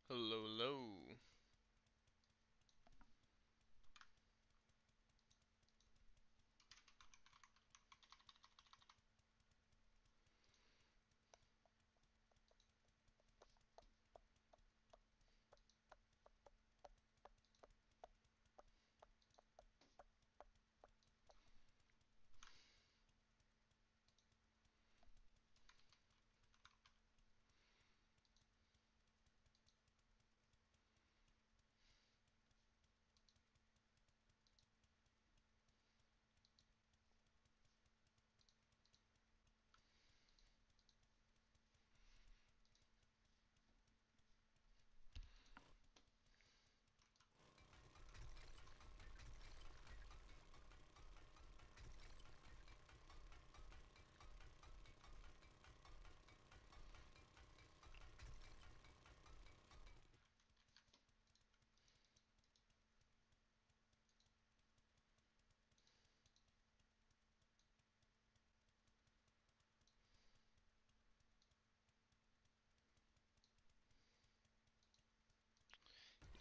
Hello, hello.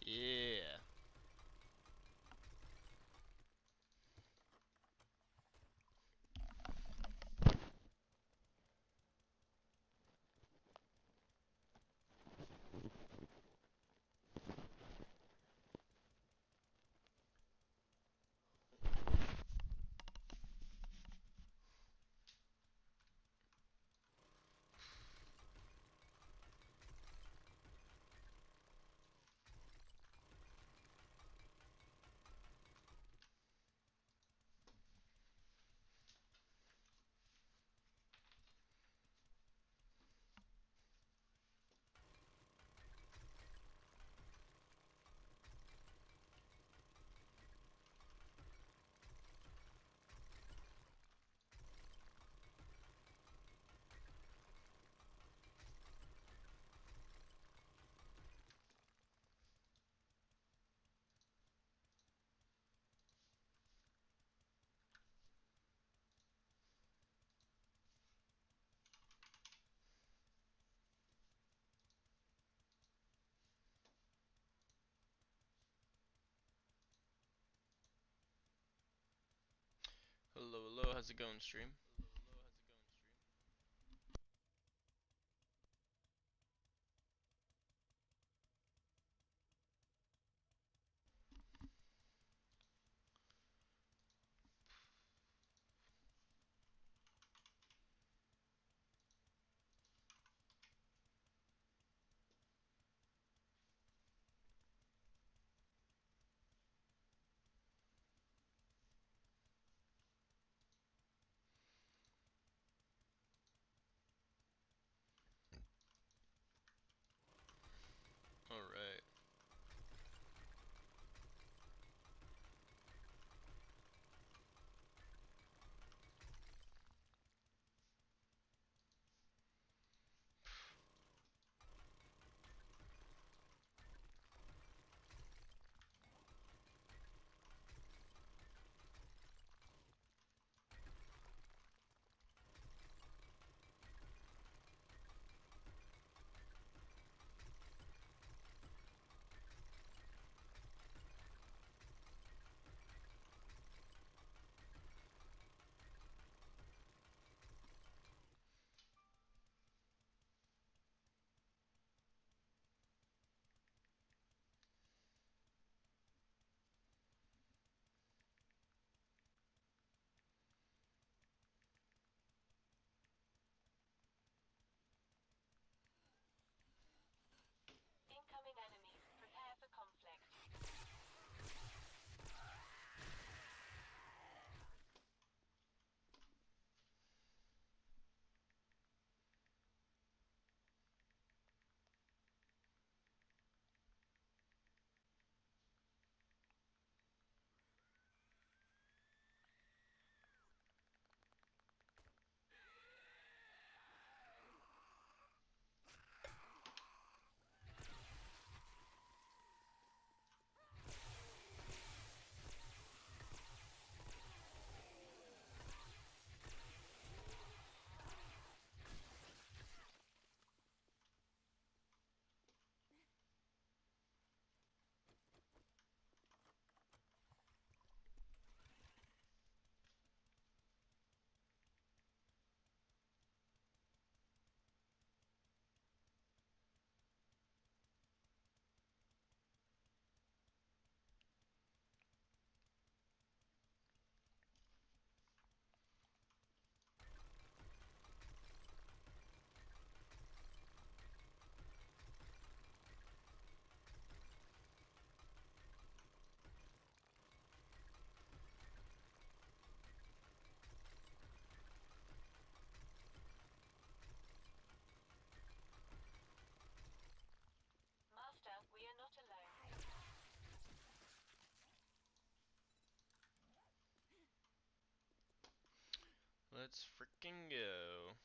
Yeah. Hello, hello. How's it going, stream? Let's freaking go.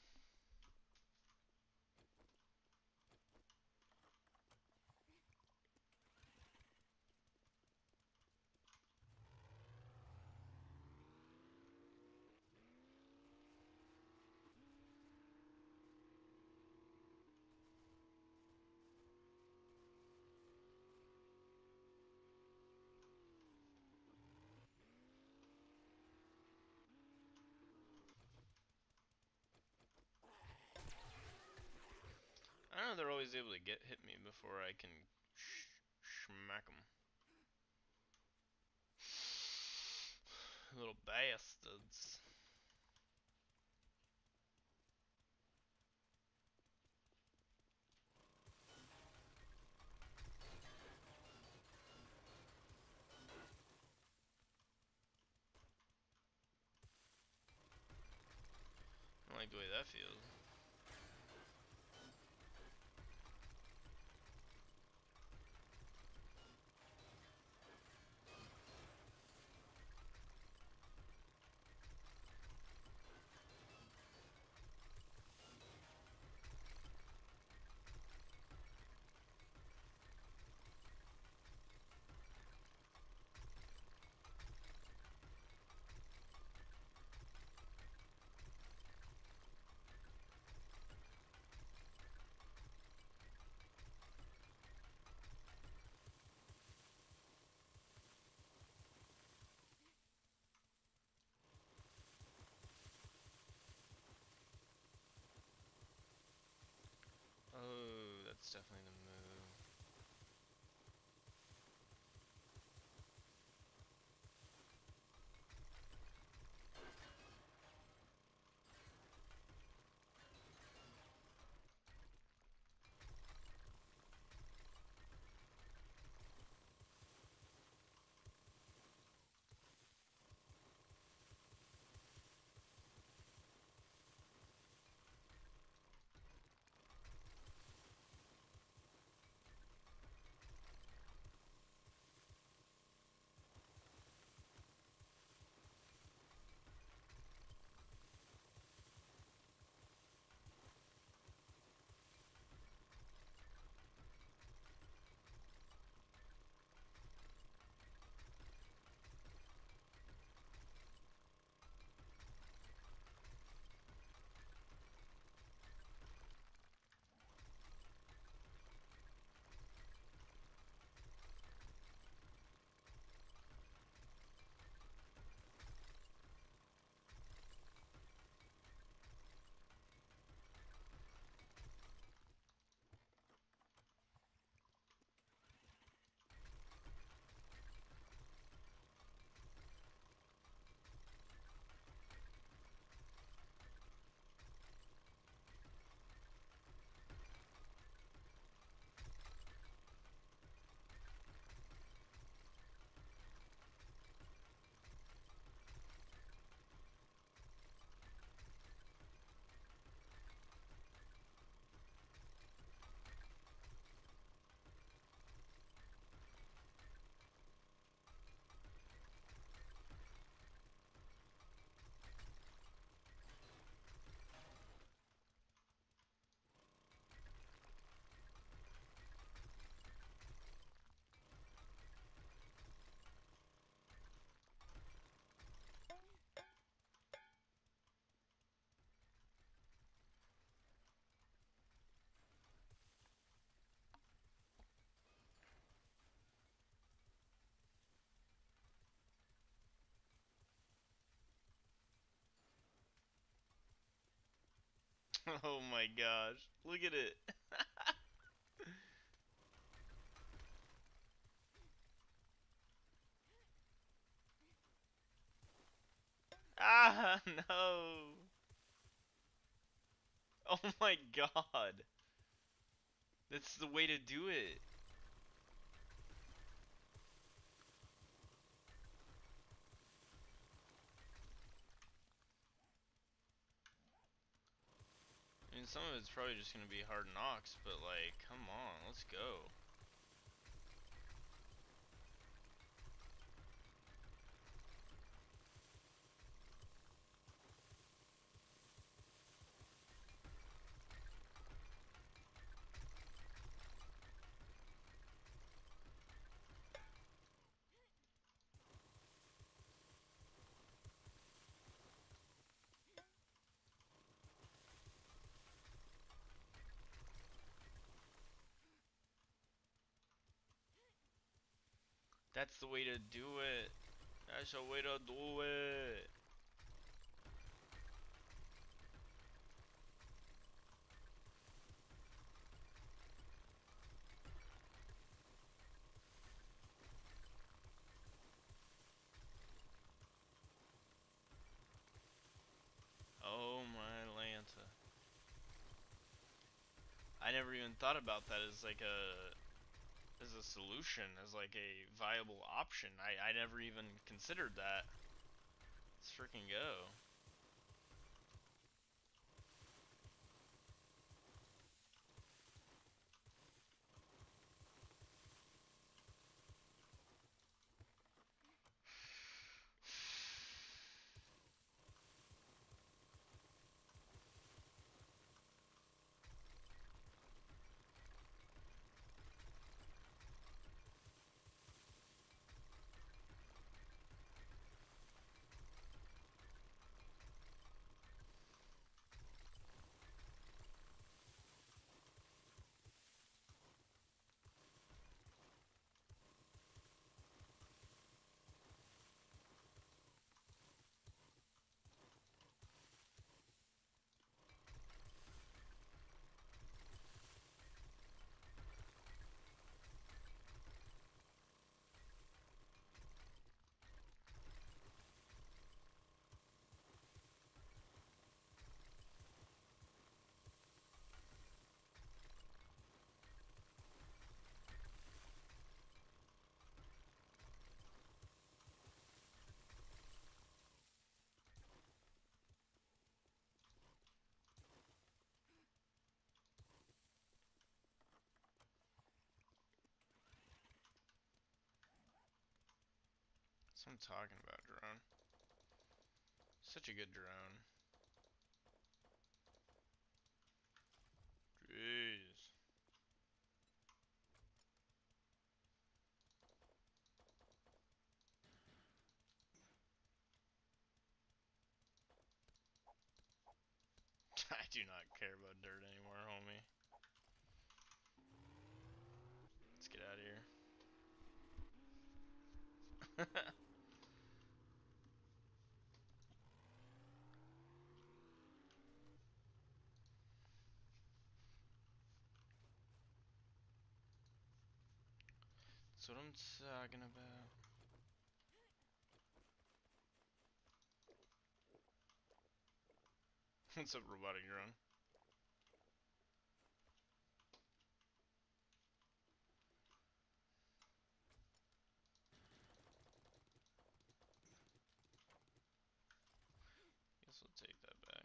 I don't know, they're always able to hit me before I can smack them. Little bastards. I don't like the way that feels. Oh, that's definitely the move. Oh my gosh, look at it. Ah, no. Oh my god. That's the way to do it. I mean, some of it's probably just gonna be hard knocks, but like, come on, let's go. That's the way to do it. That's the way to do it. Oh my Lanta. I never even thought about that as like as a solution, as like a viable option. I never even considered that. Let's freaking go. That's what I'm talking about, drone. Such a good drone. Jeez. I do not care about dirt anymore, homie. Let's get out of here. That's what I'm talking about. What's up, robotic drone? Guess we'll take that back.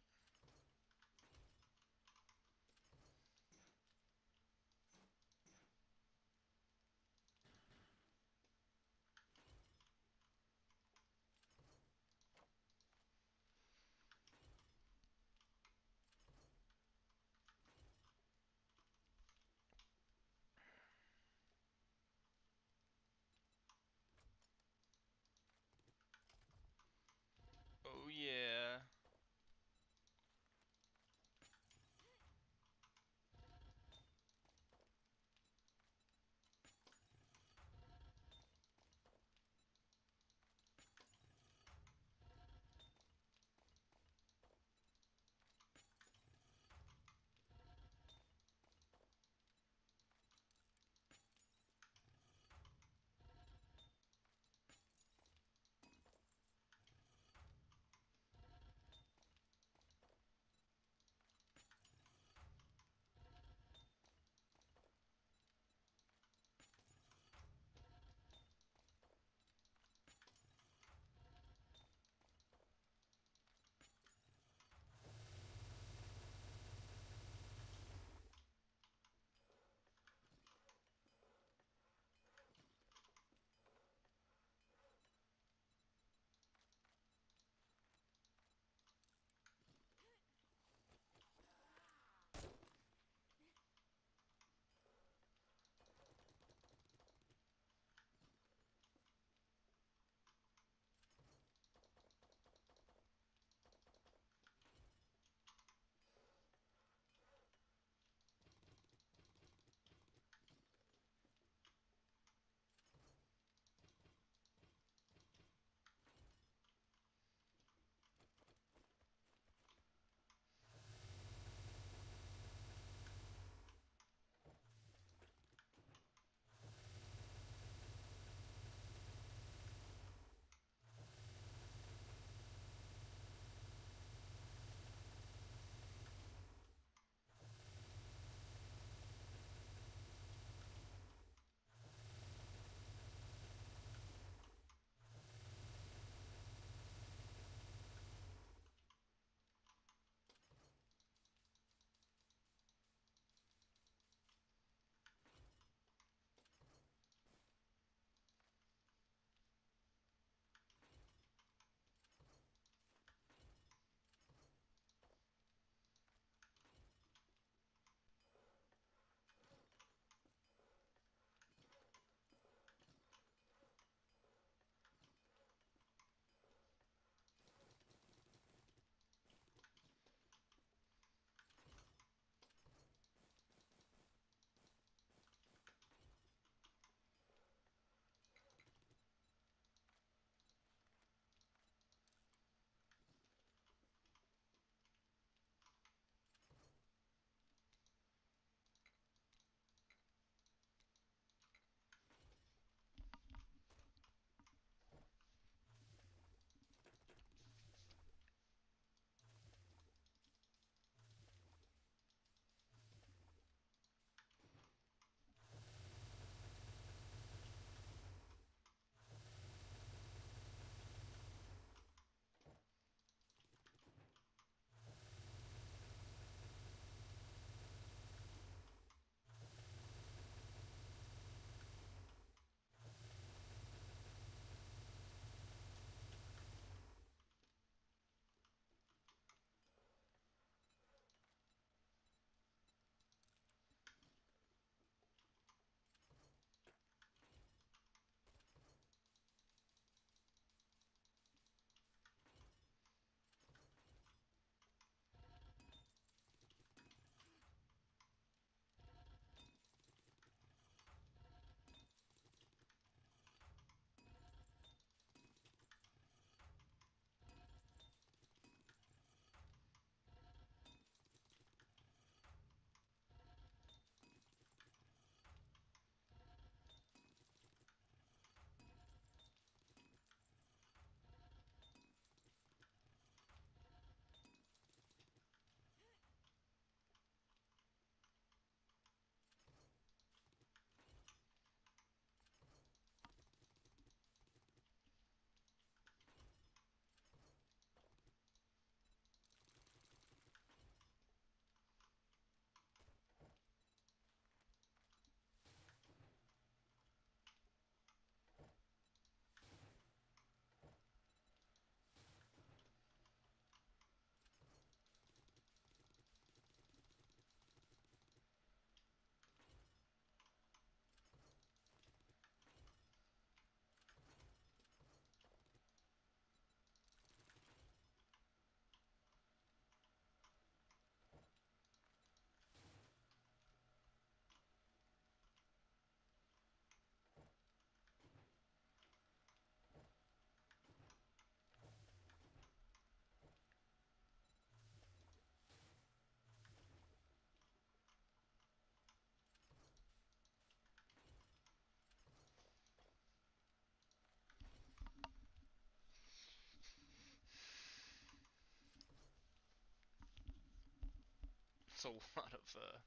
That's a lot of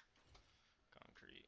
concrete.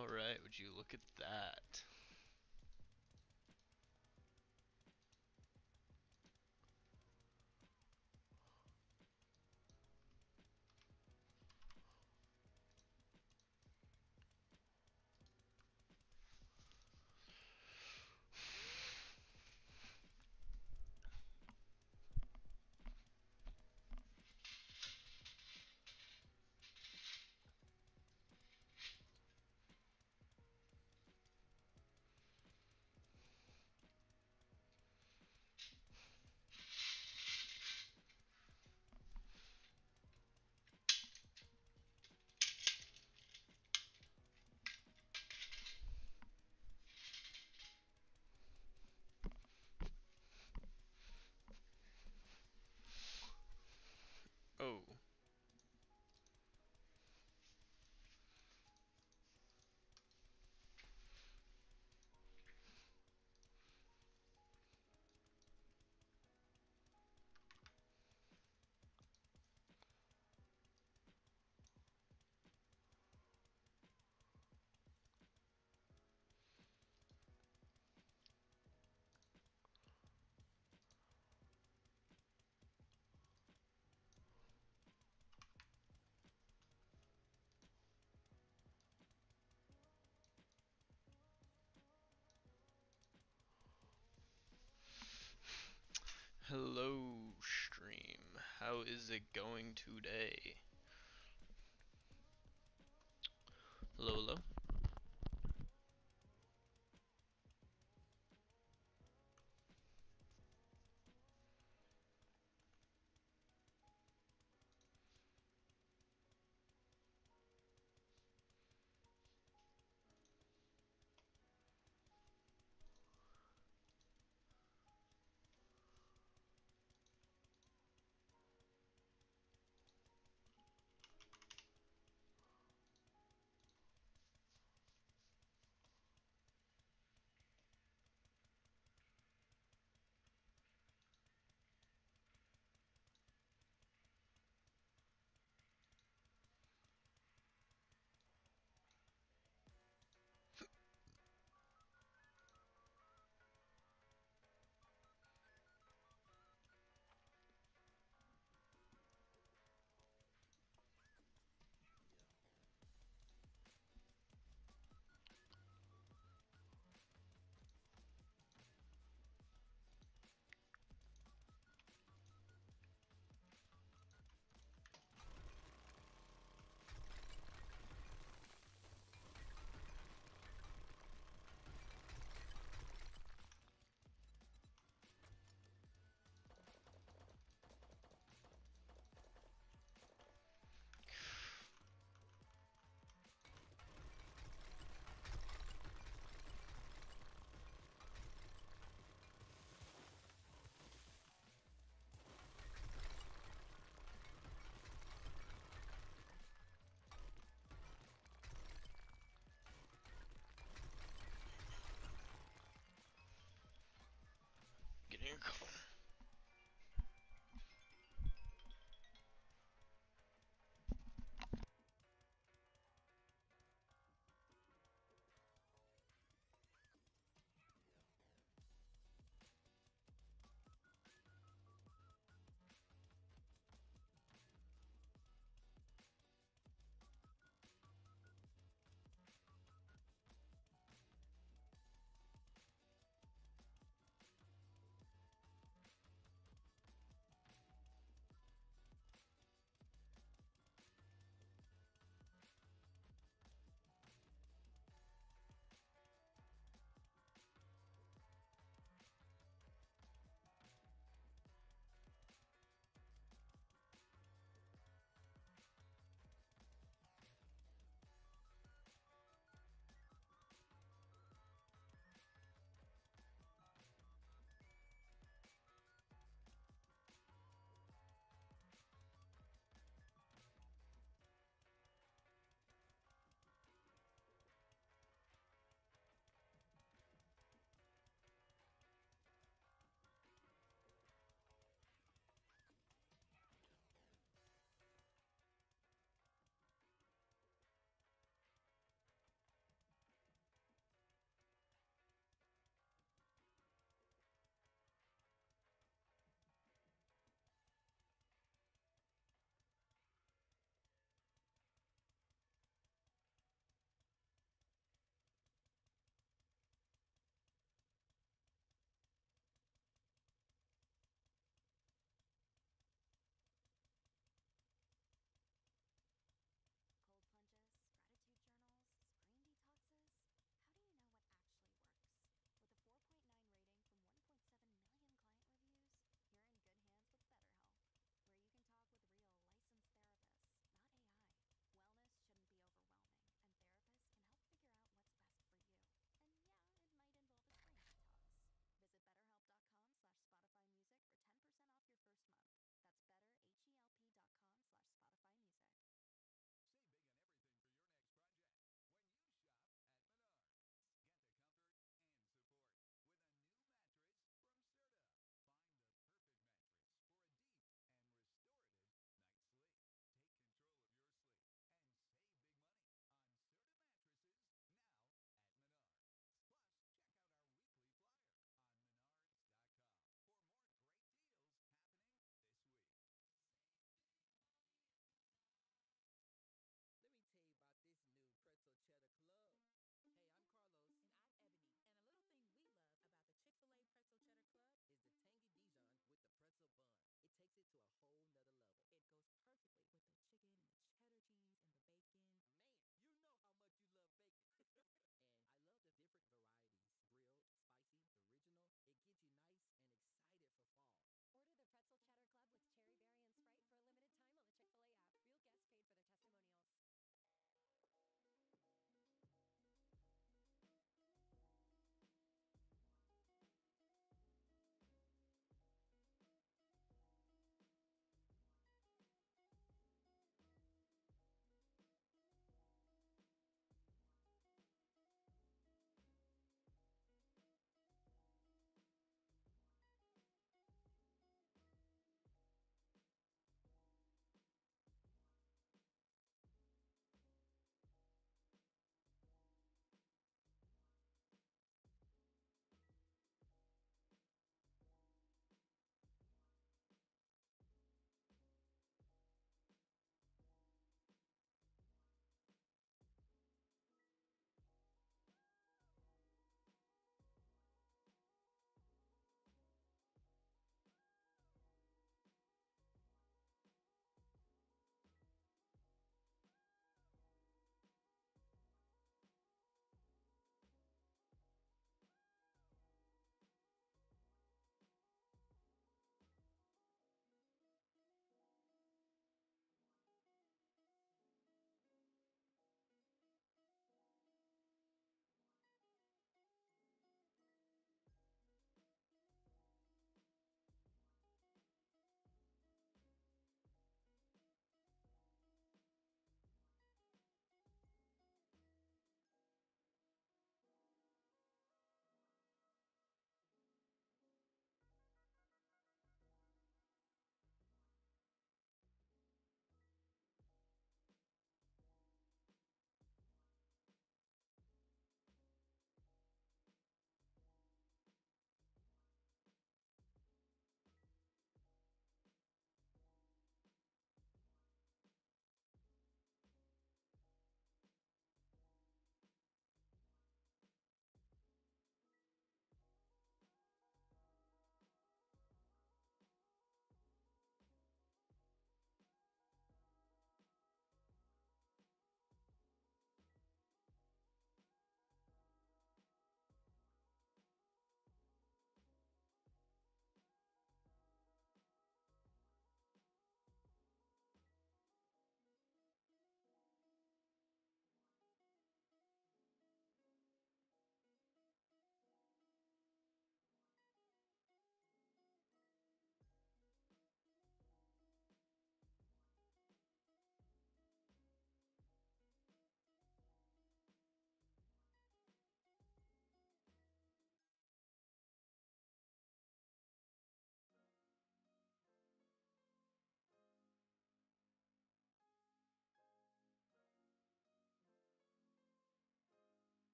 Alright, would you look at that? Oh. Hello, stream. How is it going today? Hello, hello.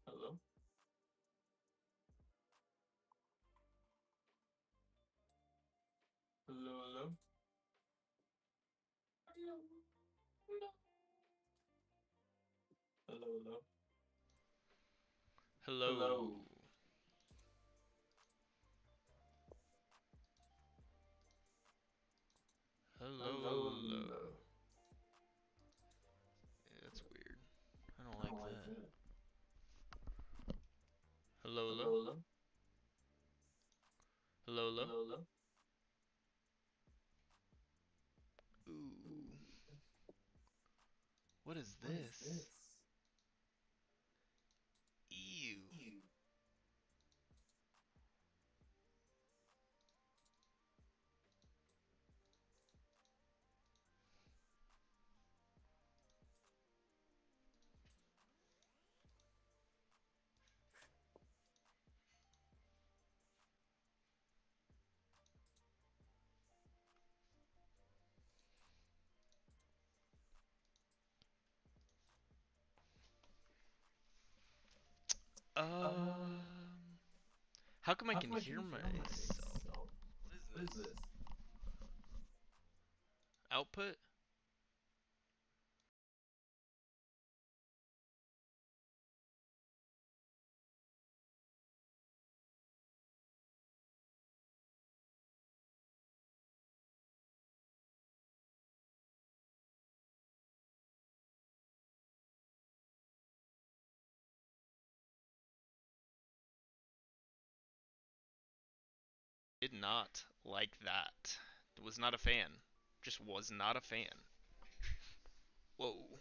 Hello? Hello, hello? Hello, hello. Hello, hello. Hello. Hello. Hello. Hello, hello. Yeah, that's weird. I don't I like don't like that. that. Hello. Hello, Hello. hello. Hello. Hello. Hello, hello. Ooh. Ooh, What is what is this? this? Ew. Ew. Um. How come I How can come I can hear hear myself? myself? What is What is this? this? Output? Did not like that. Was not a fan. Just was not a fan. Whoa.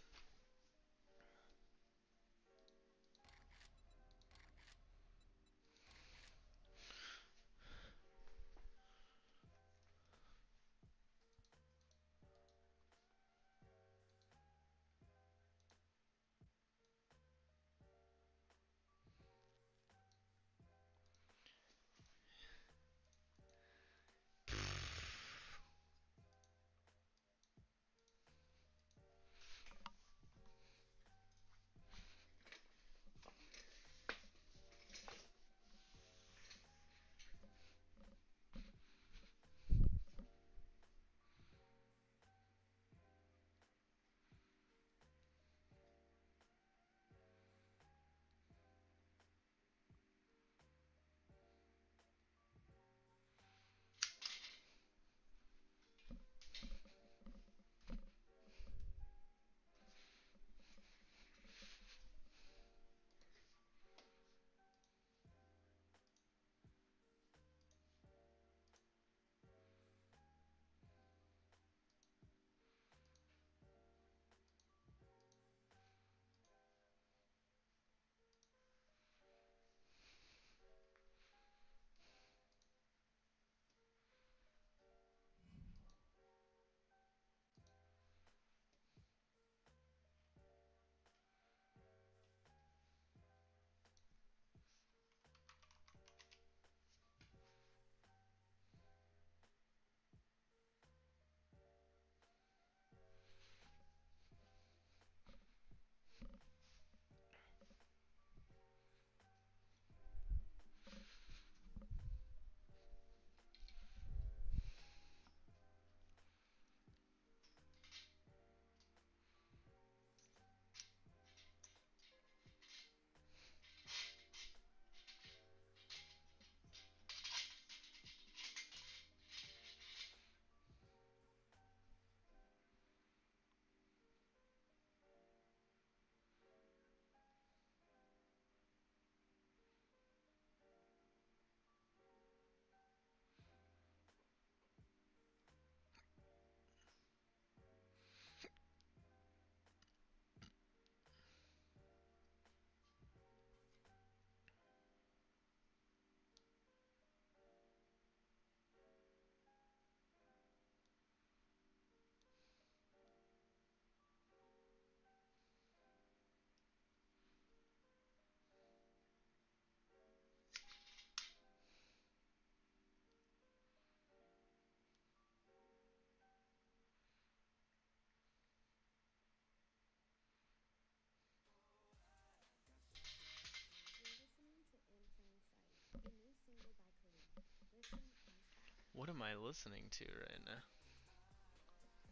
What am I listening to right now?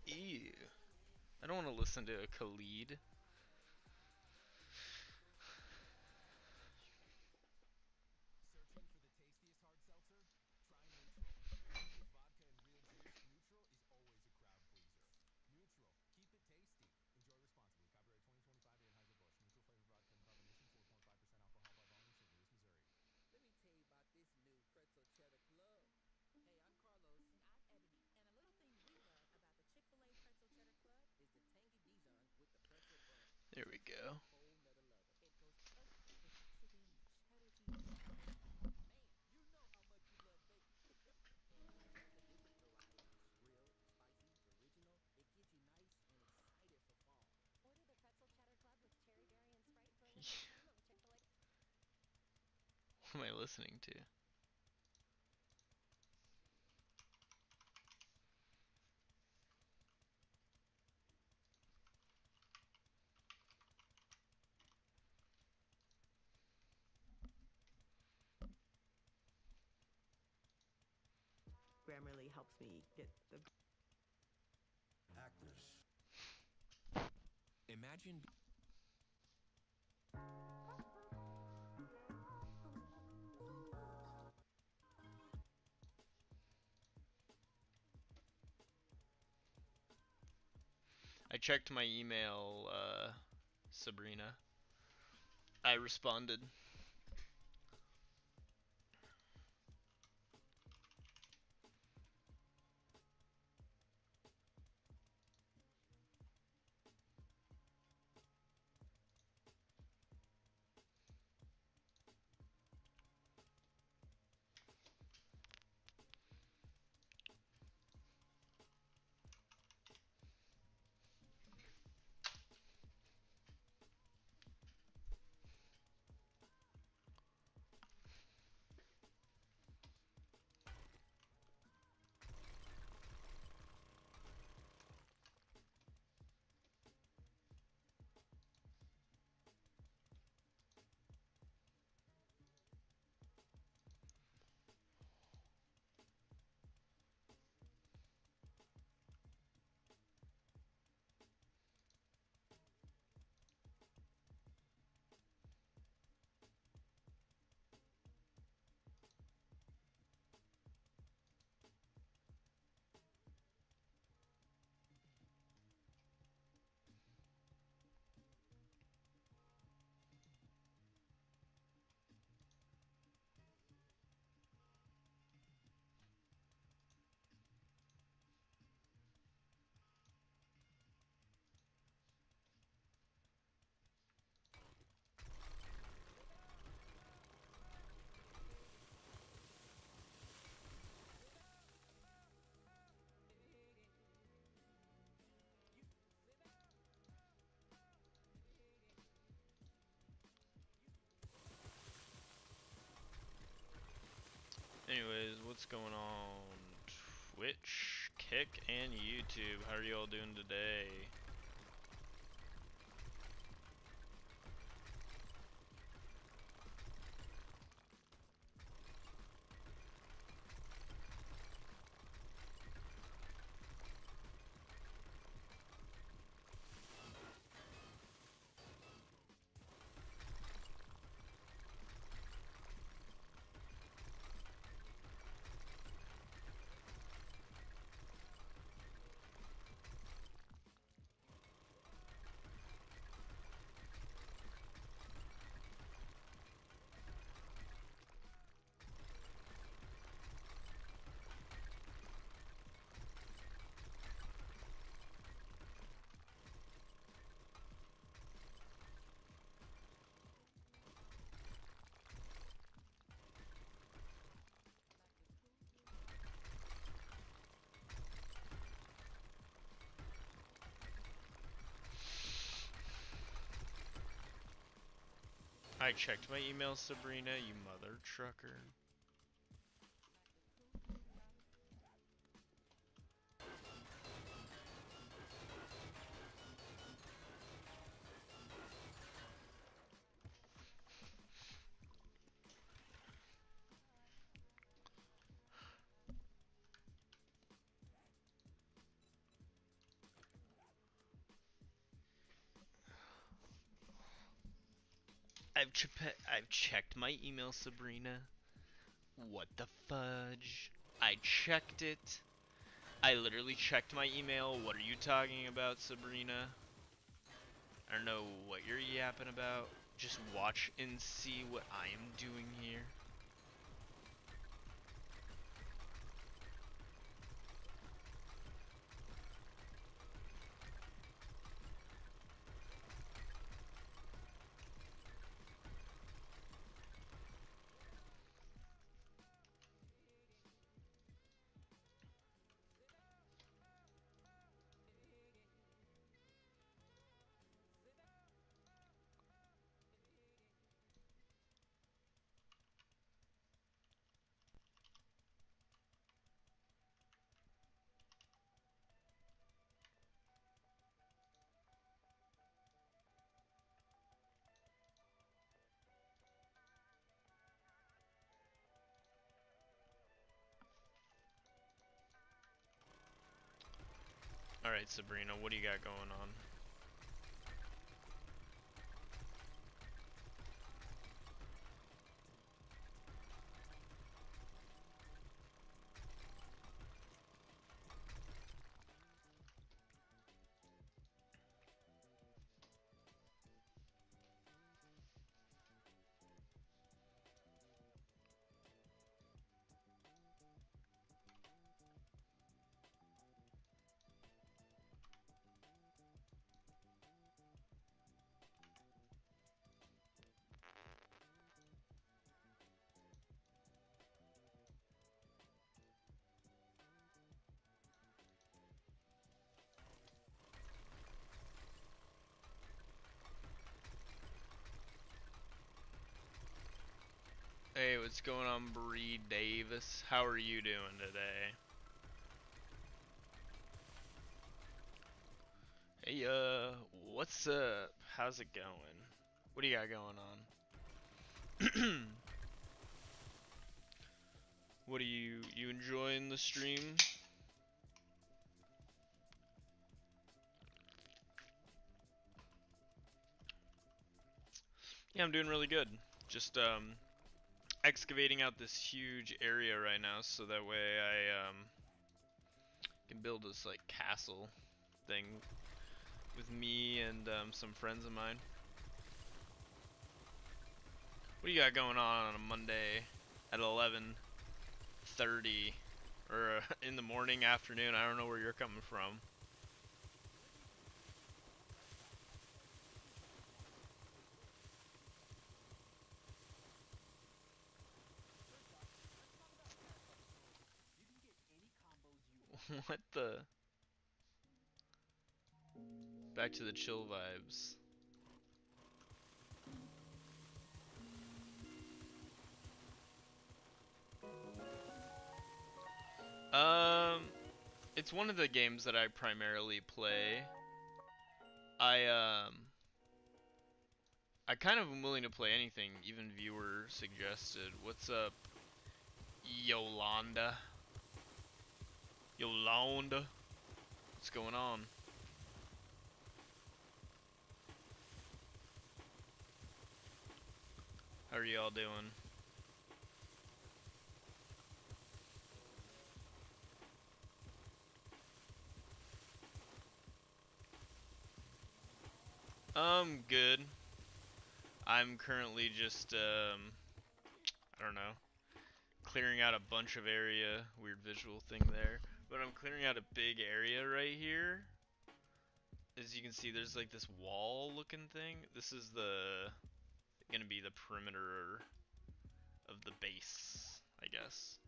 Ew. I don't want to listen to a Khalid. There we go. What am I listening to? Grammarly helps me get the Actors. Imagine. I checked my email, Sabrina. I responded. Anyways, what's going on? Twitch, Kick, and YouTube. How are you all doing today? I checked my email, Sabrina, you mother trucker. I've checked my email, Sabrina. What the fudge? I checked it. I literally checked my email. What are you talking about, Sabrina? I don't know what you're yapping about. Just watch and see what I am doing here. Alright, Sabrina, what do you got going on? Hey, what's going on, Bree Davis? How are you doing today? Hey, what's up? How's it going? What do you got going on? What are you enjoying the stream? Yeah, I'm doing really good. Just excavating out this huge area right now so that way I can build this like castle thing with me and some friends of mine. What do you got going on a Monday at 11:30 or in the morning, afternoon? I don't know where you're coming from. What the? Back to the chill vibes. It's one of the games that I primarily play. I I kind of am willing to play anything, even viewer suggested. What's up, Yolanda? Yolanda? What's going on? How are y'all doing? Good. I'm currently just, I don't know, clearing out a bunch of area. Weird visual thing there. But I'm clearing out a big area right here. As you can see, there's like this wall looking thing. This is gonna be the perimeter of the base, I guess.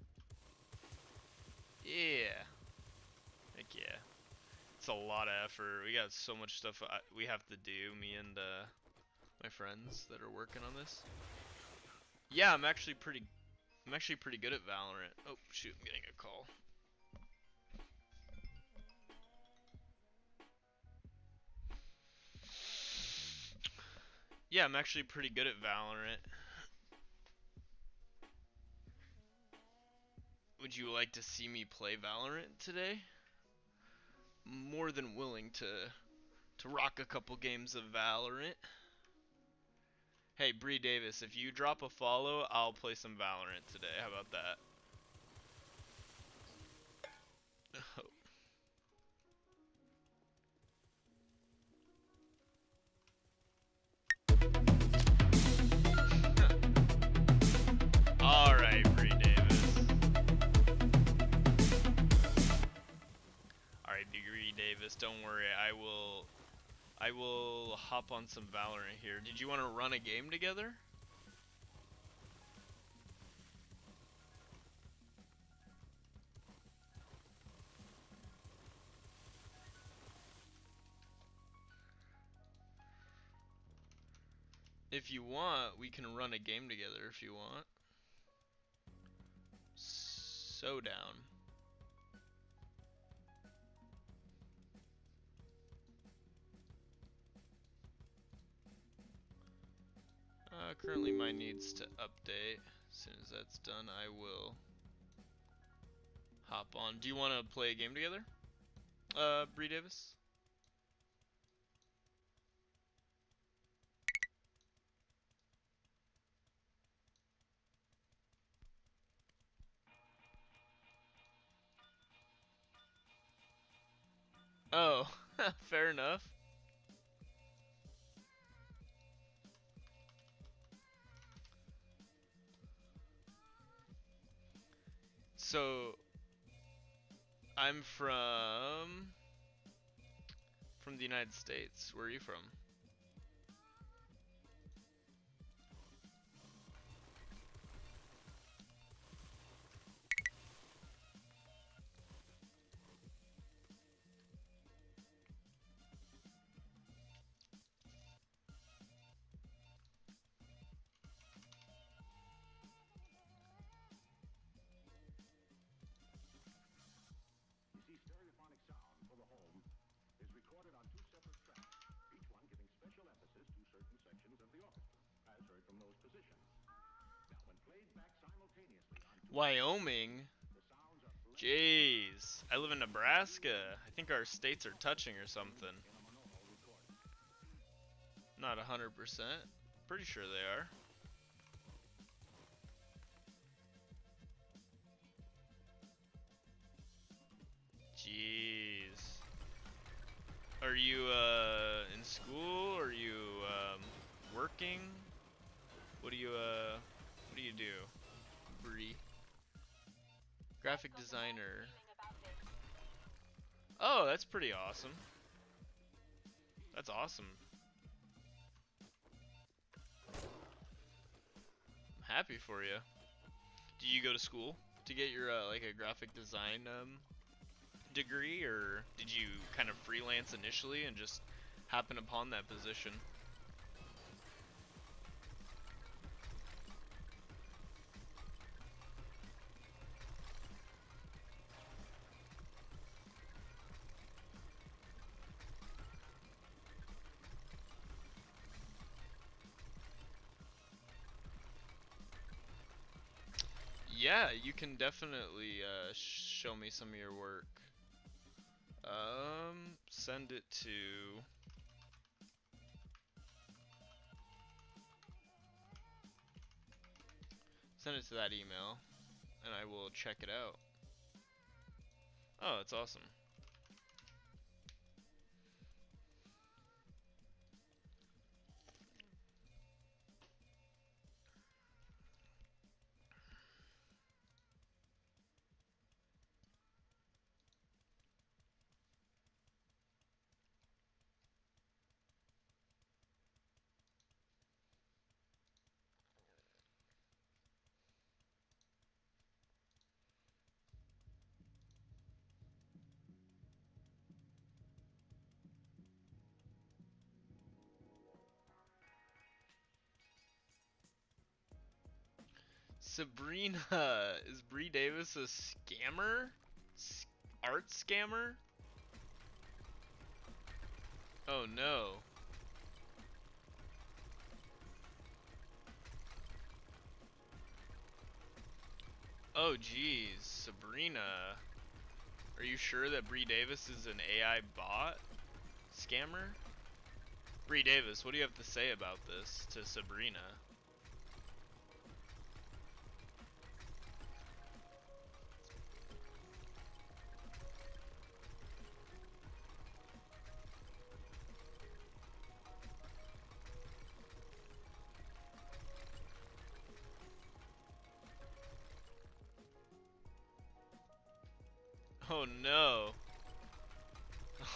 Yeah. Heck yeah. It's a lot of effort. We got so much stuff we have to do, me and my friends that are working on this. Yeah, I'm actually pretty good at Valorant. Oh shoot, I'm getting a call. Yeah, I'm actually pretty good at Valorant. Would you like to see me play Valorant today? More than willing to rock a couple games of Valorant. Hey, Bree Davis, if you drop a follow, I'll play some Valorant today. How about that? Alright, Bree Davis. Alright, Bree Davis, don't worry. I will hop on some Valorant here. Did you want to run a game together? If you want, we can run a game together if you want. So down. Currently mine needs to update. As soon as that's done, I will hop on. Do you want to play a game together? Bree Davis? Oh, fair enough. So, I'm from the United States. Where are you from? You see, stereophonic sound for the home is recorded on two separate tracks, each one giving special emphasis to certain sections of the orchestra, as heard from those positions. Now, when played back simultaneously on two Wyoming? the sounds are blended Jeez. I live in Nebraska. I think our states are touching or something. in a monaural recording. Not 100%. Pretty sure they are. Jeez. Are you in school? Are you working? What do you do? Bree. Graphic designer. Oh, that's pretty awesome. That's awesome. I'm happy for you. Did you go to school to get your like a graphic design degree, or did you kind of freelance initially and just happen upon that position? Yeah, you can definitely show me some of your work. Send it to that email, and I will check it out. Oh, that's awesome. Sabrina, is Bree Davis a scammer? Art scammer? Oh no. Oh geez, Sabrina. Are you sure that Bree Davis is an AI bot scammer? Bree Davis, what do you have to say about this to Sabrina? Oh no.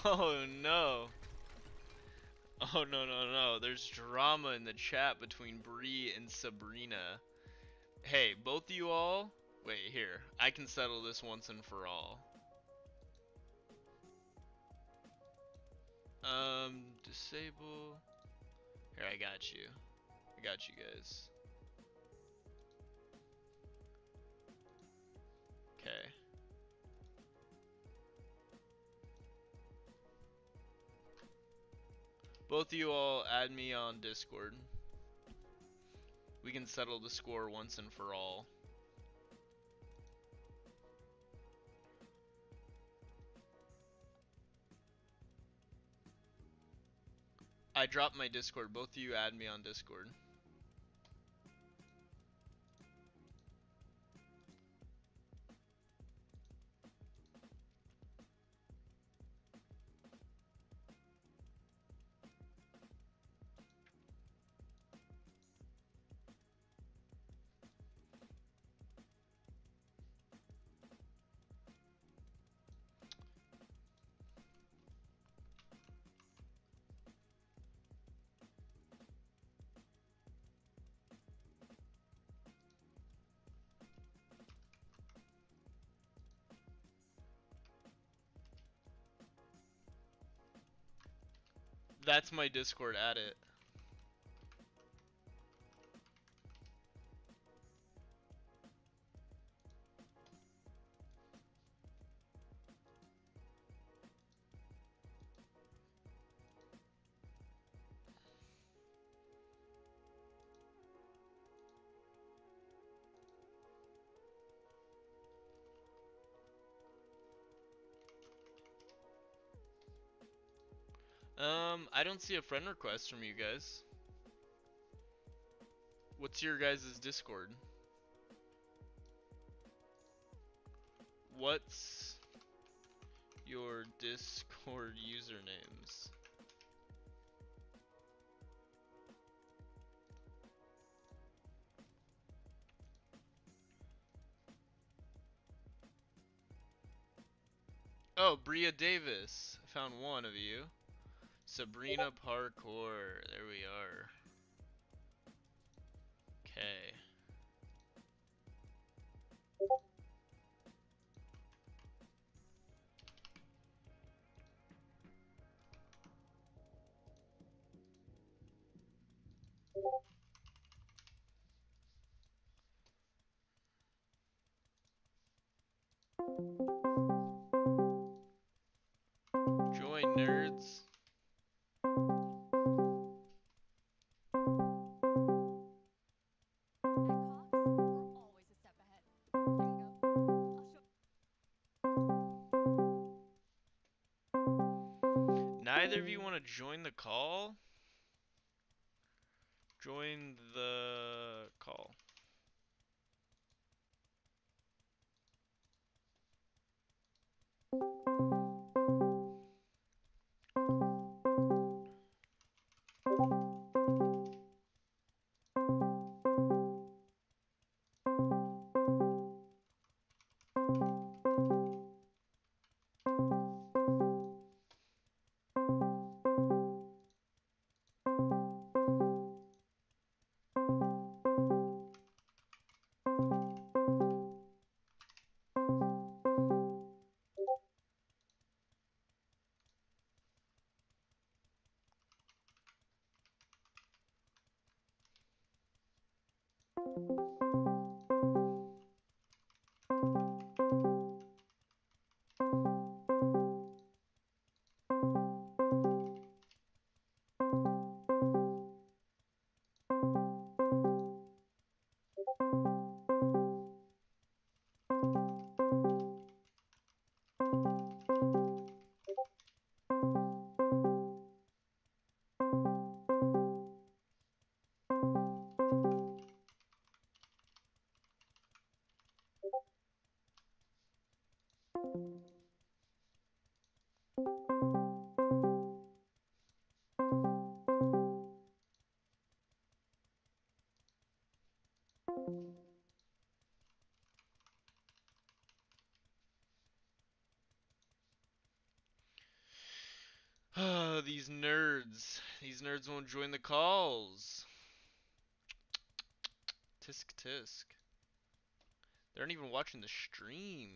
Oh no. Oh no no no. There's drama in the chat between Bree and Sabrina. Hey, both of you all. Wait, here. I can settle this once and for all. Disable. Here, I got you. I got you guys. Okay. Both of you all add me on Discord. We can settle the score once and for all. I dropped my Discord. Both of you add me on Discord. That's my Discord, add it. I don't see a friend request from you guys. What's your guys' Discord? What's your Discord usernames? Oh, Bria Davis. I found one of you. Sabrina Parkour. There we are. Okay. Join, nerds. Neither of you want to join the call? Join the call. Oh, these nerds. These nerds won't join the calls. Tisk tisk. They aren't even watching the stream.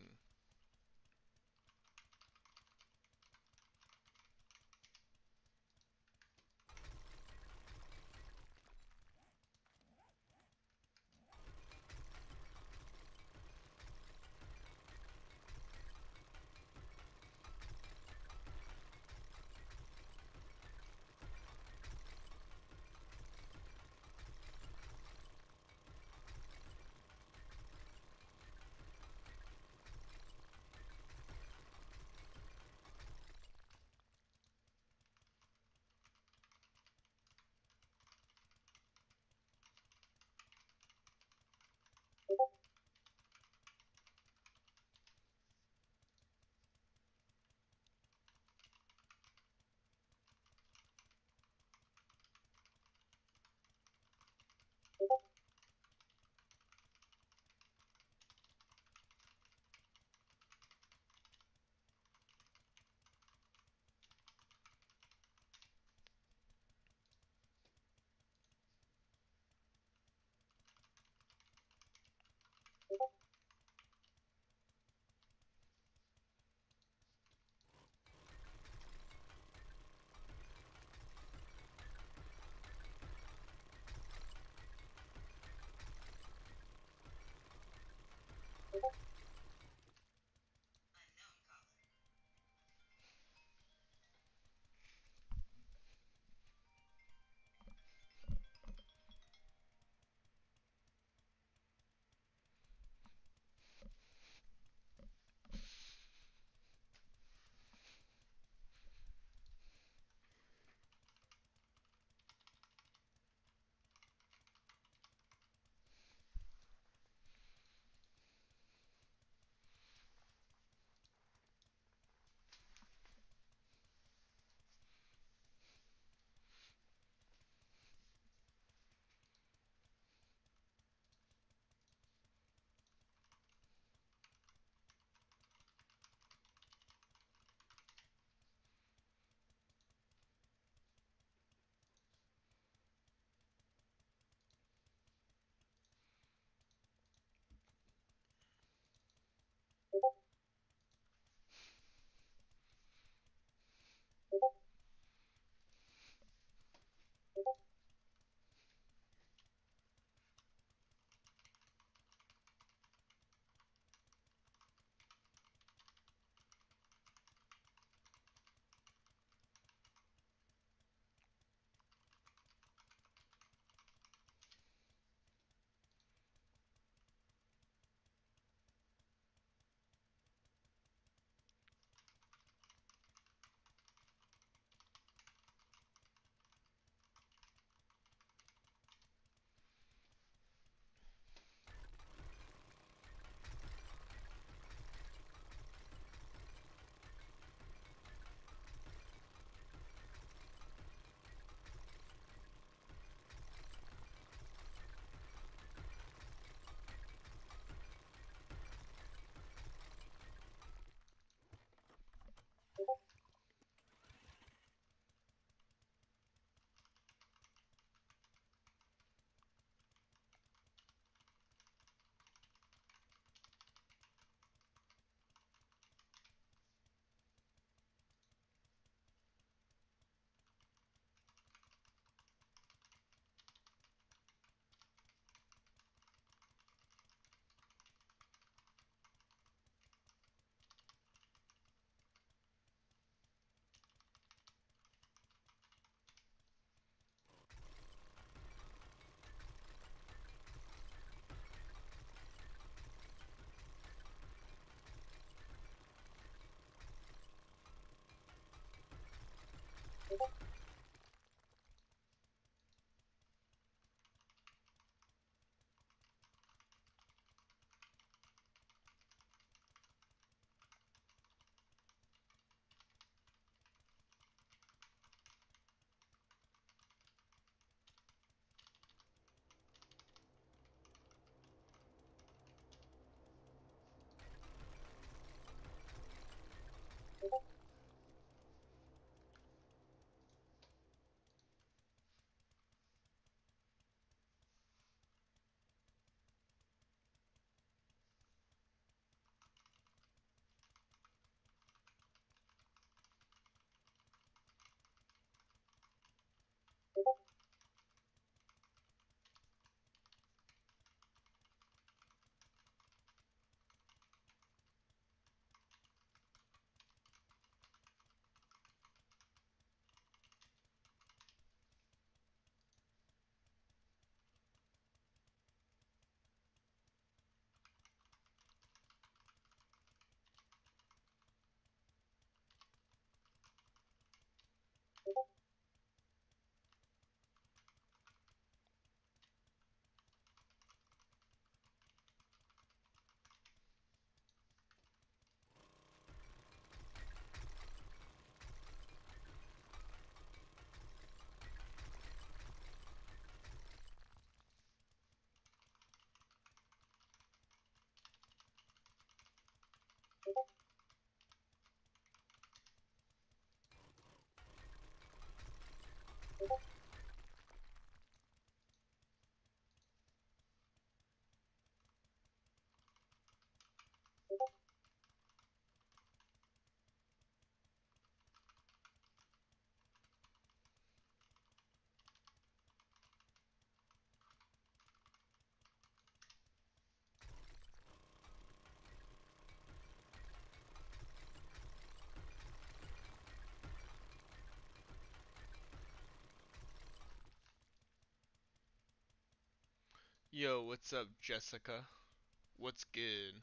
Yo, what's up, Jessica? What's good?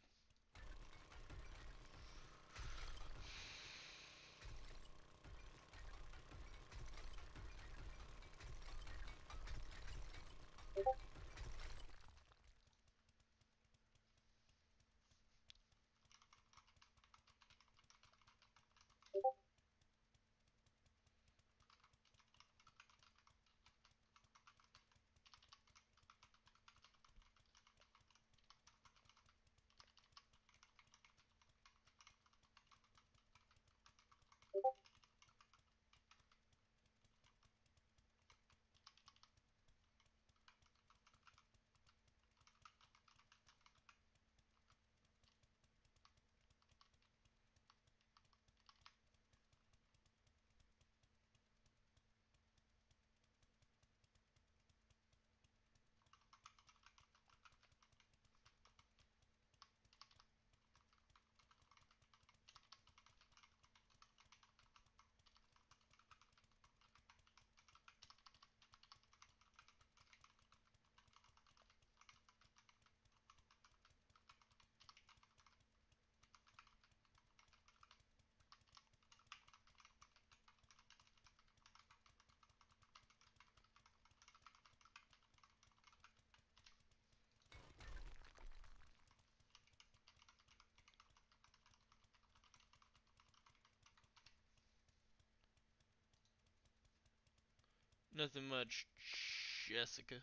Nothing much, Jessica.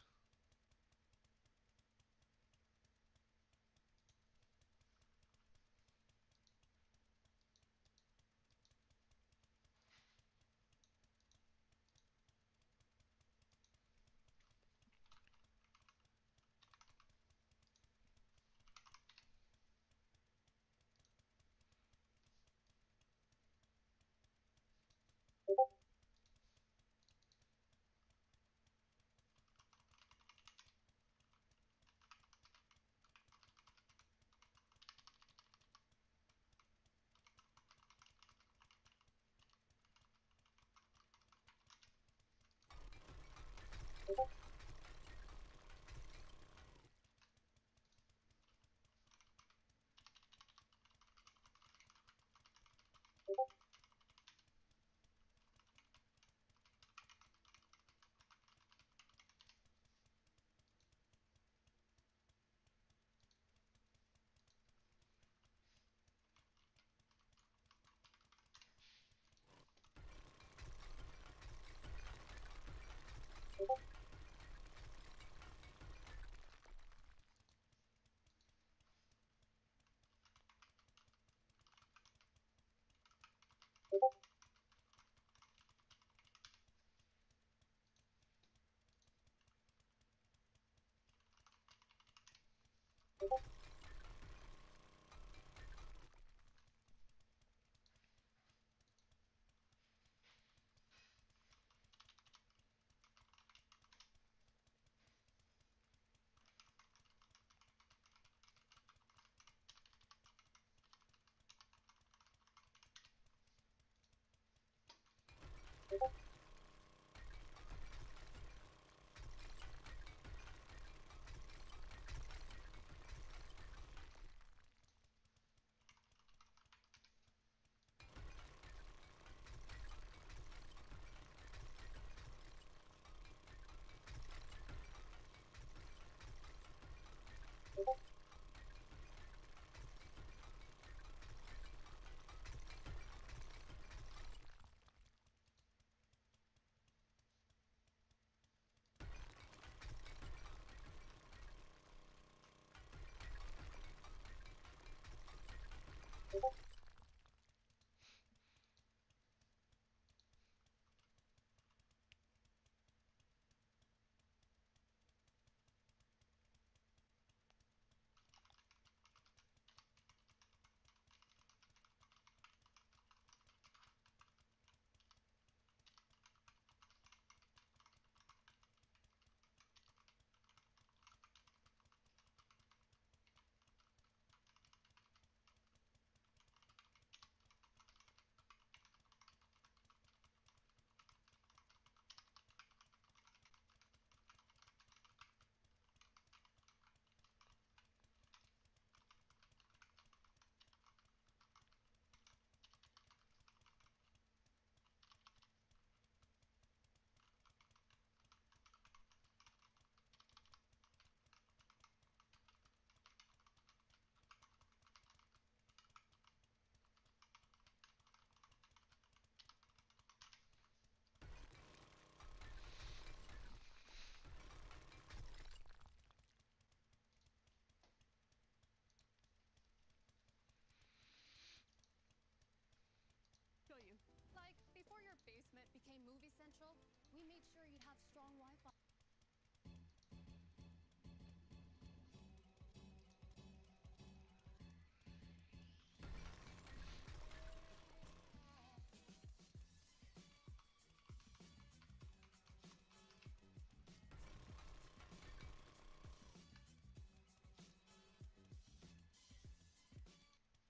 Movie Central, we made sure you'd have strong Wi-Fi.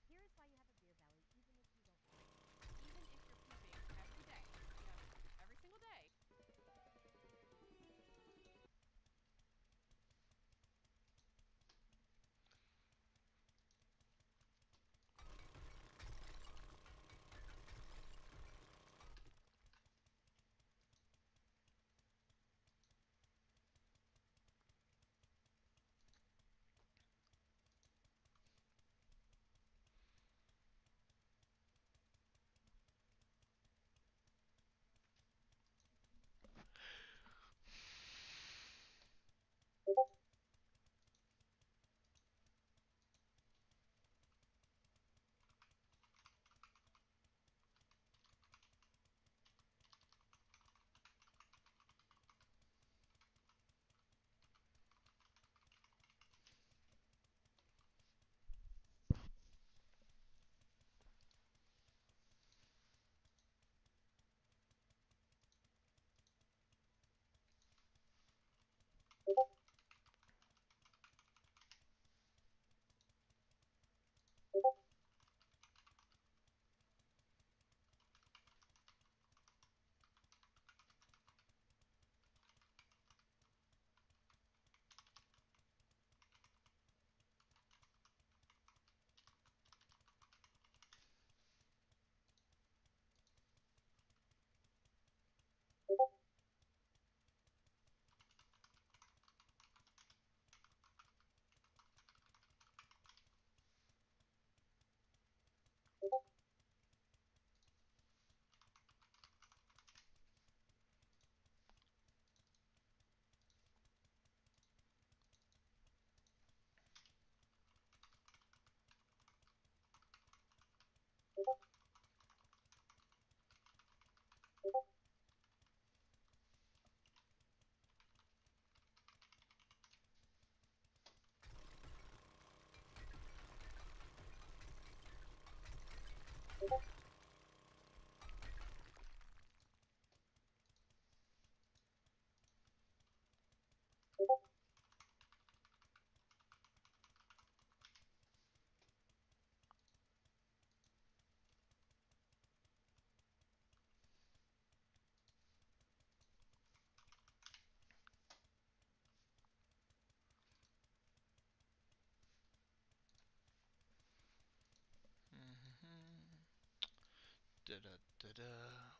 Here is why you have a beer belly, even if you don't. Even if you're pooping every day, every single day.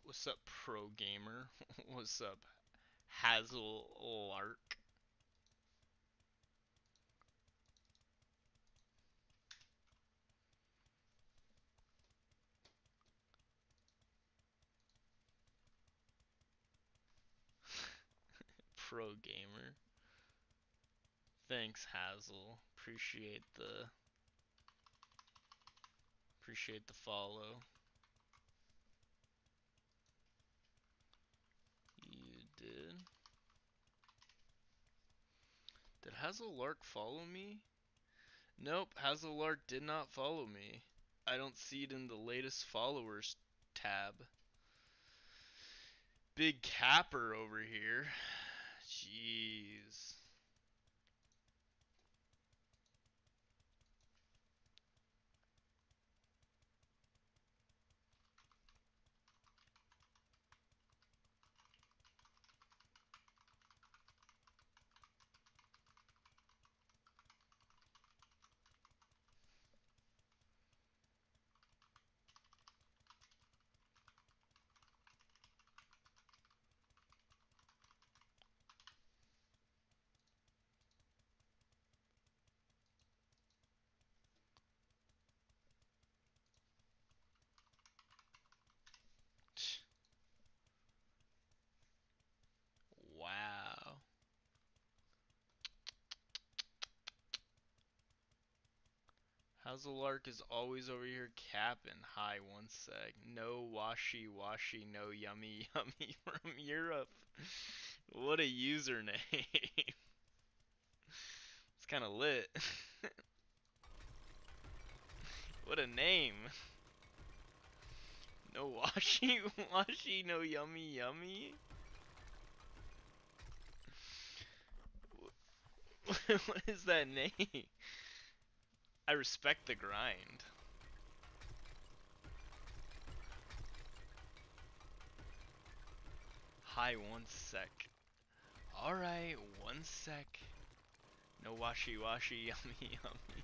What's up, pro gamer? What's up, Hazel Lark? Pro gamer. Thanks, Hazel. Appreciate the follow. You did. Did Hazel Lark follow me? Nope, Hazel Lark did not follow me. I don't see it in the latest followers tab. Big capper over here. Jeez. Hazelark is always over here capping. Hi, one sec. No washy washy, no yummy yummy from Europe. What a username. It's kind of lit. What a name. No washy washy, no yummy yummy. What is that name? I respect the grind. Hi, one sec. Alright, one sec. No washy washy, yummy yummy.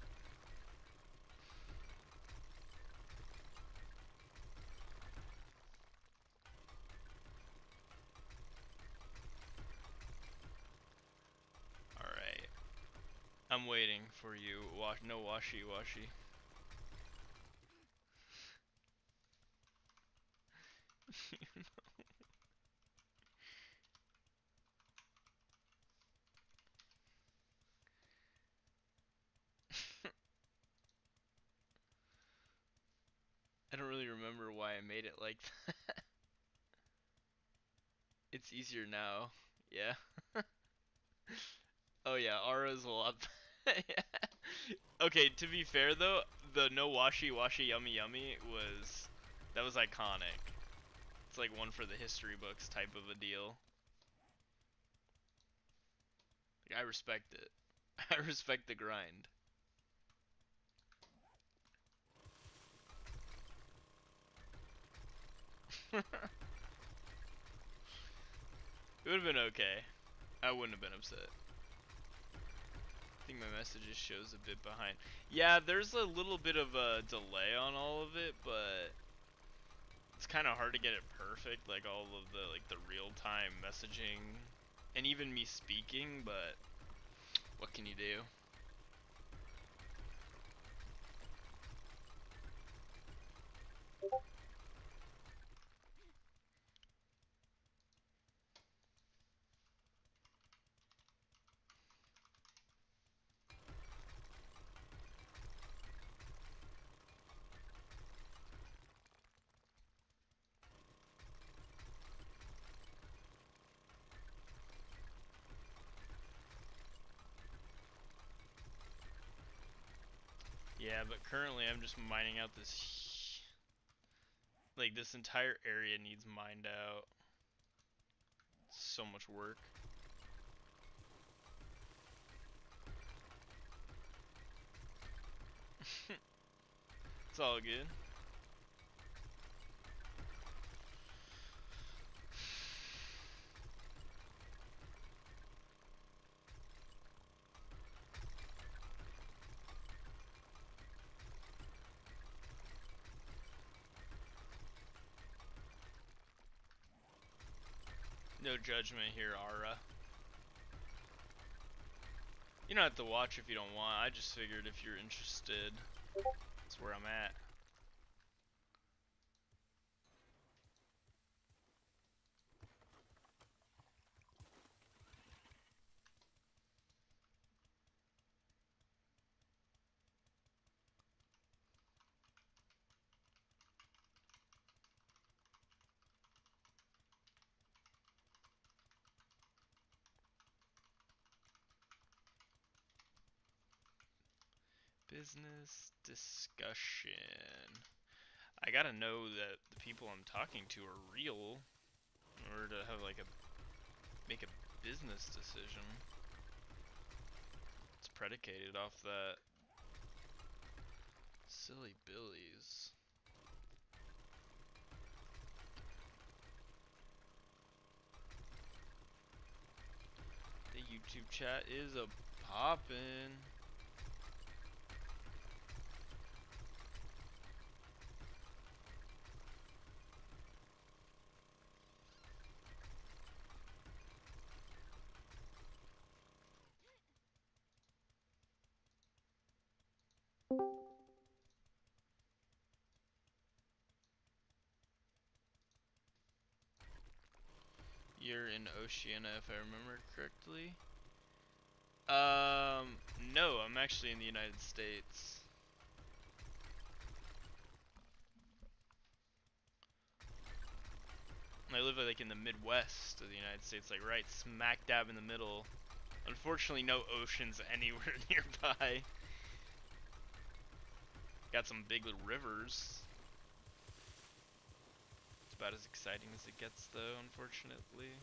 Alright. I'm waiting for you. No washy washy. I don't really remember why I made it like that. It's easier now. Yeah. Oh yeah, Aura's a lot. Yeah. Okay, to be fair though, the no washy washy yummy yummy that was iconic. It's like one for the history books type of a deal. Like, I respect it. I respect the grind. It would have been okay. I wouldn't have been upset. I think my messages shows a bit behind. Yeah, there's a little bit of a delay on all of it, but it's kind of hard to get it perfect, like all of the real-time messaging and even me speaking, but what can you do? Yeah, but currently I'm just mining out like this entire area needs mined out. So much work. It's all good. No judgment here, Ara. You don't have to watch if you don't want. I just figured if you're interested, that's where I'm at. Business discussion. I gotta know that the people I'm talking to are real in order to have like make a business decision. It's predicated off that. Silly billies. The YouTube chat is a poppin'. You're in Oceania if I remember correctly. No, I'm actually in the United States. I live like in the Midwest of the United States, like right smack dab in the middle. Unfortunately, no oceans anywhere nearby. Got some big little rivers. It's about as exciting as it gets, though, unfortunately.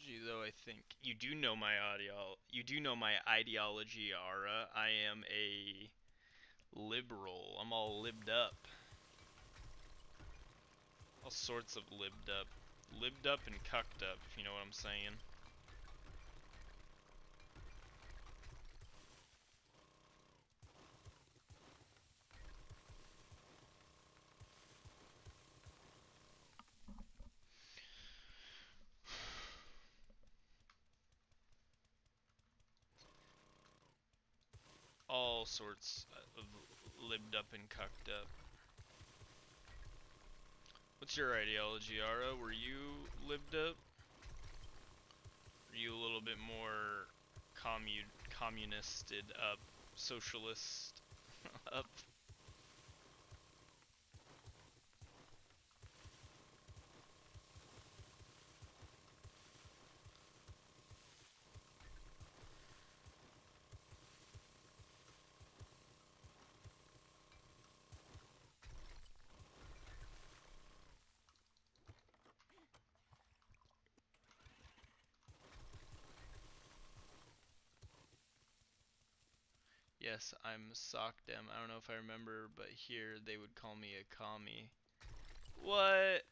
Gee, though, I think you do know my ideology, Ara. I am a liberal. I'm all libbed up. All sorts of libbed up. Libbed up and cucked up, if you know what I'm saying. All sorts of libbed up and cucked up. What's your ideology, Ara? Were you libbed up? Are you a little bit more communisted up, socialist up? Yes, I'm Sockdem. I don't know if I remember, but here they would call me a commie. What?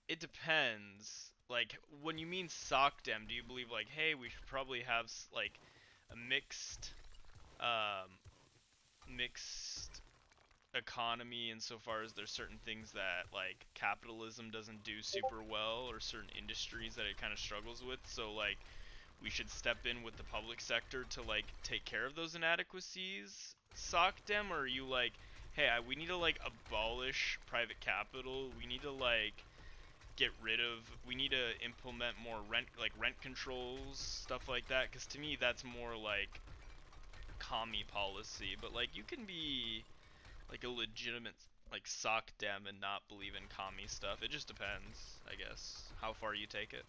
It depends. Like, when you mean Sockdem, do you believe like, hey, we should probably have like a um, mixed economy insofar as there's certain things that like capitalism doesn't do super well, or certain industries that it kind of struggles with, so like we should step in with the public sector to like take care of those inadequacies, Sockdem? Or are you like, hey, we need to like abolish private capital, we need to like we need to implement more rent controls, stuff like that? Because to me that's more like commie policy. But like, you can be like a legitimate like Sockdem and not believe in commie stuff. It just depends, I guess, how far you take it.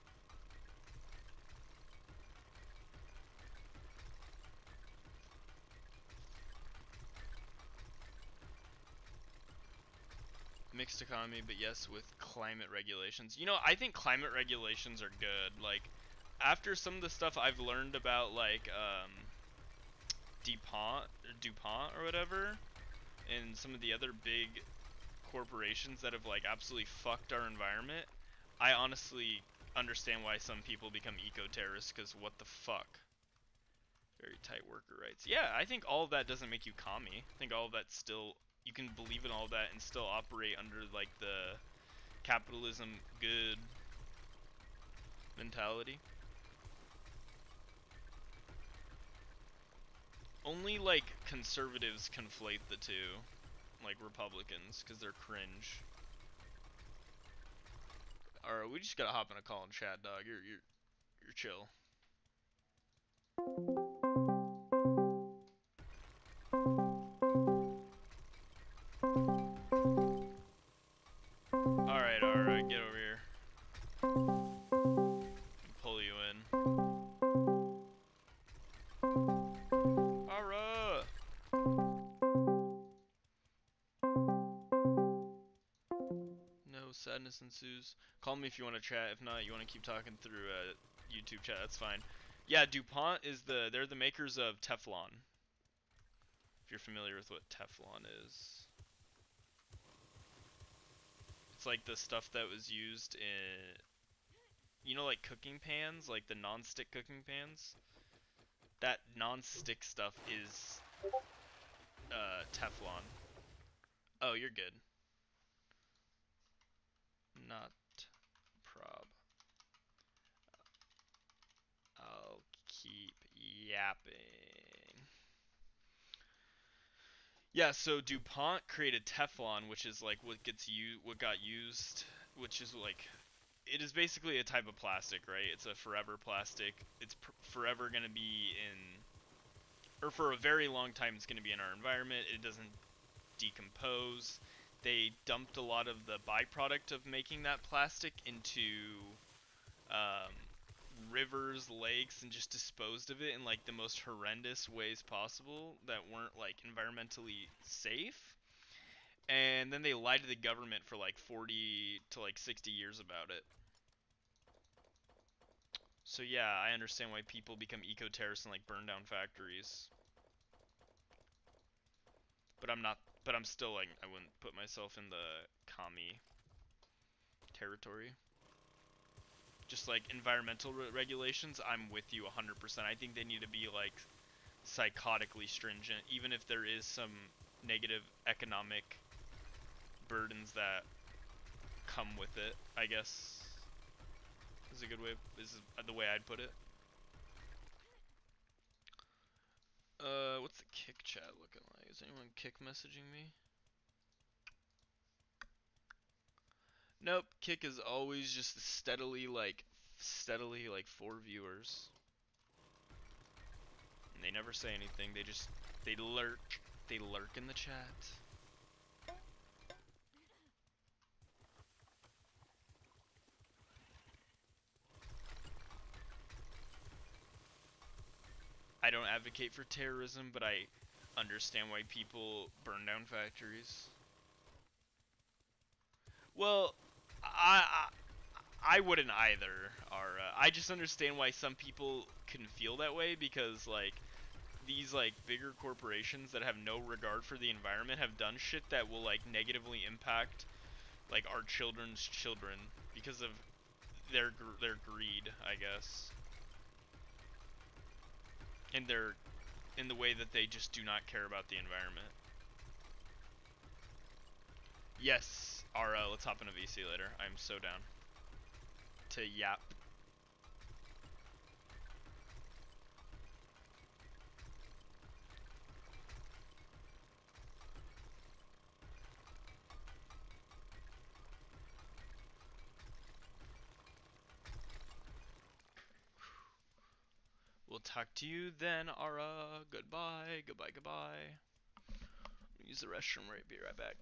Mixed economy, but yes, with climate regulations. You know, I think climate regulations are good. Like, after some of the stuff I've learned about, like, DuPont or whatever, and some of the other big corporations that have, like, absolutely fucked our environment, I honestly understand why some people become eco-terrorists, because what the fuck? Very tight worker rights. Yeah, I think all of that doesn't make you commie. I think all of that still, you can believe in all of that and still operate under like the capitalism good mentality. Only like conservatives conflate the two, like Republicans, because they're cringe. Alright, we just gotta hop in a call and chat, dog. You're chill. Alright, get over here. madness ensues. Call me if you want to chat. If not, you want to keep talking through YouTube chat. That's fine. Yeah, DuPont is they're the makers of Teflon. If you're familiar with what Teflon is. It's like the stuff that was used in, you know, like cooking pans, like the non-stick cooking pans. That non-stick stuff is Teflon. Oh, you're good. Not prob. I'll keep yapping. Yeah, so DuPont created Teflon, which is like what got used, which is like, it is basically a type of plastic, right? It's a forever plastic. It's forever going to be in, or for a very long time it's going to be in our environment. It doesn't decompose. They dumped a lot of the byproduct of making that plastic into um, rivers, lakes, and just disposed of it in like the most horrendous ways possible that weren't like environmentally safe. And then they lied to the government for like 40 to like 60 years about it. So yeah, I understand why people become eco-terrorists and like burn down factories. But I'm still like, I wouldn't put myself in the commie territory. Just like environmental regulations, I'm with you 100%. I think they need to be like psychotically stringent, even if there is some negative economic burdens that come with it, I guess is a good way, is the way I'd put it. What's the kick chat looking like? Is anyone kick messaging me? Nope, kick is always just steadily like 4 viewers. And they never say anything, they lurk in the chat. I don't advocate for terrorism, but I understand why people burn down factories. Well, I wouldn't either. I just understand why some people can feel that way, because like these like bigger corporations that have no regard for the environment have done shit that will like negatively impact like our children's children because of their greed, I guess. And in the way that they just do not care about the environment. Yes, let's hop in a VC later. I'm so down to yap. We'll talk to you then, Ara. Goodbye, goodbye, goodbye. Use the restroom, right? Be right back.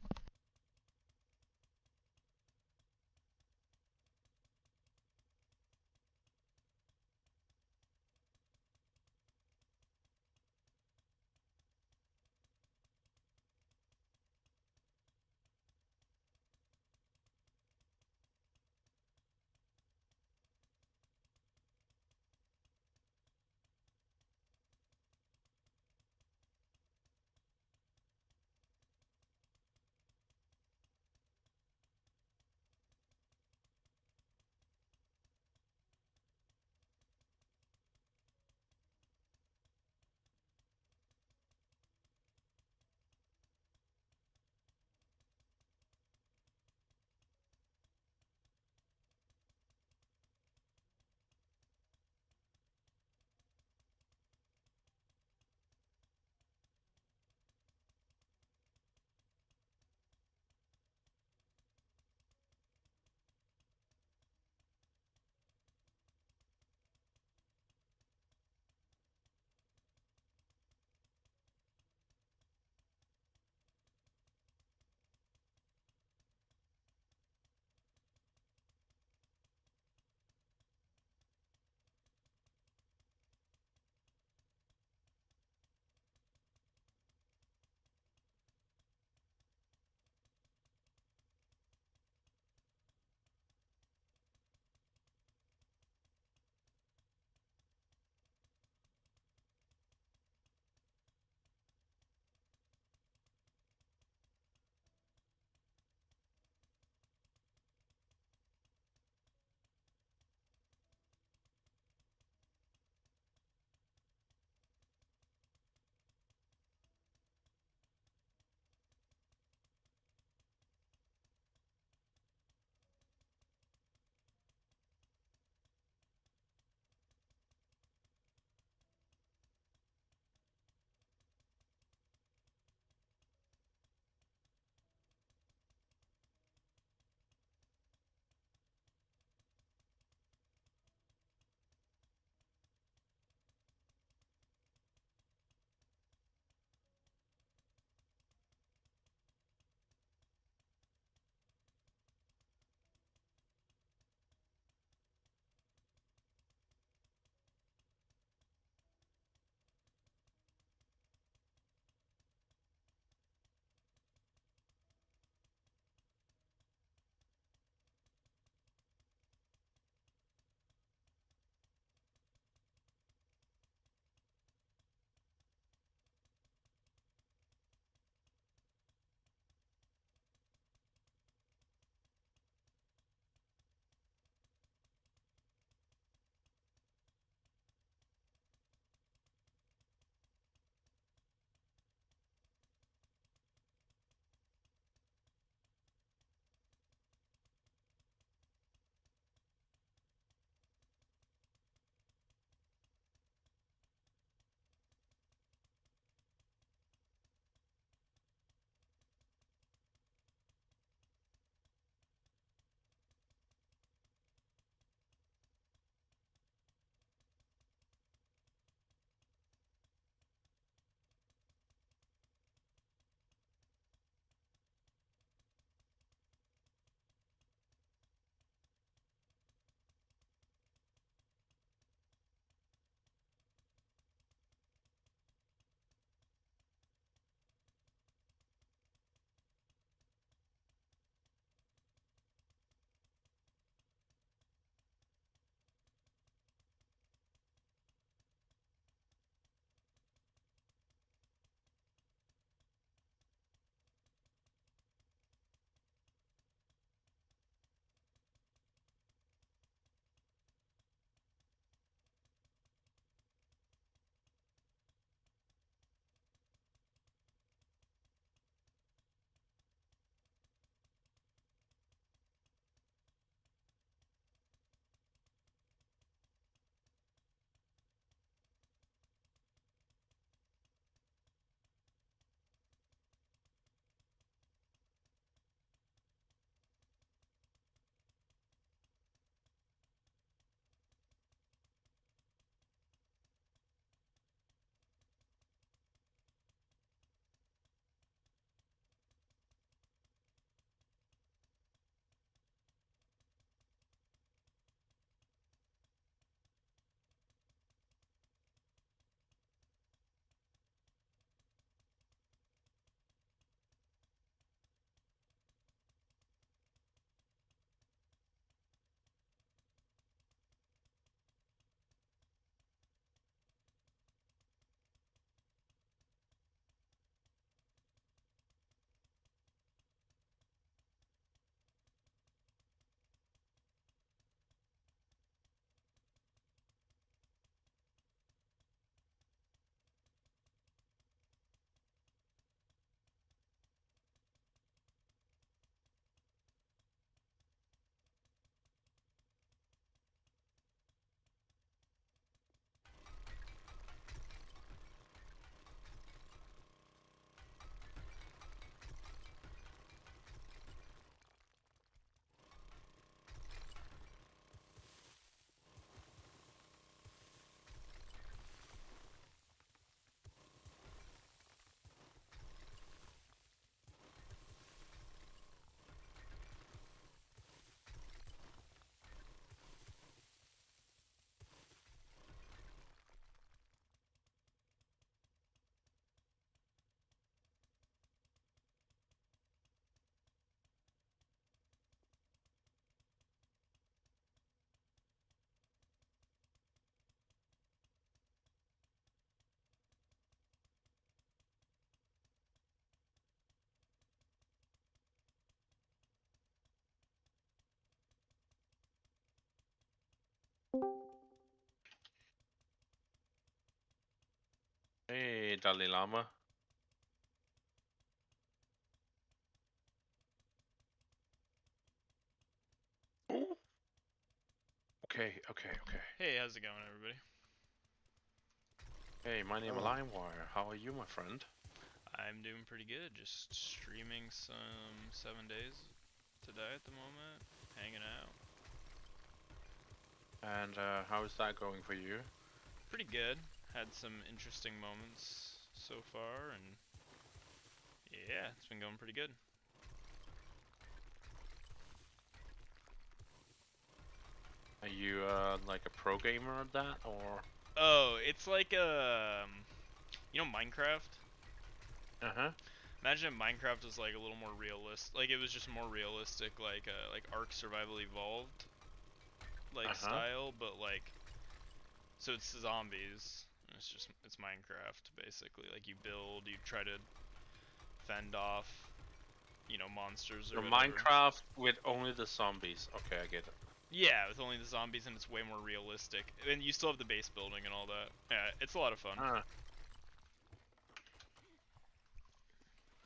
Hey, Dalai Lama. Ooh. Okay. Hey, how's it going, everybody? Hey, my name is LimeWire. How are you, my friend? I'm doing pretty good. Just streaming some 7 days today at the moment, hanging out. And how is that going for you? Pretty good. Had some interesting moments so far, and yeah, it's been going pretty good. Are you like a pro gamer at that, or? Oh, it's like you know Minecraft? Uh-huh. Imagine if Minecraft was like a little more realistic, like it was just more realistic, like Ark Survival Evolved, like style, but like, so it's zombies. It's Minecraft basically. Like you build, you try to fend off, you know, monsters or So whatever. Minecraft with only the zombies. Okay, I get it. Yeah, with only the zombies, and it's way more realistic. And you still have the base building and all that. Yeah, it's a lot of fun. Ah.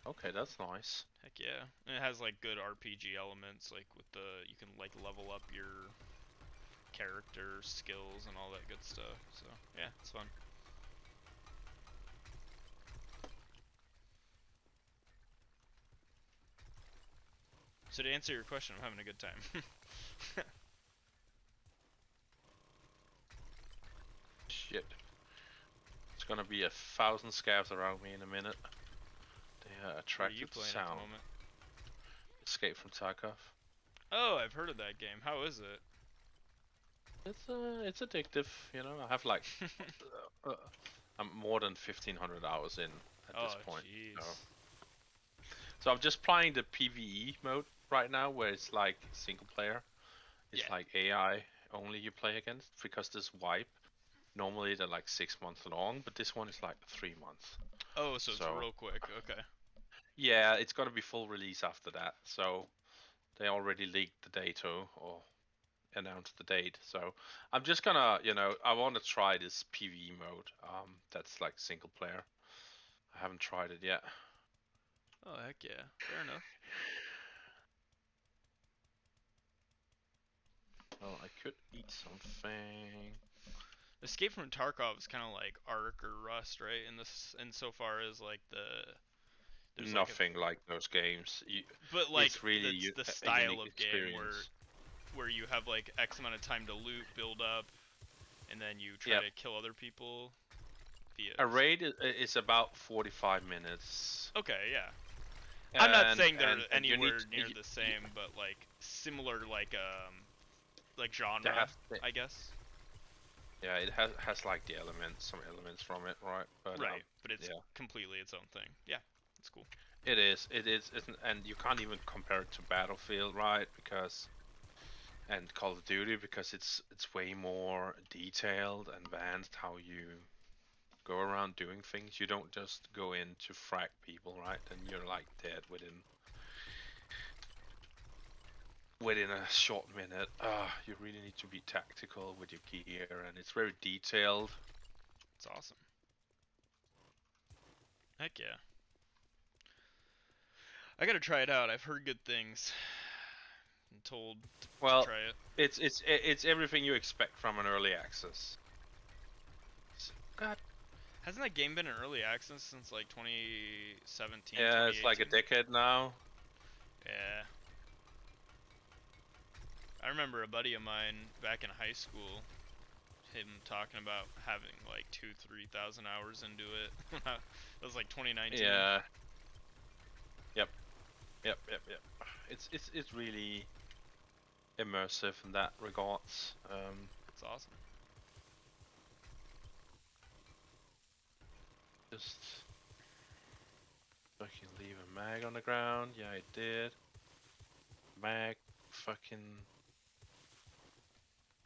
Okay, that's nice. Heck yeah. And it has like good RPG elements, like with the, you can like level up your character skills and all that good stuff. So yeah, it's fun. So to answer your question, I'm having a good time. Shit. It's gonna be 1,000 scavs around me in a minute. They are What are attracted you to playing at the sound. moment? Escape from Tarkov. Oh, I've heard of that game. How is it? It's addictive, you know. I have like I'm more than 1,500 hours in at this point. Jeez. So I'm just playing the PvE mode right now, where it's like single player. It's like AI only you play against, because this wipe, normally they're like 6 months long, but this one is like 3 months. Oh, so it's real quick. Okay. Yeah, it's gonna be full release after that. So they already leaked the date or announced the date. So I'm just gonna, you know, I want to try this PvE mode. That's like single player. I haven't tried it yet. Oh heck yeah, fair enough. Well, I could eat something. Escape from Tarkov is kind of like Ark or Rust, right? In so far as like there's Nothing like those games. But like it's really the a style unique of game experience. where you have like X amount of time to loot, build up, and then you try to kill other people. A raid is about 45 minutes. Okay, yeah. I'm not saying they're anywhere near the same, but like similar, like genre, I guess. Yeah, it has like the elements, some elements from it, right? But, but it's completely its own thing. Yeah, it's cool. It is, and you can't even compare it to Battlefield, right? And Call of Duty, because it's way more detailed and advanced how you go around doing things. You don't just go in to frag people, right? And you're like dead within a short minute. You really need to be tactical with your gear, and it's very detailed. It's awesome. Heck yeah. I gotta try it out. I've heard good things. I'm told to try it. It's everything you expect from an early access. God. Hasn't that game been in early access since like 2017? Yeah, it's like a decade now. Yeah. I remember a buddy of mine back in high school, him talking about having like 2,000-3,000 hours into it. It was like 2019. Yeah. Yep. It's really immersive in that regards. It's awesome. Just fucking leave a mag on the ground. Yeah, I did. Mag, fucking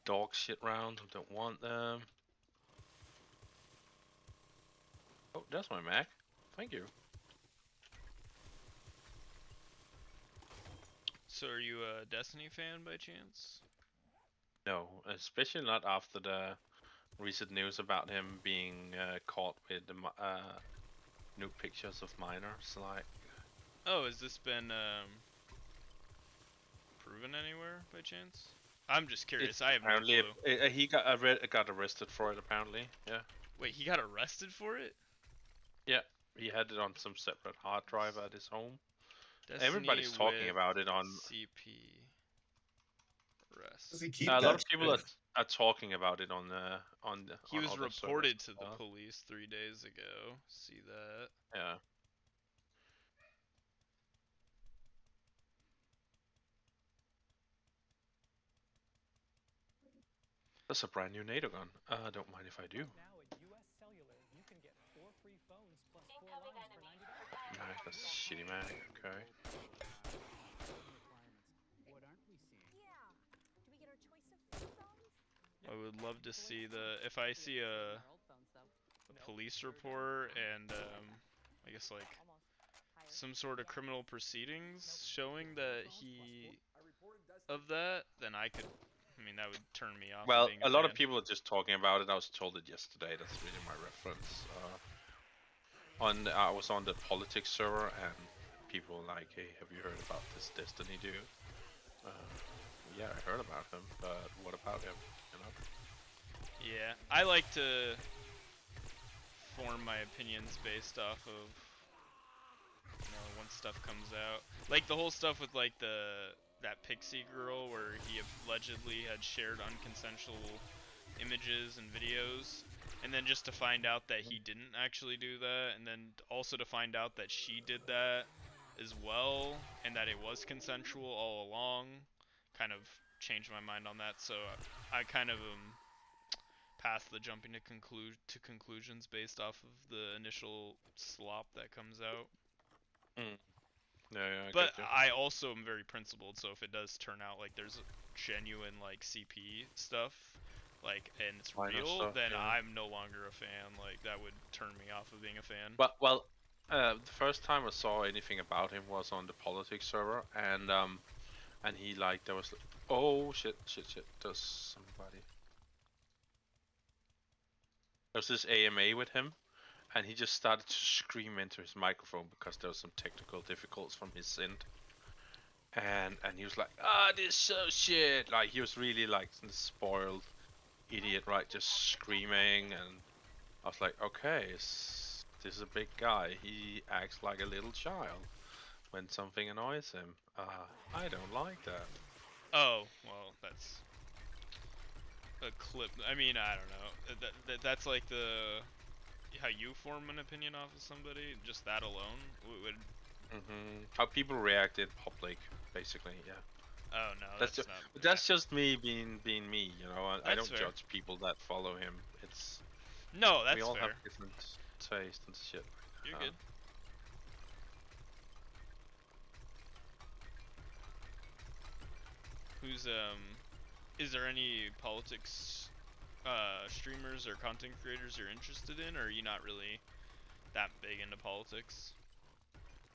dog shit round. I don't want them. Oh, that's my mag. Thank you. So are you a Destiny fan by chance? No, especially not after the recent news about him being caught with the nude pictures of minors. Like, Oh, has this been proven anywhere by chance? I'm just curious. I have no apparently clue. he got arrested for it. Apparently, yeah, Wait, he got arrested for it? yeah. He had it on some separate hard drive at his home. Destiny Everybody's talking with about it on. CP Does arrest. he keep A lot that of people shit? are talking about it on He on was other servers reported as to the well. police 3 days ago. See that? Yeah. That's a brand new NATO gun. Don't mind if I do. Now at US Cellular, you can get 4 free phones plus 4 lines for $90. Nice, that's shitty man. Okay. What aren't we seeing? Yeah. Do we get our choice of free phones? I would love to see if I see a police report and I guess like some sort of criminal proceedings showing that he of that, then I could. I mean, that would turn me off. Well, of being a lot of fan. people are just talking about it. I was told it yesterday. That's really my reference. I was on the politics server, and people were like, "Hey, have you heard about this Destiny dude?" Yeah, I heard about him, but what about him? You know? Yeah, I like to form my opinions based off of when stuff comes out. Like the whole stuff with like that Pixie girl where he allegedly had shared unconsensual images and videos, and then just to find out that he didn't actually do that, and then also to find out that she did that as well, and that it was consensual all along, kind of changed my mind on that. So I kind of past the jumping to conclusions based off of the initial slop that comes out. Mm. Yeah, I But get you. I also am very principled, so if it does turn out like there's genuine like CP stuff, like and it's Minor real, stuff, then yeah. I'm no longer a fan. Like that would turn me off of being a fan. Well, the first time I saw anything about him was on the politics server, and he like there was, oh shit, there's somebody. There was this AMA with him, and he just started to scream into his microphone because there was some technical difficulties from his end. And he was like, this so shit. Like he was really like some spoiled idiot, right? Just screaming, and I was like, okay, this is a big guy. He acts like a little child when something annoys him. I don't like that. Oh well, that's a clip. I mean, I don't know. That's like how you form an opinion off of somebody. Just that alone would. How people react in public, basically, yeah. Oh no, That's that's just, not. that's just me being me, you know. I That's don't fair. judge people that follow him. It's No, that's we all fair. have different taste and shit. You're good. Who's Is there any politics streamers or content creators you're interested in, or are you not really that big into politics?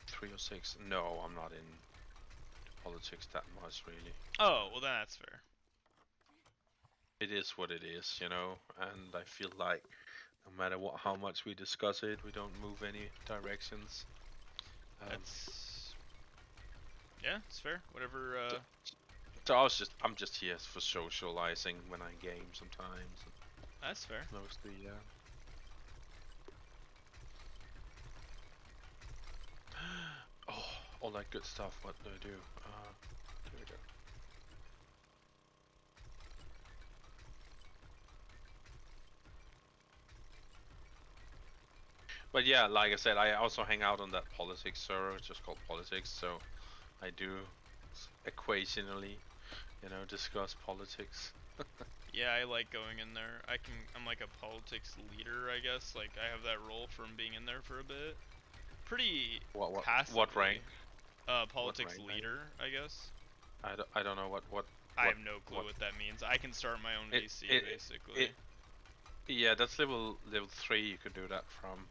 306. No, I'm not in politics that much, really. Oh, well then that's fair. It is what it is, you know. And I feel like no matter how much we discuss it, we don't move any directions. Yeah, it's fair. Whatever. So I'm just here for socializing when I game sometimes. That's fair. Mostly, yeah. Oh, all that good stuff. What do I do? There we go. But yeah, like I said, I also hang out on that politics server, it's just called politics. So I do occasionally, you know, discuss politics. Yeah, I like going in there. I'm like a politics leader, I guess. Like I have that role from being in there for a bit. Pretty passively. What rank? Politics rank, leader, I guess. I don't know what. I have no clue what that means. I can start my own VC basically. Yeah, that's level 3. You could do that from.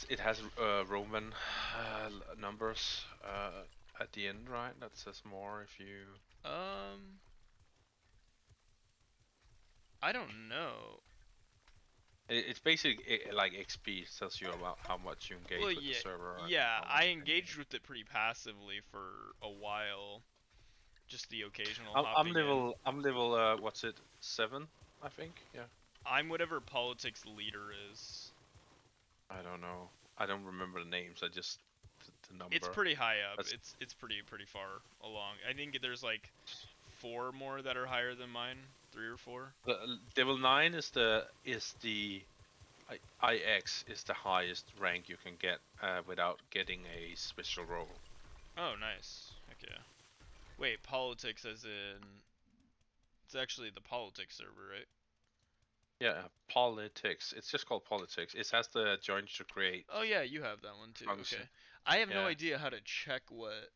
It has Roman numbers at the end, right? That says more if you Um, I don't know. It's basically like XP tells you about how much you engage Well, with the server. And yeah, how I many engaged with it pretty passively for a while. Just the occasional I'm hopping in. I'm level what's it, 7, I think. Yeah. I'm whatever politics leader is. I don't know. I don't remember the names. I just the number. It's pretty high up. That's- It's pretty far along. I think there's like 4 more that are higher than mine, 3 or 4. Level 9 is the IX is the highest rank you can get without getting a special role. Oh, nice. Okay. Wait, politics as in... It's actually the politics server, right? Yeah, politics. It's just called politics. It has the join to create Oh yeah, you have that one too. function. Okay. I have no Yeah. idea how to check what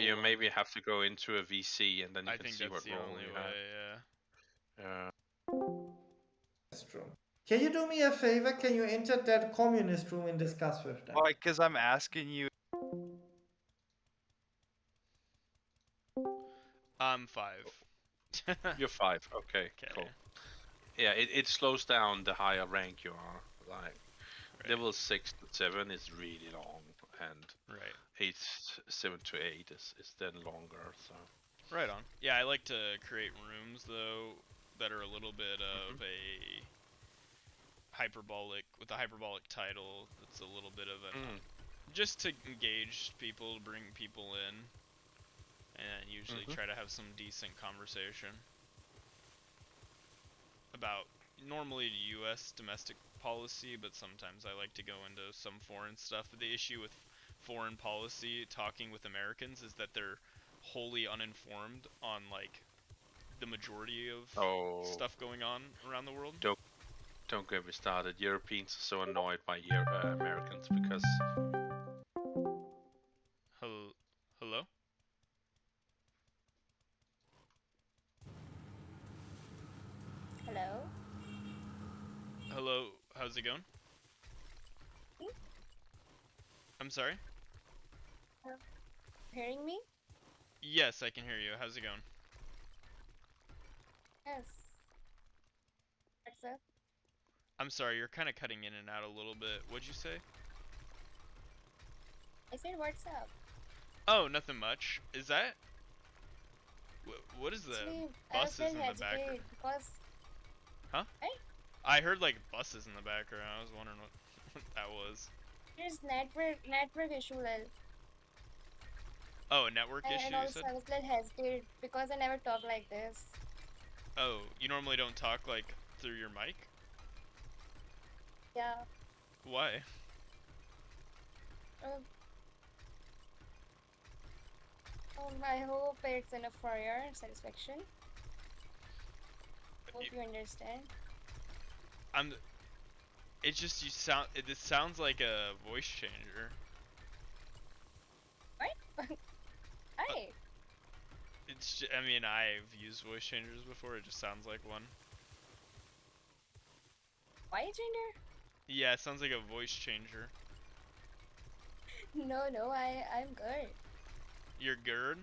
You role maybe I'm in. have to go into a VC and then you I can think see that's what the role only you way, have. yeah. Room. Can you do me a favor? Can you enter that communist room and discuss with them? Why? Because I'm asking you. I'm 5. You're 5. Okay, Okay. cool. Yeah, it slows down the higher rank you are. Like Right. level 6 to 7 is really long, and Right. 7 to 8 is then longer. So Right on. Yeah, I like to create rooms though that are a little bit of a hyperbolic with a hyperbolic title. It's a little bit of a just to engage people, bring people in, and usually try to have some decent conversation about normally U.S. domestic policy, but sometimes I like to go into some foreign stuff. The issue with foreign policy talking with Americans is that they're wholly uninformed on like the majority of stuff going on around the world. Don't get me started. Europeans are so annoyed by Americans because Hello? Hello? Hello, how's it going? I'm sorry? Hearing me? Yes, I can hear you. How's it going? Yes. What's up? I'm sorry, you're kind of cutting in and out a little bit. What'd you say? I said, what's up? Oh, nothing much. Is that... what is the Actually, I was buses little in the hesitate background? because Huh? Hey? I heard like buses in the background. I was wondering what that was. there's network issue. Oh, a network issue, And you also said? I was little hesitate because I never talk like this. Oh, you normally don't talk like through your mic? Yeah. Why? I hope it's enough for your satisfaction. Hope you understand. It's just you sound. It sounds like a voice changer. What? Hi. I mean, I've used voice changers before. It just sounds like one. Why gender? Yeah, it sounds like a voice changer. No, I'm good. You're good.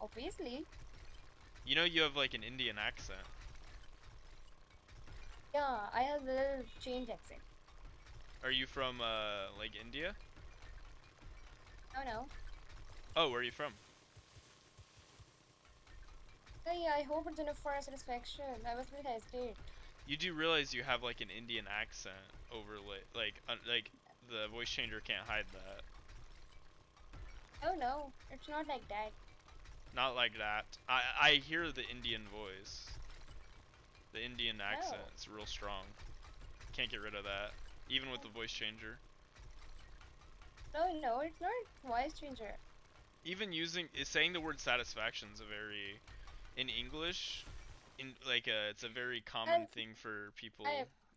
Obviously. You know you have like an Indian accent. Yeah, I have a little change accent. Are you from like India? No. Oh, where are you from? Hey, I hope it's enough for our satisfaction. I was a little hesitate. You do realize you have like an Indian accent overlay, like the voice changer can't hide that. Oh no, it's not like that. Not like that. I hear the Indian voice. The Indian accent. Oh. It's real strong. Can't get rid of that, even with the voice changer. No, it's not voice changer. Even saying the word satisfaction is a very, in English, it's a very common thing for people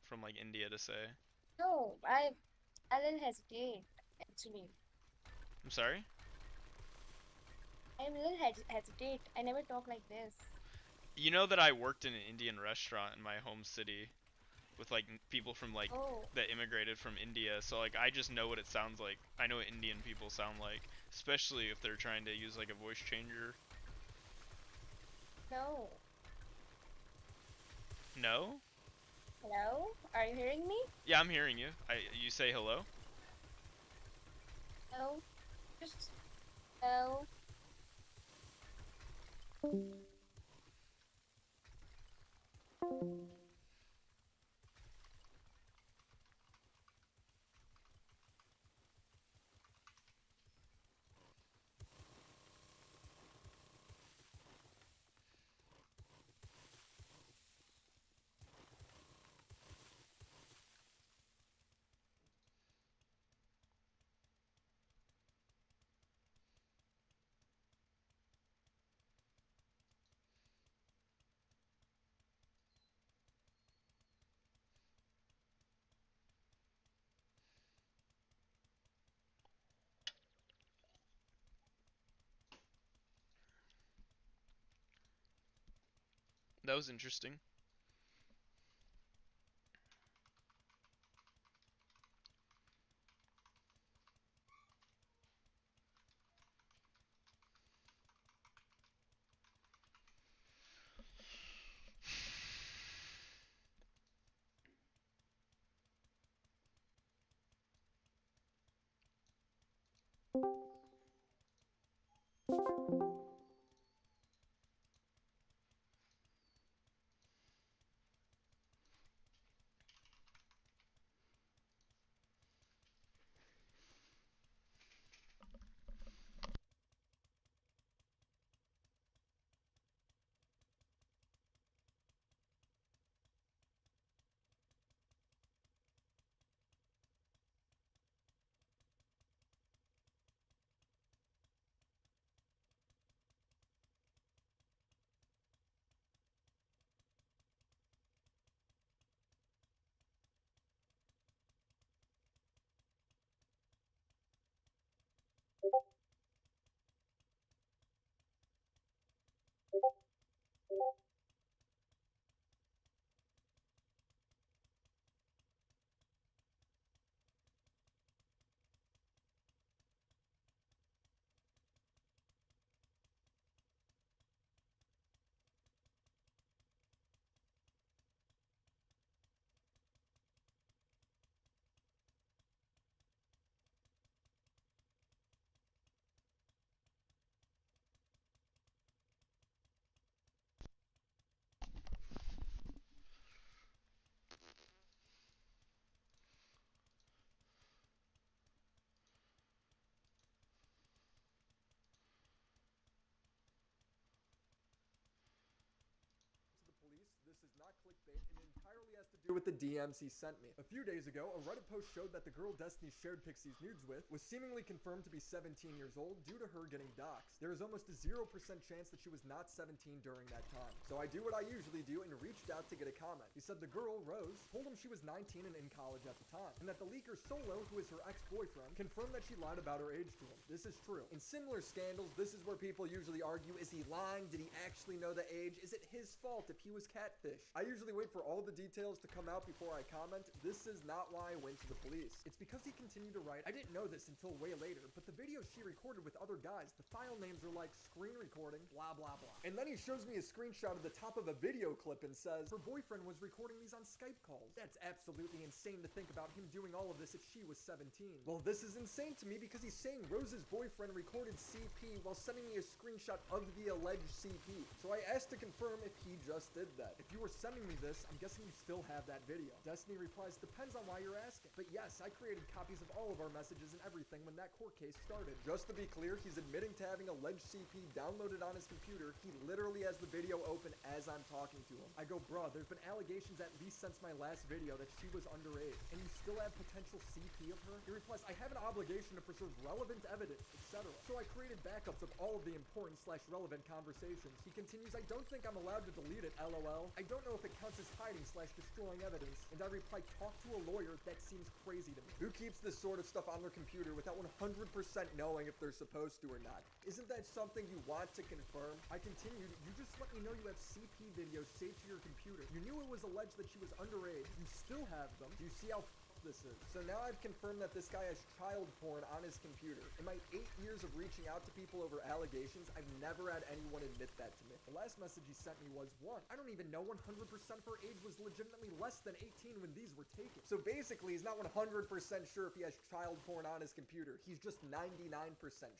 from like India to say. No, I little hesitate actually. I'm sorry? I'm a little hesitate. I never talk like this. You know that I worked in an Indian restaurant in my home city with like people from like Oh, that immigrated from India. So like I just know what it sounds like. I know what Indian people sound like, especially if they're trying to use like a voice changer. no. No? Hello? Are you hearing me? Yeah, I'm hearing you. You say hello? No. Just no. That was interesting. To the police, this is not clickbait and entirely has to do with the DMs he sent me. A few days ago, a Reddit post showed that the girl Destiny shared Pixie's nudes with was seemingly confirmed to be 17 years old due to her getting doxxed. There is almost a 0% chance that she was not 17 during that time. So I do what I usually do and reached out to get a comment. He said the girl, Rose, told him she was 19 and in college at the time, and that the leaker Solo, who is her ex-boyfriend, confirmed that she lied about her age to him. This is true. In similar scandals, this is where people usually argue, is he lying? Did he actually know the age? Is it his fault if he was catfish? I usually wait for all the details to come out before I comment. This is not why I went to the police. It's because he continued to write, I didn't know this until way later, but the videos she recorded with other guys, the file names are like screen recording, blah blah blah. And then he shows me a screenshot of the top of a video clip and says, her boyfriend was recording these on Skype calls. That's absolutely insane to think about him doing all of this if she was 17. Well, this is insane to me because he's saying Rose's boyfriend recorded CP while sending me a screenshot of the alleged CP. So I asked to confirm if he just did that. If you were sending me this, I'm guessing you still have that video. Destiny replies, depends on why you're asking. But yes, I created copies of all of our messages and everything when that court case started. Just to be clear, he's admitting to having alleged CP downloaded on his computer. He literally has the video open as I'm talking to him. I go, bruh, there's been allegations at least since my last video that she was underage, and you still have potential CP of her? He replies, I have an obligation to preserve relevant evidence, etc. So I created backups of all of the important/relevant conversations. He continues, I don't think I'm allowed to delete it, lol. I don't know if it counts as hiding/destroying evidence, and I reply, talk to a lawyer, that seems crazy to me. Who keeps this sort of stuff on their computer without 100% knowing if they're supposed to or not? Isn't that something you want to confirm? I continued, you just let me know you have CP videos saved to your computer. You knew it was alleged that she was underage. You still have them. Do you see how this is? So now I've confirmed that this guy has child porn on his computer. In my 8 years of reaching out to people over allegations, I've never had anyone admit that to me. The last message he sent me was, 1, I don't even know 100% of her age was legitimately less than 18 when these were taken. So basically, he's not 100% sure if he has child porn on his computer. He's just 99%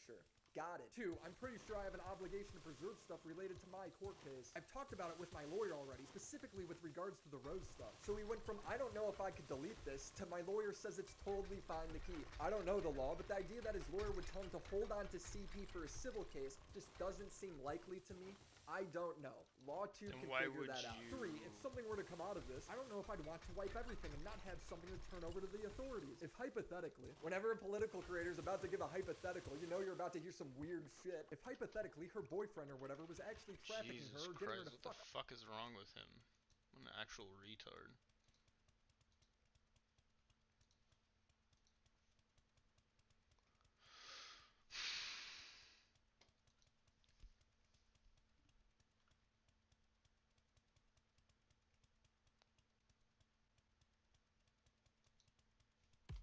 sure. Got it. 2, I'm pretty sure I have an obligation to preserve stuff related to my court case. I've talked about it with my lawyer already, specifically with regards to the Rose stuff. So he went from, I don't know if I could delete this, to my lawyer says it's totally fine to keep. I don't know the law, but the idea that his lawyer would tell him to hold on to CP for a civil case just doesn't seem likely to me. I don't know. Law 2 Then can why figure would that out. you- 3, if something were to come out of this, I don't know if I'd want to wipe everything and not have something to turn over to the authorities. If hypothetically, whenever a political creator is about to give a hypothetical, you know you're about to hear some weird shit. If hypothetically her boyfriend or whatever was actually trafficking Jesus her or getting her Christ, to what the fuck is wrong with him? What an actual retard.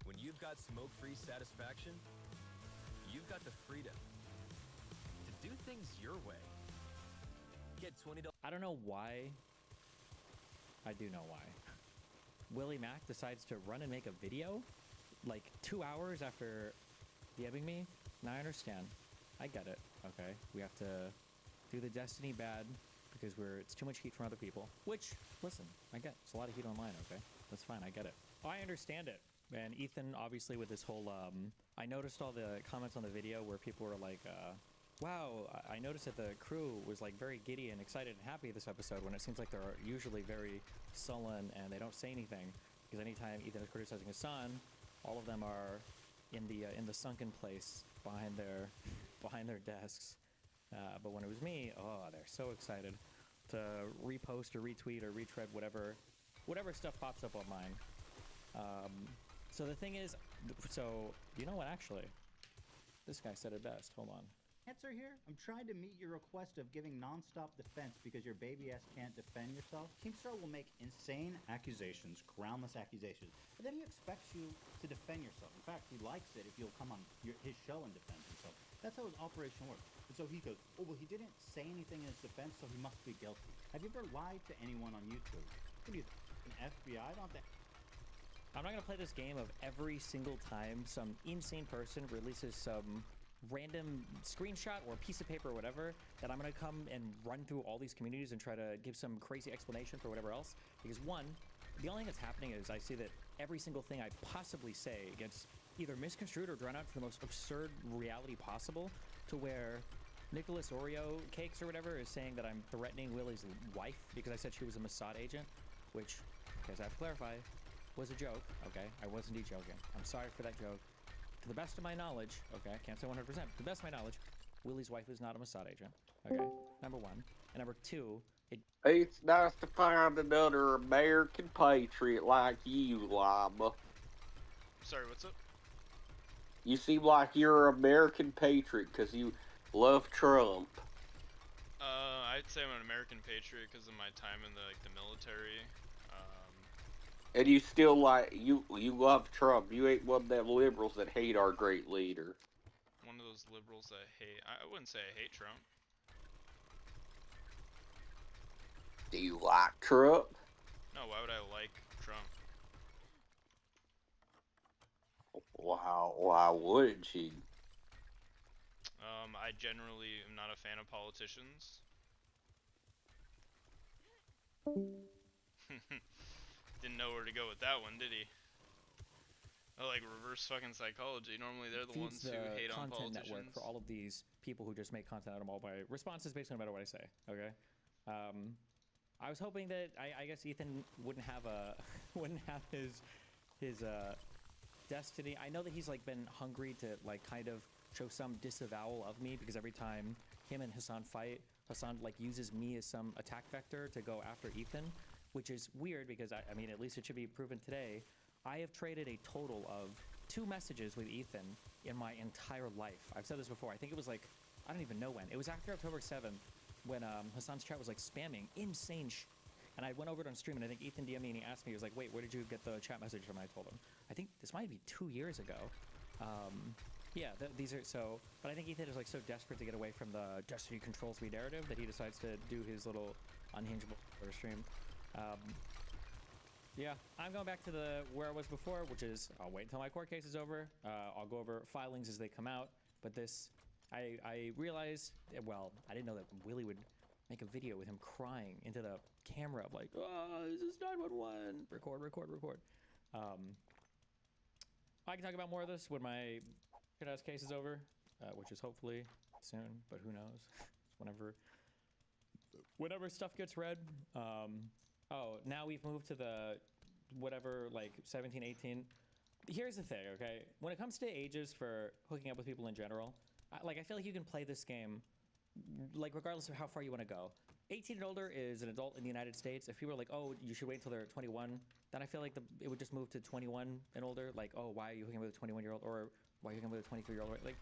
When you've got smoke-free satisfaction, you've got the freedom to do things your way. Get $20. I don't know why. I do know why. Willie Mac decides to run and make a video like 2 hours after DMing me. Now I understand. I get it. Okay, we have to do the Destiny bad because it's too much heat from other people. Which, listen, I get it's a lot of heat online. Okay, that's fine. I get it. I understand it. And Ethan, obviously, with this whole, I noticed all the comments on the video where people were like, wow, I noticed that the crew was like very giddy and excited and happy this episode when it seems like they're usually very sullen and they don't say anything. Because anytime Ethan is criticizing his son, all of them are in the sunken place behind their desks. But when it was me, oh, they're so excited to repost or retweet or retread whatever stuff pops up on mine. So the thing is, so you know what? Actually, this guy said it best. Hold on. Answer here. I'm trying to meet your request of giving non-stop defense because your baby ass can't defend yourself. Keemstar will make insane accusations, groundless accusations, but then he expects you to defend yourself. In fact, he likes it if you'll come on his show and defend himself. That's how his operation works. And so he goes, oh, well, he didn't say anything in his defense, so he must be guilty. Have you ever lied to anyone on YouTube? What are you, an FBI? I don't have to... I'm not going to play this game of every single time some insane person releases some random screenshot or piece of paper or whatever that I'm going to come and run through all these communities and try to give some crazy explanation for whatever else. Because one, the only thing that's happening is I see that every single thing I possibly say gets either misconstrued or drawn out to the most absurd reality possible, to where Nicholas Oreo Cakes or whatever is saying that I'm threatening Willie's wife because I said she was a Mossad agent, which, because I have to clarify, was a joke. Okay, I was indeed joking. I'm sorry for that joke. To the best of my knowledge, okay, I can't say 100%, to the best of my knowledge, Willie's wife is not a Mossad agent. Okay, number one. And number two, it's nice to find another American patriot like you, Lama. Sorry, what's up? You seem like you're an American patriot because you love Trump. I'd say I'm an American patriot because of my time in the military. And you still you love Trump. You ain't one of them liberals that hate our great leader. One of those liberals that hate. I wouldn't say I hate Trump. Do you like Trump? No, why would I like Trump? Wow, why wouldn't you? I generally am not a fan of politicians. Didn't know where to go with that one, did he? Oh, like reverse fucking psychology. Normally they're the ones who hate on content politicians. network for all of these people who just make content out of them all by responses basically no matter what I say. Okay. I was hoping that I guess Ethan wouldn't have his Destiny. I know that he's like been hungry to like kind of show some disavowal of me because every time him and Hassan fight, Hassan like uses me as some attack vector to go after Ethan, which is weird because I mean, at least it should be proven today. I have traded a total of 2 messages with Ethan in my entire life. I've said this before. I think it was like, I don't even know when. It was after October 7th when Hassan's chat was like spamming insane and I went over it on stream and I think Ethan DM'd me and he asked me, he was like, wait, where did you get the chat message from? I told him. I think this might be 2 years ago. Yeah, these are so, but I think Ethan is like so desperate to get away from the Destiny controls me narrative that he decides to do his little unhinged stream. Yeah, I'm going back to where I was before, which is I'll wait until my court case is over. I'll go over filings as they come out. But this, I realized, well, I didn't know that Willie would make a video with him crying into the camera of like, oh, this is 911. Record. I can talk about more of this when my shit-ass case is over, which is hopefully soon, but who knows? Whenever stuff gets read. Oh, now we've moved to the whatever, like 17, 18. Here's the thing, okay? When it comes to ages for hooking up with people in general, I feel like you can play this game, like regardless of how far you want to go. 18 and older is an adult in the United States. If people are like, oh, you should wait until they're 21, then I feel like it would just move to 21 and older. Like, oh, why are you hooking up with a 21-year-old? Or why are you hooking up with a 23-year-old? Like,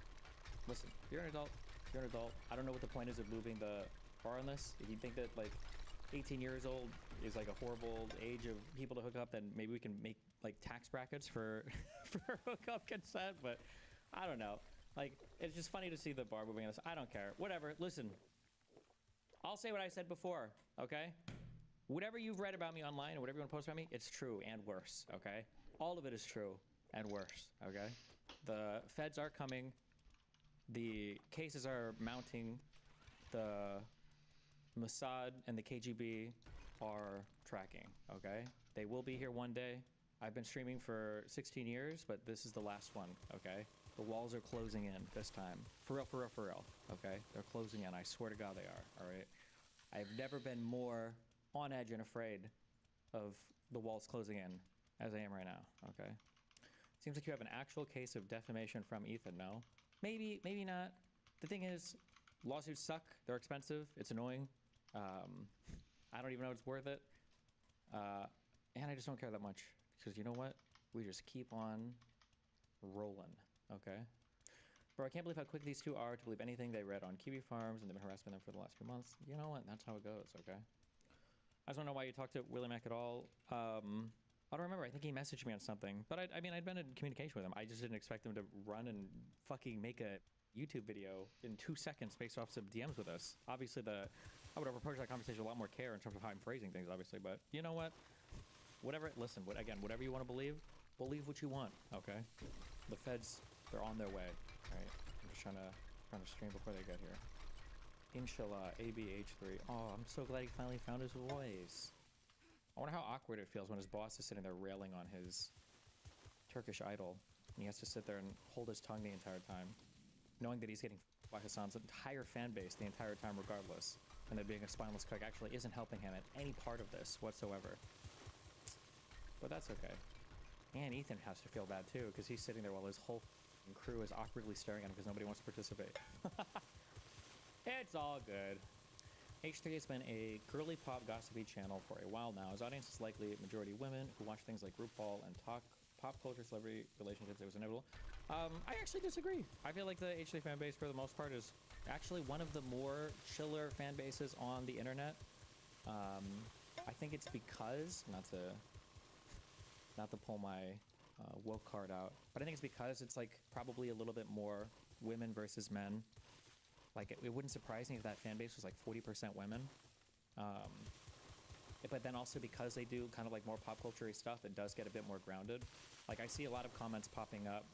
listen, you're an adult. You're an adult. I don't know what the point is of moving the bar on this. If you think that, like, 18 years old is like a horrible age of people to hook up, then maybe we can make like tax brackets for hookup consent, but I don't know. Like, it's just funny to see the bar moving on this. I don't care. Whatever. Listen, I'll say what I said before, okay? Whatever you've read about me online or whatever you want to post about me, it's true and worse, okay? All of it is true and worse, okay? The feds are coming. The cases are mounting. The Mossad and the KGB are tracking, okay? They will be here one day. I've been streaming for 16 years, but this is the last one, okay? The walls are closing in this time. For real, okay? They're closing in. I swear to God they are, all right? I've never been more on edge and afraid of the walls closing in as I am right now, okay? Seems like you have an actual case of defamation from Ethan, no? Maybe, maybe not. The thing is, lawsuits suck. They're expensive. It's annoying. I don't even know if it's worth it. And I just don't care that much. Because you know what? We just keep on rolling. Okay? Bro, I can't believe how quick these two are to believe anything they read on Kiwi Farms and they've been harassing them for the last few months. You know what? That's how it goes, okay? I just don't know why you talked to Willie Mac at all. I don't remember. I think he messaged me on something. But I mean, I'd been in communication with him. I just didn't expect him to run and fucking make a YouTube video in 2 seconds based off some DMs with us. Obviously, I would have approached that conversation with a lot more care in terms of how I'm phrasing things, obviously. But you know what? Whatever. Listen, again, whatever you want to believe what you want, okay? The feds, they're on their way, right? I'm just trying to stream before they get here. Inshallah, ABH3. Oh, I'm so glad he finally found his voice. I wonder how awkward it feels when his boss is sitting there railing on his Turkish idol, and he has to sit there and hold his tongue the entire time, knowing that he's getting by Hassan's entire fan base the entire time regardless, and that being a spineless cook actually isn't helping him at any part of this whatsoever. But that's okay. And Ethan has to feel bad too, because he's sitting there while his whole crew is awkwardly staring at him because nobody wants to participate. It's all good. H3 has been a girly pop gossipy channel for a while now. His audience is likely majority women who watch things like RuPaul and talk pop culture, celebrity relationships. It was inevitable. I actually disagree. I feel like the H3 fan base, for the most part, is actually one of the more chiller fan bases on the internet. I think it's because, not to pull my woke card out, but I think it's because it's like probably a little bit more women versus men. Like it wouldn't surprise me if that fan base was like 40% women. But then also because they do kind of like more pop culture-y stuff, it does get a bit more grounded. Like I see a lot of comments popping up,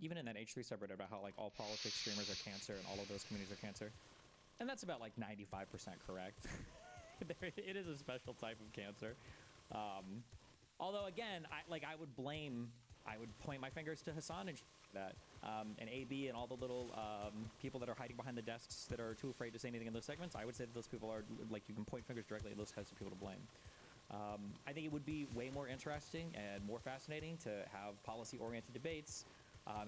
even in that H3 subreddit, about how like all politics streamers are cancer and all of those communities are cancer. And that's about like 95% correct. It is a special type of cancer. Although again, I would point my fingers to Hassan and that, and AB and all the little people that are hiding behind the desks that are too afraid to say anything in those segments. I would say that those people are, like, you can point fingers directly at those types of people to blame. I think it would be way more interesting and more fascinating to have policy-oriented debates.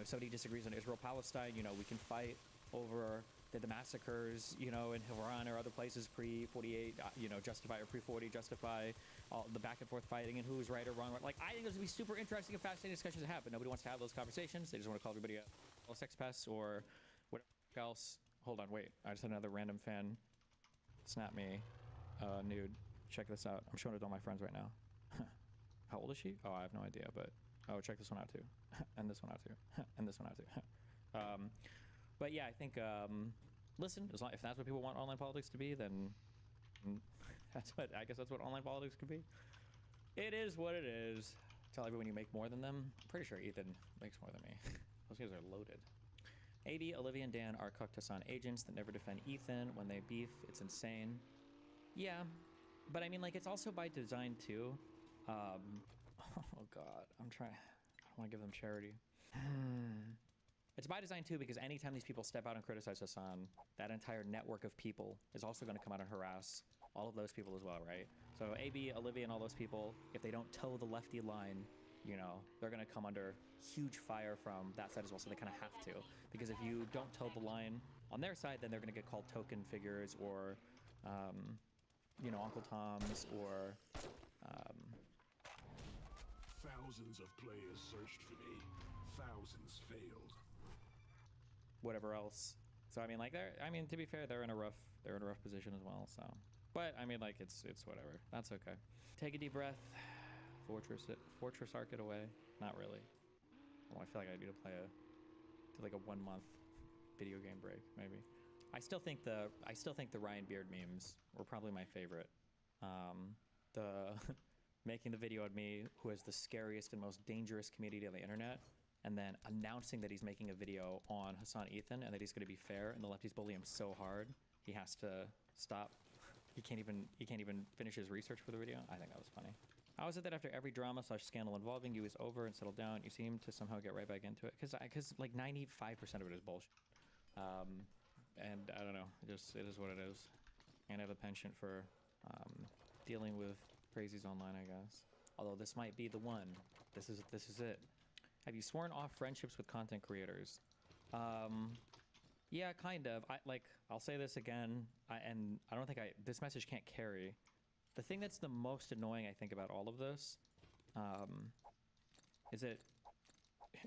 If somebody disagrees on Israel-Palestine, you know, we can fight over did the massacres, you know, in Iran or other places pre-48, you know, justify, or pre-40 justify all the back and forth fighting and who's right or wrong. Like, I think those would be super interesting and fascinating discussions to have, but nobody wants to have those conversations. They just want to call everybody a sex pest or whatever else. Hold on, wait. I just had another random fan snap me nude. Check this out. I'm showing it to all my friends right now. How old is she? Oh, I have no idea, but oh, check this one out too. And this one out too. And this one out too. But yeah, I think listen, as long, if that's what people want online politics to be, then I guess that's what online politics could be. It is what it is. Tell everyone you make more than them. I'm pretty sure Ethan makes more than me. Those guys are loaded. AB, Olivia, and Dan are Coctesan agents that never defend Ethan when they beef. It's insane. Yeah, but I mean, like, it's also by design too. Oh God, I don't want to give them charity. It's by design too, because anytime these people step out and criticize Hassan, that entire network of people is also going to come out and harass all of those people as well, right? So AB, Olivia, and all those people, if they don't toe the lefty line, you know, they're going to come under huge fire from that side as well, so they kind of have to. Because if you don't toe the line on their side, then they're going to get called token figures or, you know, Uncle Toms or... Thousands of players searched for me. Thousands failed. Whatever else. So I mean, like, to be fair, they're in a rough position as well. So, but I mean, like, it's whatever. That's okay. Take a deep breath. Fortress arc it away. Not really. Well, I feel like I need to play a 1 month video game break maybe. I still think the Ryan Beard memes were probably my favorite. The making the video of me who has the scariest and most dangerous community on the internet, and then announcing that he's making a video on Hassan Ethan and that he's going to be fair, and the lefties bully him so hard he has to stop. He can't even finish his research for the video. I think that was funny. How is it that after every drama / scandal involving you is over and settled down, you seem to somehow get right back into it? Because like 95% of it is bullshit. And I don't know, it is what it is. And I have a penchant for dealing with crazies online, I guess. Although this might be the one. This is it. Have you sworn off friendships with content creators? Yeah, kind of. I'll say this again, and I don't think this message can't carry. The thing that's the most annoying, I think, about all of this, is that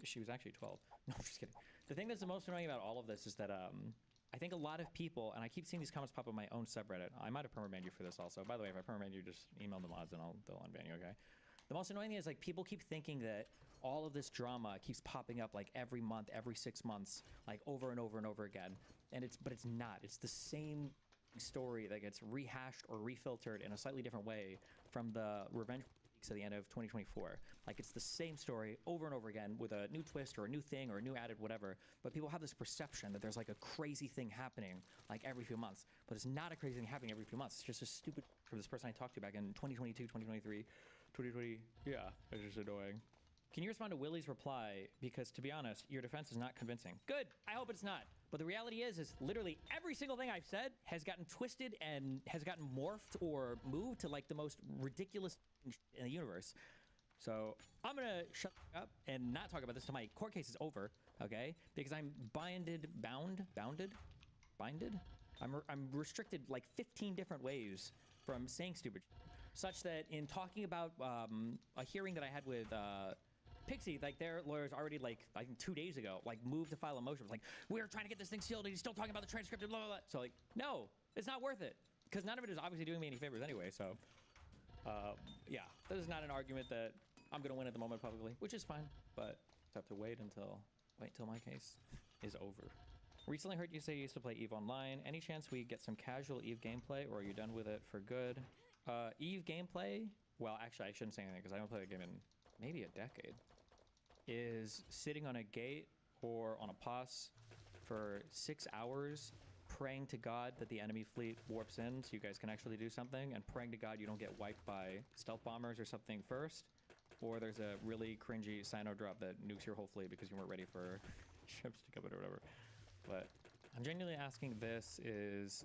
she was actually 12. No, I'm just kidding. The thing that's the most annoying about all of this is that I think a lot of people, and I keep seeing these comments pop up on my own subreddit. I might have permabanned you for this also. By the way, if I permabanned you, just email the mods and they'll unban you, okay? The most annoying thing is, like, people keep thinking that all of this drama keeps popping up like every month, every 6 months, like over and over and over again. But it's not. It's the same story that gets rehashed or refiltered in a slightly different way from the revenge weeks at the end of 2024. Like, it's the same story over and over again with a new twist or a new thing or a new added whatever. But people have this perception that there's like a crazy thing happening like every few months. But it's not a crazy thing happening every few months. It's just a stupid for this person I talked to back in 2022, 2023, 2020. Yeah, it's just annoying. Can you respond to Willie's reply? Because to be honest, your defense is not convincing. Good. I hope it's not. But the reality is literally every single thing I've said has gotten twisted and has gotten morphed or moved to like the most ridiculous in the universe. So I'm gonna shut up and not talk about this till my court case is over, okay? Because I'm bounded. I'm restricted like 15 different ways from saying stupid shit, such that in talking about a hearing that I had with Pixie, like, their lawyers already, like, I think 2 days ago, like, moved to file a motion. It was like, we're trying to get this thing sealed and he's still talking about the transcript and blah, blah, blah. So, like, no, it's not worth it. Because none of it is obviously doing me any favors anyway, so. Yeah, this is not an argument that I'm going to win at the moment publicly, which is fine. But I have to wait until my case is over. Recently heard you say you used to play EVE Online. Any chance we get some casual EVE gameplay, or are you done with it for good? EVE gameplay, well, actually, I shouldn't say anything because I haven't played the game in maybe a decade. Is sitting on a gate or on a pos for 6 hours, praying to God that the enemy fleet warps in so you guys can actually do something, and praying to God you don't get wiped by stealth bombers or something first, or there's a really cringy Sino drop that nukes your whole fleet because you weren't ready for ships to come in or whatever. But I'm genuinely asking this is,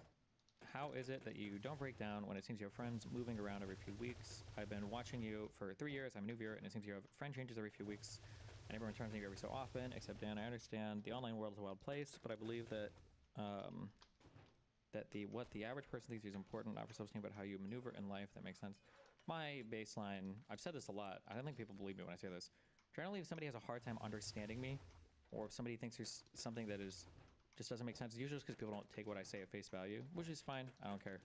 how is it that you don't break down when it seems you have friends moving around every few weeks? I've been watching you for 3 years. I'm a new viewer, and it seems you have friend changes every few weeks, and everyone turns on you every so often, except Dan. I understand the online world is a wild place, but I believe that that what the average person thinks is important, not for something about how you maneuver in life. That makes sense. My baseline, I've said this a lot. I don't think people believe me when I say this. Generally, if somebody has a hard time understanding me, or if somebody thinks there's something that is just doesn't make sense, it's usually just because people don't take what I say at face value, which is fine. I don't care.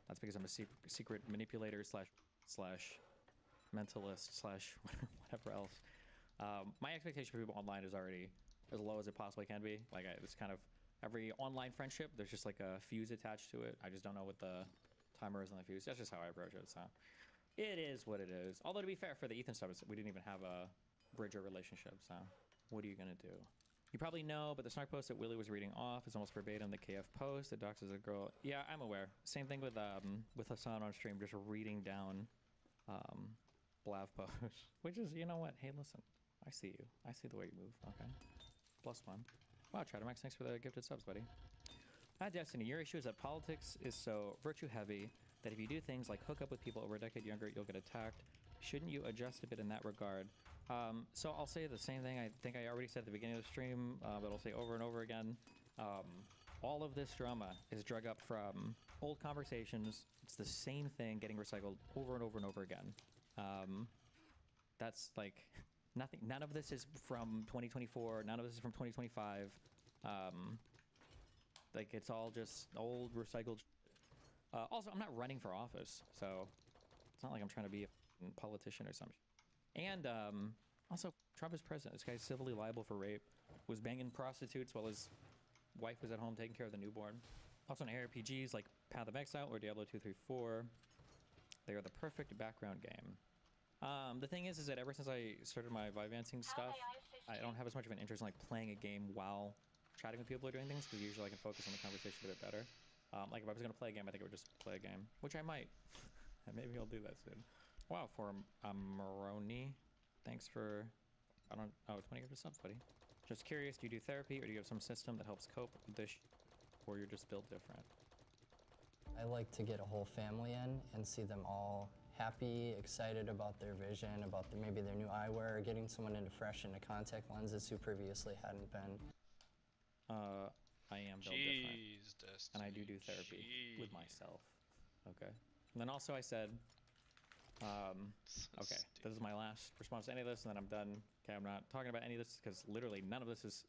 That's because I'm a secret manipulator slash mentalist slash whatever else. My expectation for people online is already as low as it possibly can be. Like, it's kind of every online friendship, there's just like a fuse attached to it. I just don't know what the timer is on the fuse. That's just how I approach it. So it is what it is. Although, to be fair, for the Ethan stuff, we didn't even have a bridge or relationship. So what are you gonna do? You probably know, but the snark post that Willie was reading off is almost verbatim the KF post that doxes a girl. Yeah, I'm aware. Same thing with Hassan on stream, just reading down Blav post, which is, you know what? Hey, listen, I see you. I see the way you move. Okay, +1. Wow, Chattermax, thanks for the gifted subs, buddy. Destiny, your issue is that politics is so virtue heavy that if you do things like hook up with people over a decade younger, you'll get attacked. Shouldn't you adjust a bit in that regard? So I'll say the same thing I think I already said at the beginning of the stream, but I'll say over and over again. All of this drama is drug up from old conversations. It's the same thing getting recycled over and over and over again. That's like nothing. None of this is from 2024. None of this is from 2025. Like, it's all just old recycled. Also, I'm not running for office, so it's not like I'm trying to be a politician or something. And also, Trump is president. This guy's civilly liable for rape. Was banging prostitutes while his wife was at home taking care of the newborn. Also, in ARPGs like Path of Exile or Diablo 2-3-4, they are the perfect background game. The thing is that ever since I started my Vivancing stuff, I don't have as much of an interest in like playing a game while chatting with people or doing things, because usually I can focus on the conversation a bit better. Like if I was gonna play a game, I think I would just play a game, which I might. And maybe I'll do that soon. Wow, for Maroni, thanks for 20 gifted subs, buddy. Just curious, do you do therapy or do you have some system that helps cope with this, or you're just built different? I like to get a whole family in and see them all happy, excited about their vision, about maybe their new eyewear, getting someone into fresh into contact lenses who previously hadn't been. I am built different, and I do therapy with myself. Okay. And then also I said, okay, this is my last response to any of this, and then I'm done. Okay, I'm not talking about any of this because literally none of this is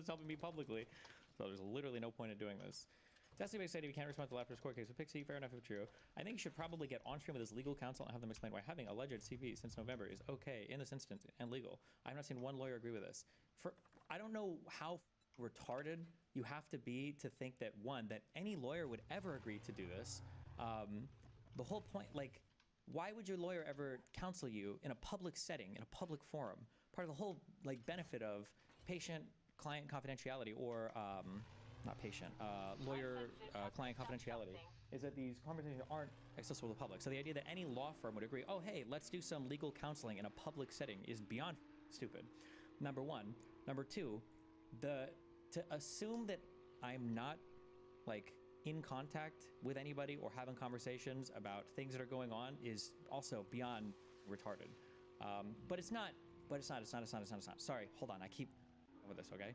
helping me publicly, so there's literally no point in doing this. Destiny said if you can't respond to Laughter's court case with Pixie, fair enough if true. I think you should probably get on stream with his legal counsel and have them explain why having alleged CV since November is okay in this instance and legal. I have not seen one lawyer agree with this. I don't know how retarded you have to be to think that, one, that any lawyer would ever agree to do this. The whole point, like, why would your lawyer ever counsel you in a public setting, in a public forum? Part of the whole, like, benefit of patient-client confidentiality, or not patient, lawyer-client confidentiality, is that these conversations aren't accessible to the public. So the idea that any law firm would agree, oh, hey, let's do some legal counseling in a public setting is beyond stupid. Number one. Number two, to assume that I'm not, like, in contact with anybody or having conversations about things that are going on is also beyond retarded. But it's not. Sorry, hold on. I keep with this, okay?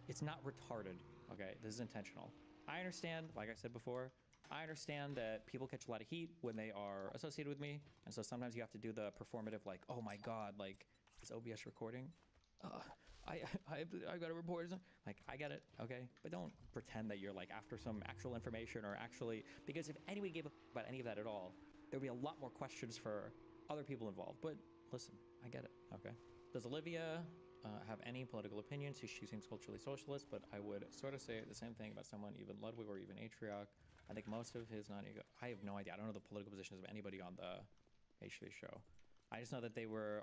It's not retarded, okay? This is intentional. I understand, like I said before, I understand that people catch a lot of heat when they are associated with me. And so sometimes you have to do the performative, like, oh my God, like, is OBS recording? I got to report. Like, I get it, okay? But don't pretend that you're, like, after some actual information or actually, because if anybody gave a about any of that at all, there'd be a lot more questions for other people involved. But listen, I get it, okay? Does Olivia have any political opinions? She seems culturally socialist, but I would sort of say the same thing about someone, even Ludwig or even Atrioc. I think most of his non-ego, I have no idea. I don't know the political positions of anybody on the H3 show. I just know that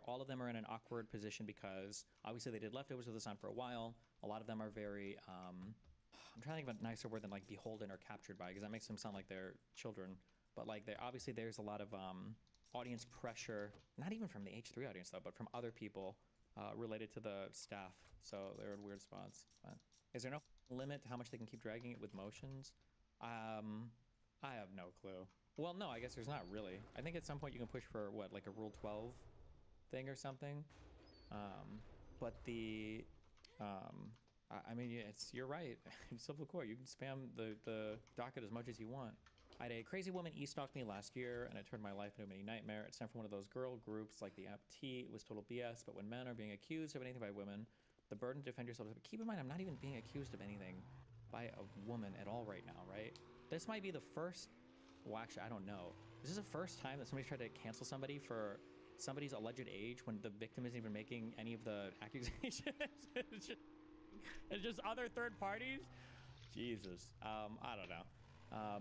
all of them are in an awkward position because obviously they did Leftovers with the Sun for a while. A lot of them are very, I'm trying to think of a nicer word than like beholden or captured by, because that makes them sound like they're children. But like obviously there's a lot of audience pressure, not even from the H3 audience though, but from other people related to the staff. So they're in weird spots. But is there no limit to how much they can keep dragging it with motions? I have no clue. Well, no, I guess there's not really. I think at some point you can push for, what, like a Rule 12 thing or something? But the I mean, you're right. In civil court, you can spam the docket as much as you want. I had a crazy woman e-stalk me last year, and it turned my life into a mini nightmare. It's time for one of those girl groups like the App T. It was total BS, but when men are being accused of anything by women, the burden to defend yourself. But keep in mind, I'm not even being accused of anything by a woman at all right now, right? This might be the first. Well, actually, I don't know. This is the first time that somebody's tried to cancel somebody for somebody's alleged age when the victim isn't even making any of the accusations. It's just other third parties. Jesus. I don't know. I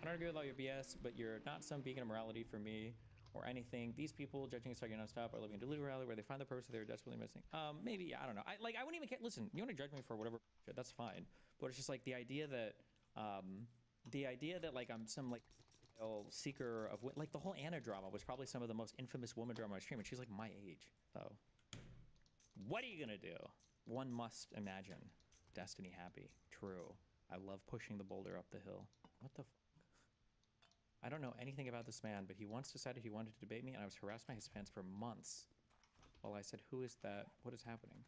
don't agree with all your BS, but you're not some beacon of morality for me or anything. These people judging us talking nonstop are living in delusional reality where they find the person they were desperately missing. Maybe, I don't know. I wouldn't even care. Listen, you want to judge me for whatever shit, that's fine. But it's just like the idea that like I'm some like seeker of like the whole Anna drama was probably some of the most infamous woman drama on stream, and she's like my age. So what are you gonna do? One must imagine Destiny happy. True. I love pushing the boulder up the hill. What the I don't know anything about this man, but he once decided he wanted to debate me, and I was harassed by his fans for months. While I said, who is that? What is happening?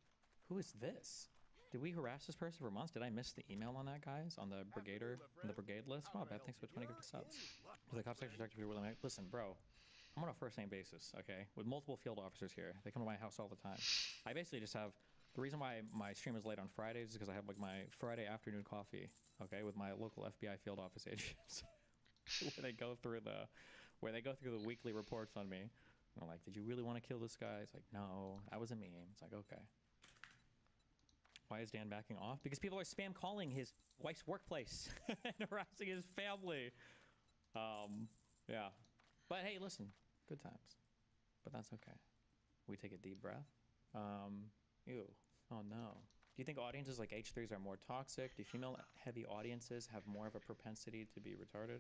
Who is this? Did we harass this person for months? Did I miss the email on that, guys? On the brigader, on the brigade list? Oh, bad thanks for 20 gifted subs. The cops actually talked to people. Listen, bro, I'm on a first name basis, okay? With multiple field officers here. They come to my house all the time. I basically just have, the reason why my stream is late on Fridays is because I have like my Friday afternoon coffee, okay, with my local FBI field office agents. where they go through the weekly reports on me. And I'm like, did you really want to kill this guy? It's like, no, that was a meme. It's like, okay. Why is Dan backing off? Because people are spam calling his wife's workplace and harassing his family. Yeah. But hey, listen, good times. But that's okay. We take a deep breath. Ew. Oh no. Do you think audiences like H3s are more toxic? Do female-heavy audiences have more of a propensity to be retarded?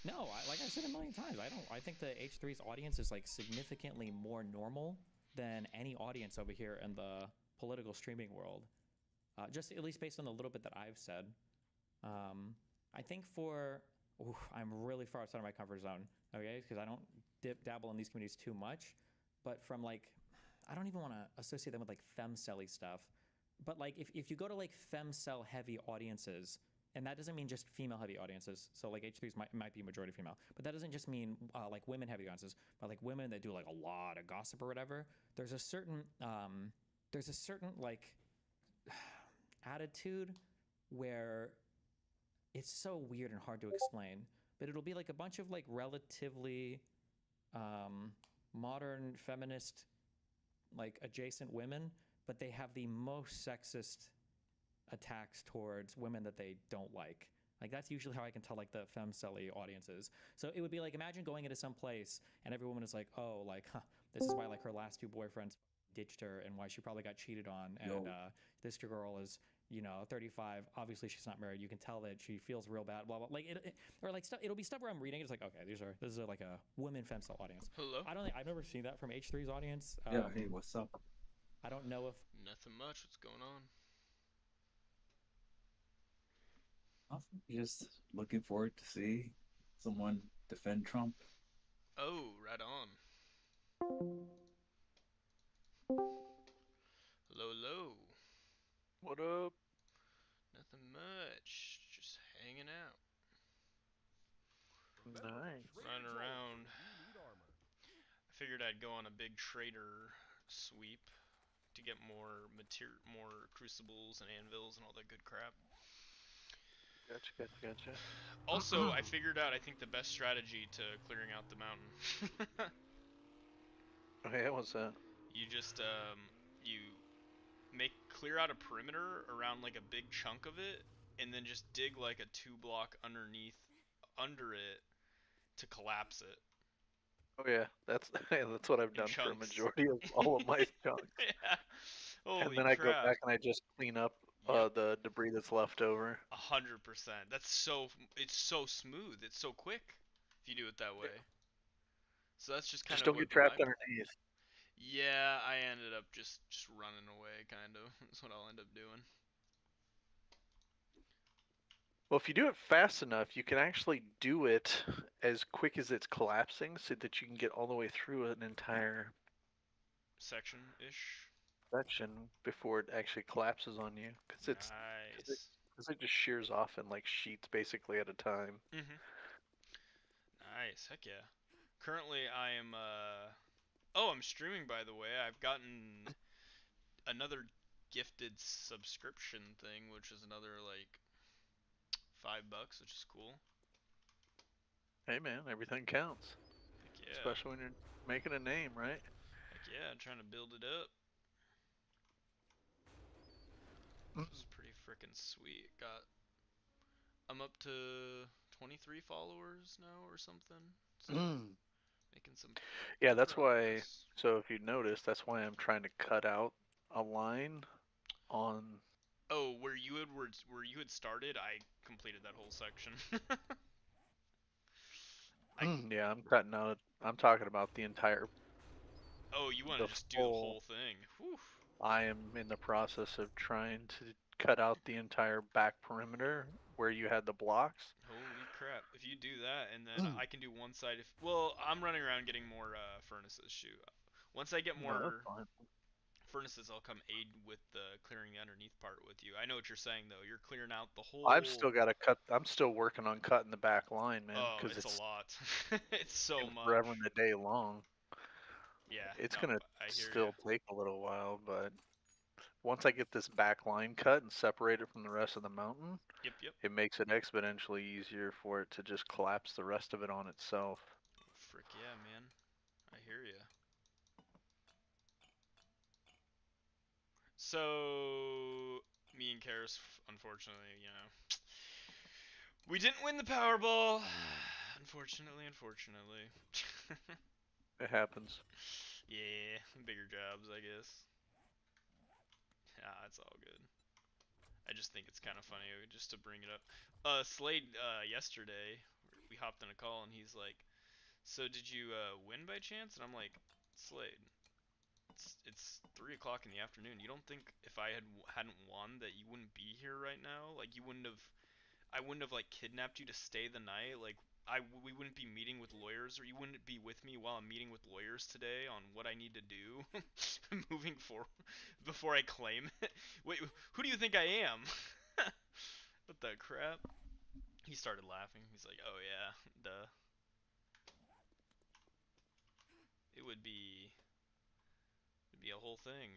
No, like I said a million times, I think the H3's audience is like significantly more normal than any audience over here in the political streaming world. Just at least based on the little bit that I've said. I think I'm really far outside of my comfort zone, okay? Because I don't dabble in these communities too much. But from like, I don't even want to associate them with like femcelly stuff. But like, if you go to like femcel heavy audiences, and that doesn't mean just female heavy audiences. So like H3s might be majority female, but that doesn't just mean like women heavy audiences, but like women that do like a lot of gossip or whatever. There's a certain like attitude where it's so weird and hard to explain, but it'll be like a bunch of like relatively modern feminist like adjacent women, but they have the most sexist attacks towards women that they don't like. Like that's usually how I can tell like the femcelly audiences. So it would be like, imagine going into some place and every woman is like, oh, like, this is why like her last two boyfriends ditched her and why she probably got cheated on. And this girl is, 35. Obviously she's not married. You can tell that she feels real bad, blah, blah. Like or like stuff, it'll be stuff where I'm reading. It's like, okay, this is like a women femcel audience. Hello? I've never seen that from H3's audience. Yeah, hey, what's up? I don't know if... Nothing much. What's going on? Awesome. Just looking forward to see someone defend Trump. Oh, right on. Hello. What up? Nothing much. Just hanging out. Nice. Running around. I figured I'd go on a big trader sweep to get more crucibles and anvils and all that good crap. Gotcha. Also, I figured out, I think, the best strategy to clearing out the mountain. Okay, what's that? You just, you clear out a perimeter around, like, a big chunk of it, and then just dig, like, a 2-block under it to collapse it. Oh yeah, that's what I've done for a majority of all of my chunks. Yeah. Holy and then I crap. go back and I just clean up the debris that's left over. 100%. It's so smooth. It's so quick if you do it that way. So that's just kind Just of don't get trapped underneath. Yeah, I ended up just running away, kind of. That's what I'll end up doing. Well, if you do it fast enough, you can actually do it as quick as it's collapsing so that you can get all the way through an entire section-ish. section before it actually collapses on you, because Nice. it just shears off in like sheets basically at a time. Mhm. Nice. Heck yeah. Currently, I am. Oh, I'm streaming, by the way. I've gotten another gifted subscription thing, which is another like $5, which is cool. Hey man, everything counts. Heck yeah. Especially when you're making a name, right? Heck yeah, I'm trying to build it up. This is pretty freaking sweet. I'm up to 23 followers now or something. So making some. Yeah, that's why. progress. So if you notice, that's why I'm trying to cut out a line on. Oh, where you had started, I completed that whole section. Yeah, I'm cutting out. I'm talking about the entire. Oh, you want to the just do the whole thing? Whew. I am in the process of trying to cut out the entire back perimeter where you had the blocks. Holy crap! If you do that, and then I can do one side. Well, I'm running around getting more furnaces. Shoot. Once I get No, that's more fine. furnaces, I'll come aid with the clearing the underneath part with you. I know what you're saying though. You're clearing out the whole. I've still got to cut. I'm still working on cutting the back line, man, Oh, because it's a lot. It's so much. forever and a day long. Yeah. It's no, gonna I hear still take a little while, but once I get this back line cut and separate it from the rest of the mountain, Yep. it makes it exponentially easier for it to just collapse the rest of it on itself. Frick yeah, man. I hear ya. So, me and Karis, unfortunately, we didn't win the Powerball. Unfortunately. It happens. Yeah, bigger jobs, I guess. It's all good. I just think it's kind of funny just to bring it up. Slade, yesterday, we hopped on a call and he's like, "So did you win by chance?" And I'm like, "Slade, it's 3 o'clock in the afternoon. You don't think if I hadn't won that you wouldn't be here right now? Like I wouldn't have like kidnapped you to stay the night. Like we wouldn't be meeting with lawyers, or you wouldn't be with me while I'm meeting with lawyers today on what I need to do moving forward before I claim it. Wait, who do you think I am?" What the crap? He started laughing. He's like, "Oh yeah, duh. It'd be a whole thing."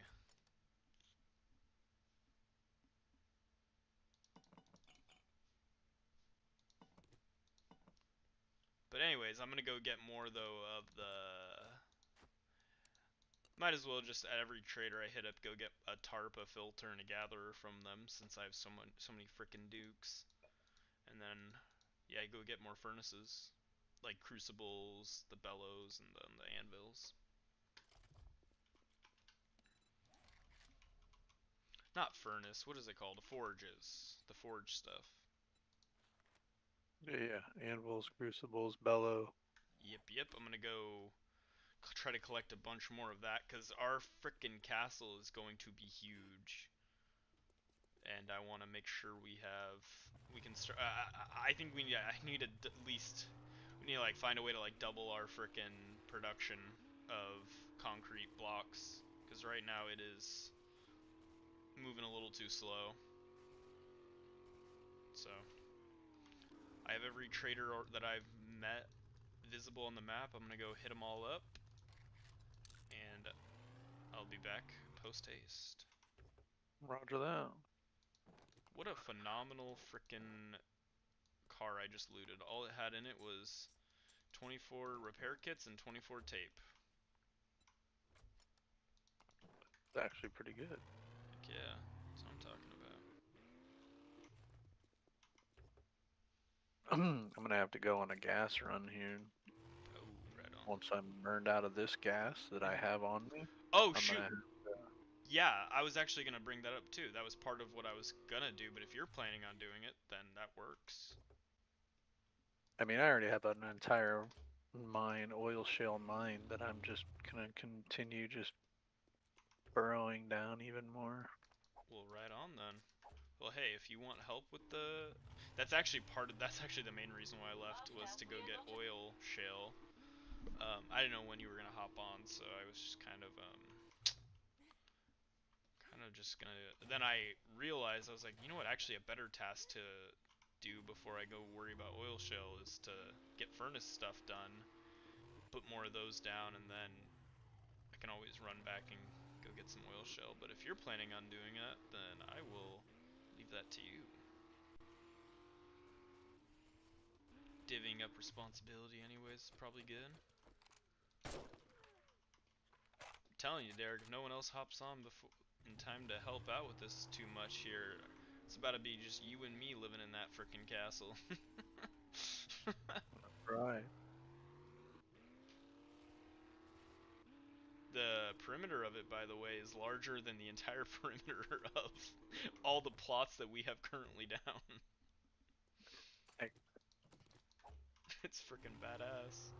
But anyways, I'm gonna go get more though of the. Might as well just at every trader I hit up go get a tarp, a filter, and a gatherer from them since I have so many frickin' dukes. And then yeah, go get more furnaces, like crucibles, the bellows, and then the anvils. Not furnace. What is it called? The forges. The forge stuff. Yeah, anvils, crucibles, bellow. Yep. I'm gonna go try to collect a bunch more of that because our frickin' castle is going to be huge, and I want to make sure we can start. I think I need to at least we need to like find a way to like double our frickin' production of concrete blocks because right now it is moving a little too slow. So I have every trader that I've met visible on the map. I'm gonna go hit them all up, and I'll be back post haste. Roger that. What a phenomenal frickin' car I just looted. All it had in it was 24 repair kits and 24 tape. It's actually pretty good. Heck yeah, that's what I'm talking about. I'm gonna have to go on a gas run here. Oh, right on. Once I'm burned out of this gas that I have on me. Oh shoot! Yeah, I was actually gonna bring that up too. That was part of what I was gonna do. But if you're planning on doing it, then that works. I mean, I already have an entire mine, oil shale mine, that I'm just gonna continue just burrowing down even more. Well, right on then. Well, hey, if you want help with the, that's actually the main reason why I left was to go get oil shale. I didn't know when you were gonna hop on, so I was just kind of kind of just gonna. Then I realized I was like, you know what? Actually, a better task to do before I go worry about oil shale is to get furnace stuff done, put more of those down, and then I can always run back and go get some oil shale. But if you're planning on doing that, then I will leave that to you. Divvying up responsibility anyways is probably good. I'm telling you, Derek, if no one else hops on before in time to help out with this too much here, it's about to be just you and me living in that frickin' castle. Right. The perimeter of it, by the way, is larger than the entire perimeter of all the plots that we have currently down. It's frickin' badass.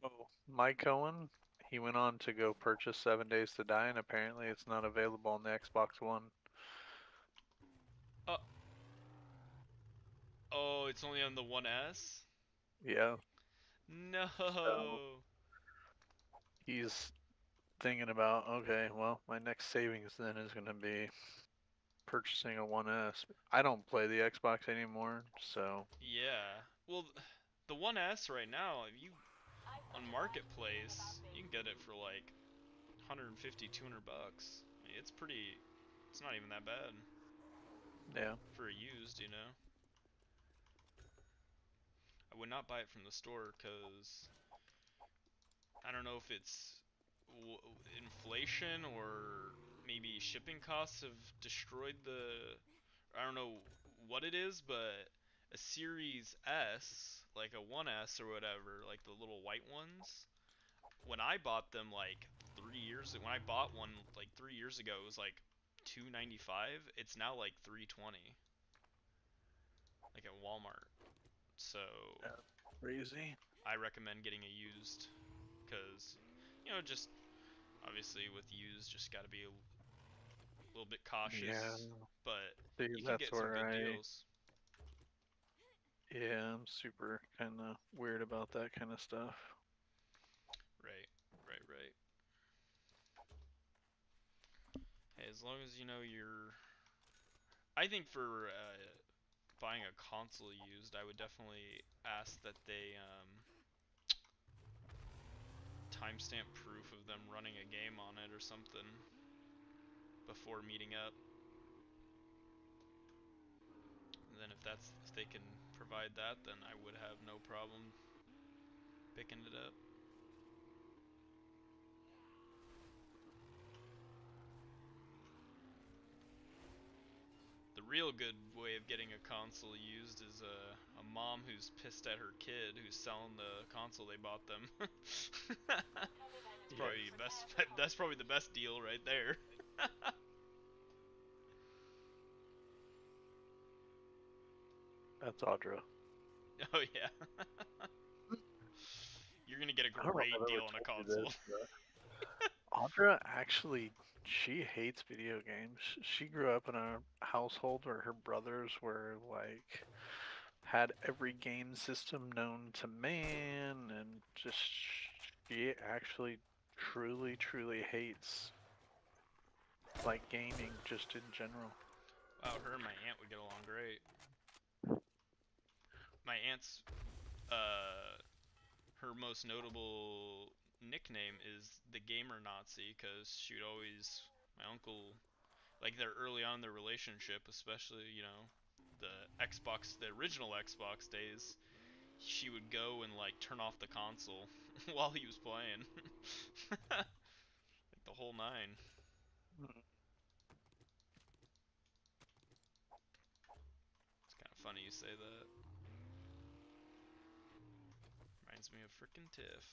Oh, Mike Cohen, he went on to go purchase 7 Days to Die, and apparently it's not available on the Xbox One. Oh, it's only on the 1S? Yeah. No. So he's thinking about, okay, well, my next savings then is going to be purchasing a 1S. I don't play the Xbox anymore, so Yeah. Well, the 1S right now, if you on Marketplace, you can get it for like 150, 200 bucks. I mean, it's pretty. It's not even that bad. yeah. For a used, you know. I would not buy it from the store because I don't know if it's inflation or maybe shipping costs have destroyed the. I don't know what it is, but a Series S, like a 1S or whatever, like the little white ones, when I bought them like 3 years ago, when I bought one like 3 years ago, it was like $295. It's now like $320, like at Walmart. So Crazy. I recommend getting a used, because you know, just obviously with used, just got to be a little bit cautious. Yeah. But See, you can that's get some where good deals. Yeah, I'm super kind of weird about that kind of stuff. Right. Hey, as long as you know you're. I think for buying a console used, I would definitely ask that they timestamp proof of them running a game on it or something before meeting up. And then if they can provide that, then I would have no problem picking it up. The real good way of getting a console used is a mom who's pissed at her kid who's selling the console they bought them. That's probably the best. That's probably the best deal right there. That's Audra. Oh yeah. You're gonna get a I don't know great if I've deal ever on a told you console. this, Audra actually, she hates video games. She grew up in a household where her brothers were like had every game system known to man, and just she actually truly hates like gaming just in general. Wow, her and my aunt would get along great. My aunt's her most notable nickname is the Gamer Nazi, because she would always, my uncle, like they're early on in their relationship, especially, you know, the original Xbox days, she would go and like turn off the console while he was playing. Like the whole nine. It's kind of funny you say that. Reminds me of frickin' Tiff.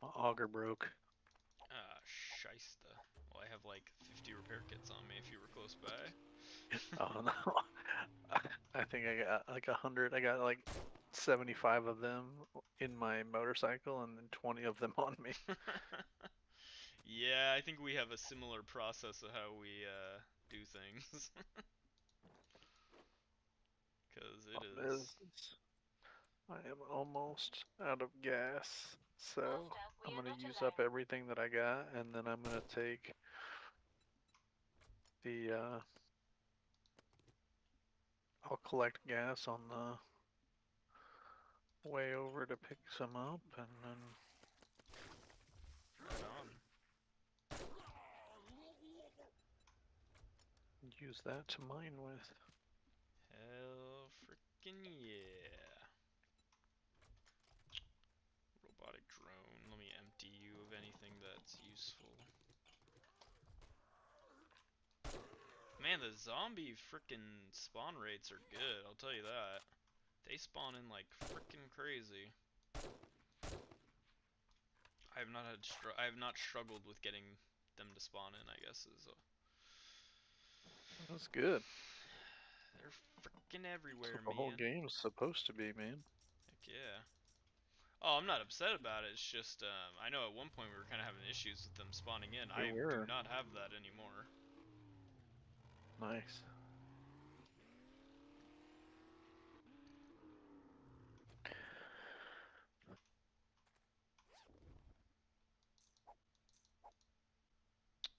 My auger broke. Ah, shysta. Well, I have like 50 repair kits on me if you were close by. Oh no. I think I got like 100. I got like 75 of them in my motorcycle and then 20 of them on me. Yeah, I think we have a similar process of how we do things. Because it Problem is. I am almost out of gas, so I'm gonna use up everything that I got, and then I'm gonna take the I'll collect gas on the way over to pick some up, and then Right on. use that to mine with. Hell frickin' yeah. Robotic drone. Let me empty you of anything that's useful. Man, the zombie frickin' spawn rates are good, I'll tell you that. They spawn in like frickin' crazy. I have not struggled with getting them to spawn in, I guess is That's good. They're frickin' everywhere, That's what the whole man. game's supposed to be, man. Heck yeah. Oh, I'm not upset about it. It's just, I know at one point we were kind of having issues with them spawning in. I do not have that anymore. Nice.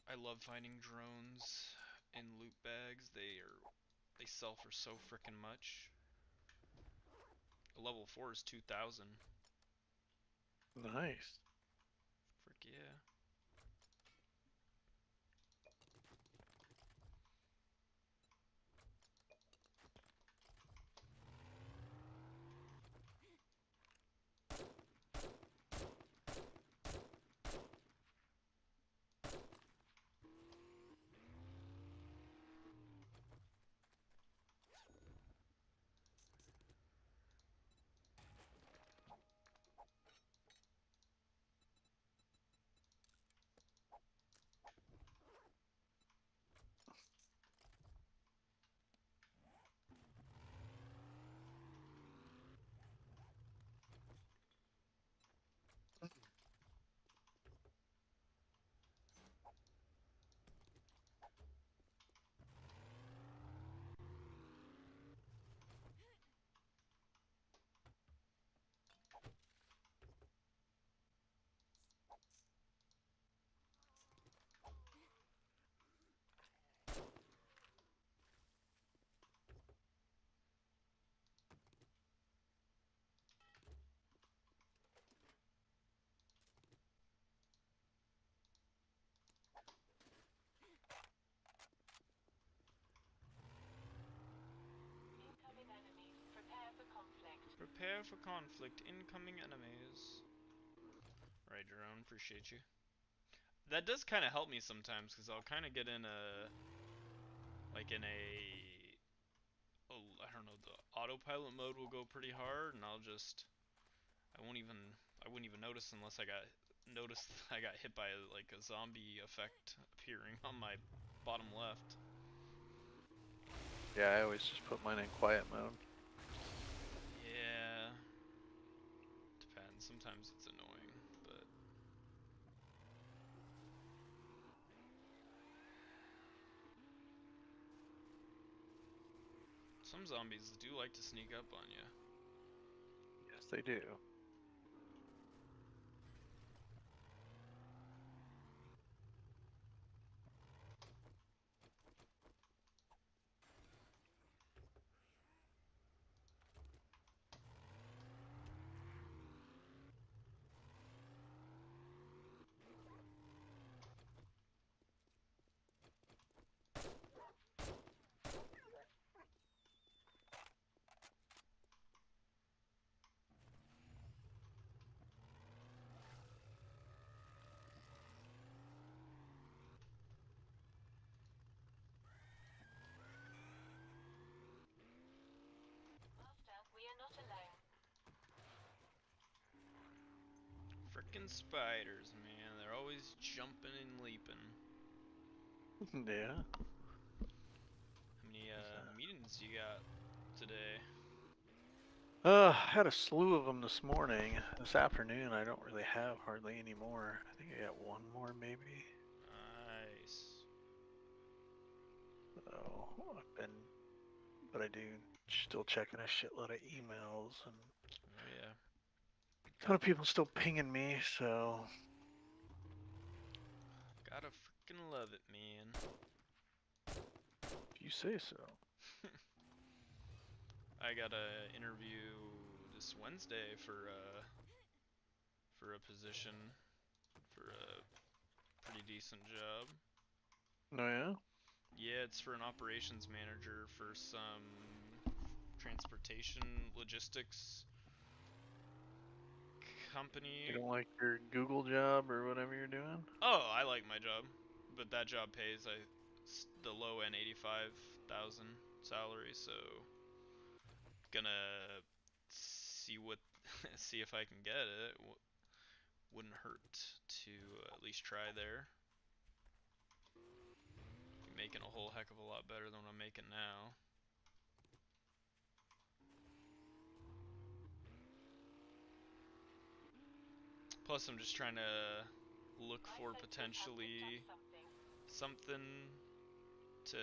I love finding drones in loot bags. They sell for so frickin' much. A level 4 is 2,000. Nice. Frick yeah. Prepare for conflict. Incoming enemies. Right, drone. Appreciate you. That does kind of help me sometimes, because I'll kind of get in a... Like in a... Oh, I don't know, the autopilot mode will go pretty hard, and I'll just... I wouldn't even notice unless I got hit by like a zombie effect appearing on my bottom left. Yeah, I always just put mine in quiet mode. Yeah. Depends. Sometimes it's annoying, but... Some zombies do like to sneak up on you. Yes, they do. Frickin' spiders, man. They're always jumping and leaping. Yeah. How many meetings you got today? I had a slew of them this morning. This afternoon, I don't really have hardly any more. I think I got one more, maybe. Nice. So but I do still checking a shitload of emails, and Oh yeah. a lot of people still pinging me. So Gotta freaking love it, man. if you say so. I got a interview this Wednesday for a position for a pretty decent job. Oh yeah. Yeah, it's for an operations manager for some transportation logistics company. You don't like your Google job or whatever you're doing? Oh, I like my job, but that job pays the low end 85,000 salary, so gonna see see if I can get it. Wouldn't hurt to at least try there. Be making a whole heck of a lot better than what I'm making now. Plus, I'm just trying to look for potentially something to,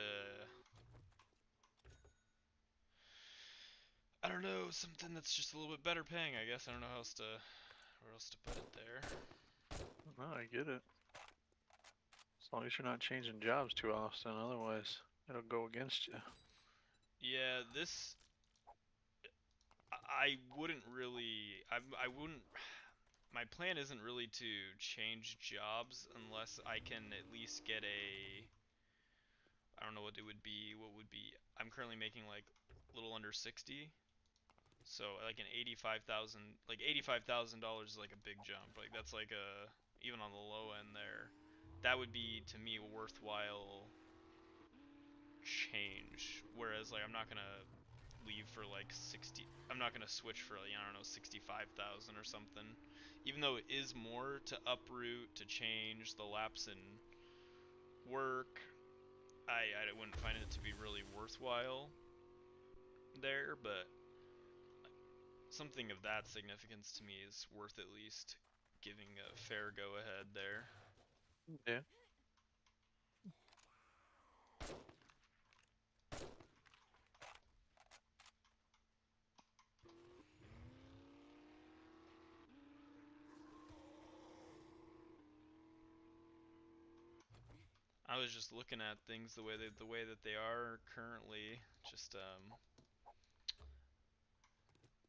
I don't know, something that's just a little bit better paying, I guess. I don't know where else to put it there. No, I get it. As long as you're not changing jobs too often, otherwise it'll go against you. Yeah, this, I wouldn't really, I wouldn't, my plan isn't really to change jobs unless I can at least get I don't know what would be, I'm currently making like a little under 60. So like an $85,000 is like a big jump. Like that's like even on the low end there, that would be to me a worthwhile change. Whereas like I'm not gonna leave for like 60. I'm not gonna switch for like, I don't know, 65,000 or something. Even though it is more to uproot, to change the lapse in work, I wouldn't find it to be really worthwhile there, but something of that significance to me is worth at least giving a fair go ahead there. Yeah. I was just looking at things the way that they are currently, just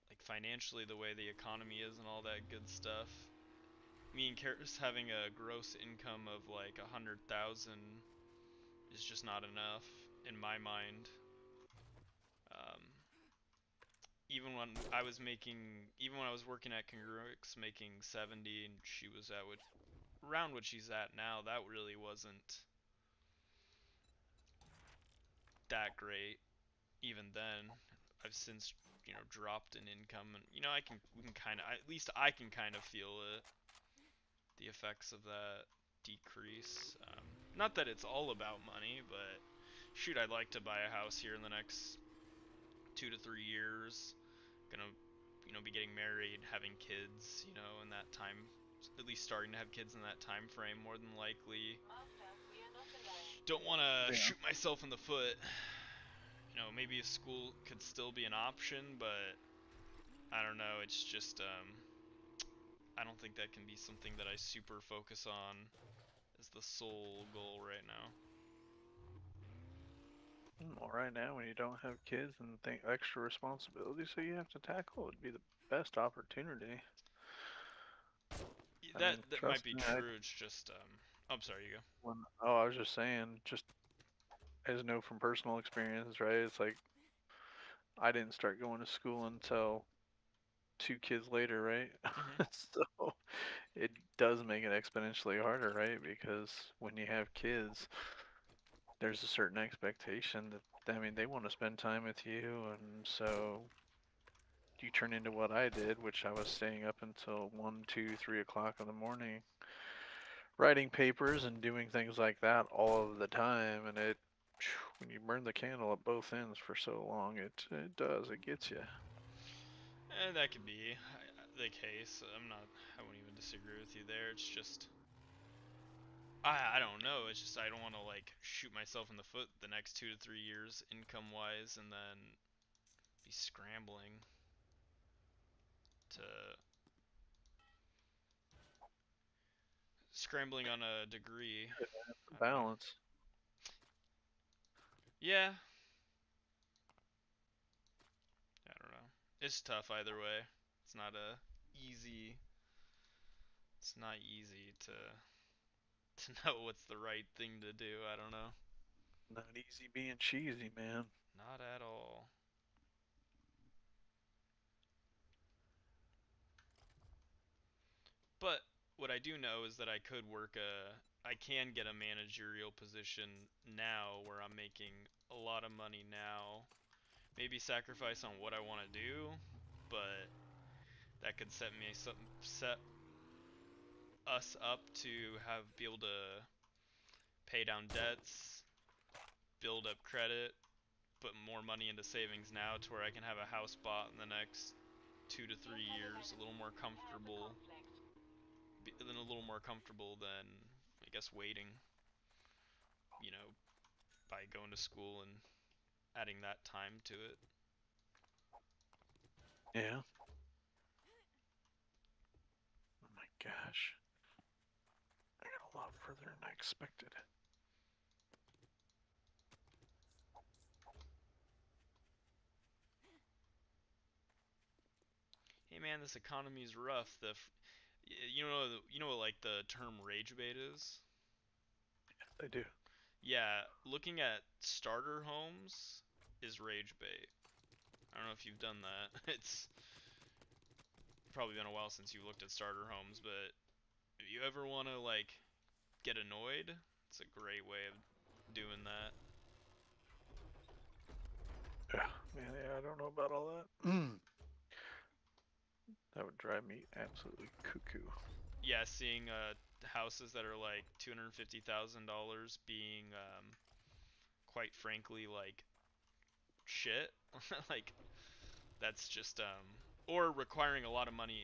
like financially the way the economy is and all that good stuff. Me and Karis having a gross income of like 100,000 is just not enough in my mind. Even when I was working at Congruix making 70 and she was at around what she's at now, that really wasn't that great. Even then, I've since, dropped in income, and we can kind of, at least I can kind of feel the effects of that decrease. Not that it's all about money, but shoot, I'd like to buy a house here in the next 2 to 3 years. Gonna, be getting married, having kids, in that time, at least starting to have kids in that time frame, more than likely. Don't want to shoot myself in the foot. Maybe a school could still be an option, but I don't know. It's just, I don't think that can be something that I super focus on as the sole goal right now. Well, right now, when you don't have kids and think extra responsibilities that you have to tackle, would be the best opportunity. That might be true. It's just, I'm sorry, you go. I was just saying, just as know from personal experience, right? It's like I didn't start going to school until 2 kids later, right? So it does make it exponentially harder, right? Because when you have kids, there's a certain expectation that, I mean, they want to spend time with you, and so you turn into what I did, which I was staying up until 1, 2, 3 o'clock in the morning, writing papers and doing things like that all of the time, and when you burn the candle at both ends for so long, it gets you. That could be the case. I wouldn't even disagree with you there. It's just, I don't know. It's just I don't want to like shoot myself in the foot the next 2 to 3 years income wise, and then be scrambling on a degree. Balance. Yeah. I don't know. It's tough either way. It's not easy. It's not easy to know what's the right thing to do. I don't know. Not easy being cheesy, man. Not at all. But what I do know is that I can get a managerial position now where I'm making a lot of money now. Maybe sacrifice on what I want to do, but that could set us up to be able to pay down debts, build up credit, put more money into savings now to where I can have a house bought in the next 2 to 3 years, a little more comfortable than I guess waiting, by going to school and adding that time to it. Yeah. Oh my gosh. I got a lot further than I expected. Hey man, this economy's rough. You know what like the term rage bait is? I do. Yeah, looking at starter homes is rage bait. I don't know if you've done that. It's probably been a while since you looked at starter homes, but if you ever want to like get annoyed, it's a great way of doing that. Yeah, man, I don't know about all that. That would drive me absolutely cuckoo. Yeah, seeing houses that are like $250,000 being quite frankly like shit. Like that's just or requiring a lot of money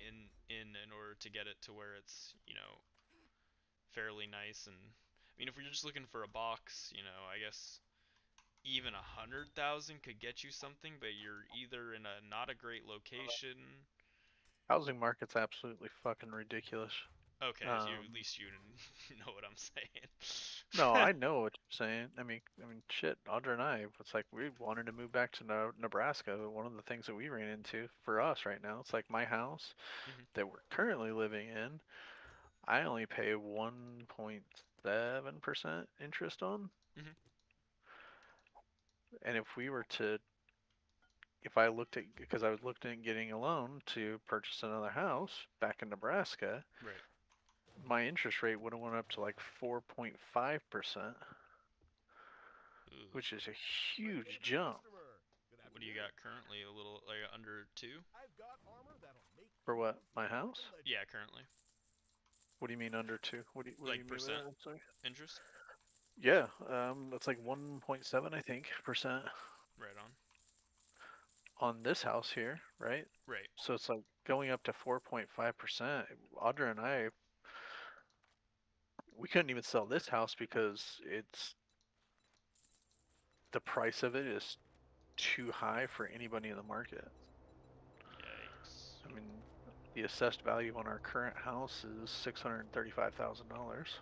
in order to get it to where it's, fairly nice. And I mean, if you're just looking for a box, I guess even 100,000 could get you something, but you're either in a not a great location. Housing market's absolutely fucking ridiculous. Okay, at least you know what I'm saying. No, I know what you're saying. I mean, shit. Audra and I, it's like we wanted to move back to Nebraska. One of the things that we ran into for us right now, it's like my house that we're currently living in. I only pay 1.7% interest on. And if I looked at, because I was looking at getting a loan to purchase another house back in Nebraska, right, my interest rate would have went up to like 4.5%, which is a huge jump. What do you got currently? A little like under 2? For what? My house? Yeah, currently. What do you mean under 2? What do you mean percent by that? I'm sorry. Interest? Yeah, that's like 1.7, I think, percent. Right on. On this house here, right? Right. So it's like going up to 4.5%. Audra and I, we couldn't even sell this house because the price of it is too high for anybody in the market. Yikes. I mean, the assessed value on our current house is $635,000.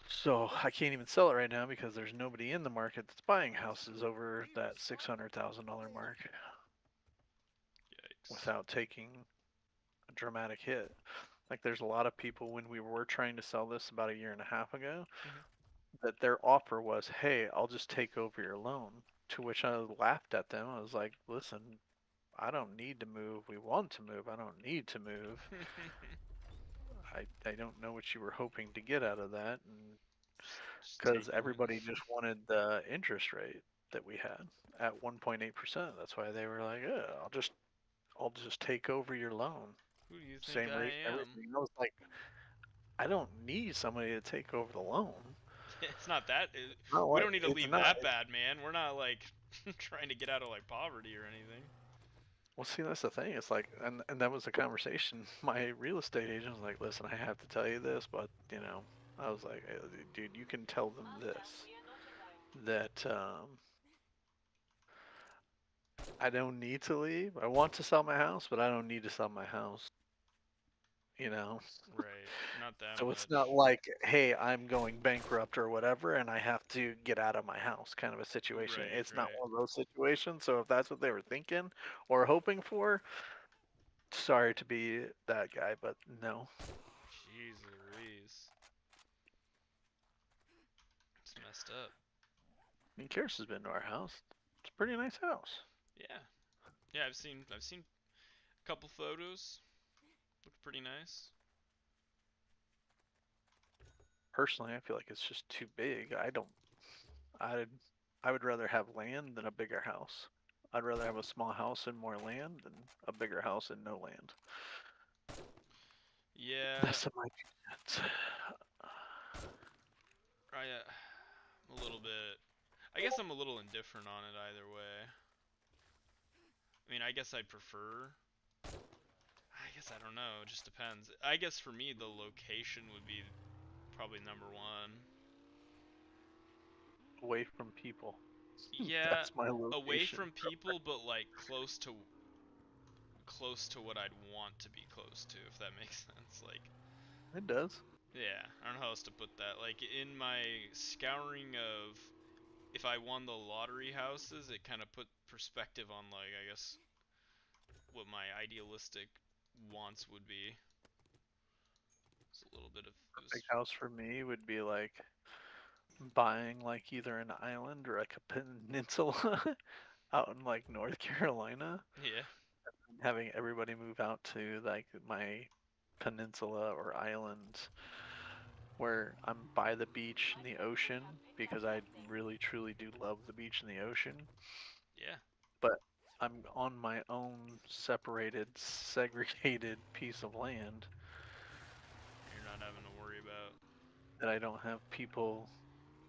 So I can't even sell it right now because there's nobody in the market that's buying houses over that $600,000 mark. Yikes. Without taking a dramatic hit. Like there's a lot of people when we were trying to sell this about a year and a half ago, that their offer was, hey, I'll just take over your loan. To which I laughed at them. I was like, listen, I don't need to move. We want to move. I don't need to move. I don't know what you were hoping to get out of that. Because everybody just wanted the interest rate that we had at 1.8%. That's why they were like, I'll just take over your loan. Who do you think Same rate, I am? everything. I was like, I don't need somebody to take over the loan. It's not that. No, we don't need to it's leave not. that bad, man. We're not like trying to get out of like poverty or anything. Well, see, that's the thing. It's like, and that was a conversation. My real estate agent was like, "Listen, I have to tell you this, but you know," I was like, "Hey, dude, you can tell them this, that I don't need to leave. I want to sell my house, but I don't need to sell my house. You know." Right. Not that So much. it's not like, hey, I'm going bankrupt or whatever, and I have to get out of my house kind of a situation. Right, It's not right. one of those situations. So if that's what they were thinking or hoping for, sorry to be that guy, but no. Jeez Louise. It's messed up. I mean, Karis has been to our house. It's a pretty nice house. Yeah. Yeah, I've seen a couple photos. Look pretty nice. Personally, I feel like it's just too big. I would rather have land than a bigger house. I'd rather have a small house and more land than a bigger house and no land. Yeah. That's my opinion. I'm a little bit. I guess I'm a little indifferent on it either way. I mean, I guess I'd prefer. I guess I don't know. It just depends. I guess for me, the location would be probably number one. Away from people. Yeah, That's my location. away from people, but like close to what I'd want to be close to, if that makes sense. Like, it does. yeah, I don't know how else to put that. Like in my scouring of if I won the lottery houses, it kind of put perspective on like I guess what my idealistic wants would be. It's a little bit of A big house for me would be like buying like either an island or like a peninsula out in like North Carolina. Yeah. Having everybody move out to like my peninsula or island where I'm by the beach and the ocean because I really truly do love the beach and the ocean. Yeah. But I'm on my own separated, segregated piece of land You're not having to worry about. that I don't have people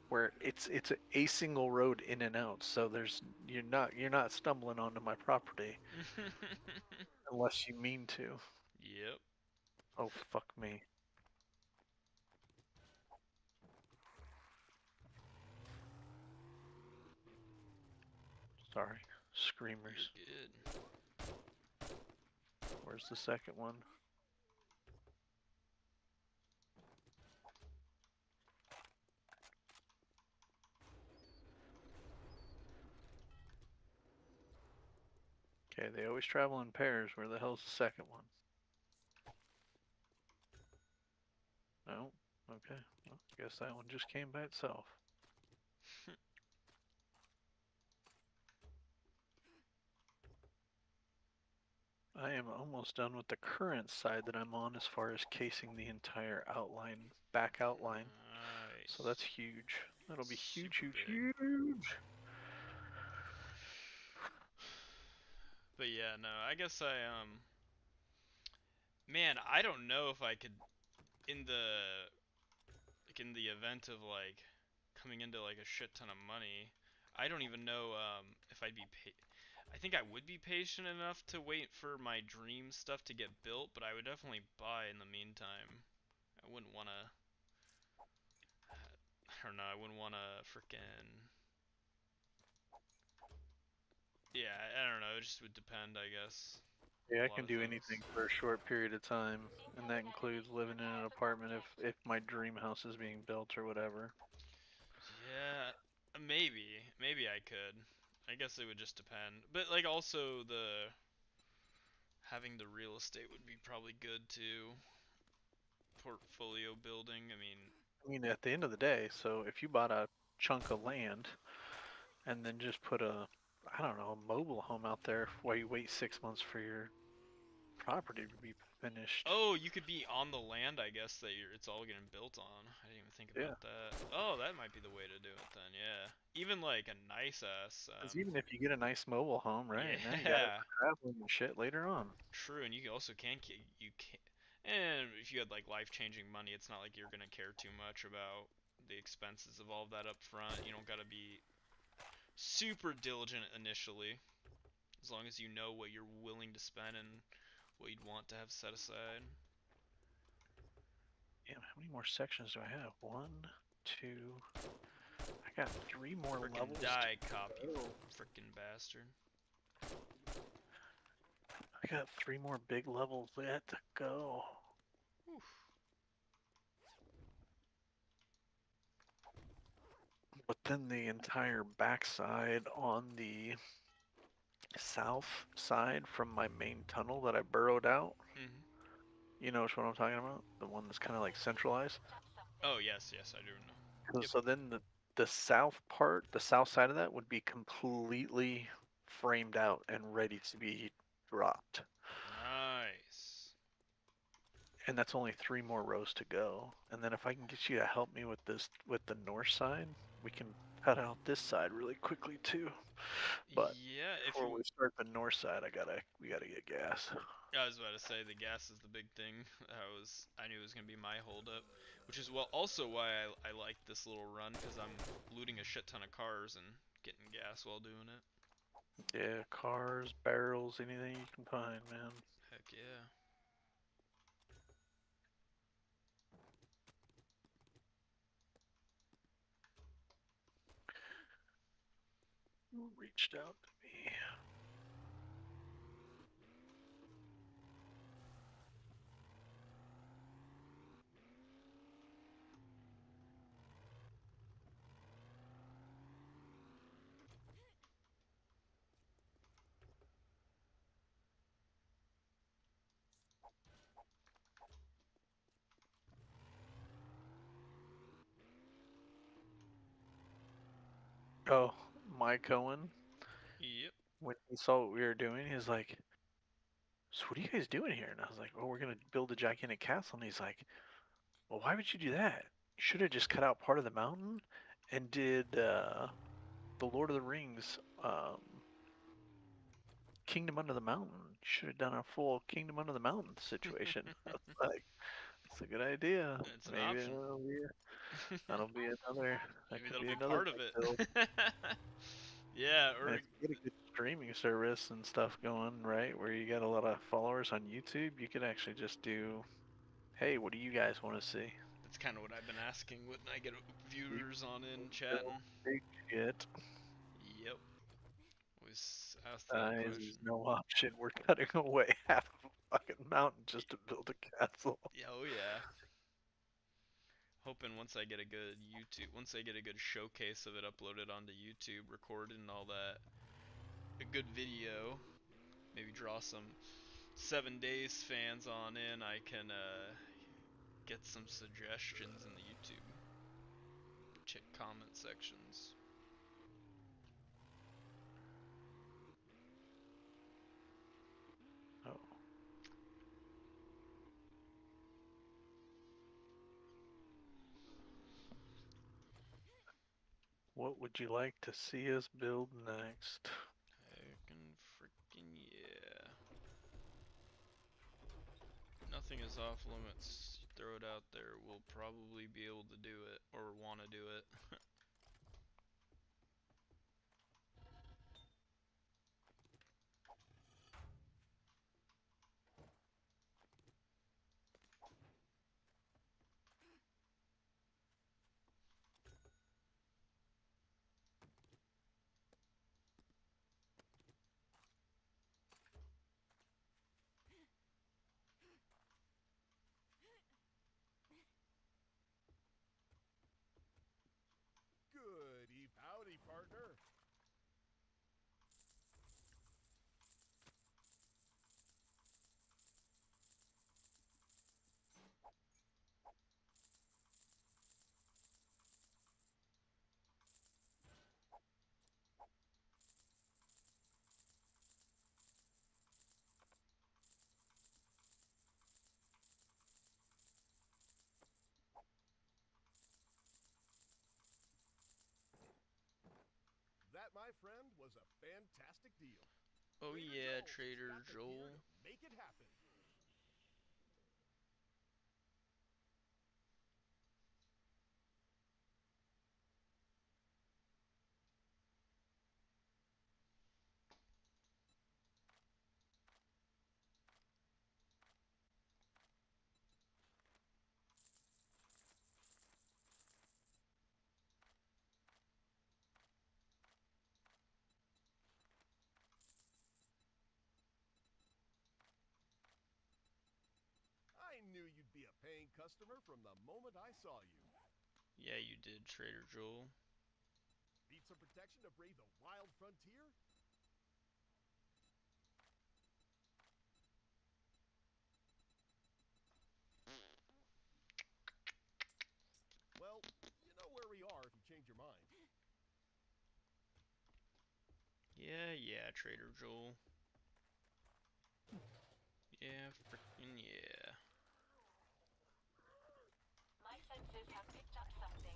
where it's a single road in and out, so there's you're not stumbling onto my property unless you mean to. Yep. Oh fuck me. Sorry, screamers. You're good. Where's the second one? Okay, they always travel in pairs. Where the hell's the second one? No? Okay. Well, I guess that one just came by itself. I am almost done with the current side that I'm on as far as casing the entire outline, back outline. Nice. So that's huge. That'll be huge, Super huge, big. huge. But yeah, no, I guess man, I don't know if I could in the event of like coming into like a shit ton of money, I don't even know if I'd be I think I would be patient enough to wait for my dream stuff to get built, but I would definitely buy in the meantime. I wouldn't want to I don't know, I wouldn't want to freaking yeah, I don't know, it just would depend, I guess. Yeah, I lot can of do things. anything for a short period of time, and that includes living in an apartment if my dream house is being built or whatever. Yeah, maybe I could. I guess it would just depend. But like also the having the real estate would be probably good too. Portfolio building, I mean, At the end of the day, so if you bought a chunk of land and then just put I don't know, a mobile home out there while you wait 6 months for your property to be finished. oh, you could be on the land, I guess that it's all getting built on. I didn't even think about that. Oh, that might be the way to do it then. Yeah, even like a nice ass. Because even if you get a nice mobile home, right? Now you Yeah. got traveling and shit later on. True, and you also can and if you had like life-changing money, it's not like you're gonna care too much about the expenses of all of that up front. You don't gotta be super diligent initially, as long as you know what you're willing to spend and what you'd want to have set aside. Damn, how many more sections do I have? 1, 2. I got 3 more Frickin' levels. die cop, you frickin' bastard. I got 3 more big levels yet to go. Oof. But then the entire backside on the south side from my main tunnel that I burrowed out. Mhm. You know which one I'm talking about? The one that's kind of like centralized. Oh yes, yes, I do know. Yep. So then the south part, the south side of that would be completely framed out and ready to be dropped. Nice. And that's only 3 more rows to go. And then if I can get you to help me with this, with the north side, we can cut out this side really quickly too. But yeah, if before you, we start the north side, we gotta get gas. I was about to say the gas is the big thing. I knew it was gonna be my holdup, which is also why I like this little run, because I'm looting a shit ton of cars and getting gas while doing it. Yeah, cars, barrels, anything you can find, man. Heck yeah. Who reached out to me? Oh, Mike Cohen. Yep. When he saw what we were doing, he's like, "So what are you guys doing here?" And I was like, "Oh, we're gonna build a gigantic castle." And he's like, "Well, why would you do that? You should have just cut out part of the mountain and did the Lord of the Rings Kingdom Under the Mountain. You should have done a full Kingdom Under the Mountain situation." I was like, "It's a good idea. It's an Maybe option. that'll be another. That Maybe could that'll be be another part of big it. build." Yeah, or And if you get a good streaming service and stuff going, right, where you got a lot of followers on YouTube, you could actually just do, "Hey, what do you guys want to see?" that's kind of what I've been asking when I get viewers on in Build chatting. big shit. Yep. Always ask that Size question. is no option. We're cutting away half of a fucking mountain just to build a castle. Yeah, oh yeah. Hoping once I get a good showcase of it uploaded onto YouTube, recorded and all that, a good video, maybe draw some 7 Days fans on in, I can get some suggestions in the YouTube comment sections. Oh. What would you like to see us build next? Heckin' frickin' yeah. Nothing is off limits. Throw it out there. We'll probably be able to do it, or want to do it. Good eve, howdy, partner. That, my friend, was a fantastic deal. Oh yeah, Trader Joel. Make it happen. paying customer from the moment I saw you. Yeah, you did, Trader Joel. Need some protection to brave the wild frontier? Well, you know where we are if you change your mind. Yeah, Trader Joel. Yeah, frickin' yeah. My senses have picked up something.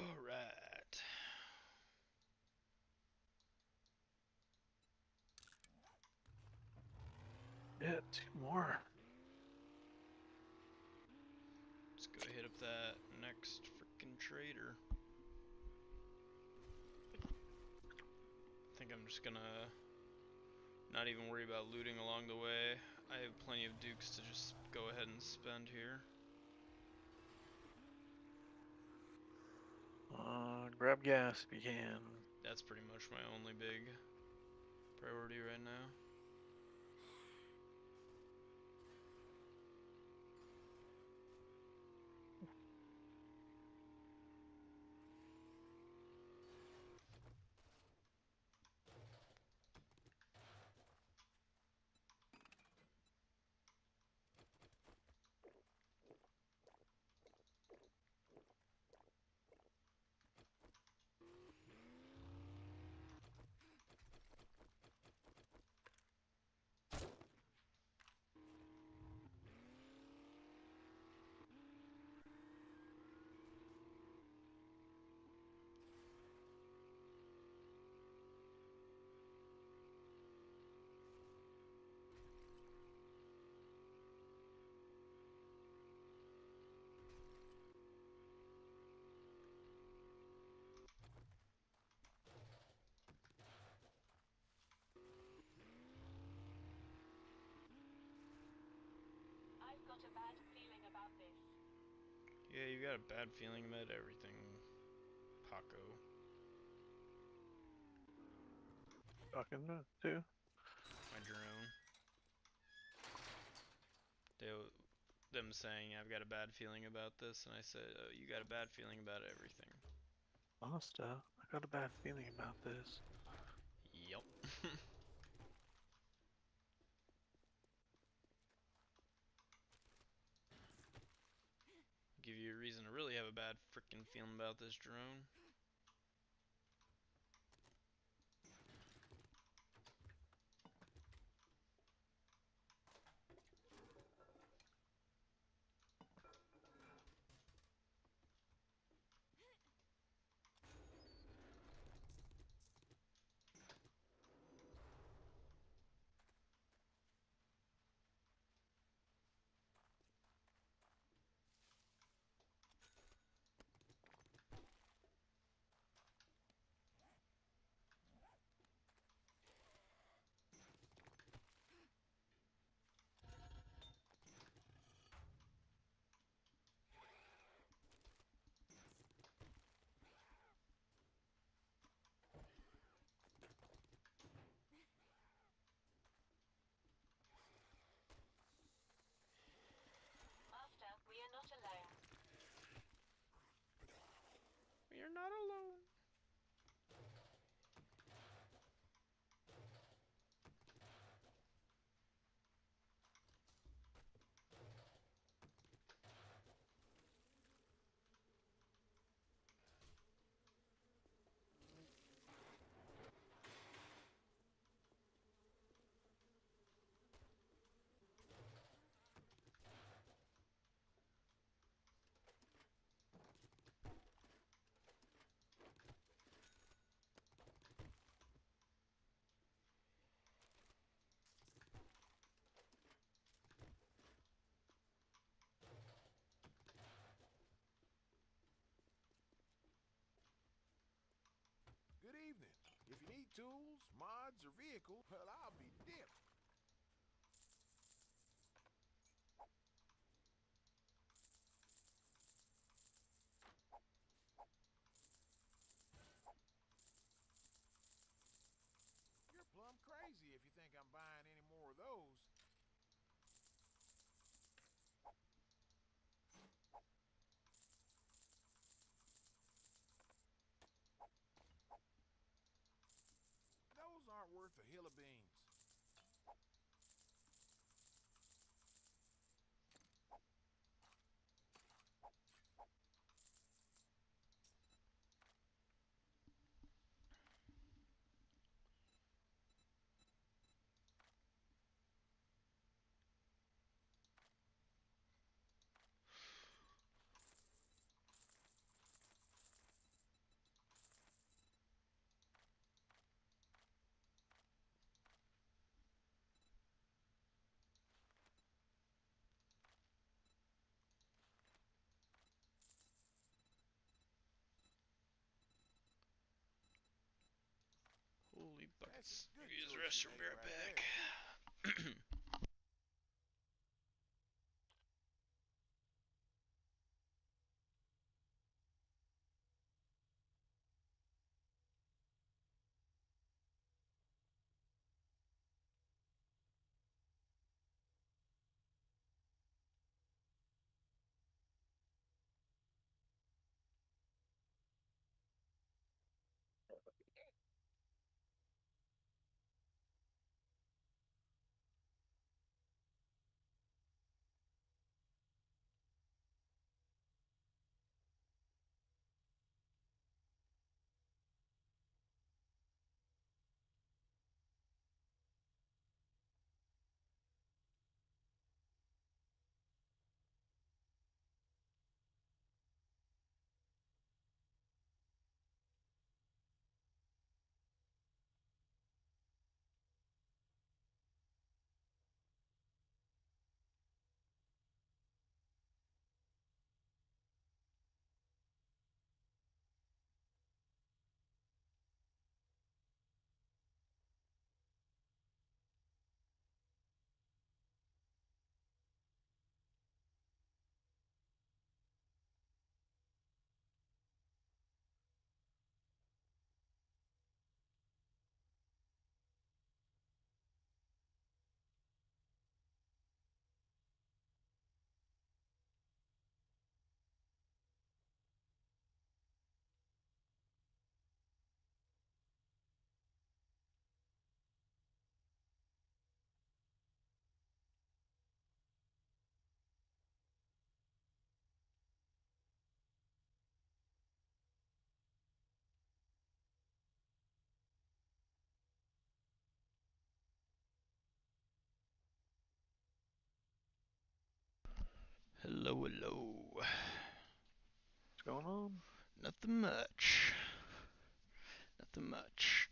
Alright. Yeah, 2 more. Let's go hit up that next frickin' trader. I think I'm just gonna not even worry about looting along the way. I have plenty of dukes to just go ahead and spend here. Grab gas if you can. That's pretty much my only big priority right now. I've got a bad feeling about this. Yeah, you got a bad feeling about everything, Paco. Talking to? My drone. Them saying I've got a bad feeling about this, and I said, oh, you got a bad feeling about everything. Master, I got a bad feeling about this. Yup. Give you a reason to really have a bad freaking feeling about this drone. Master, we are not alone. You're not alone. tools, mods, or vehicle, well, I'll be dipped. You're plumb crazy if you think I'm buying any more of those. Those aren't worth a hill of beans. Holy buckets. Good Use the choice you restroom, made be right right back. Hello, hello. What's going on? Nothing much. Nothing much.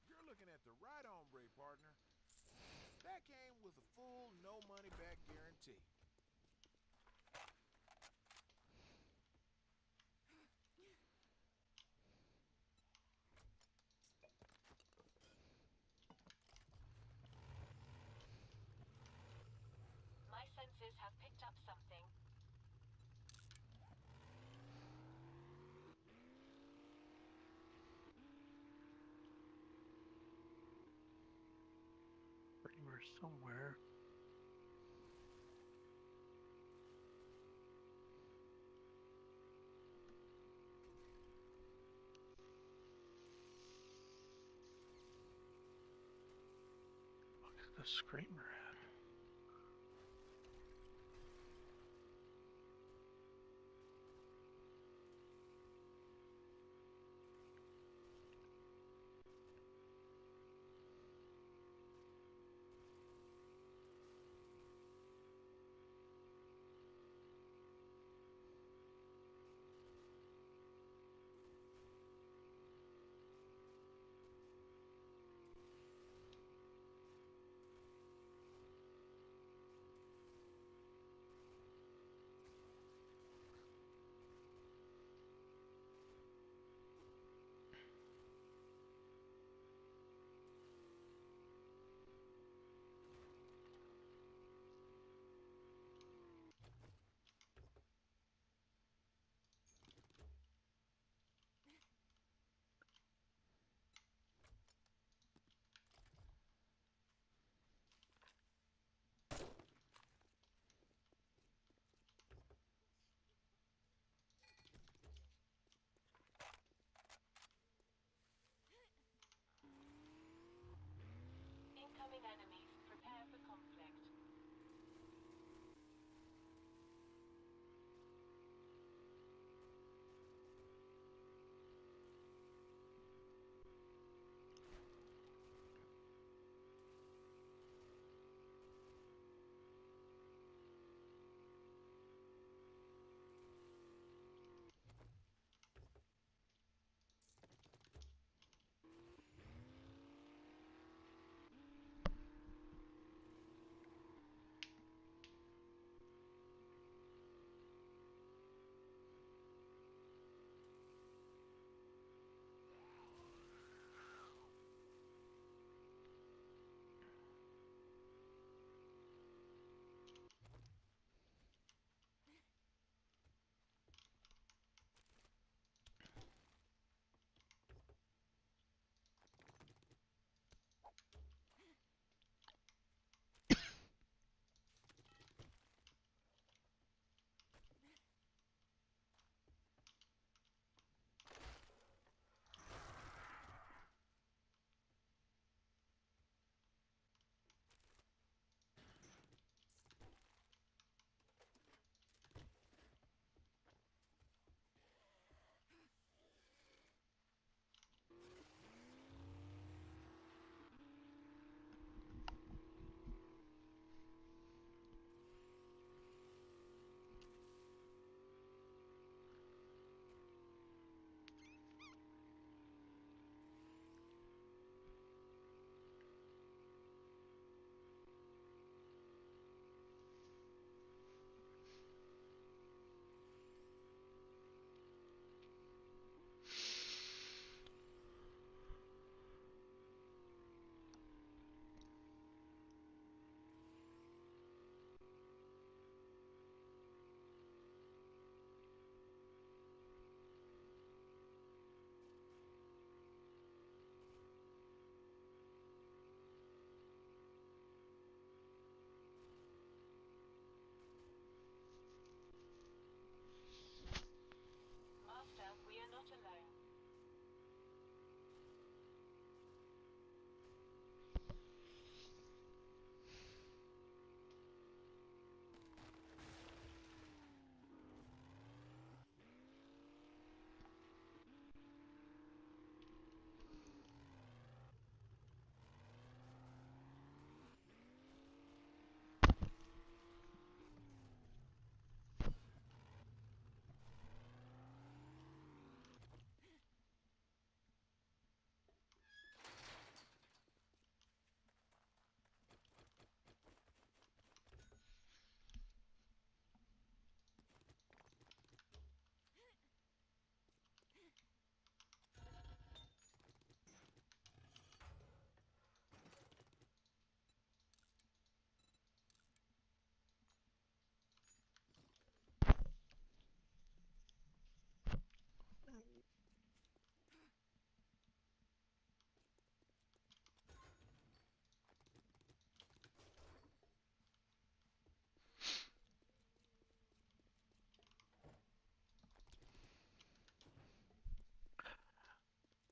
You're looking at the right hombre, partner. That came with a full no money back guarantee. My senses have picked up something. Kramer somewhere. Look at the screamer at.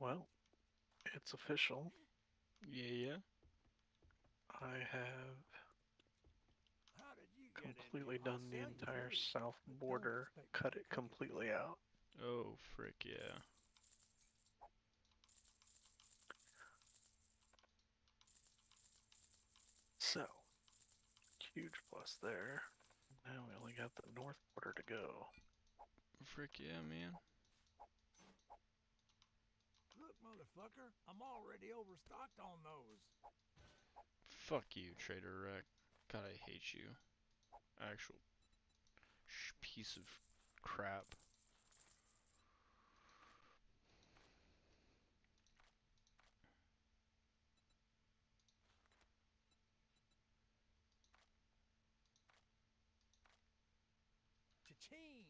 Well, it's official. Yeah. I have completely done the entire south border, cut it completely out. Oh, frick yeah. So, huge plus there. Now we only got the north border to go. Frick yeah, man. Look, motherfucker, I'm already overstocked on those. Fuck you, Trader Wreck. God, I hate you. Actual piece of crap. Cha-ching!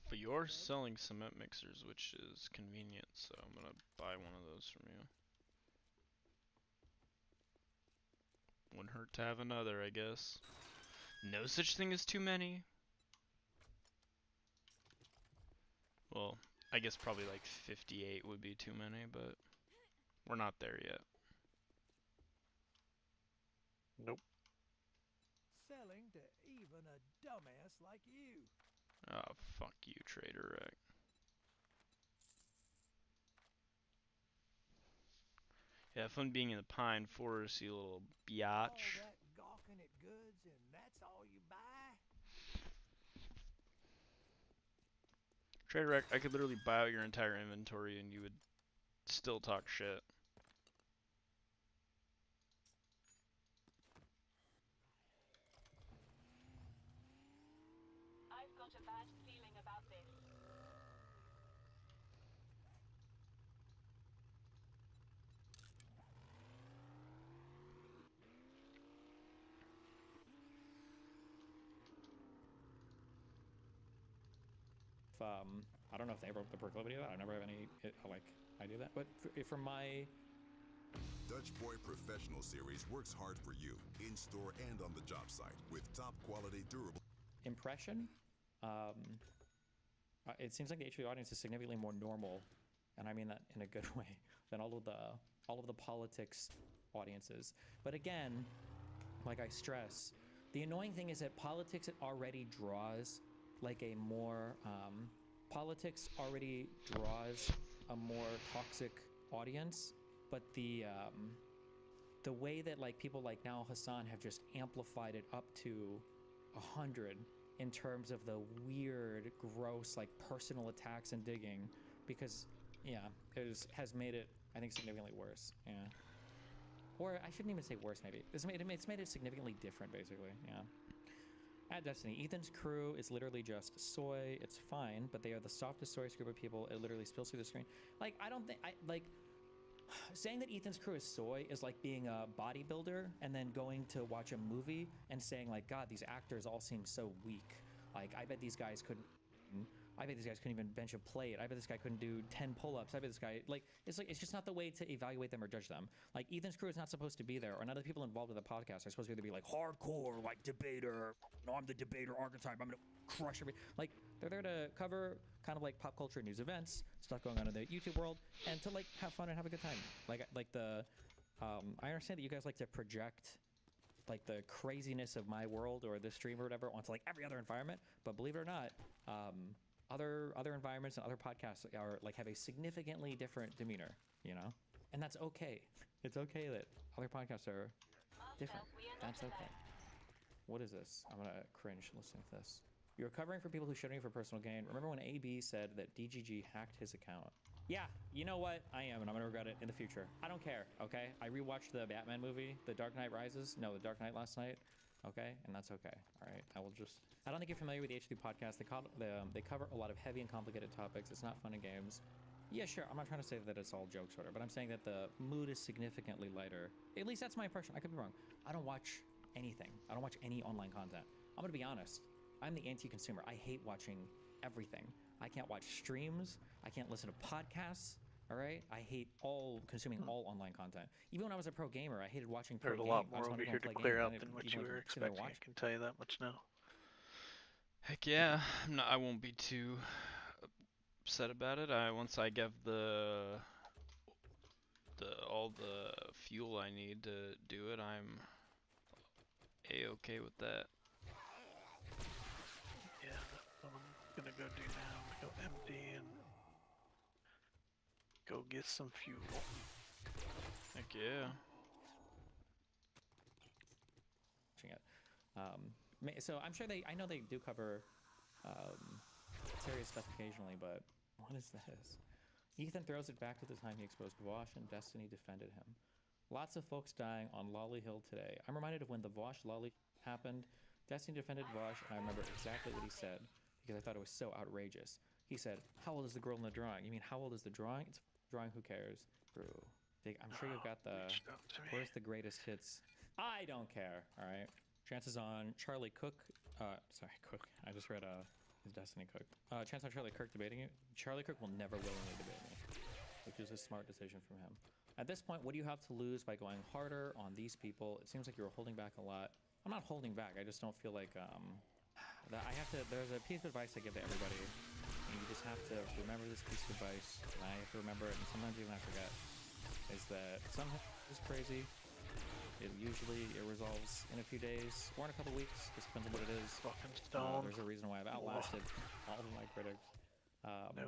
But you're selling cement mixers, which is convenient, so I'm gonna buy one of those from you. Wouldn't hurt to have another, I guess. No such thing as too many. Well, I guess probably like 58 would be too many, but we're not there yet. Nope. Selling to even a dumbass like you. Oh, fuck you, Trader Wreck. Yeah, have fun being in the pine forest, you little biatch. All that gawking at goods and that's all you buy? Trader Wreck, I could literally buy out your entire inventory and you would still talk shit. I've got a bad feeling about this. I don't know if they ever have the proclivity of that. I never have any idea of that. But from my Dutch Boy Professional Series works hard for you, in-store and on the job site, with top quality, durable impression, it seems like the HV audience is significantly more normal, and I mean that in a good way, than all of the politics audiences. But again, like I stress, the annoying thing is that politics already draws like a more a more toxic audience, but the way that like people like now Hassan have just amplified it up to 100 in terms of the weird, gross, like personal attacks and digging, because has made it, I think, significantly worse. Yeah, or I shouldn't even say worse. Maybe it's made it significantly different, basically. Yeah. At Destiny, Ethan's crew is literally just soy. It's fine, but they are the softest, soyest group of people. It literally spills through the screen. Like, I don't think saying that Ethan's crew is soy is like being a bodybuilder and then going to watch a movie and saying like, God, these actors all seem so weak. Like, I bet these guys couldn't even bench a plate. I bet this guy couldn't do 10 pull-ups. I bet this guy, it's just not the way to evaluate them or judge them. Like, Ethan's crew is not supposed to be there, or none of the people involved with the podcast are supposed to either be like hardcore, like debater. No, I'm the debater archetype. I'm gonna crush every. Like, they're there to cover kind of like pop culture news events, stuff going on in the YouTube world, and to like have fun and have a good time. I understand that you guys like to project like the craziness of my world or this stream or whatever onto like every other environment, but believe it or not, other environments and other podcasts are like have a significantly different demeanor, and that's okay. It's okay that other podcasts are different. That's okay. What is this? I'm gonna cringe listening to this. You're covering for people who shouldn't for personal gain. Remember when AB said that DGG hacked his account? Yeah, you know what? I am, and I'm gonna regret it in the future. I don't care, okay? I rewatched the Batman movie, The Dark Knight Rises. No, The Dark Knight last night, okay? And that's okay, all right? I don't think you're familiar with the H2 podcast. They cover a lot of heavy and complicated topics. It's not fun and games. Yeah, sure, I'm not trying to say that it's all jokes or whatever, but I'm saying that the mood is significantly lighter. At least that's my impression. I could be wrong. I don't watch anything. I don't watch any online content. I'm gonna be honest. I'm the anti-consumer. I hate watching everything. I can't watch streams. I can't listen to podcasts. All right. I hate consuming all online content. Even when I was a pro gamer, I hated watching pro There's a games. lot more over here to clear out than what you were expecting. I can tell you that much now. Heck yeah. I won't be too upset about it. Once I give the all the fuel I need to do it, I'm a-okay with that. Yeah, that's what I'm gonna go do now. Go empty and go get some fuel. Heck yeah. It. So I'm sure I know they do cover serious stuff occasionally, but what is this? Ethan throws it back to the time he exposed Vosh and Destiny defended him. Lots of folks dying on Lolly Hill today. I'm reminded of when the Vosh Lolly happened. Destiny defended Vosh, and I remember exactly what he said because I thought it was so outrageous. He said, "How old is the girl in the drawing?" You mean how old is the drawing? It's a drawing. Who cares? Bro, I'm sure you've got the. Where's the greatest hits? I don't care. All right. Chances on Charlie Cook. Sorry, Cook. I just read his Destiny Cook. Chance on Charlie Kirk debating you. Charlie Kirk will never willingly debate me, which is a smart decision from him. At this point, what do you have to lose by going harder on these people? It seems like you're holding back a lot. I'm not holding back. I just don't feel like that I have to. There's a piece of advice I give to everybody, and you just have to remember this piece of advice. And I have to remember it, and sometimes even I forget. Is that sometimes it's crazy. It resolves in a few days or in a couple weeks. Just depends on what it is. Fucking stone. There's a reason why I've outlasted all of my critics.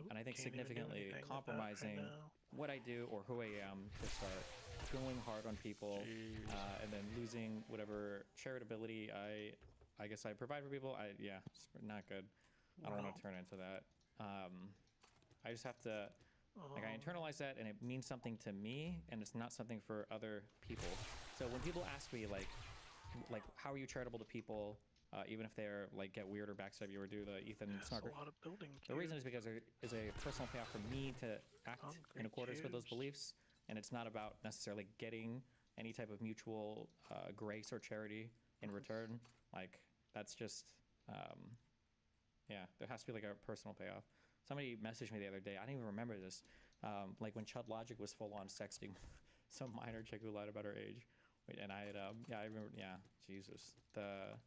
And I think significantly compromising what I do or who I am to start going hard on people and then losing whatever charitability I guess I provide for people. It's not good. I don't want to turn into that. I just have to, I internalize that and it means something to me and it's not something for other people. So when people ask me like how are you charitable to people, even if they're like get weird or backstab you or do the Ethan Snarker. A lot of building. The reason is because there is a personal payoff for me to act in accordance with those beliefs, and it's not about necessarily getting any type of mutual grace or charity in return. Like that's just, there has to be like a personal payoff. Somebody messaged me the other day. I don't even remember this. Like when Chud Logic was full on sexting some minor chick who lied about her age, and I had I remember. Jesus. But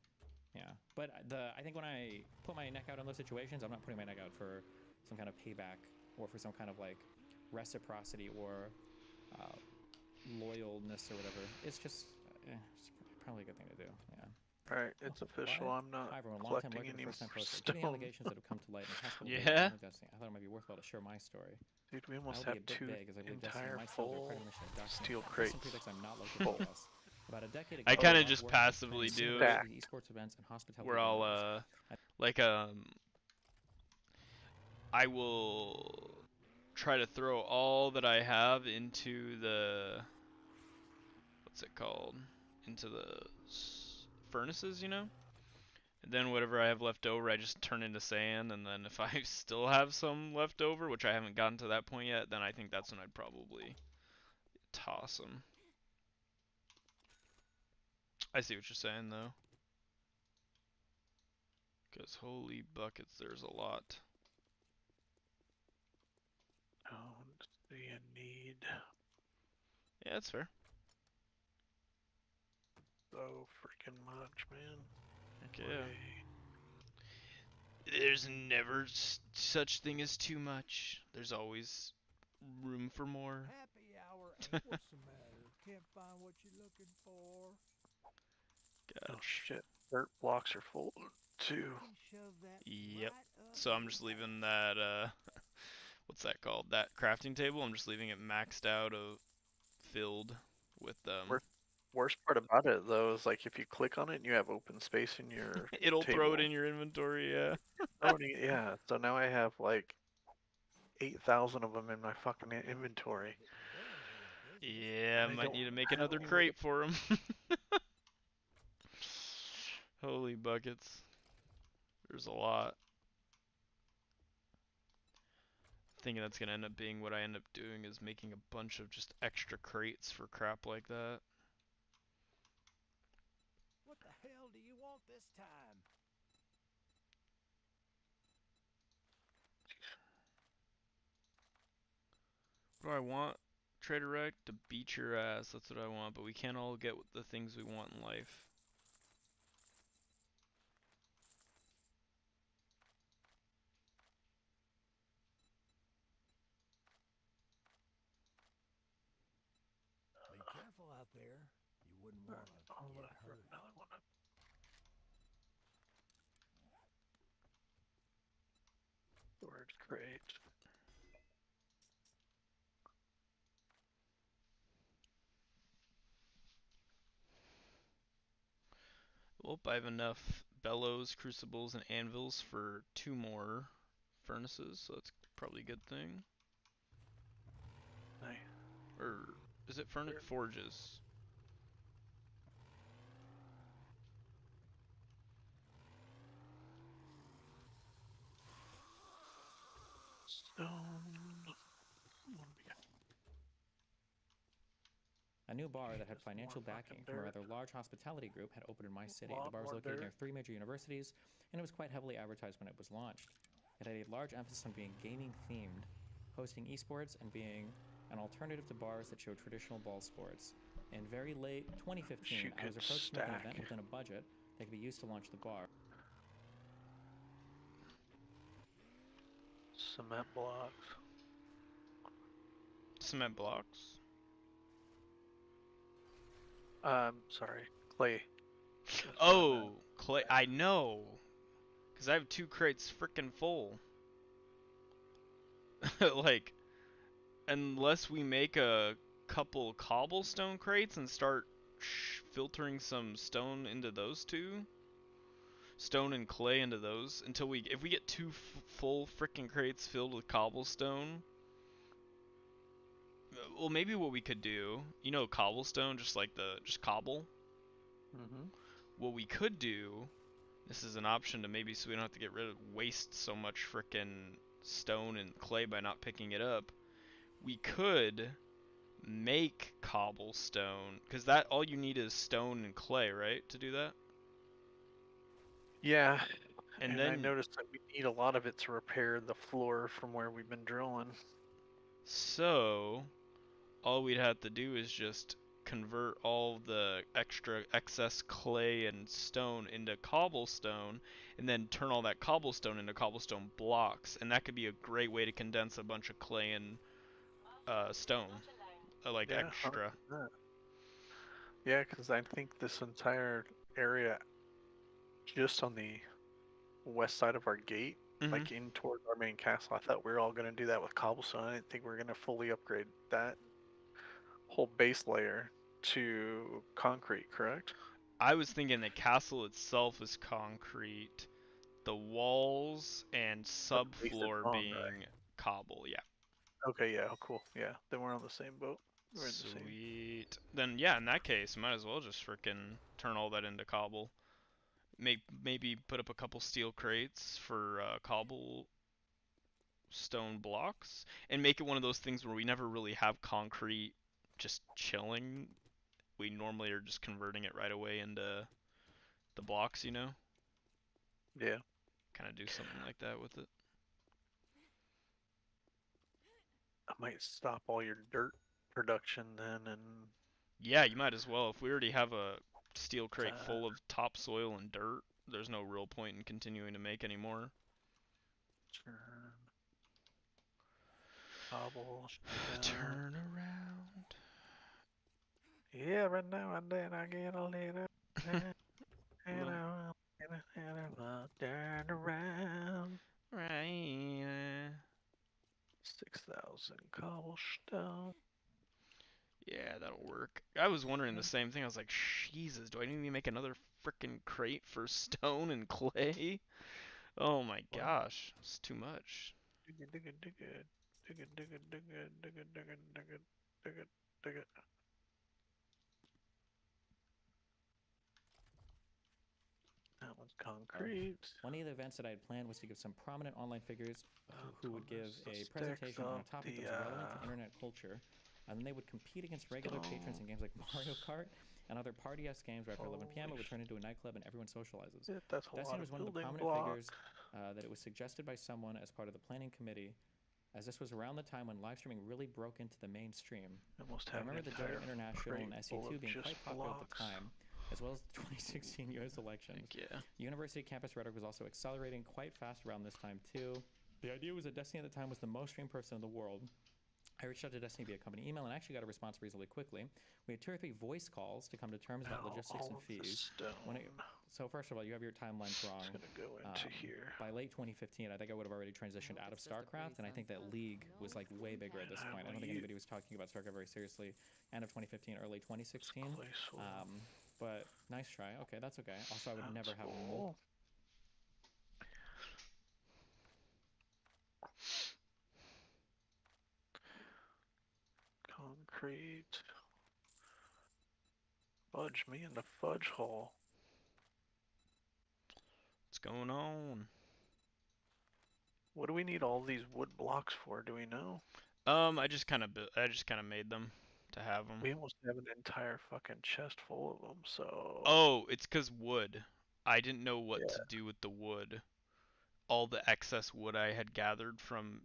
I think when I put my neck out in those situations, I'm not putting my neck out for some kind of payback or for some kind of like reciprocity or loyalness or whatever. It's just it's probably a good thing to do. Yeah. All right, it's official. I'm not Hi everyone, collecting any Given the allegations that have come to light in the past couple of Yeah. days, I thought it might be worthwhile to share my story. Dude, we almost I will have be a bit 2 vague, as I believe Destiny entire might still be full part of the mission of documenting steel some crates. predicts I'm not located Full. in the US. About a decade ago, I kind of I just worked passively in do the it. esports events and hospitality. Where I'll venues. I will try to throw all that I have into the what's it called? Into the furnaces, you know? And then whatever I have left over, I just turn into sand, and then if I still have some left over, which I haven't gotten to that point yet, then I think that's when I'd probably toss them. I see what you're saying, though. Because holy buckets, there's a lot. Don't see a need. Yeah, that's fair. So freaking much, man. Heck yeah. There's never such thing as too much. There's always room for more. Happy hour ain't what's the matter? Can't find what you're looking for. Oh shit. Dirt blocks are full too. Yep. So I'm just leaving that, what's that called? That crafting table, I'm just leaving it maxed out of filled with, Worst part about it though is like if you click on it and you have open space in your it'll table. throw it in your inventory, yeah. Yeah, so now I have like 8,000 of them in my fucking inventory. Yeah, I might need to make another crate for him. Holy buckets. There's a lot. Thinking that's gonna end up being what I end up doing is making a bunch of just extra crates for crap like that. What the hell do you want this time? What do I want? Trader Rec to beat your ass, that's what I want, but we can't all get the things we want in life. fair, you wouldn't want to I'll get look for hurt. another one. Storage crate. Well, I have enough bellows, crucibles, and anvils for 2 more furnaces, so that's probably a good thing. Nice. Or is it forges? Stone. A new bar that had financial backing from a rather large hospitality group had opened in my city. The bar was located near 3 major universities, and it was quite heavily advertised when it was launched. It had a large emphasis on being gaming themed, hosting esports, and being an alternative to bars that showed traditional ball sports. In very late 2015, I was approached to make an event within a budget that could be used to launch the bar. Cement blocks. Cement blocks? Sorry, clay. Oh, clay. I know. Because I have 2 crates frickin' full. Like, unless we make a couple cobblestone crates and start filtering some stone into those 2. Stone and clay into those until if we get 2 full frickin' crates filled with cobblestone. Well, maybe what we could do, you know, cobblestone, just cobble. Mm-hmm. What we could do, this is an option to maybe so we don't have to waste so much frickin' stone and clay by not picking it up. We could make cobblestone, because that all you need is stone and clay, right, to do that? Yeah, and I then noticed that we need a lot of it to repair the floor from where we've been drilling. So all we'd have to do is just convert all the excess clay and stone into cobblestone, and then turn all that cobblestone into cobblestone blocks, and that could be a great way to condense a bunch of clay and stone, like extra. 100%. Yeah, because I think this entire area, just on the west side of our gate, like in toward our main castle, I thought we were all gonna do that with cobblestone. I didn't think we were gonna fully upgrade that whole base layer to concrete, correct? I was thinking the castle itself is concrete, the walls and subfloor being cobble, yeah. Okay, yeah, cool. Yeah, then we're on the same boat. We're in the same. Sweet. Then yeah, in that case, might as well just frickin' turn all that into cobble. Maybe put up a couple steel crates for cobble stone blocks, and make it one of those things where we never really have concrete just chilling. We normally are just converting it right away into the blocks, you know? Yeah. Kind of do something like that with it. I might stop all your dirt production then, and yeah, you might as well. If we already have a steel crate full of topsoil and dirt, there's no real point in continuing to make any more. Turn around. Yeah, right now and then I get a little and I'll turn around. Right. 6,000 cobblestone. Yeah, that'll work. I was wondering the same thing. I was like, Jesus, do I need to make another frickin' crate for stone and clay? Oh my gosh, it's too much. Dig it, dig it, dig it. Dig it, dig it, dig it, dig it, dig it, dig it, dig it, dig it. That one's concrete. One of the events that I had planned was to give some prominent online figures who would give a presentation on a topic that was relevant to internet culture, and then they would compete against regular patrons in games like Mario Kart and other party-esque games where after 11 p.m. it would turn into a nightclub and everyone socializes. That scene was one of the prominent figures that it was suggested by someone as part of the planning committee, as this was around the time when live streaming really broke into the mainstream. I remember the Dota International and SE2 being quite popular at the time, as well as the 2016 US elections. Yeah. University campus rhetoric was also accelerating quite fast around this time too. The idea was that Destiny at the time was the most streamed person in the world, I reached out to Destiny via company email and actually got a response reasonably quickly. We had 2 or 3 voice calls to come to terms about logistics and fees. So first of all, you have your timelines wrong. It's gonna go into here. By late 2015, I think I would have already transitioned out of StarCraft, and I think that League was like way bigger at this point. I don't think anybody was talking about StarCraft very seriously. End of 2015, early 2016. But nice try. Okay, that's okay. Also, I would never have mold. Concrete. Fudge me in the fudge hole. What's going on? What do we need all these wood blocks for? Do we know? I just kind of made them to have them. We almost have an entire fucking chest full of them. So. Oh, it's 'cause wood. I didn't know what to do with the wood. All the excess wood I had gathered from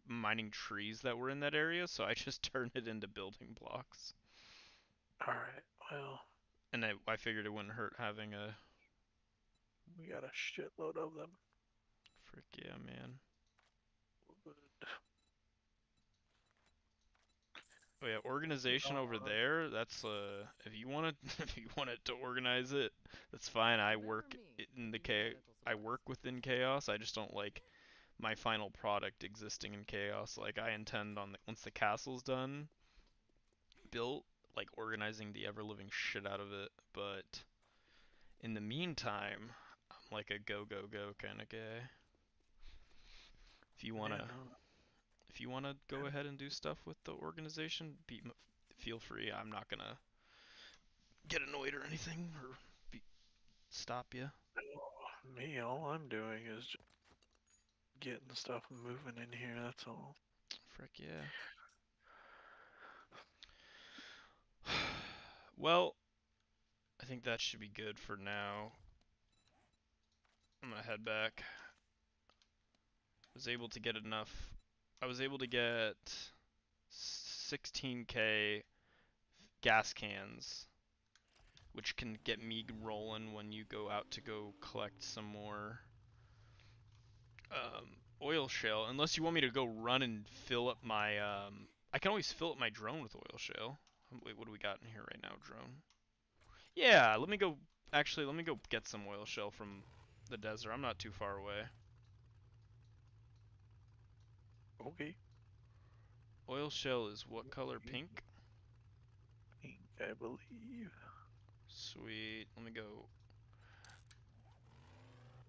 mining trees that were in that area, so I just turned it into building blocks. Alright, well. And I figured it wouldn't hurt having a... We got a shitload of them. Frick yeah, man. Wood. Oh yeah, organization over there, that's if you wanted to organize it, that's fine. I work within Chaos. I just don't like my final product existing in Chaos. Like I intend on once the castle's done, built, like organizing the ever living shit out of it, but in the meantime, I'm like a go kind of guy. If you want to go ahead and do stuff with the organization, feel free. I'm not gonna get annoyed or anything or stop you. Me, all I'm doing is just getting stuff moving in here. That's all. Frick yeah. Well, I think that should be good for now. I'm gonna head back. I was able to get 16k gas cans, which can get me rolling when you go out to go collect some more oil shale. Unless you want me to go run and fill up my I can always fill up my drone with oil shale. Wait, what do we got in here right now, drone? Yeah, let me go get some oil shale from the desert. I'm not too far away. Okay. Oil shell is what color? Pink? Pink, I believe. Sweet. Let me go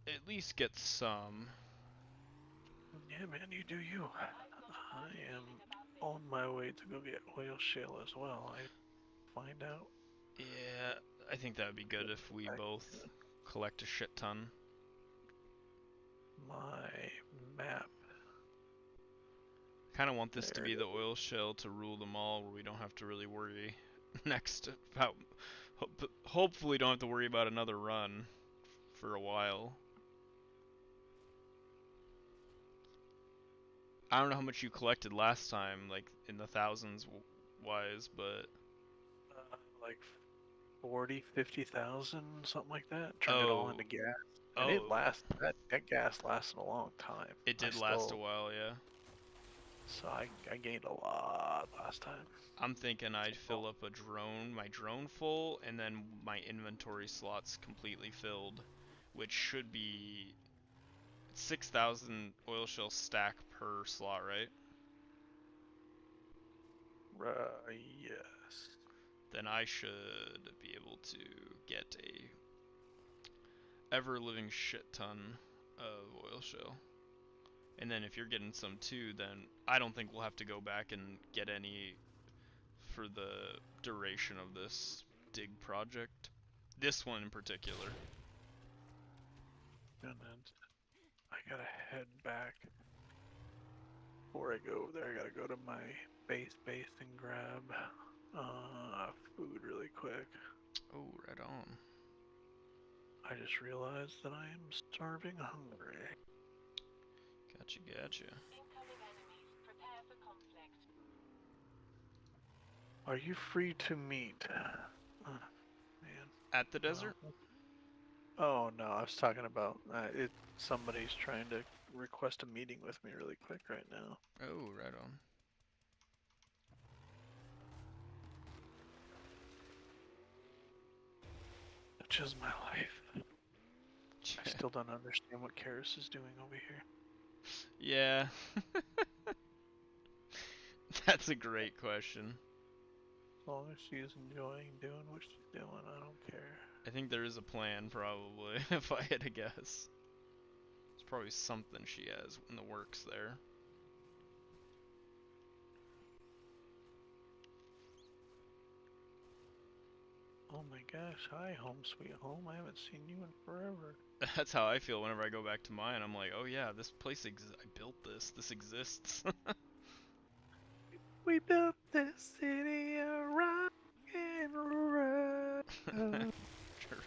at least get some. Yeah, man, you do you. I am on my way to go get oil shale as well. I find out. Yeah, I think that would be good if we both collect a shit ton. My map. Kind of want this to be the oil shell to rule them all, where we don't have to really worry next about. Hopefully, don't have to worry about another run for a while. I don't know how much you collected last time, like in the thousands wise, but like 40, 50,000, something like that. Turned it all into gas. And it that gas lasted a long time. It did last a while, yeah. So I gained a lot last time. I'm thinking I'd fill up my drone full, and then my inventory slots completely filled, which should be 6,000 oil shell stack per slot, right? Yes. Then I should be able to get a ever-living shit ton of oil shell. And then if you're getting some too, then I don't think we'll have to go back and get any for the duration of this dig project. This one in particular. And then I gotta head back. Before I go over there, I gotta go to my base and grab food really quick. Oh, right on. I just realized that I am starving hungry. Gotcha. Incoming enemies. Prepare for conflict. Are you free to meet? Man. At the desert? Oh no, I was talking about somebody's trying to request a meeting with me really quick right now. Oh, right on. just my life. I still don't understand what Karis is doing over here. Yeah. That's a great question. As long as she's enjoying doing what she's doing, I don't care. I think there is a plan, probably, if I had to guess. There's probably something she has in the works there. Oh my gosh, hi home sweet home, I haven't seen you in forever. That's how I feel whenever I go back to mine. I'm like, oh yeah, this place I built this. This exists. We built this city of rock and roll. True.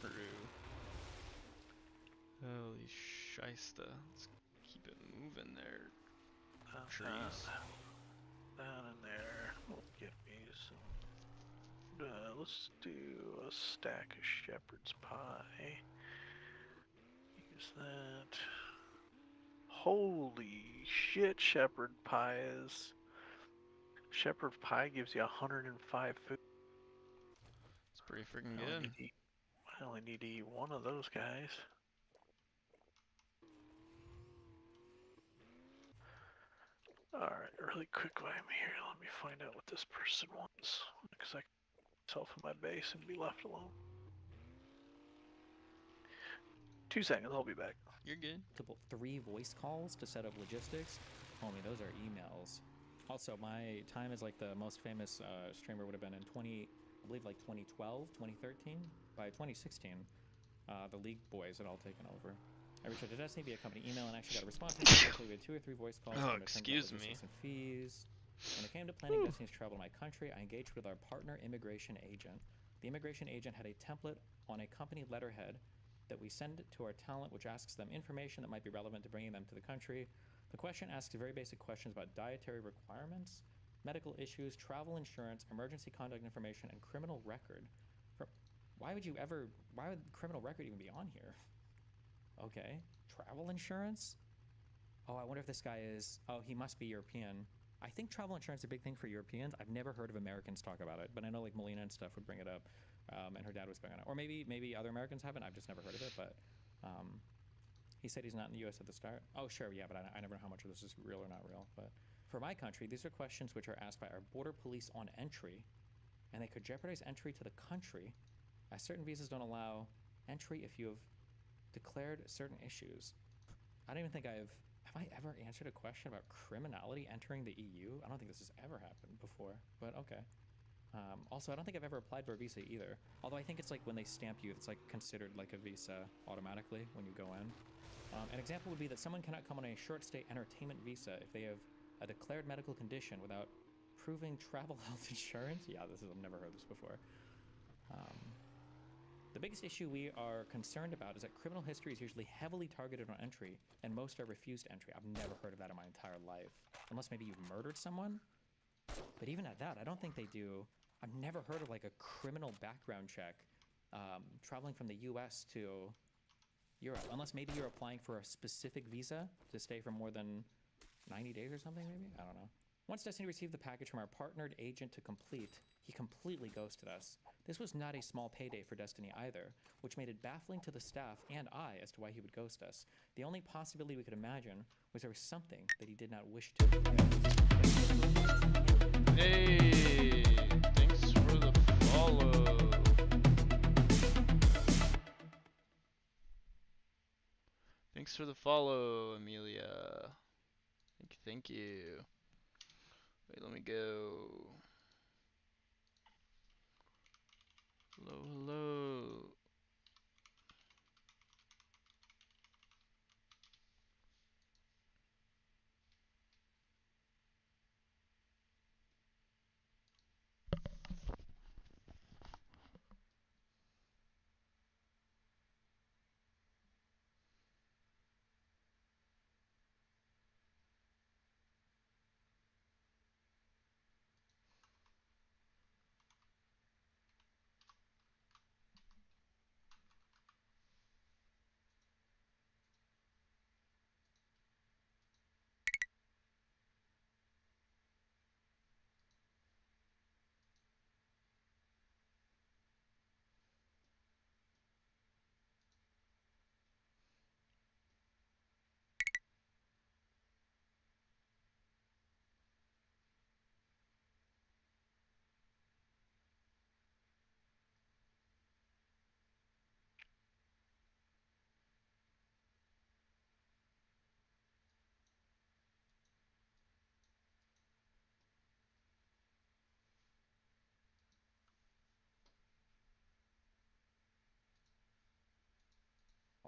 Holy shysta. Let's keep it moving there. Trees. Down in there, we'll get me some. Let's do a stack of shepherd's pie. Use that. Holy shit, shepherd pie is. Shepherd pie gives you 105 food. It's pretty freaking good. I only need to eat one of those guys. Alright, really quick while I'm here, let me find out what this person wants. Because I can myself in my base and be left alone. 2 seconds, I'll be back. You're good. 3 voice calls to set up logistics. Homie, those are emails. Also, my time as like the most famous streamer would have been in I believe like 2012, 2013. By 2016, the League boys had all taken over. I reached out to Destiny via company email and actually got a response. We had 2 or 3 voice calls. Oh, excuse me. And fees. When it came to planning Destiny's travel to my country, I engaged with our partner immigration agent. The immigration agent had a template on a company letterhead that we send to our talent, which asks them information that might be relevant to bringing them to the country. The question asks very basic questions about dietary requirements, medical issues, travel insurance, emergency contact information, and criminal record. Why would criminal record even be on here? Okay, travel insurance? Oh, I wonder if this guy he must be European. I think travel insurance is a big thing for Europeans. I've never heard of Americans talk about it, but I know like Melina and stuff would bring it up, and her dad was big on it. Or maybe other Americans haven't. I've just never heard of it, but he said he's not in the U.S. at the start. Oh, sure, yeah, but I never know how much of this is real or not real. But for my country, these are questions which are asked by our border police on entry, and they could jeopardize entry to the country, as certain visas don't allow entry if you have declared certain issues. I don't even think have I ever answered a question about criminality entering the EU? I don't think this has ever happened before, but okay. Also, I don't think I've ever applied for a visa either. Although I think it's like when they stamp you, it's like considered like a visa automatically when you go in. An example would be that someone cannot come on a short stay entertainment visa if they have a declared medical condition without proving travel health insurance. Yeah, I've never heard this before. The biggest issue we are concerned about is that criminal history is usually heavily targeted on entry, and most are refused entry. I've never heard of that in my entire life. Unless maybe you've murdered someone? But even at that, I don't think they do. I've never heard of like a criminal background check traveling from the US to Europe. Unless maybe you're applying for a specific visa to stay for more than 90 days or something maybe? I don't know. Once Destiny received the package from our partnered agent to complete, he completely ghosted us. This was not a small payday for Destiny either, which made it baffling to the staff and I as to why he would ghost us. The only possibility we could imagine was there was something that he did not wish to. Hey, thanks for the follow. Thanks for the follow, Amelia. Thank you. Wait, let me go. Hello.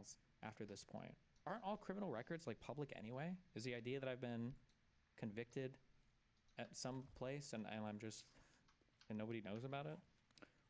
criminals after this point. Aren't all criminal records like public anyway? Is the idea that I've been convicted at some place and I'm just, and nobody knows about it?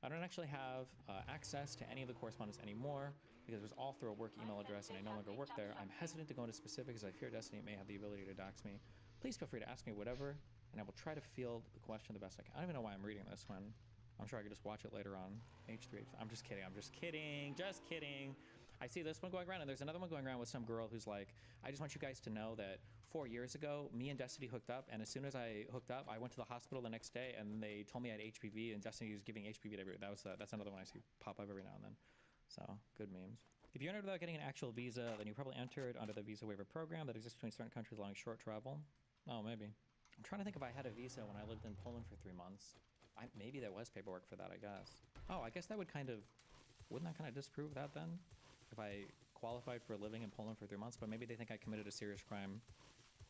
I don't actually have access to any of the correspondence anymore because it was all through a work email address and I no longer work there. I'm hesitant to go into specifics as I fear Destiny may have the ability to dox me. Please feel free to ask me whatever, and I will try to field the question the best I can. I don't even know why I'm reading this one. I'm sure I could just watch it later on. H3. I'm just kidding. I'm just kidding. Just kidding. I see this one going around, and there's another one going around with some girl who's like, I just want you guys to know that 4 years ago, me and Destiny hooked up, and as soon as I hooked up, I went to the hospital the next day, and they told me I had HPV, and Destiny was giving HPV to everyone. That's another one I see pop up every now and then. So, good memes. If you entered without getting an actual visa, then you probably entered under the visa waiver program that exists between certain countries allowing short travel. Oh, maybe. I'm trying to think if I had a visa when I lived in Poland for 3 months. Maybe there was paperwork for that, I guess. Oh, I guess that would kind of... Wouldn't that kind of disprove that then? If I qualified for living in Poland for 3 months, but maybe they think I committed a serious crime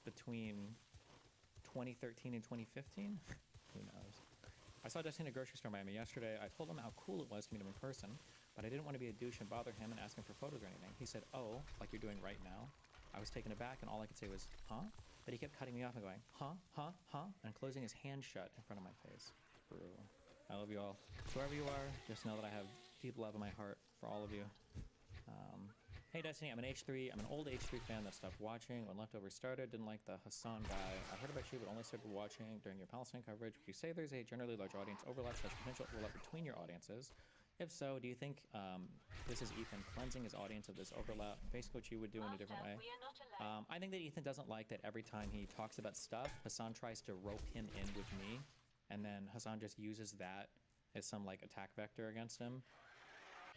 between 2013 and 2015? Who knows? I saw Destiny in a grocery store in Miami yesterday. I told him how cool it was to meet him in person, but I didn't want to be a douche and bother him and ask him for photos or anything. He said, oh, like you're doing right now? I was taken aback, and all I could say was, huh? But he kept cutting me off and going, huh, huh, huh, and closing his hand shut in front of my face. Brutal. I love you all. So wherever you are, just know that I have deep love in my heart for all of you. Hey Destiny, I'm an H3. I'm an old H3 fan that stopped watching when Leftovers started. Didn't like the Hassan guy. I heard about you, but only started watching during your Palestine coverage. Would you say there's a generally large audience overlap / potential overlap between your audiences? If so, do you think this is Ethan cleansing his audience of this overlap? Basically what you would do in a different way. I think that Ethan doesn't like that every time he talks about stuff, Hassan tries to rope him in with me, and then Hassan just uses that as some like attack vector against him.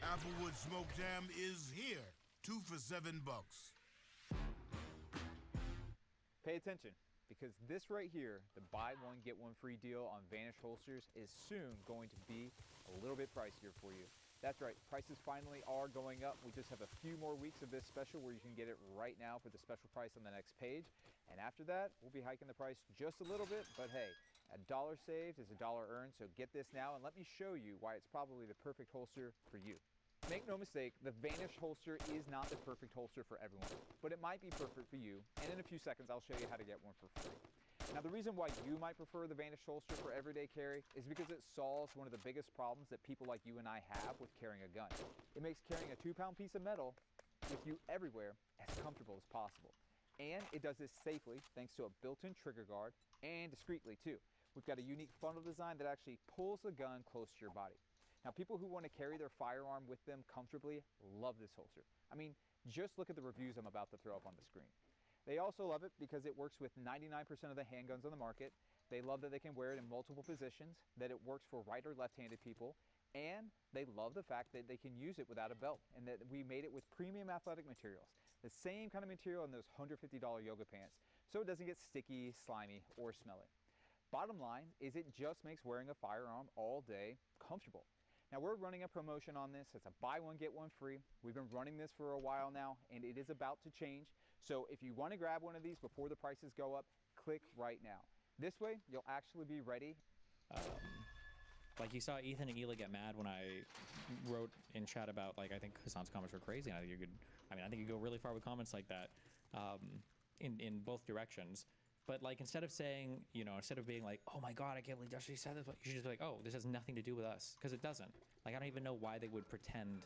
Applewood Smoke Jam is here. 2 for $7. Pay attention, because this right here, the buy one get one free deal on Vanish holsters, is soon going to be a little bit pricier for you. That's right, prices finally are going up. We just have a few more weeks of this special where you can get it right now for the special price on the next page. And after that, we'll be hiking the price just a little bit, but hey, $1 saved is $1 earned, so get this now and let me show you why it's probably the perfect holster for you. Make no mistake, the Vanish holster is not the perfect holster for everyone, but it might be perfect for you, and in a few seconds I'll show you how to get one for free. Now the reason why you might prefer the Vanish holster for everyday carry is because it solves one of the biggest problems that people like you and I have with carrying a gun. It makes carrying a 2-pound piece of metal with you everywhere as comfortable as possible. And it does this safely thanks to a built-in trigger guard, and discreetly too. We've got a unique funnel design that actually pulls the gun close to your body. Now, people who want to carry their firearm with them comfortably love this holster. I mean, just look at the reviews I'm about to throw up on the screen. They also love it because it works with 99% of the handguns on the market. They love that they can wear it in multiple positions, that it works for right or left-handed people, and they love the fact that they can use it without a belt and that we made it with premium athletic materials. The same kind of material in those $150 yoga pants, so it doesn't get sticky, slimy, or smelly. Bottom line is it just makes wearing a firearm all day comfortable. Now we're running a promotion on this. It's a buy one, get one free. We've been running this for a while now, and it is about to change. So if you want to grab one of these before the prices go up, click right now. This way, you'll actually be ready. Like you saw Ethan and Ela get mad when I wrote in chat about, like, I think Hassan's comments were crazy. And I think you could, I think you go really far with comments like that in both directions. But like, instead of saying, you know, instead of being like, oh my God, I can't believe Destiny said this, you should just be like, oh, this has nothing to do with us. Because it doesn't. Like, I don't even know why they would pretend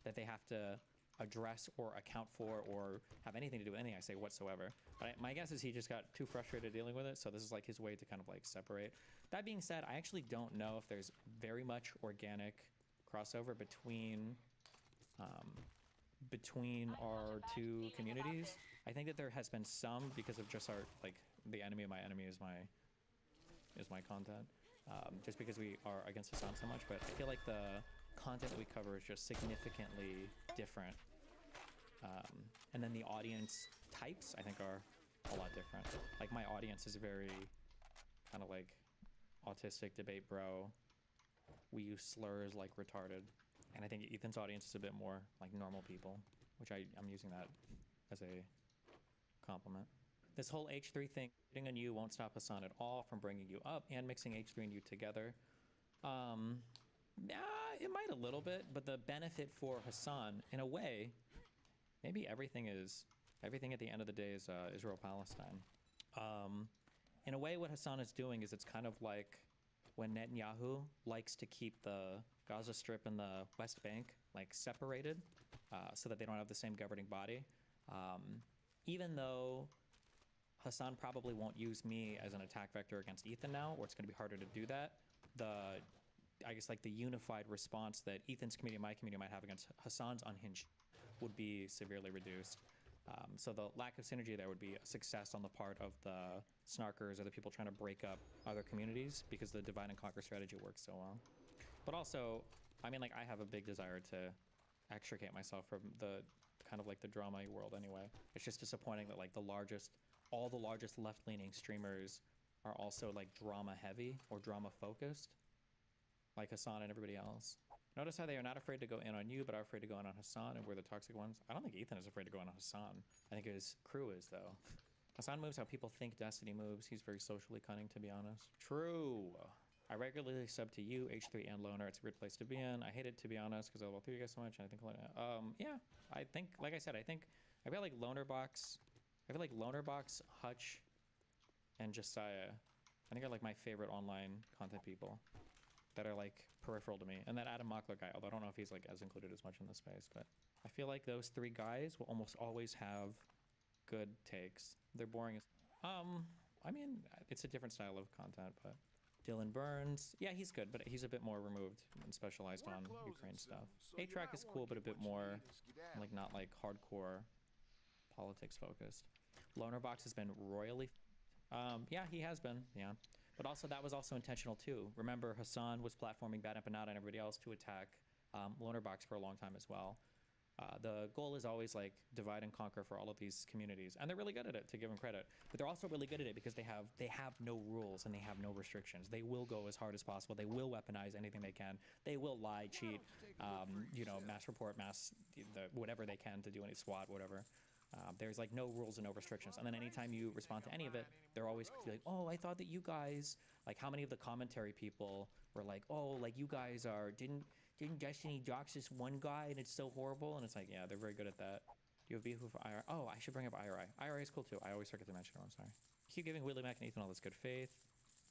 that they have to address or account for or have anything to do with anything I say whatsoever. But my guess is he just got too frustrated dealing with it. So this is like his way to kind of like separate. That being said, I actually don't know if there's very much organic crossover between our two communities. I think that there has been some because of just our, like, the enemy of my enemy is my content. Just because we are against Hassan so much, but I feel like the content that we cover is just significantly different. And then the audience types, I think, are a lot different. Like, my audience is very kind of like autistic debate bro. We use slurs like retarded. And I think Ethan's audience is a bit more like normal people, which I'm using that as a compliment. This whole H3 thing, hitting on you won't stop Hassan at all from bringing you up and mixing H3 and you together. Yeah, it might a little bit, but the benefit for Hassan, in a way, maybe everything at the end of the day is Israel-Palestine. In a way, what Hassan is doing is it's kind of like when Netanyahu likes to keep the Gaza Strip and the West Bank like separated so that they don't have the same governing body. Even though Hassan probably won't use me as an attack vector against Ethan now, or it's going to be harder to do that, I guess like the unified response that Ethan's community and my community might have against Hassan's unhinged would be severely reduced. So the lack of synergy there would be a success on the part of the snarkers or the people trying to break up other communities because the divide and conquer strategy works so well. But also, I mean, like, I have a big desire to extricate myself from the kind of like the drama world anyway. It's just disappointing that like all the largest left-leaning streamers are also like drama heavy or drama focused, like Hassan and everybody else. Notice how they are not afraid to go in on you, but are afraid to go in on Hassan, and we're the toxic ones. I don't think Ethan is afraid to go in on Hassan. I think his crew is, though. Hassan moves how people think Destiny moves. He's very socially cunning, to be honest. True. I regularly sub to you, H3, and Loner. It's a weird place to be in. I hate it, to be honest, because I love you guys so much, and I think, yeah, I think, like I said, I feel like Lonerbox, Hutch, and Josiah, I think are like my favorite online content people that are like peripheral to me. And that Adam Mockler guy, although I don't know if he's like as included as much in this space, but I feel like those three guys will almost always have good takes. They're boring as, I mean, it's a different style of content, but Dylan Burns, yeah, he's good, but he's a bit more removed and specialized on Ukraine stuff. A-Track is cool, but a bit more like not like hardcore politics focused. Lonerbox has been royally, yeah, he has been, yeah. But also, that was also intentional too. Remember, Hassan was platforming Bad Empanada and everybody else to attack Lonerbox for a long time as well. The goal is always like divide and conquer for all of these communities, and they're really good at it, to give them credit. But they're also really good at it because they have no rules and they have no restrictions. They will go as hard as possible. They will weaponize anything they can. They will lie, cheat, you know, mass report, whatever they can to do any SWAT, whatever. There's like no rules and no restrictions. And then anytime you respond to any of it, they're always like, oh, I thought that you guys, like how many of the commentary people were like, oh, like you guys didn't Destiny dox this one guy and it's so horrible? And it's like, yeah, they're very good at that. Do you have beef with IRI? Oh, I should bring up IRI. IRI is cool too. I always forget to mention it. I'm sorry. Keep giving Willie Mac and Ethan all this good faith.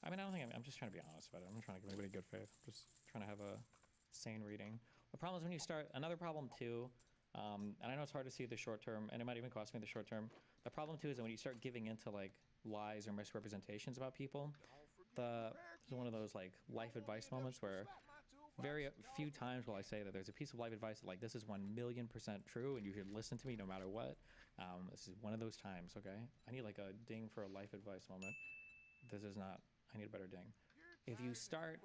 I mean, I don't think I'm just trying to be honest about it. I'm not trying to give anybody good faith. I'm just trying to have a sane reading. The problem is when you start, another problem too, and I know it's hard to see the short term, and it might even cost me the short term. The problem too is that when you start giving into like lies or misrepresentations about people, this is one of those like life advice moments where very few times will I say that there's a piece of life advice that like this is 1,000,000% true and you should listen to me no matter what. This is one of those times, okay? I need like a ding for a life advice moment. This is not, I need a better ding. If you start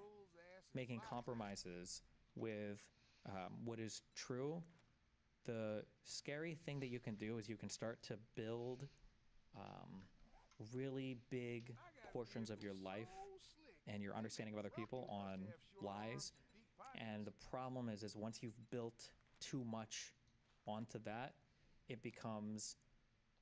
making compromises with what is true, the scary thing that you can do is you can start to build really big portions of your life and your understanding of other people on lies. And the problem is once you've built too much onto that, it becomes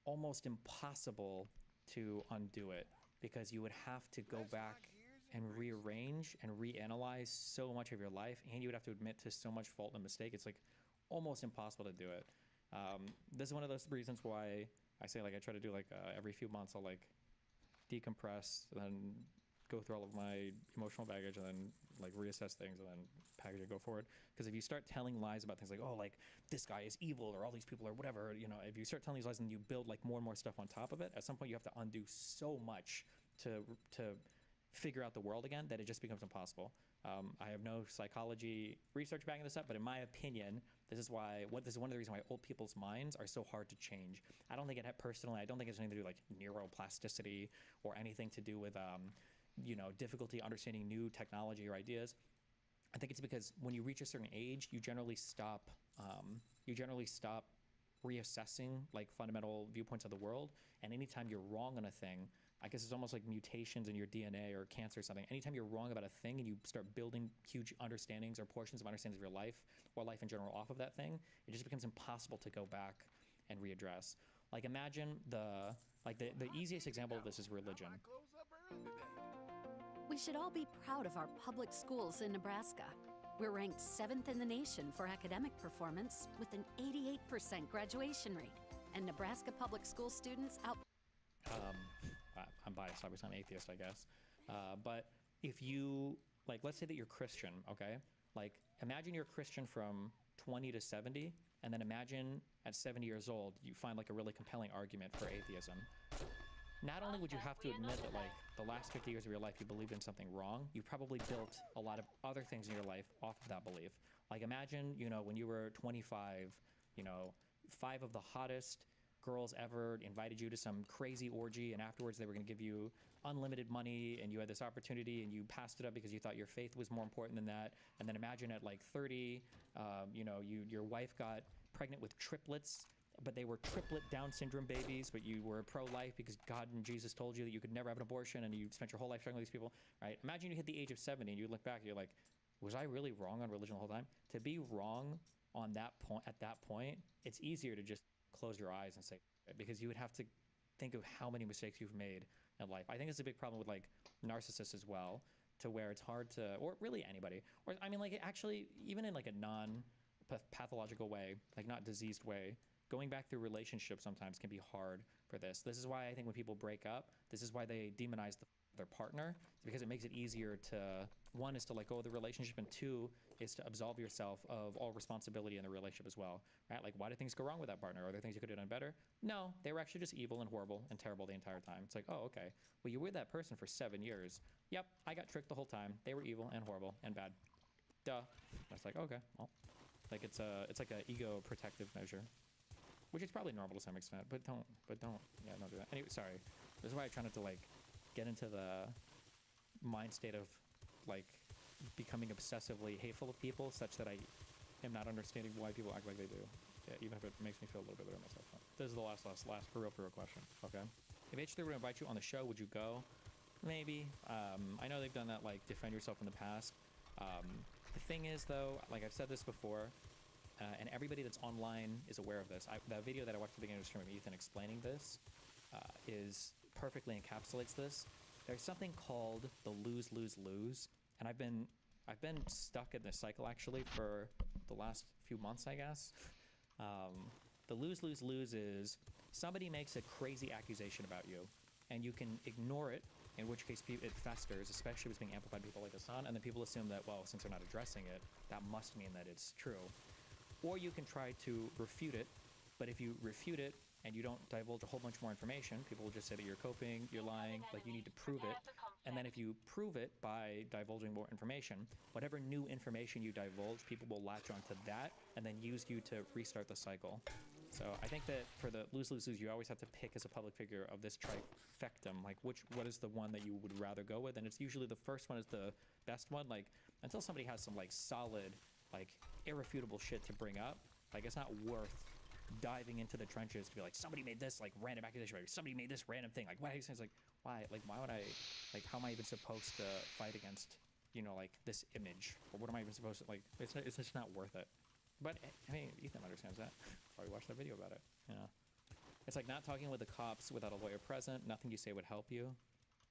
almost impossible to undo it, because you would have to go back and rearrange and reanalyze so much of your life, and you would have to admit to so much fault and mistake. It's like almost impossible to do it. This is one of those reasons why I say like I try to do like every few months I'll like decompress and then go through all of my emotional baggage and then like reassess things and then package it, go forward. Because if you start telling lies about things like, oh, like this guy is evil or all these people are whatever, you know, if you start telling these lies and you build like more and more stuff on top of it, at some point you have to undo so much to figure out the world again that it just becomes impossible. I have no psychology research backing this up, but in my opinion, this is one of the reasons why old people's minds are so hard to change. I don't think it personally, I don't think it's anything to do with like neuroplasticity or anything to do with you know, difficulty understanding new technology or ideas. I think it's because when you reach a certain age, you generally stop reassessing like fundamental viewpoints of the world. And anytime you're wrong on a thing, I guess it's almost like mutations in your DNA or cancer or something. Anytime you're wrong about a thing and you start building huge understandings or portions of understandings of your life or life in general off of that thing, it just becomes impossible to go back and readdress. Like imagine the easiest example of this is religion. We should all be proud of our public schools in Nebraska. We're ranked 7th in the nation for academic performance with an 88% graduation rate. And Nebraska public school students out. I'm biased, obviously I'm atheist, I guess. But if you, like, let's say that you're Christian, okay? Like, imagine you're a Christian from 20 to 70, and then imagine at 70 years old, you find like a really compelling argument for atheism. Not only would you have to admit that like the last 50 years of your life you believed in something wrong, you probably built a lot of other things in your life off of that belief. Like imagine, you know, when you were 25, you know, 5 of the hottest girls ever invited you to some crazy orgy, and afterwards they were going to give you unlimited money, and you had this opportunity and you passed it up because you thought your faith was more important than that. And then imagine at like 30, you know, your wife got pregnant with triplets, but they were triplet Down syndrome babies, but you were pro-life because God and Jesus told you that you could never have an abortion, and you spent your whole life struggling with these people, right? Imagine you hit the age of 70 and you look back and you're like, was I really wrong on religion the whole time? To be wrong on that point, at that point, it's easier to just close your eyes and say, because you would have to think of how many mistakes you've made in life. I think it's a big problem with like narcissists as well, to where it's hard to, or really anybody, or I mean like actually even in like a non-pathological way, like not diseased way, going back through relationships sometimes can be hard for this. This is why I think when people break up, this is why they demonize their partner, because it makes it easier to, one is to let go of the relationship, and 2 is to absolve yourself of all responsibility in the relationship as well, right? Like, why did things go wrong with that partner? Are there things you could have done better? No, they were actually just evil and horrible and terrible the entire time. It's like, oh, okay. Well, you were with that person for 7 years. Yep, I got tricked the whole time. They were evil and horrible and bad. Duh. That's like, okay, well, like it's like an ego protective measure, which is probably normal to some extent, but don't do that. Anyway, sorry. This is why I try not to like get into the mind state of like becoming obsessively hateful of people, such that I am not understanding why people act like they do. Yeah, even if it makes me feel a little bit better myself. This is the last for real question. Okay. If H3 were to invite you on the show, would you go? Maybe. I know they've done that, like defend yourself in the past. The thing is, though, like I've said this before, and everybody that's online is aware of this. That video that I watched at the beginning of the stream of Ethan explaining this is perfectly encapsulates this. There's something called the lose-lose-lose, and I've been stuck in this cycle actually for the last few months, I guess. The lose-lose-lose is somebody makes a crazy accusation about you, and you can ignore it, in which case it festers, especially if it's being amplified by people like the Sun, and then people assume that, well, since they're not addressing it, that must mean that it's true. Or you can try to refute it, but if you refute it and you don't divulge a whole bunch more information, people will just say that you're coping, you're lying, like you need to prove it. And then if you prove it by divulging more information, whatever new information you divulge, people will latch onto that and then use you to restart the cycle. So I think that for the lose-lose-lose, you always have to pick as a public figure of this trifectum, like what is the one that you would rather go with, and it's usually the first one is the best one. Like until somebody has some like solid, like irrefutable shit to bring up, like it's not worth diving into the trenches to be like, somebody made this like random accusation, or somebody made this random thing. Like why? It's like why? Like why would I? Like how am I even supposed to fight against, you know, like this image? Or what am I even supposed to like? It's just not worth it. But I mean, Ethan understands that. Probably watched that video about it. You know, it's like not talking with the cops without a lawyer present. Nothing you say would help you.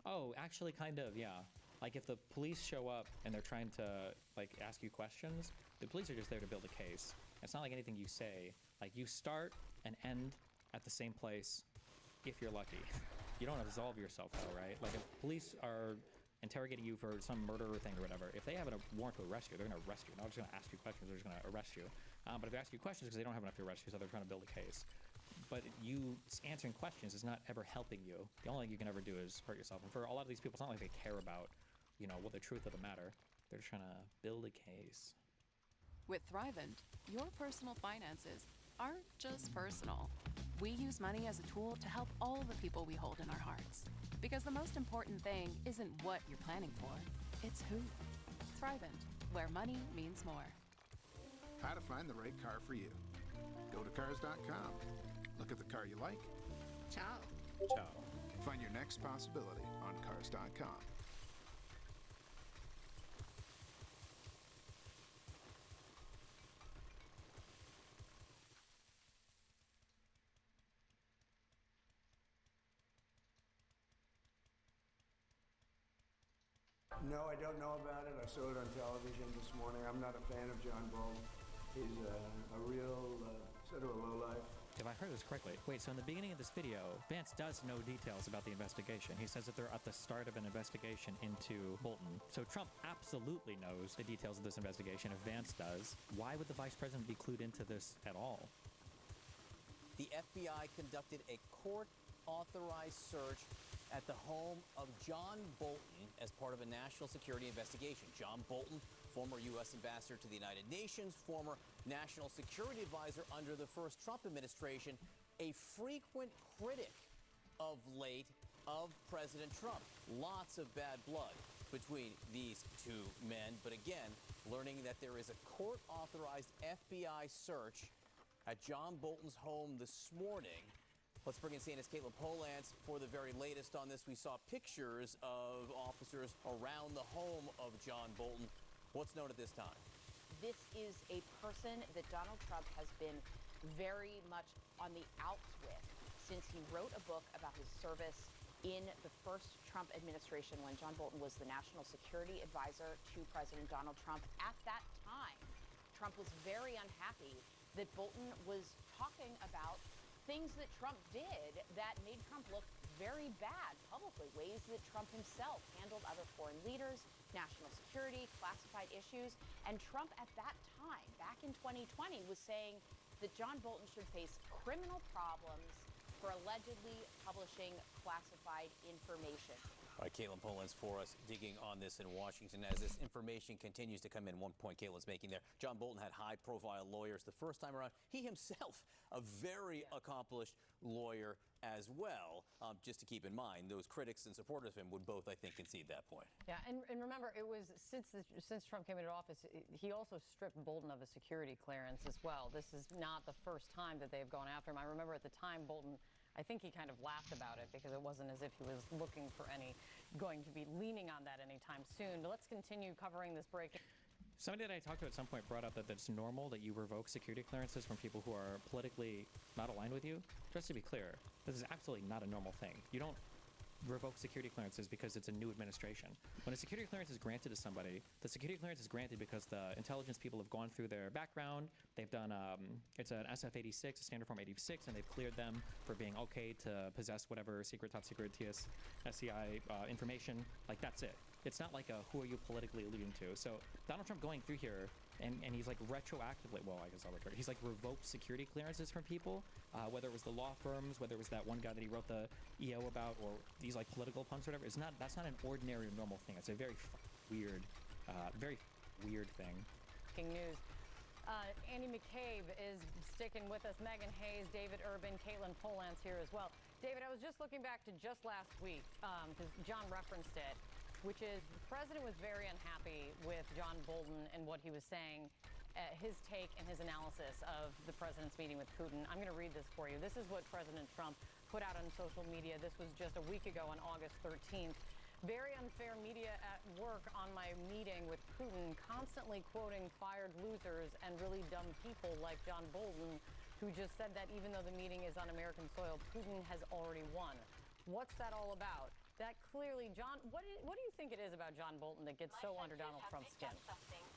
Oh, actually, kind of, yeah. Like if the police show up and they're trying to like ask you questions, the police are just there to build a case. It's not like anything you say. Like you start and end at the same place, if you're lucky. You don't absolve yourself though, right? Like if police are interrogating you for some murder thing or whatever, if they have a warrant to arrest you, they're going to arrest you. They're not just going to ask you questions, they're just going to arrest you. But if they ask you questions, because they don't have enough to arrest you, so they're trying to build a case. But you answering questions is not ever helping you. The only thing you can ever do is hurt yourself. And for a lot of these people, it's not like they care about, you know, what the truth of the matter. They're just trying to build a case. With Thrivent, your personal finances aren't just personal. We use money as a tool to help all the people we hold in our hearts. Because the most important thing isn't what you're planning for, it's who. Thrivent, where money means more. How to find the right car for you. Go to cars.com. Look at the car you like. Ciao. Ciao. Find your next possibility on cars.com. No, I don't know about it. I saw it on television this morning. I'm not a fan of John Bolton. He's a real sort of a lowlife. If I heard this correctly, wait, so in the beginning of this video, Vance does know details about the investigation. He says that they're at the start of an investigation into Bolton. So Trump absolutely knows the details of this investigation. If Vance does, why would the vice president be clued into this at all? The FBI conducted a court-authorized search at the home of John Bolton as part of a national security investigation. John Bolton, former U.S. ambassador to the United Nations, former national security advisor under the first Trump administration, a frequent critic of late of President Trump. Lots of bad blood between these two men, but again, learning that there is a court-authorized FBI search at John Bolton's home this morning. Let's bring in CNN's Caitlin Polantz for the very latest on this. We saw pictures of officers around the home of John Bolton. What's known at this time? This is a person that Donald Trump has been very much on the outs with since he wrote a book about his service in the first Trump administration when John Bolton was the national security advisor to President Donald Trump. At that time, Trump was very unhappy that Bolton was talking about things that Trump did that made Trump look very bad publicly, ways that Trump himself handled other foreign leaders, national security, classified issues. And Trump at that time, back in 2020, was saying that John Bolton should face criminal problems for allegedly publishing classified information. All right, Caitlin Polantz for us, digging on this in Washington as this information continues to come in. One point Caitlin's making there. John Bolton had high-profile lawyers the first time around. He himself, a very accomplished lawyer as well. Just to keep in mind, those critics and supporters of him would both, I think, concede that point. Yeah, and remember, it was since Trump came into office, he also stripped Bolton of a security clearance as well. This is not the first time that they've gone after him. I remember at the time, Bolton, I think he kind of laughed about it because it wasn't as if he was looking for going to be leaning on that anytime soon. But let's continue covering this break. Somebody that I talked to at some point brought up that it's normal that you revoke security clearances from people who are politically not aligned with you. Just to be clear, this is absolutely not a normal thing. You don't revoke security clearances because it's a new administration. When a security clearance is granted to somebody, the security clearance is granted because the intelligence people have gone through their background. They've done, it's an SF-86, a standard form 86, and they've cleared them for being okay to possess whatever secret, top secret, SCI information. Like, that's it. It's not like a who are you politically alluding to. So Donald Trump going through here and he's like retroactively, well, I guess I'll record. He's like revoked security clearances from people, whether it was the law firms, whether it was that one guy that he wrote the EO about, or these like political punks or whatever. That's not an ordinary or normal thing. It's a very weird thing. Breaking news. Andy McCabe is sticking with us. Megan Hayes, David Urban, Caitlin Polantz here as well. David, I was just looking back to just last week because John referenced it, which is the president was very unhappy with John Bolton and what he was saying, his take and his analysis of the president's meeting with Putin. I'm going to read this for you. This is what President Trump put out on social media. This was just a week ago on August 13th. Very unfair media at work on my meeting with Putin, constantly quoting fired losers and really dumb people like John Bolton, who just said that even though the meeting is on American soil, Putin has already won. What's that all about? That clearly, John, what do you think it is about John Bolton that gets so under Donald Trump's skin?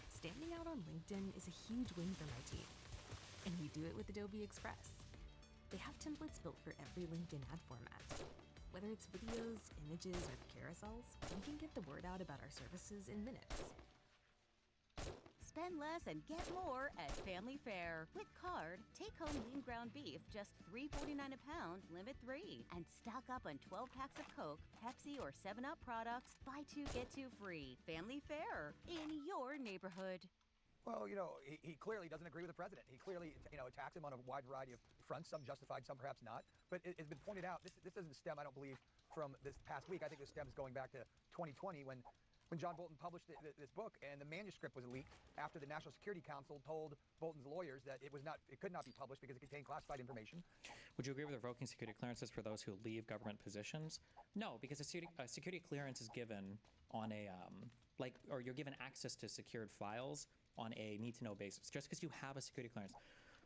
Standing out on LinkedIn is a huge win for my team. And we do it with Adobe Express. They have templates built for every LinkedIn ad format. Whether it's videos, images, or carousels, we can get the word out about our services in minutes. Spend less and get more at Family Fare. With card, take home lean ground beef, just $3.49 a pound, limit 3. And stock up on 12 packs of Coke, Pepsi, or 7-Up products. Buy 2, get 2 free. Family Fare, in your neighborhood. Well, he clearly doesn't agree with the president. He clearly, attacks him on a wide variety of fronts, some justified, some perhaps not. But it's been pointed out, this doesn't stem, I don't believe, from this past week. I think this stems going back to 2020 when John Bolton published this book and the manuscript was leaked after the National Security Council told Bolton's lawyers that it could not be published because it contained classified information. Would you agree with revoking security clearances for those who leave government positions? No, because a security clearance is given on a or you're given access to secured files on a need-to-know basis. Just because you have a security clearance.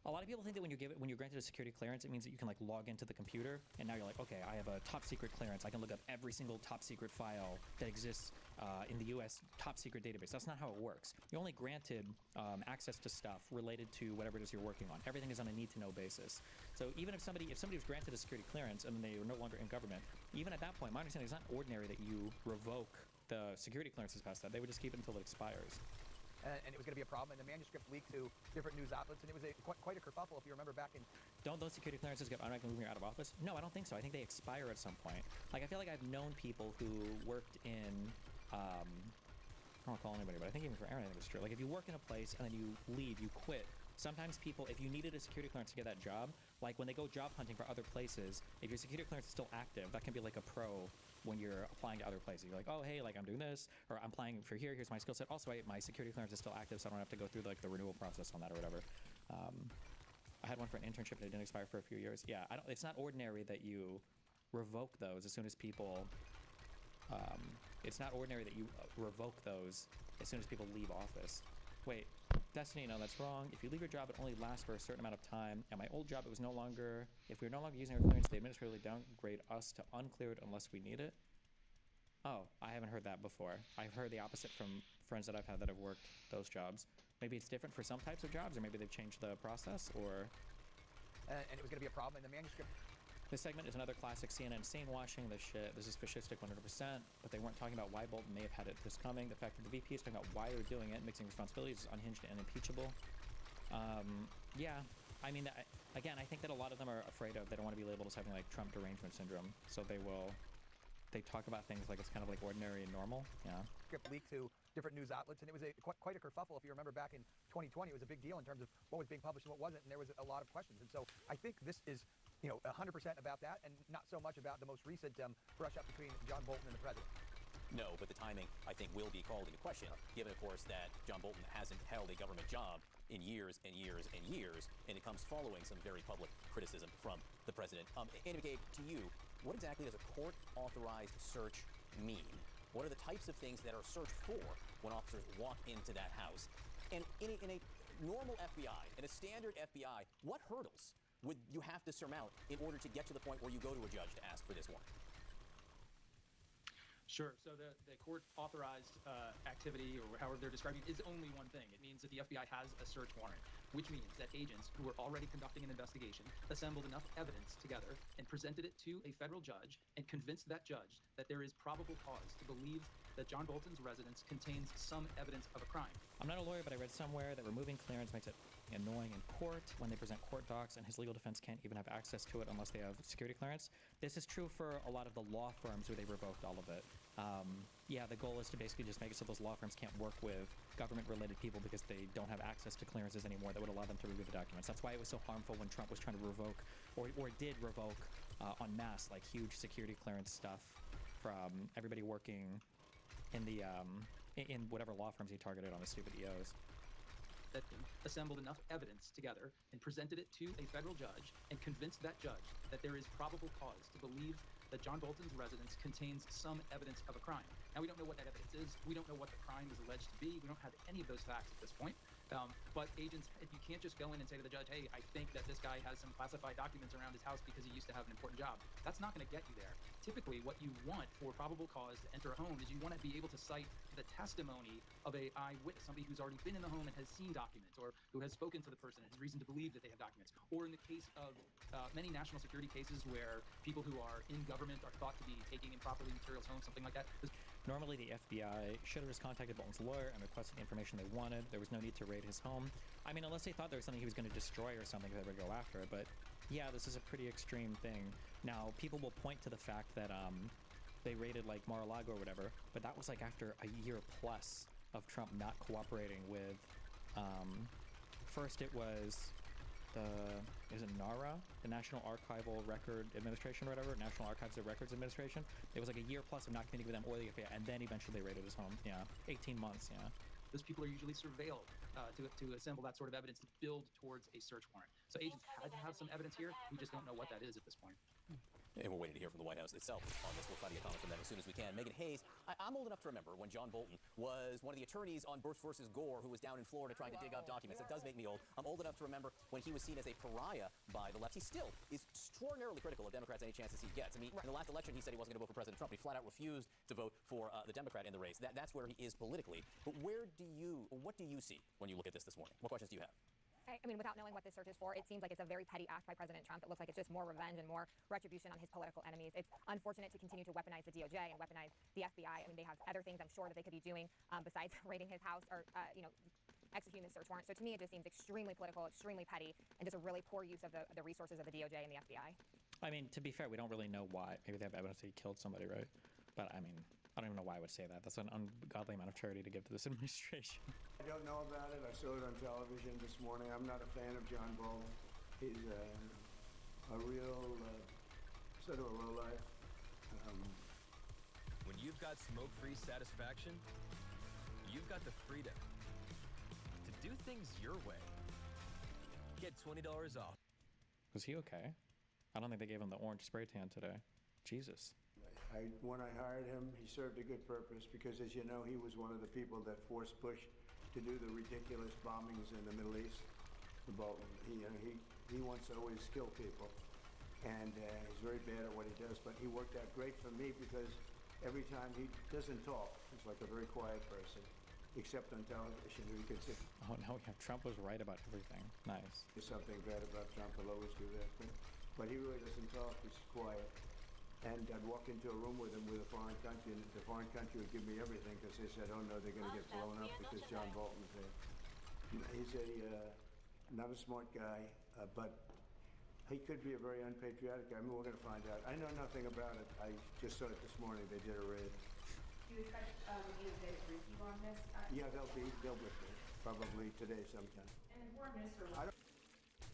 A lot of people think that when you're granted a security clearance, it means that you can like log into the computer, and now you're like, okay, I have a top secret clearance. I can look up every single top secret file that exists in the U.S. top secret database. That's not how it works. You're only granted access to stuff related to whatever it is you're working on. Everything is on a need-to-know basis. So even if somebody was granted a security clearance and they are no longer in government, even at that point, my understanding is not ordinary that you revoke the security clearances past that. They would just keep it until it expires. And it was going to be a problem, and the manuscript leaked to different news outlets, and it was quite a kerfuffle, if you remember back in... Don't those security clearances get automatically when you're out of office? No, I don't think so. I think they expire at some point. Like, I feel like I've known people who worked in, I don't want to call anybody, but I think even for Aaron, I think it's true. Like, if you work in a place and then you leave, you quit, sometimes people, if you needed a security clearance to get that job, like when they go job hunting for other places, if your security clearance is still active, that can be like a pro when you're applying to other places. You're like, oh, hey, like I'm doing this, or I'm applying for here, here's my skill set. Also, my security clearance is still active, so I don't have to go through like the renewal process on that or whatever. I had one for an internship and it didn't expire for a few years. Yeah, it's not ordinary that you revoke those as soon as people, it's not ordinary that you revoke those as soon as people leave office. Wait, Destiny, no, that's wrong. If you leave your job, it only lasts for a certain amount of time. At my old job, it was no longer, if we were no longer using our clearance, they administratively downgrade us to uncleared unless we need it. Oh, I haven't heard that before. I've heard the opposite from friends that I've had that have worked those jobs. Maybe it's different for some types of jobs, or maybe they've changed the process, or... And it was going to be a problem, and the manuscript... This segment is another classic CNN scene washing. This shit, this is fascistic 100%, but they weren't talking about why Bolton may have had it this coming. The fact that the VP is talking about why they're doing it, mixing responsibilities, is unhinged and impeachable. Yeah, I mean, again, I think that a lot of them are afraid of, they don't want to be labeled as having like Trump derangement syndrome, so they talk about things like it's kind of like ordinary and normal, yeah. Script leaked to different news outlets, and it was quite a kerfuffle. If you remember back in 2020, it was a big deal in terms of what was being published and what wasn't, and there was a lot of questions. And so I think this is, 100% about that, and not so much about the most recent brush up between John Bolton and the president. No, but the timing, I think, will be called into question, given, of course, that John Bolton hasn't held a government job in years and years and years, and it comes following some very public criticism from the president. Andy McCabe, to you, what exactly does a court-authorized search mean? What are the types of things that are searched for when officers walk into that house? And in a normal FBI, in a standard FBI, what hurdles would you have to surmount in order to get to the point where you go to a judge to ask for this warrant? Sure. So the court-authorized activity, or however they're describing it, is only one thing. It means that the FBI has a search warrant, which means that agents who were already conducting an investigation assembled enough evidence together and presented it to a federal judge and convinced that judge that there is probable cause to believe that John Bolton's residence contains some evidence of a crime. I'm not a lawyer, but I read somewhere that removing clearance makes it annoying in court when they present court docs, and his legal defense can't even have access to it unless they have security clearance. This is true for a lot of the law firms where they revoked all of it. Yeah, the goal is to basically just make it so those law firms can't work with government-related people because they don't have access to clearances anymore that would allow them to review the documents. That's why it was so harmful when Trump was trying to revoke, or did revoke en masse, like huge security clearance stuff from everybody working in the in whatever law firms he targeted on the stupid EOs. That assembled enough evidence together and presented it to a federal judge and convinced that judge that there is probable cause to believe that John Bolton's residence contains some evidence of a crime. Now, we don't know what that evidence is. We don't know what the crime is alleged to be. We don't have any of those facts at this point. But agents, if you can't just go in and say to the judge, hey, I think that this guy has some classified documents around his house because he used to have an important job, that's not going to get you there. Typically, what you want for probable cause to enter a home is you want to be able to cite the testimony of an eyewitness, somebody who's already been in the home and has seen documents, or who has spoken to the person and has reason to believe that they have documents. Or in the case of many national security cases where people who are in government are thought to be taking improperly materials home, something like that. Normally, the FBI should have just contacted Bolton's lawyer and requested the information they wanted. There was no need to raid his home. I mean, unless they thought there was something he was going to destroy or something, they would go after it. But yeah, this is a pretty extreme thing. Now, people will point to the fact that they raided like Mar-a-Lago or whatever, but that was like after a year plus of Trump not cooperating with. First, it was is it NARA, the National Archival Record Administration or whatever, National Archives of Records Administration. It was like a year plus of not communicating with them or the FBI, and then eventually they raided his home. Yeah, 18 months, yeah. Those people are usually surveilled to assemble that sort of evidence to build towards a search warrant. So agents had to have some evidence here. We just don't know what that is at this point. And we're waiting to hear from the White House itself on this. We'll try to get comments from them as soon as we can. Megan Hayes, I'm old enough to remember when John Bolton was one of the attorneys on Bush versus Gore, who was down in Florida trying to dig up documents. That does make me old. I'm old enough to remember when he was seen as a pariah by the left. He still is extraordinarily critical of Democrats any chances he gets. I mean, in the last election, he said he wasn't going to vote for President Trump. He flat out refused to vote for the Democrat in the race. That's where he is politically. But what do you see when you look at this morning? What questions do you have? I mean, without knowing what this search is for, it seems like it's a very petty act by President Trump. It looks like it's just more revenge and more retribution on his political enemies. It's unfortunate to continue to weaponize the DOJ and weaponize the FBI. I mean, they have other things I'm sure that they could be doing besides raiding his house or, executing the search warrant. So to me, it just seems extremely political, extremely petty, and just a really poor use of the resources of the DOJ and the FBI. I mean, to be fair, we don't really know why. Maybe they have evidence that he killed somebody, right? But I mean, I don't even know why I would say that. That's an ungodly amount of charity to give to this administration. I don't know about it. I saw it on television this morning. I'm not a fan of John Bolton. He's a real sort of a lowlife. When you've got smoke-free satisfaction, you've got the freedom to do things your way. Get $20 off. Was he okay? I don't think they gave him the orange spray tan today. Jesus. When I hired him, he served a good purpose because, as you know, he was one of the people that forced Bush to do the ridiculous bombings in the Middle East. Bolton, he wants to always kill people, and he's very bad at what he does. But he worked out great for me because every time he doesn't talk, he's like a very quiet person, except on television. He can sit. Oh no, yeah, Trump was right about everything. Nice. There's something bad about Trump. He'll always do that, but he really doesn't talk. He's quiet. And I'd walk into a room with him with a foreign country, and the foreign country would give me everything because they said, oh no, they're going to get blown up because John Bolton's there. He's not a smart guy, but he could be a very unpatriotic guy. I mean, we're going to find out. I know nothing about it. I just saw it this morning. They did a raid. Do you expect DOJ to brief you on this? Yeah, they'll be there probably today sometime. And the foreign minister.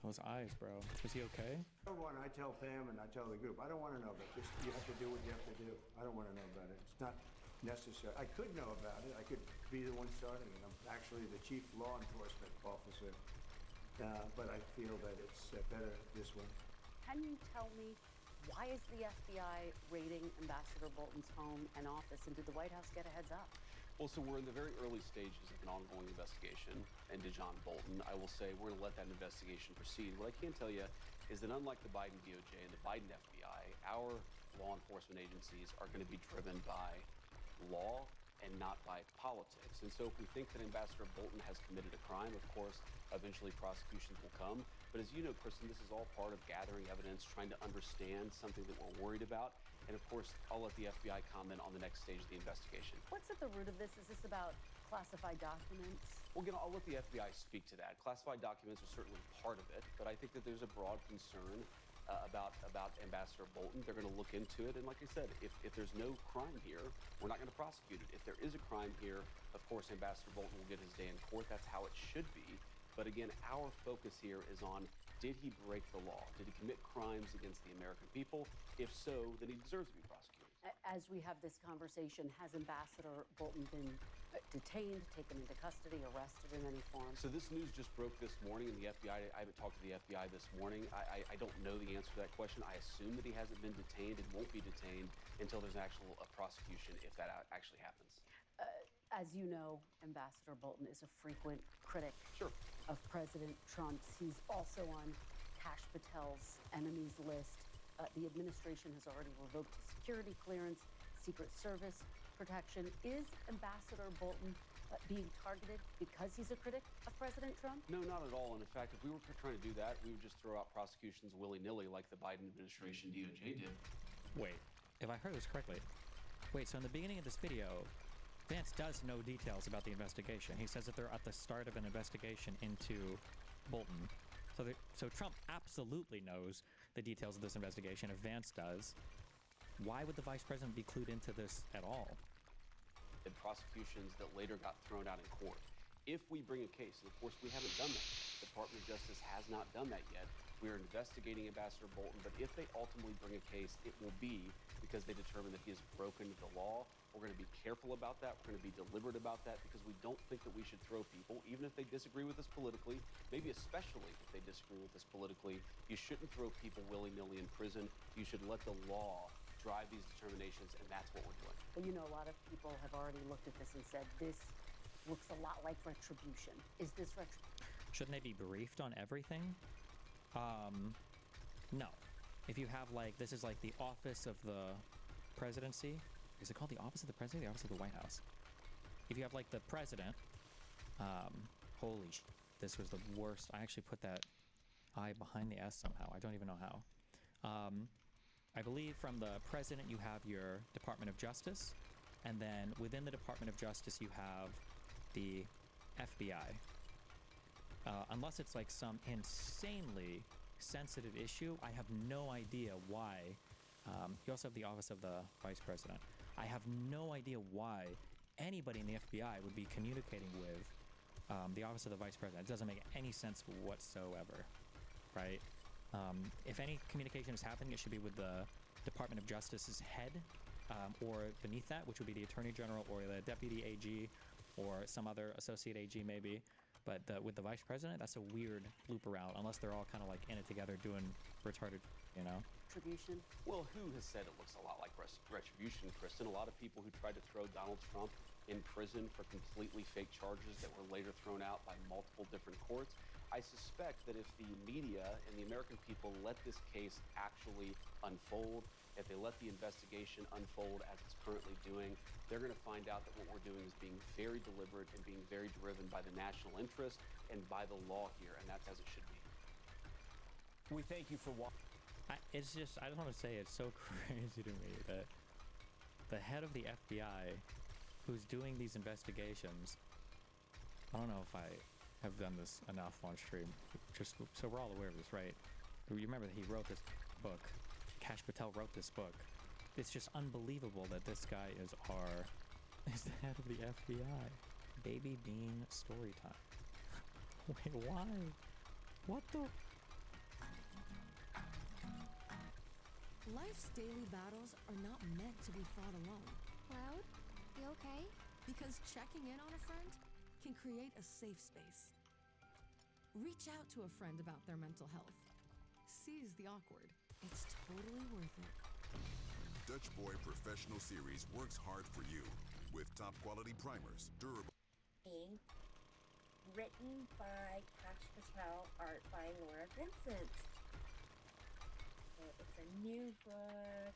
Those eyes, bro. Was he okay? I tell Pam and I tell the group, I don't want to know about this. You have to do what you have to do. I don't want to know about it. It's not necessary. I could know about it. I could be the one starting it. I'm actually the chief law enforcement officer. But I feel that it's better this way. Can you tell me, why is the FBI raiding Ambassador Bolton's home and office, and did the White House get a heads up? Well, so we're in the very early stages of an ongoing investigation into John Bolton. I will say we're going to let that investigation proceed. What I can tell you is that unlike the Biden DOJ and the Biden FBI, our law enforcement agencies are going to be driven by law and not by politics. And so if we think that Ambassador Bolton has committed a crime, of course, eventually prosecutions will come. But as you know, Kristen, this is all part of gathering evidence, trying to understand something that we're worried about. And of course, I'll let the FBI comment on the next stage of the investigation. What's at the root of this? Is this about classified documents? Well, again, I'll let the FBI speak to that. Classified documents are certainly part of it, but I think that there's a broad concern about Ambassador Bolton. They're going to look into it, and like I said, if there's no crime here, we're not going to prosecute it. If there is a crime here, of course, Ambassador Bolton will get his day in court. That's how it should be. But again, our focus here is on, did he break the law? Did he commit crimes against the American people? If so, then he deserves to be prosecuted. As we have this conversation, has Ambassador Bolton been detained, taken into custody, arrested in any form? So this news just broke this morning, and the FBI, I haven't talked to the FBI this morning. I don't know the answer to that question. I assume that he hasn't been detained and won't be detained until there's actual prosecution, if that actually happens. As you know, Ambassador Bolton is a frequent critic of President Trump's. He's also on Kash Patel's enemies list. The administration has already revoked his security clearance, Secret Service protection. Is Ambassador Bolton being targeted because he's a critic of President Trump? No, not at all. And in fact, if we were trying to do that, we would just throw out prosecutions willy-nilly like the Biden administration DOJ did. Wait, if I heard this correctly. Wait, so in the beginning of this video, Vance does know details about the investigation. He says that they're at the start of an investigation into Bolton. So Trump absolutely knows the details of this investigation. If Vance does, why would the vice president be clued into this at all? And prosecutions that later got thrown out in court. If we bring a case, and of course we haven't done that, the Department of Justice has not done that yet. We are investigating Ambassador Bolton, but if they ultimately bring a case, it will be because they determine that he has broken the law We're going to be careful about that. We're going to be deliberate about that because we don't think that we should throw people, even if they disagree with us politically, maybe especially if they disagree with us politically. You shouldn't throw people willy-nilly in prison. You should let the law drive these determinations, and that's what we're doing. But you know, a lot of people have already looked at this and said, this looks a lot like retribution. Is this retribution? Shouldn't they be briefed on everything? No. If you have like, this is like the office of the presidency. Is it called the office of the president or the office of the White House? If you have like the president, holy sh*, this was the worst. I actually put that I behind the S somehow. I don't even know how. I believe from the president you have your Department of Justice, and then within the Department of Justice you have the FBI. Unless it's like some insanely sensitive issue, I have no idea why. You also have the Office of the Vice President. I have no idea why anybody in the FBI would be communicating with the Office of the Vice President. It doesn't make any sense whatsoever, right? If any communication is happening, it should be with the Department of Justice's head, or beneath that, which would be the Attorney General or the Deputy AG or some other Associate AG maybe. But with the Vice President, that's a weird loop around, unless they're all kind of like in it together doing retarded, you know? Retribution? Well, who has said it looks a lot like retribution, Kristen? A lot of people who tried to throw Donald Trump in prison for completely fake charges that were later thrown out by multiple different courts. I suspect that if the media and the American people let this case actually unfold, if they let the investigation unfold as it's currently doing, they're going to find out that what we're doing is being very deliberate and being very driven by the national interest and by the law here, and that's as it should be. We thank you for watching. It's just, I just want to say, it's so crazy to me that the head of the FBI, who's doing these investigations, I don't know if I have done this enough on stream, just so we're all aware of this, right? You remember that he wrote this book. Kash Patel wrote this book. It's just unbelievable that this guy is the head of the FBI. Baby Bean story time. Wait, why? What the? Life's daily battles are not meant to be fought alone. Cloud, you okay? Because checking in on a friend can create a safe space. Reach out to a friend about their mental health. Seize the awkward. It's totally worth it. Dutch Boy Professional Series works hard for you with top quality primers, durable. Written by Kash Patel, art by Laura Vincent. So it's a new book.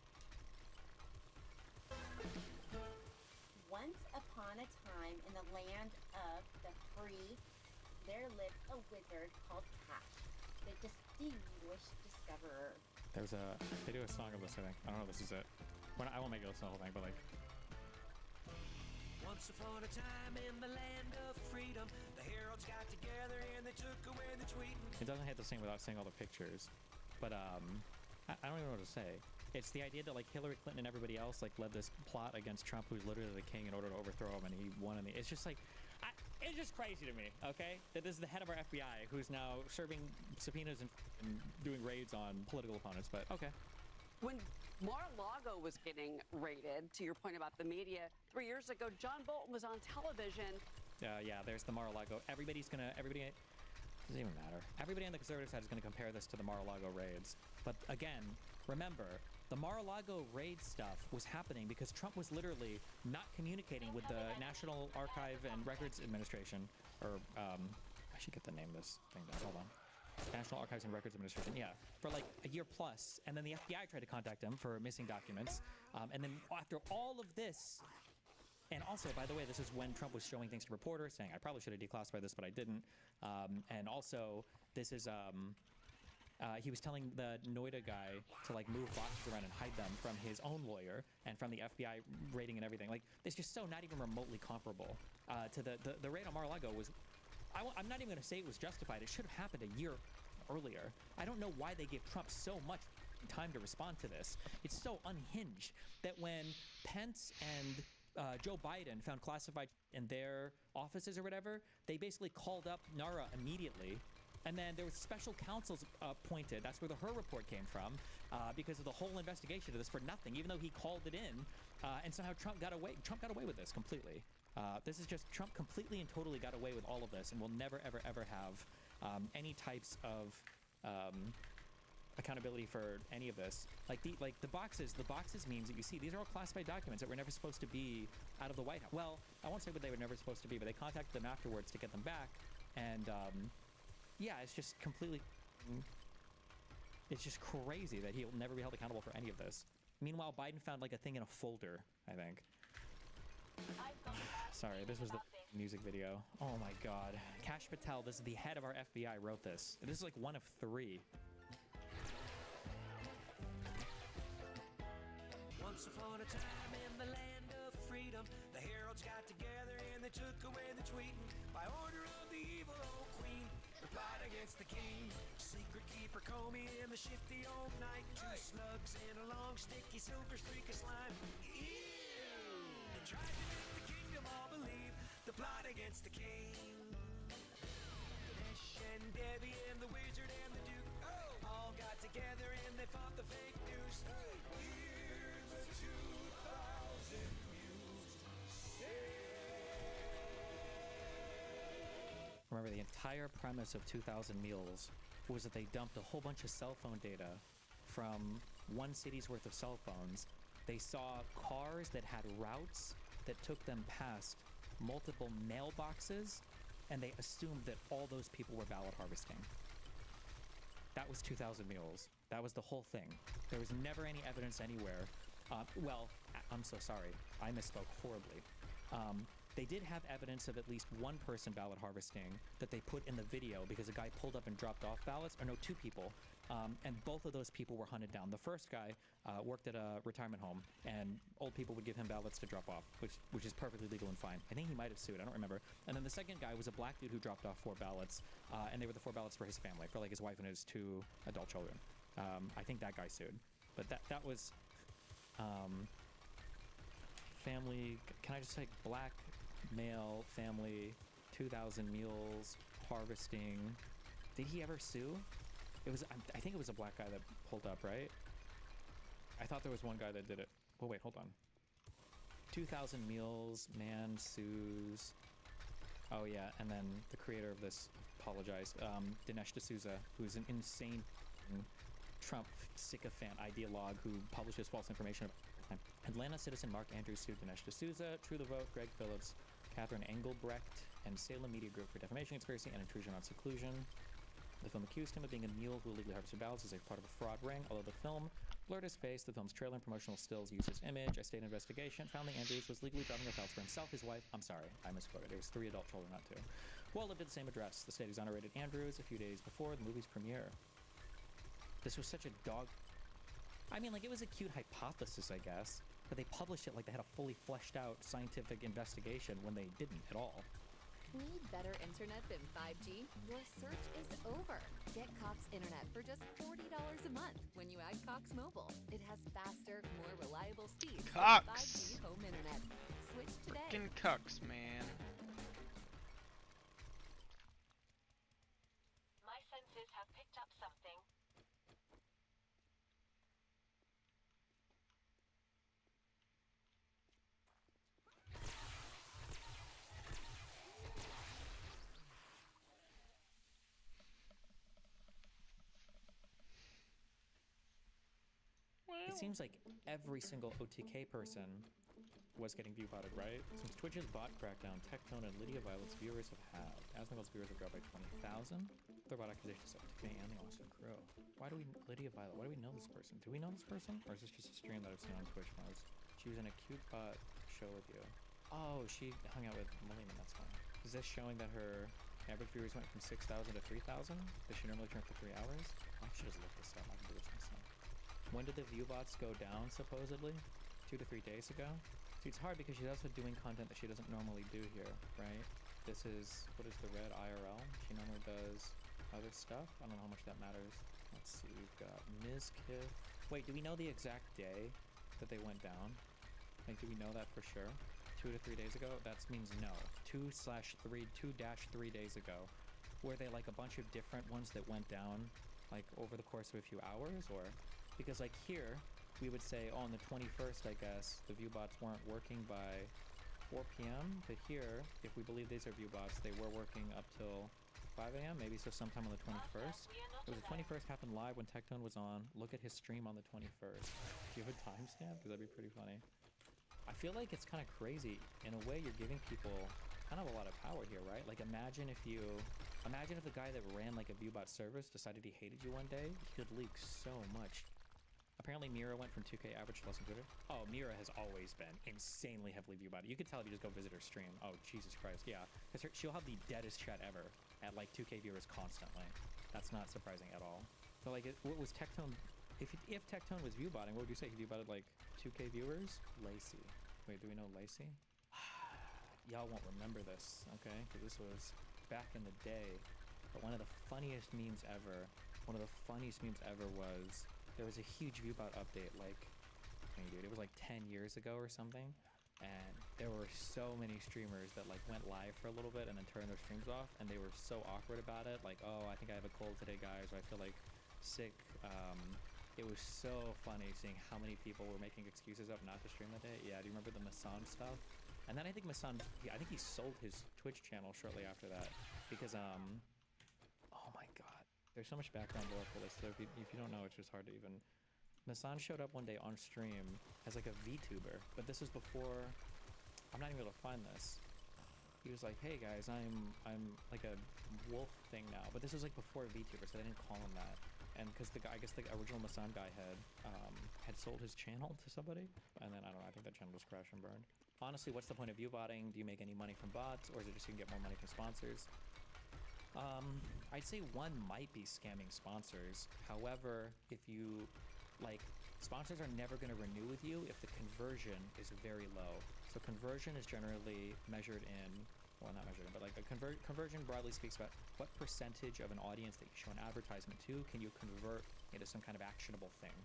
Once upon a time in the land of the free, there lived a wizard called Kash, the distinguished discoverer. They do a song of this, I think. I don't know if this is it. I won't make it listen to the whole thing, but like. Once upon a time in the land of freedom, the heralds got together and they took away the tweet. It doesn't hit the sing without seeing all the pictures, but I don't even know what to say. It's the idea that like Hillary Clinton and everybody else like led this plot against Trump, who's literally the king, in order to overthrow him, and he won. It's just like, it's just crazy to me. Okay, that this is the head of our FBI who's now serving subpoenas and doing raids on political opponents. But okay. When Mar-a-Lago was getting raided, to your point about the media, 3 years ago, John Bolton was on television. Yeah, there's the Mar-a-Lago. Everybody doesn't even matter. Everybody on the conservative side is going to compare this to the Mar-a-Lago raids. But again, remember, the Mar-a-Lago raid stuff was happening because Trump was literally not communicating with the National Archive and Records Administration, or I should get the name of this thing down. Hold on. National Archives and Records Administration, yeah, for like a year plus. And then the FBI tried to contact him for missing documents. And then after all of this, and also, by the way, this is when Trump was showing things to reporters, saying, I probably should have declassified this, but I didn't. And also, this is, he was telling the Noida guy to like move boxes around and hide them from his own lawyer and from the FBI raiding and everything. Like, it's just so not even remotely comparable to the raid on Mar-a-Lago was, I'm not even going to say it was justified. It should have happened a year earlier. I don't know why they gave Trump so much time to respond to this. It's so unhinged that when Pence and Joe Biden found classified in their offices or whatever, they basically called up NARA immediately. And then there was special counsels appointed. That's where the Hur report came from, because of the whole investigation of this for nothing. Even though he called it in, And somehow Trump got away with this completely. This is just Trump completely and totally got away with all of this, and will never, ever, ever have any types of accountability for any of this. Like the boxes memes that you see, these are all classified documents that were never supposed to be out of the White House. Well, I won't say what they were never supposed to be, but they contacted them afterwards to get them back. And yeah, it's just completely, it's just crazy that he'll never be held accountable for any of this. Meanwhile, Biden found like a thing in a folder, I think. Sorry, this was the music video. Oh my God. Kash Patel, this is the head of our FBI, wrote this. This is like one of 3. Once upon a time in the land of freedom, the heralds got together and they took away the tweeting. By order of the evil old queen, the plot against the king. Secret keeper Comey and the shifty old knight. 2 slugs and a long sticky silver streak of slime. Ew! They tried to make the kingdom all believe the plot against the king. Dinesh and Debbie and the wizard and the duke all got together and they fought the fake news. Hear the 2,000 mules say. Remember, the entire premise of 2,000 Mules was that they dumped a whole bunch of cell phone data from one city's worth of cell phones. They saw cars that had routes that took them past multiple mailboxes, and they assumed that all those people were ballot harvesting. That was 2,000 Mules. That was the whole thing. There was never any evidence anywhere. Well, I'm so sorry. I misspoke horribly. They did have evidence of at least one person ballot harvesting that they put in the video because a guy pulled up and dropped off ballots, or no, 2 people, and both of those people were hunted down. The first guy worked at a retirement home, and old people would give him ballots to drop off, which is perfectly legal and fine. I think he might have sued, I don't remember. And then the second guy was a black dude who dropped off 4 ballots, and they were the 4 ballots for his family, for like his wife and his 2 adult children. I think that guy sued. But that was family, can I just say black male family 2,000 Mules harvesting. Did he ever sue? It was, I think it was a black guy that pulled up, right? I thought there was one guy that did it. Oh wait, hold on. 2,000 Mules, man sues. Oh yeah, and then the creator of this apologized. Dinesh D'Souza, who's an insane Trump sycophant ideologue who publishes false information about time. Atlanta citizen Mark Andrews sued Dinesh D'Souza, True the Vote, Greg Phillips, Catherine Engelbrecht, and Salem Media Group for defamation, conspiracy, and intrusion on seclusion. The film accused him of being a mule who illegally harvested ballots as a part of a fraud ring. Although the film blurred his face, the film's trailer and promotional stills used his image. A state investigation found that Andrews was legally driving off ballots for himself, his wife. I'm sorry, I misquoted. It was 3 adult children, not 2. Who all lived at the same address. The state exonerated Andrews a few days before the movie's premiere. This was such a dog. I mean, like, it was a cute hypothesis, I guess. But they published it like they had a fully fleshed out scientific investigation when they didn't at all. Need better internet than 5G? Your search is over. Get Cox Internet for just $40 a month when you add Cox Mobile. It has faster, more reliable speeds than 5G home internet. Switch today. Frickin' Cox, man. My senses have picked up something. It seems like every single OTK person was getting view-botted, right? Since Twitch's bot crackdown, Tectone and Lydia Violet's viewers have halved. Asmongold's viewers have dropped by 20,000. Their bot accusations of TK and the Austin Crow. Why do we, Lydia Violet, why do we know this person? Do we know this person? Or is this just a stream that I've seen on Twitch when I was, she was in a cute bot show with you. Oh, she hung out with Melina, that's fine. Is this showing that her average viewers went from 6,000 to 3,000? Does she normally turn for 3 hours? I should just look this up, I can do this myself. When did the view bots go down, supposedly? 2 to 3 days ago? See, it's hard because she's also doing content that she doesn't normally do here, right? This is, what is the red IRL? She normally does other stuff. I don't know how much that matters. Let's see, we've got Ms. Kiff. Wait, do we know the exact day that they went down? Like, do we know that for sure? 2 to 3 days ago? That means no. 2-3 days ago. Were they like a bunch of different ones that went down, like, over the course of a few hours, or? Because like here, we would say, oh, on the 21st, I guess, the viewbots weren't working by 4 p.m. But here, if we believe these are viewbots, they were working up till 5 a.m. maybe, so sometime on the 21st. It was the 21st, happened live when Tectone was on. Look at his stream on the 21st. Do you have a timestamp? Because that'd be pretty funny. I feel like it's kind of crazy. In a way, you're giving people kind of a lot of power here, right? Like, imagine if the guy that ran like a viewbot service decided he hated you one day. He could leak so much. Apparently Mira went from 2K average to less than Twitter. Oh, Mira has always been insanely heavily viewbotted. You could tell if you just go visit her stream. Oh, Jesus Christ, yeah. Because she'll have the deadest chat ever at like 2K viewers constantly. That's not surprising at all. So like, what was Tectone? If Tectone was viewbotting, what would you say? He viewbotted like 2K viewers? Lacey. Wait, do we know Lacey? Y'all won't remember this, okay? Because this was back in the day. But one of the funniest memes ever was there was a huge viewbot update, like, I mean, dude, it was like 10 years ago or something, and there were so many streamers that like went live for a little bit and then turned their streams off, and they were so awkward about it, like, oh, I think I have a cold today, guys, or I feel like sick. It was so funny seeing how many people were making excuses up not to stream that day. Yeah, do you remember the Masan stuff? And then I think Masan, I think he sold his Twitch channel shortly after that, because oh my god, there's so much background lore for this, so if you don't know, it's just hard to even... Masan showed up one day on stream as like a VTuber, but this was before... I'm not even able to find this. He was like, hey guys, I'm like a wolf thing now, but this was like before VTuber, so they didn't call him that. And because the guy, I guess the original Masan guy had sold his channel to somebody, and then I don't know, I think that channel just crashed and burned. Honestly, what's the point of viewbotting? Do you make any money from bots, or is it just you can get more money from sponsors? I'd say one might be scamming sponsors. However, if you, like, sponsors are never going to renew with you if the conversion is very low. So conversion is generally measured in, well, not measured in, but like a conversion broadly speaks about what percentage of an audience that you show an advertisement to can you convert into some kind of actionable thing.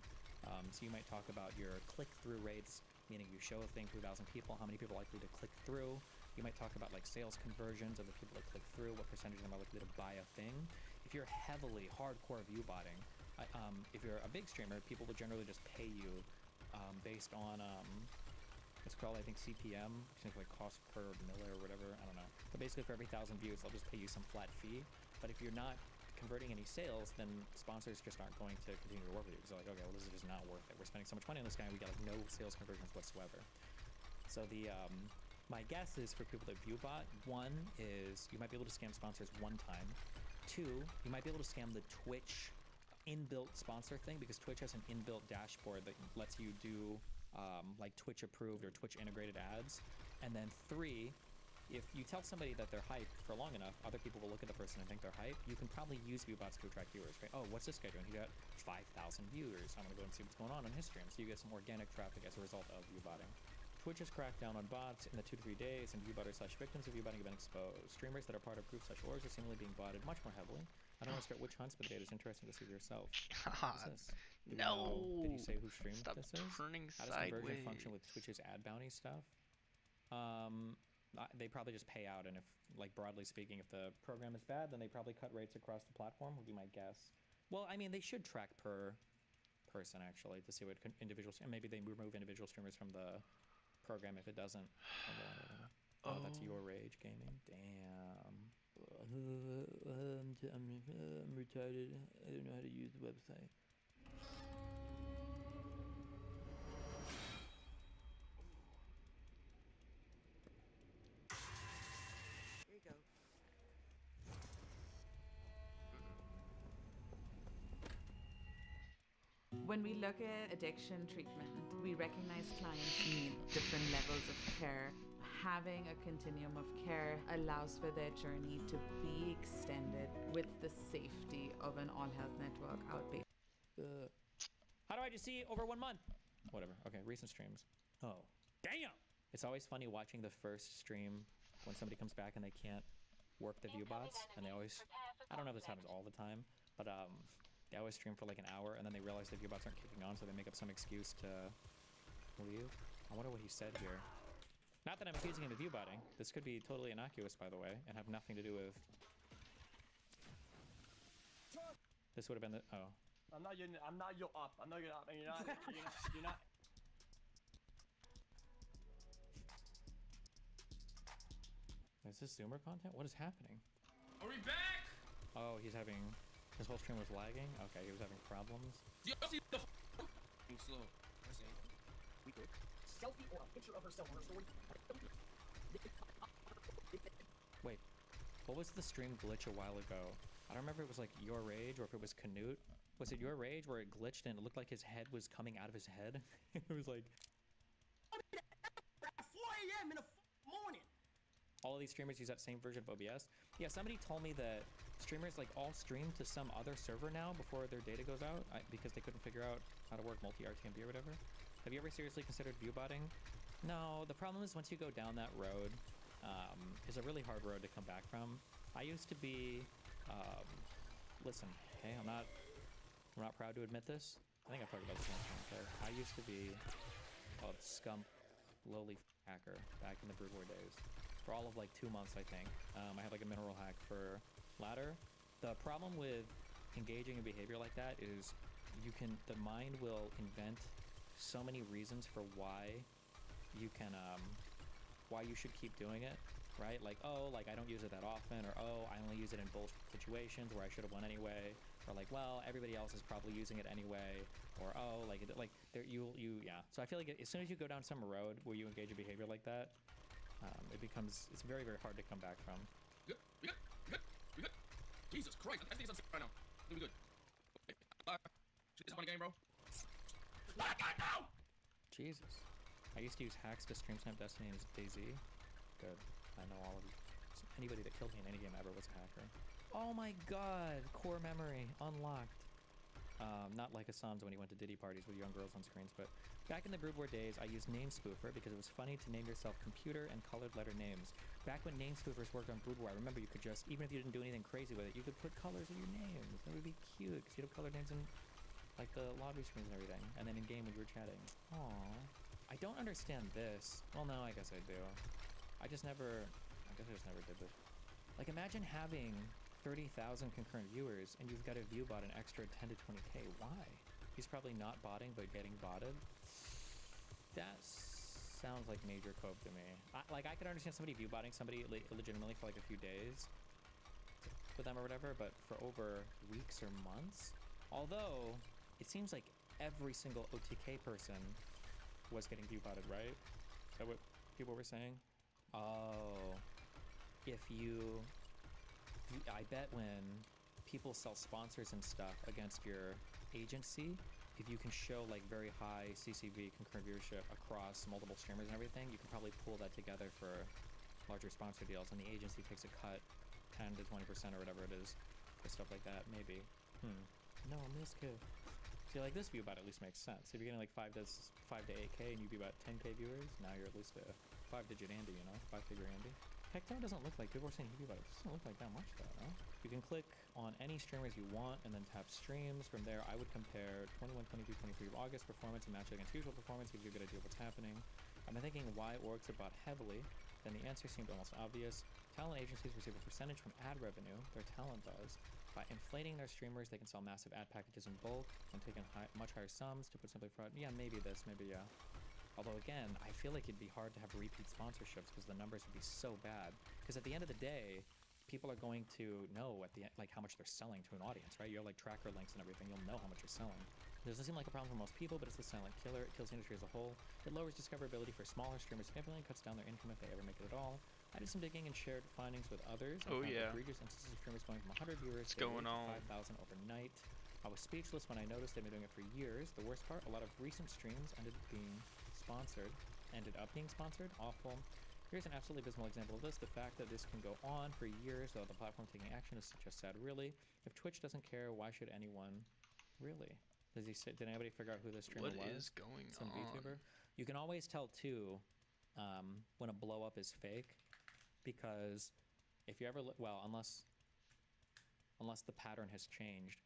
So you might talk about your click-through rates, meaning you show a thing to 1,000 people, how many people are likely to click through. You might talk about like sales conversions of the people that click through, what percentage of them are likely to buy a thing. If you're heavily hardcore viewbotting, if you're a big streamer, people will generally just pay you based on it's called, I think, CPM, which is like cost per mille or whatever, I don't know. But basically for every 1,000 views, they'll just pay you some flat fee. But if you're not converting any sales, then sponsors just aren't going to continue to work with you. Because they're like, okay, well, this is just not worth it. We're spending so much money on this guy, and we got like no sales conversions whatsoever. So the my guess is for people that viewbot, one is you might be able to scam sponsors one time. Two, you might be able to scam the Twitch inbuilt sponsor thing, because Twitch has an inbuilt dashboard that lets you do like Twitch approved or Twitch integrated ads. And then three, if you tell somebody that they're hyped for long enough, other people will look at the person and think they're hyped. You can probably use viewbots to attract viewers, right? Oh, what's this guy doing? He got 5,000 viewers. I'm gonna go and see what's going on his stream. So you get some organic traffic as a result of viewbotting. Twitch has cracked down on bots in the 2 to 3 days, and viewbotters/victims of viewbotting have been exposed. Streamers that are part of groups/orgs are seemingly being botted much more heavily. I don't want to start witch hunts, but the data is interesting to see for yourself. God, no! Did you say who streamed Stop this is? turning How does conversion sideways. function with Twitch's ad bounty stuff? They probably just pay out, and if, like, broadly speaking, if the program is bad, then they probably cut rates across the platform, would be my guess. Well, I mean, they should track per person, actually, to see what individuals, and maybe they remove individual streamers from the program if it doesn't. Oh, that's your rage gaming. Damn. I'm retarded. I don't know how to use the website. Here you go. When we look at addiction treatment, we recognize clients need different levels of care. Having a continuum of care allows for their journey to be extended with the safety of an All Health Network outpatient. How do I just see over 1 month? Whatever. Okay, recent streams. Oh, damn! It's always funny watching the first stream when somebody comes back and they can't work the viewbots, and they always, I don't know if this happens all the time, but they always stream for like an hour, and then they realize the viewbots aren't kicking on, so they make up some excuse to leave. I wonder what he said here. Not that I'm accusing him of viewbotting. This could be totally innocuous, by the way, and have nothing to do with... This would have been the... Oh. I'm not your up. I'm not your up. And you're not. Is this Zoomer content? What is happening? Are we back? Oh, he's having... His whole stream was lagging? Okay, he was having problems. Do you see the slow? We could. Selfie or a picture of herself on her story. Wait, what was the stream glitch a while ago? I don't remember if it was like Your Rage or if it was Canute. Was it Your Rage where it glitched and it looked like his head was coming out of his head? It was like... At 4 a.m. in the morning. All of these streamers use that same version of OBS. Yeah, somebody told me that streamers like all stream to some other server now before their data goes out because they couldn't figure out how to work multi-RTMP or whatever. Have you ever seriously considered viewbotting? No, the problem is once you go down that road, it's a really hard road to come back from. I used to be, listen, okay, I'm not proud to admit this. I think I've talked about this on the channel, but I used to be a scump, lowly hacker back in the Brood War days. For all of like 2 months, I think. I had like a mineral hack for ladder. The problem with engaging in behavior like that is the mind will invent so many reasons for why you can, why you should keep doing it, right? Like, oh, like I don't use it that often, or oh, I only use it in bullshit situations where I should have won anyway, or like, well, everybody else is probably using it anyway, or oh, like there yeah. So I feel like as soon as you go down some road where you engage in behavior like that, it's very, very hard to come back from. We good. Jesus Christ, I think it's right now. We'll be good. Should this on the game, bro? Let it go! Jesus. I used to use hacks to stream snipe Destiny and DayZ. Good. I know all of you. Anybody that killed me in any game ever was a hacker. Oh my god! Core memory. Unlocked. Not like Hassan's when he went to Diddy parties with young girls on screens, but back in the Brood War days, I used Name Spoofer because it was funny to name yourself computer and colored letter names. Back when Name Spoofers worked on Brood War, I remember you could just, even if you didn't do anything crazy with it, you could put colors in your names. That would be cute, because you'd have colored names in, like, the lobby screens and everything, and then in-game when you were chatting. Aww. I don't understand this. Well, no, I guess I do. I just never did this. Like, imagine having 30,000 concurrent viewers and you've got to view bot an extra 10 to 20k. Why? He's probably not botting but getting botted. That sounds like major cope to me. I could understand somebody view botting somebody illegitimately for like a few days with them or whatever, but for over weeks or months? Although it seems like every single OTK person was getting view botted, right? Is that what people were saying? Oh, I bet when people sell sponsors and stuff against your agency, if you can show like very high CCV concurrent viewership across multiple streamers and everything, you can probably pull that together for larger sponsor deals, and the agency takes a cut 10 to 20% or whatever it is for stuff like that, maybe. No, Miska. See, like this view bot at least makes sense. If you're getting like 5 to 8k and you view about 10k viewers, now you're at least a 5-digit Andy, you know, 5-figure Andy. Hector doesn't look like, people are saying he view bot, it doesn't look like that much though, no? You can click on any streamers you want and then tap streams. From there, I would compare 21, 22, 23 of August performance and match it against usual performance, gives you a good idea of what's happening. I've been thinking why orgs are bought heavily, then the answer seemed almost obvious. Talent agencies receive a percentage from ad revenue, their talent does. By inflating their streamers, they can sell massive ad packages in bulk and take in much higher sums. To put simply, fraud. Yeah, maybe this, maybe yeah. Although again, I feel like it'd be hard to have repeat sponsorships because the numbers would be so bad. Because at the end of the day, people are going to know at the end, like how much they're selling to an audience, right? You have like tracker links and everything. You'll know how much you're selling. It doesn't seem like a problem for most people, but it's the silent killer. It kills the industry as a whole. It lowers discoverability for smaller streamers significantly and cuts down their income if they ever make it at all. I did some digging and shared findings with others. Oh yeah. Egregious instances of streamers going from 100 viewers What's to going on? 5,000 overnight. I was speechless when I noticed they've been doing it for years. The worst part, a lot of recent streams ended up being sponsored. Awful. Here's an absolutely abysmal example of this. The fact that this can go on for years without the platform taking action is just sad, really. If Twitch doesn't care, why should anyone? Really? Did anybody figure out who this streamer was? What is going on? Some VTuber? You can always tell, too, when a blow-up is fake, because if you ever unless the pattern has changed,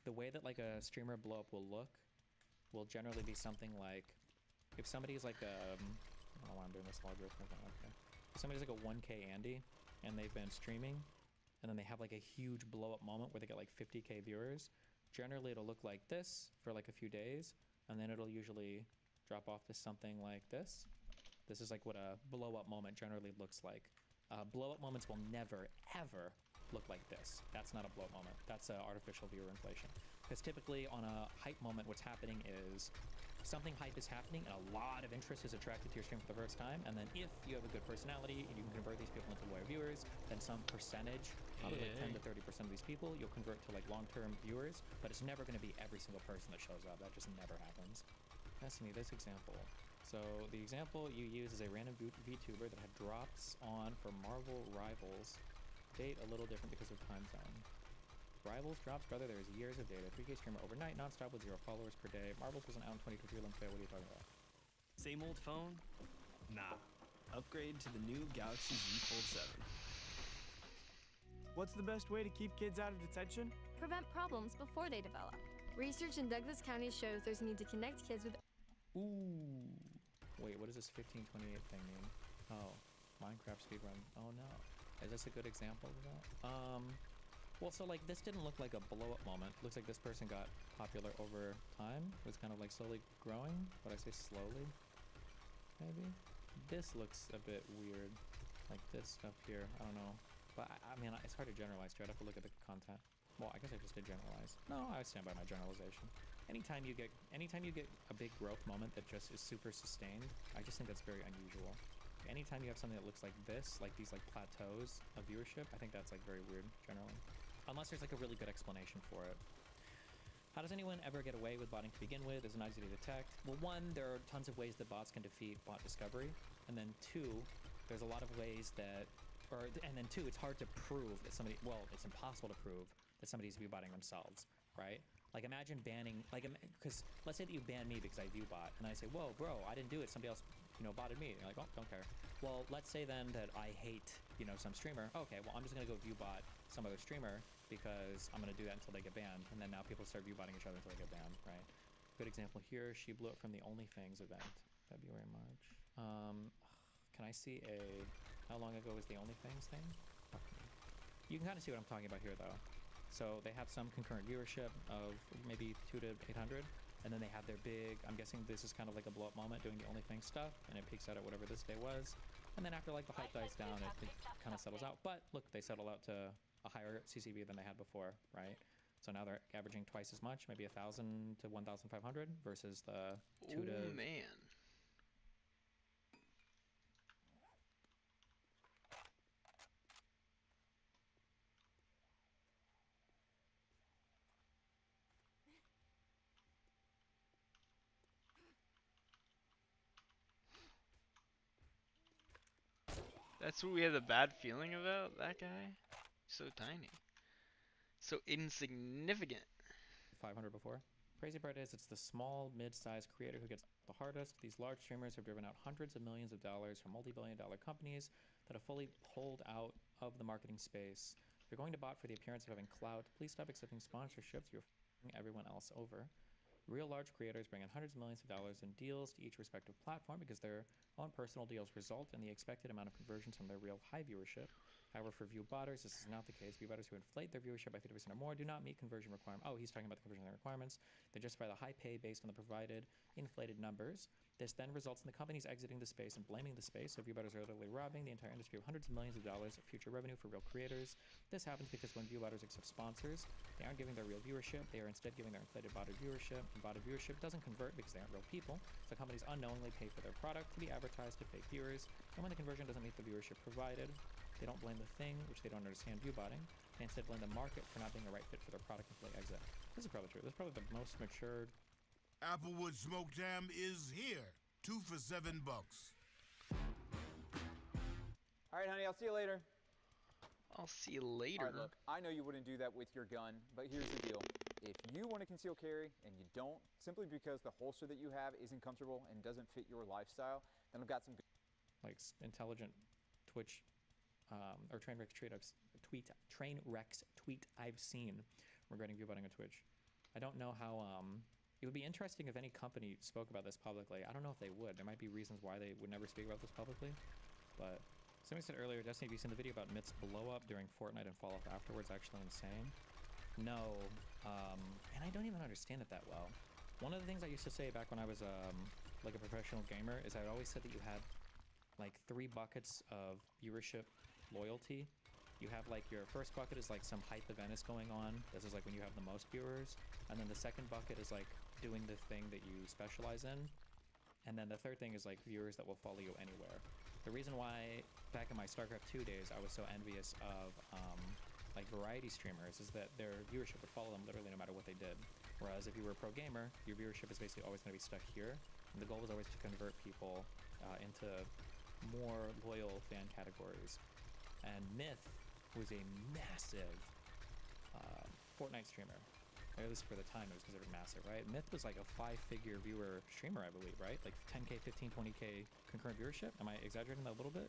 the way that like a streamer blow-up will generally be something like, if somebody's like I don't know why I'm doing this log real quick. Okay. If somebody's like a 1k Andy and they've been streaming and then they have like a huge blow up moment where they get like 50k viewers, generally it'll look like this for like a few days, and then it'll usually drop off to something like this. This is like what a blow-up moment generally looks like. Blow-up moments will never, ever look like this. That's not a blow-up moment. That's artificial viewer inflation. Because typically on a hype moment, what's happening is something hype is happening and a lot of interest is attracted to your stream for the first time, and then if you have a good personality and you can convert these people into loyal viewers, then some percentage, probably like 10 to 30% of these people, you'll convert to like long-term viewers, but it's never going to be every single person that shows up. That just never happens. Destiny, this example. So the example you use is a random VTuber that had drops on for Marvel Rivals. Date a little different because of time zone. Rivals drops, brother, there's years of data. 3K streamer overnight, non-stop with 0 followers per day. Marvels wasn't out in 2023, Olympia, what are you talking about? Same old phone? Nah. Upgrade to the new Galaxy Z Fold 7. What's the best way to keep kids out of detention? Prevent problems before they develop. Research in Douglas County shows there's a need to connect kids with... Ooh. Wait, what does this 1528 thing mean? Oh, Minecraft speedrun. Oh no. Is this a good example of that? Well, so like this didn't look like a blow-up moment. Looks like this person got popular over time. It was kind of like slowly growing, but I say slowly, maybe. This looks a bit weird, like this stuff here. I don't know, but I mean, it's hard to generalize too. I'd have to look at the content. Well, I guess I just did generalize. No, I stand by my generalization. Anytime you get a big growth moment that just is super sustained, I just think that's very unusual. Anytime you have something that looks like this, like these like plateaus of viewership, I think that's like very weird generally. Unless there's like a really good explanation for it. How does anyone ever get away with botting to begin with? Is it not easy to detect? Well, one, there are tons of ways that bots can defeat bot discovery. And then two, there's a lot of ways that, and then two, it's hard to prove that somebody, well, it's impossible to prove that somebody's view botting themselves, right? Like imagine banning, like, because let's say that you ban me because I view bot, and I say, whoa, bro, I didn't do it, somebody else, botted me. And you're like, oh, don't care. Well, let's say then that I hate, some streamer. Okay, well, I'm just gonna go view bot some other streamer because I'm gonna do that until they get banned, and then now people start view botting each other until they get banned, right? Good example here, she blew up from the OnlyFans event, February, March. Can I see how long ago was the OnlyFans thing? You can kind of see what I'm talking about here, though. So they have some concurrent viewership of maybe 200 to 800, and then they have their big, I'm guessing this is kind of like a blow-up moment doing the OnlyFans stuff, and it peaks out at whatever this day was. And then after like the hype dies down, it kind of settles out. But look, they settle out to a higher CCV than they had before, right? So now they're averaging twice as much, maybe 1,000 to 1,500 versus the 2 to... Oh, man. That's what we have a bad feeling about, that guy? So tiny. So insignificant. 500 before. Crazy part is it's the small, mid-sized creator who gets the hardest. These large streamers have driven out hundreds of millions of dollars from multi-billion-dollar companies that have fully pulled out of the marketing space. If you're going to bot for the appearance of having clout, please stop accepting sponsorships. You're f***ing everyone else over. Real large creators bring in hundreds of millions of dollars in deals to each respective platform because their own personal deals result in the expected amount of conversions from their real high viewership. However, for view botters, this is not the case. View botters who inflate their viewership by 50% or more do not meet conversion requirements. Oh, he's talking about the conversion requirements. They justify the high pay based on the provided inflated numbers. This then results in the companies exiting the space and blaming the space, so view botters are literally robbing the entire industry of hundreds of millions of dollars of future revenue for real creators. This happens because when view botters accept sponsors, they aren't giving their real viewership, they are instead giving their inflated botted viewership, and botted viewership doesn't convert because they aren't real people, so companies unknowingly pay for their product to be advertised to fake viewers, and when the conversion doesn't meet the viewership provided, they don't blame the thing, which they don't understand view botting, they instead blame the market for not being a right fit for their product until they exit. This is probably true. This is probably the most matured. Applewood Smoked Ham is here. 2 for $7. All right, honey, I'll see you later. I'll see you later. All right, look, I know you wouldn't do that with your gun, but here's the deal. If you want to conceal carry and you don't, simply because the holster that you have isn't comfortable and doesn't fit your lifestyle, then I've got some good... Like intelligent Twitch or Trainwreck's tweet I've seen regarding view botting on Twitch. I don't know how it would be interesting if any company spoke about this publicly. I don't know if they would. There might be reasons why they would never speak about this publicly. But somebody said earlier, Destiny, have you seen the video about Myth's blow up during Fortnite and fall off afterwards? Actually insane. No, And I don't even understand it that well. One of the things I used to say back when I was like a professional gamer is I always said that you had like 3 buckets of viewership loyalty. You have like your first bucket is like some hype event is going on. This is like when you have the most viewers. And then the second bucket is like doing the thing that you specialize in. And then the third thing is like viewers that will follow you anywhere. The reason why back in my StarCraft 2 days I was so envious of like variety streamers is that their viewership would follow them literally no matter what they did. Whereas if you were a pro gamer, your viewership is basically always going to be stuck here. And the goal was always to convert people into more loyal fan categories. And Myth was a massive Fortnite streamer. Or at least for the time it was considered massive, right? Myth was like a 5-figure viewer streamer, I believe, right? Like 10K, 15, 20K concurrent viewership. Am I exaggerating that a little bit?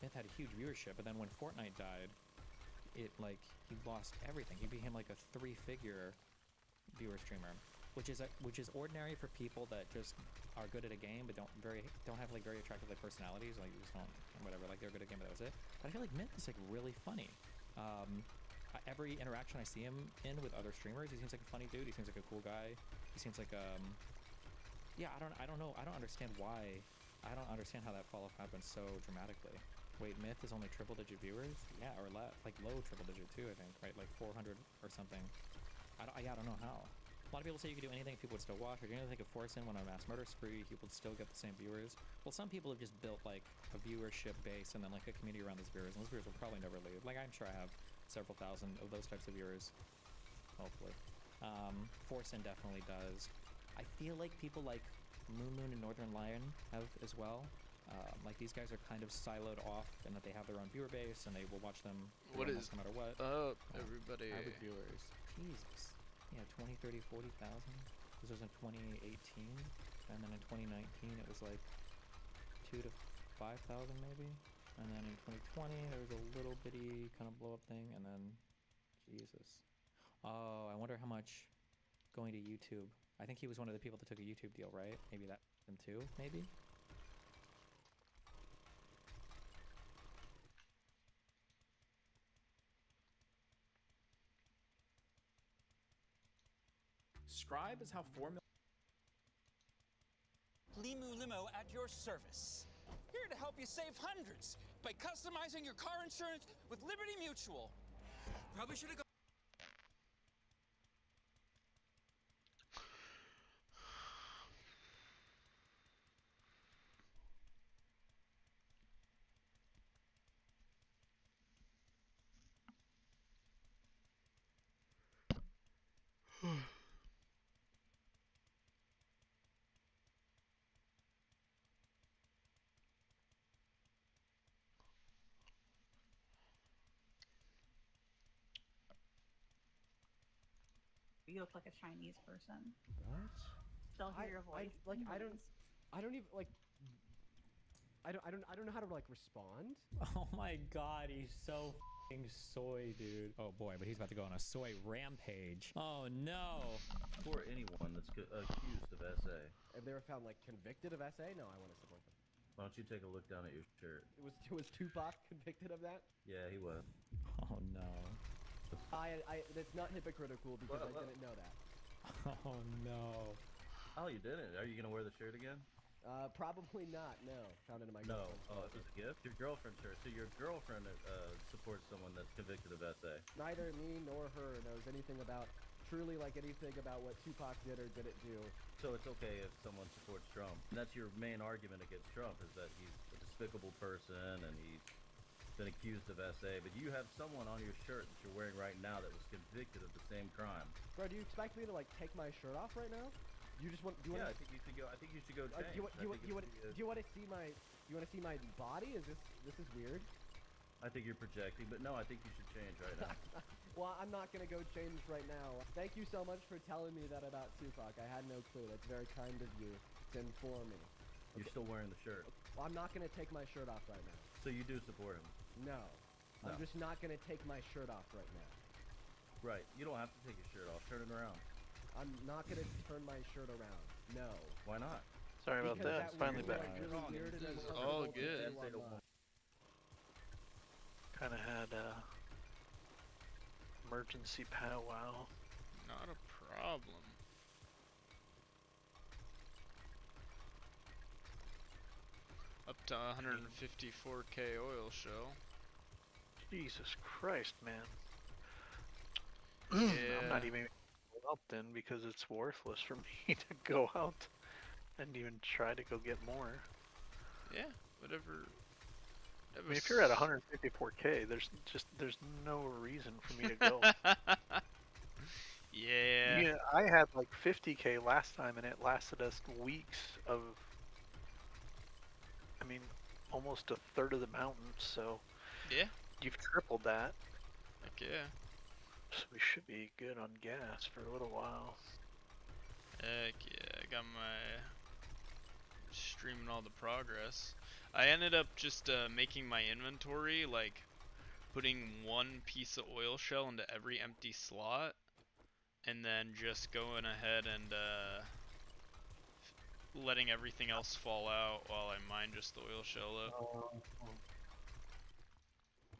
Myth had a huge viewership, but then when Fortnite died, it like he lost everything. He became like a 3-figure viewer streamer, which is ordinary for people that just are good at a game but don't have like very attractive like personalities, like just don't whatever, like they're good at a game but that was it. But I feel like Myth is like really funny. Every interaction I see him in with other streamers, he seems like a funny dude. He seems like a cool guy. He seems like yeah, I don't know. I don't understand why. I don't understand how that fall off happens so dramatically. Wait, Myth is only triple-digit viewers? Yeah, or like low triple-digit too, I think, right? Like 400 or something. I don't know how. A lot of people say you could do anything, people would still watch. Or do you think of Forsen went on a mass murder spree, he would still get the same viewers? Well, some people have just built like a viewership base and then like a community around those viewers, and those viewers will probably never leave. Like I'm sure I have several thousand of those types of viewers, hopefully. Forsen definitely does. I feel like people like Moon and Northern Lion have as well. Like these guys are kind of siloed off in that they have their own viewer base and they will watch them no matter what. Everybody. Avid viewers. Jesus. Yeah, 20, 30, 40,000. This was in 2018. And then in 2019 it was like 2 to 5,000 maybe. And then in 2020 there was a little bitty kind of blow up thing. And then, Jesus. Oh, I wonder how much going to YouTube. I think he was one of the people that took a YouTube deal, right? Maybe that him too, maybe? Scribe is how 4 million. Limu Limo at your service. Here to help you save hundreds by customizing your car insurance with Liberty Mutual. Probably should have gone. You look like a Chinese person. What? They'll hear your voice. I don't even like. I don't know how to like respond. Oh my god, he's so f***ing soy, dude. Oh boy, but he's about to go on a soy rampage. Oh no. For anyone that's accused of SA. If they were found like convicted of SA, no, I want to support them. Why don't you take a look down at your shirt? Was Tupac convicted of that? Yeah, he was. Oh no. That's not hypocritical because I didn't know that. Oh no. Oh, you didn't? Are you gonna wear the shirt again? Probably not. No. Found it in my No. girlfriend's Oh, closet. it's a gift? Your girlfriend's shirt. So your girlfriend supports someone that's convicted of SA. Neither me nor her knows anything about truly like anything about what Tupac did or didn't do. So it's okay if someone supports Trump. And that's your main argument against Trump, is that he's a despicable person and he's been accused of SA, but you have someone on your shirt that you're wearing right now that was convicted of the same crime. Bro, do you expect me to like take my shirt off right now? You just want? Do you Yeah, want? I think you should go. I think you should go change. Do you want to see my? You want to see my body? Is this is weird? I think you're projecting, but no, I think you should change right now. Well, I'm not gonna go change right now. Thank you so much for telling me that about Tupac. I had no clue. That's very kind of you to inform me. You're still wearing the shirt. Well, I'm not gonna take my shirt off right now. So you do support him? No. I'm No. just not gonna take my shirt off right now. Right. You don't have to take your shirt off. Turn it around. I'm not gonna turn my shirt around. No. Why not? Sorry about Because that. It's finally would be, back. like, really weird and This is uncomfortable all to good. do online. Kind of had emergency powwow. Not a problem. Up to 154k oil shell. Jesus Christ, man. Yeah. I'm not even going out then because it's worthless for me to go out and even try to go get more. Yeah, whatever. I mean, if you're at 154k, there's no reason for me to go. Yeah. Yeah, I had like 50k last time, and it lasted us weeks of. I mean, almost a third of the mountain. So. Yeah. You've tripled that. Heck yeah. So we should be good on gas for a little while. Heck yeah, I got my streaming all the progress. I ended up just making my inventory, like putting one piece of oil shell into every empty slot, and then just going ahead and letting everything else fall out while I mine just the oil shell up.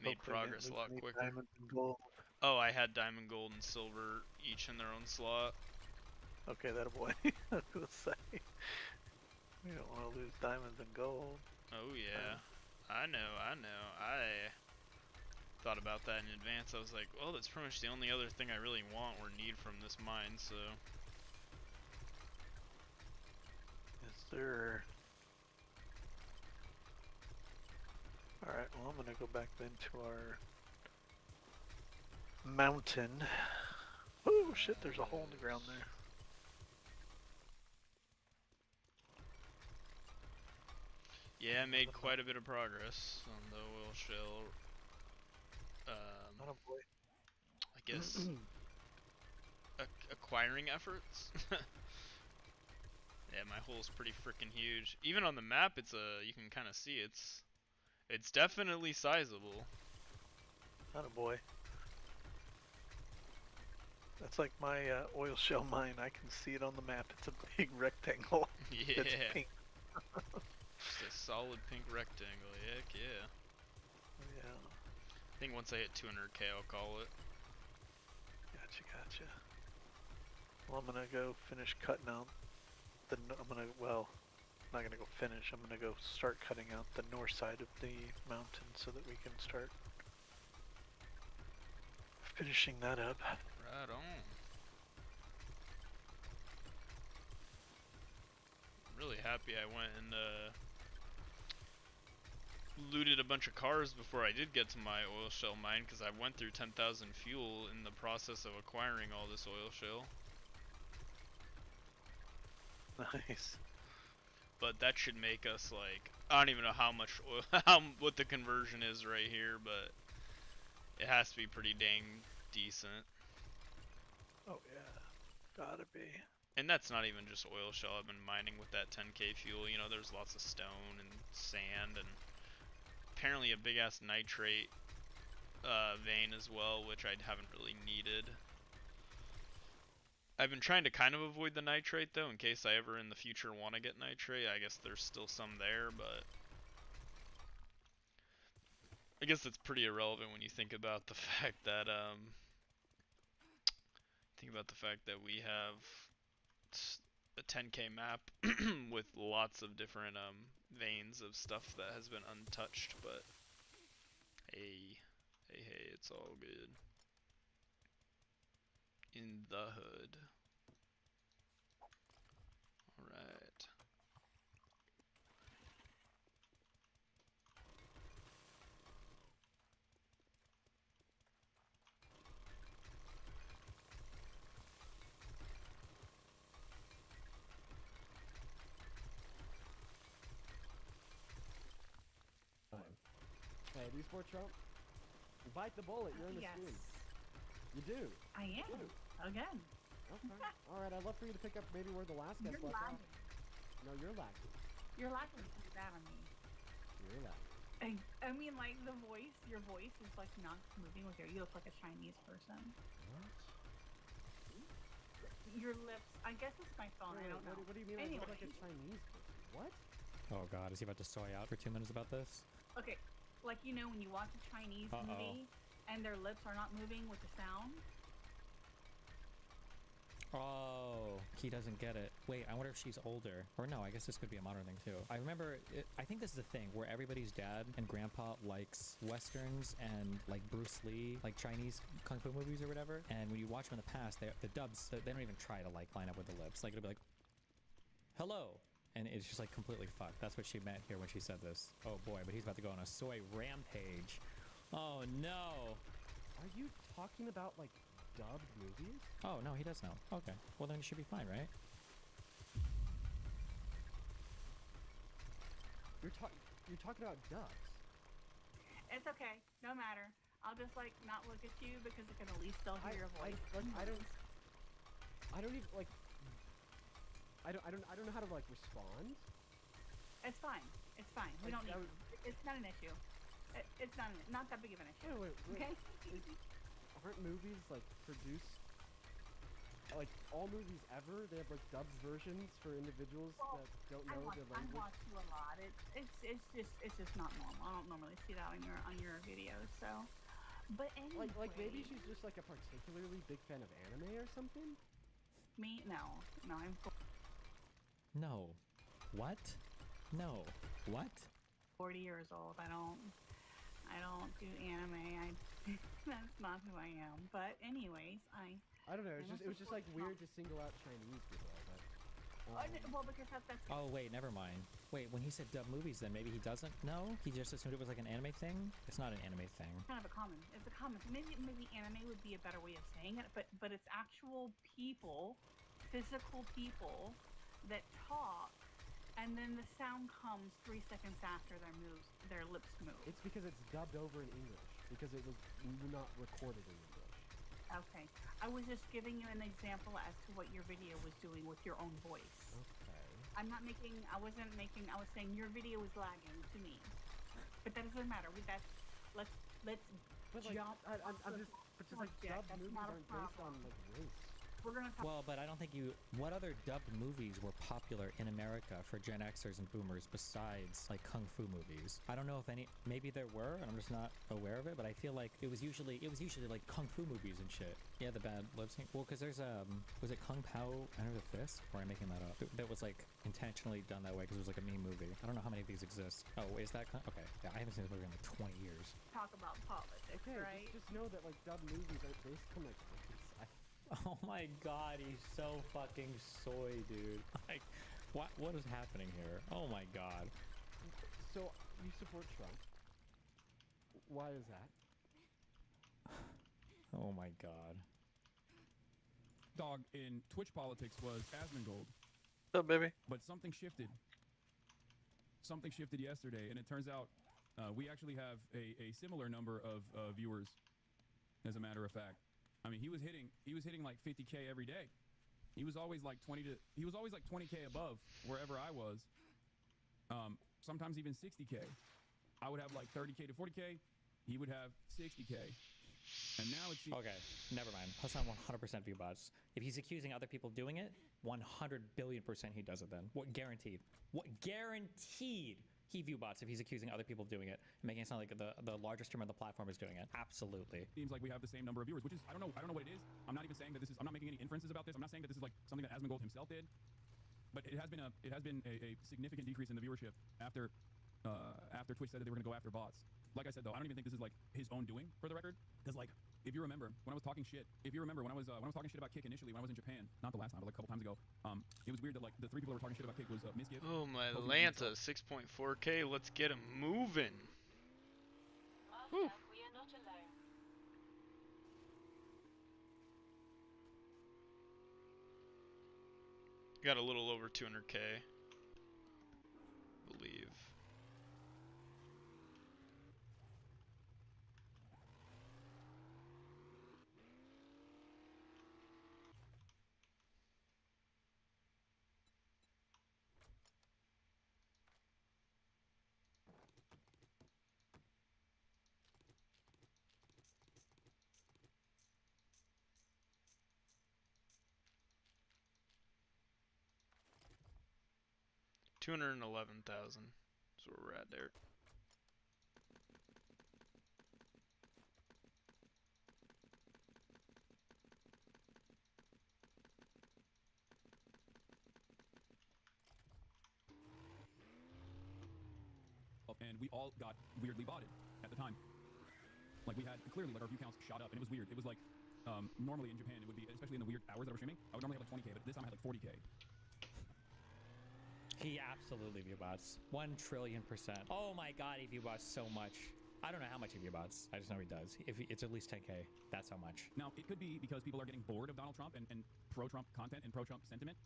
Made progress a lot quicker. Oh, I had diamond, gold, and silver each in their own slot. Okay, that boy. I was gonna say, we don't want to lose diamonds and gold. Oh yeah, I know. I thought about that in advance. I was like, well, that's pretty much the only other thing I really want or need from this mine, so. Yes, sir. Alright, well, I'm gonna go back then to our mountain. Oh shit, there's a hole in the ground there. Yeah, I made quite a bit of progress on the oil shell. Oh boy. I guess acquiring efforts. Yeah, my hole's pretty freaking huge. Even on the map, it's you can kind of see it's definitely sizable. Not a boy. That's like my oil shell mine. I can see it on the map. It's a big rectangle. Yeah. It's pink. Just a solid pink rectangle. Heck yeah. Yeah. I think once I hit 200k, I'll call it. Gotcha. Well, I'm gonna go finish cutting out the. Well, I'm not gonna go finish. I'm gonna go start cutting out the north side of the mountain so that we can start finishing that up. Right on. I'm really happy I went and looted a bunch of cars before I did get to my oil shell mine, because I went through 10,000 fuel in the process of acquiring all this oil shell. Nice. But that should make us like, I don't even know how much oil, what the conversion is right here, but it has to be pretty dang decent. Oh yeah, gotta be. And that's not even just oil shell. I've been mining with that 10k fuel. You know, there's lots of stone and sand, and apparently a big ass nitrate vein as well, which I haven't really needed. I've been trying to kind of avoid the nitrate though, in case I ever in the future want to get nitrate. I guess there's still some there, but I guess it's pretty irrelevant when you think about the fact that we have a 10k map with lots of different veins of stuff that has been untouched. But hey, it's all good in the hood. All right. Hey, do you support Trump? You bite the bullet, you're in the stream. You do. I am. You do. Again. Okay. Alright, I'd love for you to pick up maybe where the last guest You're left off. lagging. No, you're lagging. You're lagging pretty bad on me. You're lagging. I mean, like, your voice is, like, not moving with you look like a Chinese person. What? Your lips, I guess it's my phone, I don't know. What do you mean I look like a Chinese person? What? Oh god, is he about to soy out for 2 minutes about this? Okay, like, you know, when you watch a Chinese movie, and their lips are not moving with the sound. Oh, he doesn't get it. Wait, I wonder if she's older. Or no, I guess this could be a modern thing too. I remember, I think this is the thing where everybody's dad and grandpa likes Westerns and like Bruce Lee, like Chinese Kung Fu movies or whatever. And when you watch them in the past, the dubs, they don't even try to like line up with the lips. Like it'll be like, hello. And it's just like completely fucked. That's what she meant here when she said this. Oh boy, but he's about to go on a soy rampage. Oh no. Are you talking about like dubbed movies? Oh no, he does know. Okay, well then he should be fine, right? You're talking about dubs. It's okay, no matter. I'll just like not look at you because I can at least still hear your voice. I don't even like. I don't know how to like respond. It's fine. It's fine. We don't need. It's not an issue. It's not that big of an issue. Wait. Okay. Aren't movies like produced? Like all movies ever, they have like dubbed versions for individuals that don't know the language. I watch you a lot. It's just not normal. I don't normally see that on your videos. So, but anyway. Like maybe she's just like a particularly big fan of anime or something. Me? No, I'm. No. What? No. What? 40 years old. I don't do anime. That's not who I am. But anyways, I don't know. It was just like weird to single out Chinese people. But, well, because that's. Oh wait, never mind. Wait, when he said dub movies, then maybe he doesn't know. He just assumed it was like an anime thing. It's not an anime thing. Kind of a common. It's a common. Maybe anime would be a better way of saying it. But it's actual people, physical people, that talk. And then the sound comes 3 seconds after their lips move. It's because it's dubbed over in English, because it was not recorded in English. Okay. I was just giving you an example as to what your video was doing with your own voice. Okay. I was saying your video was lagging to me. But that doesn't matter. Let's jump. I'm just like dubbed movies aren't based on like race. We're gonna talk. Well, but I don't think what other dubbed movies were popular in America for Gen Xers and Boomers besides like Kung Fu movies? I don't know if any. Maybe there were, and I'm just not aware of it. But I feel like it was usually like Kung Fu movies and shit. Yeah, the bad lip sync. Well, because there's was it Kung Pao Enter the Fist? Or am I making that up? That was like intentionally done that way because it was like a meme movie. I don't know how many of these exist. Oh, is that okay? Yeah, I haven't seen this movie in like 20 years. Talk about politics, okay, right? Just know that like dubbed movies are based on like. Oh my god, he's so fucking soy, dude. Like, what is happening here? Oh my god. So, you support Trump. Why is that? Oh my god. Dog, in Twitch politics was Asmongold. What's up, baby? But something shifted. Something shifted yesterday, and it turns out we actually have a similar number of viewers, as a matter of fact. I mean, he was hitting like 50K every day. He was always like 20K above wherever I was. Sometimes even 60K. I would have like 30K to 40K. He would have 60K. And now it's okay. Never mind. Hassan 100% view bots. If he's accusing other people of doing it, 100 billion% he does it. Then what guaranteed? What guaranteed? He view bots if he's accusing other people of doing it and making it sound like the largest streamer on the platform is doing it. Absolutely. Seems like we have the same number of viewers, which is I don't know what it is. I'm not even saying that I'm not making any inferences about this. I'm not saying that this is like something that Asmongold himself did, but it has been a significant decrease in the viewership after Twitch said that they were going to go after bots. Like I said though, I don't even think this is like his own doing, for the record, because like if you remember when I was talking shit, when I was talking shit about Kick initially when I was in Japan, not the last time, but like a couple times ago, it was weird that like the 3 people that were talking shit about Kick was Misgive. Oh my Lanta, 6.4K, let's get him moving. Master, we are not alone. Got a little over 200K, I believe. $211,000. That's where we're at there. and we all got weirdly botted at the time. Like we had clearly like our view counts shot up, and it was weird. It was like normally in Japan it would be, especially in the weird hours that I was streaming, I would normally have like 20K, but this time I had like 40K. He absolutely view bots. 1 trillion%. Oh my god, he view bots so much. I don't know how much he view bots. I just know he does. If it's at least 10K, that's how much. Now, it could be because people are getting bored of Donald Trump and pro-Trump content and pro-Trump sentiment.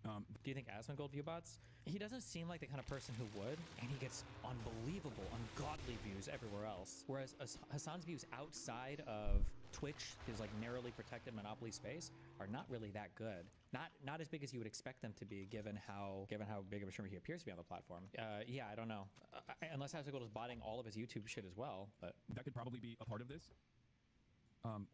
Do you think Asmongold view bots? He doesn't seem like the kind of person who would, and he gets unbelievable, ungodly views everywhere else. Whereas Hassan's views outside of Twitch, his like narrowly protected monopoly space, are not really that good. Not as big as you would expect them to be, given how big of a streamer he appears to be on the platform. Yeah, I don't know. Unless Asmongold is botting all of his YouTube shit as well, but that could probably be a part of this.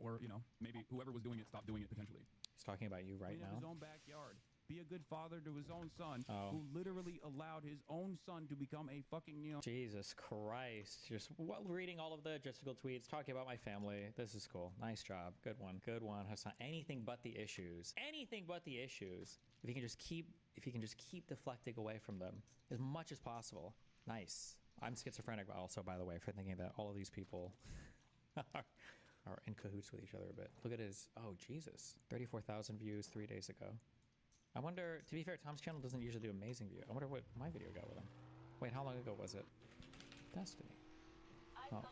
Or you know, maybe whoever was doing it stopped doing it potentially. He's talking about you right now. His own backyard. Be a good father to his own son, who literally allowed his own son to become a fucking, you know... Jesus Christ. Just reading all of the logistical tweets, talking about my family. This is cool. Nice job. Good one. Good one, Hassan. Anything but the issues. Anything but the issues. If you can just keep deflecting away from them as much as possible. Nice. I'm schizophrenic also, by the way, for thinking that all of these people are in cahoots with each other a bit. Look at his... Oh, Jesus. 34,000 views 3 days ago. I wonder, to be fair, Tom's channel doesn't usually do amazing view. I wonder what my video got with him. Wait, how long ago was it? Destiny. Oh,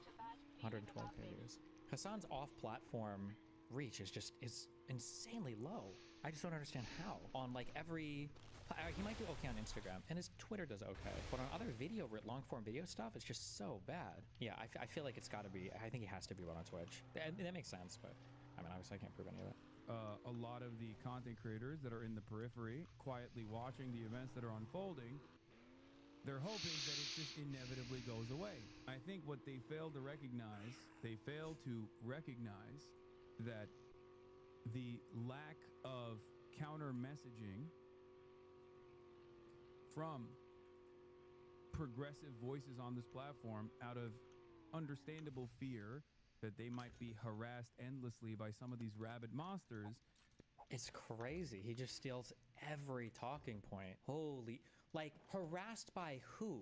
112K views. Hassan's off-platform reach is insanely low. I just don't understand how. On like every... he might do okay on Instagram, and his Twitter does okay. But on other long-form video stuff, it's just so bad. Yeah, I feel like it's got to be... I think he has to be one on Twitch. That makes sense, but... I mean, obviously I can't prove any of that. A lot of the content creators that are in the periphery, quietly watching the events that are unfolding, their hope is that it just inevitably goes away. I think what they fail to recognize that the lack of counter messaging from progressive voices on this platform, out of understandable fear that they might be harassed endlessly by some of these rabid monsters. It's crazy. He just steals every talking point. Holy... Like, harassed by who?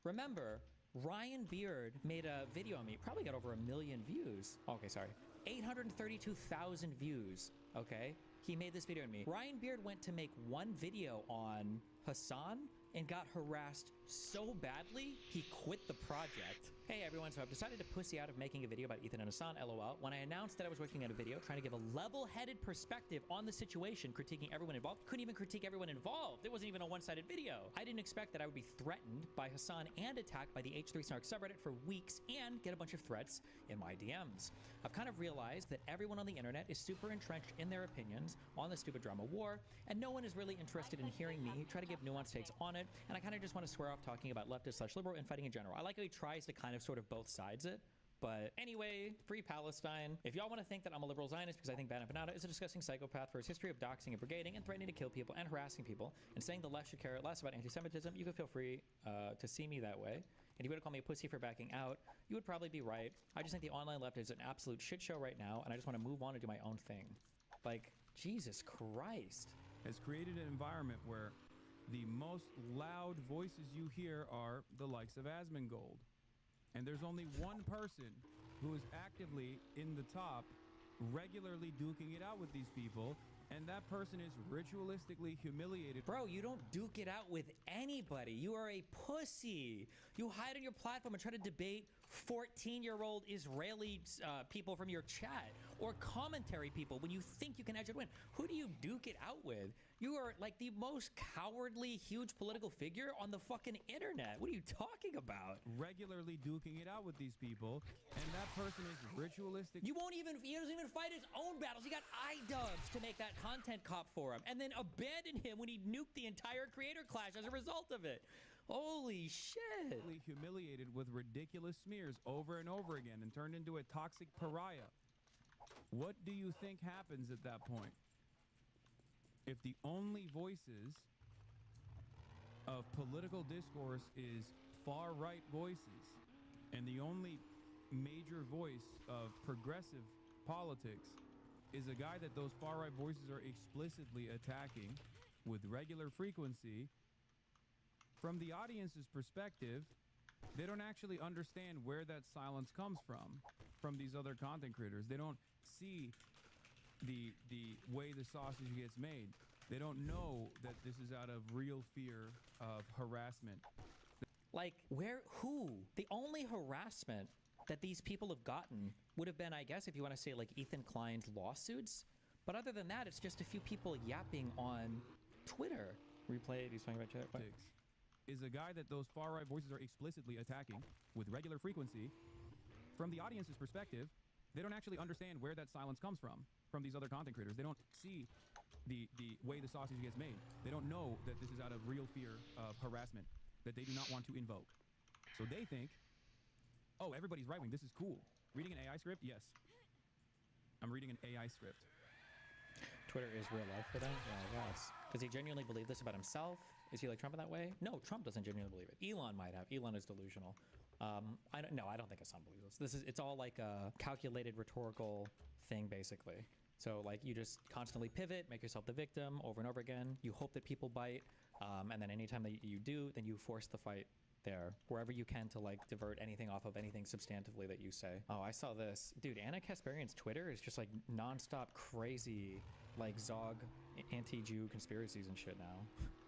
Remember, Ryan Beard made a video on me. Probably got over 1 million views. Okay, sorry. 832,000 views, okay? He made this video on me. Ryan Beard went to make one video on Hassan and got harassed so badly, he quit the project. Hey everyone, so I've decided to pussy out of making a video about Ethan and Hassan, LOL. When I announced that I was working on a video trying to give a level-headed perspective on the situation, critiquing everyone involved, couldn't even critique everyone involved. It wasn't even a one-sided video. I didn't expect that I would be threatened by Hassan and attacked by the H3 Snark subreddit for weeks and get a bunch of threats in my DMs. I've kind of realized that everyone on the internet is super entrenched in their opinions on the stupid drama war, and no one is really interested in hearing me try to give nuanced takes on it, and I kind of just want to swear off talking about leftist/liberal and fighting in general. I like how he tries to kind of sort of both sides it. But anyway, free Palestine. If y'all want to think that I'm a liberal Zionist because I think Bana Panada is a disgusting psychopath for his history of doxing and brigading and threatening to kill people and harassing people, and saying the left should care less about anti-Semitism, you could feel free to see me that way. And if you were to call me a pussy for backing out, you would probably be right. I just think the online left is an absolute shit show right now, and I just want to move on and do my own thing. Like, Jesus Christ. Has created an environment where the most loud voices you hear are the likes of Asmongold. And there's only one person who is actively in the top, regularly duking it out with these people, and that person is ritualistically humiliated. Bro, you don't duke it out with anybody. You are a pussy. You hide on your platform and try to debate 14-year-old Israeli people from your chat, or commentary people when you think you can edge it win. Who do you duke it out with? You are like the most cowardly, huge political figure on the fucking internet. What are you talking about? Regularly duking it out with these people, and that person is ritualistic. He doesn't even fight his own battles. He got iDubbbz to make that content cop for him, and then abandoned him when he nuked the entire creator clash as a result of it. Holy shit. Humiliated with ridiculous smears over and over again and turned into a toxic pariah. What do you think happens at that point? If the only voices of political discourse is far-right voices, and the only major voice of progressive politics is a guy that those far-right voices are explicitly attacking with regular frequency, from the audience's perspective, They don't actually understand where that silence comes from these other content creators. They don't see the way the sausage gets made. They don't know that this is out of real fear of harassment. Like, who? The only harassment that these people have gotten would have been, I guess, if you want to say, like, Ethan Klein's lawsuits. But other than that, it's just a few people yapping on Twitter. Replay, he's talking about chat. Is a guy that those far-right voices are explicitly attacking with regular frequency. From the audience's perspective, they don't actually understand where that silence comes from these other content creators. They don't see the way the sausage gets made. They don't know that this is out of real fear of harassment that they do not want to invoke. So they think, oh, everybody's right-wing, this is cool. Reading an AI script? Yes. I'm reading an AI script. Twitter is real life for them? Yeah, I guess. Does he genuinely believe this about himself? Is he like Trump in that way? No, Trump doesn't genuinely believe it. Elon might have. Elon is delusional. I don't think his son believes this. It's all like a calculated rhetorical thing, basically. So like you just constantly pivot, make yourself the victim over and over again. You hope that people bite, and then anytime that you do, then you force the fight there, wherever you can, to like divert anything off of anything substantively that you say. Oh, I saw this. Dude, Anna Kasparian's Twitter is just like nonstop crazy, like Zog anti-Jew conspiracies and shit now.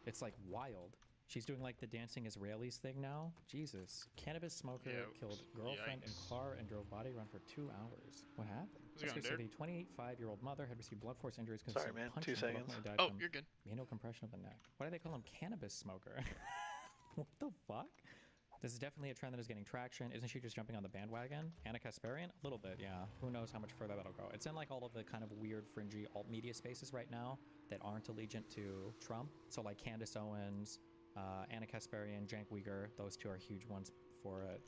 It's like wild. She's doing like the dancing Israelis thing now. Jesus. Cannabis smoker killed girlfriend in car and drove body run for 2 hours. What happened? So the 25-year-old mother had received blunt force injuries. Sorry, man. 2 seconds. Oh, you're good. Venal compression of the neck. Why do they call him cannabis smoker? What the fuck? This is definitely a trend that is getting traction. Isn't she just jumping on the bandwagon? Anna Kasparian? A little bit, yeah. Who knows how much further that'll go. It's in like all of the kind of weird, fringy alt media spaces right now that aren't allegiant to Trump. So like Candace Owens, Anna Kasparian, Cenk Uygur, those two are huge ones for it.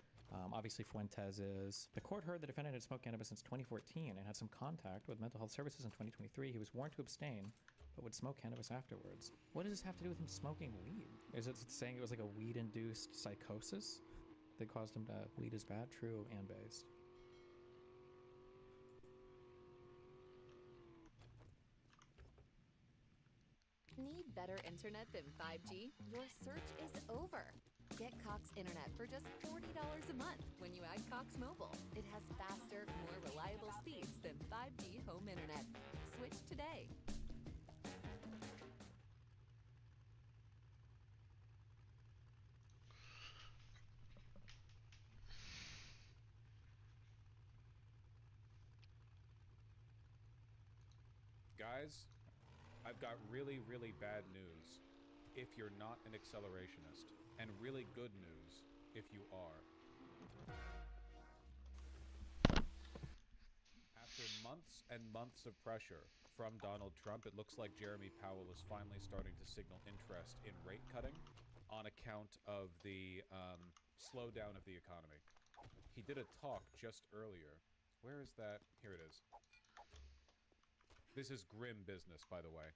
Obviously Fuentes is. The court heard the defendant had smoked cannabis since 2014 and had some contact with mental health services in 2023. He was warned to abstain, but would smoke cannabis afterwards. What does this have to do with him smoking weed? Is it saying it was like a weed-induced psychosis that caused him to... Weed is bad, true, and based. Need better internet than 5G? Your search is over. Get Cox Internet for just $40 a month when you add Cox Mobile. It has faster, more reliable speeds than 5G home internet. Switch today. Guys, I've got really, really bad news if you're not an accelerationist, and really good news if you are. After months and months of pressure from Donald Trump, it looks like Jeremy Powell is finally starting to signal interest in rate cutting on account of the slowdown of the economy. He did a talk just earlier. Where is that? Here it is. This is grim business, by the way.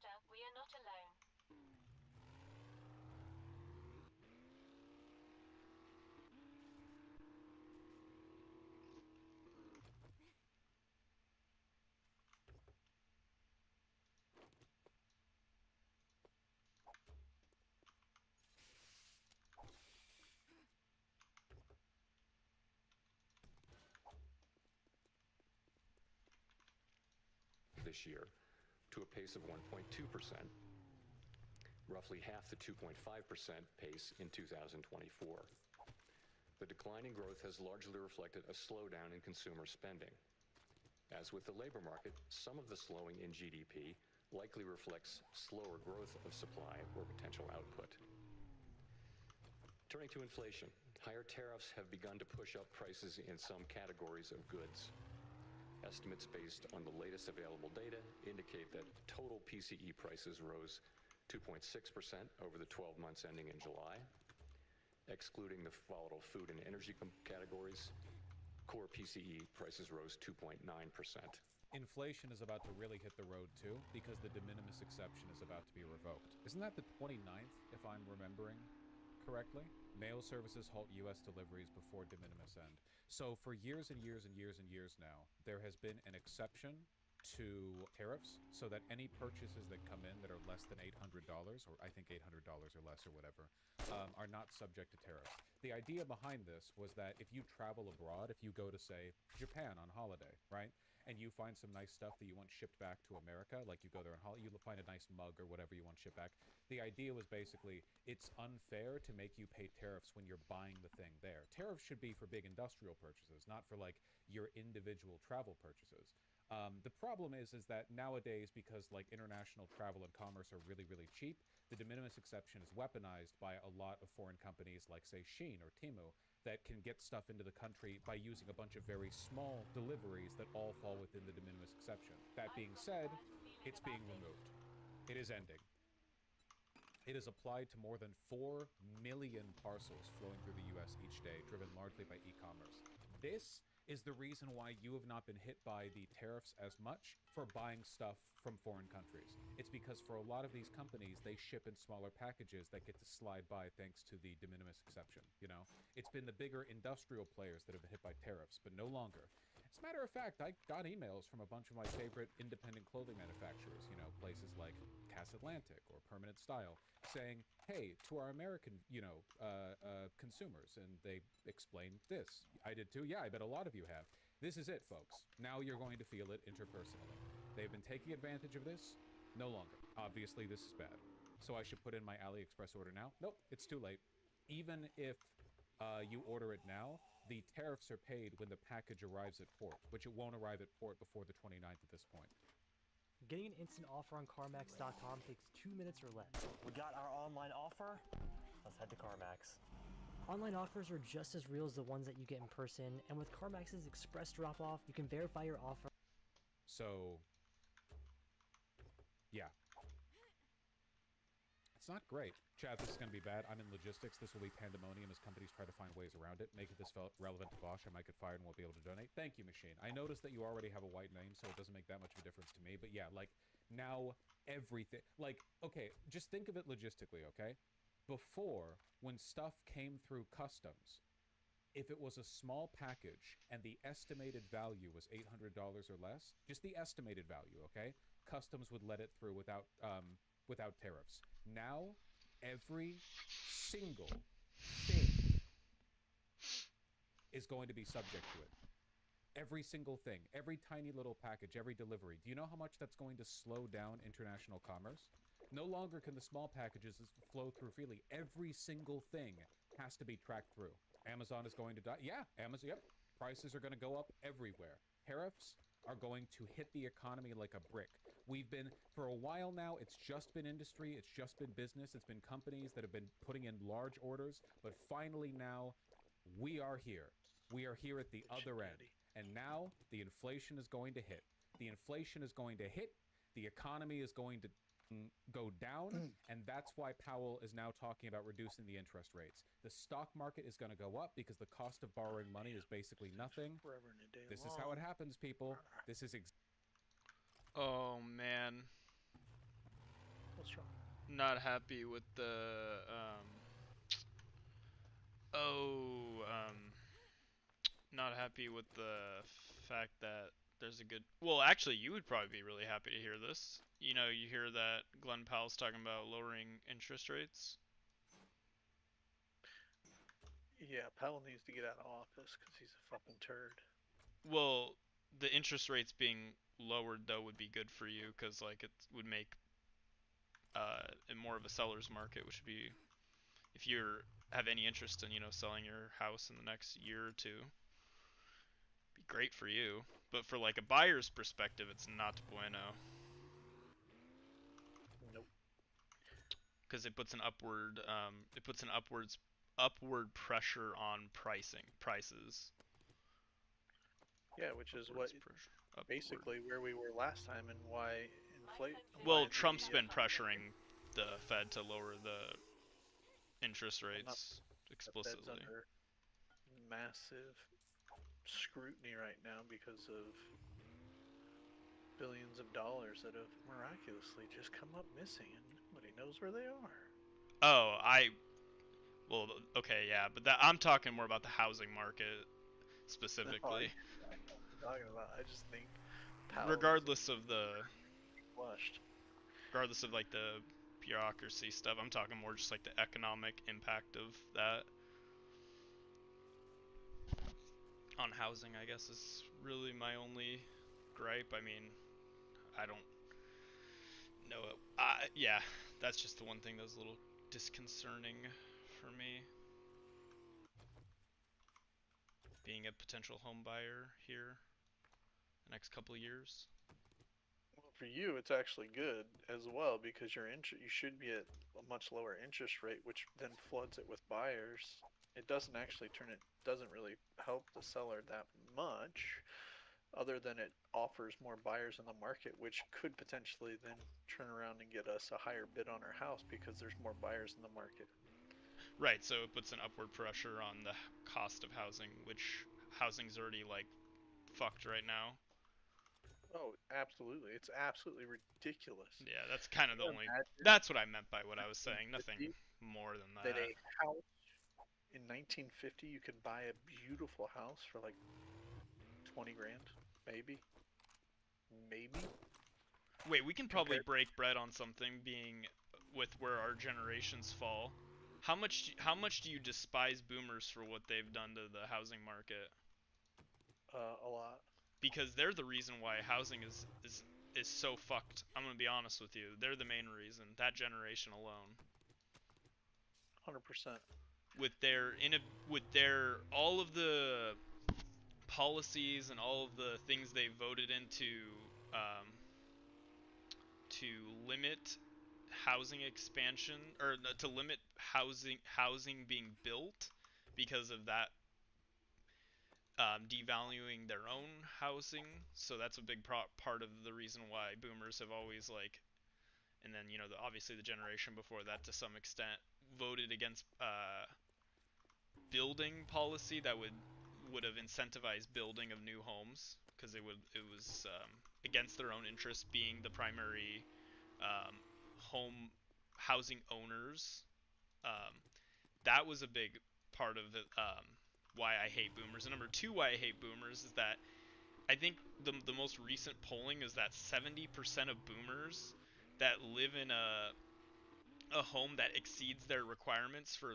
Master, we are not alone. This year to a pace of 1.2%, roughly half the 2.5% pace in 2024. The decline in growth has largely reflected a slowdown in consumer spending. As with the labor market, some of the slowing in GDP likely reflects slower growth of supply or potential output. Turning to inflation, Higher tariffs have begun to push up prices in some categories of goods. Estimates based on the latest available data indicate that total PCE prices rose 2.6% over the 12 months ending in July. Excluding the volatile food and energy categories, core PCE prices rose 2.9%. Inflation is about to really hit the road too, because the de minimis exception is about to be revoked. Isn't that the 29th, if I'm remembering correctly? Mail services halt U.S. deliveries before de minimis end. So for years and years and years and years now, there has been an exception to tariffs so that any purchases that come in that are less than $800, or I think $800 or less or whatever, are not subject to tariffs. The idea behind this was that if you travel abroad, if you go to, say, Japan on holiday, right, and you find some nice stuff that you want shipped back to America, like you go there on holiday, you find a nice mug or whatever you want shipped back, the idea was basically it's unfair to make you pay tariffs when you're buying the thing there. Tariffs should be for big industrial purchases, not for like your individual travel purchases. The problem is that nowadays, because like international travel and commerce are really, really cheap, the de minimis exception is weaponized by a lot of foreign companies like, say, Shein or Temu that can get stuff into the country by using a bunch of very small deliveries that all fall within the de minimis exception. That being said, it's being removed. It is ending. It is applied to more than 4 million parcels flowing through the US each day, driven largely by e-commerce. This is the reason why you have not been hit by the tariffs as much for buying stuff from foreign countries. It's because for a lot of these companies, they ship in smaller packages that get to slide by thanks to the de minimis exception, you know? It's been the bigger industrial players that have been hit by tariffs, but no longer. As a matter of fact, I got emails from a bunch of my favorite independent clothing manufacturers, you know, places like Cass Atlantic or Permanent Style, saying, hey, to our American, you know, consumers, and they explained this. I did too. Yeah, I bet a lot of you have. This is it, folks. Now you're going to feel it interpersonally. They've been taking advantage of this. No longer. Obviously, this is bad. So I should put in my AliExpress order now? Nope, it's too late. Even if you order it now, the tariffs are paid when the package arrives at port, which it won't arrive at port before the 29th at this point. Getting an instant offer on CarMax.com takes 2 minutes or less. We got our online offer. Let's head to CarMax. Online offers are just as real as the ones that you get in person, and with CarMax's express drop-off, you can verify your offer. So, yeah. It's not great. Chad, this is going to be bad. I'm in logistics. This will be pandemonium as companies try to find ways around it. Making this relevant to Bosch, I might get fired and won't be able to donate. Thank you, Machine. I noticed that you already have a white name, so it doesn't make that much of a difference to me. But yeah, like, now everything... Like, okay, just think of it logistically, okay? Before, when stuff came through customs, if it was a small package and the estimated value was $800 or less, just the estimated value, okay? Customs would let it through without tariffs. Now, every single thing is going to be subject to it. Every single thing, every tiny little package, every delivery. Do you know how much that's going to slow down international commerce? No longer can the small packages flow through freely. Every single thing has to be tracked through. Amazon is going to die. Yeah, Amazon, yep. Prices are going to go up everywhere. Tariffs are going to hit the economy like a brick. We've been, for a while now, it's just been industry, it's just been business, it's been companies that have been putting in large orders, but finally now, we are here. We are here at the other end. And now, the inflation is going to hit. The inflation is going to hit, the economy is going to go down, and that's why Powell is now talking about reducing the interest rates. The stock market is going to go up because the cost of borrowing money is basically nothing. This is how it happens, people. This is oh man. What's wrong? Not happy with the not happy with the fact that there's a good... Well, actually, you would probably be really happy to hear this. You know, you hear that Glenn Powell's talking about lowering interest rates. Yeah, Powell needs to get out of office because he's a fucking turd. Well, the interest rates being lowered, though, would be good for you because, like, it would make it more of a seller's market, which would be... If you have any interest in, you know, selling your house in the next year or two, be great for you. But for like a buyer's perspective, it's not bueno. Nope. Because it puts an upwards upward pressure on prices. Yeah, which is what basically where we were last time and why inflate. Well, Trump's been pressuring the Fed to lower the interest rates explicitly. The Fed's under massive scrutiny right now because of billions of dollars that have miraculously just come up missing and nobody knows where they are. Oh, well, okay, yeah, but I'm talking more about the housing market specifically. Talking about, I just think regardless of the flushed. Regardless of like the bureaucracy stuff, I'm talking more just like the economic impact of that on housing, I guess, is really my only gripe. I mean, I don't know it. Yeah, that's just the one thing that was a little disconcerting for me. Being a potential home buyer here the next couple of years. Well, for you, it's actually good as well because you should be at a much lower interest rate, which then floods it with buyers. It doesn't actually doesn't really help the seller that much, other than it offers more buyers in the market, which could potentially then turn around and get us a higher bid on our house because there's more buyers in the market. Right, so it puts an upward pressure on the cost of housing, which housing's already like fucked right now. Oh, absolutely. It's absolutely ridiculous. Yeah, that's kind of the only... That's what I meant by what I was saying. Nothing more than that. That a house in 1950, you could buy a beautiful house for like 20 grand, maybe. Maybe. Wait, we can probably break bread on something being with where our generations fall. How much do you despise boomers for what they've done to the housing market? A lot. Because they're the reason why housing is so fucked. I'm gonna be honest with you. They're the main reason. That generation alone. 100%. With their all of the policies and all of the things they voted into to limit housing expansion, or to limit housing being built because of that, devaluing their own housing. So that's a big part of the reason why boomers have always and then obviously the generation before that to some extent voted against building policy that would have incentivized building of new homes, because it was against their own interests being the primary home housing owners. That was a big part of it, why I hate boomers. And number two, why I hate boomers is that I think the most recent polling is that 70% of boomers that live in a home that exceeds their requirements for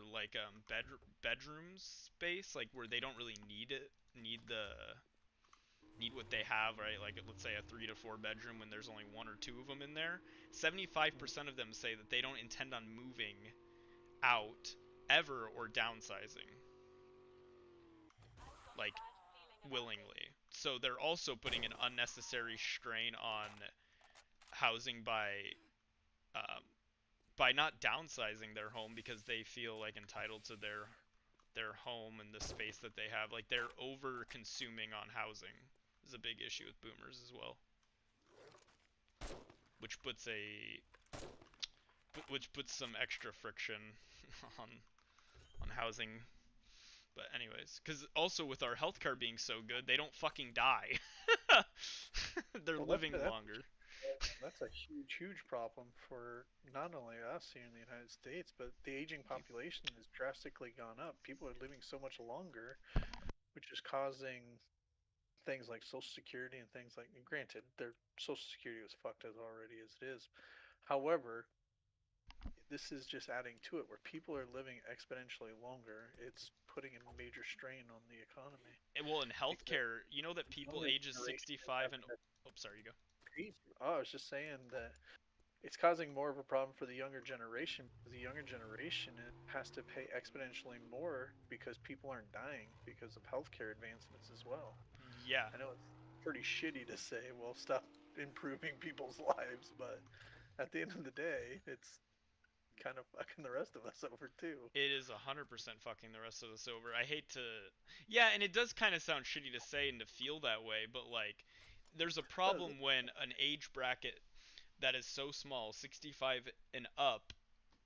bedroom space, like where they don't really need what they have, right? Like let's say a 3 to 4 bedroom when there's only 1 or 2 of them in there. 75% of them say that they don't intend on moving out ever or downsizing, like willingly. So they're also putting an unnecessary strain on housing by not downsizing their home because they feel like entitled to their home and the space that they have. Like they're over consuming on housing is a big issue with boomers as well, which puts some extra friction on housing. But anyways, because also with our healthcare being so good, they don't fucking die. They're living longer. That's a huge problem for not only us here in the United States, but the aging population has drastically gone up. People are living so much longer, which is causing things like Social Security and things like, granted, their Social Security was fucked as already as it is. However, this is just adding to it where people are living exponentially longer. It's putting a major strain on the economy. Well, in healthcare, you know that people ages 65 and... Oh, sorry, you go. Oh, I was just saying that it's causing more of a problem for the younger generation, because the younger generation has to pay exponentially more because people aren't dying because of healthcare advancements as well. Yeah. I know it's pretty shitty to say, well, stop improving people's lives, but at the end of the day, it's kind of fucking the rest of us over too. It is 100% fucking the rest of us over. I hate to, yeah, and it does kind of sound shitty to say and to feel that way, but like, there's a problem when an age bracket that is so small, 65 and up,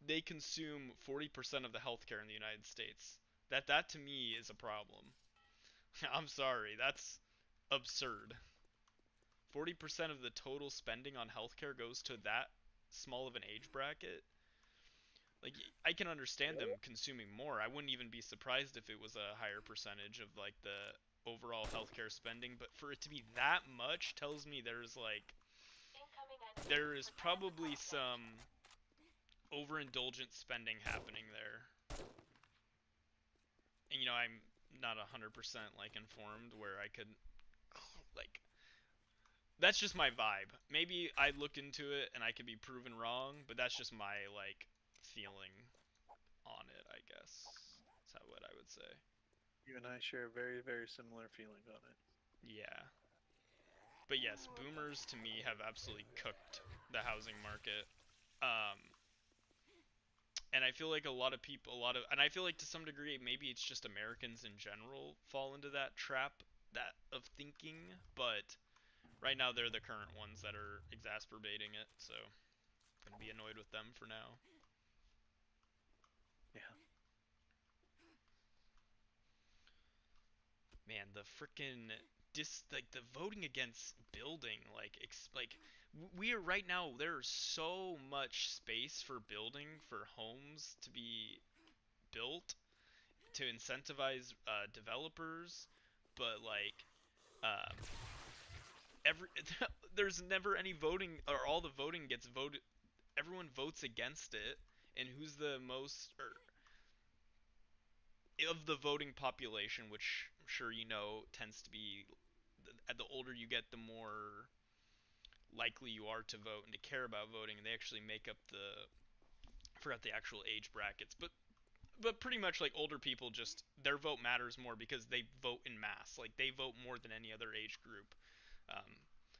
they consume 40% of the healthcare in the United States. That to me is a problem. I'm sorry, that's absurd. 40% of the total spending on healthcare goes to that small of an age bracket. Like, I can understand them consuming more. I wouldn't even be surprised if it was a higher percentage of like the overall healthcare spending, but for it to be that much tells me there is probably some overindulgent spending happening there. And you know, I'm not 100% like informed where I could like, that's just my vibe. Maybe I look into it and I could be proven wrong, but that's just my like feeling on it, I guess. That's what I would say. You and I share a very, very similar feeling on it. Yeah. But yes, boomers to me have absolutely cooked the housing market. And I feel like and I feel like to some degree, maybe it's just Americans in general fall into that trap of thinking, but right now they're the current ones that are exacerbating it, so I'm gonna be annoyed with them for now. Yeah. Man, the frickin' the voting against building, we are right now, there's so much space for building, for homes to be built, to incentivize developers, but like, there's never any voting, or all the voting gets voted, everyone votes against it, and who's the most, of the voting population, which I'm sure you know tends to be, the older you get, the more likely you are to vote and to care about voting, and they actually make up I forgot the actual age brackets, but pretty much like older people, just their vote matters more because they vote in mass, like they vote more than any other age group.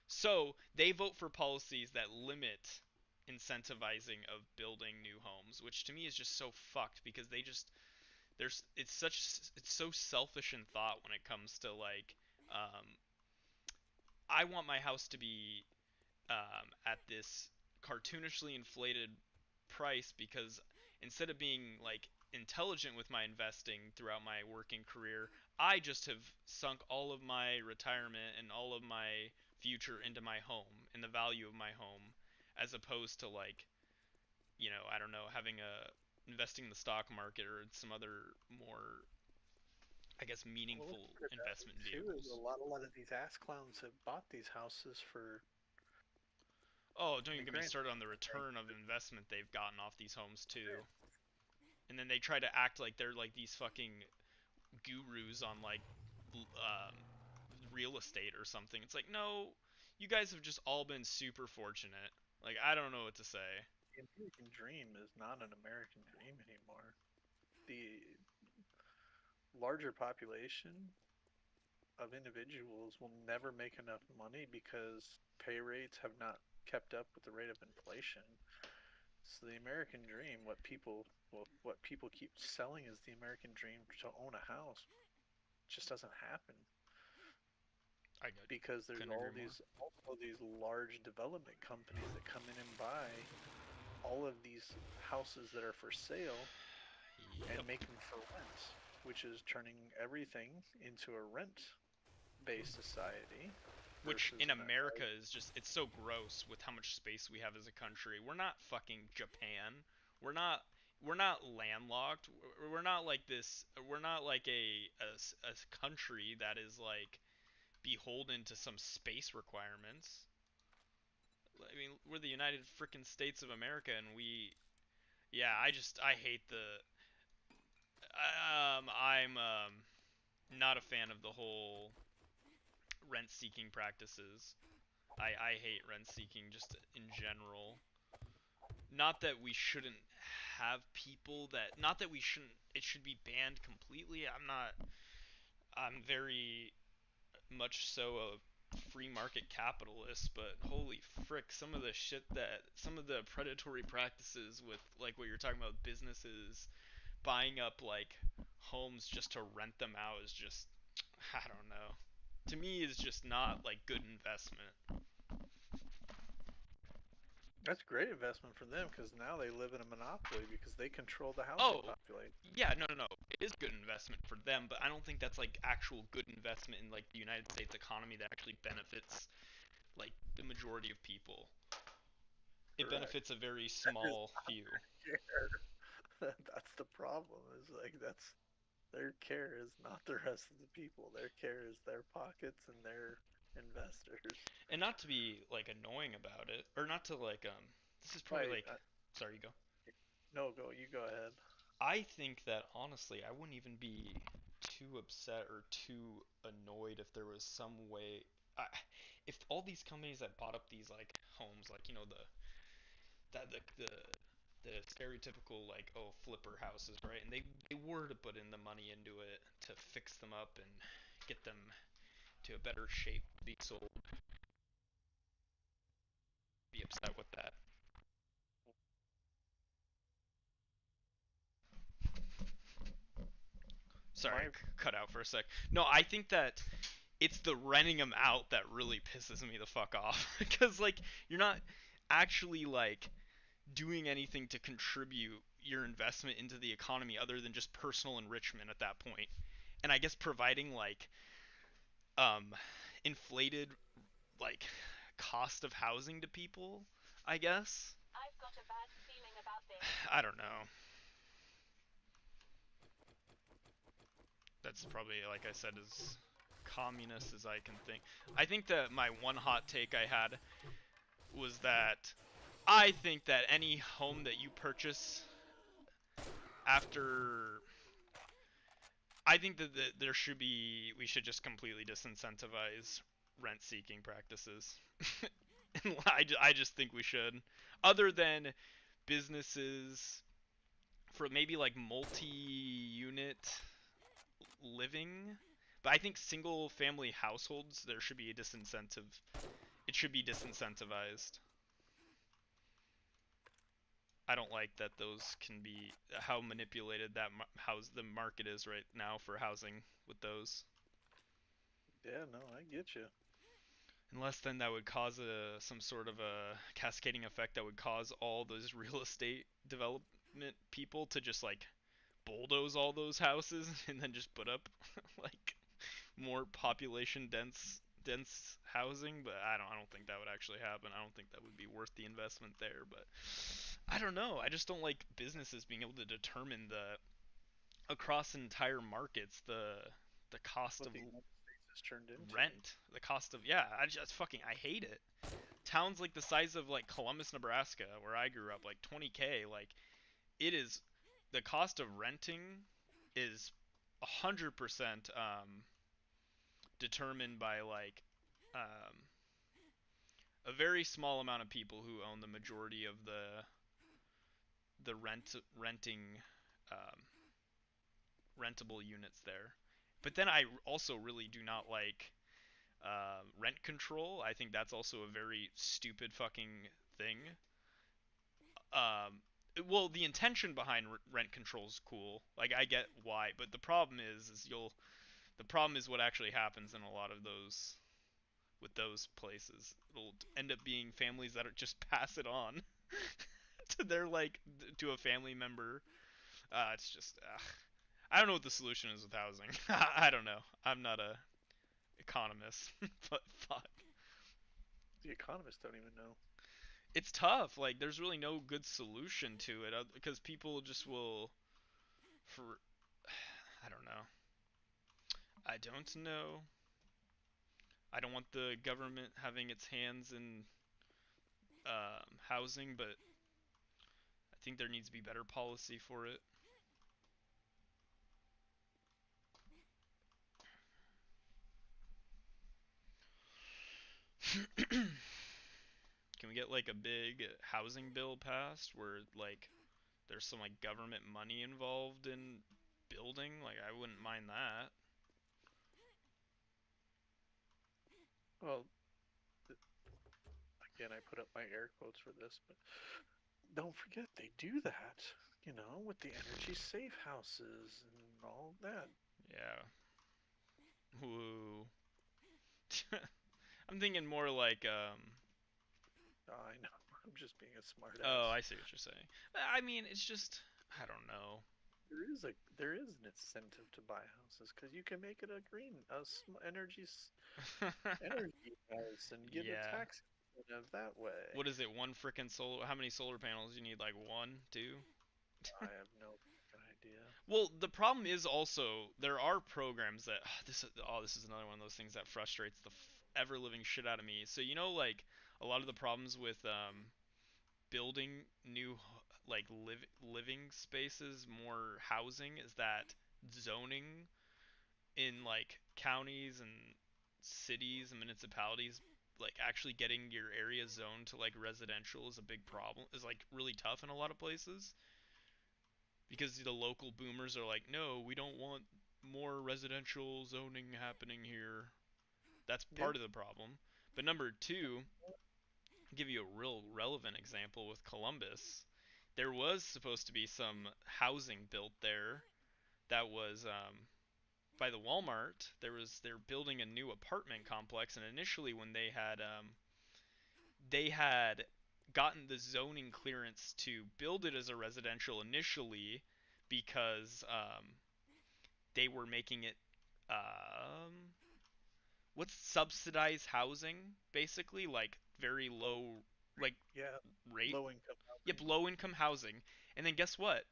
So they vote for policies that limit incentivizing of building new homes, which to me is just so fucked, because it's so selfish in thought when it comes to like, I want my house to be at this cartoonishly inflated price, because instead of being like intelligent with my investing throughout my working career, I just have sunk all of my retirement and all of my future into my home and the value of my home, as opposed to like, you know, I don't know, investing in the stock market or some other more, I guess, meaningful investment vehicles. A lot of these ass clowns have bought these houses for. Oh, don't even get me started on the return of investment they've gotten off these homes too. And then they try to act like they're like these fucking gurus on like real estate or something. It's like, no, you guys have just all been super fortunate. Like, I don't know what to say. The American dream is not an American dream anymore. The larger population of individuals will never make enough money because pay rates have not kept up with the rate of inflation. So the American dream, what people keep selling as the American dream to own a house, just doesn't happen. Because there's all these large development companies that come in and buy all of these houses that are for sale and make them for rent, which is turning everything into a rent-based society. Which in America is just, it's so gross with how much space we have as a country. We're not fucking Japan. We're not landlocked. We're not like this. We're not like a country that is like beholden to some space requirements. I mean, we're the United frickin' States of America, and I hate I'm not a fan of the whole rent-seeking practices. I hate rent-seeking just in general. Not that we shouldn't have people it should be banned completely. I'm very much so free market capitalists, but holy frick, some of the predatory practices with like what you're talking about, businesses buying up like homes just to rent them out is just, I don't know. To me, is just not like good investment. That's great investment for them because now they live in a monopoly because they control the housing population. Yeah, no. It is good investment for them, but I don't think that's like actual good investment in like the United States economy that actually benefits like the majority of people. It benefits a very small few. That's the problem. Is like their care is not the rest of the people. Their care is their pockets and their investors. And not to be like annoying about it, or not to like this is probably like sorry, you go. No, you go ahead. I think that honestly, I wouldn't even be too upset or too annoyed if there was some way, if all these companies that bought up these like homes, like you know the stereotypical like flipper houses, right? And they were to put in the money into it to fix them up and get them to a better shape to be sold. Be upset with that. Sorry, cut out for a sec. No, I think that it's the renting them out that really pisses me the fuck off. Because, like, you're not actually, like, doing anything to contribute your investment into the economy other than just personal enrichment at that point. And I guess providing, like, inflated, like, cost of housing to people, I guess. I've got a bad feeling about this. I don't know. That's probably, like I said, as communist as I can think. I think that my one hot take I had was that I think that any home that you purchase after, I think that we should just completely disincentivize rent-seeking practices. I just think we should. Other than businesses for maybe like multi-unit living, but I think single family households, there should be a disincentive. It should be disincentivized. I don't like that those can be, how manipulated that the market is right now for housing with those. Yeah, no, I get you. Unless then that would cause some sort of a cascading effect that would cause all those real estate development people to just like bulldoze all those houses and then just put up like more population dense housing, but I don't think that would actually happen. I don't think that would be worth the investment there, but I don't know. I just don't like businesses being able to determine across entire markets the cost of rent, the cost of I hate it. Towns like the size of like Columbus, Nebraska, where I grew up, like 20K, like it is, the cost of renting is 100% determined by like a very small amount of people who own the majority of the renting rentable units there. But then I also really do not like rent control. I think that's also a very stupid fucking thing. Well, the intention behind rent control is cool. Like, I get why, but the problem is the problem is what actually happens in a lot of those, with those places. It'll end up being families that are just pass it on to their, like, to a family member. It's just, I don't know what the solution is with housing. I don't know. I'm not a economist, but fuck. The economists don't even know. It's tough. Like, there's really no good solution to it because people just will, I don't know. I don't know. I don't want the government having its hands in housing, but I think there needs to be better policy for it. Can we get like a big housing bill passed where like there's some like government money involved in building? Like, I wouldn't mind that. Well, again, I put up my air quotes for this, but don't forget they do that, you know, with the energy safe houses and all that. Yeah. Woo. I'm thinking more like I know. I'm just being a smart ass. Oh, I see what you're saying. I mean, it's just I don't know. There is an incentive to buy houses because you can make it a green, energy house and get a Yeah. tax incentive that way. What is it? One frickin' solar? How many solar panels you need? Like one, two? I have no idea. Well, the problem is also there are programs that this is another one of those things that frustrates the ever living shit out of me. So you know, like a lot of the problems with building new like living spaces, more housing, is that zoning in like counties and cities and municipalities, like actually getting your area zoned to like residential is a big problem, is like really tough in a lot of places because the local boomers are like, no, we don't want more residential zoning happening here. That's part of the problem. But number two, I'll give you a real relevant example with Columbus. There was supposed to be some housing built there that was by the Walmart. They're building a new apartment complex, and initially when they had gotten the zoning clearance to build it as a residential initially because they were making it what's subsidized housing, basically, like very low, like rate. Low income housing. Yep, low income housing. And then guess what?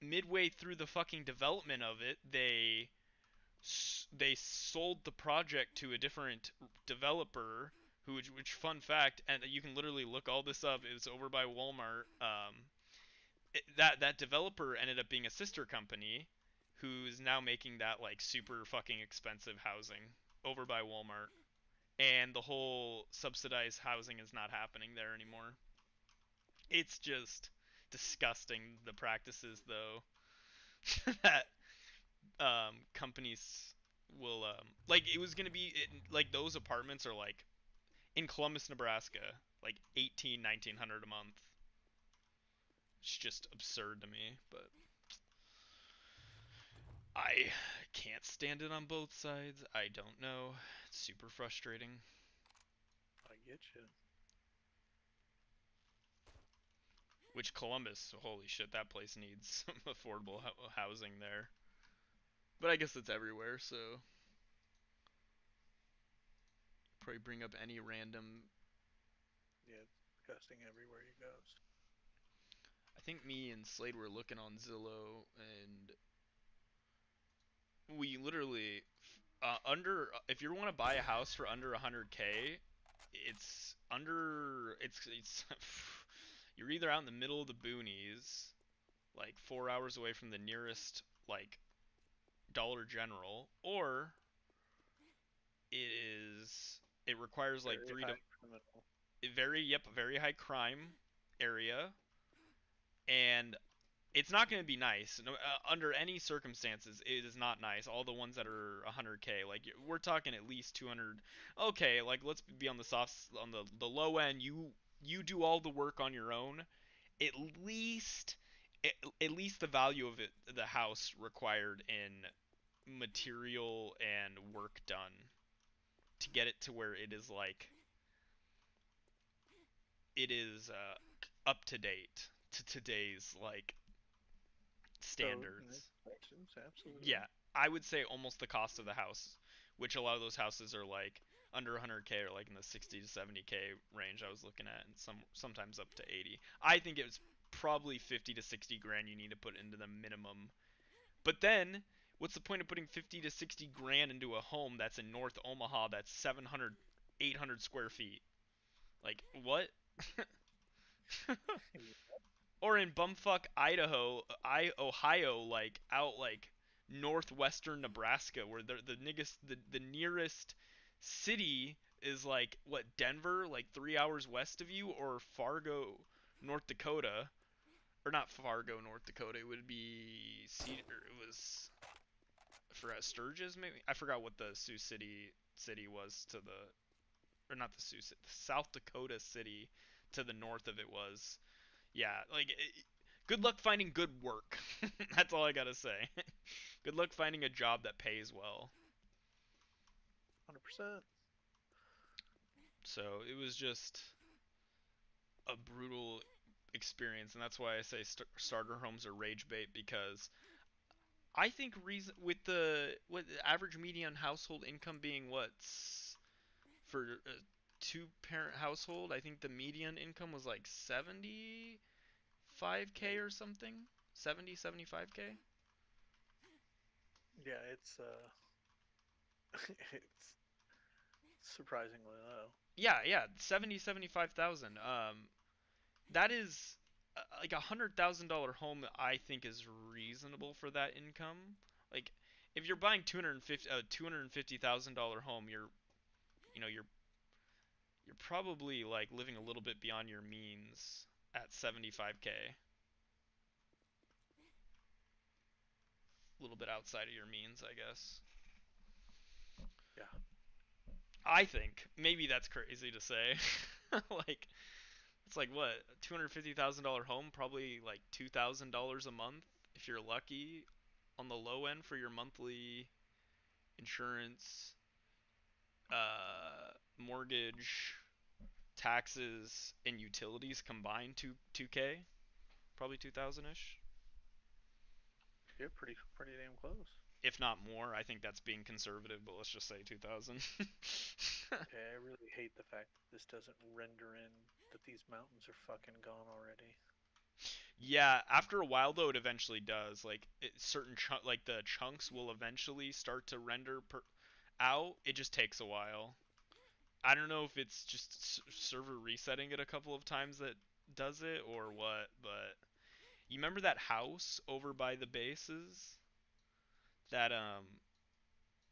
Midway through the fucking development of it, they sold the project to a different developer. Which fun fact, and you can literally look all this up. It was over by Walmart. That developer ended up being a sister company, who's now making that like super fucking expensive housing over by Walmart, and the whole subsidized housing is not happening there anymore. It's just disgusting, the practices though that companies will like it was gonna be like those apartments are like in Columbus, Nebraska, like 1900 a month. It's just absurd to me, but I can't stand it on both sides. I don't know. It's super frustrating. I get you. Which Columbus, holy shit, that place needs some affordable housing there. But I guess it's everywhere, so probably bring up any random. Yeah, it's disgusting everywhere he goes. I think me and Slade were looking on Zillow, and we literally under if you want to buy a house for under 100K, it's you're either out in the middle of the boonies, like 4 hours away from the nearest like Dollar General, or it requires like very high crime area, and it's not going to be nice. No, under any circumstances, it is not nice. All the ones that are 100K, like we're talking at least 200. Okay, like let's be on the the low end. You do all the work on your own. At least the value of the house required in material and work done to get it to where it is like it is up to date to today's like standards. Absolutely. Yeah, I would say almost the cost of the house, which a lot of those houses are like under 100K or like in the 60 to 70K range I was looking at, and sometimes up to 80. I think it was probably 50 to 60 grand you need to put into the minimum. But then, what's the point of putting 50 to 60 grand into a home that's in North Omaha that's 700, 800 square feet? Like, what? Or in bumfuck Ohio, like out like northwestern Nebraska, where the nearest city is like what, Denver, like 3 hours west of you, or Fargo, North Dakota, or not Fargo, North Dakota. It would be Cedar. It was forgot, Sturgis maybe? I forgot what the Sioux City was to the, or not the Sioux City, the South Dakota city to the north of it was. Yeah, like, good luck finding good work. That's all I gotta say. Good luck finding a job that pays well. 100%. So it was just a brutal experience, and that's why I say starter homes are rage bait, because I think with the average median household income being for a two-parent household, I think the median income was like 75K or something, 75K. Yeah, it's it's surprisingly low. Yeah, 75,000. That is like $100,000 home. I think is reasonable for that income. Like, if you're buying $250,000 home, you're probably like living a little bit beyond your means at 75K. A little bit outside of your means, I guess. Yeah. I think maybe that's crazy to say. Like, it's like what, $250,000 home, probably like $2,000 a month if you're lucky on the low end for your monthly insurance, mortgage, taxes, and utilities combined. 2K, probably 2,000-ish. Yeah, pretty damn close. If not more. I think that's being conservative, but let's just say 2,000. Okay, I really hate the fact that this doesn't render in that these mountains are fucking gone already. Yeah, after a while though, it eventually does. Like, certain like the chunks will eventually start to render out. It just takes a while. I don't know if it's just server resetting it a couple of times that does it or what, but you remember that house over by the bases? That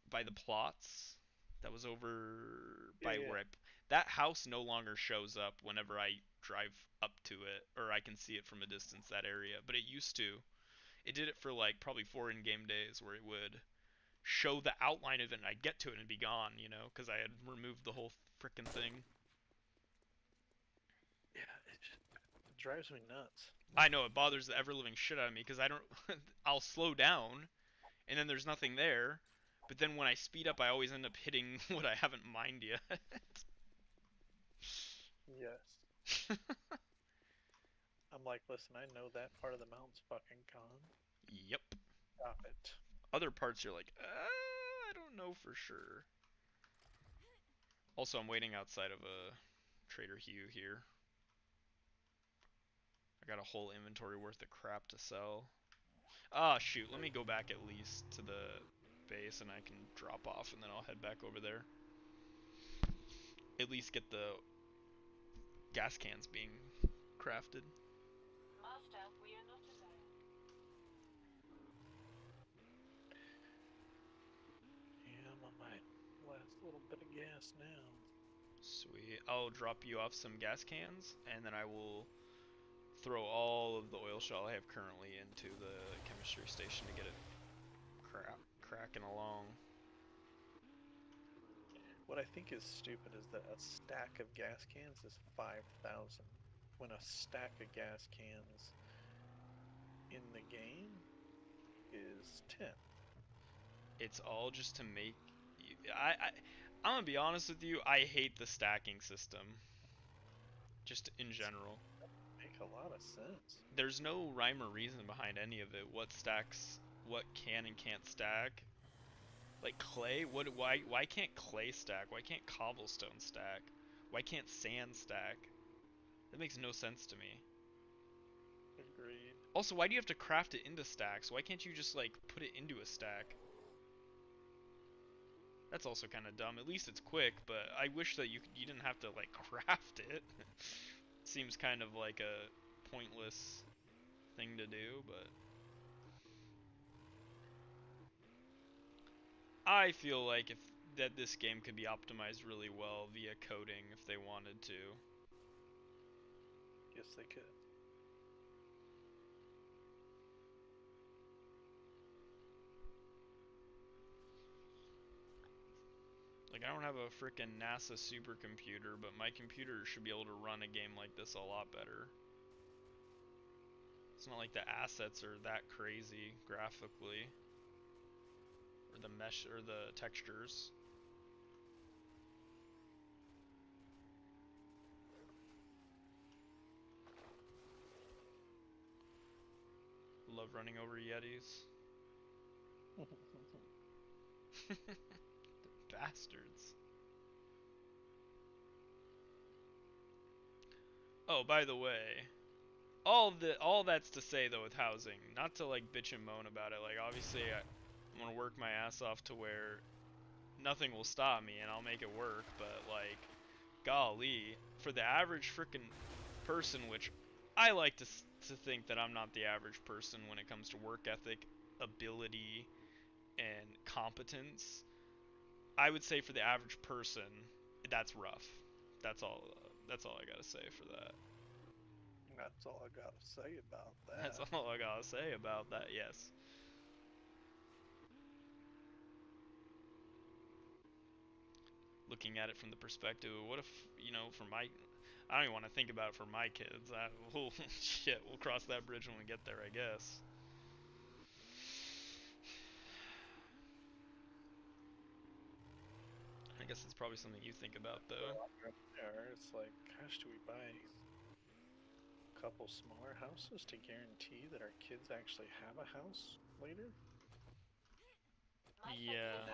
by the plots that was over by where that house no longer shows up whenever I drive up to it, or I can see it from a distance, that area, but it used to. It did it for like probably 4 in-game days where it would show the outline of it and I'd get to it and it'd be gone, because I had removed the whole frickin' thing. Yeah, it drives me nuts. I know, it bothers the ever-living shit out of me because I don't I'll slow down and then there's nothing there, but then when I speed up I always end up hitting what I haven't mined yet. Yes. I'm like, listen, I know that part of the mountain's fucking gone. Yep. Stop it. Other parts you're like, I don't know for sure. Also, I'm waiting outside of a Trader Hugh here. I got a whole inventory worth of crap to sell. Ah, shoot. Let me go back at least to the base and I can drop off and then I'll head back over there. At least get the gas cans being crafted. Master, we are not alone. Yeah, I'm on my last little bit of gas now. Sweet. I'll drop you off some gas cans and then I will throw all of the oil shell I have currently into the chemistry station to get it cracking along. What I think is stupid is that a stack of gas cans is 5,000, when a stack of gas cans in the game is 10. It's all just to make you, I'm gonna be honest with you, I hate the stacking system. Just in general. Make a lot of sense. There's no rhyme or reason behind any of it. What stacks, what can and can't stack. Like clay, why can't clay stack? Why can't cobblestone stack? Why can't sand stack? That makes no sense to me. Agreed. Also, why do you have to craft it into stacks? Why can't you just like put it into a stack? That's also kind of dumb. At least it's quick, but I wish that you didn't have to like craft it. Seems kind of like a pointless thing to do, but I feel like that this game could be optimized really well via coding if they wanted to. Yes, they could. Like, I don't have a frickin' NASA supercomputer, but my computer should be able to run a game like this a lot better. It's not like the assets are that crazy graphically, or the mesh, or the textures. Love running over Yetis. Bastards. Oh, by the way, all that's to say though with housing, not to like bitch and moan about it. Like obviously I'm gonna work my ass off to where nothing will stop me and I'll make it work. But like, golly, for the average frickin' person, which I like to think that I'm not the average person when it comes to work ethic, ability, and competence. I would say for the average person, that's rough. That's all I gotta say for that. That's all I gotta say about that. That's all I gotta say about that, yes. Looking at it from the perspective of what if, you know, for my... I don't even want to think about it for my kids. Shit, we'll cross that bridge when we get there, I guess. I guess it's probably something you think about, though. It's like, gosh, do we buy a couple smaller houses to guarantee that our kids actually have a house later? Yeah.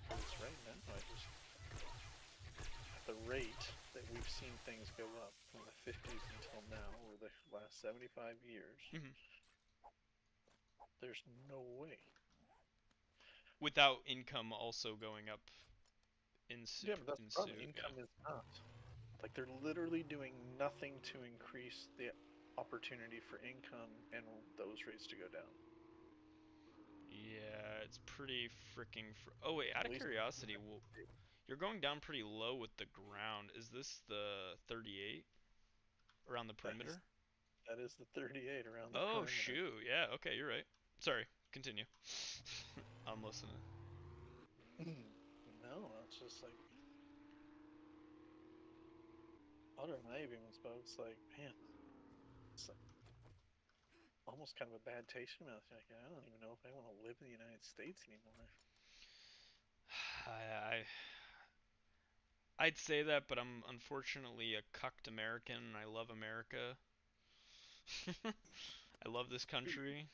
Because right now, at the rate that we've seen things go up from the 50s until now, or the last 75 years, there's no way. Without income also going up Yeah, but that's the problem. Income is not. Like, they're literally doing nothing to increase the opportunity for income and those rates to go down. Yeah, it's pretty freaking... oh, wait, out of curiosity, you're going down pretty low with the ground. Is this the 38 around the perimeter? That is the 38 around the perimeter. Oh, shoot. Yeah, okay, you're right. Sorry, continue. I'm listening. No, it's just like... utter naivety, folks. Like, man, it's like almost kind of a bad taste in my mouth. Like, I don't even know if I want to live in the United States anymore. I'd say that, but I'm unfortunately a cucked American, and I love America. I love this country.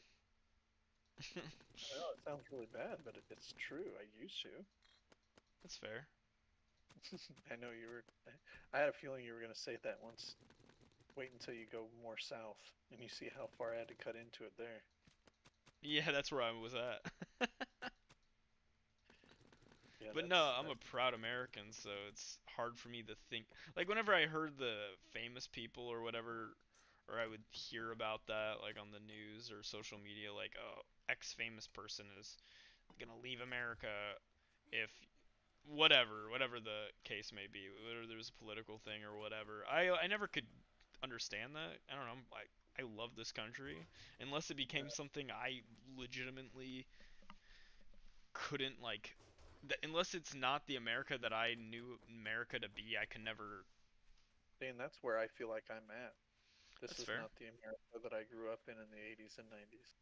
Well, it sounds really bad, but it's true. I used to. That's fair. I know you were... I had a feeling you were going to say that once. Wait until you go more south, and you see how far I had to cut into it there. Yeah, that's where I was at. Yeah, but no, I'm a proud American, so it's hard for me to think... Like, whenever I heard the famous people or whatever, or I would hear about that, like, on the news or social media, like, oh, X famous person is gonna leave America if... whatever the case may be, whether there's a political thing or whatever. I never could understand that. I don't know. I love this country. Unless it became something I legitimately couldn't, like... unless it's not the America that I knew America to be, I can never... And that's where I feel like I'm at. This is fair. not the America that I grew up in the 80s and 90s.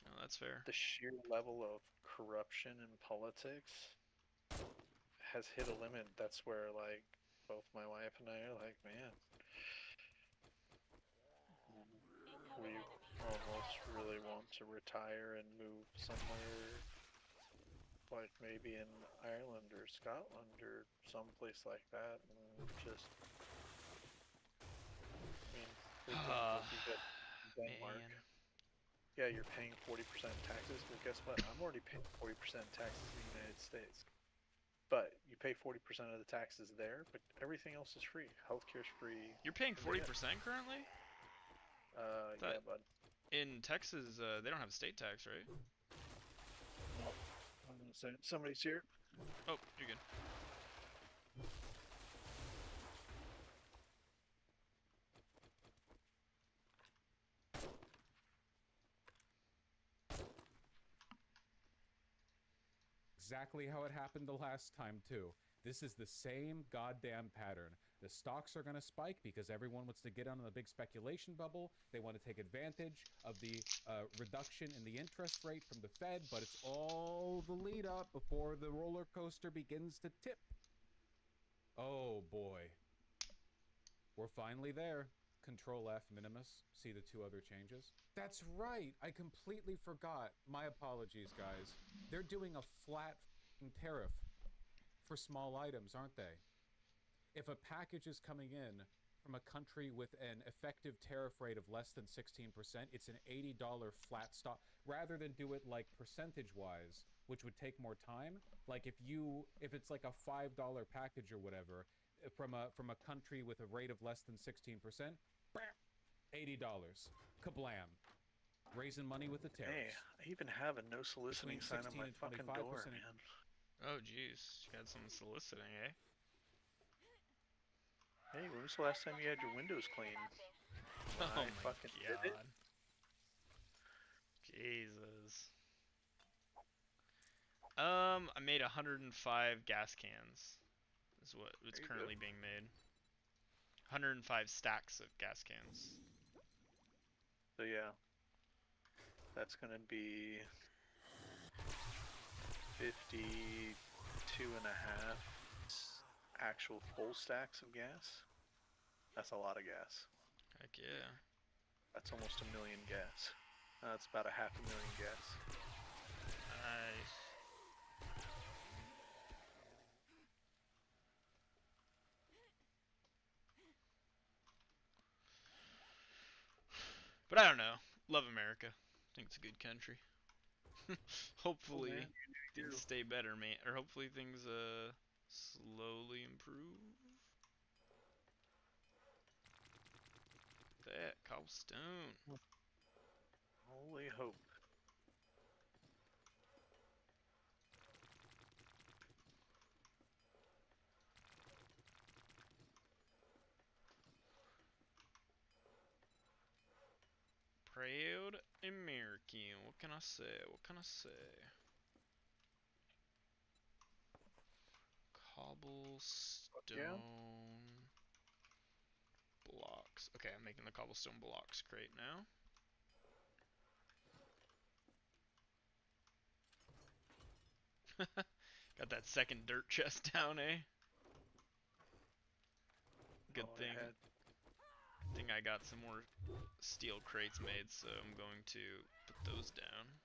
No, that's fair. The sheer level of corruption in politics has hit a limit. That's where, like, both my wife and I are like, man, we almost really want to retire and move somewhere, like maybe in Ireland or Scotland or someplace like that, and just, I mean, for example, if you get Denmark, yeah, you're paying 40% taxes, but guess what? I'm already paying 40% taxes in the United States. But you pay 40% of the taxes there, but everything else is free. Healthcare's free. You're paying 40% currently? Yeah, bud. In Texas, they don't have state tax, right? Somebody's here. Oh, you're good. exactly how it happened the last time, too. This is the same goddamn pattern. The stocks are going to spike because everyone wants to get on the big speculation bubble. They want to take advantage of the reduction in the interest rate from the Fed, but it's all the lead up before the roller coaster begins to tip. Oh boy. We're finally there. Control F minimus. See the two other changes? That's right. I completely forgot. My apologies, guys. They're doing a flat tariff for small items, aren't they? If a package is coming in from a country with an effective tariff rate of less than 16%, it's an $80 flat stop. Rather than do it like percentage-wise, which would take more time, like if it's like a $5 package or whatever, from a country with a rate of less than 16%, $80. Kablam. Raising money with the tariffs. Hey, I even have a no soliciting sign on my fucking door, man. Oh, jeez. You had someone soliciting, eh? Hey, when was the last time you had your windows cleaned? Oh I my fucking did it. god. Jesus. I made 105 gas cans. Is what it's currently being made. 105 stacks of gas cans. So yeah, that's gonna be 52.5 actual full stacks of gas. That's a lot of gas. Heck yeah. That's almost 1 million gas. That's about 500,000 gas. Nice. But I don't know. Love America. I think it's a good country. Hopefully things stay better, man. Or hopefully things slowly improve. That cobblestone. Holy hope. Proud American. What can I say? What can I say? Cobblestone blocks. Okay, I'm making the cobblestone blocks crate now. Got that second dirt chest down, eh? Good thing. I got some more steel crates made, so I'm going to put those down.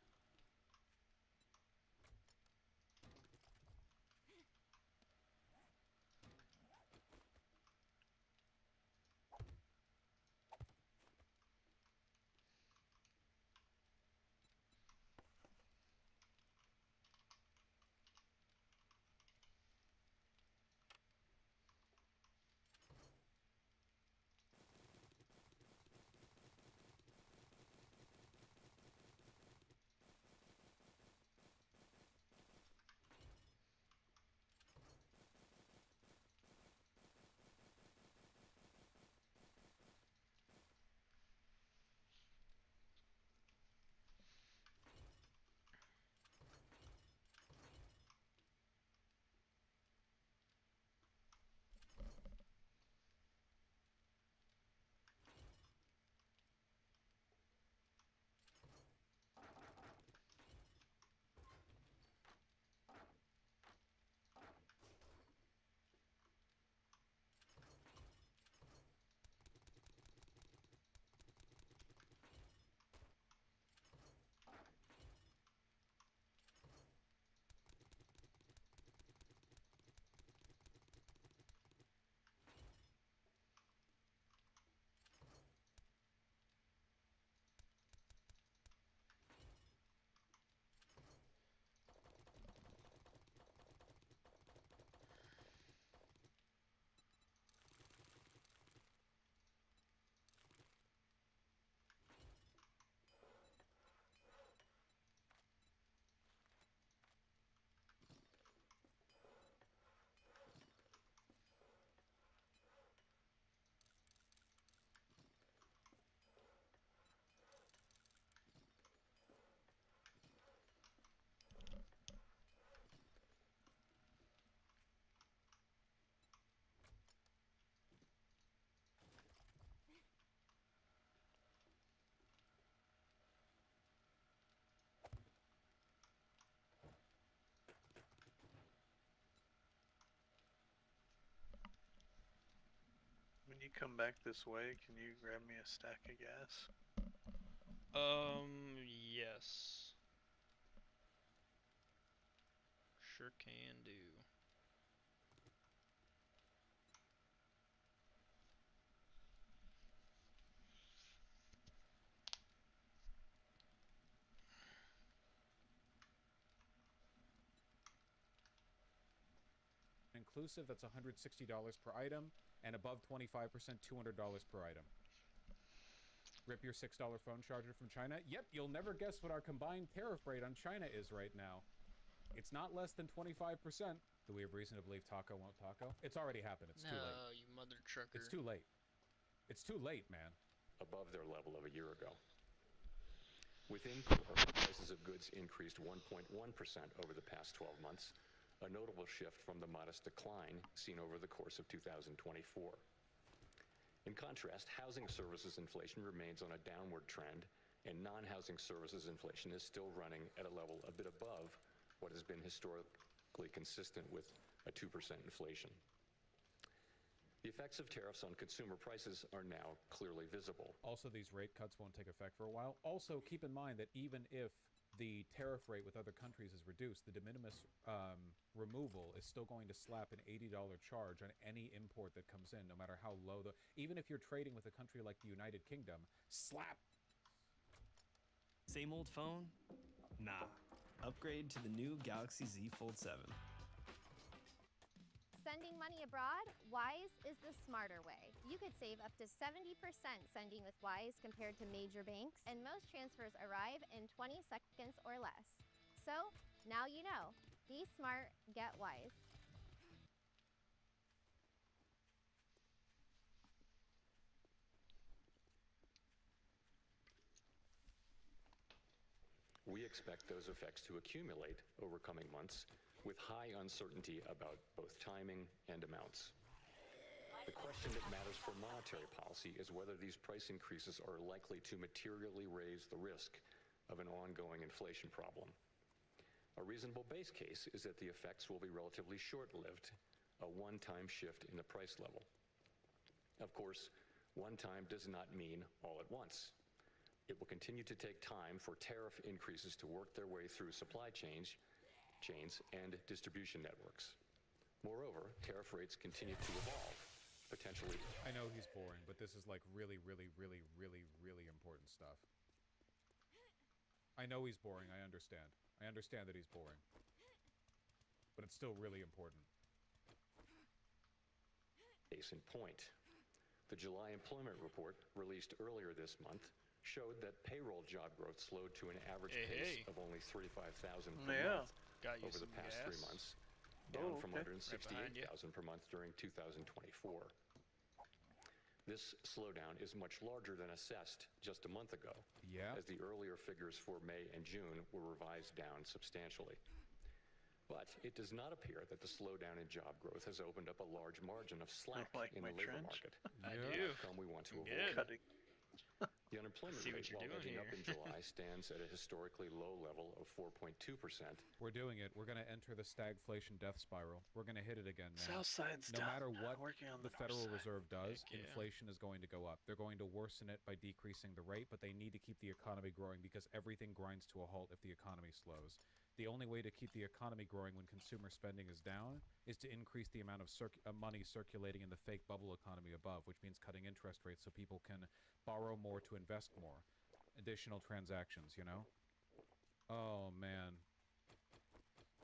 you come back this way? Can you grab me a stack of gas? Yes. Sure can do. Inclusive, that's $160 per item, and above 25%, $200 per item. Rip your $6 phone charger from China? Yep, you'll never guess what our combined tariff rate on China is right now. It's not less than 25%. Do we have reason to believe Taco won't taco? It's already happened. It's too late. No, you mother trucker. It's too late. It's too late, man. Above their level of a year ago. Within core, prices of goods increased 1.1% over the past 12 months, a notable shift from the modest decline seen over the course of 2024. In contrast, housing services inflation remains on a downward trend, and non-housing services inflation is still running at a level a bit above what has been historically consistent with a 2% inflation. The effects of tariffs on consumer prices are now clearly visible. Also, these rate cuts won't take effect for a while. Also, keep in mind that even if the tariff rate with other countries is reduced, the de minimis removal is still going to slap an $80 charge on any import that comes in, no matter how low the... Even if you're trading with a country like the United Kingdom, slap! Same old phone? Nah. Upgrade to the new Galaxy Z Fold 7. Sending money abroad? Wise is the smarter way. You could save up to 70% sending with Wise compared to major banks, and most transfers arrive in 20 seconds or less. So, now you know. Be smart, get Wise. We expect those effects to accumulate over coming months, with high uncertainty about both timing and amounts. The question that matters for monetary policy is whether these price increases are likely to materially raise the risk of an ongoing inflation problem. A reasonable base case is that the effects will be relatively short-lived, a one-time shift in the price level. Of course, one time does not mean all at once. It will continue to take time for tariff increases to work their way through supply chains and distribution networks. Moreover, tariff rates continue to evolve, potentially... I know he's boring, but this is like really important stuff. I know he's boring, I understand. I understand that he's boring. But it's still really important. Case in point. The July employment report, released earlier this month, showed that payroll job growth slowed to an average pace of only 35,000 per month over the past 3 months, down from 168,000 per month during 2024. This slowdown is much larger than assessed just a month ago, as the earlier figures for May and June were revised down substantially. But it does not appear that the slowdown in job growth has opened up a large margin of slack in the labor market. I do. Outcome we want to avoid. The unemployment See what rate, you're while doing edging up here. in July, stands at a historically low level of 4.2%. We're doing it. We're going to enter the stagflation death spiral. We're going to hit it again, man. Southside's no done. matter what Working on the the Federal north side. Reserve does, Heck yeah. inflation is going to go up. They're going to worsen it by decreasing the rate, but they need to keep the economy growing because everything grinds to a halt if the economy slows. The only way to keep the economy growing when consumer spending is down is to increase the amount of money circulating in the fake bubble economy above, which means cutting interest rates so people can borrow more to invest more. Additional transactions, you know? Oh, man.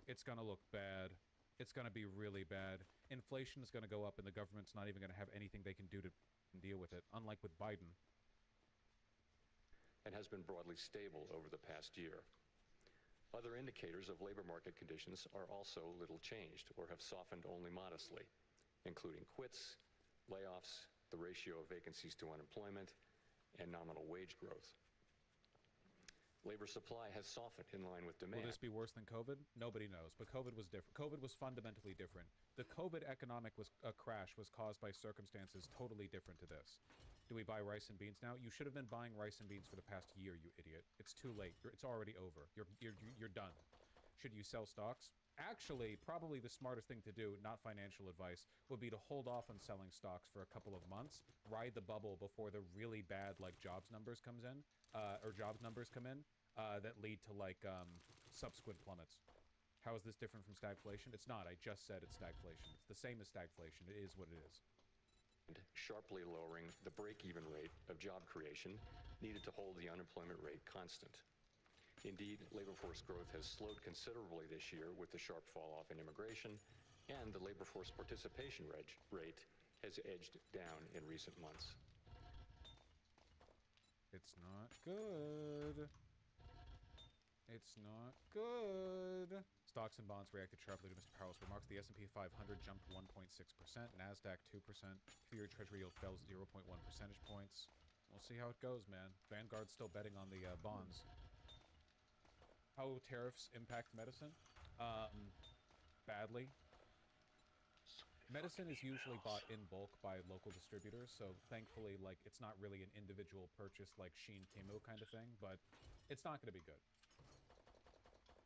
It's gonna look bad. It's gonna be really bad. Inflation is gonna go up and the government's not even gonna have anything they can do to deal with it, unlike with Biden. And has been broadly stable over the past year. Other indicators of labor market conditions are also little changed or have softened only modestly, including quits, layoffs, the ratio of vacancies to unemployment, and nominal wage growth. Labor supply has softened in line with demand. Will this be worse than COVID? Nobody knows, but COVID was different. COVID was fundamentally different. The COVID economic crash was caused by circumstances totally different to this. Do we buy rice and beans now? You should have been buying rice and beans for the past year, you idiot. It's too late. It's already over. You're done. Should you sell stocks? Actually, probably the smartest thing to do, not financial advice, would be to hold off on selling stocks for a couple of months, ride the bubble before the really bad like jobs numbers come in, that lead to like subsequent plummets. How is this different from stagflation? It's not. I just said it's stagflation. It's the same as stagflation. It is what it is. Sharply lowering the break-even rate of job creation needed to hold the unemployment rate constant. Indeed, labor force growth has slowed considerably this year with the sharp fall-off in immigration, and the labor force participation rate has edged down in recent months. It's not good. It's not good. Stocks and bonds reacted sharply to Mr. Powell's remarks. The S&P 500 jumped 1.6%, NASDAQ 2%, 3-year Treasury yield fell 0.1 percentage points. We'll see how it goes, man. Vanguard's still betting on the bonds. How tariffs impact medicine? Badly. Medicine is usually bought in bulk by local distributors, so thankfully, like, it's not really an individual purchase like Shein Temu kind of thing, but it's not going to be good.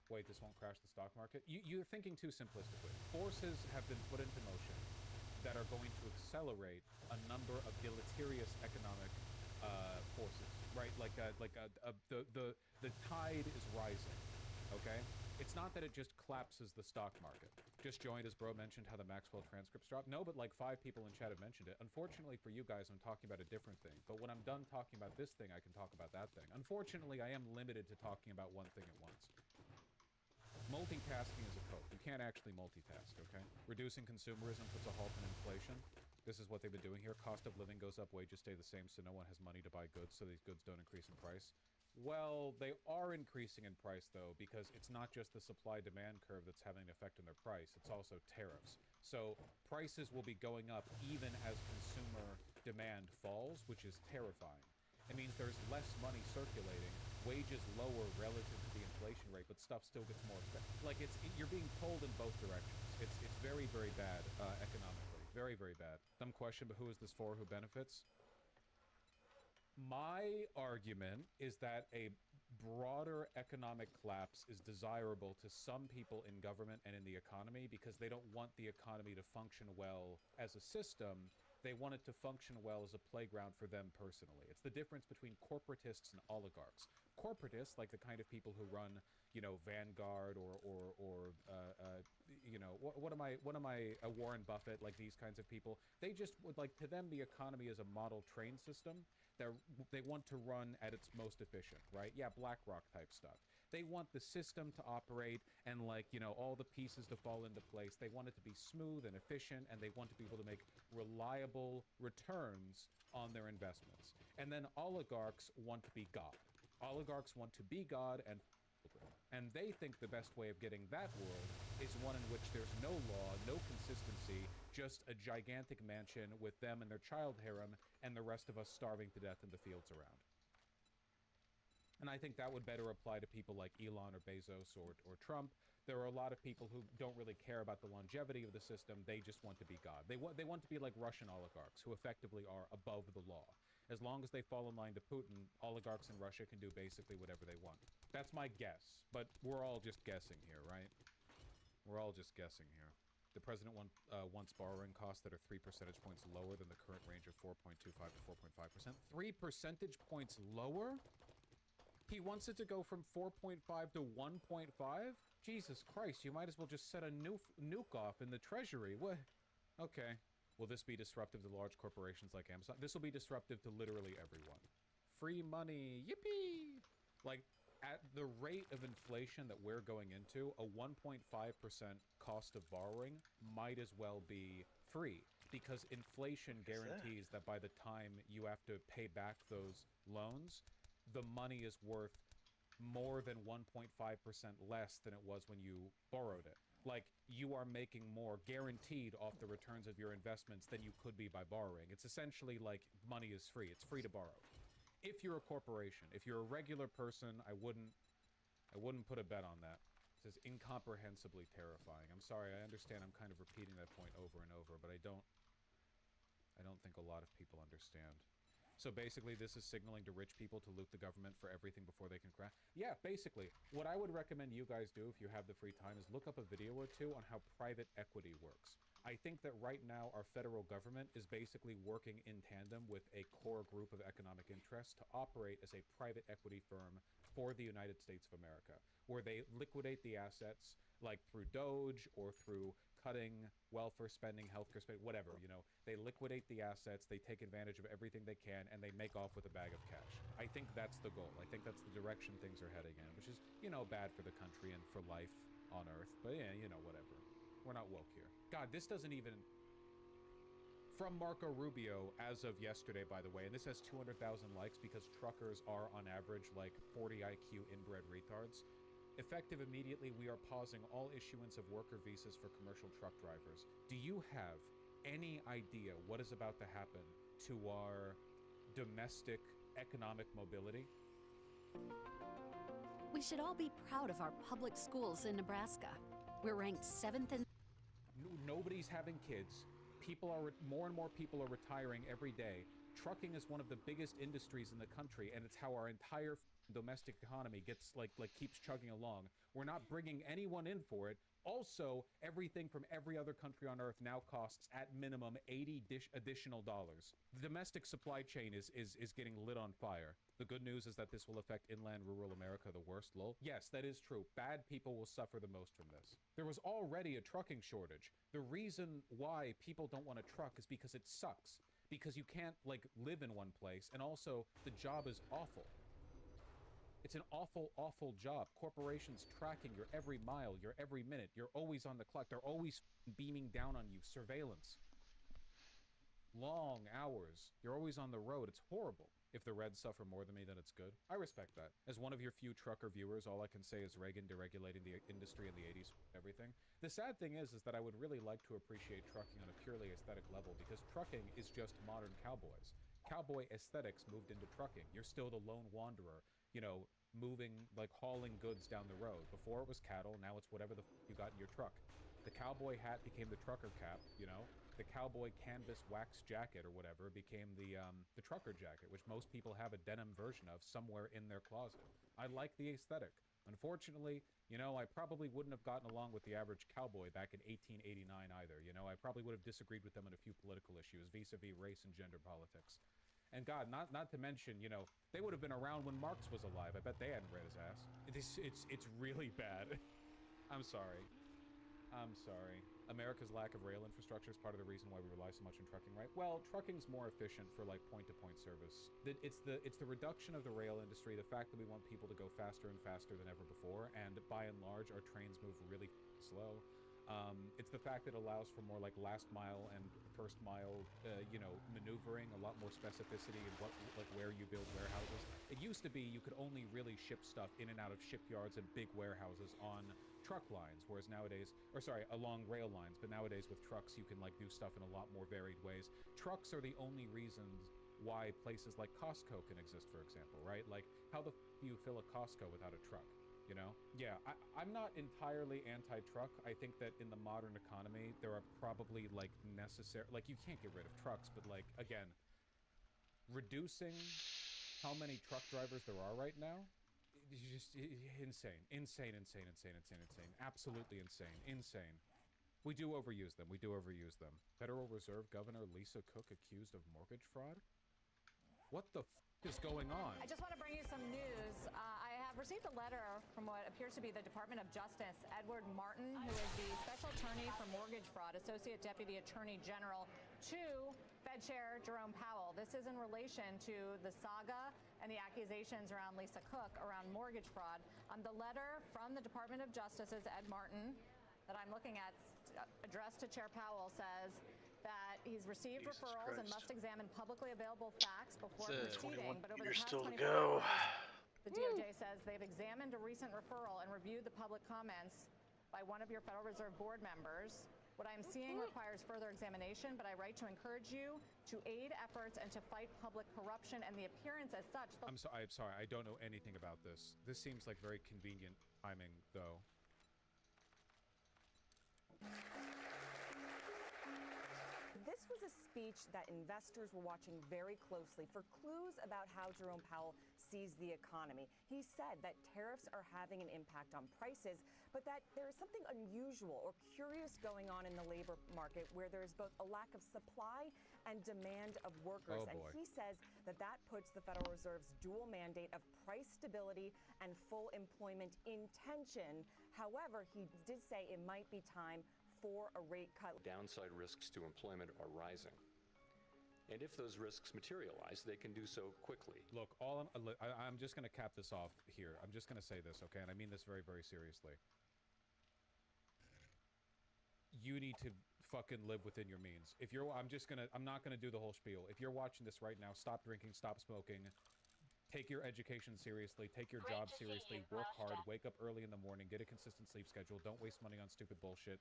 Wait, this won't crash the stock market? You're thinking too simplistically. Forces have been put into motion that are going to accelerate a number of deleterious economic forces, right? The tide is rising, okay? It's not that it just collapses the stock market. Just joined as bro mentioned how the Maxwell transcripts dropped. No, but like 5 people in chat have mentioned it. Unfortunately for you guys, I'm talking about a different thing. But when I'm done talking about this thing, I can talk about that thing. Unfortunately, I am limited to talking about one thing at once. Multitasking is a code. You can't actually multitask, okay? Reducing consumerism puts a halt in inflation. This is what they've been doing here. Cost of living goes up, wages stay the same, so no one has money to buy goods, so these goods don't increase in price. Well, they are increasing in price, though, because it's not just the supply-demand curve that's having an effect on their price. It's also tariffs. So prices will be going up even as consumer demand falls, which is terrifying. It means there's less money circulating, wages lower relative to the inflation rate, but stuff still gets more expensive. Like, you're being pulled in both directions. It's very, very bad economically. Very, very bad. Dumb question, but who is this for? Who benefits? My argument is that a broader economic collapse is desirable to some people in government and in the economy because they don't want the economy to function well as a system. They want it to function well as a playground for them personally. It's the difference between corporatists and oligarchs. Corporatists, like the kind of people who run, you know, Vanguard or you know, what am I, Warren Buffett, like these kinds of people, they just would like, to them, the economy is a model train system. They want to run at its most efficient, right? Yeah, BlackRock type stuff. They want the system to operate and, like, you know, all the pieces to fall into place. They want it to be smooth and efficient, and they want to be able to make reliable returns on their investments. And then oligarchs want to be God. Oligarchs want to be God, and they think the best way of getting that world is one in which there's no law, no consistency, just a gigantic mansion with them and their child harem, and the rest of us starving to death in the fields around. And I think that would better apply to people like Elon or Bezos or Trump. There are a lot of people who don't really care about the longevity of the system. They just want to be God. They want to be like Russian oligarchs who effectively are above the law. As long as they fall in line to Putin, oligarchs in Russia can do basically whatever they want. That's my guess, but we're all just guessing here, right? We're all just guessing here. The president wants borrowing costs that are 3 percentage points lower than the current range of 4.25 to 4.5%. 3 percentage points lower? He wants it to go from 4.5 to 1.5? Jesus Christ, you might as well just set a nuke off in the treasury. What? Okay. Will this be disruptive to large corporations like Amazon? This will be disruptive to literally everyone. Free money, yippee! Like, at the rate of inflation that we're going into, a 1.5% cost of borrowing might as well be free, because inflation guarantees that by the time you have to pay back those loans, the money is worth more than 1.5% less than it was when you borrowed it. Like, you are making more guaranteed off the returns of your investments than you could be by borrowing. It's essentially like money is free. It's free to borrow. If you're a corporation, if you're a regular person, I wouldn't put a bet on that. This is incomprehensibly terrifying. I'm sorry, I understand I'm kind of repeating that point over and over, but I don't think a lot of people understand. So basically, this is signaling to rich people to loot the government for everything before they can crash. Yeah, basically. What I would recommend you guys do if you have the free time is look up a video or two on how private equity works. I think that right now our federal government is basically working in tandem with a core group of economic interests to operate as a private equity firm for the United States of America, where they liquidate the assets like through Doge or through cutting welfare spending, healthcare spending, whatever, you know. They liquidate the assets, they take advantage of everything they can, and they make off with a bag of cash. I think that's the goal. I think that's the direction things are heading in, which is, you know, bad for the country and for life on Earth. But yeah, you know, whatever. We're not woke here. God, this doesn't even... From Marco Rubio, as of yesterday, by the way, and this has 200,000 likes because truckers are, on average, like 40 IQ inbred retards. Effective immediately, we are pausing all issuance of worker visas for commercial truck drivers. Do you have any idea what is about to happen to our domestic economic mobility? We should all be proud of our public schools in Nebraska. We're ranked 7th in... Nobody's having kids. More and more people are retiring every day. Trucking is one of the biggest industries in the country, and it's how our entire domestic economy gets keeps chugging along. We're not bringing anyone in for it. Also, everything from every other country on Earth now costs at minimum $80 additional dollars. The domestic supply chain is getting lit on fire. The good news is that this will affect inland rural America the worst, lol. Yes, that is true. Bad people will suffer the most from this. There was already a trucking shortage. The reason why people don't want to truck is because it sucks. Because you can't, live in one place, and also, the job is awful. It's an awful, awful job. Corporations tracking your every mile, your every minute. You're always on the clock. They're always beaming down on you. Surveillance. Long hours. You're always on the road. It's horrible. If the Reds suffer more than me, then it's good. I respect that. As one of your few trucker viewers, all I can say is Reagan deregulating the industry in the 80s, everything. The sad thing is that I would really like to appreciate trucking on a purely aesthetic level, because trucking is just modern cowboys. Cowboy aesthetics moved into trucking. You're still the lone wanderer, you know, moving, hauling goods down the road. Before it was cattle, now it's whatever the you got in your truck. The cowboy hat became the trucker cap, you know? The cowboy canvas wax jacket or whatever became the trucker jacket, which most people have a denim version of somewhere in their closet. I like the aesthetic. Unfortunately, you know, I probably wouldn't have gotten along with the average cowboy back in 1889 either. You know, I probably would have disagreed with them on a few political issues, vis-a-vis race and gender politics. And God, not to mention, you know, they would have been around when Marx was alive. I bet they hadn't read his ass. It's really bad. I'm sorry. I'm sorry. America's lack of rail infrastructure is part of the reason why we rely so much on trucking, right? Well, trucking's more efficient for point-to-point service. It's the reduction of the rail industry, the fact that we want people to go faster and faster than ever before, and by and large, our trains move really slow. It's the fact that it allows for more last mile and first mile, you know, maneuvering, a lot more specificity in where you build warehouses. It used to be you could only really ship stuff in and out of shipyards and big warehouses on truck lines, whereas nowadays, along rail lines, but nowadays with trucks you can do stuff in a lot more varied ways. Trucks are the only reasons why places like Costco can exist, for example, right? How the do you fill a Costco without a truck? You know? Yeah, I'm not entirely anti-truck. I think that in the modern economy, there are probably, necessary... you can't get rid of trucks, but, again, reducing how many truck drivers there are right now is just insane. Insane. Absolutely insane. We do overuse them. Federal Reserve Governor Lisa Cook accused of mortgage fraud? What the is going on? I just want to bring you some news. I have received a letter from what appears to be the Department of Justice, Edward Martin, who is the Special Attorney for Mortgage Fraud, Associate Deputy Attorney General, to Fed Chair Jerome Powell. This is in relation to the saga and the accusations around Lisa Cook around mortgage fraud. The letter from the Department of Justice's Ed Martin that I'm looking at, addressed to Chair Powell, says that he's received referrals and must examine publicly available facts before proceeding. But over the past 24 hours, the DOJ says they've examined a recent referral and reviewed the public comments by one of your Federal Reserve Board members. What I'm seeing requires further examination, but I write to encourage you to aid efforts and to fight public corruption and the appearance as such. I'm sorry. I don't know anything about this. This seems like very convenient timing, though. this was a speech that investors were watching very closely for clues about how Jerome Powell sees the economy. He said that tariffs are having an impact on prices, but that there is something unusual or curious going on in the labor market where there is both a lack of supply and demand of workers. Oh, and boy. he says that that puts the Federal Reserve's dual mandate of price stability and full employment in tension. However, he did say it might be time for a rate cut. Downside risks to employment are rising. And if those risks materialize, they can do so quickly. Look, I'm just going to cap this off here. I'm just going to say this, okay? And I mean this very, very seriously. You need to fucking live within your means. If you're, I'm not going to do the whole spiel. If you're watching this right now, stop drinking, stop smoking. Take your education seriously. Take your job seriously. Work hard. Wake up early in the morning. Get a consistent sleep schedule. Don't waste money on stupid bullshit.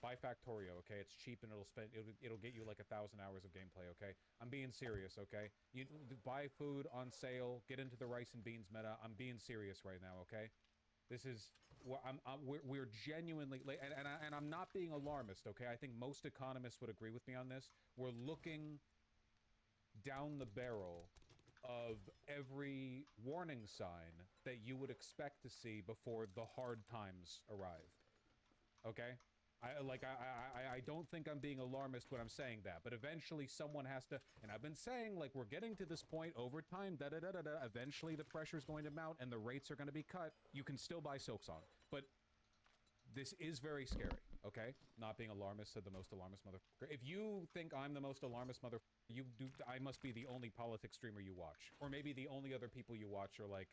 Buy Factorio, okay? It's cheap and it'll get you like 1,000 hours of gameplay, okay? I'm being serious, okay? You buy food on sale, get into the rice and beans meta. I'm being serious right now, okay? This is we're genuinely, and I'm not being alarmist, okay? I think most economists would agree with me on this. We're looking down the barrel of every warning sign that you would expect to see before the hard times arrived, okay? I don't think I'm being alarmist when I'm saying that, but eventually someone has to, and I've been saying, like, we're getting to this point over time, eventually the pressure's going to mount and the rates are going to be cut. You can still buy Silksong, but this is very scary, okay? Not being alarmist, said the most alarmist motherfucker. If you think I'm the most alarmist motherfucker, I must be the only politics streamer you watch. Or maybe the only other people you watch are, like,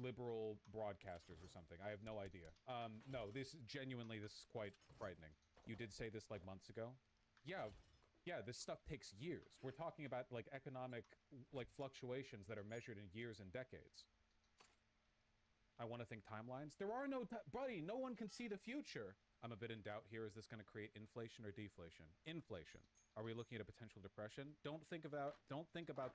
liberal broadcasters or something. I have no idea. No, this is quite frightening. You did say this like months ago? Yeah, this stuff takes years. We're talking about like economic like fluctuations that are measured in years and decades. I want to think timelines. There are no buddy, no one can see the future. I'm a bit in doubt here. Is this going to create inflation or deflation? Inflation. Are we looking at a potential depression? Don't think about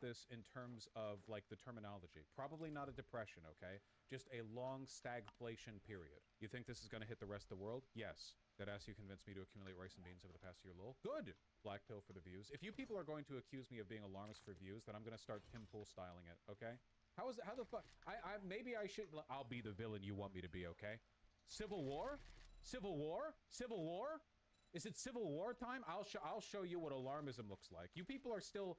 this in terms of like the terminology. Probably not a depression, okay? Just a long stagflation period. You think this is going to hit the rest of the world? Yes. Deadass, you convinced me to accumulate rice and beans over the past year, lol. Good! Black pill for the views. If you people are going to accuse me of being alarmist for views, then I'm going to start Tim Pool styling it, okay? How the fuck? Maybe I should, I'll be the villain you want me to be, okay? Civil War? Civil War? Civil War? Is it Civil War time? I'll show you what alarmism looks like. You people are still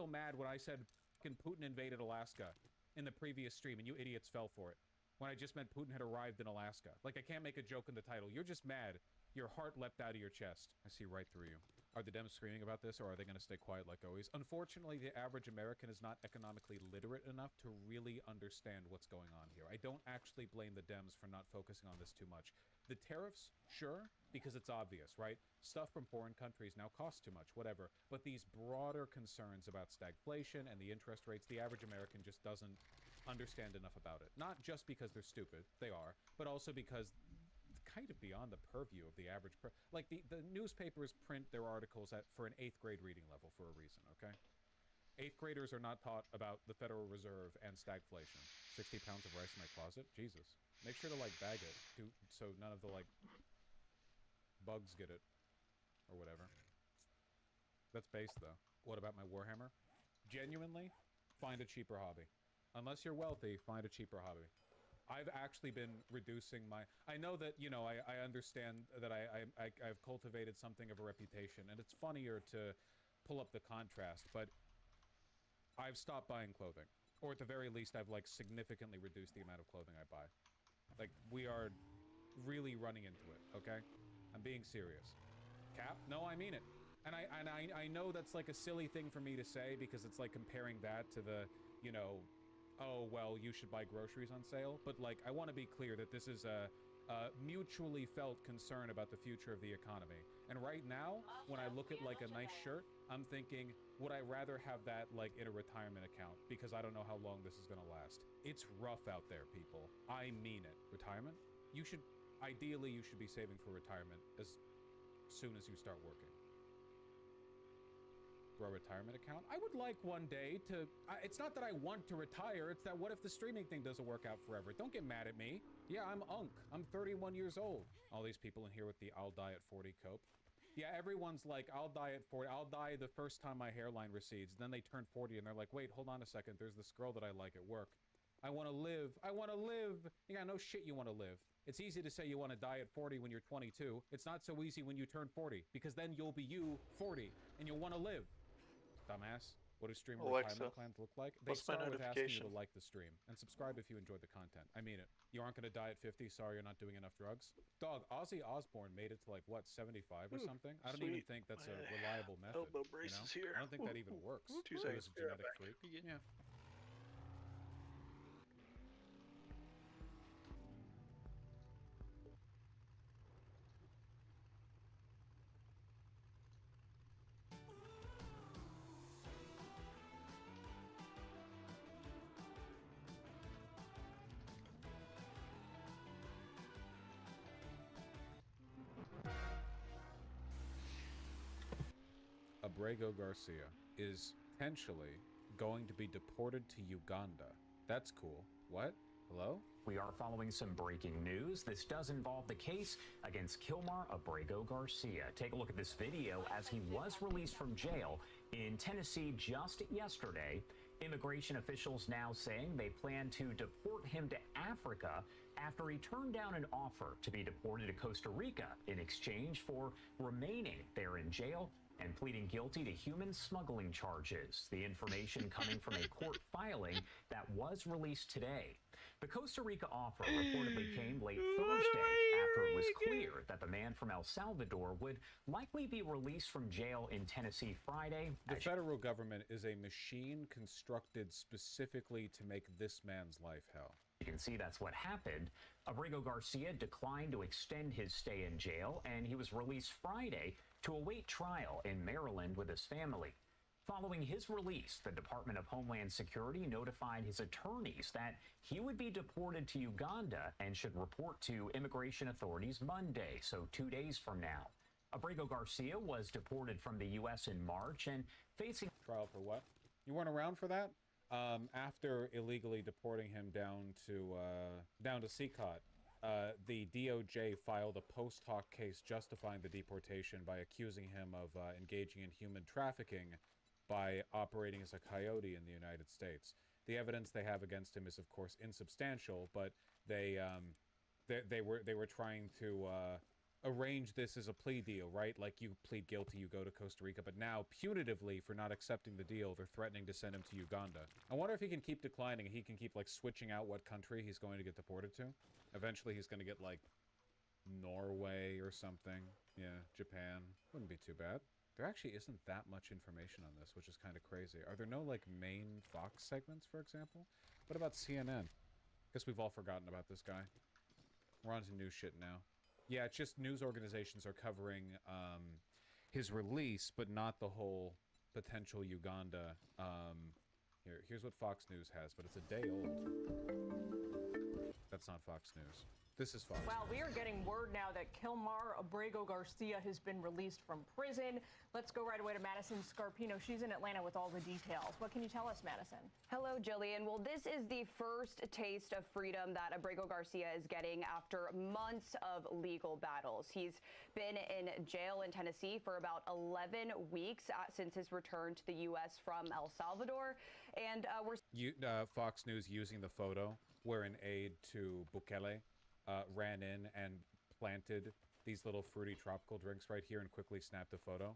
mad when I said fucking Putin invaded Alaska in the previous stream and you idiots fell for it. When I just meant Putin had arrived in Alaska. Like, I can't make a joke in the title. You're just mad. Your heart leapt out of your chest. I see right through you. Are the Dems screaming about this, or are they going to stay quiet like always? Unfortunately, the average American is not economically literate enough to really understand what's going on here. I don't actually blame the Dems for not focusing on this too much. The tariffs, sure, because it's obvious, right? Stuff from foreign countries now costs too much, whatever. But these broader concerns about stagflation and the interest rates, the average American just doesn't understand enough about it. Not just because they're stupid, they are, but also because kind of beyond the purview of the average like the newspapers print their articles for an 8th grade reading level for a reason, okay? 8th graders are not taught about the Federal Reserve and stagflation. 60 pounds of rice in my closet? Jesus. Make sure to like bag it so none of the like bugs get it or whatever. That's base though. What about my Warhammer? Genuinely, find a cheaper hobby. Unless you're wealthy, find a cheaper hobby. I've actually been reducing my... I know that, you know, I understand that I've cultivated something of a reputation, and it's funnier to pull up the contrast, but I've stopped buying clothing. Or at the very least, I've, like, significantly reduced the amount of clothing I buy. Like, we are really running into it, okay? I'm being serious. Cap? No, I mean it. And I know that's, like, a silly thing for me to say, because it's, like, comparing that to the, you know... oh, well, you should buy groceries on sale. But, like, I want to be clear that this is a mutually felt concern about the future of the economy. And right now, when I look at, like, a nice shirt, I'm thinking, would I rather have that, like, in a retirement account? Because I don't know how long this is going to last. It's rough out there, people. I mean it. Retirement? Ideally, you should be saving for retirement as soon as you start working. For a retirement account? I would like one day to... it's not that I want to retire, it's that what if the streaming thing doesn't work out forever? Don't get mad at me. Yeah, I'm Unk. I'm 31 years old. All these people in here with the I'll die at 40 cope. Yeah, everyone's like, I'll die at 40. I'll die the first time my hairline recedes. Then they turn 40 and they're like, wait, hold on a second. There's this girl that I like at work. I want to live. I want to live. You got no shit you want to live. It's easy to say you want to die at 40 when you're 22. It's not so easy when you turn 40, because then you'll be you 40 and you'll want to live. Dumbass. What do streamer Alexa, retirement plans look like? They what's my start with asking you notification? to like the stream and subscribe if you enjoyed the content. I mean it. You aren't going to die at 50. Sorry, you're not doing enough drugs. Dog, Ozzy Osbourne made it to like, what, 75 or Ooh, something? I don't even sweet. think that's a My reliable method. elbow braces you know? here. I don't think that even works. 2 He seconds. was a Be right genetic back. freak. Yeah. Abrego Garcia is potentially going to be deported to Uganda. That's cool. What? Hello? We are following some breaking news. This does involve the case against Kilmar Abrego Garcia. Take a look at this video as he was released from jail in Tennessee just yesterday. Immigration officials now saying they plan to deport him to Africa after he turned down an offer to be deported to Costa Rica in exchange for remaining there in jail and pleading guilty to human smuggling charges. The information coming from a court filing that was released today. The Costa Rica offer reportedly came late Thursday after it was clear that the man from El Salvador would likely be released from jail in Tennessee Friday. The federal government is a machine constructed specifically to make this man's life hell. You can see that's what happened. Abrego Garcia declined to extend his stay in jail, and he was released Friday to await trial in Maryland with his family. Following his release, the Department of Homeland Security notified his attorneys that he would be deported to Uganda and should report to immigration authorities Monday, so 2 days from now. Abrego Garcia was deported from the U.S. in March and facing trial for what? You weren't around for that? After illegally deporting him down to CCOT, the DOJ filed a post hoc case justifying the deportation by accusing him of engaging in human trafficking by operating as a coyote in the United States. The evidence they have against him is, of course, insubstantial, but they were trying to arrange this as a plea deal, right? Like, you plead guilty, you go to Costa Rica, but now, punitively, for not accepting the deal, they're threatening to send him to Uganda. I wonder if he can keep declining, he can keep, like, switching out what country he's going to get deported to. Eventually, he's going to get, like, Norway or something. Yeah, Japan. Wouldn't be too bad. There actually isn't that much information on this, which is kind of crazy. Are there no, like, main Fox segments, for example? What about CNN? Guess we've all forgotten about this guy. We're on to new shit now. Yeah, it's just news organizations are covering his release, but not the whole potential Uganda. Here's what Fox News has, but it's a day old. That's not Fox News. This is Fox. Well, we are getting word now that Kilmar Abrego Garcia has been released from prison. Let's go right away to Madison Scarpino. She's in Atlanta with all the details. What can you tell us, Madison? Hello, Jillian. Well, this is the first taste of freedom that Abrego Garcia is getting after months of legal battles. He's been in jail in Tennessee for about 11 weeks since his return to the U.S. from El Salvador. And Fox News using the photo where an aide to Bukele ran in and planted these little fruity tropical drinks right here and quickly snapped a photo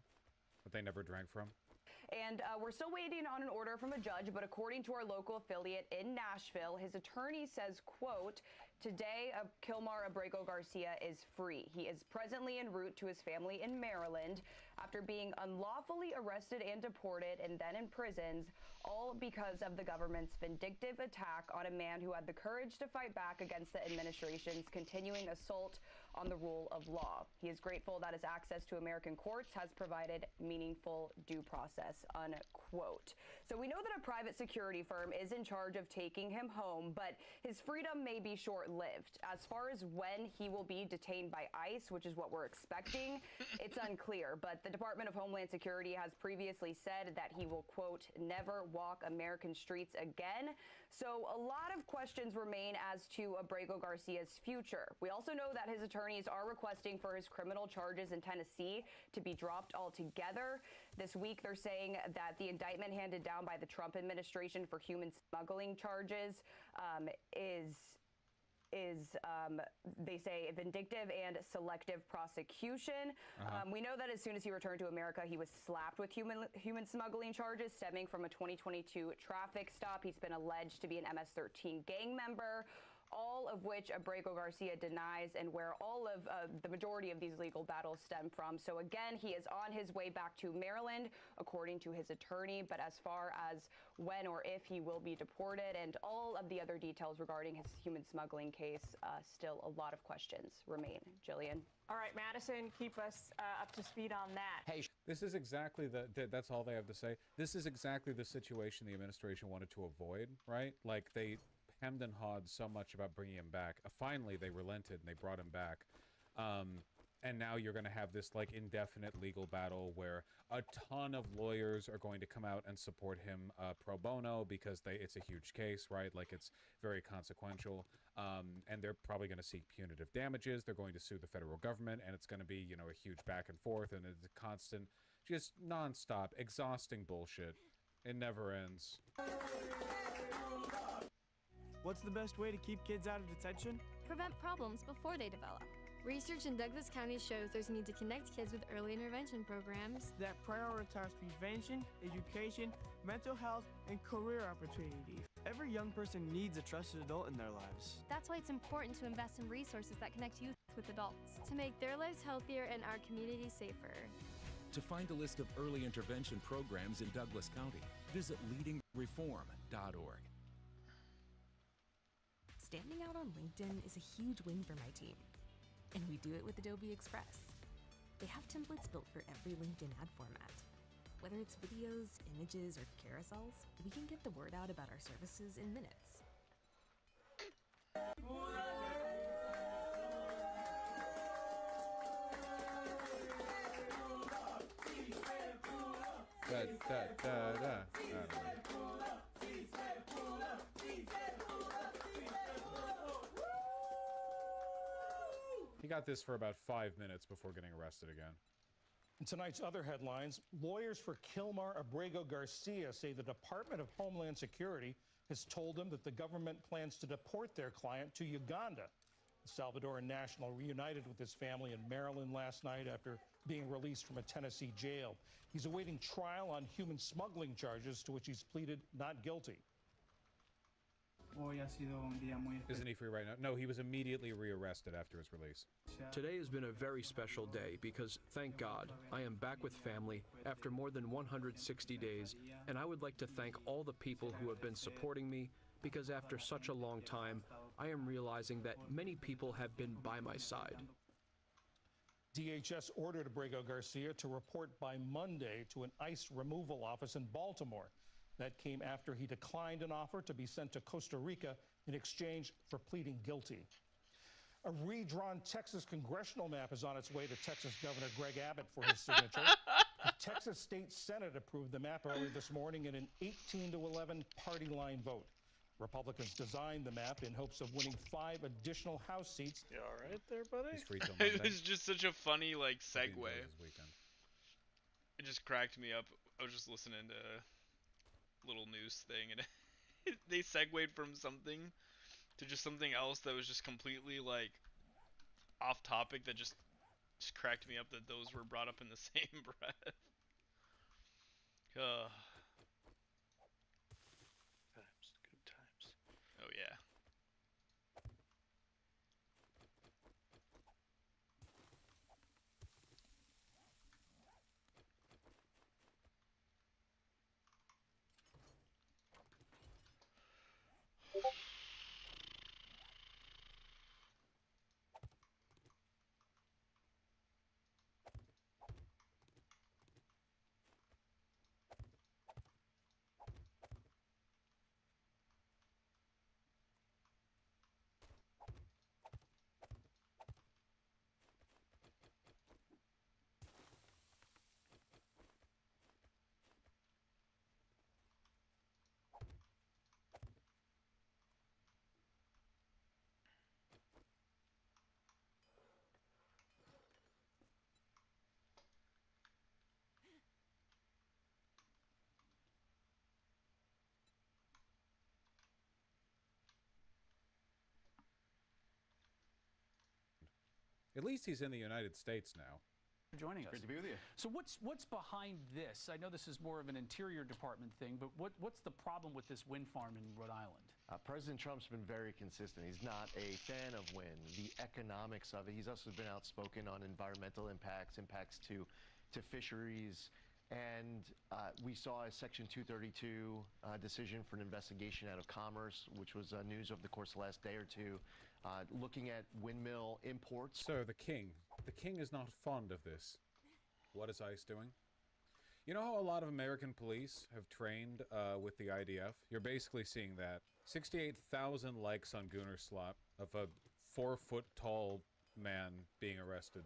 that they never drank from. And we're still waiting on an order from a judge, but according to our local affiliate in Nashville, his attorney says, quote, today, Kilmar Abrego Garcia is free. He is presently en route to his family in Maryland after being unlawfully arrested and deported and then in prisons, all because of the government's vindictive attack on a man who had the courage to fight back against the administration's continuing assault on the rule of law. He is grateful that his access to American courts has provided meaningful due process, unquote. So we know that a private security firm is in charge of taking him home, but his freedom may be short-lived. As far as when he will be detained by ICE, which is what we're expecting, it's unclear. But the Department of Homeland Security has previously said that he will, quote, never walk American streets again. So a lot of questions remain as to Abrego Garcia's future. We also know that his attorneys are requesting for his criminal charges in Tennessee to be dropped altogether. This week, they're saying that the indictment handed down by the Trump administration for human smuggling charges is they say, vindictive and selective prosecution. We know that as soon as he returned to America, he was slapped with human smuggling charges stemming from a 2022 traffic stop. He's been alleged to be an MS-13 gang member, all of which Abrego Garcia denies, and where all of the majority of these legal battles stem from. So again, he is on his way back to Maryland, according to his attorney. But as far as when or if he will be deported and all of the other details regarding his human smuggling case, still a lot of questions remain. Jillian. All right, Madison, keep us up to speed on that. Hey, this is exactly that's all they have to say. This is exactly the situation the administration wanted to avoid, right? Like, they hemmed and hawed so much about bringing him back. Finally, they relented and they brought him back. And now you're going to have this like indefinite legal battle where a ton of lawyers are going to come out and support him pro bono because it's a huge case, right? Like, it's very consequential. And they're probably going to seek punitive damages. They're going to sue the federal government, and it's going to be, you know, a huge back and forth, and it's a constant, just nonstop, exhausting bullshit. It never ends. What's the best way to keep kids out of detention? Prevent problems before they develop. Research in Douglas County shows there's a need to connect kids with early intervention programs that prioritize prevention, education, mental health, and career opportunities. Every young person needs a trusted adult in their lives. That's why it's important to invest in resources that connect youth with adults, to make their lives healthier and our community safer. To find a list of early intervention programs in Douglas County, visit leadingreform.org. Standing out on LinkedIn is a huge win for my team. And we do it with Adobe Express. They have templates built for every LinkedIn ad format. Whether it's videos, images, or carousels, we can get the word out about our services in minutes. He got this for about 5 minutes before getting arrested again. In tonight's other headlines, lawyers for Kilmar Abrego Garcia say the Department of Homeland Security has told them that the government plans to deport their client to Uganda. The Salvadoran national reunited with his family in Maryland last night after being released from a Tennessee jail. He's awaiting trial on human smuggling charges to which he's pleaded not guilty. Isn't he free right now? No, he was immediately rearrested after his release. Today has been a very special day because, thank God, I am back with family after more than 160 days, and I would like to thank all the people who have been supporting me because after such a long time, I am realizing that many people have been by my side. DHS ordered Abrego Garcia to report by Monday to an ICE removal office in Baltimore. That came after he declined an offer to be sent to Costa Rica in exchange for pleading guilty. A redrawn Texas congressional map is on its way to Texas Governor Greg Abbott for his signature. The Texas State Senate approved the map earlier this morning in an 18-11 party line vote. Republicans designed the map in hopes of winning 5 additional House seats. You all right there, buddy? He's free till Monday. It was just such a funny like segue. It just cracked me up. I was just listening to little news thing, and they segued from something to just something else that was just completely like off topic. That just cracked me up that those were brought up in the same breath. Good times. Oh yeah. At least he's in the United States now. For joining us. Great to be with you. So what's behind this? I know this is more of an Interior Department thing, but what's the problem with this wind farm in Rhode Island? President Trump's been very consistent. He's not a fan of wind, the economics of it. He's also been outspoken on environmental impacts to fisheries. And we saw a Section 232 decision for an investigation out of Commerce, which was news over the course of the last day or two, looking at windmill imports. Sir, the king is not fond of this. What is ICE doing? You know how a lot of American police have trained with the IDF? You're basically seeing that. 68,000 likes on Goonerslop of a 4-foot-tall man being arrested.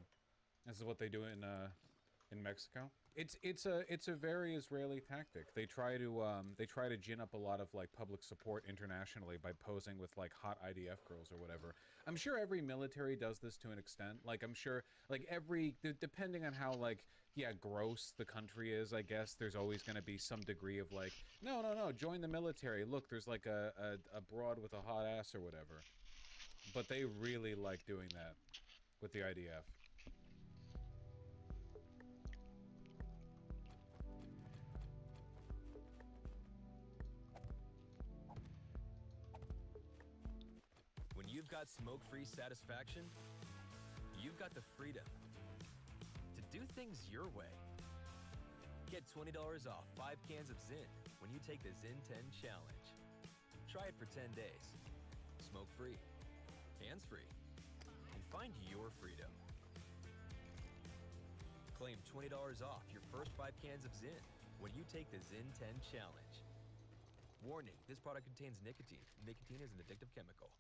This is what they do in Mexico. It's a very Israeli tactic. They try to gin up a lot of like public support internationally by posing with like hot IDF girls or whatever. I'm sure every military does this to an extent. Like I'm sure like depending on how like gross the country is, I guess there's always going to be some degree of like no, join the military. Look, there's like a broad with a hot ass or whatever. But they really like doing that with the IDF. When you've got smoke-free satisfaction, you've got the freedom to do things your way. Get $20 off 5 cans of Zyn when you take the Zyn 10 Challenge. Try it for 10 days. Smoke-free, hands-free, and find your freedom. Claim $20 off your first 5 cans of Zyn when you take the Zyn 10 Challenge. Warning, this product contains nicotine. Nicotine is an addictive chemical.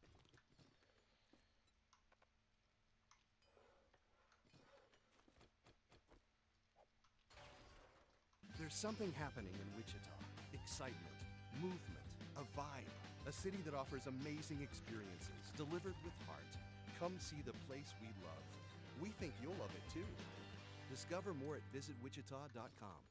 There's something happening in Wichita. Excitement, movement, a vibe. A city that offers amazing experiences, delivered with heart. Come see the place we love. We think you'll love it too. Discover more at visitwichita.com.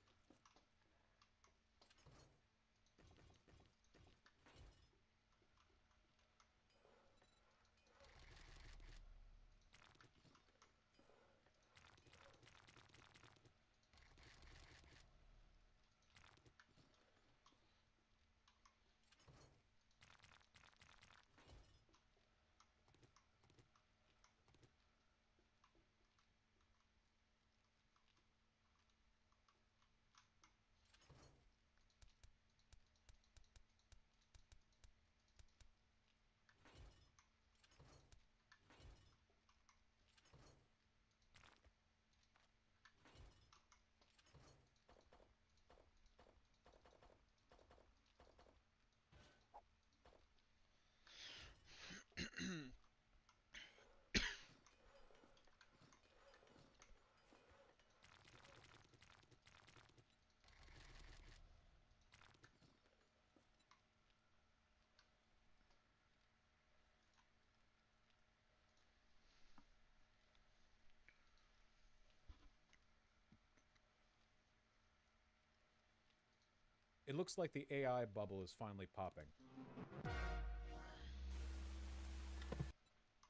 It looks like the AI bubble is finally popping.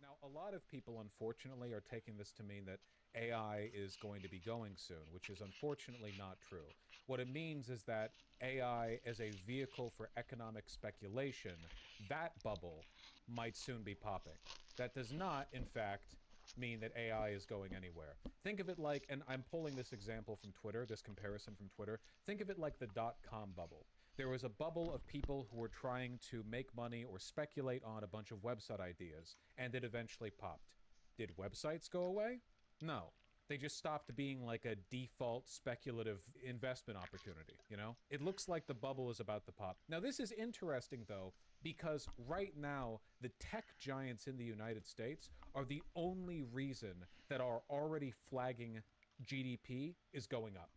Now, a lot of people, unfortunately, are taking this to mean that AI is going to be going soon, which is unfortunately not true. What it means is that AI as a vehicle for economic speculation, that bubble might soon be popping. That does not, in fact, mean that AI is going anywhere. Think of it like, and I'm pulling this example from Twitter, this comparison from Twitter, think of it like the .com bubble. There was a bubble of people who were trying to make money or speculate on a bunch of website ideas, and it eventually popped. Did websites go away? No. They just stopped being like a default speculative investment opportunity, you know? It looks like the bubble is about to pop. Now, this is interesting, though, because right now, the tech giants in the United States are the only reason that our already flagging GDP is going up.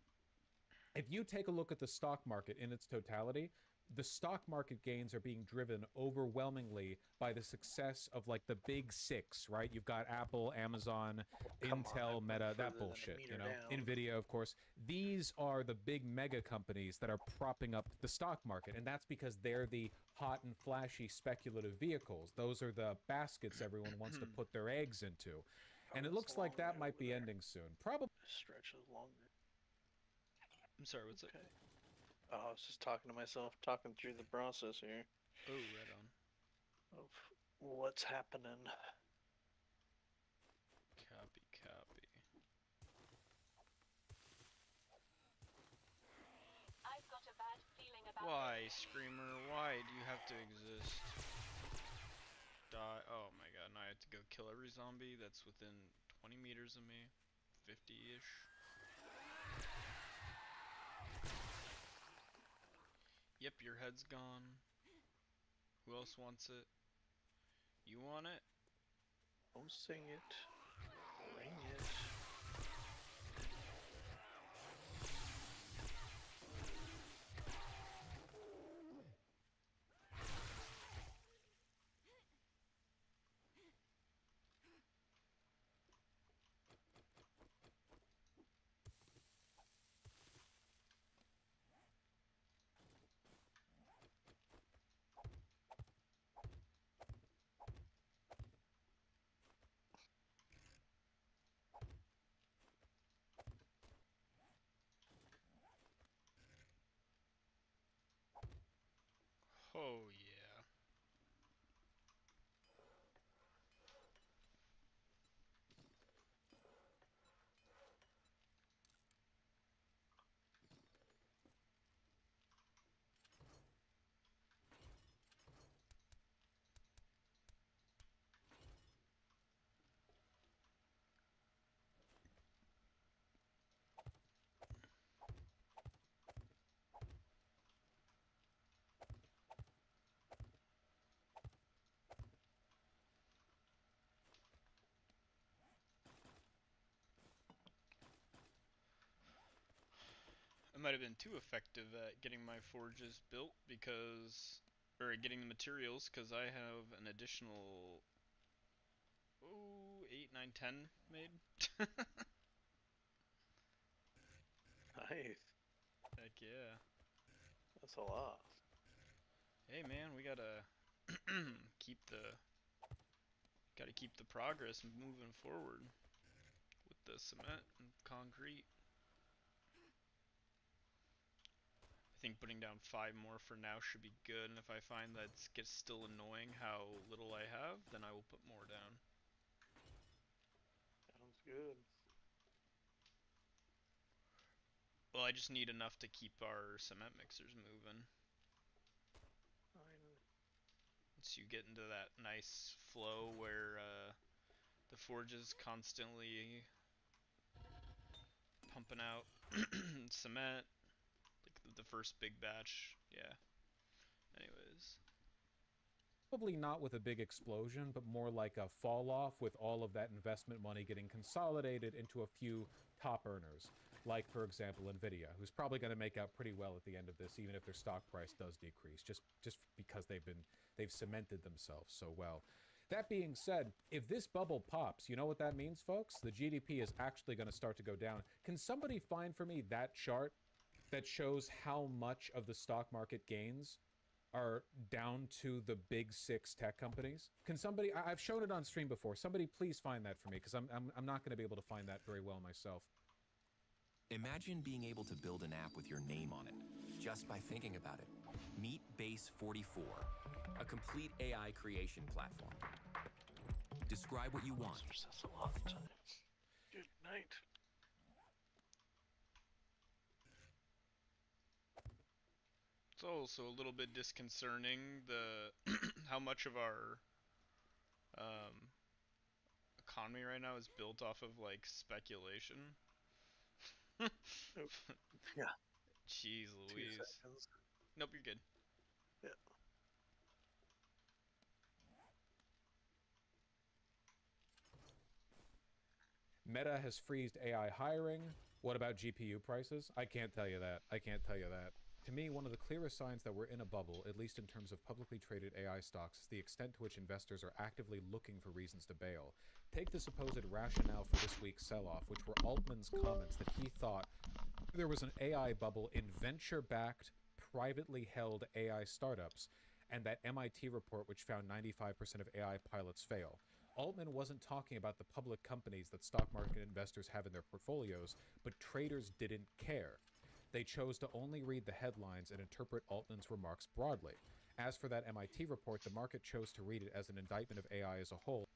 If you take a look at the stock market in its totality, the stock market gains are being driven overwhelmingly by the success of like the big six, right? You've got Apple, Amazon, Intel, Meta, that bullshit, you know, Nvidia, of course. These are the big mega companies that are propping up the stock market, and that's because they're the hot and flashy speculative vehicles. Those are the baskets everyone wants to put their eggs into. And it looks like that might be ending soon. Probably. Stretches longer. I'm sorry, what's Okay. Oh, I was just talking to myself, talking through the process here it? Oh, right on. of what's happening. Copy, copy. I've got a bad feeling about Why, Screamer? Why do you have to exist? Die. Oh my god, now I have to go kill every zombie that's within 20 meters of me. 50-ish. Yep, your head's gone. Who else wants it? You want it? Don't sing it. Ring it. Oh yeah. I might have been too effective at getting my forges built because, or getting the materials, because I have an additional, 8, 9, 10 made. Nice. Heck yeah. That's a lot. Hey man, we gotta keep the progress moving forward with the cement and concrete. I think putting down 5 more for now should be good, and if I find that it gets still annoying how little I have, then I will put more down. Sounds good. Well, I just need enough to keep our cement mixers moving. Once you get into that nice flow where the forge is constantly pumping out cement, like the first big batch, yeah. Anyways. Probably not with a big explosion, but more like a fall off with all of that investment money getting consolidated into a few top earners. Like, for example, Nvidia, who's probably going to make out pretty well at the end of this, even if their stock price does decrease, just because they've cemented themselves so well. That being said, if this bubble pops, you know what that means, folks? The GDP is actually going to start to go down. Can somebody find for me that chart that shows how much of the stock market gains are down to the big 6 tech companies? Can somebody, I've shown it on stream before, somebody please find that for me, because I'm not going to be able to find that very well myself. Imagine being able to build an app with your name on it, just by thinking about it. Meet Base 44, a complete AI creation platform. Describe what you want. That's a lot of time. Good night. It's also a little bit disconcerting the how much of our economy right now is built off of like speculation. Yeah. Jeez 2 Louise. seconds. Nope, you're good. Yeah. Meta has freezed AI hiring. What about GPU prices? I can't tell you that. I can't tell you that. To me, one of the clearest signs that we're in a bubble, at least in terms of publicly traded AI stocks, is the extent to which investors are actively looking for reasons to bail. Take the supposed rationale for this week's sell-off, which were Altman's comments that he thought there was an AI bubble in venture-backed, privately held AI startups, and that MIT report which found 95% of AI pilots fail. Altman wasn't talking about the public companies that stock market investors have in their portfolios, but traders didn't care. They chose to only read the headlines and interpret Altman's remarks broadly. As for that MIT report, the market chose to read it as an indictment of AI as a whole.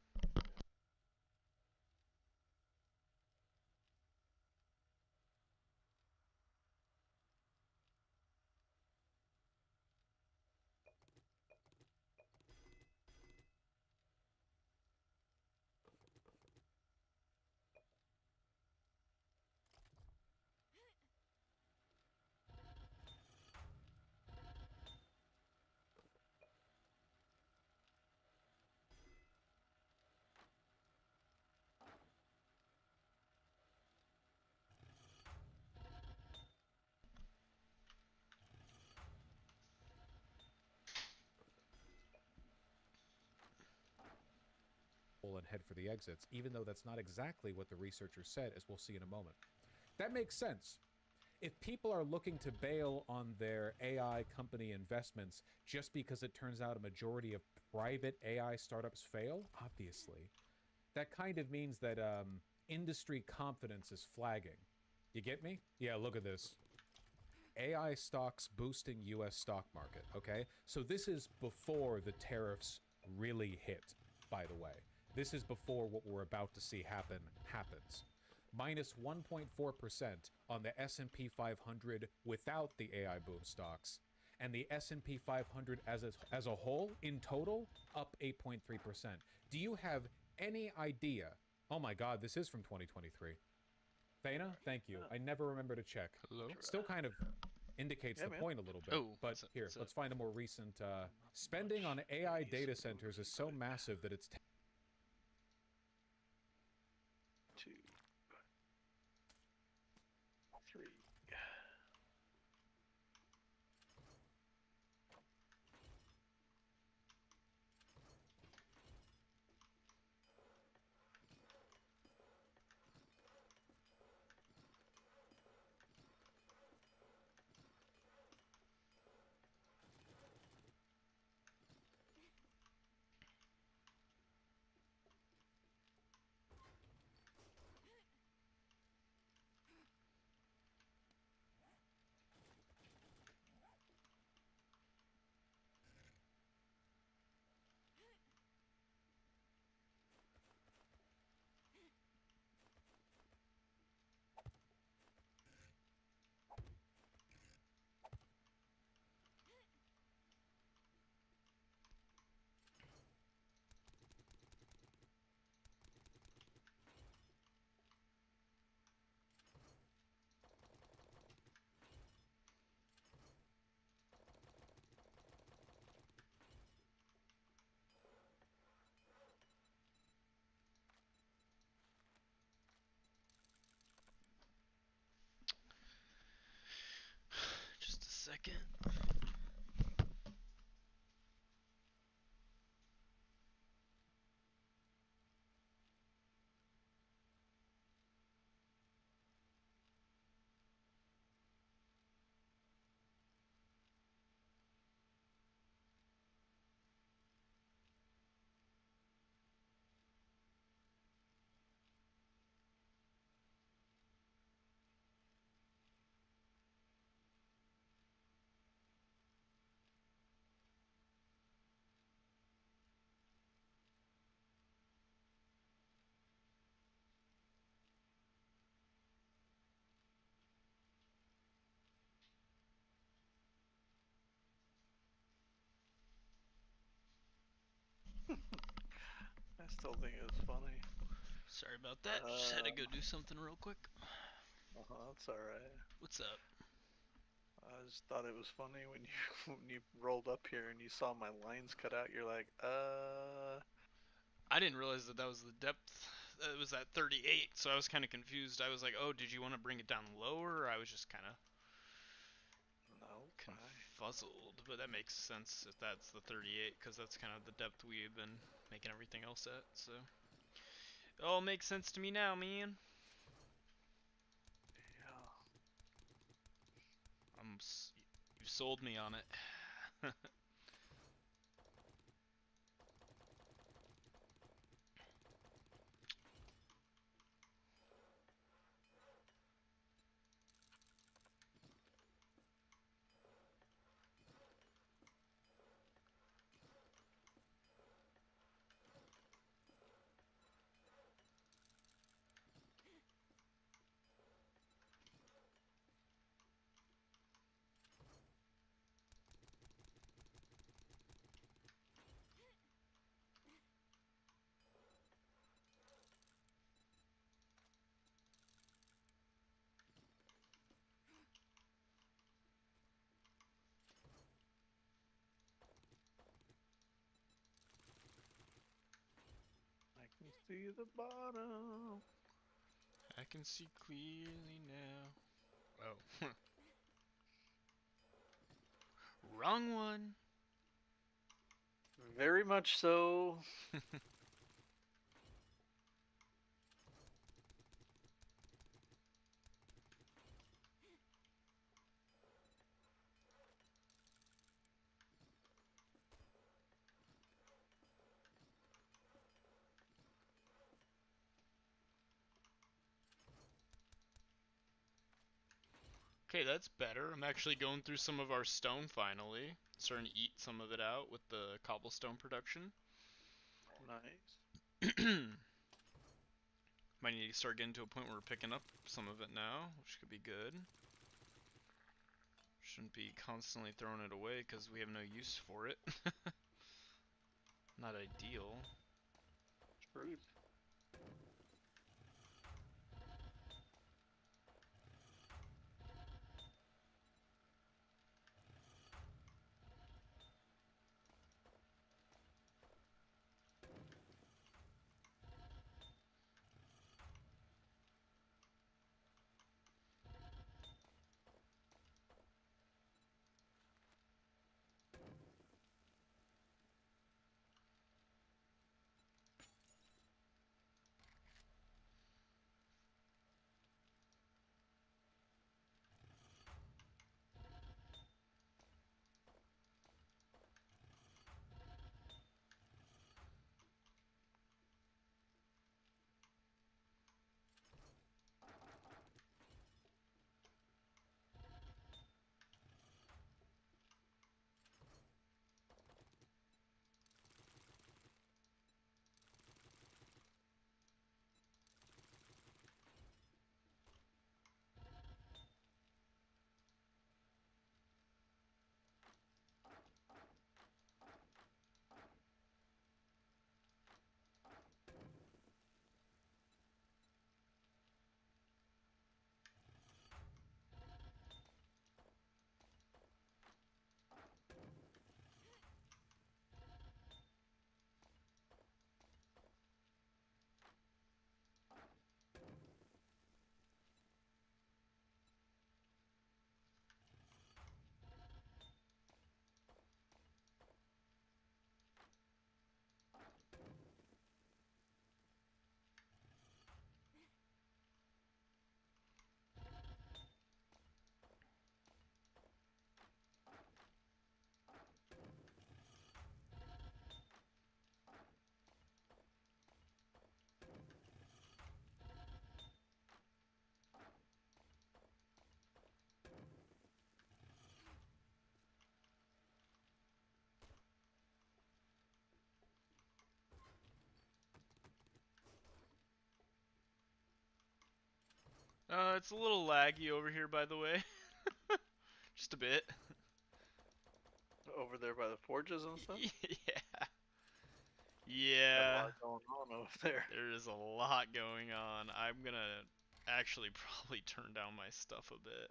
And head for the exits, even though that's not exactly what the researchers said, as we'll see in a moment. That makes sense. If people are looking to bail on their AI company investments just because it turns out a majority of private AI startups fail, obviously, that kind of means that industry confidence is flagging. You get me? Yeah, look at this. AI stocks boosting US stock market, okay? So this is before the tariffs really hit, by the way. This is before what we're about to see happens. Minus 1.4% on the S&P 500 without the AI boom stocks. And the S&P 500 as a whole, in total, up 8.3%. Do you have any idea? Oh my God, this is from 2023. Thana, thank you. I never remember to check. Hello? Still kind of indicates the point a little bit. Oh, but here, let's find a more recent. Spending on AI data centers is so massive that it's 2, 3. Just a second. I still think it was funny. Sorry about that. Just had to go do something real quick. That's alright. What's up? I just thought it was funny when you when you rolled up here and you saw my lines cut out. You're like, I didn't realize that was the depth. It was at 38, so I was kind of confused. I was like, oh, did you want to bring it down lower? Or I was just kind of confuzzled, but that makes sense if that's the 38, because that's kind of the depth we've been making everything else at. So it all makes sense to me now, man. You've sold me on it. can see the bottom. I can see clearly now. Oh. Wrong one. Very much so. Okay, that's better. I'm actually going through some of our stone finally. Starting to eat some of it out with the cobblestone production. Nice. Might need to start getting to a point where we're picking up some of it now, which could be good. Shouldn't be constantly throwing it away because we have no use for it. Not ideal. Rude. It's a little laggy over here, by the way. Just a bit. Over there by the forges and stuff? Yeah. Got a Yeah. lot going on over there. There is a lot going on. I'm gonna actually probably turn down my stuff a bit.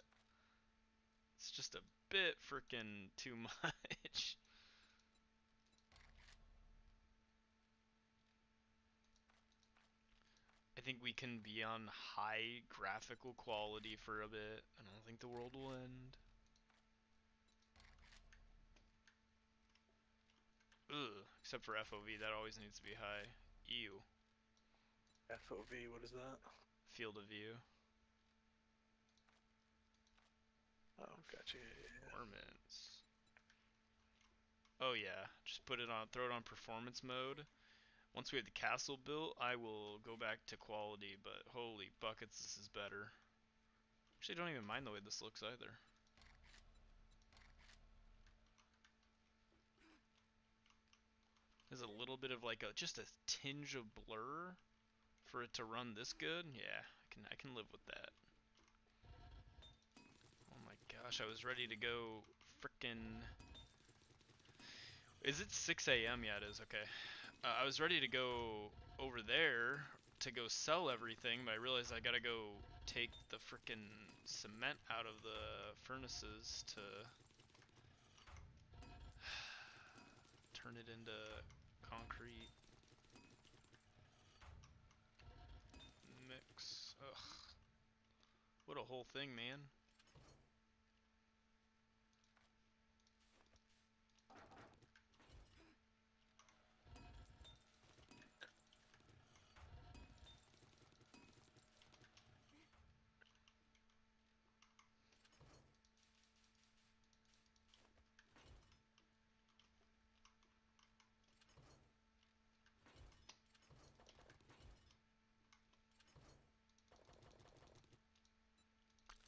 It's just a bit freaking too much. I think we can be on high graphical quality for a bit. I don't think the world will end. Ugh, except for FOV, that always needs to be high. Ew. FOV, what is that? Field of view. Oh, gotcha. Yeah. Performance. Oh yeah, just put it on, throw it on performance mode. Once we have the castle built, I will go back to quality, but holy buckets, this is better. Actually, don't even mind the way this looks either. There's a little bit of like just a tinge of blur for it to run this good. Yeah, I can live with that. Oh my gosh, I was ready to go frickin'. Is it 6 a.m.? Yeah, it is. Okay. I was ready to go over there to go sell everything, but I realized I gotta go take the frickin' cement out of the furnaces to turn it into concrete. Ugh. What a whole thing, man.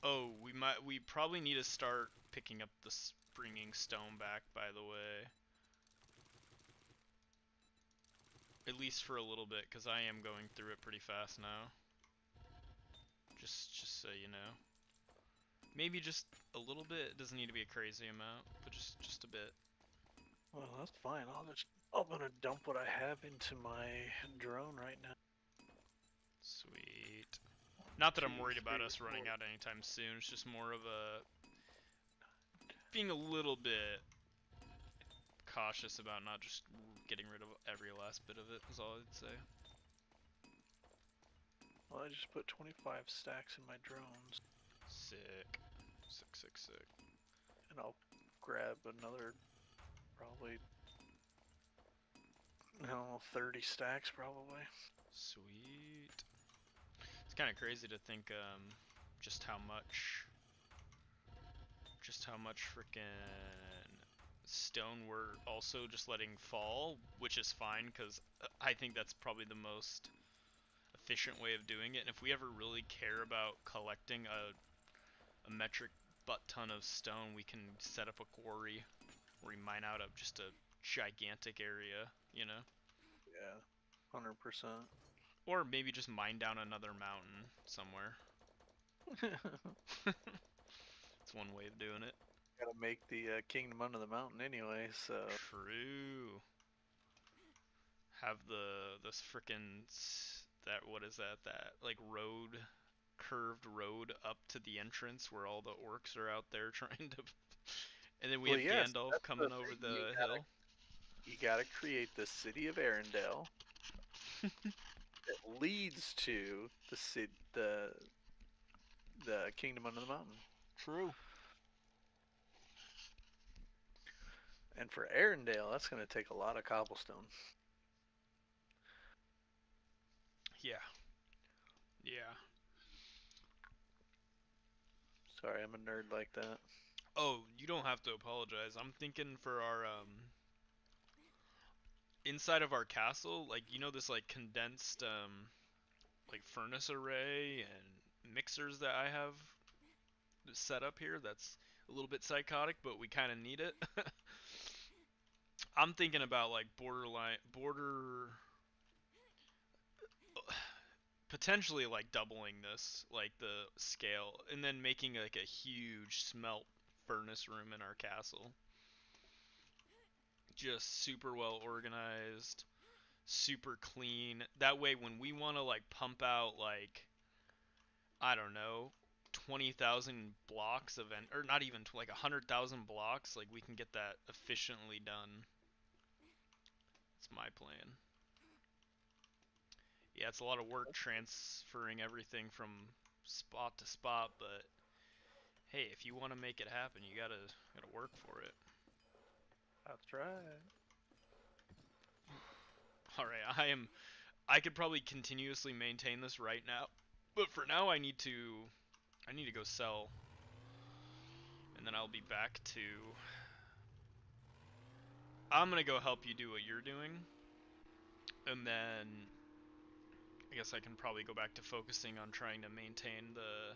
Oh, we probably need to start picking up the springing stone back, by the way. At least for a little bit, because I am going through it pretty fast now. Just so you know. Maybe just a little bit. It doesn't need to be a crazy amount, but just a bit. Well, that's fine. I'm gonna dump what I have into my drone right now. Sweet. Not that I'm worried about us running out anytime soon. It's just more of a being a little bit cautious about not just getting rid of every last bit of it. Is all I'd say. Well, I just put 25 stacks in my drones. Sick. Sick. And I'll grab another, probably, I don't know, 30 stacks probably. Sweet. It's kind of crazy to think just how much frickin' stone we're also just letting fall, which is fine because I think that's probably the most efficient way of doing it. And if we ever really care about collecting a metric butt ton of stone, we can set up a quarry where we mine out of just a gigantic area, you know? Yeah, 100%. Or maybe just mine down another mountain somewhere. It's one way of doing it. Gotta make the kingdom under the mountain anyway, so. True. Have this frickin' what is that like road, curved road up to the entrance where all the orcs are out there trying to, and then we have Gandalf coming over the hill. You gotta create the city of Arendelle. It leads to the kingdom under the mountain. True. And for Arendelle, that's gonna take a lot of cobblestone. Yeah. Sorry, I'm a nerd like that. Oh, you don't have to apologize. I'm thinking for our inside of our castle, like, you know, this like condensed like furnace array and mixers that I have set up here. That's a little bit psychotic, but we kind of need it. I'm thinking about like potentially like doubling this, like the scale, and then making like a huge smelt furnace room in our castle. Just super well organized, super clean. That way when we want to like pump out like, I don't know, 20,000 blocks of or not even like 100,000 blocks, like we can get that efficiently done. That's my plan. Yeah, it's a lot of work transferring everything from spot to spot, but hey, if you want to make it happen, you gotta work for it. That's right. All right, I could probably continuously maintain this right now, but for now I need to go sell, and then I'll be back to. I'm gonna go help you do what you're doing, and then I guess I can probably go back to focusing on trying to maintain the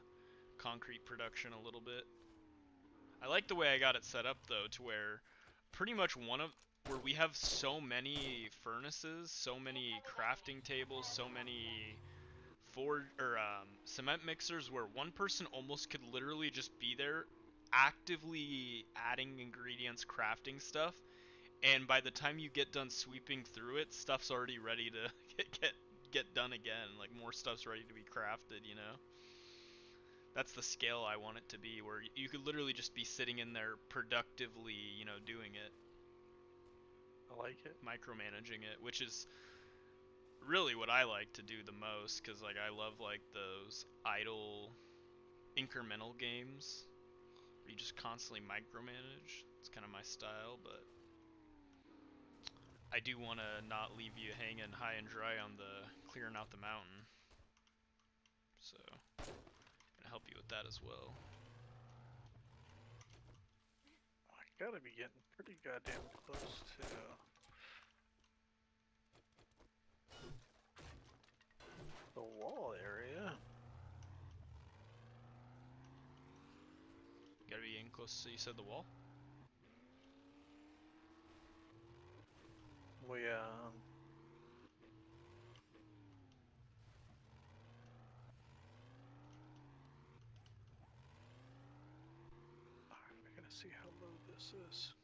concrete production a little bit. I like the way I got it set up though, to where pretty much where we have so many furnaces, so many crafting tables, so many cement mixers, where one person almost could literally just be there actively adding ingredients, crafting stuff, and by the time you get done sweeping through it, stuff's already ready to get done again. Like, more stuff's ready to be crafted, you know? That's the scale I want it to be, where you could literally just be sitting in there productively, you know, doing it. I like it. Micromanaging it, which is really what I like to do the most, because like I love like those idle incremental games where you just constantly micromanage. It's kind of my style, but I do want to not leave you hanging high and dry on the clearing out the mountain. So, I'm gonna help you with that as well. I gotta be getting pretty goddamn close to the wall area. You gotta be in close to, you said, the wall? Well, yeah. I gotta see how low this is.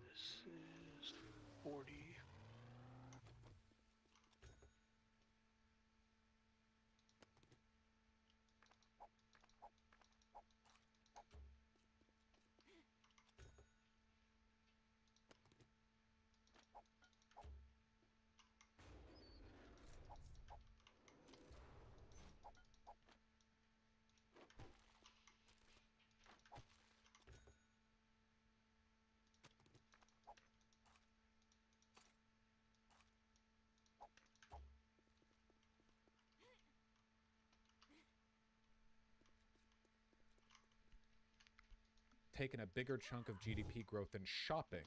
This is 40. Taken a bigger chunk of GDP growth than shopping,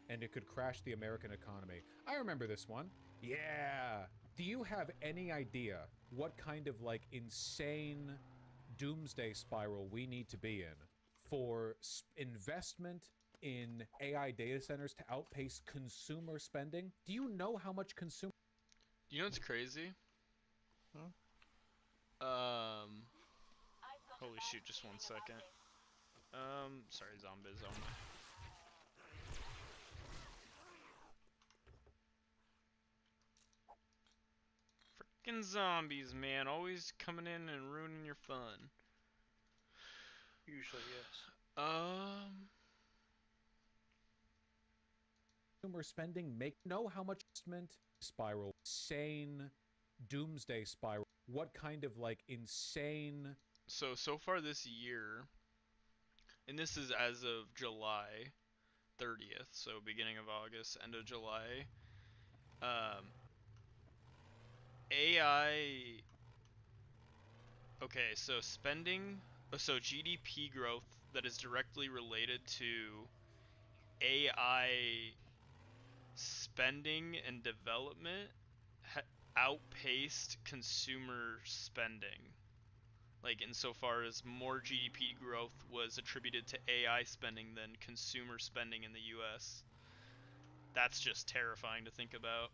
and it could crash the American economy. I remember this one. Yeah. Do you have any idea what kind of like insane doomsday spiral we need to be in for investment in AI data centers to outpace consumer spending? Do you know how much consumer? You know what's crazy? Holy shoot, just 1 second. Sorry, zombies on me. Frickin' zombies, man, always coming in and ruining your fun. Usually, yes. Consumer spending know how much investment spiral, insane doomsday spiral. What kind of like insane? So far this year, and this is as of July 30th, so beginning of August, end of July. AI. Okay, so spending, so GDP growth that is directly related to AI spending and development outpaced consumer spending. Like insofar as more GDP growth was attributed to AI spending than consumer spending in the US. That's just terrifying to think about.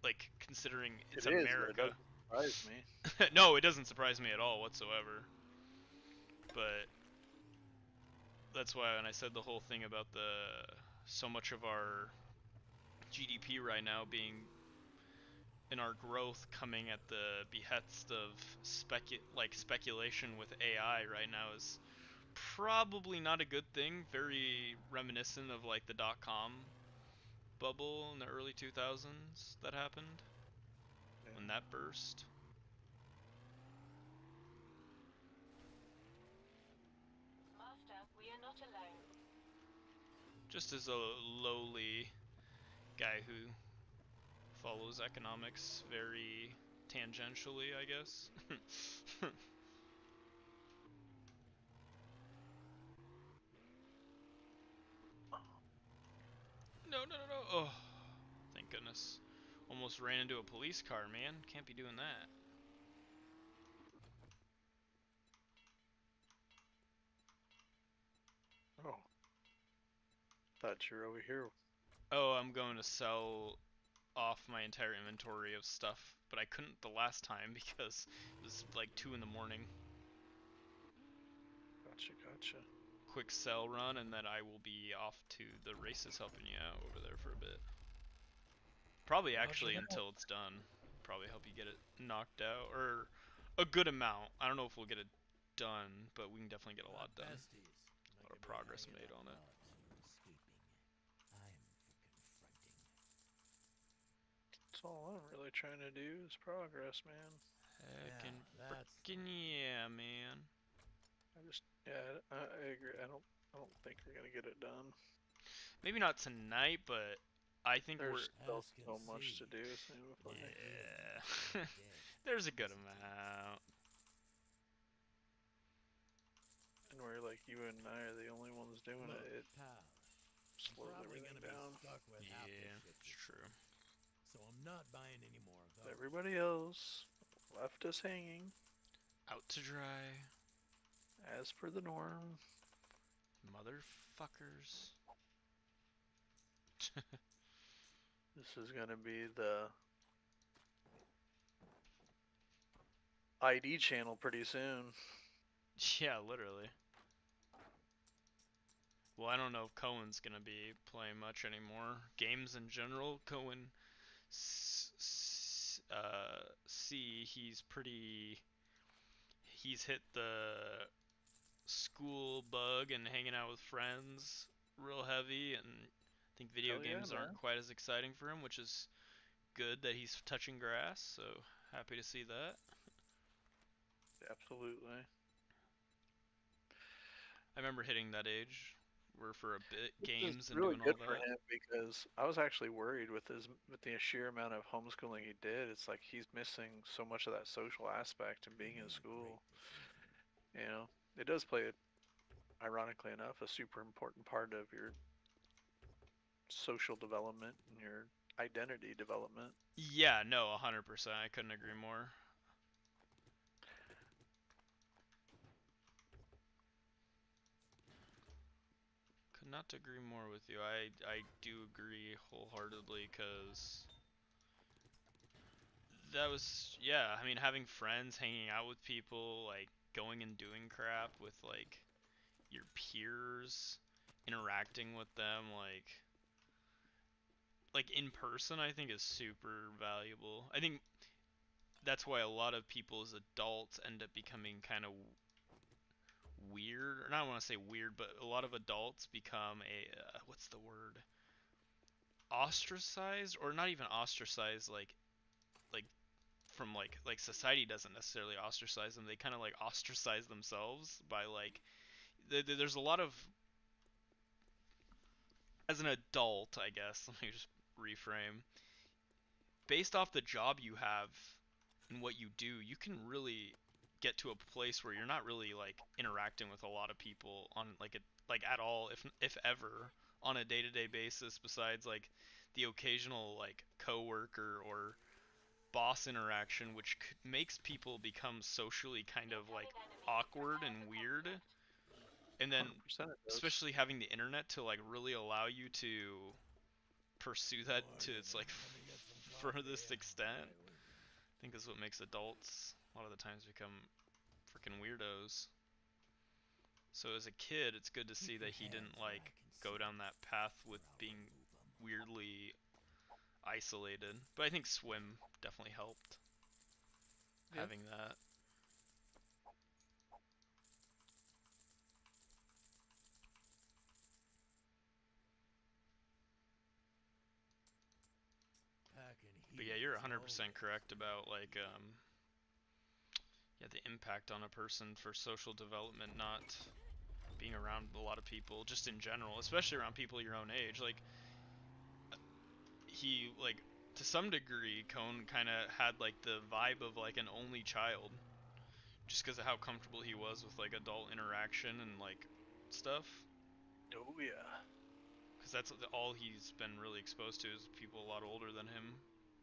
Like considering it's America. But it doesn't surprise me. No, it doesn't surprise me at all whatsoever. But that's why when I said the whole thing about so much of our GDP right now being in our growth coming at the behest of speculation with AI right now is probably not a good thing. Very reminiscent of like the .com bubble in the early 2000s that happened when that burst. Master, we are not alone. Just as a lowly guy who follows economics very tangentially, I guess. No. Oh, thank goodness. Almost ran into a police car, man. Can't be doing that. Oh. Thought you were over here. Oh, I'm going to sell off my entire inventory of stuff, but I couldn't the last time because it was like 2 in the morning. Gotcha. Quick sell run, and then I will be off to the races helping you out over there for a bit. Probably actually until it's done. Probably help you get it knocked out, or a good amount. I don't know if we'll get it done, but we can definitely get a lot done. A lot of progress made on it. That's all I'm really trying to do is progress, man. Heckin' frickin' yeah, man. I agree. I don't think we're gonna get it done. Maybe not tonight, but I think There's still so much to do. Yeah. There's a good amount. And where like you and I are the only ones doing it, it slows everything down. Yeah, it's true. So I'm not buying any more of those. Everybody else left us hanging. Out to dry. As per the norm. Motherfuckers. This is gonna be the ID channel pretty soon. Yeah, literally. Well, I don't know if Cohen's gonna be playing much anymore. Games in general, Cohen he's hit the school bug and hanging out with friends real heavy, and I think video games aren't quite as exciting for him, which is good that he's touching grass, so happy to see that. Absolutely. I remember hitting that age where for a bit games and really doing good all for that. him because I was actually worried with the sheer amount of homeschooling he did. It's like he's missing so much of that social aspect and being in school. You know, it does play, ironically enough, a super important part of your social development and your identity development. Yeah, no, 100%. I couldn't agree more. Could not agree more with you. I do agree wholeheartedly, because that was, yeah, I mean, having friends, hanging out with people, like going and doing crap with like your peers, interacting with them, like in person, I think is super valuable. I think that's why a lot of people as adults end up becoming kind of weird, or not, I want to say weird, but a lot of adults become a what's the word, ostracized, or not even ostracized, like from like society doesn't necessarily ostracize them, they kind of like ostracize themselves by like there's a lot of, as an adult, I guess, let me just reframe, based off the job you have and what you do, you can really get to a place where you're not really like interacting with a lot of people on like at all, if ever, on a day-to-day basis, besides like the occasional like coworker or boss interaction, which makes people become socially kind of like awkward and weird. And then especially having the internet to like really allow you to pursue that to its like furthest extent, I think is what makes adults a lot of the times become freaking weirdos. So as a kid, it's good to see that he didn't like go down that path with being weirdly isolated. But I think swim definitely helped, having that. But yeah, you're 100% correct about like yeah, the impact on a person for social development, not being around a lot of people, just in general, especially around people your own age. Like he, like, to some degree, Cone kind of had like the vibe of like an only child, just because of how comfortable he was with like adult interaction and like stuff. Oh yeah. Because that's all he's been really exposed to, is people a lot older than him,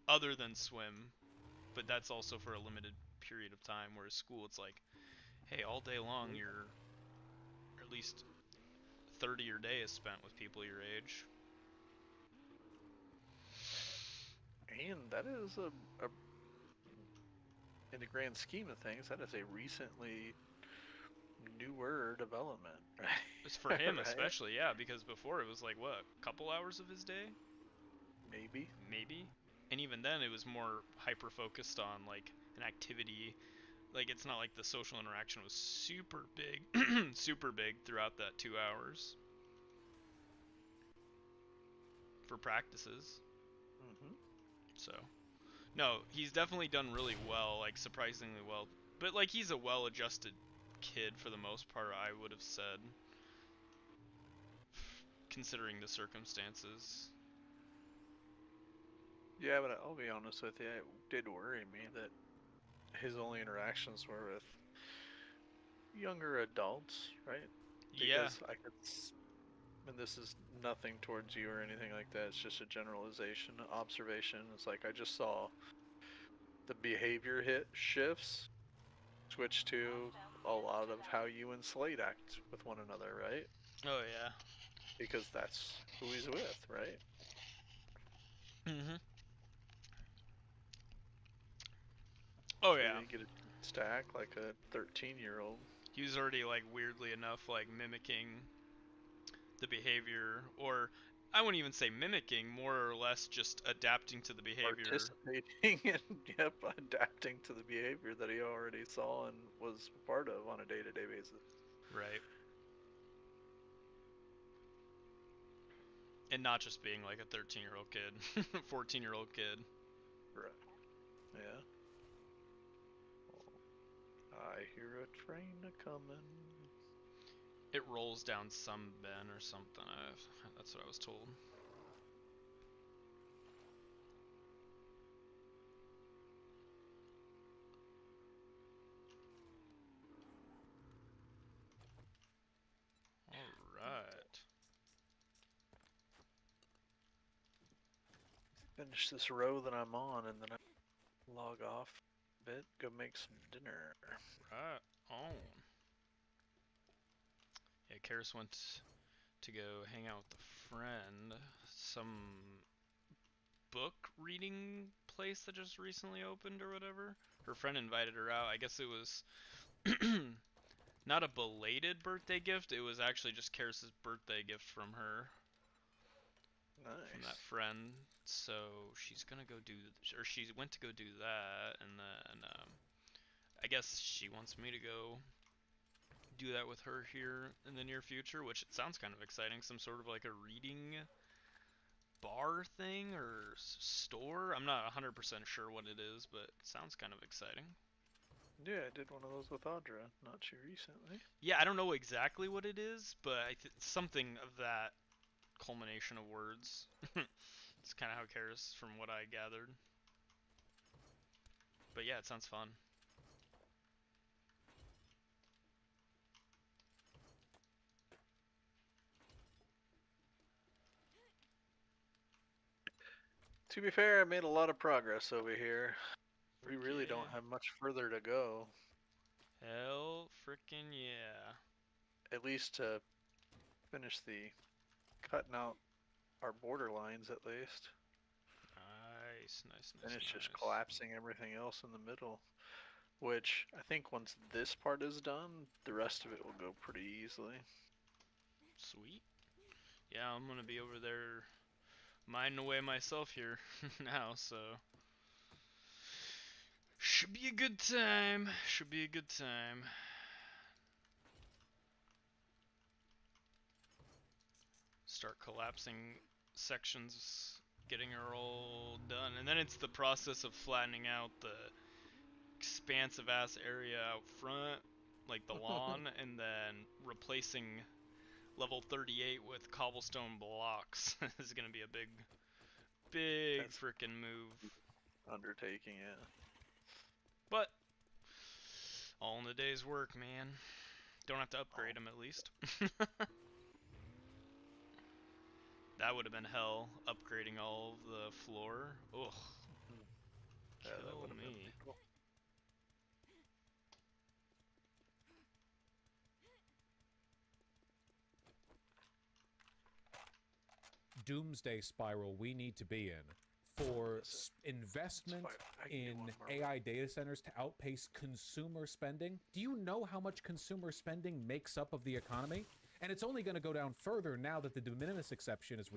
other than swim, but that's also for a limited period of time, whereas school, it's like, hey, all day long you're, or at least 30 of your day is spent with people your age. And that is a in the grand scheme of things, that is a recently newer development, right? It's for him right? especially, yeah, because before it was like, what, a couple hours of his day? Maybe. And even then it was more hyper-focused on like an activity Like, it's not like the social interaction was super big, super big throughout that 2 hours for practices. So, no, he's definitely done really well, like surprisingly well. But like, he's a well-adjusted kid for the most part, I would have said, considering the circumstances. Yeah, but I'll be honest with you, it did worry me that his only interactions were with younger adults, right? Yeah. Because I could, and this is nothing towards you or anything like that, it's just a generalization, observation. It's like I just saw the behavior shifts switch to a lot of how you and Slade act with one another, right? Oh, yeah. Because that's who he's with, right? Mm-hmm. Oh, So yeah. you get a stack like a 13-year-old. He was already, like, weirdly enough, like, mimicking the behavior, or I wouldn't even say mimicking, more or less just adapting to the behavior. Participating and, yep, adapting to the behavior that he already saw and was a part of on a day-to-day basis. Right. And not just being like a 13-year-old kid, 14-year-old kid. Right. Yeah. I hear a train a-comin'. It rolls down some bend or something. That's what I was told. Alright. Finish this row that I'm on and then I log off a bit, go make some dinner. Right on. Yeah, Karis went to go hang out with a friend. Some book reading place that just recently opened or whatever. Her friend invited her out. I guess it was not a belated birthday gift. It was actually just Karis's birthday gift from her. Nice. From that friend. So she's gonna go do, or she went to go do that, and then I guess she wants me to go do that with her here in the near future, which it sounds kind of exciting. Some sort of like a reading bar thing or store. I'm not 100% sure what it is, but it sounds kind of exciting. Yeah, I did one of those with Audra not too recently. Yeah, I don't know exactly what it is, but something of that culmination of words. It's kind of how Karis, from what I gathered. But yeah, it sounds fun. To be fair, I made a lot of progress over here. We really don't have much further to go. Hell frickin' yeah. At least to finish the cutting out our border lines at least. Nice. And it's just collapsing everything else in the middle. Which, I think once this part is done, the rest of it will go pretty easily. Sweet. Yeah, I'm gonna be over there mining away myself here now, so should be a good time. Should be a good time. Start collapsing sections, getting her all done, and then it's the process of flattening out the expansive ass area out front, like the lawn, and then replacing level 38 with cobblestone blocks. This is gonna be a big freaking move. Undertaking, yeah. But all in a day's work, man. Don't have to upgrade them at least. That would have been hell, upgrading all of the floor. Ugh. Yeah, that would have me. been cool. Doomsday spiral we need to be in for investment in AI data centers to outpace consumer spending. Do you know how much consumer spending makes up of the economy? And it's only going to go down further now that the de minimis exception is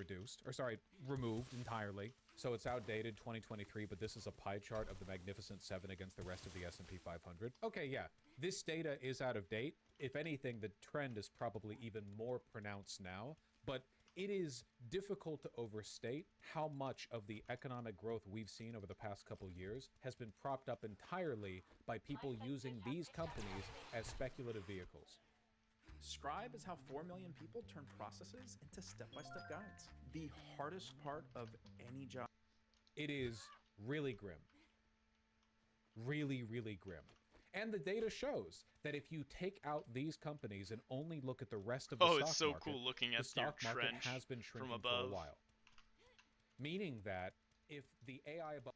removed entirely. So it's outdated 2023, but this is a pie chart of the Magnificent Seven against the rest of the S&P 500. Okay, yeah, this data is out of date. If anything, the trend is probably even more pronounced now, but it is difficult to overstate how much of the economic growth we've seen over the past couple years has been propped up entirely by people using these companies as speculative vehicles. Scribe is how 4 million people turn processes into step-by-step guides. The hardest part of any job. It is really grim. Really, really grim. And the data shows that if you take out these companies and only look at the rest of the stock market, it's so cool looking at the stock your market trench has been shrinking from for above. a while. Meaning that if the AI above...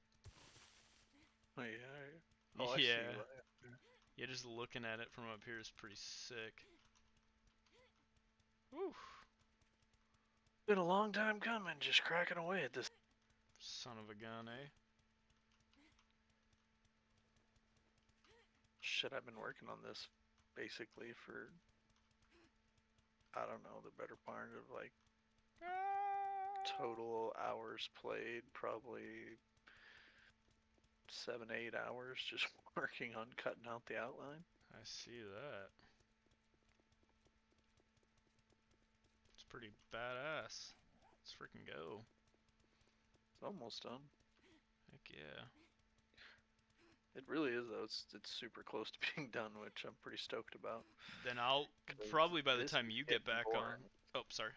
Oh, yeah. Oh, I see why. Yeah, just looking at it from up here is pretty sick. Whew. Been a long time coming, just cracking away at this. Son of a gun, eh? Shit, I've been working on this basically for, I don't know, the better part of like total hours played, probably 7-8 hours just working on cutting out the outline. I see that. It's pretty badass. Let's freaking go. It's almost done. Heck yeah. It really is though. It's super close to being done, which I'm pretty stoked about. Then I'll probably by the time you get back on. Oh, sorry.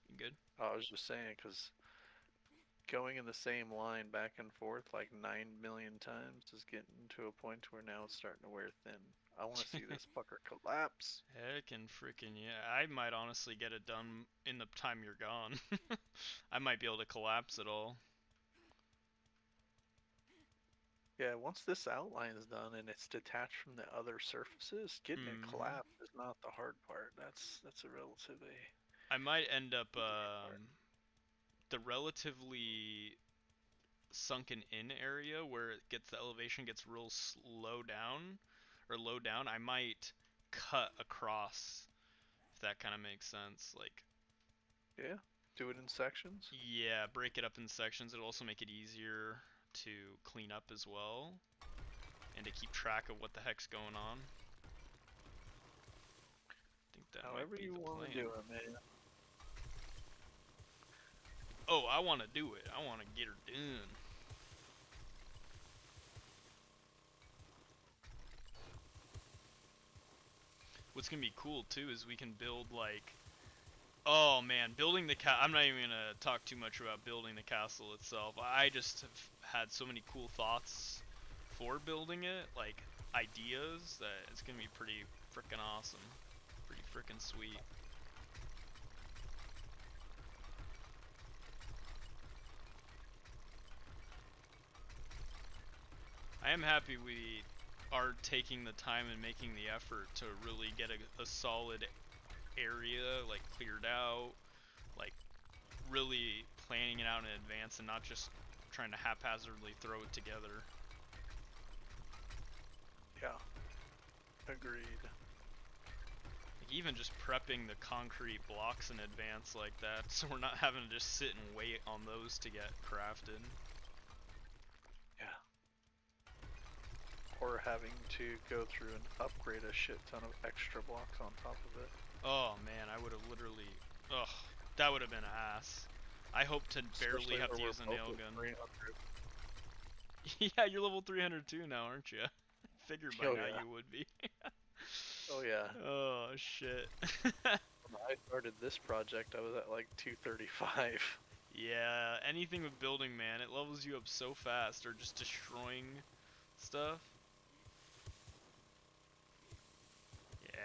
You good? I was just saying, because going in the same line back and forth like 9 million times is getting to a point where now it's starting to wear thin. I want to see this fucker collapse. Heck and freaking yeah. I might honestly get it done in the time you're gone. I might be able to collapse it all. Yeah, once this outline is done and it's detached from the other surfaces, getting it collapsed is not the hard part. That's a relatively... I might end up the relatively sunken in area where it gets the elevation gets real low down, I might cut across, if that kind of makes sense. Like, yeah, do it in sections. Yeah, break it up in sections. It'll also make it easier to clean up as well, and to keep track of what the heck's going on. I think that However might be you the want plan. to do it, man. Oh, I want to do it. I want to get her done. What's gonna be cool too is we can build like, oh man, building the I'm not even gonna talk too much about building the castle itself. I just have had so many cool thoughts for building it, like ideas, that it's gonna be pretty frickin' awesome, pretty frickin' sweet. I am happy we are taking the time and making the effort to really get a solid area like cleared out, like really planning it out in advance and not just trying to haphazardly throw it together. Yeah, agreed. Like even just prepping the concrete blocks in advance like that, so we're not having to just sit and wait on those to get crafted. Yeah. Or having to go through and upgrade a shit ton of extra blocks on top of it. Oh man, I would have literally, ugh, that would have been ass. I hope to barely have to use a nail gun. Yeah, you're level 302 now, aren't you? Figured by now you would be. Oh yeah. Oh shit. When I started this project, I was at like 235. Yeah, anything with building, man, it levels you up so fast, or just destroying stuff. Yeah.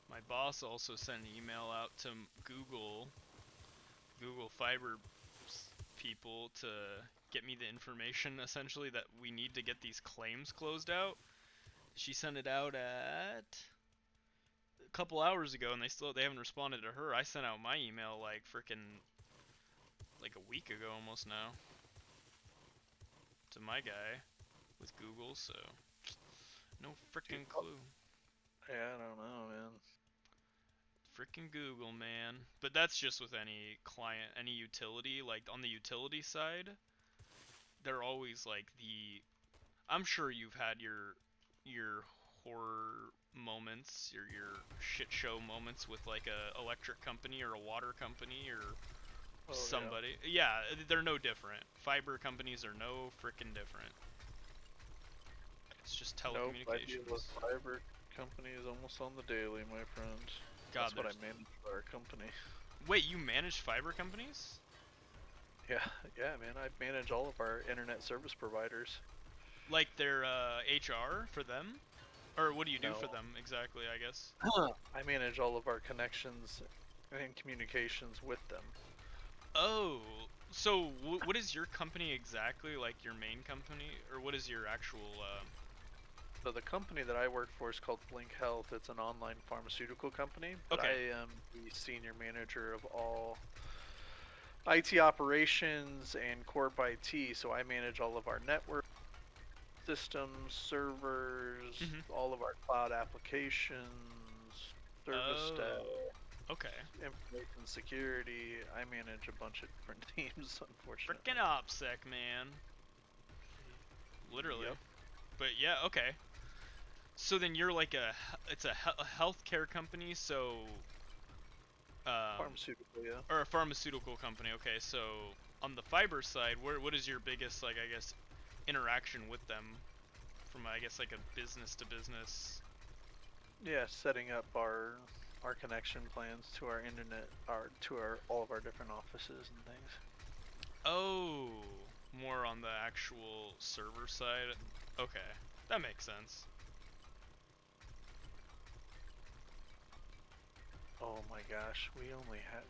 My boss also sent an email out to Google Fiber people to get me the information essentially that we need to get these claims closed out. She sent it out at couple hours ago, and they haven't responded to her. I sent out my email like freaking like a week ago almost now to my guy with Google, so no freaking clue. Yeah, I don't know, man. Freaking Google, man. But that's just with any client, any utility. Like on the utility side, they're always like I'm sure you've had your horror moments, your shit show moments with like a electric company or a water company or somebody. Yeah, they're no different. Fiber companies are no freaking different. It's just telecommunications. Nope, I deal with fiber companies almost on the daily, my friend. God, that's what I manage for our company. Wait, you manage fiber companies? Yeah, man. I manage all of our internet service providers. Like their HR for them? Or what do you do for them exactly, I guess? I manage all of our connections and communications with them. Oh, so what is your company exactly? Like your main company? Or what is your actual... So the company that I work for is called Blink Health. It's an online pharmaceutical company. But I am the senior manager of all IT operations and corp IT. So I manage all of our network systems, servers, all of our cloud applications, service staff. Okay. Information security. I manage a bunch of different teams, unfortunately. Frickin' OPSEC, man. Literally. Yep. But yeah, okay. So then you're like it's a healthcare company, so pharmaceutical, yeah. Or a pharmaceutical company. Okay, so on the fiber side, what is your biggest, like, I guess, interaction with them from, I guess, like a business to business? Yeah, setting up our connection plans to our internet, all of our different offices and things. Oh, more on the actual server side. Okay, that makes sense. Oh my gosh, we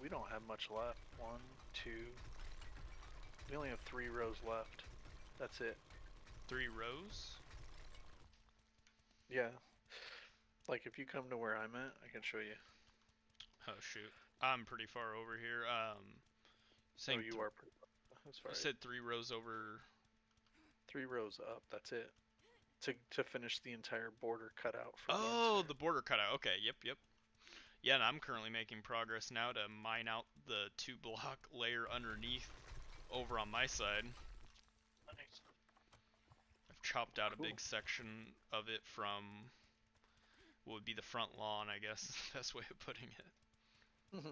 don't have much left. 1, 2. We only have 3 rows left. That's it. 3 rows? Yeah. Like if you come to where I'm at, I can show you. Oh shoot, I'm pretty far over here. Saying you are pretty far. That's far. You said 3 rows over. 3 rows up. That's it. To finish the entire border cutout. For the border cutout. Okay. Yep. Yeah, and I'm currently making progress now to mine out the 2-block layer underneath over on my side. Nice. I've chopped out a big section of it from what would be the front lawn, I guess is the best way of putting it.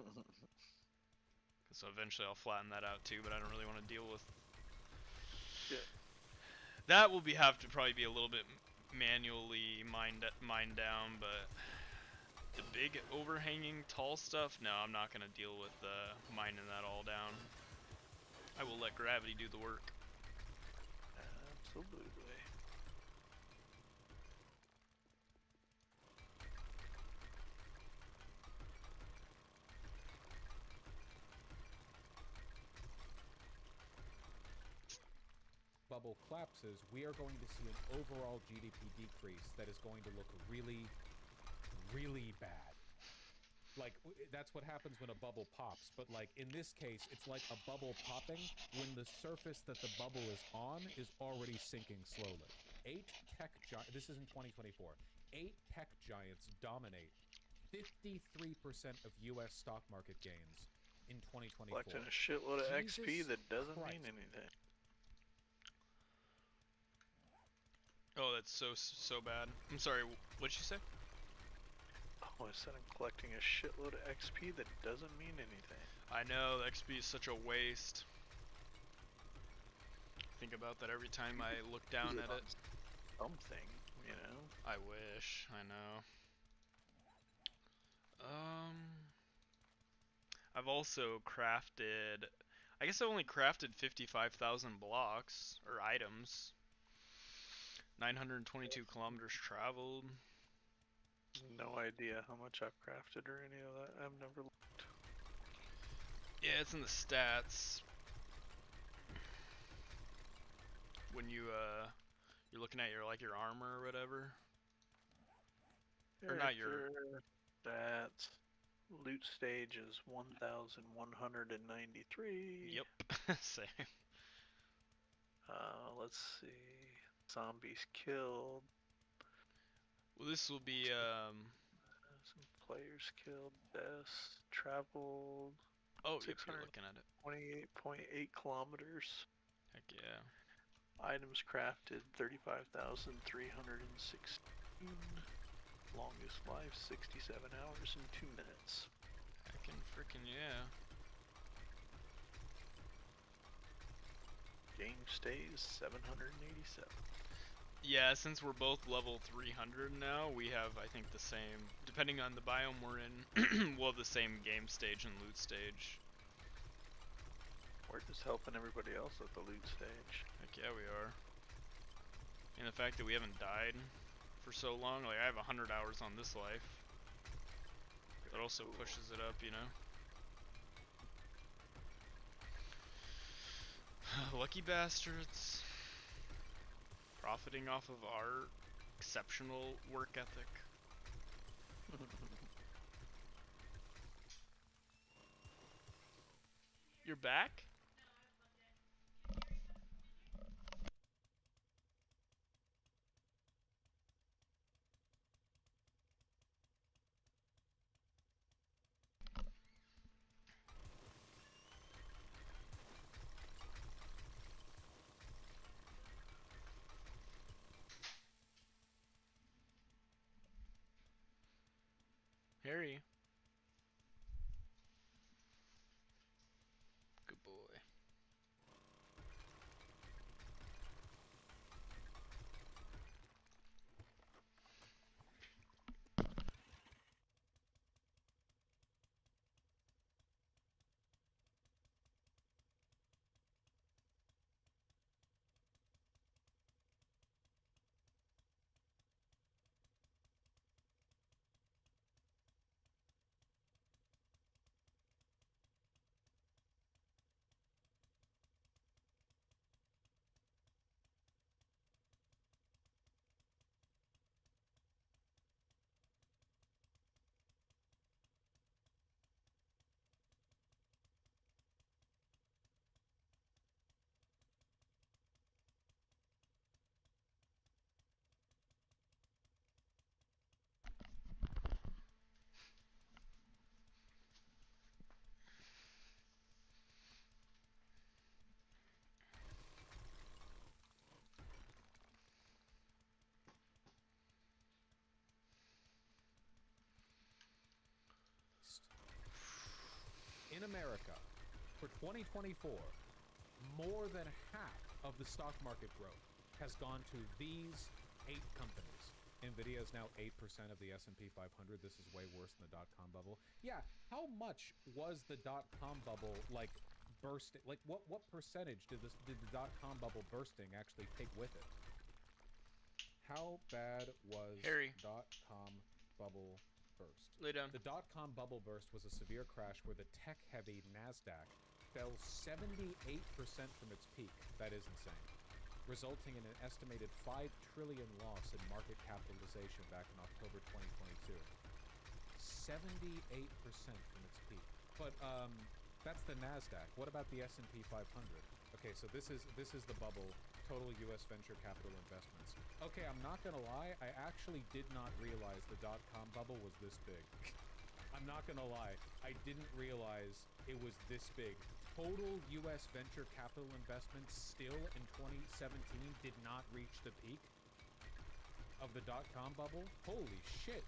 So eventually I'll flatten that out too, but I don't really want to deal with... Yeah. That will have to probably be a little bit manually mined down, but... The big overhanging tall stuff? No, I'm not going to deal with mining that all down. I will let gravity do the work. Absolutely. Bubble collapses, we are going to see an overall GDP decrease that is going to look really, really bad. Like, that's what happens when a bubble pops, but like, in this case, it's like a bubble popping when the surface that the bubble is on is already sinking slowly. 8 tech giants, this is in 2024, 8 tech giants dominate 53% of US stock market gains in 2024. Collecting a shitload of XP that doesn't mean anything. Oh, that's so bad. I'm sorry, what'd you say? Oh, I said I'm collecting a shitload of XP that doesn't mean anything. I know, the XP is such a waste. Think about that every time I look down at it. Something, you know? I wish, I know. I've also crafted... I guess I only crafted 55,000 blocks, or items. 922 kilometers traveled. No idea how much I've crafted or any of that. I've never looked. Yeah, it's in the stats. When you're looking at your armor or whatever. Or not your That loot stage is 1,193. Yep, same. Let's see. Zombies killed. Well, this will be Some players killed. Deaths traveled. Oh, yep, you're looking at it. 28.8 kilometers. Heck yeah. Items crafted 35,316. Longest life 67 hours and 2 minutes. Heckin' frickin' yeah. Game stays 787. Yeah, since we're both level 300 now, we have, I think, the same, depending on the biome we're in, we'll have the same game stage and loot stage. We're just helping everybody else at the loot stage. Heck yeah, we are. And the fact that we haven't died for so long, like I have 100 hours on this life. That also pushes it up, you know? Lucky bastards. Profiting off of our exceptional work ethic. You're back? Harry. Good boy. In America, for 2024, more than half of the stock market growth has gone to these 8 companies. Nvidia is now 8% of the S&P 500. This is way worse than the dot-com bubble. Yeah, how much was the dot-com bubble like bursting? Like what percentage did the dot-com bubble bursting actually take with it? How bad was dot-com bubble burst? Lay down. The dot-com bubble burst was a severe crash where the tech-heavy NASDAQ fell 78% from its peak. That is insane. Resulting in an estimated $5 trillion loss in market capitalization back in October 2022. 78% from its peak. But that's the NASDAQ. What about the S&P 500? Okay, so this is the bubble, total U.S. venture capital investments. Okay, I'm not gonna lie, I actually did not realize the dot-com bubble was this big. I'm not gonna lie, I didn't realize it was this big. Total U.S. venture capital investments still in 2017 did not reach the peak of the dot-com bubble. Holy shit.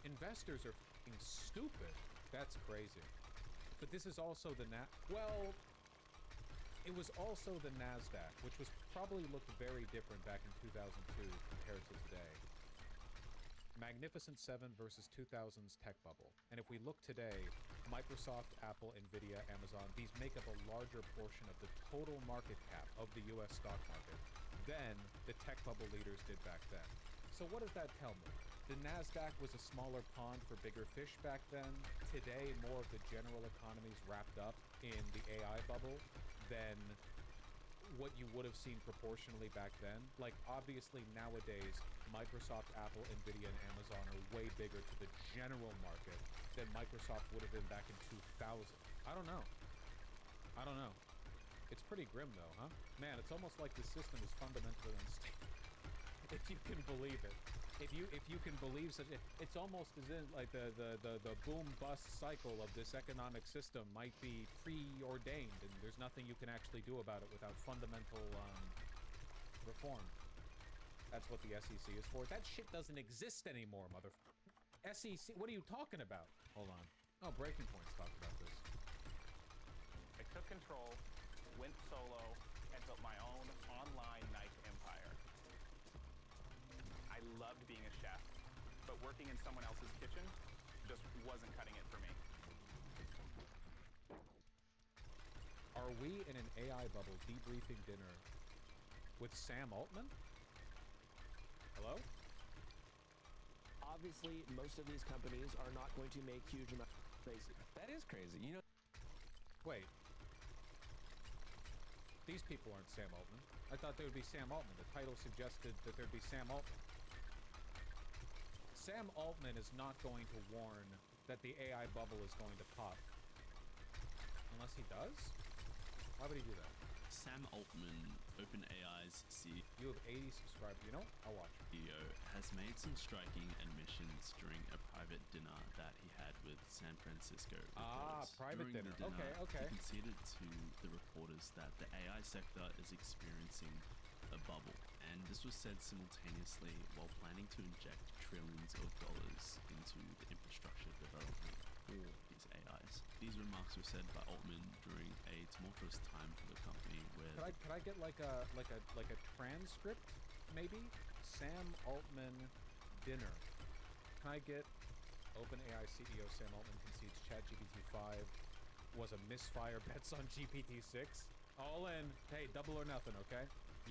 Investors are fucking stupid. That's crazy. But this is also the it was also the NASDAQ, which was probably looked very different back in 2002 compared to today. Magnificent 7 versus 2000's tech bubble. And if we look today, Microsoft, Apple, Nvidia, Amazon, these make up a larger portion of the total market cap of the US stock market than the tech bubble leaders did back then. So what does that tell me? The NASDAQ was a smaller pond for bigger fish back then. Today, more of the general economy is wrapped up in the AI bubble than what you would have seen proportionally back then. Like, obviously nowadays, Microsoft, Apple, Nvidia, and Amazon are way bigger to the general market than Microsoft would have been back in 2000. I don't know. It's pretty grim though, huh? Man, it's almost like the system is fundamentally unstable. If you can believe it. If you can believe such a, it's almost as in like the boom bust cycle of this economic system might be preordained and there's nothing you can actually do about it without fundamental reform. That's what the SEC is for. That shit doesn't exist anymore, SEC, what are you talking about? Hold on. Oh, Breaking Point's talking about this. I took control, went solo, and built my own online knife empire. I loved being a chef, but working in someone else's kitchen just wasn't cutting it for me. Are we in an AI bubble debriefing dinner with Sam Altman? Hello? Obviously, most of these companies are not going to make huge amounts. Crazy. That is crazy. You know. Wait. These people aren't Sam Altman. I thought there would be Sam Altman. The title suggested that there'd be Sam Altman. Sam Altman is not going to warn that the AI bubble is going to pop. Unless he does? Why would he do that? Sam Altman, OpenAI's CEO, You have 80 subscribers. You know what? I'll watch. has made some striking admissions during a private dinner that he had with San Francisco reporters. Private during dinner. The dinner, Okay. He conceded to the reporters that the AI sector is experiencing a bubble, and this was said simultaneously while planning to inject trillions of dollars into the infrastructure development for these AIs. These remarks were said by Altman during a tumultuous time for the company where Could I get like a transcript, maybe? Sam Altman dinner. Can I get OpenAI CEO Sam Altman concedes ChatGPT 5 was a misfire, bets on GPT-6? All in. Hey, double or nothing, okay?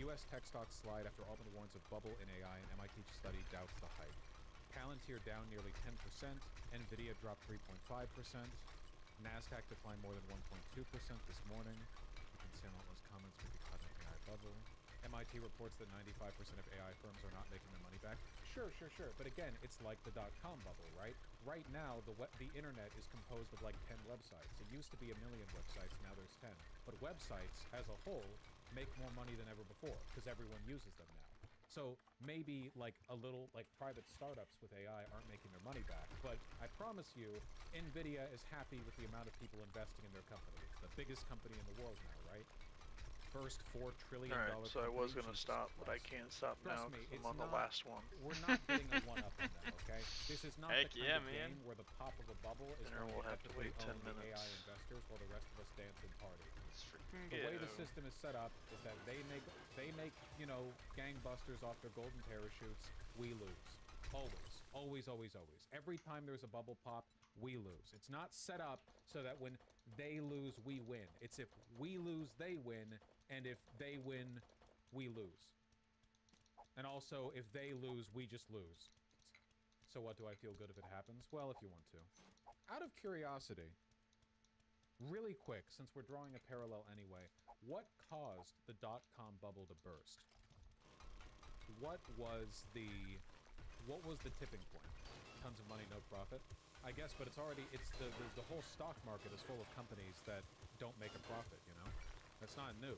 U.S. tech stocks slide after Altman warns of bubble in AI, and MIT study doubts the hype. Palantir down nearly 10%, Nvidia dropped 3.5%, NASDAQ declined more than 1.2% this morning. You can see Altman's comments may be caught in an AI bubble. MIT reports that 95% of AI firms are not making their money back. Sure. But again, it's like the .com bubble, right? Right now, the internet is composed of like 10 websites. It used to be 1 million websites, now there's 10. But websites, as a whole, make more money than ever before, because everyone uses them now. So maybe like a little, like private startups with AI aren't making their money back, but I promise you, Nvidia is happy with the amount of people investing in their company. It's the biggest company in the world now, right? First $4 trillion. Alright, so I was going to stop, but I can't stop now because I'm on the last one. We're not getting a one-up on them, okay? This is not Heck the kind yeah, of man. game where the pop of a bubble is Dinner going will to have to ethically wait 10 own the minutes. AI investors while the rest of us dance and party. freaking The way the ghetto. system is set up is that they make you know, gangbusters off their golden parachutes. We lose. Always. Every time there's a bubble pop, we lose. It's not set up so that when they lose, we win. It's if we lose, they win, and if they win, we lose. And also, if they lose, we just lose. So what, do I feel good if it happens? Well, if you want to. Out of curiosity, really quick, since we're drawing a parallel anyway, what caused the .com bubble to burst? What was the tipping point? Tons of money, no profit? I guess, but it's the whole stock market is full of companies that don't make a profit, you know? That's not new.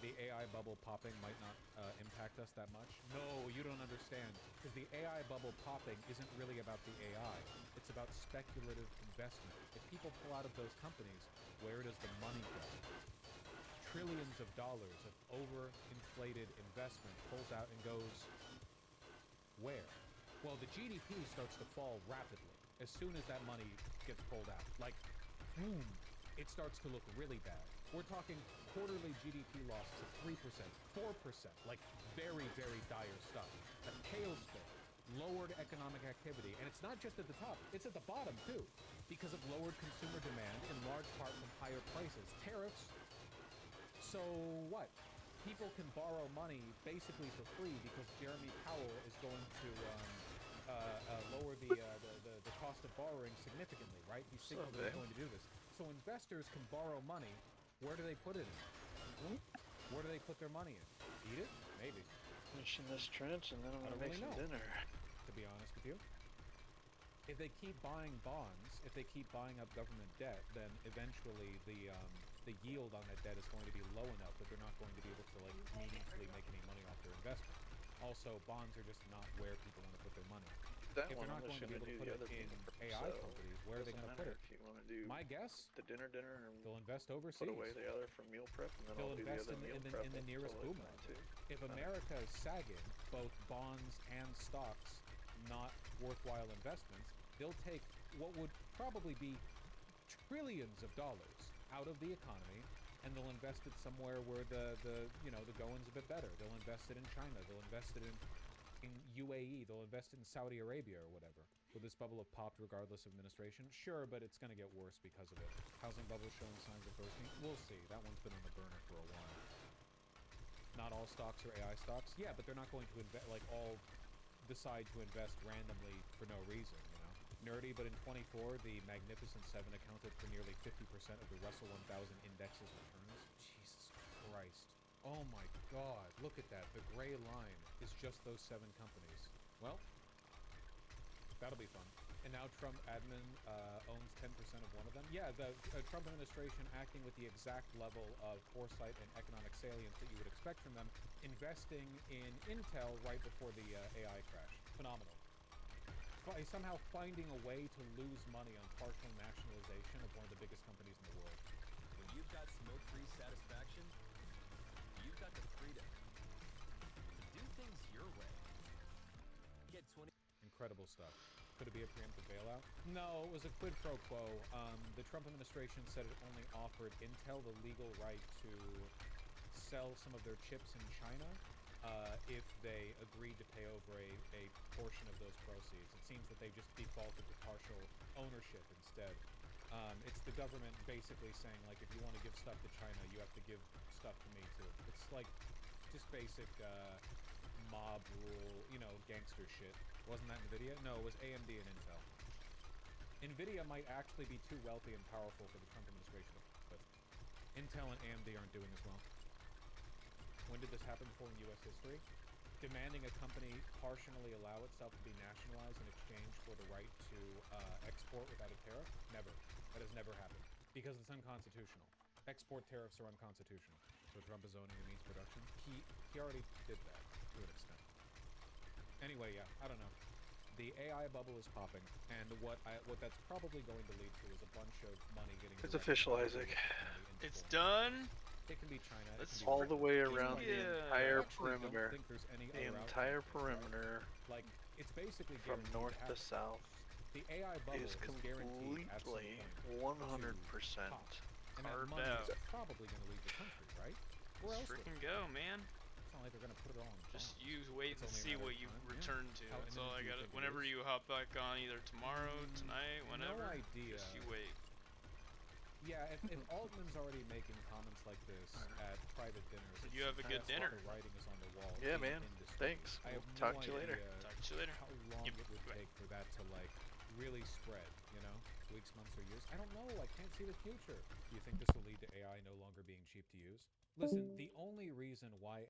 The AI bubble popping might not impact us that much. No, you don't understand. Because the AI bubble popping isn't really about the AI. It's about speculative investment. If people pull out of those companies, where does the money go? Trillions of dollars of overinflated investment pulls out and goes where? Well, the GDP starts to fall rapidly as soon as that money gets pulled out. Like, boom, it starts to look really bad. We're talking quarterly GDP losses of 3%, 4%, like very, very dire stuff. A tailspin, lowered economic activity, and it's not just at the top, it's at the bottom too, because of lowered consumer demand in large part from higher prices. Tariffs. So what? People can borrow money basically for free because Jeremy Powell is going to lower the cost of borrowing significantly, right? He's signaled that he's going to do this. So investors can borrow money. Where do they put it in? Where do they put their money in? Eat it? Maybe. Finish in this trench, and then I'm I gonna don't make really some know, dinner. to be honest with you. If they keep buying bonds, if they keep buying up government debt, then eventually the yield on that debt is going to be low enough that they're not going to be able to like meaningfully make any money off their investment. Also, bonds are just not where people want to put their money. That If one, they're not I'm going just to be gonna able to do put the it other in thing. AI So, companies, where are they doesn't going to put matter it? if you want to do My guess, the dinner, and they'll invest overseas. put away the other for meal prep, and then They'll I'll do the invest other meal prep. in the nearest totally boom fine, market. too. If America is sagging, both bonds and stocks not worthwhile investments, they'll take what would probably be trillions of dollars out of the economy, and they'll invest it somewhere where the going's a bit better. They'll invest it in China. They'll invest it in UAE. They'll invest it in Saudi Arabia or whatever. Will this bubble have popped regardless of administration? Sure, but it's going to get worse because of it. Housing bubble showing signs of bursting? We'll see. That one's been on the burner for a while. Not all stocks are AI stocks? Yeah, but they're not going to all decide to invest randomly for no reason, you know? Nerdy, but in 24, the Magnificent Seven accounted for nearly 50% of the Russell 1000 index's returns. Jesus Christ. Oh my god, look at that. The gray line is just those 7 companies. Well, that'll be fun. And now Trump admin owns 10% of one of them. Yeah, the Trump administration acting with the exact level of foresight and economic salience that you would expect from them, investing in Intel right before the AI crash. Phenomenal. Somehow finding a way to lose money on partial nationalization of one of the biggest companies in the world. When you've got smoke-free satisfaction, you've got the freedom to do things your way. Get 20. Incredible stuff. Could it be a preemptive bailout? No, it was a quid pro quo. The Trump administration said it only offered Intel the legal right to sell some of their chips in China if they agreed to pay over a portion of those proceeds. It seems that they just defaulted to partial ownership instead. It's the government basically saying, like, if you want to give stuff to China, you have to give stuff to me too. It's like just basic mob rule, gangster shit. Wasn't that NVIDIA? No, it was AMD and Intel. NVIDIA might actually be too wealthy and powerful for the Trump administration, but Intel and AMD aren't doing as well. When did this happen before in U.S. history? Demanding a company partially allow itself to be nationalized in exchange for the right to export without a tariff? Never. That has never happened. Because it's unconstitutional. Export tariffs are unconstitutional. So Trump is owning the means production. He already did that to an extent. Anyway, yeah, I don't know. The AI bubble is popping, and what that's probably going to lead to is a bunch of money getting. It's official, Isaac. It's done. It can be China. Let's all the way around the entire Actually, don't perimeter. think there's any The other entire outcomes. perimeter, Like, it's basically from guaranteed north to to happen. south, The AI bubble is guaranteed at some completely point 100% to pop. And that carved money out. is probably going to leave the country, right? Where Let's else would freaking it? go, man. It's not like they're going to put it all in Just bonds. you wait It's and only a see matter what of you time. return to. How That's all I imminent do you got. think it Whenever is? you hop back on, either tomorrow, tonight, whenever. No idea. Just you wait. Yeah, if Altman's already making comments like this at private dinners, You have a good that's dinner. what the writing is on the wall. Yeah, in man. industry. Thanks. I have We'll no talk to you later. idea Talk to you later. How long it would take for that to really spread, weeks, months, or years. I don't know. I can't see the future. Do you think this will lead to AI no longer being cheap to use? Listen, the only reason why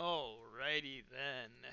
Alrighty then.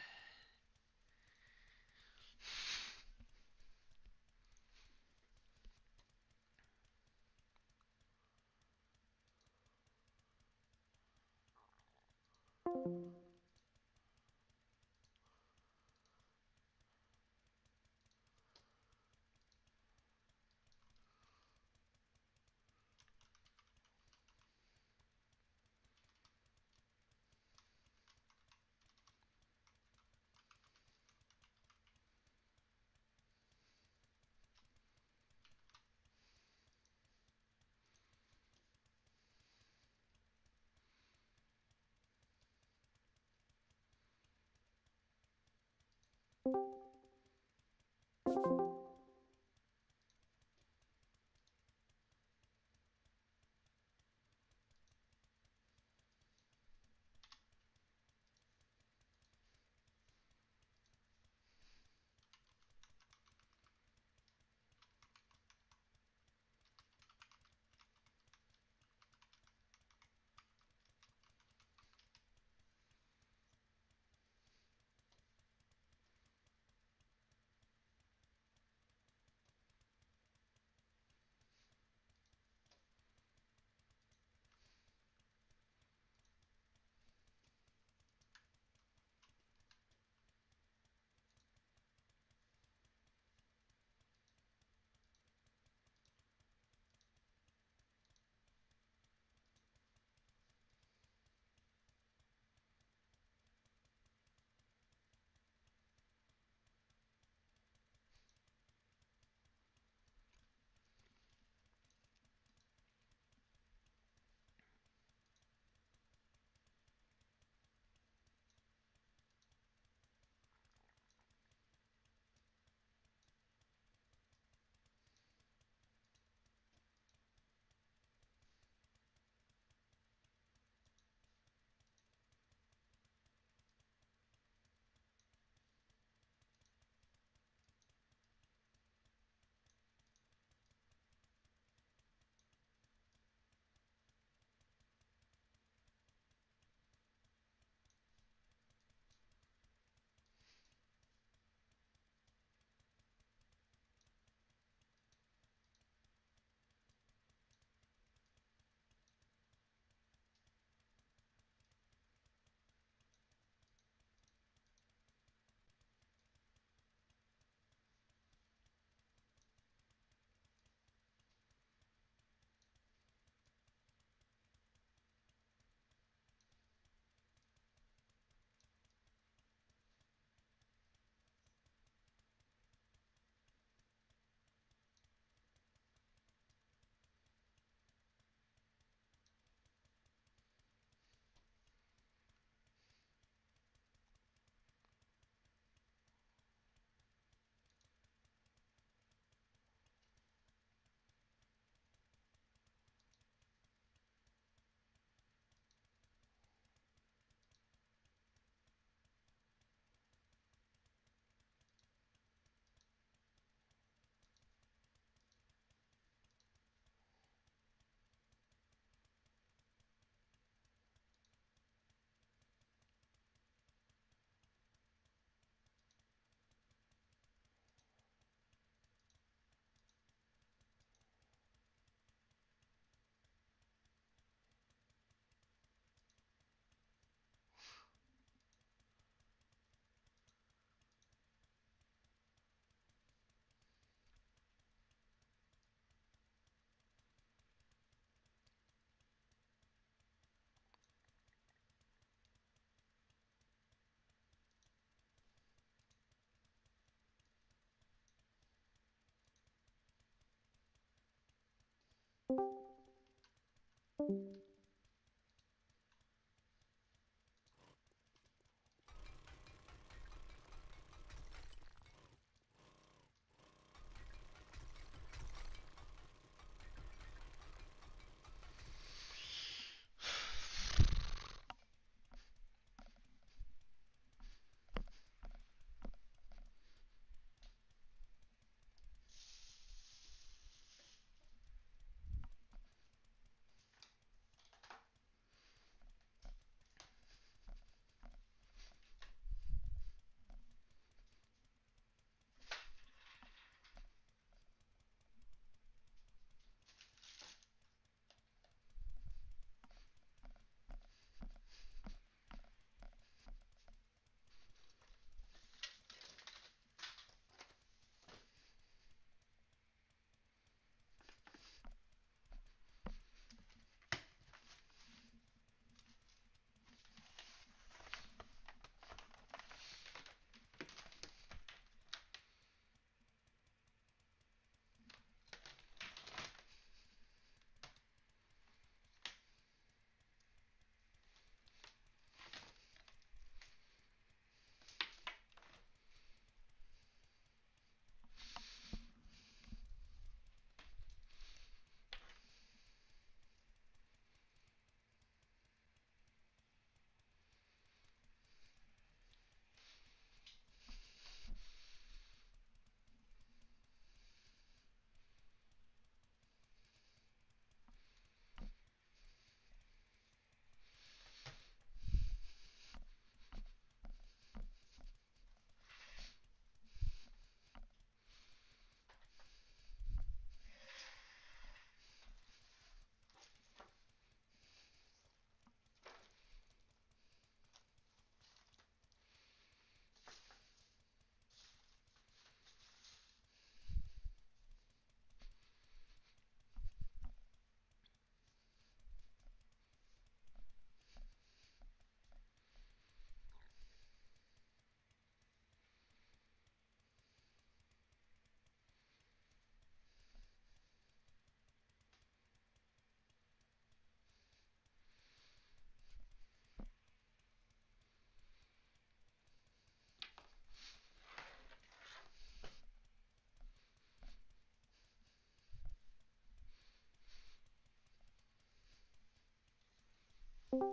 Yo,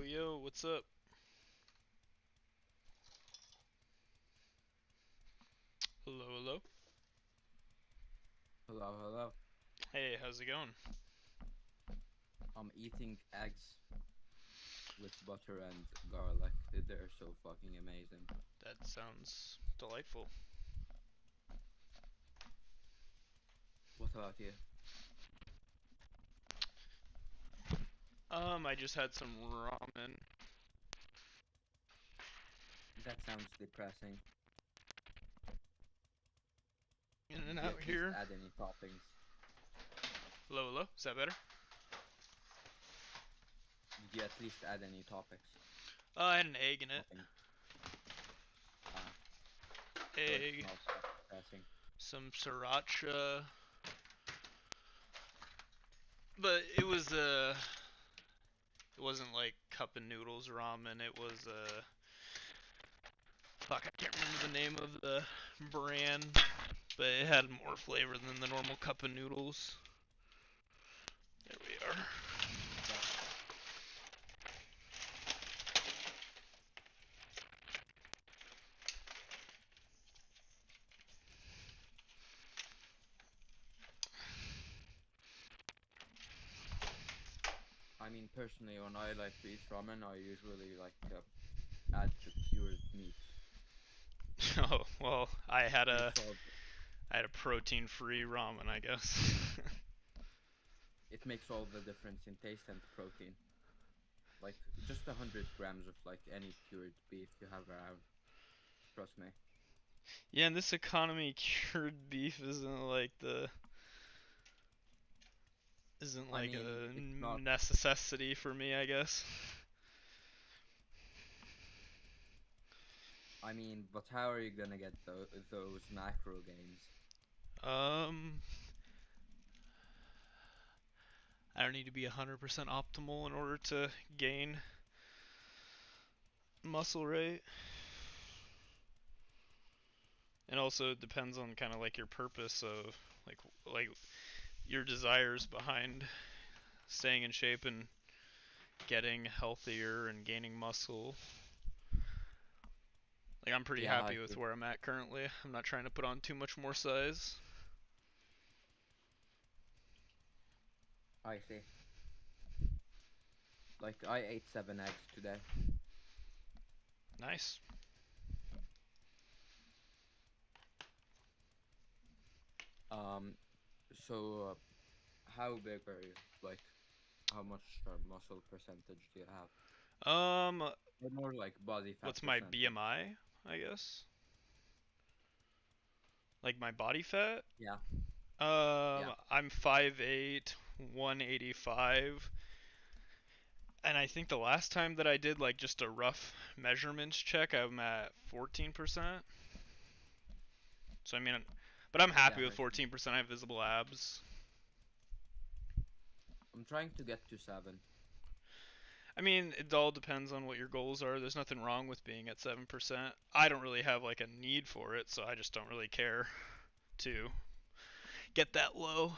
yo, what's up? Hello, hello. Hello, hello. Hey, how's it going? I'm eating eggs with butter and garlic. They're so fucking amazing. That sounds delightful. What about you? I just had some ramen. That sounds depressing. In and Did you out at least here. add any toppings? Hello, hello. Is that better? Did you at least add any toppings? I had an egg in it. So it's Egg. not that depressing. Some sriracha. But it wasn't like cup and noodles ramen. It was fuck, I can't remember the name of the brand, but it had more flavor than the normal cup of noodles. There we are. I mean, personally, when I like to eat ramen, I usually like to add the cured meat. Oh, well, I had a It's all- protein-free ramen, I guess. It makes all the difference in taste and protein. Like, just 100 grams of like any cured beef you have around. Trust me. Yeah, in this economy, cured beef isn't like I mean, a it's not- necessity for me, I guess. I mean, but how are you gonna get those macro gains? I don't need to be 100% optimal in order to gain muscle rate. And also it depends on kind of like your purpose of like your desires behind staying in shape and getting healthier and gaining muscle. Like, I'm pretty Yeah, happy I with see. where I'm at currently. I'm not trying to put on too much more size. I see. Like, I ate 7 eggs today. Nice. So, how big are you? Like, how much muscle percentage do you have? Or more like body fat What's my percentage. BMI, I guess? Like my body fat? Yeah. I'm 5'8", 185. And I think the last time that I did like just a rough measurements check, I'm at 14%. So I mean, but I'm happy Yeah, with 14%. I have visible abs. I'm trying to get to 7. I mean, it all depends on what your goals are. There's nothing wrong with being at 7%. I don't really have like a need for it, so I just don't really care to get that low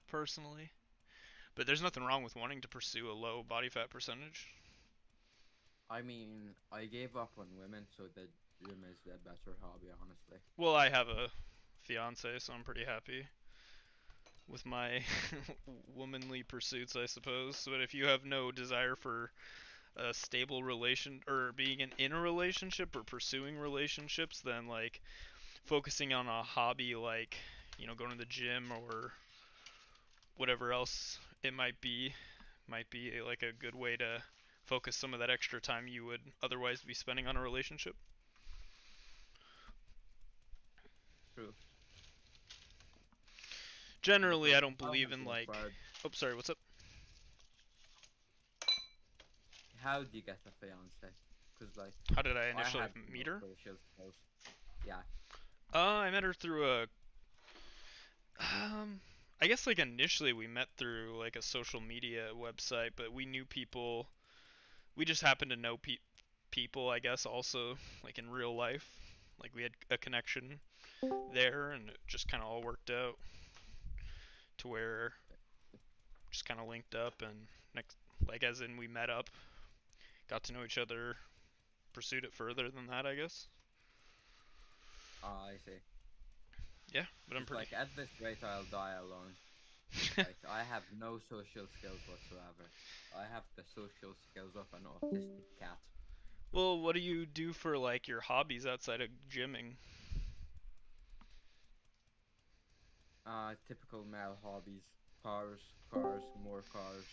personally. But there's nothing wrong with wanting to pursue a low body fat percentage. I mean, I gave up on women, so the gym is the better hobby, honestly. Well, I have a fiance, so I'm pretty happy with my womanly pursuits, I suppose. But if you have no desire for a stable relation or being in a relationship or pursuing relationships, then like focusing on a hobby like, you know, going to the gym or whatever else it might be like a good way to focus some of that extra time you would otherwise be spending on a relationship. True. Generally, I don't How believe has in it like. acquired- Oh, sorry. What's up? How do you get a fiance? Cause like. How did I initially had meet no her? clue she was close. Yeah. I met her through a. I guess like initially we met through like a social media website, but we knew people. We just happened to know people, I guess, also like in real life. Like we had a connection there, and it just kind of all worked out to where just kind of linked up and like as in we met up, got to know each other, pursued it further than that, I guess. I see. Yeah, but I'm It's pretty. like at this rate I'll die alone. Like I have no social skills whatsoever. I have the social skills of an autistic cat. Well, what do you do for like your hobbies outside of gymming? Typical male hobbies. Cars, cars, more cars.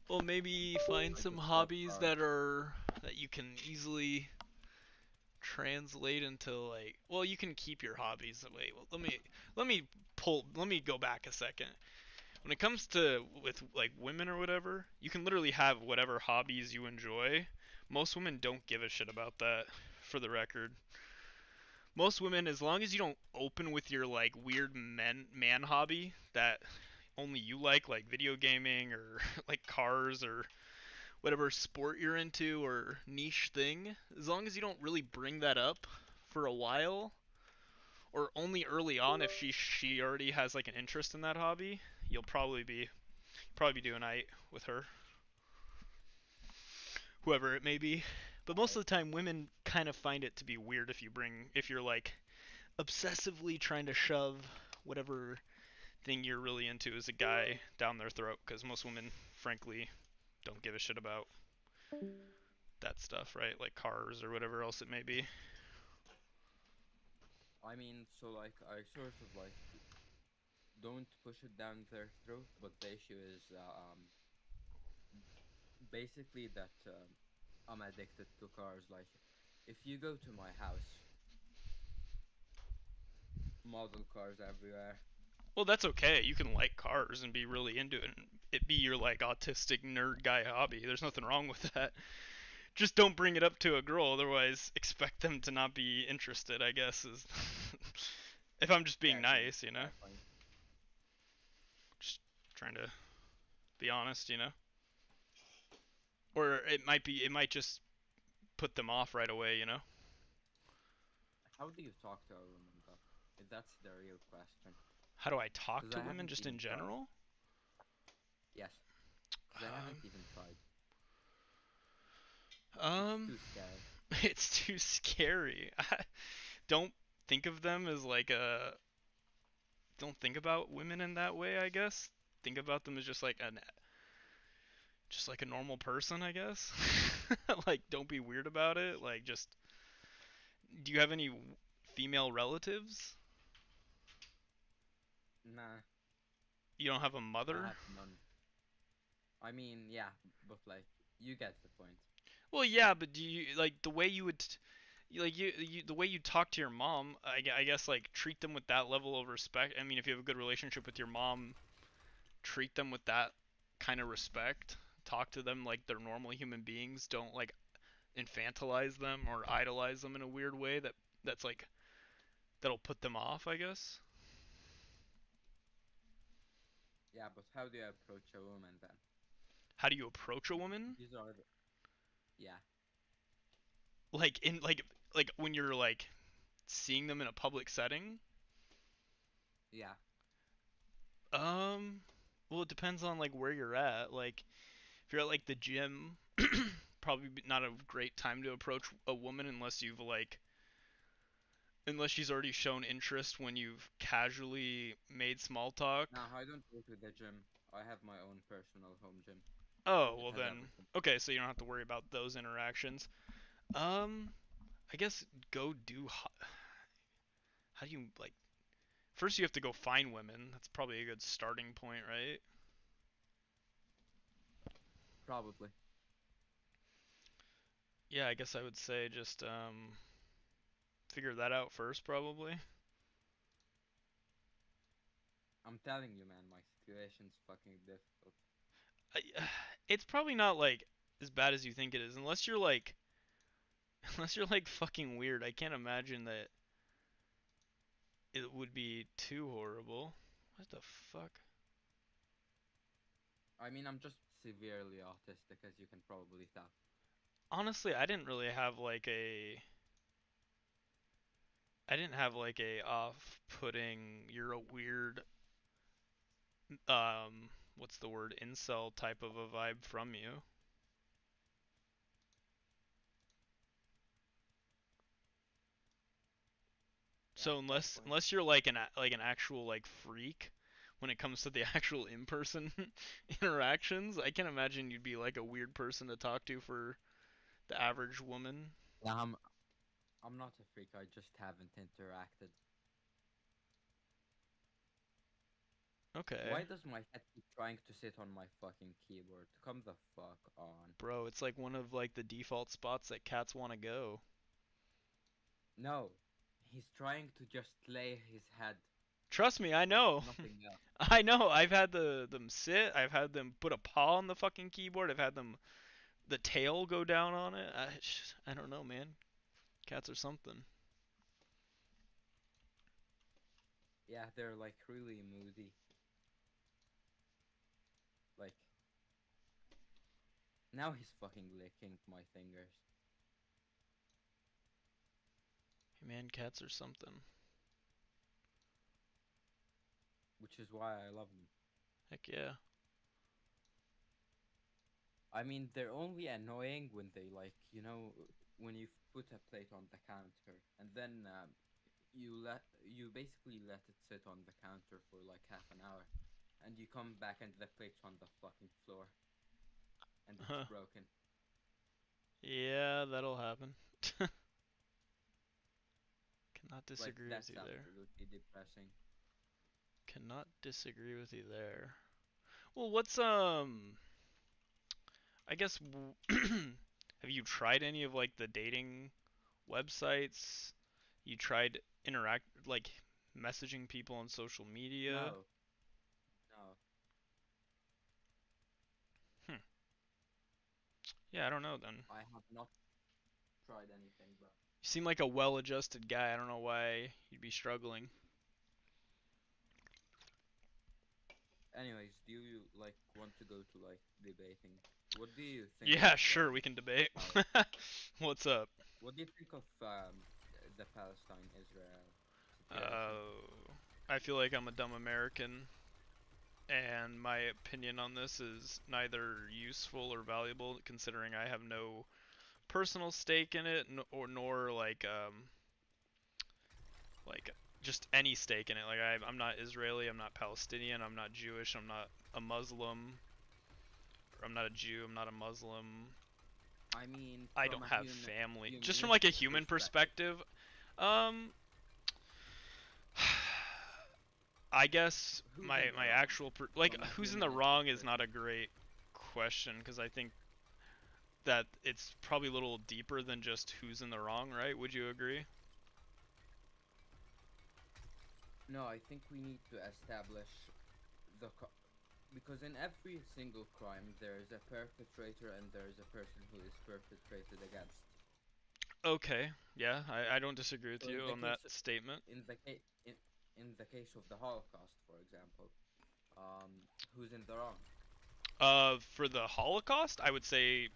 Well, maybe find some hobbies that you can easily translate into like. Well, you can keep your hobbies. Wait, well, let me go back a second. When it comes to with like women or whatever, you can literally have whatever hobbies you enjoy. Most women don't give a shit about that, for the record. Most women, as long as you don't open with your like weird man hobby that only you like video gaming or like cars or whatever sport you're into or niche thing, as long as you don't really bring that up for a while, or only early on if she already has like an interest in that hobby, you'll probably be doing aight with her, whoever it may be. But most of the time, women kind of find it to be weird if you're like obsessively trying to shove whatever thing you're really into as a guy down their throat, because most women, frankly, don't give a shit about that stuff, right? Like cars or whatever else it may be. I mean, so like I sort of like don't push it down their throat, but the issue is basically that I'm addicted to cars. Like, if you go to my house, model cars everywhere. Well, that's okay. You can like cars and be really into it, and it be your like autistic nerd guy hobby. There's nothing wrong with that. Just don't bring it up to a girl, otherwise expect them to not be interested, I guess, is if I'm just being nice, you know? Just trying to be honest, you know? Or it might just put them off right away, you know? How do you talk to a woman, though? If that's the real question. How do I talk 'Cause to I women haven't just even in tried. general? Yes. 'Cause I haven't even tried. It's too scary. It's too scary. Don't think of them as like don't think about women in that way, I guess. Think about them as just like a normal person, I guess. Like, don't be weird about it. Like, just, do you have any female relatives? Nah. You don't have a I mother? have none. I mean, yeah, but like, you get the point. Well, yeah, but do you like the way you would, like the way you talk to your mom? I guess like treat them with that level of respect. I mean, if you have a good relationship with your mom, treat them with that kind of respect. Talk to them like they're normal human beings. Don't like infantilize them or idolize them in a weird way that's like that'll put them off, I guess. Yeah, but how do you approach a woman then? How do you approach a woman? These are the... Yeah. Like in like when you're like seeing them in a public setting? Yeah. Well, it depends on like where you're at. Like if you're at like the gym, probably not a great time to approach a woman unless she's already shown interest when you've casually made small talk. No, I don't go to the gym. I have my own personal home gym. Oh, It well has then, everything. okay, so you don't have to worry about those interactions. I guess go do. How do you like? First, you have to go find women. That's probably a good starting point, right? Probably. Yeah, I guess I would say just figure that out first, probably. I'm telling you, man, my situation's fucking difficult. It's probably not like as bad as you think it is, unless you're like fucking weird. I can't imagine that it would be too horrible. What the fuck? I mean, I'm just severely autistic, as you can probably tell. Honestly, I didn't have like a off-putting, you're a weird what's the word, incel type of a vibe from you. So unless you're like an actual like freak when it comes to the actual in-person interactions, I can imagine you'd be like a weird person to talk to for the average woman. I'm not a freak. I just haven't interacted. Okay. Why does my head keep trying to sit on my fucking keyboard? Come the fuck on. Bro, it's like one of like the default spots that cats want to go. No, he's trying to just lay his head. Trust me, I know. Nothing else. I know. I've had them sit. I've had them put a paw on the fucking keyboard. I've had the tail go down on it. I don't know, man. Cats are something. Yeah, they're like really moody. Like, now he's fucking licking my fingers. Hey man, cats are something. Which is why I love them. Heck yeah. I mean, they're only annoying when they like, you know, when you put a plate on the counter and then you basically let it sit on the counter for like half an hour, and you come back and the plate's on the fucking floor, and it's broken. Yeah, that'll happen. Cannot disagree with you there. That's absolutely depressing. Cannot disagree with you there. Well, what's I guess have you tried any of like the dating websites? You tried messaging people on social media? No. Yeah, I don't know then. I have not tried anything, but You seem like a well-adjusted guy. I don't know why you'd be struggling. anyways, do you like want to go to like debating? What do you think? Yeah, sure, we can debate. What's up? What do you think of the Palestine-Israel situation? I feel like I'm a dumb American, and my opinion on this is neither useful or valuable, considering I have no personal stake in it, nor like just any stake in it. Like I'm not Israeli, I'm not Palestinian, I'm not Jewish, I'm not a Muslim, I'm not a Jew, I'm not a Muslim. I mean, I don't have family. Just from like a human perspective, I guess my actual who's in the wrong is not a great question, because I think that it's probably a little deeper than just who's in the wrong, right? Would you agree? No, I think we need to establish because in every single crime there is a perpetrator and there is a person who is perpetrated against. Okay, yeah, I don't disagree with you on that statement. In the case of the Holocaust, for example, who's in the wrong? For the Holocaust, I would say,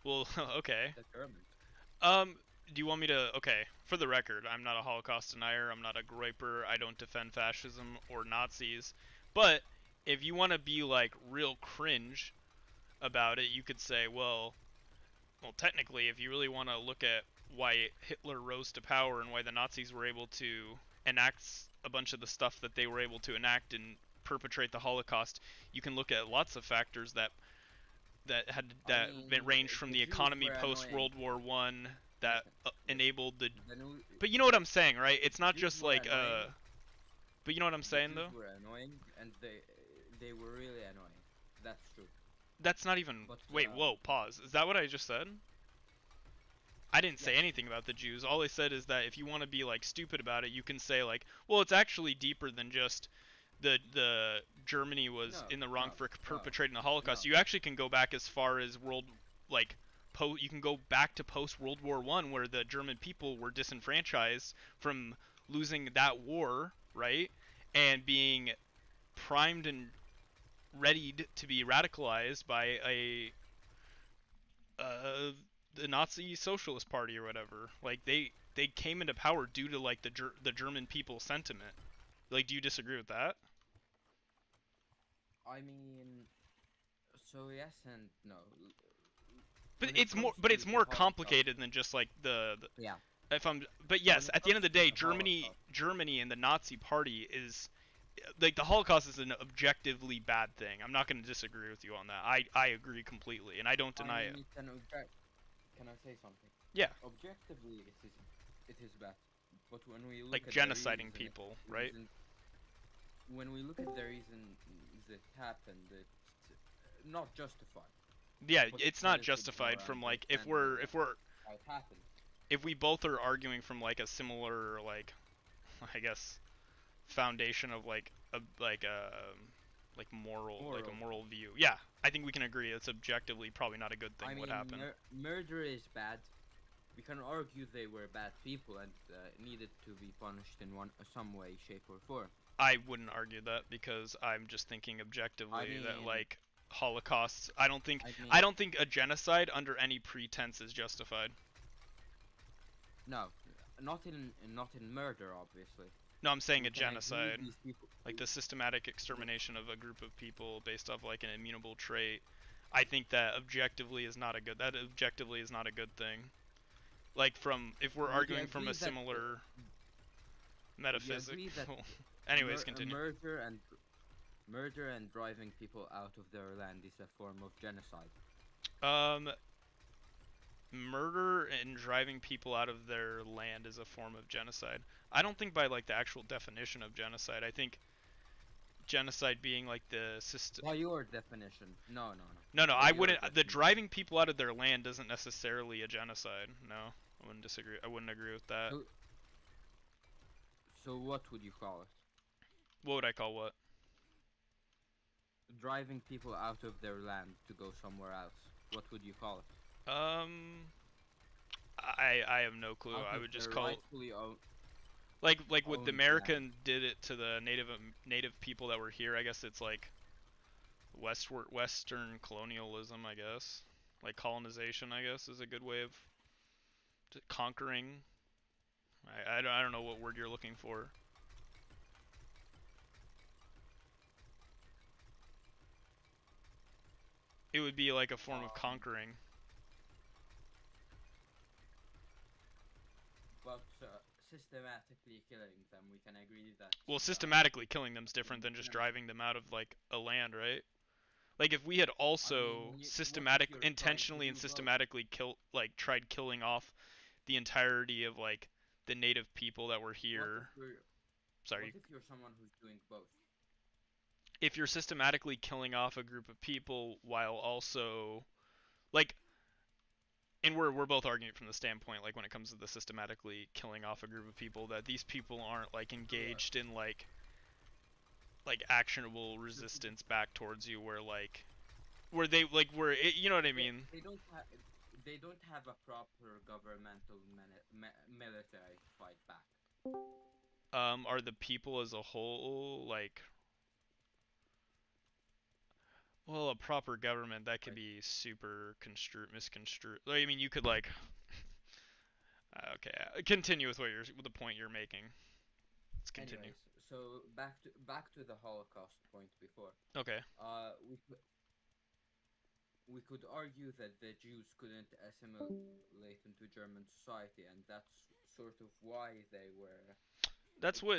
well, okay. The Germans. Do you want me to? Okay, for the record, I'm not a Holocaust denier. I'm not a groiper. I don't defend fascism or Nazis. But if you want to be like real cringe about it, you could say, well, technically, if you really want to look at why Hitler rose to power and why the Nazis were able to enact a bunch of the stuff that they were able to enact and perpetrate the Holocaust, you can look at lots of factors that ranged from the economy post World War I that enabled the. But you know what I'm saying, right? It's not just like But you know what I'm saying though? Were annoying, and they were really annoying. That's true. That's not even. Wait, whoa, pause. Is that what I just said? I didn't say anything about the Jews. All I said is that if you want to be like stupid about it, you can say like, well, it's actually deeper than just the Germany was in the wrong for perpetrating the Holocaust. You actually can go back as far as you can go back to post World War I, where the German people were disenfranchised from losing that war, right? And being primed and readied to be radicalized by the Nazi Socialist Party or whatever. Like they came into power due to like the German people sentiment. Like, do you disagree with that? I mean, so yes and no. But When it it's more, comes but to it's the more Holocaust- complicated than just like the Yeah. But yes, it at the end of the comes to day, the Germany and the Nazi Party is like the Holocaust is an objectively bad thing. I'm not going to disagree with you on that. I agree completely, and I don't deny I it. mean, can I say something? Yeah. Objectively, it is bad. But when we look Like at the genociding reason- people, right? When we look at the reasons it happened, it's not justified. Yeah, But it's that not is the justified more from like if understandable we're how it happened. if we both are arguing from like a similar like I guess foundation of like a moral view. Yeah, I think we can agree it's objectively probably not a good thing I what mean, happened. Murder is bad. We can argue they were bad people and needed to be punished in some way, shape, or form. I wouldn't argue that because I'm just thinking objectively that mean- like Holocausts. I don't think a genocide under any pretense is justified. No, not in murder, obviously. No, I'm saying We a can agree genocide, these people- like the systematic extermination of a group of people based off like an immutable trait. I think that objectively is not a good. That objectively is not a good thing. Like if we're Would you arguing from agree a that similar Would you metaphysical. agree that Anyways, continue. Murder and driving people out of their land is a form of genocide. Murder and driving people out of their land is a form of genocide. I don't think by like the actual definition of genocide. I think genocide being like the system. By your definition, no. No, By I your wouldn't. The definition. driving people out of their land isn't necessarily a genocide. No, I wouldn't disagree. I wouldn't agree with that. So what would you call it? What would I call what? Driving people out of their land to go somewhere else. What would you call it? I have no clue. Out I of would just their call it rightfully owned- like what the owned American did it to the native people that were here. I guess it's like Western colonialism. I guess like colonization. I guess is a good way of conquering. I don't know what word you're looking for. It would be like a form of conquering. But systematically killing them, we can agree that. Well, systematically killing them is different than just driving them out of like a land, right? Like if we had also intentionally and systematically tried killing off the entirety of like the native people that were here. Sorry. What if you're someone who's doing both? If you're systematically killing off a group of people while also like and we're both arguing from the standpoint like when it comes to the systematically killing off a group of people that these people aren't like engaged in like actionable resistance back towards you where they you know what I mean? They don't have a proper governmental military to fight back. Are the people as a whole like well, a proper government that could be super misconstrued. I mean, you could like okay, continue with the point you're making. Let's continue. Anyways, so back to the Holocaust point before. Okay. We could argue that the Jews couldn't assimilate into German society, and that's sort of why they were. That's what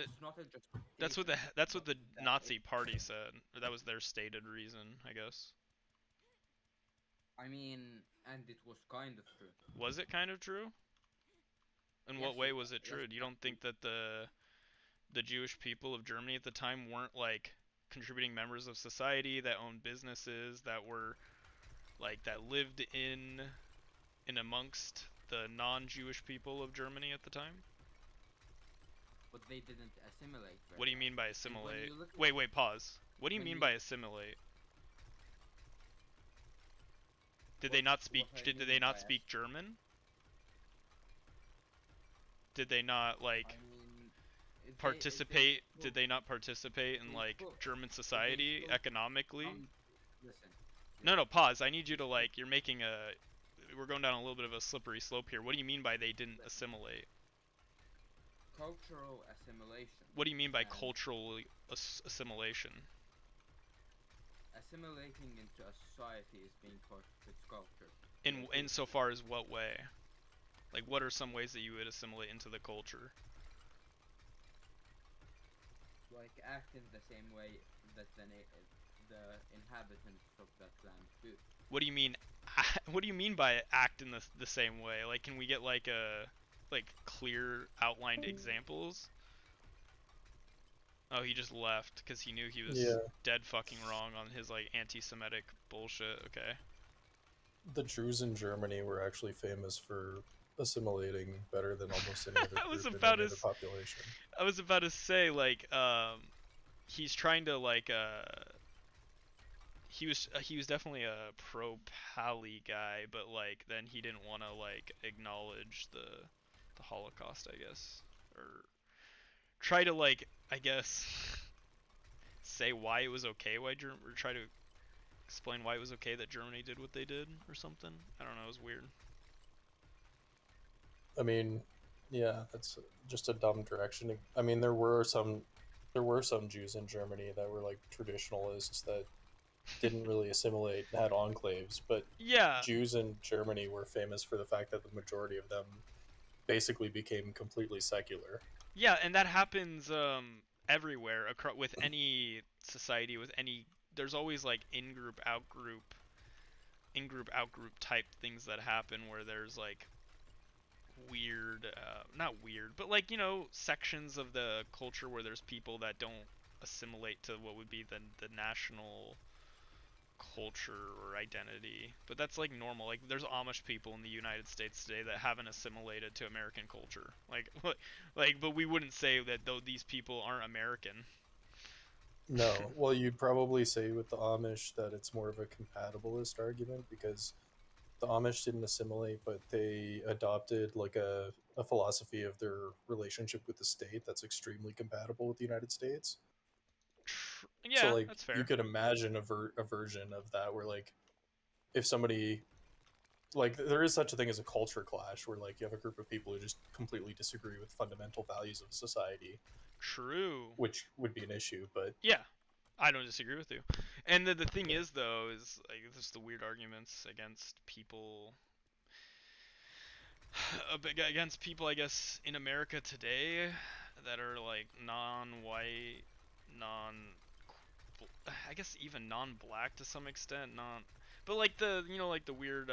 the that Nazi Party said. That was their stated reason, I guess. I mean, and it was kind of true. Was it kind of true? In what way was it true? Do you don't think that the Jewish people of Germany at the time weren't like contributing members of society that owned businesses that were like that lived in amongst the non-Jewish people of Germany at the time? But they didn't assimilate. What do you mean by assimilate? Wait, pause. What do you mean by assimilate? Did they not speak German? Did they not like participate? Did they not participate in like German society economically? Listen. No, pause. I need you to like. You're making we're going down a little bit of a slippery slope here. What do you mean by they didn't assimilate? Cultural assimilation. What do you mean by cultural assimilation? assimilating into a society is being taught with culture. In so far as what way? Like, what are some ways that you would assimilate into the culture? Like act in the same way that the inhabitants of that land do. What do you mean? What do you mean by act in the same way? Like, can we get like clear outlined examples? Oh, he just left because he knew he was dead fucking wrong on his like anti-Semitic bullshit. Okay. The Jews in Germany were actually famous for assimilating better than almost any other group in any other population. I was about to say, like, he's trying to like he was definitely a pro-Pali guy, but like then he didn't want to like acknowledge the Holocaust, I guess, or try to like, I guess, say why it was okay, or try to explain why it was okay that Germany did what they did or something. I don't know, it was weird. I mean, yeah, that's just a dumb direction. I mean, there were some Jews in Germany that were like traditionalists that didn't really assimilate and had enclaves, but yeah, Jews in Germany were famous for the fact that the majority of them basically became completely secular. Yeah, and that happens everywhere with any society, with any. There's always like in-group, out-group type things that happen where there's like weird, not weird, but like, you know, sections of the culture where there's people that don't assimilate to what would be the national culture or identity. But that's like normal. Like there's Amish people in the United States today that haven't assimilated to American culture. But we wouldn't say that though these people aren't American. No, well, you'd probably say with the Amish that it's more of a compatibilist argument because the Amish didn't assimilate, but they adopted like a philosophy of their relationship with the state that's extremely compatible with the United States. Yeah, so, like, that's fair. You could imagine a version of that where, like, if somebody, like, there is such a thing as a culture clash where, like, you have a group of people who just completely disagree with fundamental values of society. True. Which would be an issue, but... Yeah, I don't disagree with you. And the thing is, though, is, like, just the weird arguments against people... against people, I guess, in America today that are, like, non-white, I guess even non-black to some extent, but like the, you know, like the weird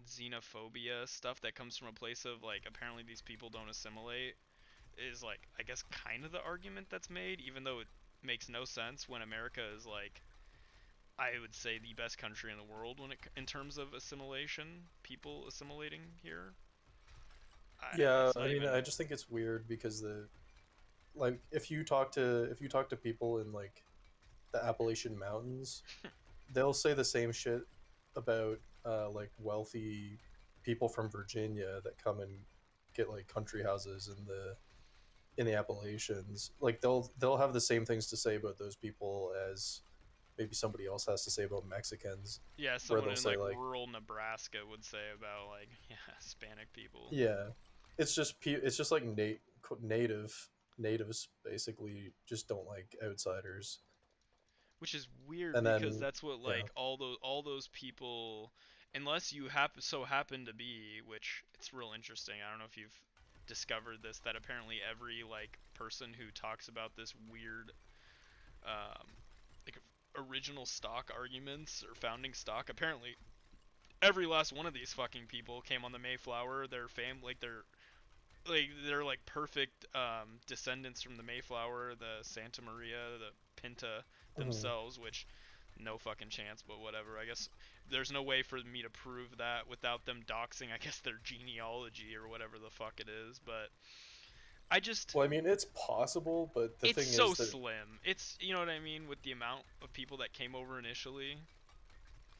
xenophobia stuff that comes from a place of like apparently these people don't assimilate is like, I guess, kind of the argument that's made, even though it makes no sense when America is like, I would say, the best country in the world in terms of assimilation, people assimilating here. I just think it's weird because if you talk to people in like the Appalachian Mountains, they'll say the same shit about like wealthy people from Virginia that come and get like country houses in the Appalachians. Like they'll have the same things to say about those people as maybe somebody else has to say about Mexicans. Yeah, someone in like rural Nebraska would say about like Hispanic people. Yeah, it's just like natives basically just don't like outsiders. Which is weird because that's what like all those people, unless you happen to be, which it's real interesting. I don't know if you've discovered this, that apparently every like person who talks about this weird like original stock arguments or founding stock, apparently every last one of these fucking people came on the Mayflower. They're they're like perfect descendants from the Mayflower, the Santa Maria, the Pinta themselves, which no fucking chance, but whatever. I guess there's no way for me to prove that without them doxing, I guess, their genealogy or whatever the fuck it is, but well, I mean, it's possible, but the thing is it's so slim. It's, you know what I mean, with the amount of people that came over initially.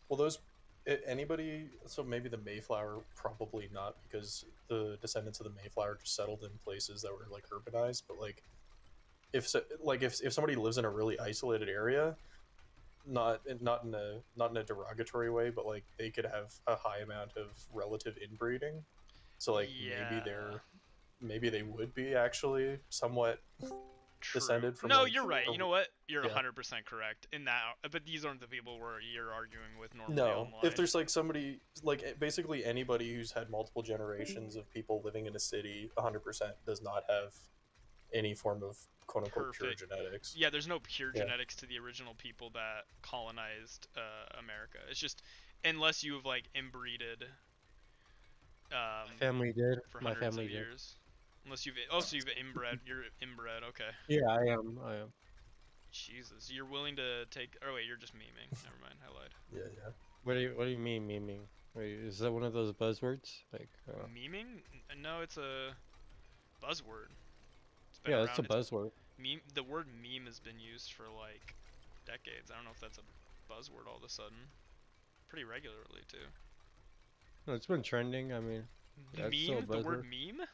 Well, so maybe the Mayflower, probably not, because the descendants of the Mayflower just settled in places that were like urbanized, but like if somebody lives in a really isolated area, not in a derogatory way, but like they could have a high amount of relative inbreeding, so like maybe they would be actually somewhat descended from. No, like, you're right. You know what? You're yeah. 100% correct in that. But these aren't the people where you're arguing with normally No, online. if there's like somebody, like basically anybody who's had multiple generations of people living in a city, 100% does not have any form of quote unquote pure genetics. Yeah, there's no pure Yeah. genetics to the original people that colonized America. It's just unless you've like inbreeded. Family did. For My hundreds family of did. years. Unless you've you've inbred. You're inbred. Okay. Yeah, I am. Jesus, you're willing to take? Oh wait, you're just memeing. Never mind, I lied. Yeah. What do you mean memeing? Wait, is that one of those buzzwords? Like. Memeing? No, it's a buzzword. It's been Yeah, that's a around. buzzword. Meme. The word meme has been used for like decades. I don't know if that's a buzzword all of a sudden. Pretty regularly too. No, it's been trending. I mean. That's still a Meme? The word buzzword. meme?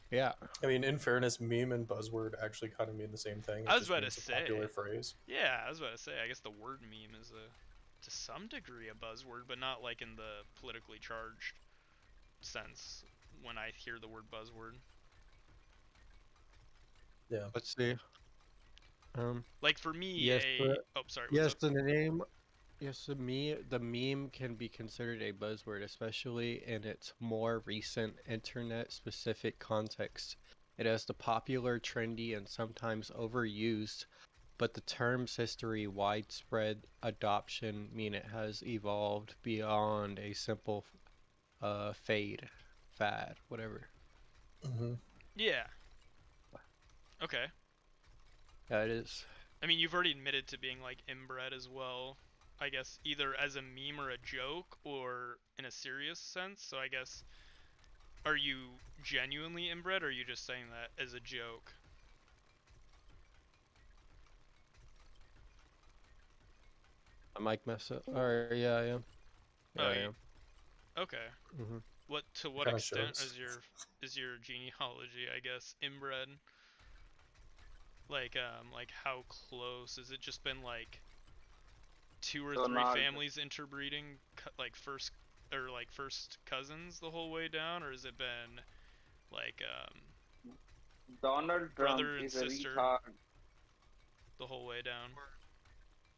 Yeah. I mean, in fairness, meme and buzzword actually kind of mean the same thing. It I was just about to means a say. popular phrase. Yeah, I was about to say. I guess the word meme is to some degree a buzzword, but not like in the politically charged sense. When I hear the word buzzword. Yeah. Let's see. Like for me, yes, oh sorry. Yes, the name. Yes, the meme can be considered a buzzword, especially in its more recent internet-specific context. It has the popular, trendy, and sometimes overused, but the term's history, widespread adoption mean it has evolved beyond a simple fad, whatever. Mm-hmm. Yeah. Okay. Yeah, it is. I mean, you've already admitted to being like inbred as well. I guess either as a meme or a joke or in a serious sense. So I guess, are you genuinely inbred or are you just saying that as a joke? My mic messed up. Or yeah, I am. Yeah, I am. Okay. Mhm. To what Kinda extent shows. is your genealogy, I guess, inbred? Like how close? Has it just been like 2 or 3 families interbreeding, like first cousins the whole way down, or has it been like Donald Trump brother and is a sister retard. the whole way down?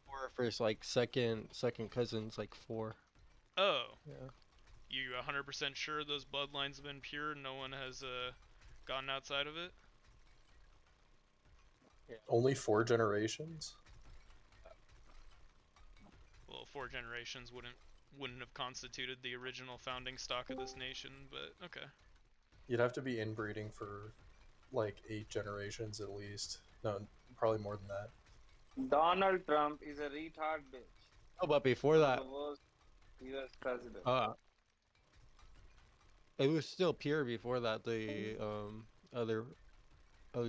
Or first, like second cousins, like 4. Oh. Yeah. You 100% sure those bloodlines have been pure? No one has gone outside of it? Only 4 generations? Well, 4 generations wouldn't have constituted the original founding stock of this nation, but okay. You'd have to be inbreeding for like 8 generations at least. No, probably more than that. Donald Trump is a retard bitch. Oh, but before that, The worst U.S. president. it was still pure before that. The other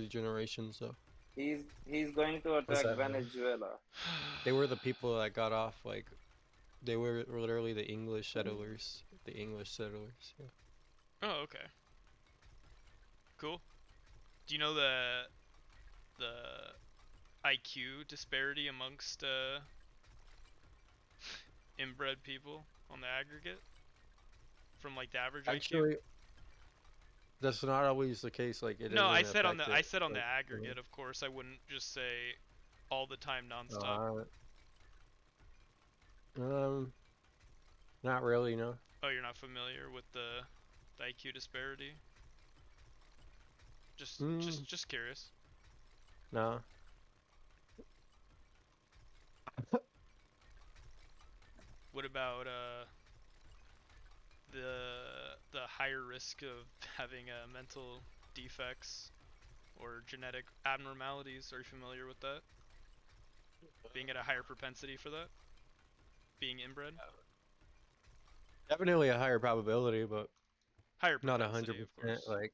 generations though. He's going to What's attack that mean? Venezuela. They were the people that got off, like, they were literally the English settlers. The English settlers, yeah. Oh, okay. Cool. Do you know the IQ disparity amongst inbred people on the aggregate? From like the average Actually, IQ? that's not always the case. Like it. No, I isn't said on the affected, like, aggregate, of course. I wouldn't just say all the time nonstop. Not really, no. Oh, you're not familiar with the IQ disparity? Just curious. No. What about the higher risk of having mental defects or genetic abnormalities? Are you familiar with that? Being at a higher propensity for that? Being inbred? Definitely a higher probability, but higher not propensity, 100% like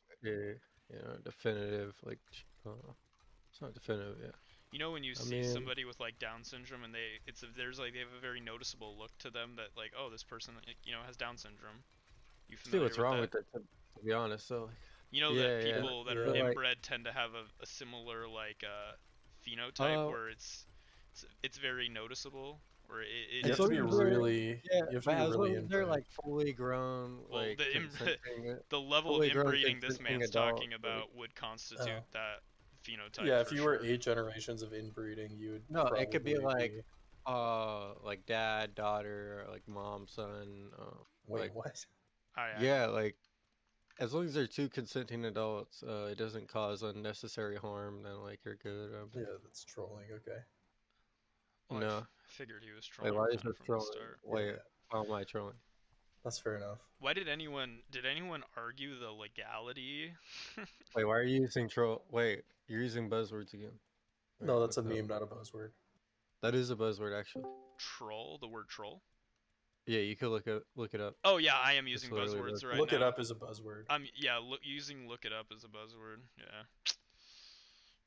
definitive. Like it's not definitive, yeah. You know when you see somebody with like Down syndrome and they have a very noticeable look to them that like, oh, this person has Down syndrome. You See what's wrong with with it, to be honest. So like, you know that people that are inbred tend to have a similar like phenotype where it's very noticeable. Or you have to be really, they're like fully grown. Well, like the level of inbreeding this man's talking about would constitute that phenotype. Yeah, if for you were sure. 8 generations of inbreeding, you would. No, it could be probably like dad, daughter, or like mom, son. Wait, like, what? Yeah, like as long as they're two consenting adults, it doesn't cause unnecessary harm. Then like you're good. Yeah, that's trolling. Okay. Well, No. I figured he was Wait, trolling why is kind of this from the trolling? start. Wait, how am I trolling? That's fair enough. Why did anyone argue the legality? Wait, why are you using troll? Wait, you're using buzzwords again. No, Wait, that's a what's up? meme, not a buzzword. That is a buzzword, actually. Troll, the word troll. Yeah, you could look it up. Oh yeah, I am It's using literally buzzwords buzzword. right Look now. it up is a buzzword. Using look it up as a buzzword. Yeah.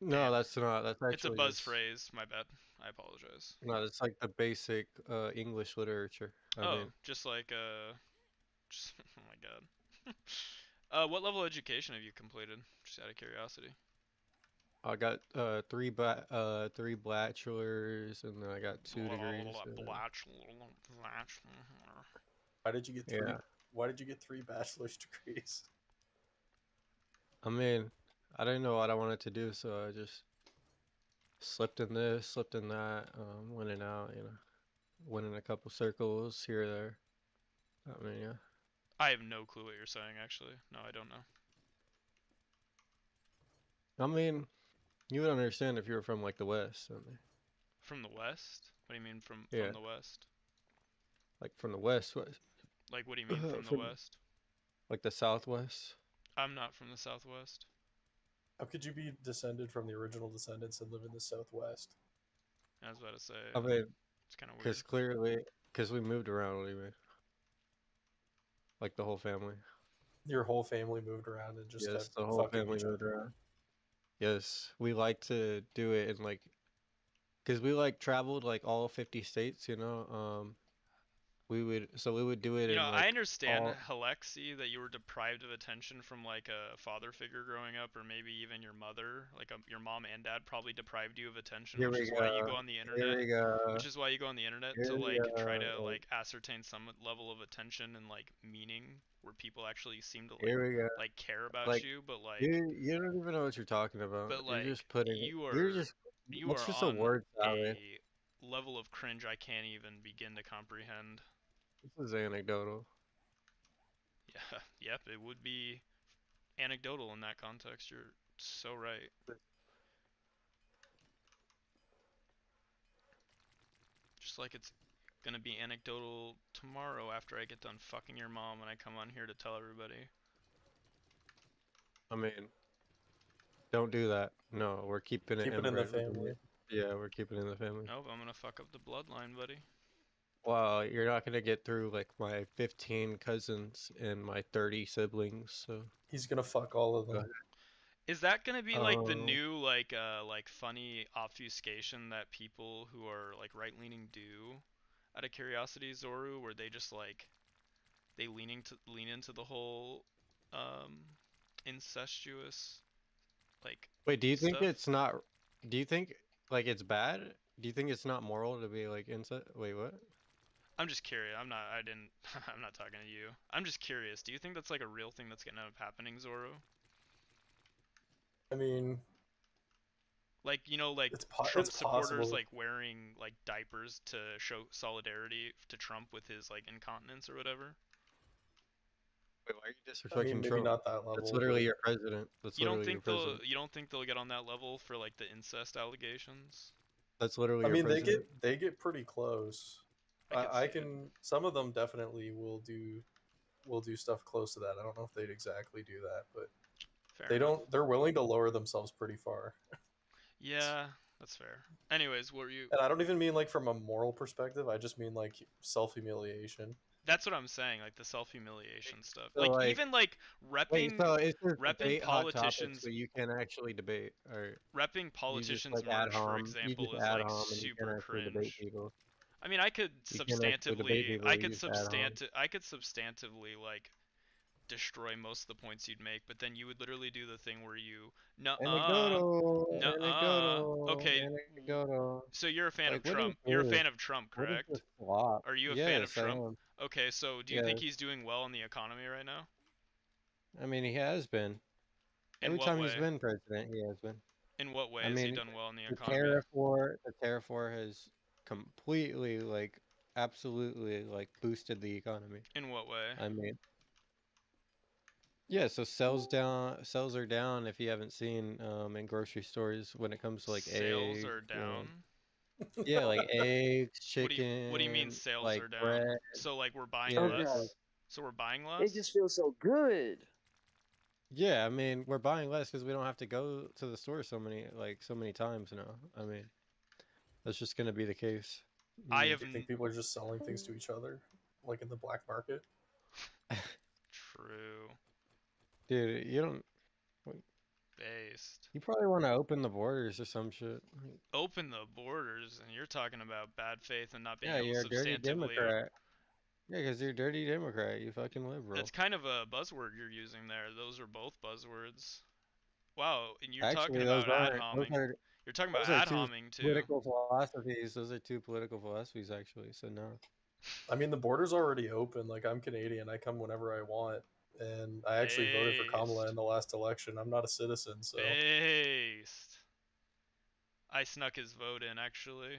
No, that's not. That's actually It's a buzz just- phrase. My bad. I apologize. No, that's like the basic English literature. I mean, just like just, oh my god. What level of education have you completed? Just out of curiosity. I got three bachelors, and then I got 2 degrees. Why did you get 3? Yeah. Why did you get 3 bachelor's degrees? I mean, I didn't know what I wanted to do, so I just slipped in this, slipped in that, went in out, went in a couple circles here or there. I mean, yeah. I have no clue what you're saying, actually. No, I don't know. I mean, you would understand if you were from like the West. I mean, From the West? What do you mean from Yeah. the West? like from the West, Like, what do you mean from the From- West? like the Southwest. I'm not from the Southwest. How could you be descended from the original descendants and live in the Southwest? I was about to say. I mean, it's kind of weird. because clearly, because we moved around, what do you mean? Like the whole family. Your whole family moved around and just Yes, had the whole fucking family each moved other. around. Yes, we like to do it in like, because we like traveled like all 50 states, we would do it You in know, like I understand, all- Halexi, that you were deprived of attention from like a father figure growing up, or maybe even your mother, like your mom and dad probably deprived you of attention, Here which we is why you go. go on the Here internet. we go. Which is why you go on the internet Here to we like try to go. like ascertain some level of attention and like meaning, where people actually seem to Here we go. like care about Like, you, but like you don't even know what you're talking about. But, You're like, just putting you you're are- just you that's are just on a word salad. a level of cringe I can't even begin to comprehend. This is anecdotal. Yeah, yep, it would be anecdotal in that context. You're so right. Just like it's gonna be anecdotal tomorrow after I get done fucking your mom and I come on here to tell everybody. I mean, don't do that. No, we're keeping it Keep it in the inbred with family. Yeah, we're keeping it in the family. Nope, I'm gonna fuck up the bloodline, buddy. Well, you're not gonna get through like my 15 cousins and my 30 siblings, so He's gonna fuck all of them. Is that gonna be like the Um, new like funny obfuscation that people who are like right leaning do out of curiosity, Zoru, where they just like they lean into the whole incestuous like Wait, do you think stuff? it's not? Do you think like it's bad? Do you think it's not moral to be like incest? Wait, what? I'm just curious. I'm not talking to you. I'm just curious. Do you think that's like a real thing that's gonna end up happening, Zoru? I mean, Like, like it's Trump it's supporters possible. like wearing like diapers to show solidarity to Trump with his like incontinence or whatever. Wait, why are you I disrespecting mean, maybe Trump? not that level. That's literally but- your president. That's You don't literally think your they'll president. you don't think they'll get on that level for like the incest allegations? That's literally I your mean, president. they get pretty close. I can. Some of them definitely will do stuff close to that. I don't know if they'd exactly do that, but Fair they enough. don't. They're willing to lower themselves pretty far. Yeah, that's fair. Anyways, what were you? And I don't even mean like from a moral perspective. I just mean like self-humiliation. That's what I'm saying, like the self-humiliation stuff. So, Like like- even like Wait, repping so it's just repping debate hot topics, politicians but you can actually debate, or repping you just politicians like ad merch, for hom. example, You is just ad like hom, and you can't super actually debate cringe. people. I mean, I could You can't actually debate people, I you could just ad hom. I could substantively like destroy most of the points you'd make, but then you would literally do the thing where you Anecdotal. Anecdotal. Okay, Anecdotal. so you're a fan Like, of what is Trump. You're a this? fan of Trump, What is correct? this flop? Are you a fan of Yes, I Trump? am. Okay, so do you think Yes. he's doing well in the economy right now? I mean, he has been. In Every what time he's way? been president, he has been. In what way I has he mean, done well in the the economy? Terrafor has completely, like, absolutely, like, boosted the economy. In what way? I mean, yeah, so sales are down if you haven't seen in grocery stores when it comes to like Sales eggs. are down. Yeah, like eggs, What chicken. do you mean sales like are down? bread. So like we're buying Yeah, less? so- So we're buying less? It just feels so good. yeah, I mean, we're buying less because we don't have to go to the store so many times now. I mean, that's just gonna be the case. I Mm. have Do you think people are just selling things to each other, like in the black market? True. Dude, you don't. Based. You probably want to open the borders or some shit. Open the borders, and you're talking about bad faith and not being Yeah, able you're to a dirty substantively. Democrat. Yeah, because you're a dirty Democrat. You fucking liberal. That's kind of a buzzword you're using there. Those are both buzzwords. Wow, and you're Actually, talking those about ad aren't. homing. You're talking about Those are ad two homing too. political philosophies. Those are two political philosophies, actually. So no. I mean, the border's already open. Like, I'm Canadian. I come whenever I want. And I actually voted for Kamala in the last election. I'm not a citizen, so. Based. I snuck his vote in, actually.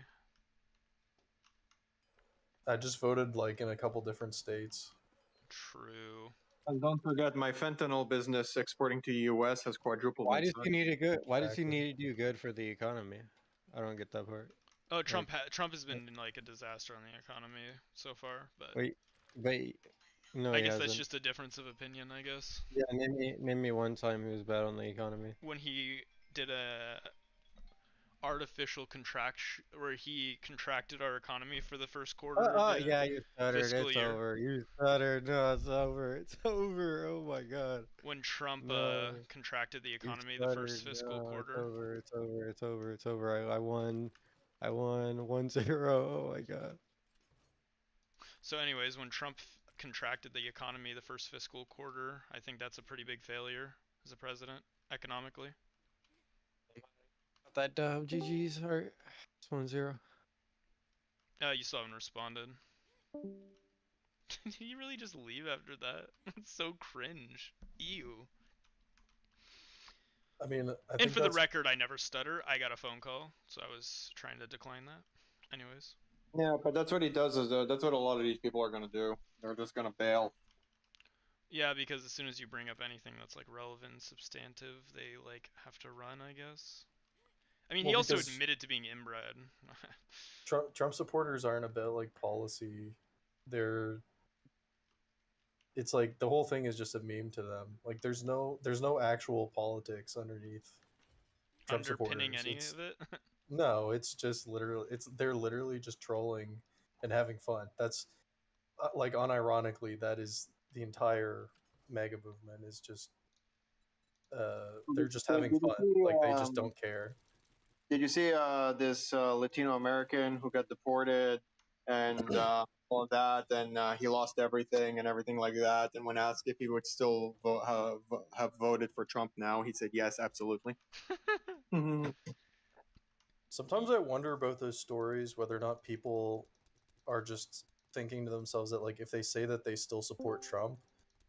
I just voted, like, in a couple different states. True. And don't forget, my fentanyl business exporting to the U.S. has quadrupled. Why in does size. he need a good? Why does he need to do good for the economy? I don't get that part. Oh, Trump has been like a disaster on the economy so far, but Wait, no, I he guess that's hasn't. just a difference of opinion, I guess. Yeah, name me one time he was bad on the economy. When he did a artificial contraction, where he contracted our economy for the first quarter of the Yeah, you stuttered. fiscal It's year. over. You stuttered. No, it's over. It's over. Oh my god. When Trump No. contracted the You economy the first stuttered. fiscal No, quarter. It's over. It's over. It's over. It's over. I won. I won 1-0. Oh my god. So anyways, when Trump contracted the economy the first fiscal quarter, I think that's a pretty big failure as a president economically. That dub. GG's. Alright. It's 1-0. You still haven't responded. Did you really just leave after that? It's so cringe. Ew. I mean, I And think for the that's- record, I never stutter. I got a phone call, so I was trying to decline that. Anyways. Yeah, but that's what he does. That's what a lot of these people are gonna do. They're just gonna bail. Yeah, because as soon as you bring up anything that's like relevant, substantive, they like have to run, I guess. I mean, he Well, also because- admitted to being inbred. Trump supporters aren't about like policy. It's like the whole thing is just a meme to them. Like there's no actual politics underneath Trump Underpinning supporters. any It's- of it. No, it's just they're literally just trolling and having fun. That's like unironically, that is the entire MAGA movement is just they're just So having did you fun. see, Like they just don't care. Did you see this Latino American who got deported and all of that, and he lost everything and everything like that? And when asked if he would still have voted for Trump now, he said yes, absolutely. Sometimes I wonder about those stories, whether or not people are just thinking to themselves that like if they say that they still support Trump,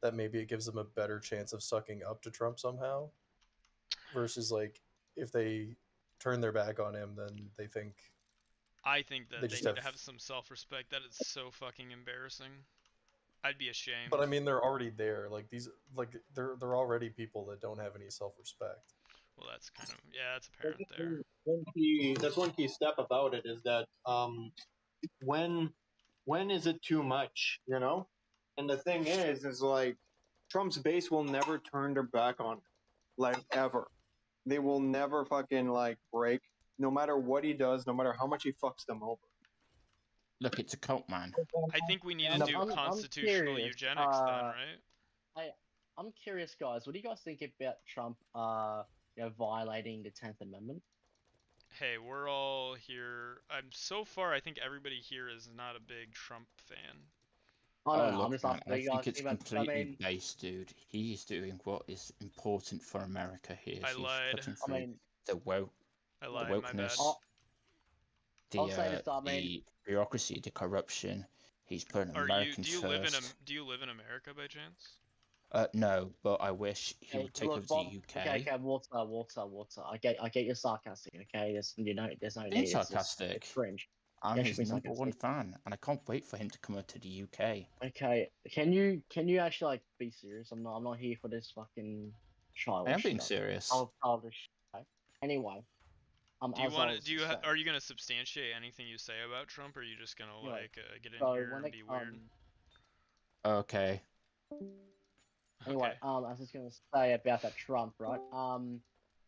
that maybe it gives them a better chance of sucking up to Trump somehow, versus like if they turn their back on him, then they think I think that They they just need have- to have some self-respect. That is so fucking embarrassing. I'd be ashamed. But I mean, they're already there. Like these, like they're already people that don't have any self-respect. Well, that's kind of that's apparent there. That's one key step about it is that when is it too much, you know? And the thing is like Trump's base will never turn their back on him, like ever. They will never fucking like break, no matter what he does, no matter how much he fucks them over. Look, it's a cult, man. I think we need to No, do I'm constitutional curious, eugenics then, right? I'm curious, guys. What do you guys think about Trump, violating the 10th Amendment? Hey, we're all here. So far, I think everybody here is not a big Trump fan. Oh, no, look, I'm just man, asking I you guys think it's about. I completely mean, based, dude. He is doing what is important for America here. I He's lied. cutting I through mean- the woke, I the lied, my bad. wokeness, I'll say this, I mean- the bureaucracy, the corruption. He's putting Do Americans you live in first. Do you live in America by chance? No, but I wish he would take over the UK. Okay, water. I get your sarcastic. Okay, there's no Being need. sarcastic. It's cringe. I'm Yeah, his should be number one sarcastic. fan, and I can't wait for him to come to the UK. Okay, can you actually like be serious? I'm not here for this fucking childish. I am being stuff. serious. Childish. Okay? Anyway, Are you gonna substantiate anything you say about Trump, or are you just gonna get in so here when and it, be weird? Okay. Anyway, I was just gonna say about that Trump, right?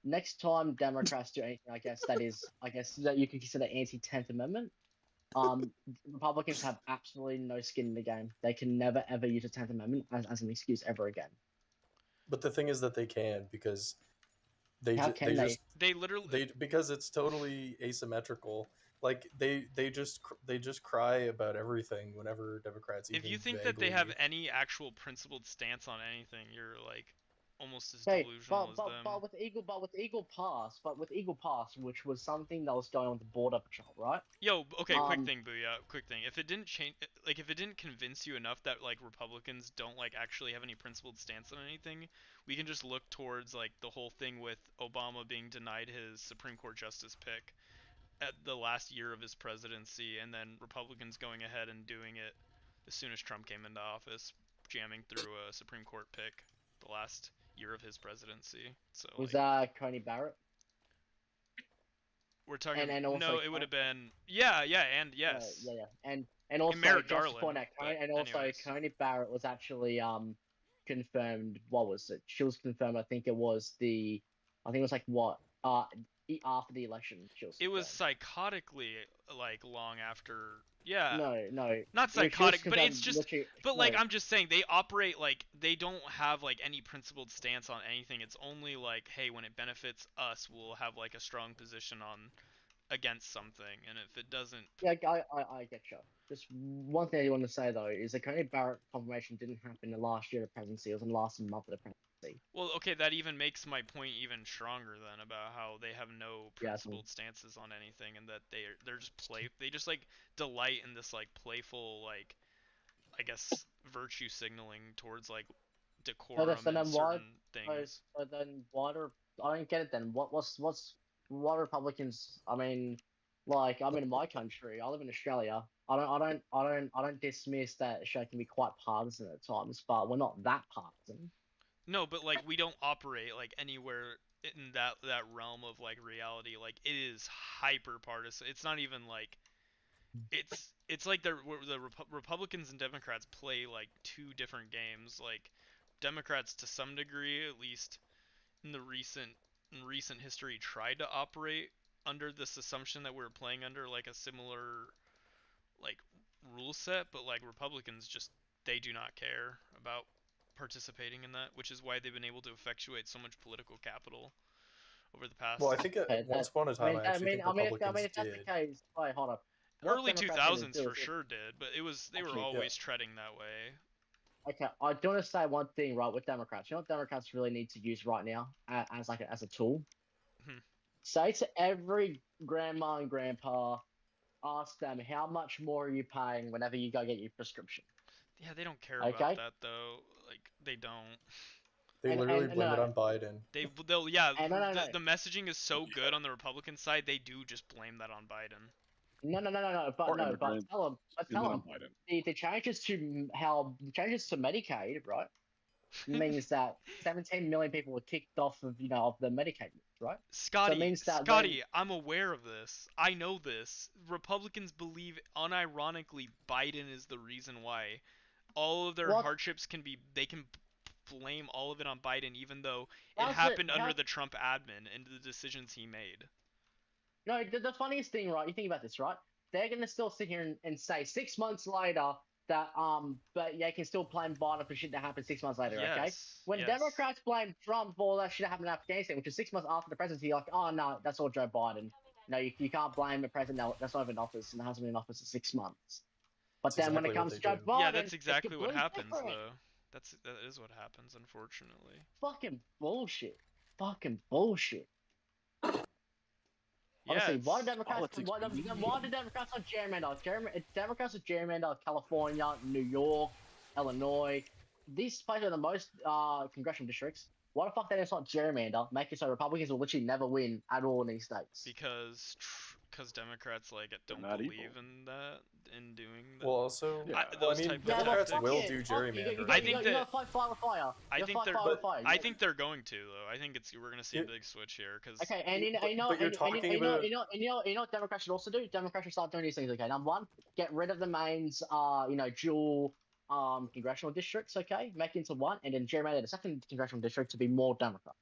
Next time Democrats do anything, I guess that you can consider anti-10th Amendment. Republicans have absolutely no skin in the game. They can never ever use the 10th Amendment as an excuse ever again. But the thing is that they can, because they because it's totally asymmetrical. Like they just cry about everything whenever Democrats. If you think that they have any actual principled stance on anything, you're like almost as Okay, delusional as them. but with Eagle Pass, which was something that was going on with the Border Patrol, right? Yo, okay, quick thing, Booyah, quick thing. If it didn't change, like, if it didn't convince you enough that like Republicans don't like actually have any principled stance on anything, we can just look towards like the whole thing with Obama being denied his Supreme Court justice pick at the last year of his presidency, and then Republicans going ahead and doing it as soon as Trump came into office, jamming through a Supreme Court pick the last year of his presidency. So was Coney Barrett? We're talking. And also no, it would have been. Yeah, and yes. And also Merrick just to Garland, point out, Coney Barrett was actually confirmed. What was it? She was confirmed. I think it was like what after the election. It was psychotically like long after. Yeah. No. Not psychotic, but it's just. But like I'm just saying, they operate like they don't have like any principled stance on anything. It's only like, hey, when it benefits us, we'll have like a strong position on against something, and if it doesn't. Yeah, I get you. Just one thing I want to say though is the Coney Barrett confirmation didn't happen in the last year of the presidency. It was in the last month of the presidency. Well, okay, that even makes my point even stronger then about how they have no principled stances on anything, and that they're just they just like delight in this like playful like, I guess, virtue signaling towards like decorum and certain things. So then why I don't get it then. What Republicans? I mean, like I'm in my country. I live in Australia. I don't dismiss that Australia can be quite partisan at times, but we're not that partisan. No, but like we don't operate like anywhere in that realm of like reality. Like it is hyper partisan. It's not even like it's like the Republicans and Democrats play like two different games. Like Democrats to some degree, at least in recent history, tried to operate under this assumption that we're playing under like a similar like rule set, but like Republicans just they do not care about participating in that, which is why they've been able to effectuate so much political capital over the past. Well, I think once upon a time, I think Republicans if that's the case, wait, hold up. Early 2000s for sure did, but they were always treading that way. Okay, I do want to say one thing, right, with Democrats. You know what Democrats really need to use right now as a tool? Say to every grandma and grandpa, ask them how much more are you paying whenever you go get your prescription. Yeah, they don't care about that though. Like they don't. They literally blame it on Biden. They'll the messaging is so good on the Republican side. They do just blame that on Biden. No. But tell them. The changes to Medicaid, right, means that 17 million people were kicked off of the Medicaid, right? Scotty, I'm aware of this. I know this. Republicans believe unironically Biden is the reason why. All of their hardships can blame all of it on Biden, even though it happened under the Trump admin and the decisions he made. No, the funniest thing, right? You think about this, right? They're gonna still sit here and say 6 months later that but they can still blame Biden for shit that happened 6 months later, okay? When Democrats blame Trump for all that shit that happened in Afghanistan, which is 6 months after the presidency, you're like, oh no, that's all Joe Biden. No, you can't blame a president that's not even in office and hasn't been in office for 6 months. But then when it comes to Joe Biden, yeah, that's exactly what happens, though. That is what happens, unfortunately. Fucking bullshit. Honestly, why do Democrats not gerrymander? Democrats are gerrymander California, New York, Illinois, these places are the most congressional districts. Why the fuck they just not gerrymander, make it so Republicans will literally never win at all in these states? Because Democrats like don't not believe evil. in that, in doing that. Well, also, those I mean, type of Democrats tactics. will do gerrymandering. I think you that gotta fight fire with fire. I You think gotta they're fight fire with fire. I think they're going to though. I think we're gonna see a big switch here because Okay, and you know what Democrats should also do? Democrats should start doing these things. Okay, number one, get rid of the mains, dual congressional districts. Okay, make it into one, and then gerrymander the second congressional district to be more Democrat.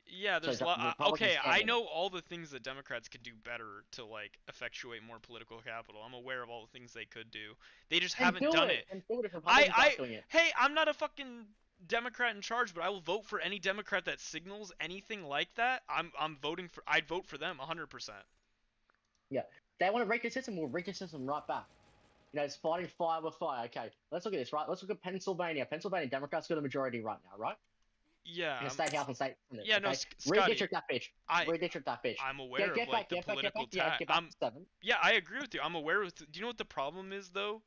yeah, there's So a lot. Republicans Okay, can I win. know all the things that Democrats could do better to like effectuate more political capital. I'm aware of all the things they could do. They just And haven't do done it. And do it if Republicans aren't doing it. Hey, I'm not a fucking Democrat in charge, but I will vote for any Democrat that signals anything like that. I'd vote for them 100%. Yeah, they want to wreck the system. We'll wreck the system right back. It's fighting fire with fire. Okay, let's look at this, right? Let's look at Pennsylvania. Pennsylvania Democrats got a majority right now, right? Yeah. In the state house and state Senate. Yeah, no, okay? Scotty, Redistrict that bitch. Redistrict that bitch. I'm aware of like the political get back to 7. Yeah, I agree with you. I'm aware of. Do you know what the problem is though?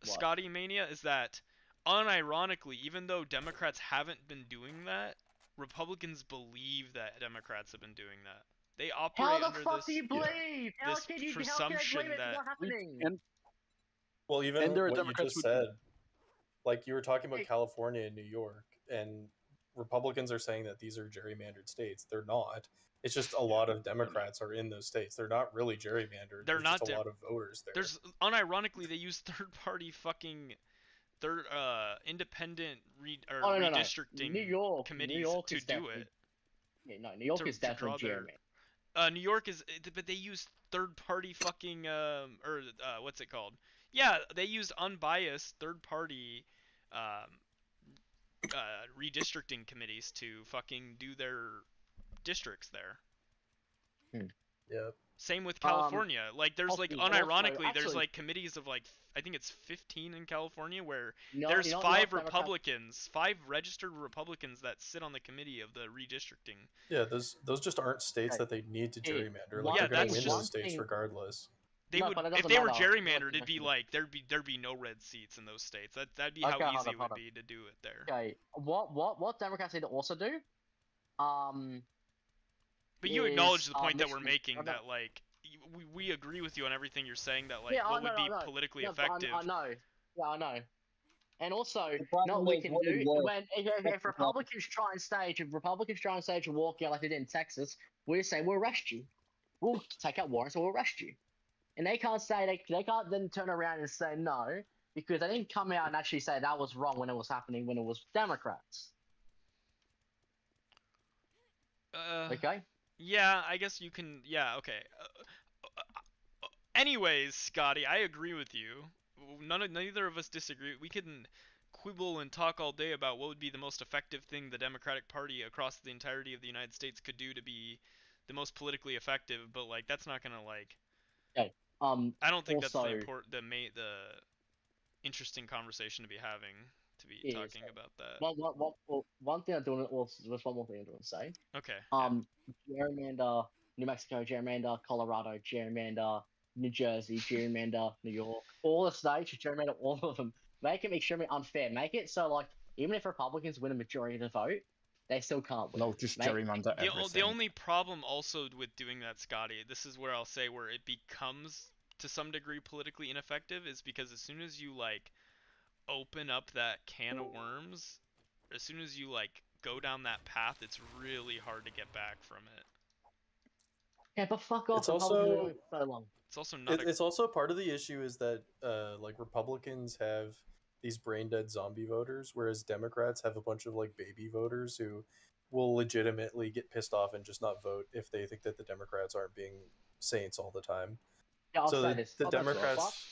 What? Scotty Mania is that, unironically, even though Democrats haven't been doing that, Republicans believe that Democrats have been doing that. They operate How the under fuck this, do you believe? How this can you presumption believe it's that not happening? Well, even And there are what you Democrats just who do. said, like you were talking about California and New York, and Republicans are saying that these are gerrymandered states. They're not. It's just a lot of Democrats are in those states. They're not really gerrymandered. They're There's not just a lot of voters there. There's unironically they use third-party fucking independent No. redistricting New York committees is to do definitely- it. Yeah, no, New York to is definitely draw their- gerrymandered. New York is, but they use third-party fucking what's it called? Yeah, they use unbiased third-party redistricting committees to fucking do their districts there. Yeah. Same with California. Like there's like also, unironically there's actually- like committees of like I think it's 15 in California where No, there's you know 5 Democrats- Republicans, 5 registered Republicans that sit on the committee of the redistricting. Yeah, those just aren't states Okay. that they need to Hey, gerrymander. one Like they're gonna thing- win one those states thing- regardless. They No, would but it if doesn't they were matter. gerrymandered, it'd be like there'd be no red seats in those states. That'd be how Okay, hold easy on, it hold would on. be to do it there. Okay, what Democrats need to also do? But you acknowledge is, the point that we're Michigan. making No, no. that like we agree with you on everything you're saying that like Yeah, what I would be know. politically Yeah, but effective. I know. Yeah, I know. And also, problem not we is can what do it was. when if Republicans try and stage a walkout like they did in Texas, we say we'll arrest you. We'll take out warrants, or we'll arrest you. And they can't say they can't then turn around and say no because they didn't come out and actually say that was wrong when it was happening when it was Democrats. Okay. Yeah, I guess you can. Yeah, okay. Anyways, Scotty, I agree with you. Neither of us disagree. We can quibble and talk all day about what would be the most effective thing the Democratic Party across the entirety of the United States could do to be the most politically effective, but like that's not gonna like. Okay. I don't think also, that's the interesting conversation to be having. To be Is, talking about that. One thing I'm doing there's one more thing I'm doing to say. Okay. Gerrymander New Mexico, gerrymander Colorado, gerrymander New Jersey, gerrymander New York, all the states, gerrymander all of them. Make it extremely unfair. Make it so like even if Republicans win a majority of the vote, they still can't win. No, just gerrymander everything. The only problem also with doing that, Scotty, this is where I'll say where it becomes to some degree politically ineffective is because as soon as you like open up that can of worms, as soon as you like go down that path, it's really hard to get back from it. Yeah, but fuck off. It's also so long. It's also not. It's also part of the issue is that like Republicans have these brain dead zombie voters, whereas Democrats have a bunch of like baby voters who will legitimately get pissed off and just not vote if they think that the Democrats aren't being saints all the time. Yeah, I'll so say the, this. the Democrats.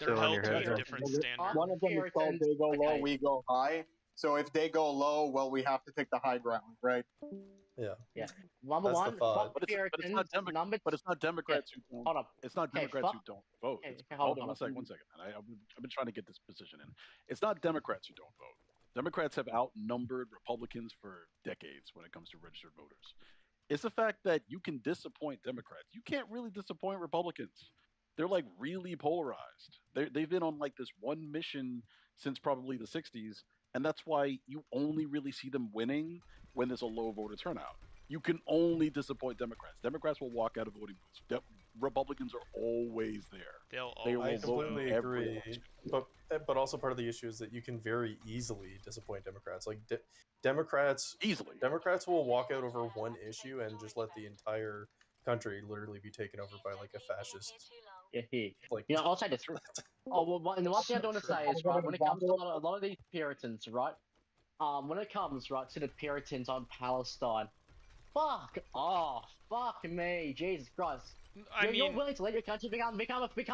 They're held to a different standard. One of them is called they go low, we go high. So if they go low, well, we have to take the high ground, right? Yeah. Yeah. Number That's one, the thought. fuck But it's not Puritans. but it's not Democrats who don't. Hold up. It's not Okay, Democrats who fuck- don't vote. okay, It's- okay, hold hold on on. one second. Man. I've been trying to get this position in. It's not Democrats who don't vote. Democrats have outnumbered Republicans for decades when it comes to registered voters. It's the fact that you can disappoint Democrats. You can't really disappoint Republicans. they're like really polarized. They've been on like this one mission since probably the 60s, and that's why you only really see them winning when there's a low voter turnout. You can only disappoint Democrats. Democrats will walk out of voting booths. Republicans are always there. They I will completely vote every agree, but also part of the issue is that you can very easily disappoint Democrats. Like Democrats will walk out over one issue and just let the entire country literally be taken over by like a fascist. Like, you know, I'll say this. Oh, well, and the one thing I don't want to say is, right, when it comes to a lot of these Puritans, right, when it comes, right, to the Puritans on Palestine, fuck off, fuck me, Jesus Christ. You're willing to let your country become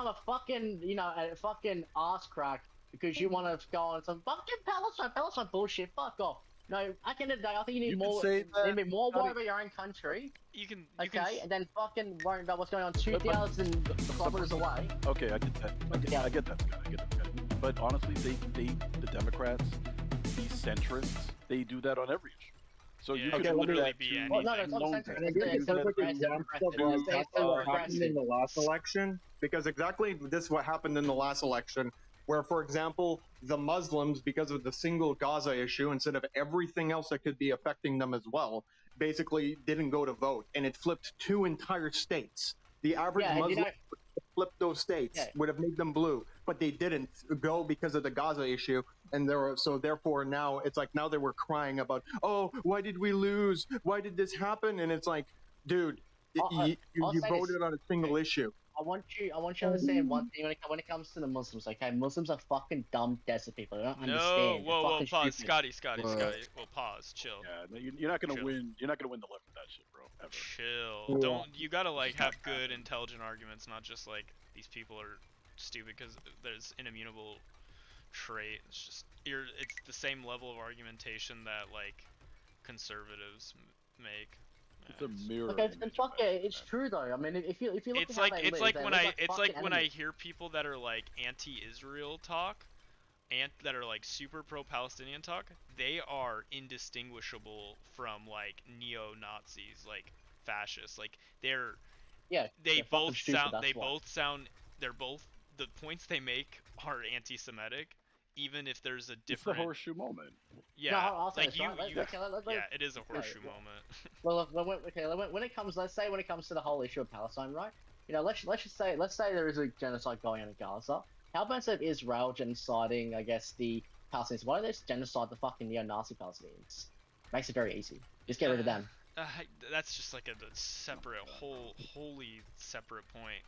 a fucking, you know, a fucking ass crack because you want to go on some fucking Palestine bullshit, fuck off. No, at the end of the day, I think you need more worry about your own country. And then fucking worry about what's going on 2,000 kilometers away. Okay, I get that. I get that. But honestly, the Democrats, these centrists, they do that on every issue. So you could literally be anything. Well, no, it's not centric. It's a perfect example of what happened in the last election, because exactly this is what happened in the last election, where, for example, the Muslims, because of the single Gaza issue, instead of everything else that could be affecting them as well, basically didn't go to vote, and it flipped 2 entire states. The average Muslim flipped those states, would have made them blue, but they didn't go because of the Gaza issue, and so therefore now it's like now they were crying about, oh, why did we lose? Why did this happen? And it's like, dude, you voted on a single issue. I want you to understand one thing when it comes to the Muslims, okay? Muslims are fucking dumb desert people. They don't understand. Whoa, pause, Scotty. Well, pause, chill. Yeah, you're not gonna win. You're not gonna win the left with that shit, bro. Ever. Chill. Don't. You gotta like have good, intelligent arguments, not just like these people are stupid because there's an immutable trait. It's just it's the same level of argumentation that like conservatives make. It's a mirror. Okay, fuck it. It's true though. I mean, if you look it's at like how they it's live, like when I hear people that are like anti-Israel talk, and that are like super pro-Palestinian talk, they are indistinguishable from like neo-Nazis, like fascists. Like they're both sound the points they make are anti-Semitic, even if there's a different. It's the horseshoe moment. Yeah, no, like it is a horseshoe moment. Well, when it comes to the whole issue of Palestine, right? You know, let's just say there is a genocide going on in Gaza. How about instead of Israel genociding, I guess, the Palestinians, why don't they just genocide the fucking neo-Nazi Palestinians? Makes it very easy. Just get rid of them. That's just like a separate, wholly separate point.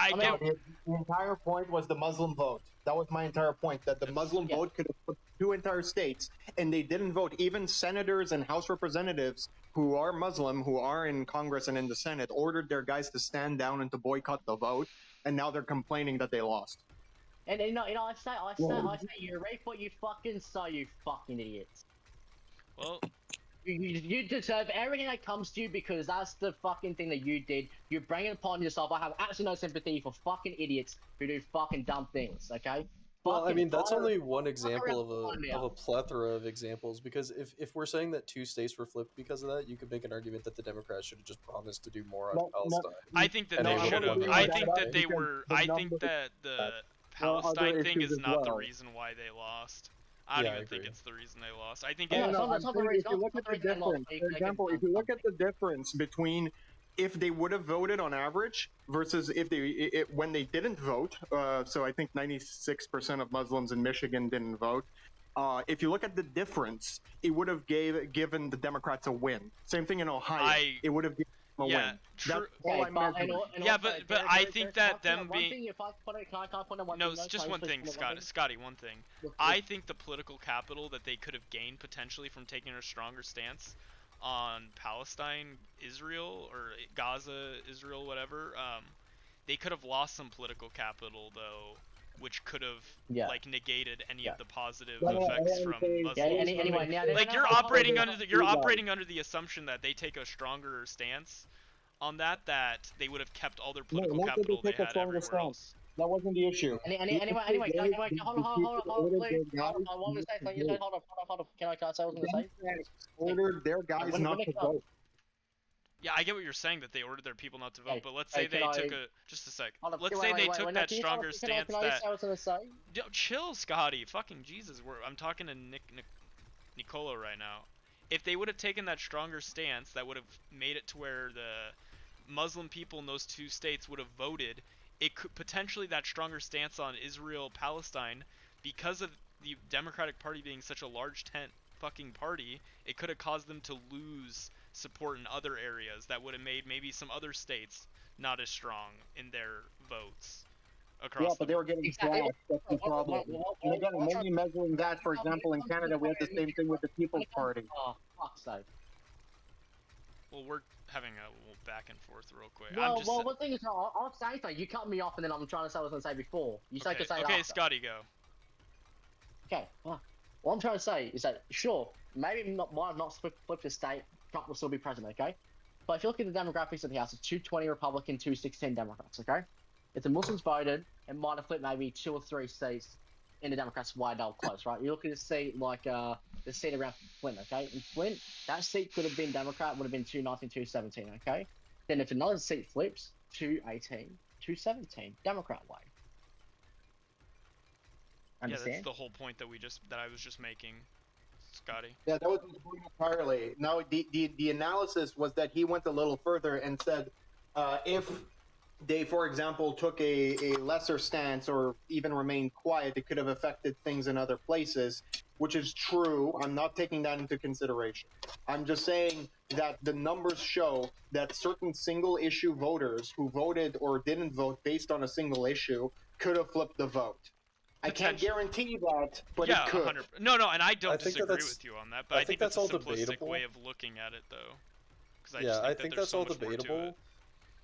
The entire point was the Muslim vote. That was my entire point, that the Muslim vote could have put 2 entire states, and they didn't vote. Even senators and House representatives who are Muslim, who are in Congress and in the Senate, ordered their guys to stand down and to boycott the vote, and now they're complaining that they lost. And I say, you reap what you fucking sow, you fucking idiots. Well, you deserve everything that comes to you because that's the fucking thing that you did. You bring it upon yourself. I have absolutely no sympathy for fucking idiots who do fucking dumb things, okay? Well, I mean, that's only one example of a plethora of examples, because if we're saying that 2 states were flipped because of that, you could make an argument that the Democrats should have just promised to do more on Palestine. I think that they should have. I think that they were. I think that the Palestine thing is not the reason why they lost. I don't even think it's the reason they lost. I think if you look at the difference, for example, if you look at the difference between if they would have voted on average versus if when they didn't vote, so I think 96% of Muslims in Michigan didn't vote. If you look at the difference, it would have given the Democrats a win. Same thing in Ohio. It would have given them a win. True. But I think that them being no, it's just one thing, Scotty. One thing. I think the political capital that they could have gained potentially from taking a stronger stance on Palestine, Israel, or Gaza, Israel, whatever, they could have lost some political capital though, which could have like negated any of the positive effects from Muslims. Like you're operating under the assumption that they take a stronger stance on that they would have kept all their political capital they had everywhere else. That wasn't the issue. Anyway, hold on, please. Hold on. Can I say what I was going to say? Ordered their guys not to vote. Yeah, I get what you're saying that they ordered their people not to vote, Hey, but let's hey, say they can took I- a just a sec. Hold up, Let's wait, say wait, they wait, took wait, no, that can you tell stronger me- stance can I that. say what I was gonna say? Chill, Scotty. Fucking Jesus, I'm talking to Nicolo right now. If they would have taken that stronger stance, that would have made it to where the Muslim people in those two states would have voted. It could potentially that stronger stance on Israel Palestine, because of the Democratic Party being such a large tent fucking party, it could have caused them to lose support in other areas that would have made maybe some other states not as strong in their votes across Yeah, but they were getting Exactly. slashed. That's the problem. And again, I'm only measuring that. For example, in Canada, we had the same thing with the People's Party. Oh, fuck's sake. Well, we're having a little back and forth real quick. Well, one thing is, I'll say something. You cut me off, and then I'm trying to say what I was going to say before. You say Okay, to say okay, after. Scotty, go. Okay, well, what I'm trying to say is that, sure, maybe might have not flipped the state, Trump will still be president, okay? But if you look at the demographics of the House, it's 220 Republican, 216 Democrats, okay? If the Muslims voted, it might have flipped maybe 2 or 3 seats in the Democrats' wide out close, right? You look at a seat like the seat around Flint, okay? In Flint, that seat could have been Democrat, would have been 219, 217, okay? Then if another seat flips, 218, 217, Democrat way. Understand? Yeah, that's the whole point that I was just making, Scotty. Yeah, that was his point entirely. Now, the analysis was that he went a little further and said, if they, for example, took a lesser stance or even remained quiet, it could have affected things in other places, which is true. I'm not taking that into consideration. I'm just saying that the numbers show that certain single issue voters who voted or didn't vote based on a single issue could have flipped the vote. I can't guarantee that, but yeah, it could. 100%. No, and I don't I think disagree that's- with you on that, but I think that's that's a all simplistic debatable. way of looking at it, though. 'Cause Yeah, just I that think there's that's so all much more to debatable. it.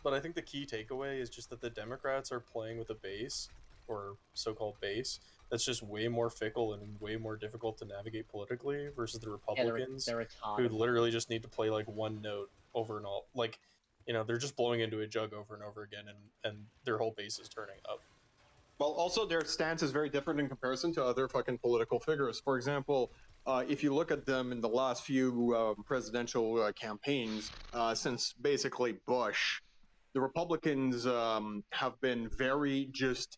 But I think the key takeaway is just that the Democrats are playing with a base, or so-called base, that's just way more fickle and way more difficult to navigate politically versus the Republicans, they're who retarded. literally just need to play like one note over and all. Like, you know, they're just blowing into a jug over and over again, and their whole base is turning up. Well, also their stance is very different in comparison to other fucking political figures. For example, if you look at them in the last few presidential campaigns, since basically Bush, the Republicans have been very just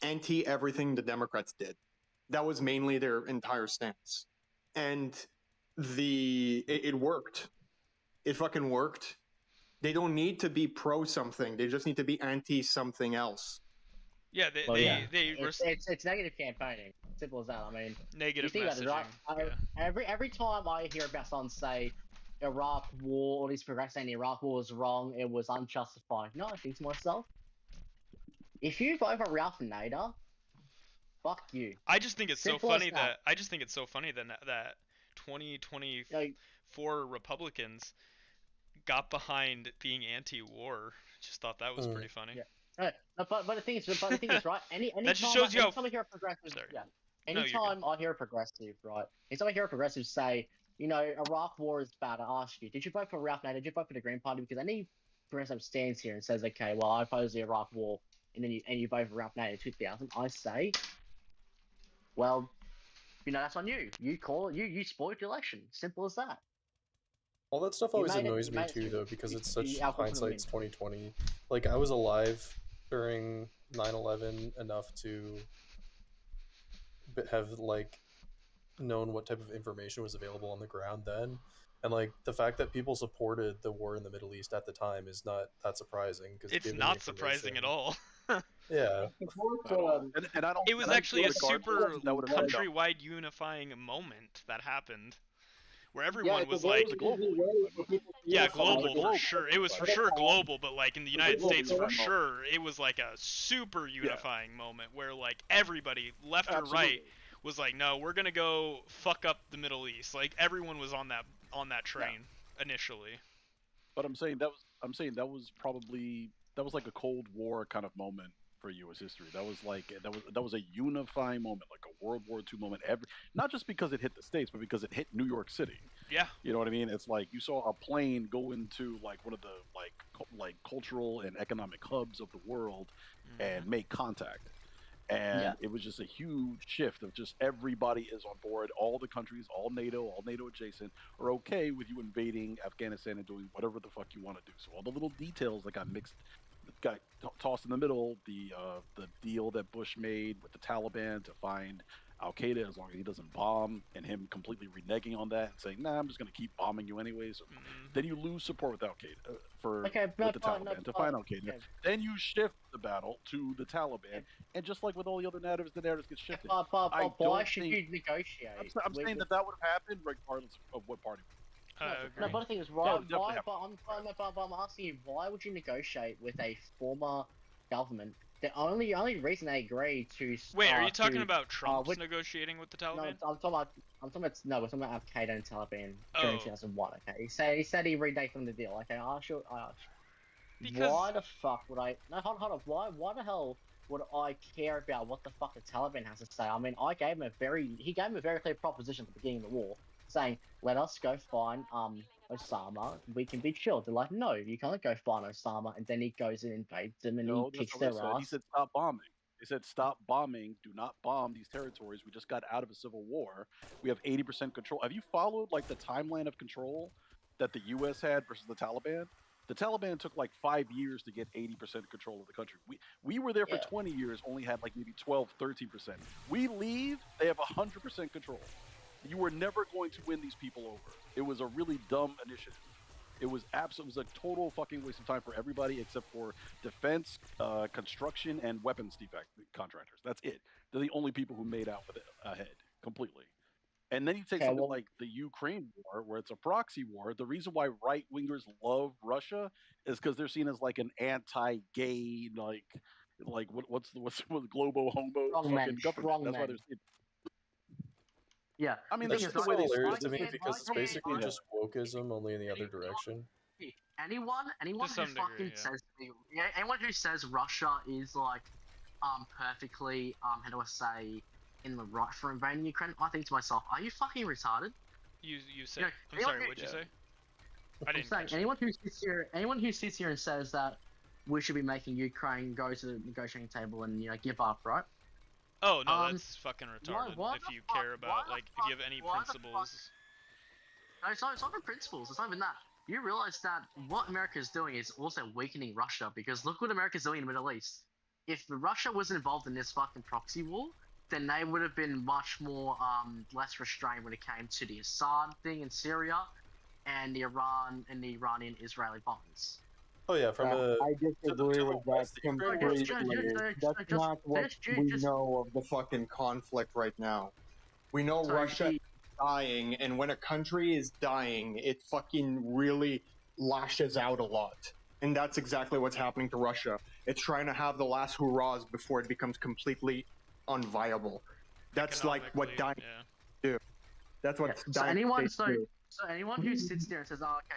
anti everything the Democrats did. That was mainly their entire stance, and it worked. It fucking worked. They don't need to be pro something. They just need to be anti something else. Yeah, it's negative campaigning. Simple as that. I mean, Negative you think about it, right? messaging, Every time I hear about someone say Iraq War, or these progress saying the Iraq War was wrong, it was unjustified. No, I think to myself, if you vote for Ralph Nader, fuck you. I just think it's Simple so as funny that. that 2024 Republicans got behind being anti-war. Just thought that was pretty funny. Yeah. But the thing is, right? Any That just shows you how. anytime I hear a progressive, yeah. No, you're Anytime I hear a progressive, right? Anytime I hear a progressive say, you know, Iraq War is bad, I ask you, did you vote for Ralph Nader? Did you vote for the Green Party? Because any progressive stands here and says, okay, well, I oppose the Iraq War, and then you vote for Ralph Nader in 2000, I say, well, you know, that's on you. You call it, you spoiled the election. Simple as that. All that stuff You always made it- annoys you me made it too, through. though, because it's You such outperformed the hindsight's 2020. Like, I was alive during 9/11 enough to have like known what type of information was available on the ground then, and like the fact that people supported the war in the Middle East at the time is not that surprising. Because It's not surprising at all. Yeah. And I don't. It was and I actually feel a like super that would've ended up- countrywide unifying moment that happened, where Yeah, everyone it's was a very like, easy way for people to yeah, unify. global for sure. It was for sure global, but like in the United States for sure, it was like a super unifying moment where like everybody, left or right, was like, no, we're gonna go fuck up the Middle East. Like everyone was on that train initially. But I'm saying that was probably like a Cold War kind of moment for U.S. history. That was a unifying moment, like a World War II moment. Not just because it hit the States, but because it hit New York City. Yeah. You know what I mean? It's like you saw a plane go into like one of the like cultural and economic hubs of the world and make contact. And it was just a huge shift of just everybody is on board. All the countries, all NATO adjacent, are okay with you invading Afghanistan and doing whatever the fuck you want to do. So all the little details that got tossed in the middle, the deal that Bush made with the Taliban to find Al Qaeda as long as he doesn't bomb, and him completely reneging on that and saying, "Nah, I'm just going to keep bombing you anyways." So then you lose support with Al Qaeda with the Taliban to find Al Qaeda. Okay. Then you shift the battle to the Taliban, and just like with all the other narratives, the narratives get shifted. Why should you negotiate? I'm saying that would have happened regardless of what party. No, but the thing is, why? I'm asking you, why would you negotiate with a former government? The only reason they agreed to. Wait, are you talking about Trump's negotiating with the Taliban? No, we're talking about Al Qaeda and Taliban during 2001. Okay, he said he reneged from the deal. Okay, I ask you. Why the fuck would I? No, hold on. Why the hell would I care about what the fuck the Taliban has to say? I mean, he gave him a very clear proposition at the beginning of the war, saying, "Let us go find Osama, we can be chilled." They're like, "No, you can't go find Osama," and then he goes and invades them and he kicks their ass. He said, "Stop bombing." They said, "Stop bombing. Do not bomb these territories. We just got out of a civil war. We have 80% control." Have you followed like the timeline of control that the U.S. had versus the Taliban? The Taliban took like 5 years to get 80% control of the country. We were there for 20 years, only had like maybe 12, 13%. We leave, they have 100% control. You were never going to win these people over. It was a really dumb initiative. It was a total fucking waste of time for everybody except for defense, construction, and weapons defect contractors. That's it. They're the only people who made out with it ahead completely. And then you take something like the Ukraine war, where it's a proxy war. The reason why right-wingers love Russia is because they're seen as like an anti-gay, like what's globo homo fucking government. That's why they're seen. Yeah, I mean, that's hilarious to me because it's basically just wokeism, only in the other direction. Anyone who fucking says to me, anyone who says Russia is like, perfectly, how do I say, in the right for invading Ukraine, I think to myself, are you fucking retarded? You say? I'm sorry, what'd you say? I didn't. I'm saying anyone who sits here and says that we should be making Ukraine go to the negotiating table and give up, right? Oh no, that's fucking retarded. If you care about if you have any principles. No, it's not even principles. It's not even that. You realize that what America is doing is also weakening Russia, because look what America's doing in the Middle East. If Russia wasn't involved in this fucking proxy war, then they would have been much more less restrained when it came to the Assad thing in Syria and the Iranian-Israeli bombings. Oh yeah, I disagree with that completely. That's not what we know of the fucking conflict right now. We know Russia is dying, and when a country is dying, it fucking really lashes out a lot. And that's exactly what's happening to Russia. It's trying to have the last hurrahs before it becomes completely unviable. That's like what dying do. That's what dying do. So anyone who sits there and says, "Oh, okay,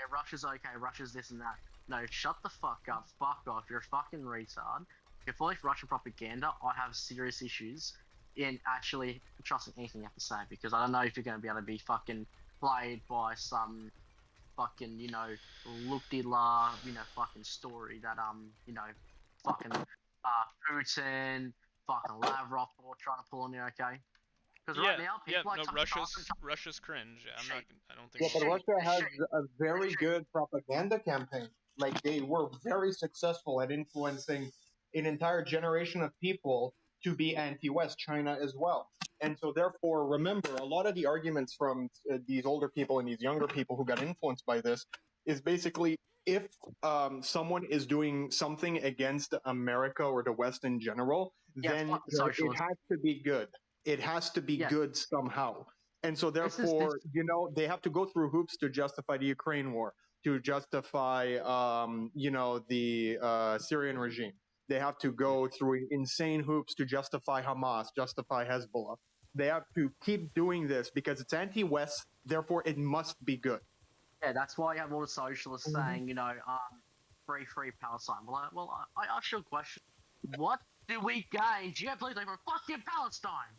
Russia's this and that," no, shut the fuck up, fuck off, you're a fucking retard. If you follow Russian propaganda, I have serious issues in actually trusting anything you have to say, because I don't know if you're going to be able to be fucking played by some fucking, look-de-la, fucking story that, fucking Putin, fucking Lavrov all trying to pull on you, okay? Because right now, people Russia's cringe. I don't think. Yeah, but Russia has a very good propaganda campaign. Like, they were very successful at influencing an entire generation of people to be anti-West, China as well. And so, therefore, remember, a lot of the arguments from these older people and these younger people who got influenced by this is basically, if someone is doing something against America or the West in general, then it has to be good. It has to be good somehow. And so, therefore, they have to go through hoops to justify the Ukraine war, to justify, the Syrian regime. They have to go through insane hoops to justify Hamas, justify Hezbollah. They have to keep doing this because it's anti-West, therefore it must be good. Yeah, that's why you have all the socialists saying, free Palestine. Well, I ask you a question. What do we gain? Geopolitically for fucking Palestine?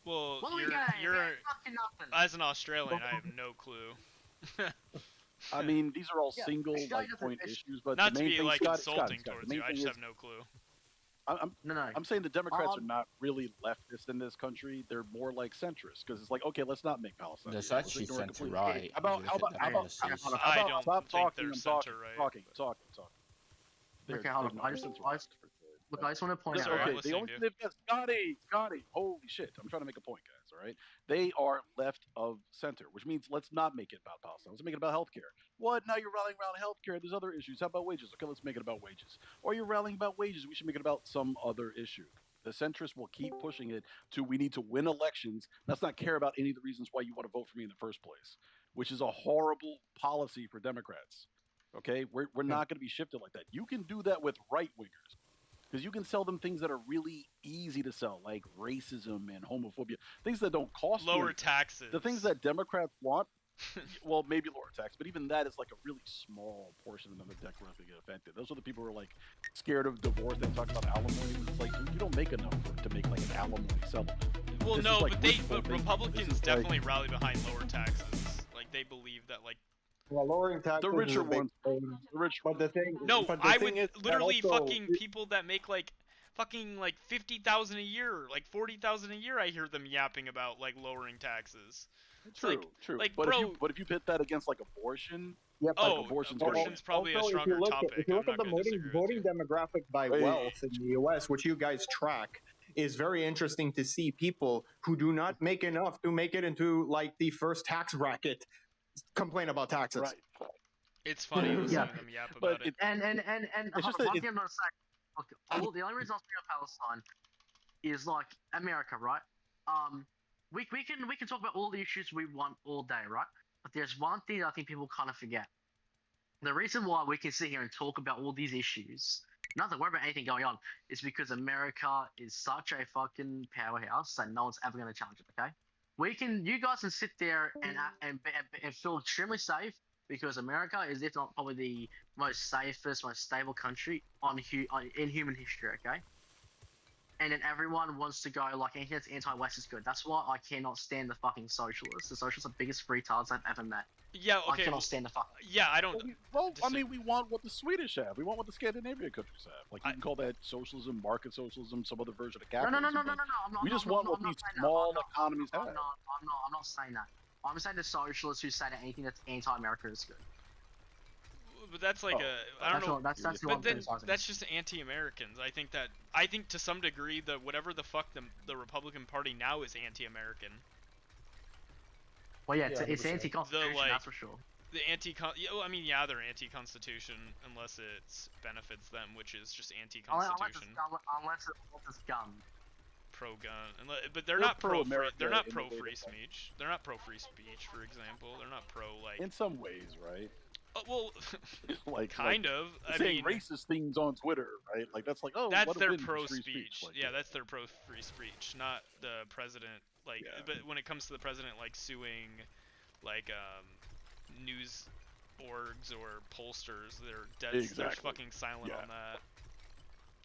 Well, what do we gain? Fucking nothing. As an Australian, I have no clue. I mean, these are all single point issues, but not the main to be thing, like Scott, insulting Scott, towards you, I just have no clue. I'm saying the Democrats are not really leftists in this country. They're more like centrists because it's like, okay, let's not make Palestine. There's Let's actually ignore it centre completely. right. How about I don't stop think talking? they're I'm center-right. talking. Okay, hold on. Look, I just want to point out. Sorry, Right? I'm listening to you. Scotty, holy shit! I'm trying to make a point, guys. All right, they are left of center, which means let's not make it about Palestine. Let's make it about healthcare. What? Now you're rallying around healthcare. There's other issues. How about wages? Okay, let's make it about wages. Or you're rallying about wages. We should make it about some other issue. The centrists will keep pushing it to we need to win elections. Let's not care about any of the reasons why you want to vote for me in the first place, which is a horrible policy for Democrats. Okay, we're not going to be shifted like that. You can do that with right wingers. Because you can sell them things that are really easy to sell, like racism and homophobia, things that don't cost you Lower anything. taxes. The things that Democrats want, well, maybe lower tax, but even that is like a really small portion of them that directly get affected. Those are the people who are like scared of divorce. They talk about alimony. It's like, dude, you don't make enough to make like an alimony settlement. Well, This no, is like but Republicans This is definitely rally behind lower taxes. Like they believe that like. Well, lowering taxes. The richer is a big ones. thing, but the thing. No, but the I thing would is, literally also, fucking people that make like fucking like 50,000 a year, like 40,000 a year. I hear them yapping about like lowering taxes. It's True, like, true. Like, but bro, if you pit that against like abortion, Yep. oh, abortion's probably also, a stronger topic. If you look I'm at the not gonna voting demographic by Wait. wealth in the U.S., which you guys track, is very interesting to see people who do not make enough to make it into like the first tax bracket complain about taxes. Right. It's funny listening to them yap about it. And It's just one that thing I'm gonna say. Look, the only reason I was bringing up Palestine is like America, right? We can talk about all the issues we want all day, right? But there's one thing that I think people kind of forget. The reason why we can sit here and talk about all these issues, not to worry about anything going on, is because America is such a fucking powerhouse that no one's ever going to challenge it. Okay, you guys can sit there and feel extremely safe because America is, if not probably the most safest, most stable country in human history. Okay. And then everyone wants to go like anything that's anti-West is good. That's why I cannot stand the fucking socialists. The socialists are the biggest retards I've ever met. Yeah, okay. I cannot stand the fucking. Yeah, I don't. Well, I mean, we want what the Swedish have. We want what the Scandinavian countries have. Like you can call that socialism, market socialism, some other version of capitalism. No. We just want what these small economies have. I'm not saying that. I'm saying the socialists who say that anything that's anti-America is good. But that's like I don't know. That's but then that's just anti-Americans. I think to some degree whatever the fuck the Republican Party now is anti-American. Well, yeah, it's anti-constitution, that's for sure. The they're anti-constitution unless it benefits them, which is just anti-constitution. Unless it's gun. Pro-gun, but they're not pro-America. They're not pro-free speech. They're not pro-free speech, for example. They're not pro like. In some ways, right? Well, kind of. I saying mean, racist things on Twitter, right? Like that's like, oh, that's what a their win for pro free speech. Like, yeah, that's their pro free speech, not the president. Like, but when it comes to the president, like suing, like news orgs or pollsters, they're fucking silent on that.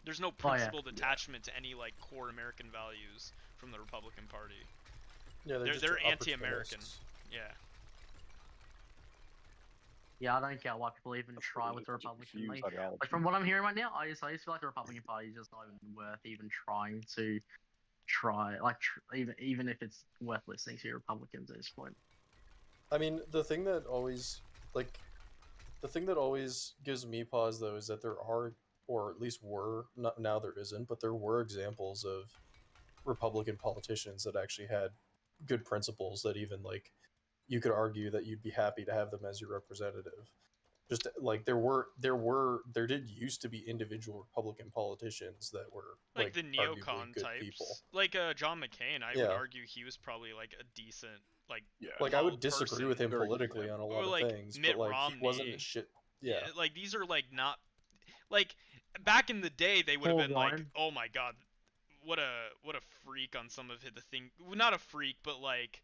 There's no principled attachment to any like core American values from the Republican Party. Yeah, they're anti-American. Yeah. Yeah, I don't get why people even try with the Republican. Like from what I'm hearing right now, I just feel like the Republican Party is just not even worth even trying to even if it's worth listening to Republicans at this point. I mean, the thing that always gives me pause though is that there are, or at least were, not now there isn't, but there were examples of Republican politicians that actually had good principles that even like you could argue that you'd be happy to have them as your representative. Just like there did used to be individual Republican politicians that were like the neocon types, people. Like John McCain. I would argue he was probably like a decent like I would disagree with him politically on a lot of things, Mitt but like Romney, he wasn't a shit. Yeah, like these are like not like back in the day they would have been like, oh my god, what a freak on some of the thing. Not a freak, but like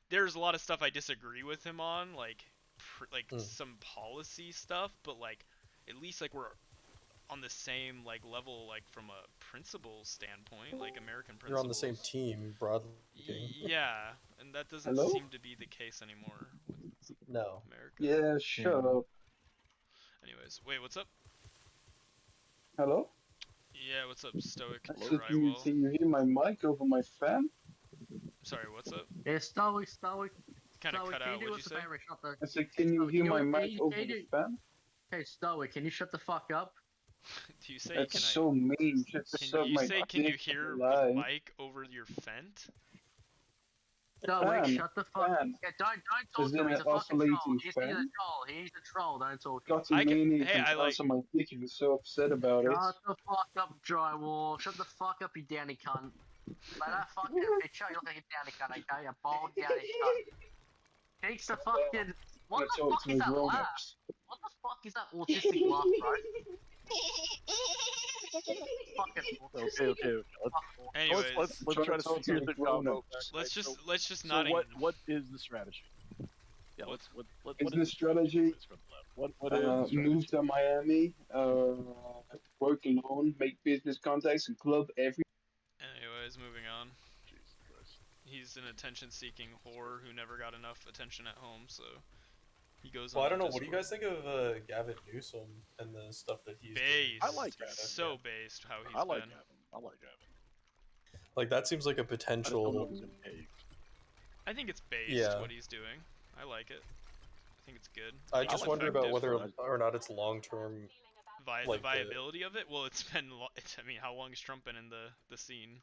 there's a lot of stuff I disagree with him on, like some policy stuff, but like at least like we're on the same like level, like from a principle standpoint, like American principles. You're on the same team, broadly. Yeah, and that doesn't seem to be the case anymore. No. America. Yeah, shut up. Anyways, wait, what's up? Hello? Yeah, what's up, Stoic? So can you hear my mic over my fan? Sorry, what's up? Yeah, Stoic. Kinda cut can out, you do what'd us you a say? favor? Shut the. I said, can you hear my mic over the fan? Hey, Stoic, can you shut the fuck up? Do you say That's can so mean. Just to Can suck you my say can you dick hear alive. the mic over your vent? Stoic, Fan, shut the fuck up. fan. Yeah, don't talk Is to it him. an He's a fucking troll. oscillating He's a fan? troll. He's a troll. Don't talk to him. Got a mean hey, I like. answer my dick if you're so upset about it. Shut the fuck up, Drywall. Shut the fuck up, you downy cunt. Like that fucking picture, you look like a downy cunt, okay? A bald downy cunt. Takes the fucking. What the talk fuck to is the that grown-ups. laugh? What the fuck is that autistic laugh, bro? Fucking autistic. Okay. Anyways, Let's try to steer the combo back. Let's just So not. what is the strategy? Yeah, what Is is the strategy What is the strategy? move to Miami, work alone, make business contacts, and club every. Anyways, moving on. He's an attention-seeking whore who never got enough attention at home, so he goes Well, on. I don't know. Discord. What do you guys think of Gavin Newsom and the stuff that he's based? doing? I like He's so based how he's I like been. Gavin. I like Gavin. Like that seems like a I just don't know potential. if he's gonna take. I think it's based Yeah. what he's doing. I like it. I think it's good. I think just it's wonder about effective. whether or not it's long term. The like viability of it. Well, it's been. I mean, how long has Trump been in the scene,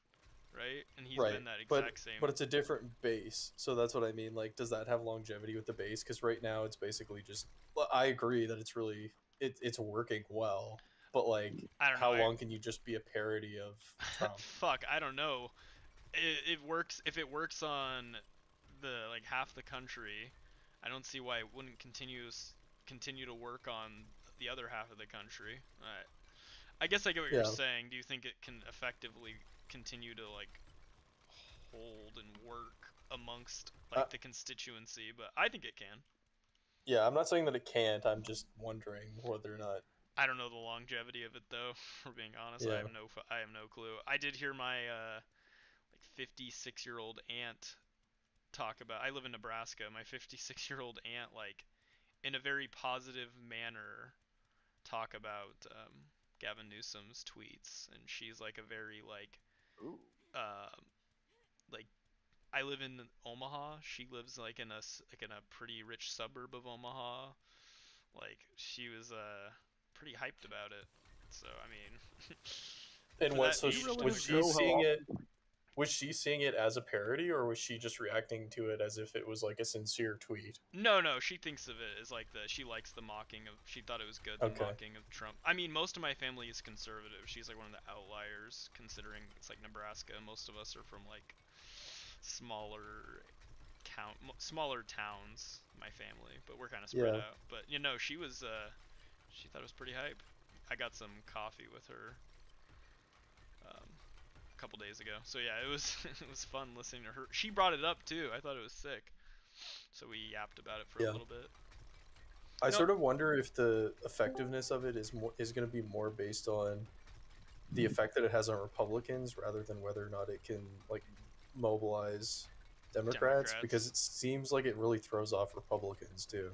right? And he's right, been that exact same. but it's a different base, so that's what I mean. Like, does that have longevity with the base? Because right now it's basically just. Well, I agree that it's really it's working well, but like, I don't how know, long can you just be a parody of Trump? Fuck, I don't know. It works if it works on the like half the country. I don't see why it wouldn't continue to work on the other half of the country. I guess I get what you're saying. Do you think it can effectively continue to like hold and work amongst like the constituency? But I think it can. Yeah, I'm not saying that it can't. I'm just wondering whether or not. I don't know the longevity of it though. For being honest, I have no clue. I did hear my like 56-year-old aunt talk about. I live in Nebraska. My 56-year-old aunt, like, in a very positive manner, talk about Gavin Newsom's tweets, and she's like a very like, like, I live in Omaha. She lives like in a pretty rich suburb of Omaha. Like, she was pretty hyped about it. So I mean. And what? So was she seeing it? Was she seeing it as a parody, or was she just reacting to it as if it was like a sincere tweet? No, she thinks of it as like she likes the mocking of. She thought it was good, the mocking of Trump. I mean, most of my family is conservative. She's like one of the outliers, considering it's like Nebraska. Most of us are from like smaller towns. My family, but we're kind of spread out. But you know, she was she thought it was pretty hype. I got some coffee with her. A couple days ago, so yeah, it was it was fun listening to her. She brought it up too. I thought it was sick, so we yapped about it for a little bit. I sort of wonder if the effectiveness of it is going to be more based on the effect that it has on Republicans rather than whether or not it can like mobilize Democrats. Because it seems like it really throws off Republicans too.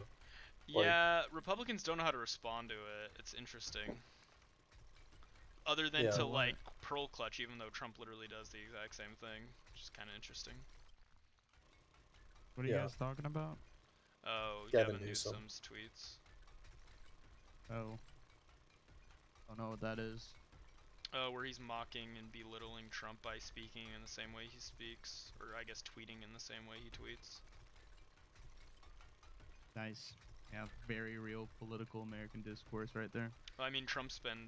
Yeah, Republicans don't know how to respond to it. It's interesting. Other than to like pearl clutch, even though Trump literally does the exact same thing, which is kind of interesting. What are you guys talking about? Oh, Gavin Newsom's tweets. Oh. Don't know what that is. Where he's mocking and belittling Trump by speaking in the same way he speaks, or I guess tweeting in the same way he tweets. Nice. Yeah, very real political American discourse right there. Well, I mean,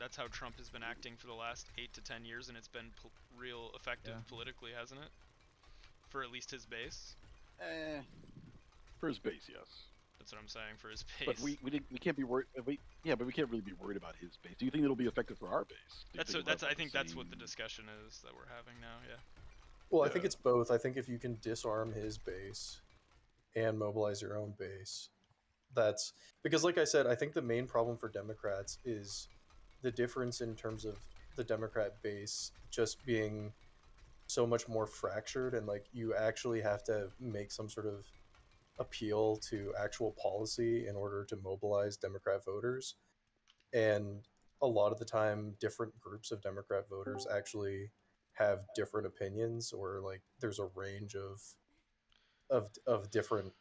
that's how Trump has been acting for the last 8 to 10 years, and it's been real effective politically, hasn't it? For at least his base. For his base, yes. That's what I'm saying, for his base. But we can't be worried. But we can't really be worried about his base. Do you think it'll be effective for our base? I think that's what the discussion is that we're having now. Yeah. Well, I think it's both. I think if you can disarm his base and mobilize your own base. That's because, like I said, I think the main problem for Democrats is the difference in terms of the Democrat base just being so much more fractured, and like you actually have to make some sort of appeal to actual policy in order to mobilize Democrat voters. And a lot of the time different groups of Democrat voters actually have different opinions, or like there's a range of different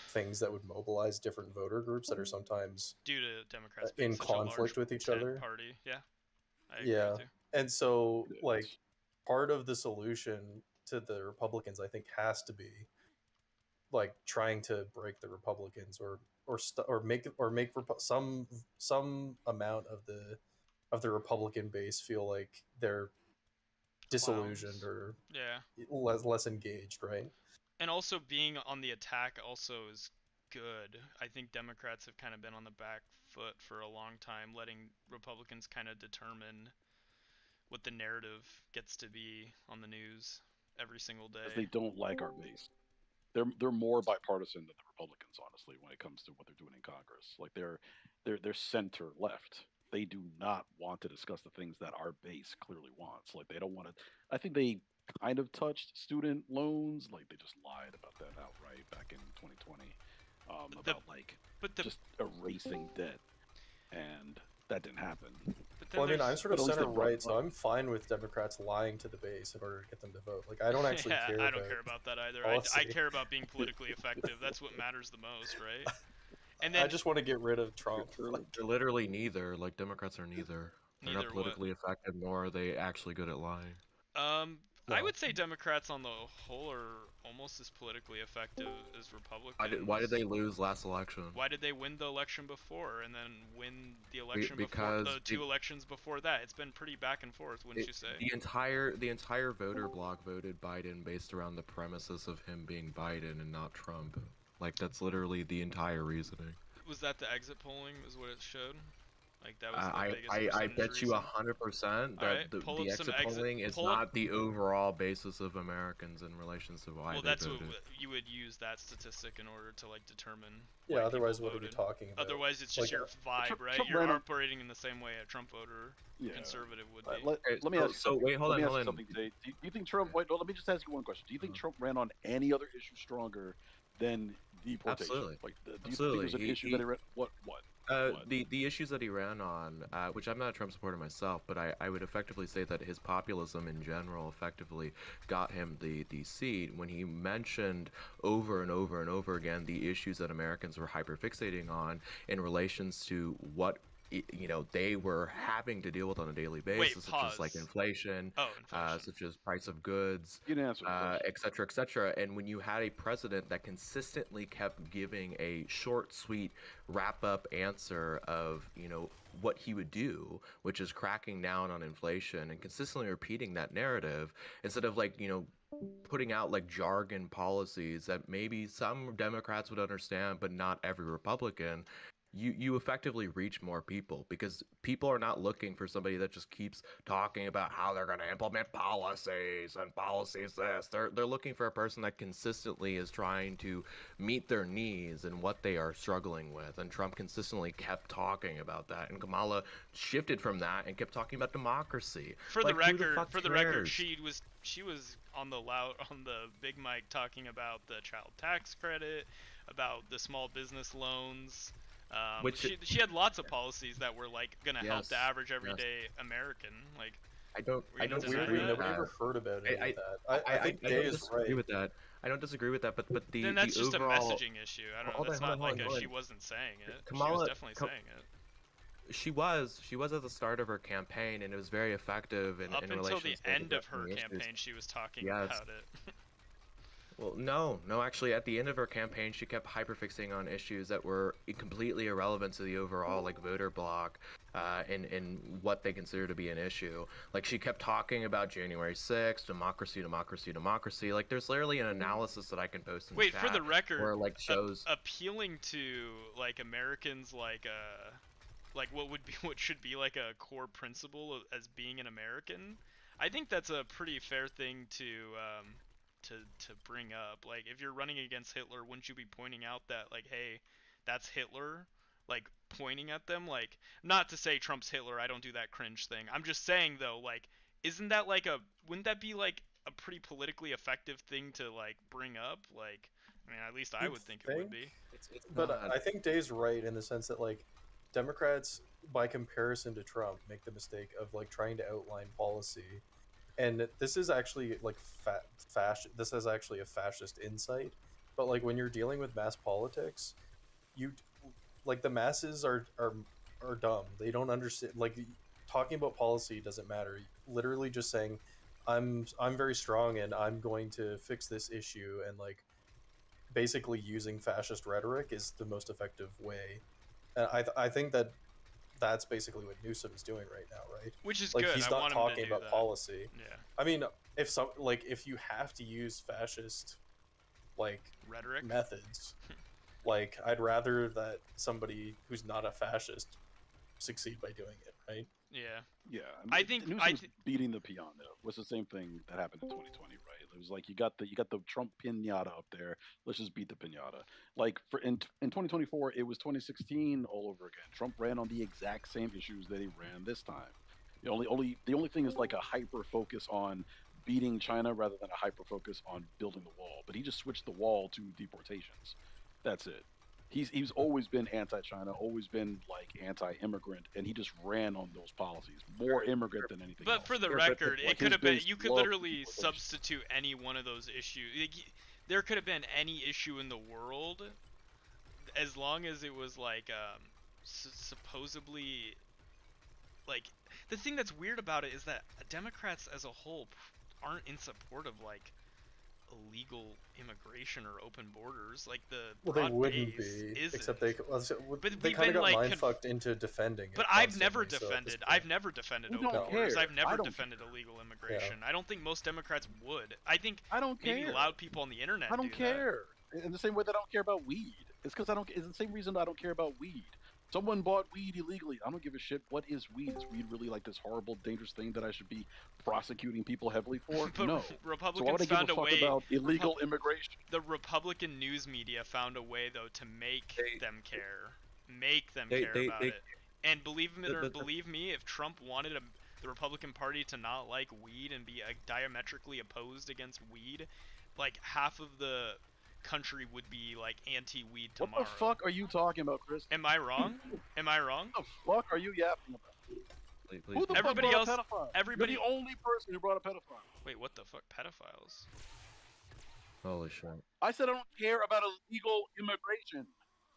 things that would mobilize different voter groups that are sometimes due to Democrats being in such a large conflict with each tent other. party. Yeah, I agree Yeah. with you. And so like part of the solution to the Republicans, I think, has to be like trying to break the Republicans, or make some amount of the Republican base feel like they're disillusioned or Yeah. less engaged, right? And also being on the attack also is good. I think Democrats have kind of been on the back foot for a long time, letting Republicans kind of determine what the narrative gets to be on the news every single day. Because they don't like our base. They're more bipartisan than the Republicans, honestly, when it comes to what they're doing in Congress. Like they're center left. They do not want to discuss the things that our base clearly wants. Like they don't want to. I think they kind of touched student loans. Like they just lied about that outright back in 2020. Just erasing debt, and that didn't happen. Well, I mean, I'm sort of But at least center they brought right, it so up. I'm fine with Democrats lying to the base in order to get them to vote. Like, I don't actually yeah, care. I don't care about that either. I policy. care about being politically effective. That's what matters the most, right? And then I just want to get rid of Trump. They're literally neither. Like Democrats are neither. They're Neither not what? politically effective, nor are they actually good at lying. I would say Democrats on the whole are almost as politically effective as Republicans. Why did they lose last election? Why did they win the election before and then win the election because before the two elections before that? It's been pretty back and forth, wouldn't you say? The entire voter bloc voted Biden based around the premises of him being Biden and not Trump. Like that's literally the entire reasoning. Was that the exit polling? Is what it showed? Like that was the biggest I percentage bet you reason? 100% that Alright, the pull up some exit polling is pull up- not the overall basis of Americans in relations to why Well, they that's voted. what you would use that statistic in order to like determine. Yeah, why otherwise people what are we voted. talking about? Otherwise, it's just Like, your vibe, Trump- right? Trump You're ran on- operating in the same way a Trump voter, conservative would be. Let me ask you something. wait, hold let me on, ask hold you on. something, Tate. Do you think Trump? Wait, no, let me just ask you one question. Do you think Trump ran on any other issue stronger than deportation? Absolutely. Like, do you think Absolutely. there's an He- issue he- that he ran? What? The issues that he ran on, which I'm not a Trump supporter myself, but I would effectively say that his populism in general effectively got him the seat when he mentioned over and over and over again the issues that Americans were hyperfixating on in relations to what they were having to deal with on a daily basis, such as like pause. inflation, such as price of goods, You didn't answer the question. et cetera, et cetera. And when you had a president that consistently kept giving a short, sweet, wrap-up answer of what he would do, which is cracking down on inflation and consistently repeating that narrative, instead of putting out like jargon policies that maybe some Democrats would understand, but not every Republican. You effectively reach more people because people are not looking for somebody that just keeps talking about how they're going to implement policies and policies this. They're looking for a person that consistently is trying to meet their needs and what they are struggling with. And Trump consistently kept talking about that, and Kamala shifted from that and kept talking about democracy. For Like, the who record, fuck for the record, cares? she was on the big mic talking about the child tax credit, about the small business loans. She had lots of policies that were like gonna help the average everyday American. Like I don't Weirdly, disagree with nobody that. ever heard about any of that. I think I Day don't is disagree right. with that. I don't disagree with that, but the then that's the just overall... a messaging issue. I don't know. Hold on, That's hold not on, like hold on. she wasn't saying it. she Kamala- was definitely saying it. She was at the start of her campaign, and it was very effective in Up in until the relations to end of her addressing the issues. campaign, she was talking Yes. about it. Well, no, actually, at the end of her campaign, she kept hyperfixing on issues that were completely irrelevant to the overall voter bloc, and what they consider to be an issue. Like she kept talking about January 6th, democracy. Like there's literally an analysis that I can post in Wait, chat for the record, where like shows appealing to like Americans like what should be like a core principle as being an American. I think that's a pretty fair thing to bring up. Like if you're running against Hitler, wouldn't you be pointing out that like, hey, that's Hitler? Like pointing at them, like not to say Trump's Hitler, I don't do that cringe thing. I'm just saying though, like, isn't that like wouldn't that be like a pretty politically effective thing to like bring up? Like, I mean, at least I would think it would be. But I think Day's right in the sense that like Democrats, by comparison to Trump, make the mistake of like trying to outline policy, and this is actually like This is actually a fascist insight. But like when you're dealing with mass politics, you like the masses are dumb. They don't understand. Like talking about policy doesn't matter. Literally just saying, I'm very strong and I'm going to fix this issue, and like basically using fascist rhetoric is the most effective way. And I think that's basically what Newsom's doing right now, right? Which is like good. he's I not want him to talking do about that. policy. Yeah. I mean, if you have to use fascist like Rhetoric methods, like I'd rather that somebody who's not a fascist succeed by doing it, right? Yeah. Yeah, I think Newsom's beating the piano was the same thing that happened in 2020, right? It was like you got the Trump pinata up there. Let's just beat the pinata. Like in 2024, it was 2016 all over again. Trump ran on the exact same issues that he ran this time. The only thing is like a hyper focus on beating China rather than a hyper focus on building the wall. But he just switched the wall to deportations. That's it. He's always been anti-China, always been like anti-immigrant, and he just ran on those policies. More immigrant than anything else. But for the Yeah, record, like, it could his have been. base You could loved literally deportations. substitute any one of those issues. There could have been any issue in the world, as long as it was like supposedly. Like the thing that's weird about it is that Democrats as a whole aren't in support of like illegal immigration or open borders. Like the Well, they broad wouldn't base be, isn't. except they But they we've kind been, of got like, mind fucked into defending it. But I've never constantly, so at this defended. point- I've never defended We open don't borders. care. I've I never don't defended illegal immigration. I don't think most Democrats would. I think I don't maybe care. loud people on the internet. I don't do care. In the same way that I don't care about weed. It's because I don't. It's the same reason I don't care about weed. Someone bought weed illegally. I don't give a shit. What is weed? Is weed really like this horrible, dangerous thing that I should be prosecuting people heavily for? But no. Republicans so why would I found give a a fuck way. about illegal immigration? The Republican news media found a way, though, to make them care. Make them They- care they- about they- it. And believe me or the- believe me, if Trump wanted the Republican Party to not like weed and be diametrically opposed against weed, like half of the country would be like anti-weed What tomorrow. the fuck are you talking about, Chris? Am I wrong? Am I wrong? What the fuck are you yapping about? Who the Everybody fuck else. brought a pedophile? Everybody. You're the only person who brought a pedophile. Wait, what the fuck? Pedophiles? Holy shit. I said I don't care about illegal immigration.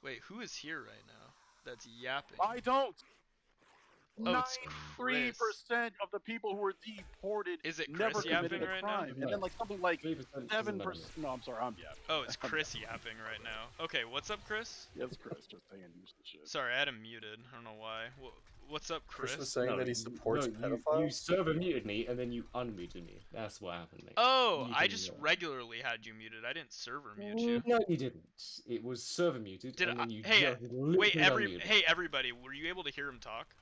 Wait, who is here right now? That's yapping. I don't. Oh, it's 93% of the people who were deported Is it never Chris committed yapping a right now? crime, and then like something like 7%. doesn't matter. No, I'm sorry, I'm yapping. Oh, it's Chris yapping right now. Okay, what's up, Chris? Yeah, it's Chris just saying useless shit. Sorry, I had him muted. I don't know why. What's up, Chris? Chris was saying that he supports pedophiles. You server muted me and then you unmuted me. That's what happened, mate. Oh, You I didn't just know. regularly had you muted. I didn't server mute you. No, you didn't. It was server muted, Did and I? then you Hey, just wait, literally unmuted. hey, everybody, were you able to hear him talk?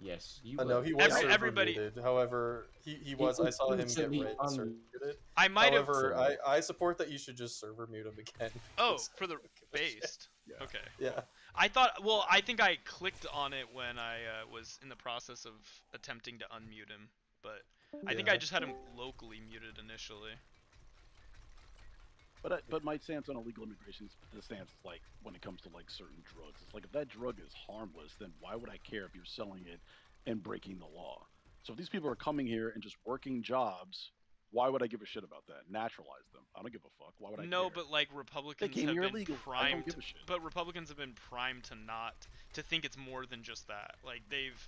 Yes, you No, were. he was server everybody- muted. However, he was. I saw him get instantly server muted. I might have- However, I support that you should just server mute him again. Oh, because for the I don't give a shit. based. Okay. Yeah. I thought. Well, I think I clicked on it when I was in the process of attempting to unmute him, but I think Yeah. I just had him locally muted initially. But my stance on illegal immigration is the stance is like when it comes to like certain drugs. It's like if that drug is harmless, then why would I care if you're selling it and breaking the law? So if these people are coming here and just working jobs, why would I give a shit about that? Naturalize them. I don't give a fuck. Why would I No, care? but like Republicans came have here been illegal. I don't primed. give a shit. But Republicans have been primed to think it's more than just that. Like they've.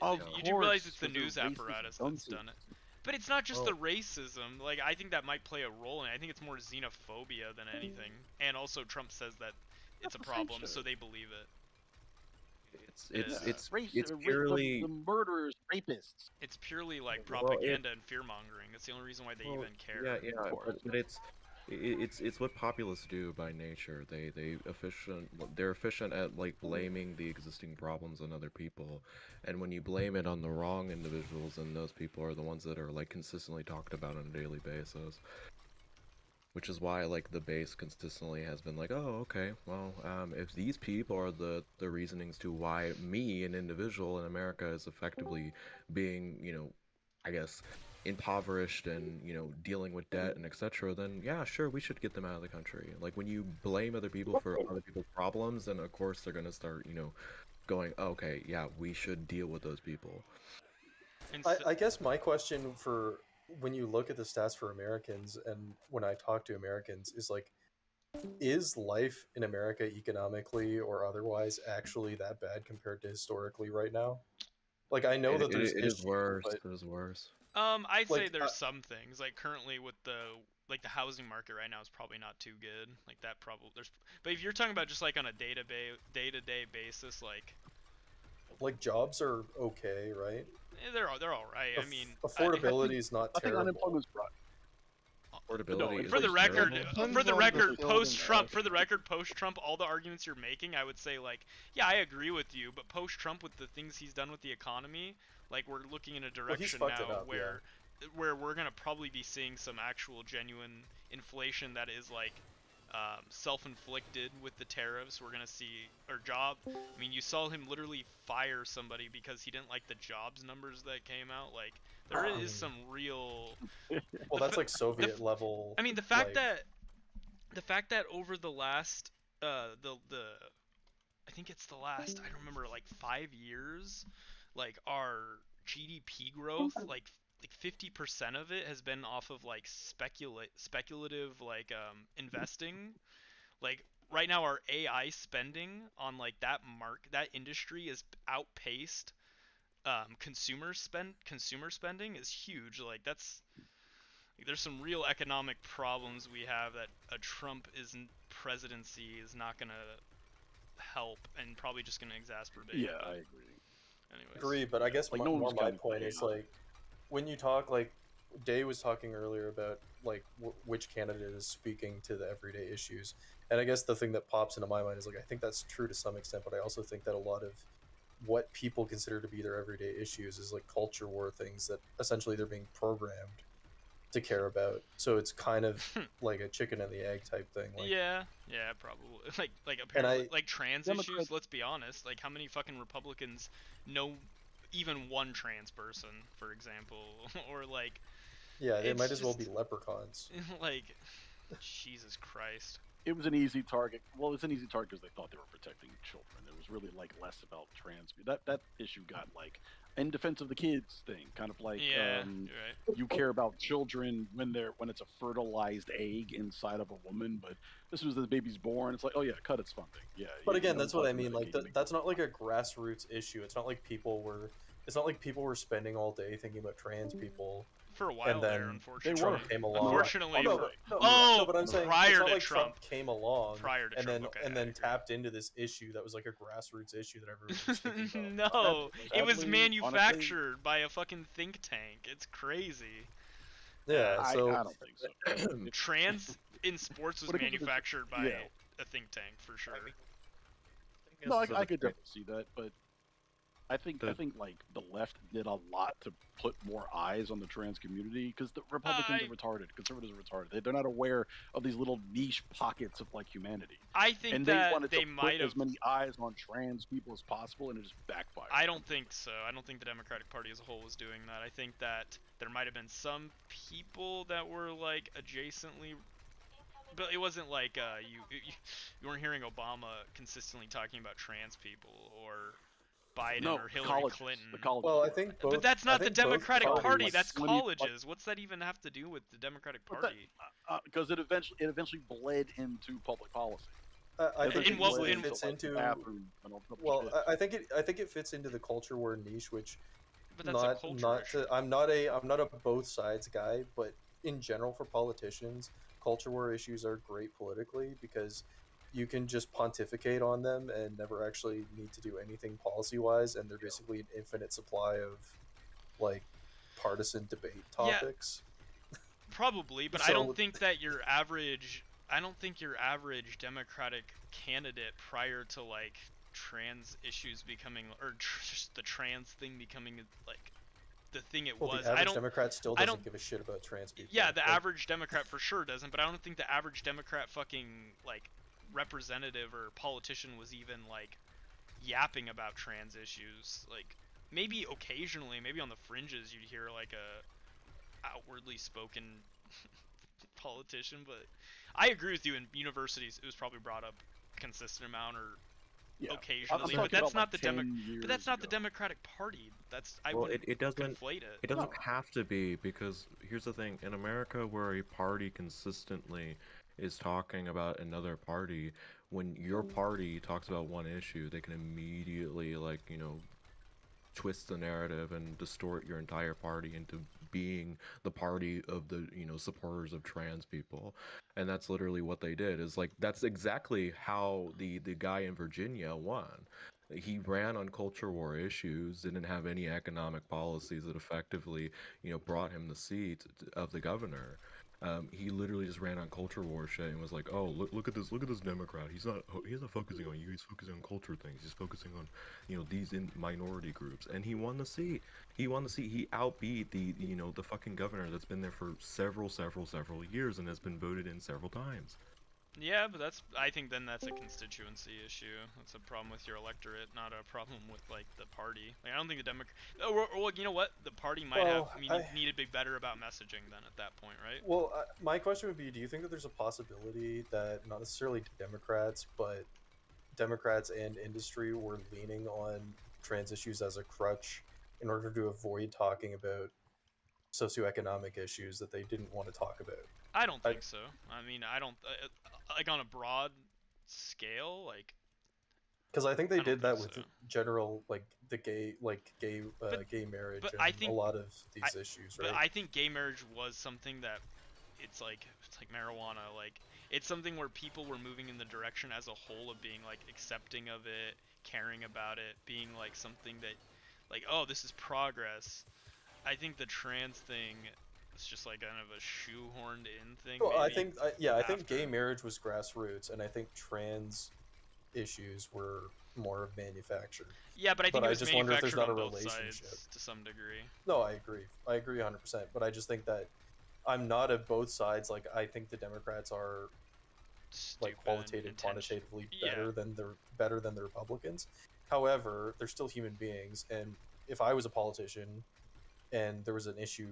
Of you do realize course, it's the 'cause they're news racist apparatus and that's done it. nonsense. But it's not just Oh. the racism. Like I think that might play a role in it. I think it's more xenophobia than anything. And also Trump says that it's a the same problem, shit. so they believe it. It's the purely murderers, rapists. It's purely like Well, it- propaganda and fear mongering. That's the only reason why they Well, even care. Yeah, but it's what populists do by nature. They're efficient at like blaming the existing problems on other people, and when you blame it on the wrong individuals, then those people are the ones that are like consistently talked about on a daily basis. Which is why like the base consistently has been like, oh, okay, well, if these people are the reasonings to why me, an individual in America, is effectively being, I guess, impoverished and, dealing with debt and etc., then yeah, sure, we should get them out of the country. Like when you blame other people for other people's problems, then of course they're gonna start, going, oh, okay, yeah, we should deal with those people. I guess my question for when you look at the stats for Americans and when I talk to Americans is like, is life in America economically or otherwise actually that bad compared to historically right now? Like, I know that there's it is issues, worse. but It is worse. I'd say Like, there's some things like currently with the housing market right now is probably not too good. Like that probably but if you're talking about just like on a day-to-day basis, like jobs are okay, right? they're all right. I mean, affordability is not I think terrible. unemployment's right. Affordability is for the record, terrible. post-Trump, all the arguments you're making, I would say like, yeah, I agree with you, but post-Trump with the things he's done with the economy, like we're looking in a direction now where we're gonna probably be seeing some actual genuine inflation that is like self-inflicted with the tariffs. We're gonna see I mean, you saw him literally fire somebody because he didn't like the jobs numbers that came out. Like there is some real. Well, that's like Soviet level. I mean, the fact that over the last I think it's the last, I don't remember, like 5 years, like our GDP growth, like 50% of it has been off of like speculative like investing. Like right now our AI spending on like that industry is outpaced consumer spending is huge. Like that's there's some real economic problems we have that a Trump presidency is not gonna help and probably just gonna exacerbate. Yeah, I agree. Anyways. Agree, but I guess Like, my, no more one's my gonna point play is it. like when you talk like Day was talking earlier about like which candidate is speaking to the everyday issues, and I guess the thing that pops into my mind is like I think that's true to some extent, but I also think that a lot of what people consider to be their everyday issues is like culture war things that essentially they're being programmed to care about. So it's kind of like a chicken and the egg type thing. Like, yeah, probably. Like apparently, I- like trans issues. Let's be honest. Like, how many fucking Republicans know even one trans person, for example, or like? yeah, they it's might as well be just- leprechauns. Like, Jesus Christ. It was an easy target. Well, it was an easy target because they thought they were protecting children. It was really like less about trans. That issue got like in defense of the kids thing, kind of like Yeah, you're right. you care about children when it's a fertilized egg inside of a woman, but this was the baby's born. It's like, oh yeah, cut its funding. Yeah. But yeah, again, you that's don't what I fucking mean. Like medicate that's not like a grassroots issue. It's not like people were. It's not like people were spending all day thinking about trans people. For a while and then there, unfortunately. Trump came along. Unfortunately, no, but I'm saying prior it's not to like Trump. came along Prior to and Trump, then okay, and then tapped into this issue that was like a grassroots issue that everyone was thinking about. No, it was Sadly, manufactured by a fucking think tank. It's crazy. Yeah, so I don't think so. Trans in sports was What if it was- manufactured by yeah. a think tank for sure. No, I could definitely see that, but I think like the left did a lot to put more eyes on the trans community because the Republicans are retarded, conservatives are retarded. They're not aware of these little niche pockets of like humanity. I think and that they wanted they to might put have. as many eyes on trans people as possible, and it just backfired. I don't think so. I don't think the Democratic Party as a whole was doing that. I think that there might have been some people that were like adjacently, but it wasn't like you weren't hearing Obama consistently talking about trans people or Biden No, or Hillary colleges, Clinton. the colleges. Well, I think both, But that's not the Democratic Party. parties- That's when you- colleges. What's that even have to do with the Democratic But Party? because it eventually bled into public policy. I think In what- it in- fits into. bathroom and all that Well, shit. I think it fits into the culture war niche, which But that's a culture I'm not a both sides guy, but in general for politicians, culture war issues are great politically because you can just pontificate on them and never actually need to do anything policy wise, and they're basically an infinite supply of like partisan debate Yeah. topics. Probably, but I So- don't think that your average Democratic candidate prior to like trans issues becoming or just the trans thing becoming like the thing it Well, was. the average I don't Democrat still I doesn't don't give a shit about trans people. Yeah, the Like, average Democrat for sure doesn't, but I don't think the average Democrat fucking like representative or politician was even like yapping about trans issues. Like maybe occasionally, maybe on the fringes you'd hear like a outwardly spoken politician, but I agree with you in universities it was probably brought up a consistent amount or occasionally, I'm but talking that's about, not like, the 10 but that's not the Democratic Party. That's I Well, wouldn't it doesn't conflate it. it doesn't have to be, because here's the thing: in America, where a party consistently is talking about another party, when your party talks about one issue, they can immediately, like, twist the narrative and distort your entire party into being the party of the supporters of trans people. And that's literally what they did. Is like, that's exactly how the guy in Virginia won. He ran on culture war issues, didn't have any economic policies that effectively brought him the seat of the governor. He literally just ran on culture war shit and was like, "Oh, look at this Democrat. He's not focusing on you. He's focusing on culture things. He's focusing on these minority groups." And he won the seat. He outbeat the fucking governor that's been there for several years and has been voted in several times. Yeah, but I think then that's a constituency issue. That's a problem with your electorate, not a problem with like the party. Like, I don't think the Democrat. Or you know what? The party might need to be better about messaging then at that point, right? Well, my question would be: do you think that there's a possibility that not necessarily Democrats, but Democrats and industry were leaning on trans issues as a crutch in order to avoid talking about socioeconomic issues that they didn't want to talk about? I don't think so. I mean, I don't like on a broad scale, like. Because I think they did that with general, like the gay marriage and a lot of these issues, right? But I think gay marriage was something that it's like marijuana. Like, it's something where people were moving in the direction as a whole of being like accepting of it, caring about it, being like something that, like, oh, this is progress. I think the trans thing. It's just like kind of a shoehorned in thing. Well, I think gay marriage was grassroots, and I think trans issues were more manufactured. Yeah, but I think it was just wonder if there's not a both relationship sides to some degree. No, I agree 100%. But I just think that I'm not at both sides. Like, I think the Democrats are like quantitatively better than the Republicans. However, they're still human beings, and if I was a politician and there was an issue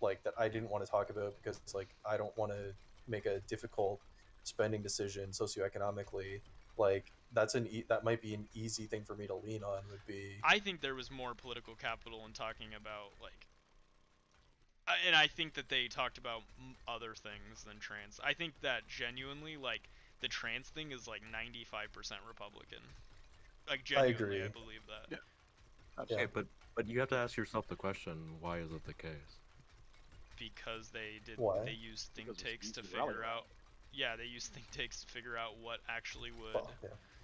like that I didn't want to talk about because like I don't want to make a difficult spending decision socioeconomically, like that might be an easy thing for me to lean on. Would be, I think there was more political capital in talking about like, and I think that they talked about other things than trans. I think that genuinely, like, the trans thing is like 95% Republican. Like, genuinely, I believe that. Yeah. Okay, but you have to ask yourself the question: why is it the case? Because they used think tanks to figure out. Yeah, they used think tanks to figure out what actually would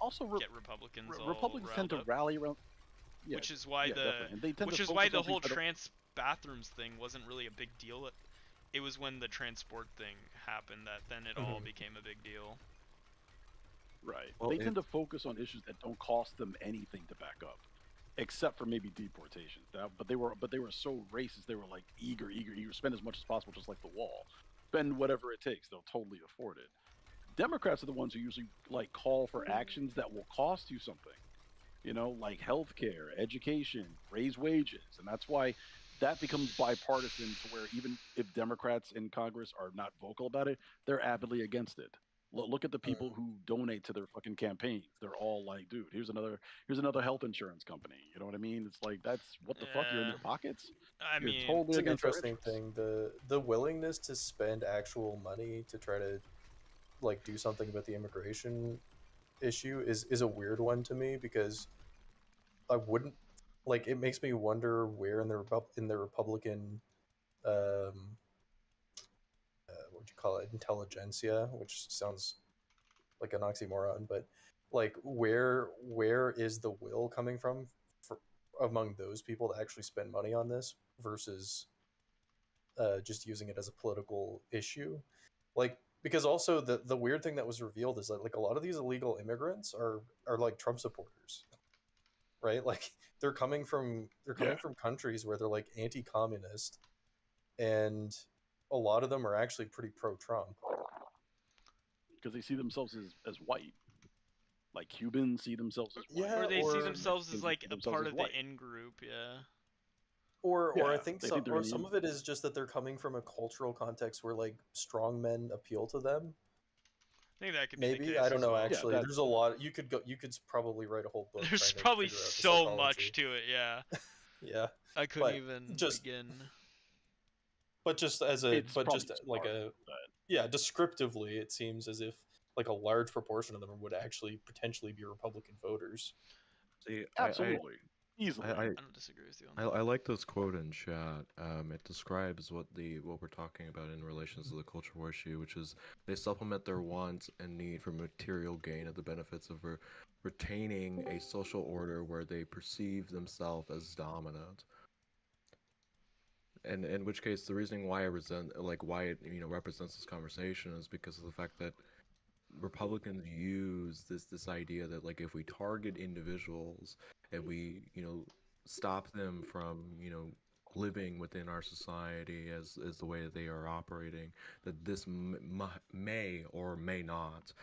also get Republicans. Republicans tend to rally around. Yeah, which is why the whole trans bathrooms thing wasn't really a big deal. It was when the transport thing happened that then it all became a big deal. Right. Well, they tend to focus on issues that don't cost them anything to back up. Except for maybe deportations, but they were so racist. They were like eager to spend as much as possible, just like the wall. Spend whatever it takes; they'll totally afford it. Democrats are the ones who usually like call for actions that will cost you something, like healthcare, education, raise wages, and that's why that becomes bipartisan. To where even if Democrats in Congress are not vocal about it, they're avidly against it. Look at the people who donate to their fucking campaigns. They're all like, dude, here's another health insurance company. You know what I mean? It's like, that's what the fuck, you're in their pockets? I mean, totally it's an interesting thing. The willingness to spend actual money to try to like do something about the immigration issue is a weird one to me, because I wouldn't like, it makes me wonder where in the Republican what you call it, intelligentsia, which sounds like an oxymoron, but like where is the will coming from among those people to actually spend money on this versus just using it as a political issue? Like, because also the weird thing that was revealed is that like a lot of these illegal immigrants are like Trump supporters, right? Like they're coming from countries where they're like anti-communist, and a lot of them are actually pretty pro-Trump. Because they see themselves as white. Like Cubans see themselves as white. Yeah, or they see themselves as like a part of the in-group, yeah. Or I think some of it is just that they're coming from a cultural context where like strong men appeal to them. I think that could be the Maybe case I don't as know. well. Actually, Yeah, there's a lot. You could probably write a whole book. There's trying to probably figure out the so much psychology. to it. Yeah. Yeah. I couldn't But even just begin. But just as a It's but probably just like smart, a but yeah, descriptively, it seems as if like a large proportion of them would actually potentially be Republican voters. See, absolutely, easily. I don't disagree with you on that. I like this quote in chat. It describes what we're talking about in relation to the culture war issue, which is they supplement their wants and need for material gain at the benefits of retaining a social order where they perceive themselves as dominant. And in which case, the reasoning why why it represents this conversation is because of the fact that Republicans use this idea that like if we target individuals and we stop them from living within our society as the way that they are operating, that this may or may not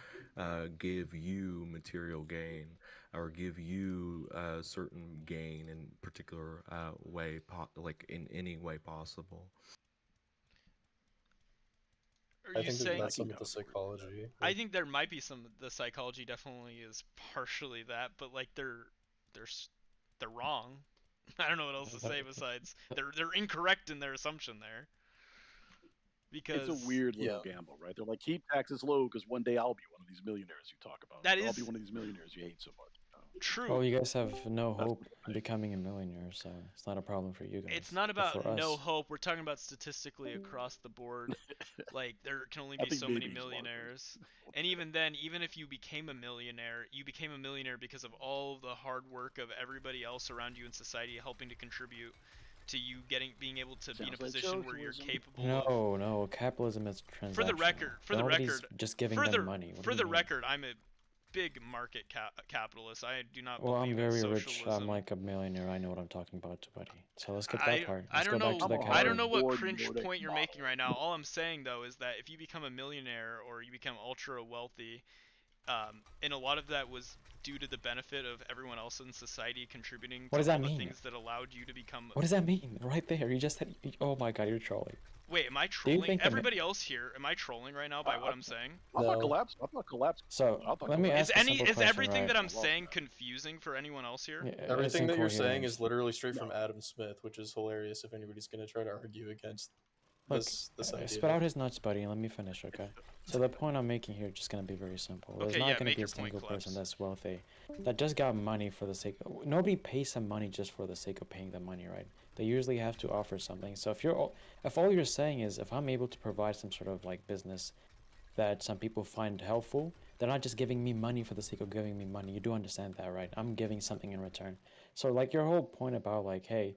give you material gain or give you a certain gain in particular way, like in any way possible. Are you saying that's some of the psychology. I think there might be some. The psychology definitely is partially that, but like they're wrong. I don't know what else to say besides they're incorrect in their assumption there. Because it's a weird little gamble, right? They're like, keep taxes low because one day I'll be one of these millionaires you talk about. I'll be one of these millionaires you hate so much. True. Well, you guys have no hope in becoming a millionaire, so it's not a problem for you guys. It's not But about for no us- hope. We're talking about statistically across the board. Like there can only I be think so many maybe he's smarter. millionaires. And even then, even if you became a millionaire, you became a millionaire because of all the hard work of everybody else around you in society helping to contribute to you being able to be in a Sounds like position where you're socialism. capable of. No, capitalism is transactional. For the record, Nobody's just giving them money. What For do the you mean? record, I'm a big market capitalist. I do not Well, I'm believe in very rich. socialism. I'm like a millionaire. I know what I'm talking about, too, buddy. So let's skip I that part. I Let's don't go know. back to the I don't know capitalism. what cringe point you're making right now. All I'm saying though is that if you become a millionaire or you become ultra wealthy, and a lot of that was due to the benefit of everyone else in society contributing What to does all that the mean? things that allowed you to become. What does that mean? Right there. You just said. Oh my god, you're trolling. Wait, am I Do you trolling? think the mi- Everybody else here, am I trolling right now by what I'm saying? I'm not collapsing. I'm not collapsing. So let me Is ask a simple is question, everything right? that I'm saying confusing for anyone else here? Everything that you're saying is literally straight from Adam Smith, which is hilarious if anybody's going to try to argue against Look, this idea. spit out his nuts, buddy, and let me finish, okay? So the point I'm making here is just gonna be very simple. There's Okay, not yeah, gonna make be a your point, single person Collapse. that's wealthy that just got money for the sake of. Nobody pays some money just for the sake of paying them money, right? They usually have to offer something. So if all you're saying is if I'm able to provide some sort of like business that some people find helpful, they're not just giving me money for the sake of giving me money. You do understand that, right? I'm giving something in return. So like your whole point about like, hey,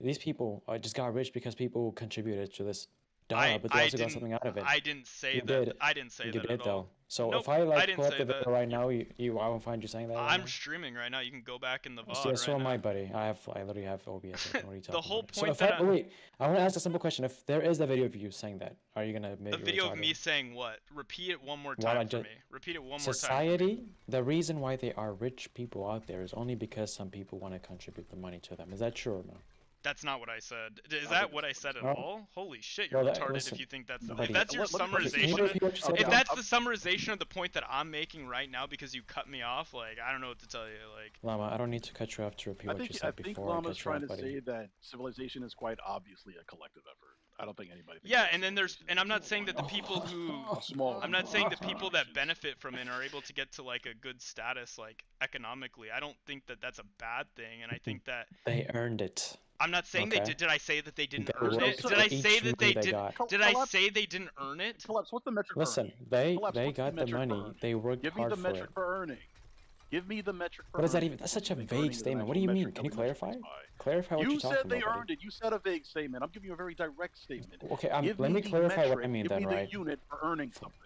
these people just got rich because people contributed to this. But they also got something out of it. I didn't say You that. did. I didn't say You that did at though. all. So Nope, if I I like didn't pull up say the video that. right now, I won't find you saying that. right I'm now? streaming right now. You can go back in the VOD So, right so now. am I, buddy. I literally have OBS. Open. What are you talking whole about? So point if that I, wait, I want to ask a simple question. If there is a video of you saying that, are you gonna make A video of me saying what? Repeat it one more Why time don't for you- me. Repeat it one more time. Society, the reason why they are rich people out there is only because some people want to contribute the money to them. Is that true or no? That's not what I said. Is that what I said at Oh. all? Holy shit, you're Well, that- retarded listen, if you think that's buddy, if that's your can you summarization. repeat what you said? If that's the summarization of the point that I'm making right now because you cut me off, like I don't know what to tell you. Like Llama, I don't need to cut you off to repeat I what you think said think before I Llama's cut you trying off, to buddy. say that civilization is quite obviously a collective effort. I don't think anybody. Thinks yeah, and then there's and I'm not saying that the people who small. I'm not saying the people that benefit from it and are able to get to like a good status like economically. I don't think that that's a bad thing, and I think that They earned it. I'm not saying they Okay. did. Did I say that they didn't They earn it? worked Did for I each say that they money they did? got. Did I say they didn't earn it? Collapse. What's the metric? for Listen, earning? they Collapse, they what's the got the metric for money. earning? They worked Give me hard the for metric it. for earning. Give me the metric for What does that earning. even? That's such a I think earning vague is an statement. What actual do you mean? metric Can you nobody measures clarify? by. Clarify what You you're talking said they about, buddy. earned it. You said a vague statement. I'm giving you a very direct statement. Okay, Give let me the clarify what I metric. mean Give then, me right? the unit for earning something.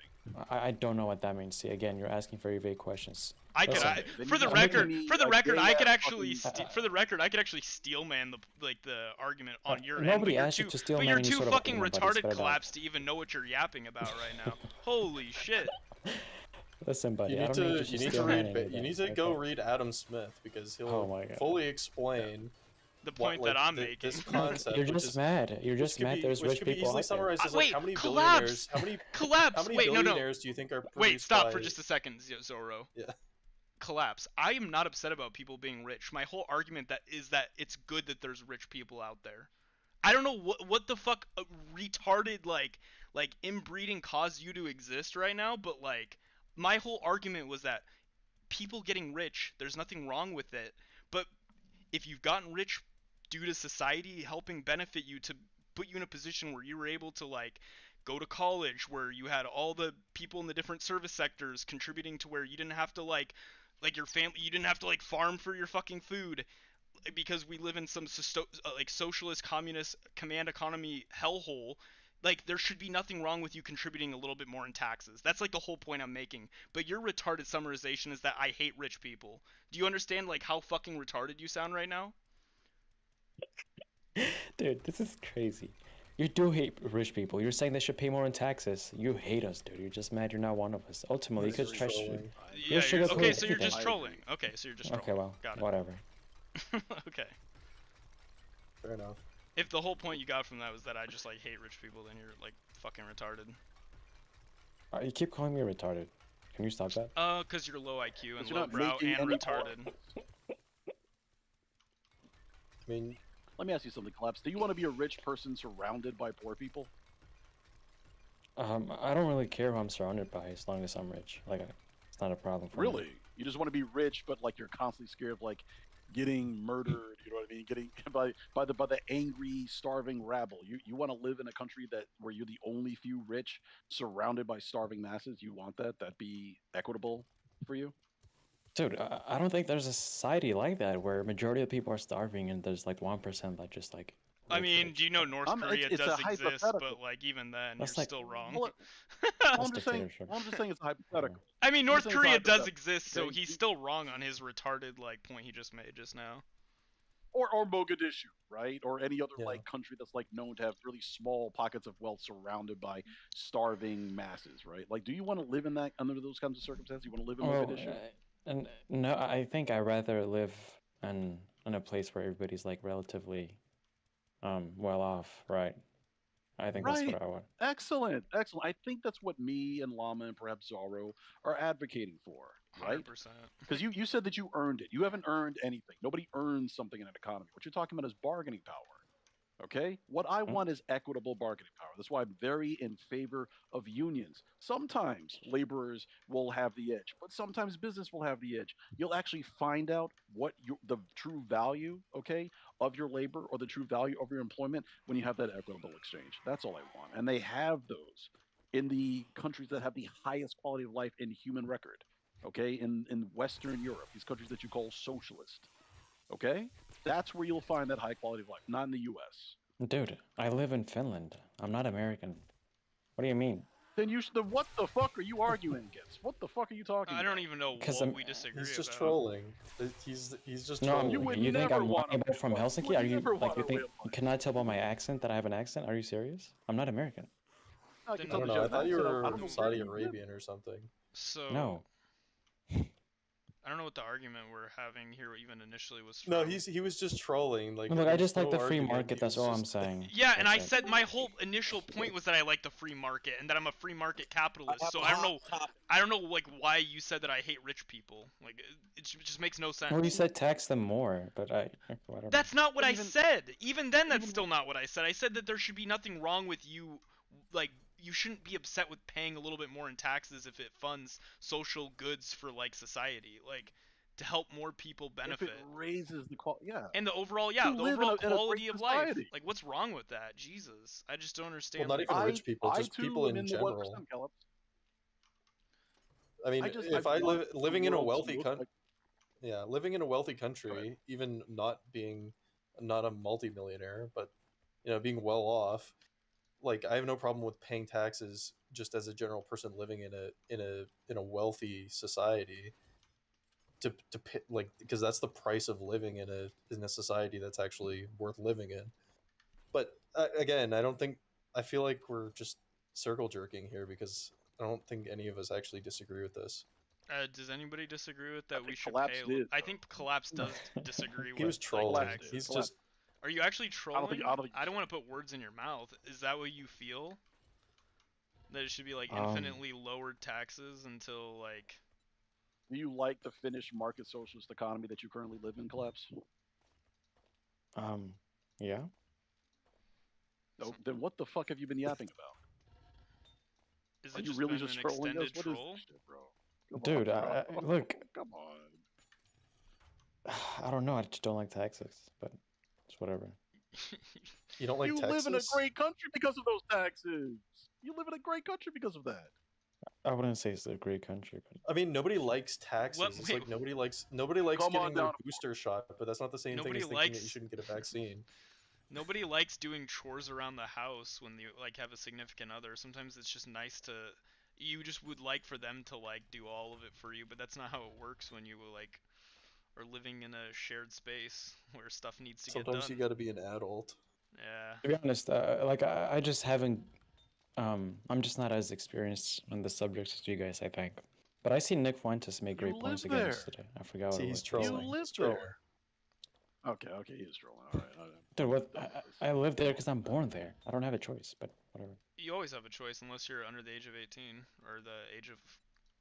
I don't know what that means. See, again, you're asking very vague questions. I could, Listen, for the I'm record, making for the a record, I gay could ass actually, fucking- for the record, I could actually steel man the argument on your end. nobody But you're asked you too, to steel but man you're any too sort of fucking argument, buddy. retarded, Spit it out. collapse, to even know what you're yapping about right now. Holy shit! Listen, buddy, You I need don't to need you to need steel to man read anything. you need to go okay? read Adam Smith because Oh he'll my God. fully explain the point that I'm making. This concept, You're which just is- mad. You're which just could mad be- there's which rich could be people easily out there. summarized as Wait, like how many collapse! billionaires, how many Collapse! how many Wait, no, billionaires do you think are Wait, produced stop by... for just a second, Zoro. Yeah. Collapse. I am not upset about people being rich. My whole argument is that it's good that there's rich people out there. I don't know what the fuck retarded like inbreeding caused you to exist right now, but like my whole argument was that people getting rich, there's nothing wrong with it. But if you've gotten rich due to society helping benefit you to put you in a position where you were able to like go to college, where you had all the people in the different service sectors contributing to where you didn't have to like your family, you didn't have to like farm for your fucking food, because we live in some like socialist communist command economy hellhole. Like there should be nothing wrong with you contributing a little bit more in taxes. That's like the whole point I'm making. But your retarded summarization is that I hate rich people. Do you understand like how fucking retarded you sound right now? Dude, this is crazy. You do hate rich people. You're saying they should pay more in taxes. You hate us, dude. You're just mad you're not one of us. Ultimately, you could try to... Yeah, okay, so you're just trolling. Okay, so you're just trolling. Okay, well, got it. whatever. Okay. Fair enough. If the whole point you got from that was that I just like hate rich people, then you're like fucking retarded. You keep calling me retarded. Can you stop that? Cause you're low IQ and you're not lowbrow making and any retarded. I mean, let me ask you something, Collapse. Do you want to be a rich person surrounded by poor people? I don't really care who I'm surrounded by as long as I'm rich. Like, it's not a problem for me. Really? You just want to be rich, but like you're constantly scared of like getting murdered. You know what I mean? Getting by the angry, starving rabble. You want to live in a country where you're the only few rich, surrounded by starving masses. You want that? That'd be equitable for you? Dude, I don't think there's a society like that where majority of people are starving and there's like 1% that just like... I mean, do you know North Korea it's does a exist, hypothetical. but like even then, That's you're like- still wrong. Well, I'm just saying it's a hypothetical. I mean, I'm North saying it's Korea does hypothetical, exist, so okay? he's still wrong on his retarded like point he just made just now. Or Mogadishu, right? Or any other like country that's like known to have really small pockets of wealth surrounded by starving masses, right? Like, do you want to live in that under those kinds of circumstances? You want to live in Mogadishu? And no, I think I'd rather live in a place where everybody's like relatively well off, right? I think that's what I want. Excellent. I think that's what me and Llama and perhaps Zoro are advocating for, right? 100%. Because you said that you earned it. You haven't earned anything. Nobody earns something in an economy. What you're talking about is bargaining power. Okay? What I want is equitable bargaining power. That's why I'm very in favor of unions. Sometimes laborers will have the edge, but sometimes business will have the edge. You'll actually find out what the true value, okay, of your labor or the true value of your employment when you have that equitable exchange. That's all I want. And they have those in the countries that have the highest quality of life in human record, okay, in Western Europe, these countries that you call socialist, okay? That's where you'll find that high quality of life, not in the U.S. Dude, I live in Finland. I'm not American. What do you mean? Then what the fuck are you arguing against? What the fuck are you talking about? I don't even know what we disagree he's just about. trolling. He's just No, trolling. you think I'm whining from Helsinki? would Are you never like wanna you think? live Can I tell by my accent that I have an accent? Are you serious? I'm not American. I don't know. I thought you were Saudi Arabian or something. So No. I don't know what the argument we're having here even initially was. No, from. he was just trolling. Like, Look, I just there's like no the free argument. market. He That's was all I'm just- saying. Yeah, and I That's it. said my whole initial point was that I like the free market and that I'm a free market capitalist. So I don't know like why you said that I hate rich people. Like it just makes no sense. Well, you said tax them more, but whatever. That's not what I said. Even then, that's still not what I said. I said that there should be nothing wrong with you, like you shouldn't be upset with paying a little bit more in taxes if it funds social goods for like society, like to help more people benefit. If it raises the quality, yeah. And the overall, To live in a quality great of life. society. Like, what's wrong with that? Jesus, I just don't understand. Well, not like, even rich people, just too people am in the 1%, general. Caleb. I mean, if I live living in a wealthy country, country, yeah, living in a wealthy country, even not a multimillionaire, but being well off, like I have no problem with paying taxes just as a general person living in a wealthy society. To pay, like, because that's the price of living in a society that's actually worth living in. But again, I feel like we're just circle jerking here because I don't think any of us actually disagree with this. Does anybody disagree with that? We should Collapse pay. did, I think Collapse does disagree with. He was trolling. Like, taxes. He's just Are you actually trolling? I don't think I don't want to put words in your mouth. Is that what you feel? That it should be like Um, infinitely lowered taxes until like. Do you like the Finnish market socialist economy that you currently live in, Collapse? Yeah. No, then what the fuck have you been yapping about? Is Are it you just really been just an trolling us? extended What is troll? this shit, bro? Come Dude, on, bro. look, Come on. I don't know. I just don't like taxes, but it's whatever. You don't like You Texas? live in a great country because of those taxes. You live in a great country because of that. I wouldn't say it's a great country, but I mean, nobody likes taxes. It's wait, like nobody likes Come on getting their down. booster shot, but that's not the same thing Nobody as thinking that you likes- shouldn't get a vaccine. Nobody likes doing chores around the house when you like have a significant other. Sometimes it's just nice to. You just would like for them to like do all of it for you, but that's not how it works when you like are living in a shared space where stuff needs to Sometimes get you done. got to be an adult. Yeah. to be honest, like I just haven't. I'm just not as experienced on the subject as you guys, I think. But I see Nick Fuentes make great You points live again there. yesterday. I forgot what See, it he's was. trolling. You live He's trolling. there. Okay, he is trolling. All right. Dude, what? I live there because I'm born there. I don't have a choice, but whatever. You always have a choice unless you're under the age of 18 or the age of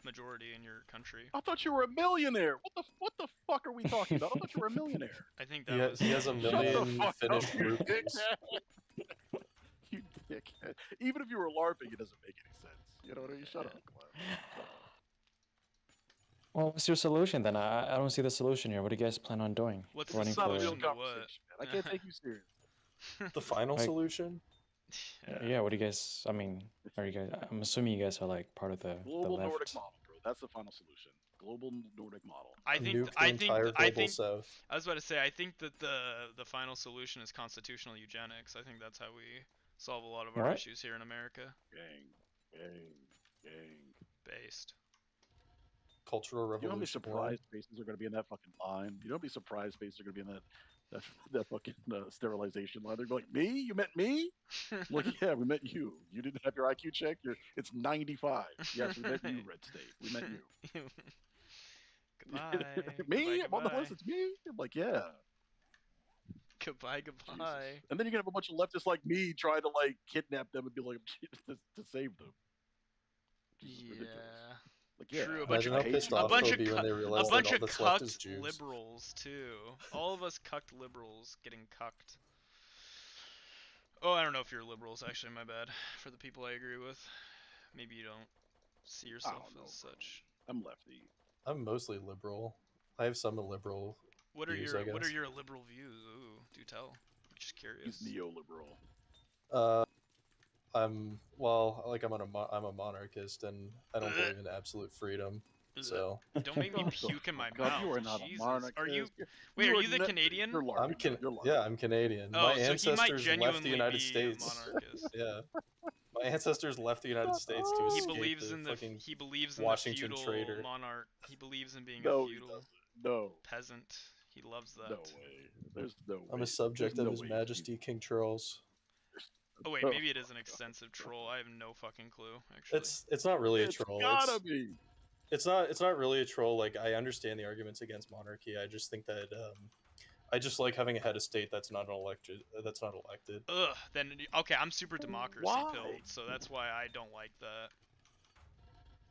majority in your country. I thought you were a millionaire. What the fuck are we talking about? I thought you were a millionaire. I think He, that was. he has a Shut the million fuck Finnish up, you rupees. dickhead. You dickhead. Even if you were LARPing, it doesn't make any sense. You know what I mean? Shut up, Glenn. Shut up. Well, what's your solution then? I don't see the solution here. What do you guys plan on doing? What's Running It's not a real solution to what? conversation, man. I can't take you serious. The final Like- solution? Yeah. What do you guys? I mean, are you guys? I'm assuming you guys are like part of the Global left. Nordic model, bro. That's the final solution. Global Nordic model. I think Nuke the I think entire I global think south. I was about to say I think that the final solution is constitutional eugenics. I think that's how we solve a lot of our Alright. issues here in America. Gang. Based. Cultural You know how many revolution. surprise faces are going to be in that fucking line? You know how many surprise faces are going to be in that fucking sterilization line? They're going, me? You met me? I'm like, yeah, we met you. You didn't have your IQ check? It's 95. Yes, we met you, Red State. We met you. Goodbye. Me? Goodbye, I'm on the goodbye. list. It's me? I'm like, yeah. Goodbye, Jesus. goodbye. And then you're going to have a bunch of leftists like me trying to, like, kidnap them and be like, to save them. This is ridiculous. Yeah. Like, yeah. True. A bunch Imagine of how pissed a off bunch they'll of be when they a realize that bunch all of that's left is cucked Jews. liberals too. All of us cucked liberals getting cucked. Oh, I don't know if you're liberals. Actually, my bad. For the people I agree with, maybe you don't see yourself don't know, as bro. such. I'm lefty. I'm mostly liberal. I have some liberal What are views, your I What are guess. your liberal views? Ooh, do tell. I'm just curious. He's neoliberal. I'm I'm a monarchist and I don't believe in absolute freedom. So Don't make me puke in my God, mouth. you are not Jesus. a monarchist. Are you? Wait, are you the Canadian? You're LARPing. I'm You're LARPing. yeah, I'm Canadian. Oh, My so he might ancestors left genuinely the United be a States. monarchist. Yeah. My ancestors left the United States to He escape believes the in fucking he believes in Washington the feudal traitor. monarch. He believes in being No, a he feudal doesn't. No. peasant. He loves that. No way. There's no way. I'm a subject There's of no His way Majesty King Charles. Oh wait, maybe it is an extensive troll. I have no fucking clue. Actually, It's not really a It's troll. gotta be. It's not really a troll. Like, I understand the arguments against monarchy. I just think that I just like having a head of state that's not elected. ugh. Then okay, I'm super democracy Why? pilled, so that's why I don't like that.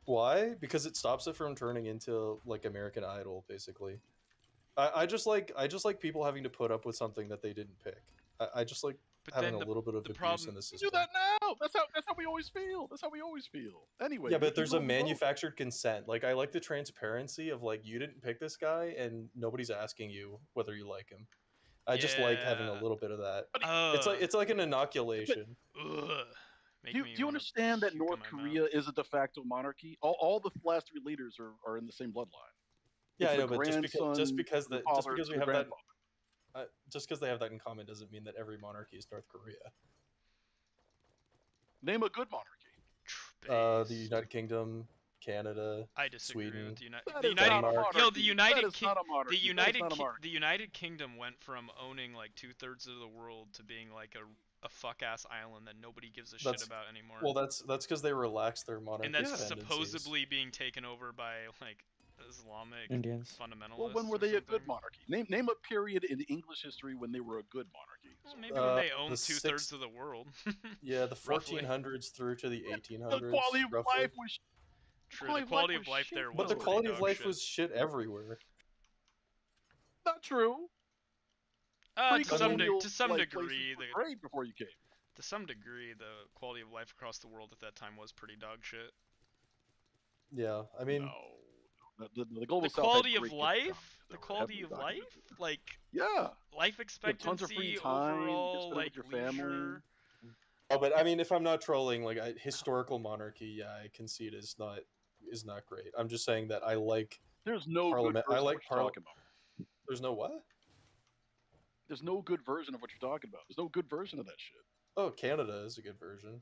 Why? Because it stops it from turning into like American Idol, basically. I just like people having to put up with something that they didn't pick. I just like But having then a little bit of the abuse problem- in the You system. do that now. That's how we always feel. That's how we always feel. Anyway. Yeah, we but keep there's a rolling forward. manufactured consent. Like, I like the transparency of like, you didn't pick this guy and nobody's asking you whether you like him. I just like having a Yeah. little bit of that. Ugh. It's like an inoculation. Ugh. Make Do me you wanna understand that puke in North my Korea mouth. is a de facto monarchy? All the last three leaders are in the same bloodline. Yeah, It's I the know, but just because grandson, the father, we the have that, grandfather. just because they have that in common doesn't mean that every monarchy is North Korea. Name a good monarchy. The United Kingdom, Canada, I disagree Sweden. with the United. That The is not a United. monarchy. Yo, the United. That is not a monarchy. The That is United. not a monarchy. The United Kingdom went from owning like 2/3 of the world to being like a fuck ass island that nobody gives a shit about anymore. Well, that's because they relaxed their monarchy and that's tendencies. supposedly being taken over by like Islamic Indians. fundamentalists. Well, when were or they a good something? monarchy? Name a period in English history when they were a good monarchy. Well, maybe when they owned The 2/3 of the world. Yeah, the Roughly. 1400s through to the 1800s. The quality of roughly. life was. True, the quality of life there was But the pretty quality of dog life shit. was shit everywhere. Not true. To some, Pre-colonial, to some like, degree, places were great before you came. to some degree, the quality of life across the world at that time was pretty dog shit. Yeah, I mean, The global The South had quality of great life, economy, the though, quality heavily of life, documented. like Yeah. life You have tons of free expectancy time. overall, you get like with your family. leisure. oh, but I mean, if I'm not trolling, like historical monarchy, yeah, I concede is not great. I'm just saying that I like There's no parliament. good I version like of what you're talking about. There's no what? There's no good version of what you're talking about. There's no good version of that shit. Oh, Canada is a good version.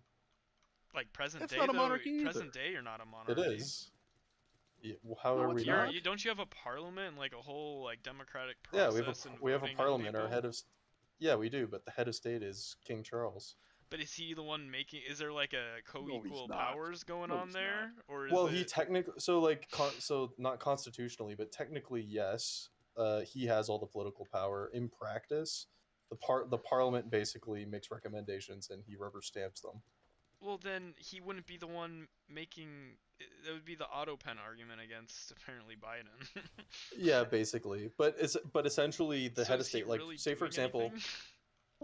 Like present It's day, not a though, monarchy either. present day, you're not a monarchy. It is. Yeah, how No, are we it's not? You don't you have a parliament and like a whole like democratic Yeah, process? and we have a voting of parliament. Our people? head of yeah, we do, but the head of state is King Charles. But is he the one making? Is there like a co-equal not. powers going No, on he's there, or is Well, it... he technically so not constitutionally, but technically yes. He has all the political power. In practice, the parliament basically makes recommendations and he rubber stamps them. Well, then he wouldn't be the one making. That would be the auto pen argument against apparently Biden. Yeah, basically, but essentially the So head of is he state, like really say for doing example, anything?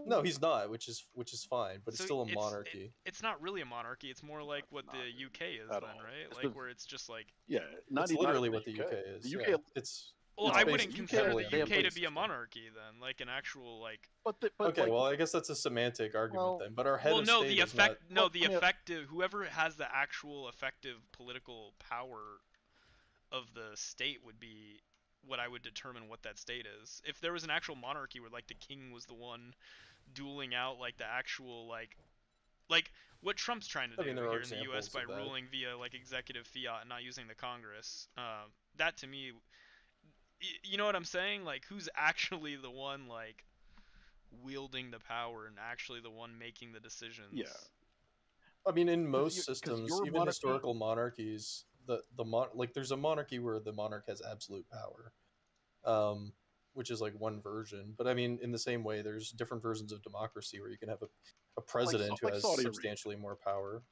no, he's not, which is fine, but it's So still a monarchy. It's not really a monarchy. It's more like what the UK is then, right? It's Like the- where it's just like. Yeah, It's literally what the UK is. The UK, yeah. It's Well, it's I wouldn't basically consider heavily the on UK to place. be a monarchy then, like an actual like. But Okay, like, well, I guess that's a semantic argument then. But our head Well, of no, state the is effect. not. No, the effective. Whoever has the actual effective political power of the state would be what I would determine what that state is. If there was an actual monarchy where like the king was the one dueling out like the actual like what Trump's trying to do I mean, there are here in the U.S. examples by of that. ruling via like executive fiat and not using the Congress. That to me, you know what I'm saying? Like, who's actually the one like wielding the power and actually the one making the decisions? Yeah. I mean, in 'Cause most you- 'cause systems, your even monarchy- historical monarchies, there's a monarchy where the monarch has absolute power, which is like one version. But I mean, in the same way, there's different versions of democracy where you can have a president who like has Saudi Arabia. substantially more power.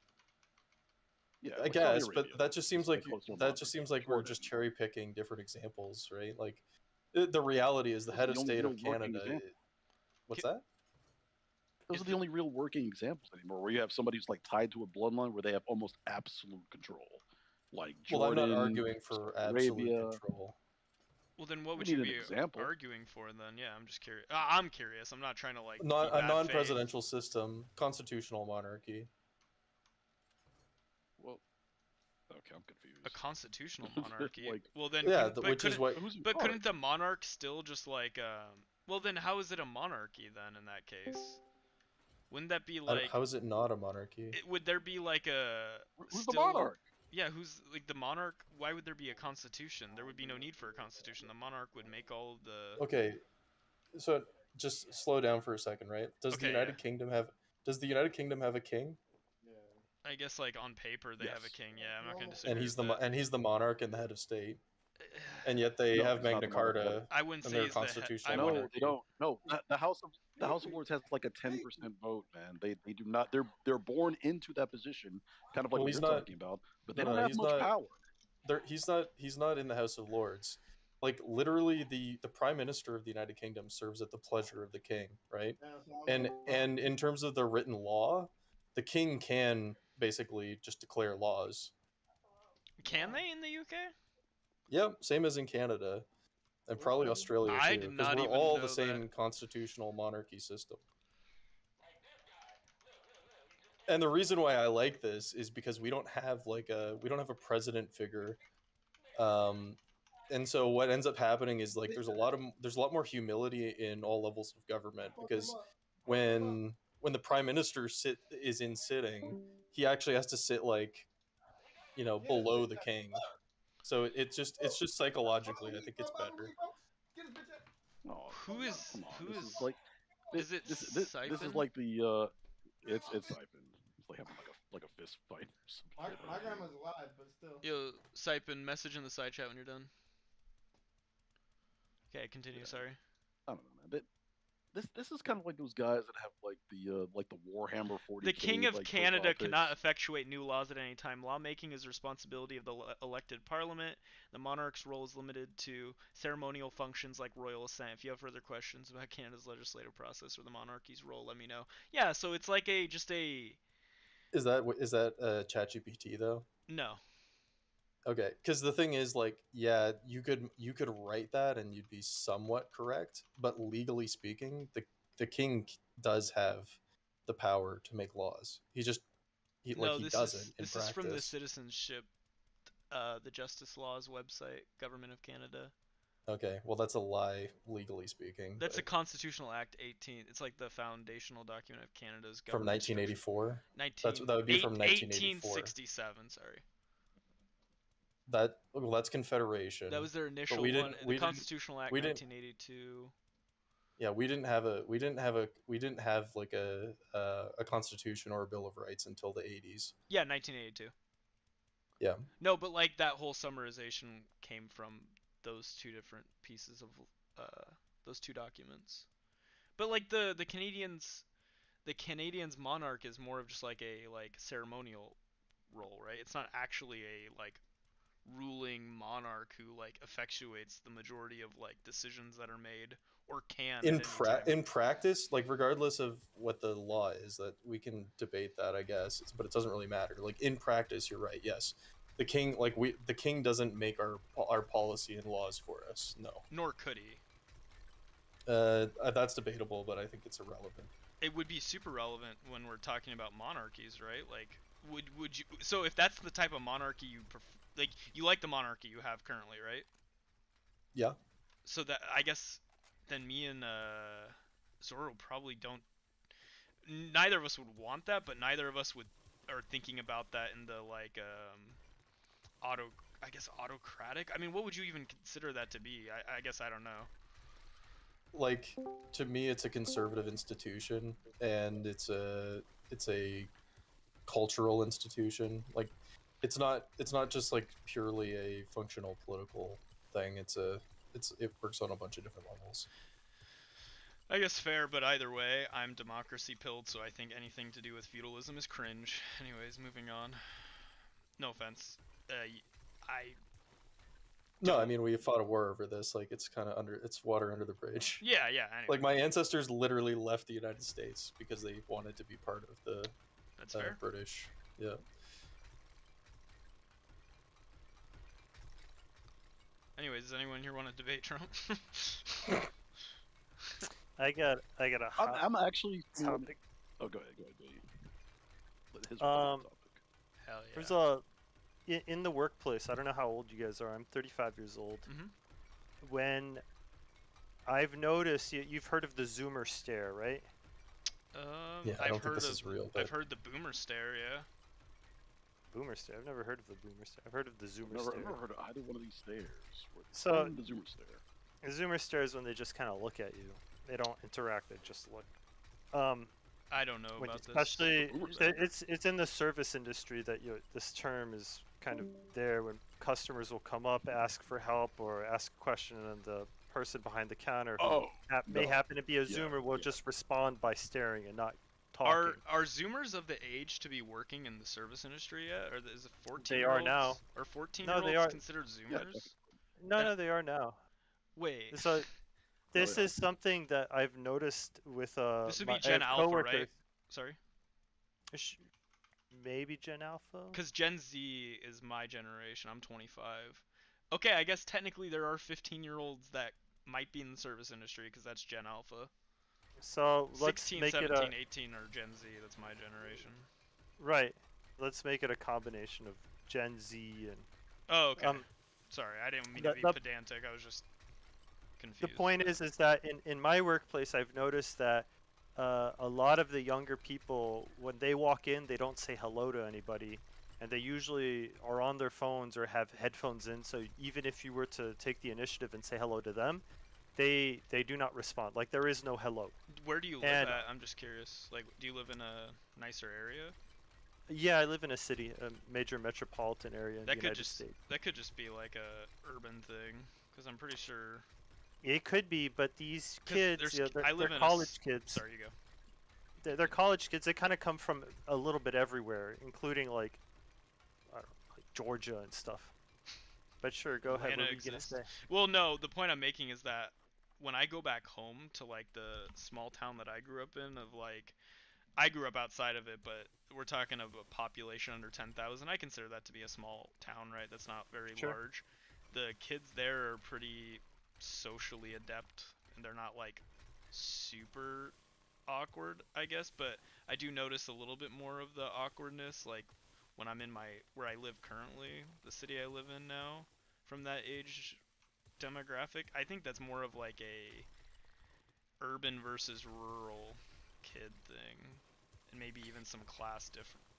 Yeah, I like Saudi guess, Arabia, but that just seems like we're just cherry picking different examples, right? Like, the reality is the Those head are of the only state of real working Canada. examples. What's that? Those are the only real working examples anymore, where you have somebody who's like tied to a bloodline where they have almost absolute control, like Well, I'm Jordan, not arguing for Saudi absolute Arabia. control. Well, then what We would you need an be example. arguing for then? Yeah, I'm just curious. I'm curious. I'm not trying to like. Not be a bad non-presidential system, constitutional monarchy. Well, okay, I'm confused. faith. A constitutional monarchy. Like- well then, Yeah, couldn't- but which is couldn't- what. But couldn't the monarch still just like? Well, then how is it a monarchy then in that case? Wouldn't that be like? How is it not a monarchy? Would there be like a? Who's the still- monarch? Yeah, who's like the monarch? Why would there be a constitution? There would be no need for a constitution. The monarch would make all of the. Okay, so just slow down for a second, right? Does the Okay, United Kingdom have? Does the United Kingdom have a king? I guess like on paper they have a Yes. king. Yeah, I'm not gonna disagree. And he's with that. he's the monarch and the head of state. And yet they No, have he's not Magna the monarch. Carta I wouldn't and say their he's the head- constitutional I No, wouldn't- they don't. No, the House of Lords has like a 10% vote, man. They do not. They're born into that position, kind of like Well, what he's you're not- talking about. But they no, don't have he's much not- power. He's not in the House of Lords. Like literally, the Prime Minister of the United Kingdom serves at the pleasure of the king, right? And in terms of the written law, the king can basically just declare laws. Can they in the UK? Yep, same as in Canada, and probably Australia I too, did because not we're even all know the same constitutional monarchy system. And the reason why I like this is because we don't have a president figure, and so what ends up happening is like there's a lot more humility in all levels of government, because when the prime minister is in sitting, he actually has to sit like, below the king. So it's just psychologically, I think it's better. Oh, Who is come on. who This is? is like Is it this is Siphon? like the it's Siphon. It's like having like like a fist fight or some My, shit. my grandma's alive, but still. Yo, Sipin, message in the side chat when you're done. Okay, continue. Sorry. I don't know, man. This is kind of like those guys that have like the Warhammer 40K. The King of like, Canada profile cannot pics. effectuate new laws at any time. Lawmaking is the responsibility of the elected parliament. The monarch's role is limited to ceremonial functions like royal assent. If you have further questions about Canada's legislative process or the monarchy's role, let me know. Yeah, so it's like just a... Is that ChatGPT though? No. Okay, because the thing is, like, yeah, you could write that and you'd be somewhat correct, but legally speaking, the king does have the power to make laws. He just he doesn't in this practice. is from the Citizenship, the Justice Laws website, Government of Canada. Okay, well that's a lie legally speaking. That's a but Constitutional Act 18. It's like the foundational document of Canada's from government. 1984. That would be from 1984. 1867. Sorry. That's Confederation. That was their but initial we one. didn't- The we didn't- Constitutional Act we didn't- 1982. Yeah, we didn't have like a constitution or a bill of rights until the 80s. Yeah, 1982. Yeah. No, but like that whole summarization came from those two different pieces of those two documents. But like the Canadians monarch is more of just like a ceremonial role, right? It's not actually a like ruling monarch who like effectuates the majority of like decisions that are made or can In practice, like regardless of what the law is, that we can debate that, I guess, but it doesn't really matter. Like in practice, you're right. Yes, the king, the king doesn't make our policy and laws for us. No. Nor could he. That's debatable, but I think it's irrelevant. It would be super relevant when we're talking about monarchies, right? Like, would you? So if that's the type of monarchy you prefer, like you like the monarchy you have currently, right? Yeah. So that I guess then me and Zoro probably don't. Neither of us would want that, but neither of us are thinking about that in the like autocratic. I mean, what would you even consider that to be? I guess I don't know. Like to me, it's a conservative institution, and it's a cultural institution. Like it's not just like purely a functional political thing. It works on a bunch of different levels. I guess fair, but either way, I'm democracy pilled, so I think anything to do with feudalism is cringe. Anyways, moving on. No offense. No, I mean we fought a war over this. Like it's kind of it's water under the bridge. Yeah, yeah. Anyway. Like my ancestors literally left the United States because they wanted to be part of the That's fair. British. Yeah. Anyways, does anyone here want to debate Trump? I got a hot I'm actually topic. Oh, go ahead. His was the Hell yeah. There's in the workplace. I don't know how old you guys are. I'm 35 years old. Mhm. When I've noticed, you've heard of the Zoomer stare, right? Yeah, I don't think this is real. But I've heard the boomer stare. Yeah. Boomer stare. I've never heard of the boomer stare. I've heard of the Zoomer I've stare. never heard of either one of these stairs. So the Zoomer stare. The Zoomer stare is when they just kind of look at you. They don't interact. They just look. I don't know about especially this. it's in the service industry that this term is kind of there when customers will come up, ask for help or ask a question, and the person behind the counter who may happen to be a Zoomer will just respond by staring and not talking. Are Zoomers of the age to be working in the service industry yet, or is it 14? They are now. Are 14 No, year olds they are considered Zoomers? No, they are now. Wait. So this is something that I've noticed with This would be Gen Alpha, right? Sorry. Maybe Gen Alpha. Because Gen Z is my generation. I'm 25. Okay, I guess technically there are 15-year-olds that might be in the service industry because that's Gen Alpha. So let's 16, make 17, it 18 are Gen Z. That's my generation. Right. Let's make it a combination of Gen Z and. Oh, okay. Sorry, I didn't mean to be pedantic. I was just confused. The point is that in my workplace, I've noticed that a lot of the younger people, when they walk in, they don't say hello to anybody, and they usually are on their phones or have headphones in. So even if you were to take the initiative and say hello to them, they do not respond. Like there is no hello. Where do you live at? I'm just curious. Like, do you live in a nicer area? Yeah, I live in a city, a major metropolitan area in That the could United States. That could just be like a urban thing, because I'm pretty sure. It could be, but these 'Cause kids, there's you know, I they're live in a college kids. Sorry, you go. They're college kids. They kind of come from a little bit everywhere, including like, I don't know, like Georgia and stuff. But sure, go ahead. Atlanta What were you gonna exists. say? Well, no, the point I'm making is that when I go back home to like the small town that I grew up in, of like, I grew up outside of it, but we're talking of a population under 10,000. I consider that to be a small town, right? That's not very Sure. large. The kids there are pretty socially adept, and they're not like super awkward, I guess, but I do notice a little bit more of the awkwardness, like when I'm in where I live currently, the city I live in now, from that age demographic. I think that's more of like a urban versus rural kid thing, and maybe even some class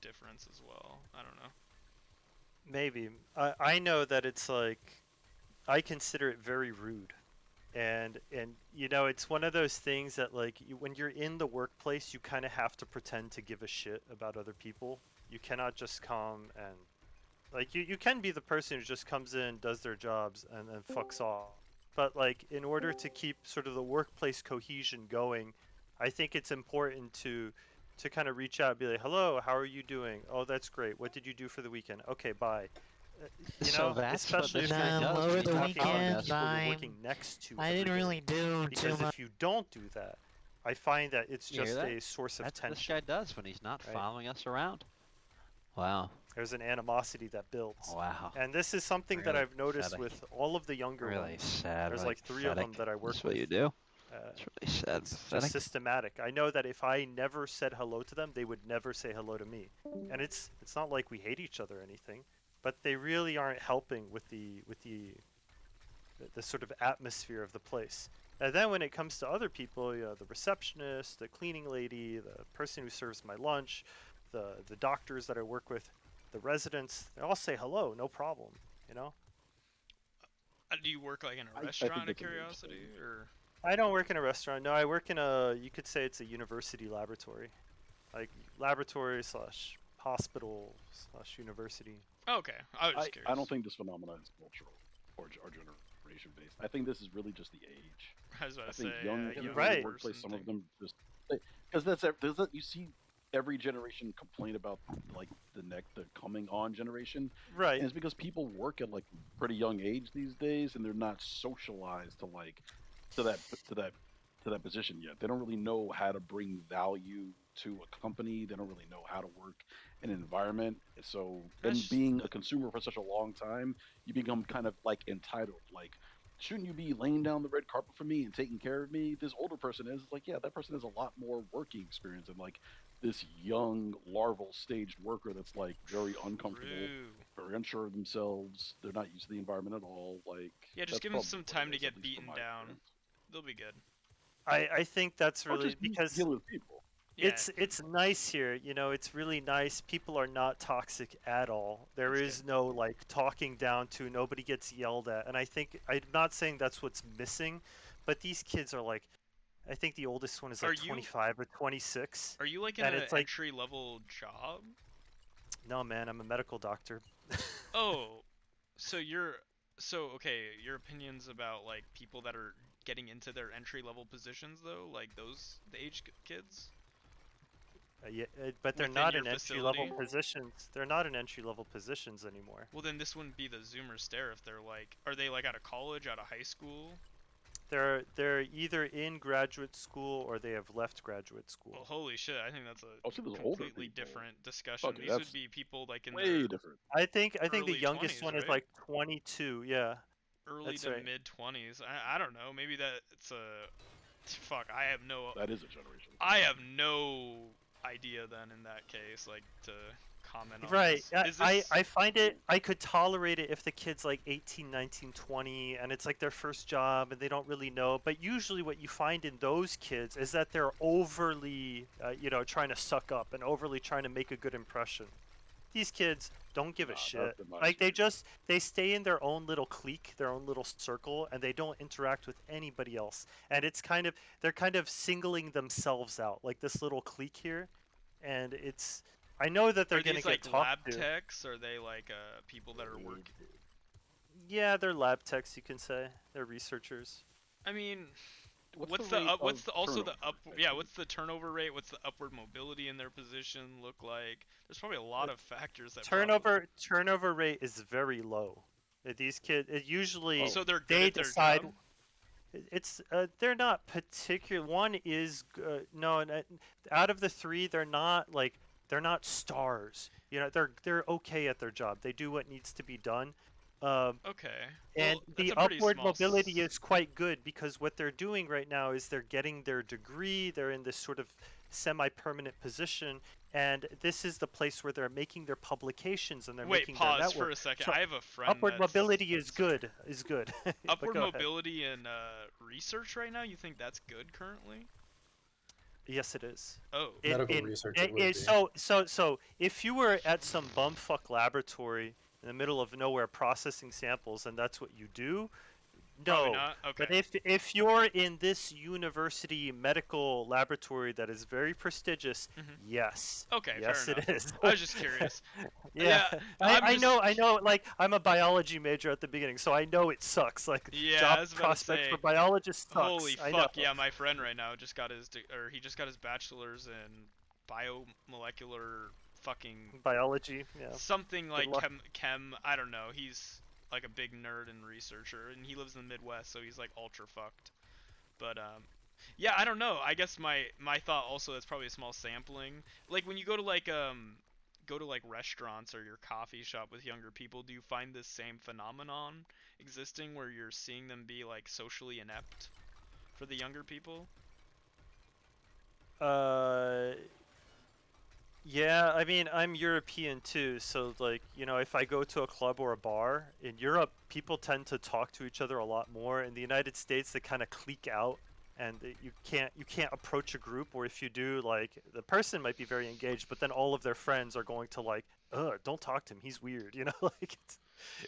difference as well. I don't know. Maybe. I know that it's like, I consider it very rude. And you know, it's one of those things that like when you're in the workplace, you kind of have to pretend to give a shit about other people. You cannot just come and like you can be the person who just comes in, does their jobs, and then fucks off. But like in order to keep sort of the workplace cohesion going, I think it's important to kind of reach out and be like, hello, how are you doing? Oh, that's great. What did you do for the weekend? Okay, bye. You So know, that's what especially the if you're show does over when the you talk weekend, about people you're time. working next to. I didn't every day. really do Because too if you don't do that, I find that it's You hear just that? a source of That's what tension. this guy does when he's not right? following us around. Wow. There's an animosity that builds. Wow. And this is something that Really I've noticed pathetic. with all of the younger Really ones. sad. There's really like 3 of them pathetic. that I work That's what with. you do. Uh, It's really sad. it's just Pathetic. systematic. I know that if I never said hello to them, they would never say hello to me. And it's not like we hate each other or anything, but they really aren't helping with the sort of atmosphere of the place. And then when it comes to other people, you know, the receptionist, the cleaning lady, the person who serves my lunch, the doctors that I work with, the residents, they all say hello, no problem, you know? Do you work like in a think restaurant of that's a weird curiosity, or? I don't work in a restaurant. No, I work in you could say it's a university laboratory. Like laboratory / hospital / university. Oh, okay, I was just curious. I don't think this phenomenon is cultural or generation based. I think this is really just the age. I was about to think say, young yeah, people in right. the workplace, some of them just because you see every generation complain about like the coming on generation, Right. and it's because people work at like pretty young age these days, and they're not socialized to like to that position yet. They don't really know how to bring value to a company. They don't really know how to work in an environment. So, and being a consumer for such a long time, you become kind of like entitled. Like, shouldn't you be laying down the red carpet for me and taking care of me? This older person is. It's like, yeah, that person has a lot more working experience than like this young larval staged worker that's like very uncomfortable, very unsure of themselves. They're not used to the environment at all. Like, Yeah, just that's give them probably some what it time to is, at get least beaten from my down. experience. They'll be good. I think that's Or really just because deal with people. Yeah. it's nice here, you know, it's really nice. People are not toxic at all. There is no like talking down to, nobody gets yelled at. And I think, I'm not saying that's what's missing, but these kids are like, I think the oldest one is Are like you- 25 or 26. Are you like in and an it's like, entry level job? no man, I'm a medical doctor. Oh, so okay, your opinions about like people that are getting into their entry level positions though, like the age kids? Yeah, but they're Within not your in entry level facility? positions. They're not in entry level positions anymore. Well, then this wouldn't be the Zoomer stare if they're like, are they like out of college, out of high school? They're either in graduate school or they have left graduate school. Well, holy shit, I think that's a Also, there's older completely people. different discussion. Okay, These would that's be people like in way their different. I think the early youngest 20s, one is right? like 22. Yeah. early That's to right. mid 20s. I don't know. Maybe it's a fuck. I have no. That is a generation. I have no idea then in that case, like to comment on. Right. This. Is this... I find it, I could tolerate it if the kid's like 18, 19, 20 and it's like their first job and they don't really know. But usually what you find in those kids is that they're overly, you know, trying to suck up and overly trying to make a good impression. These kids don't give a shit. Like they stay in their own little clique, their own little circle, and they don't interact with anybody else. And it's kind of, they're kind of singling themselves out, like this little clique here. And I know that they're Are gonna these get like lab talked to. techs? Are they like people that are working? Yeah, they're lab techs. You can say they're researchers. I mean, What's what's the the rate up? What's of the also the turnover, up? Yeah, what's the turnover rate? What's the upward mobility in their position look like? There's probably a lot of factors that Turnover rate is very low. These kids, it usually So they're good they at their decide. job? It's they're not particular. One is no, out of the three, they're not stars. You know, they're okay at their job. They do what needs to be done. Okay. And Well, that's the a pretty upward small mobility is quite good because what they're doing right now is they're getting their degree. They're in this sort of semi-permanent position, and this is the place where they're making their publications and they're Wait, making their pause network. for a second. So I have a friend upward that's- mobility is good. But Upward go ahead. mobility in research right now. You think that's good currently? Yes, it is. Oh. Medical research it would be. So if you were at some bumfuck laboratory in the middle of nowhere processing samples and that's what you do, Probably no. not? But Okay. if you're in this university medical laboratory that is very prestigious, yes. Okay, Yes, fair it enough. is. I was just curious. Yeah, I'm I just- know. Like, I'm a biology major at the beginning, so I know it sucks. Like, Yeah, I job was about to prospects say, for biologists sucks. Holy I fuck! know. Yeah, my friend right now just got his he just got his bachelor's in biomolecular fucking Biology, yeah. something like luck. chem. I don't know. He's like a big nerd and researcher, and he lives in the Midwest, so he's like ultra fucked. But yeah, I don't know. I guess my thought also is probably a small sampling. Like when you go to like restaurants or your coffee shop with younger people, do you find this same phenomenon existing where you're seeing them be like socially inept for the younger people? Yeah, I mean, I'm European too, so like, you know, if I go to a club or a bar in Europe, people tend to talk to each other a lot more. In the United States, they kind of clique out, and you can't approach a group, or if you do, like, the person might be very engaged, but then all of their friends are going to like, ugh, don't talk to him, he's weird, you know, like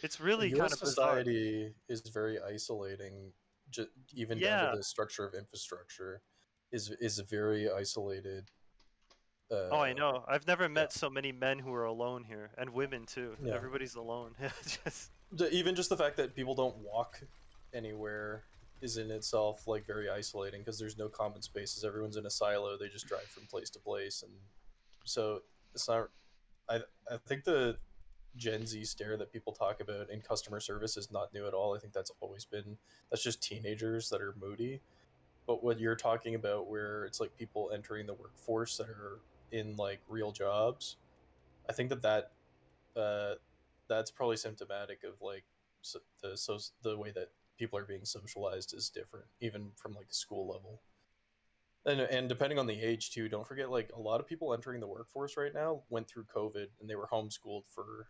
it's really US kind of bizarre. society is very isolating, even down Yeah. to the structure of infrastructure is very isolated. Oh, I know. I've never met so many men who are alone here, and women too. Yeah. Everybody's alone. Just Even just the fact that people don't walk anywhere is in itself like very isolating because there's no common spaces. Everyone's in a silo. They just drive from place to place, and so it's not. I think the Gen Z stare that people talk about in customer service is not new at all. I think that's always been. That's just teenagers that are moody. But what you're talking about, where it's like people entering the workforce that are in like real jobs, I think that's probably symptomatic of like the way that people are being socialized is different, even from like a school level. And depending on the age too, don't forget like a lot of people entering the workforce right now went through COVID and they were homeschooled for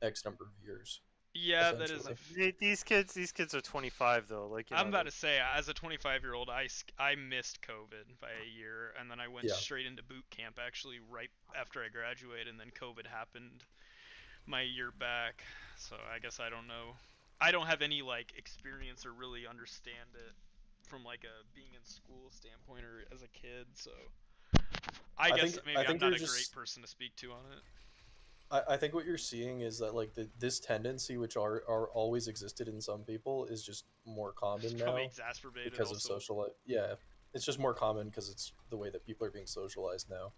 X number of years. Yeah, that is. essentially. these kids are 25 though. Like, you I'm know, about to say, as a 25-year-old, I missed COVID by a year, and then I went Yeah. straight into boot camp actually right after I graduated, and then COVID happened my year back. So I guess I don't know. I don't have any like experience or really understand it from like a being in school standpoint or as a kid. So I guess think- maybe I I'm think not a you're great just- person to speak to on it. I think what you're seeing is that like this tendency, which are always existed in some people, is just more common now Probably exacerbated because of also. social. Yeah, it's just more common because it's the way that people are being socialized now,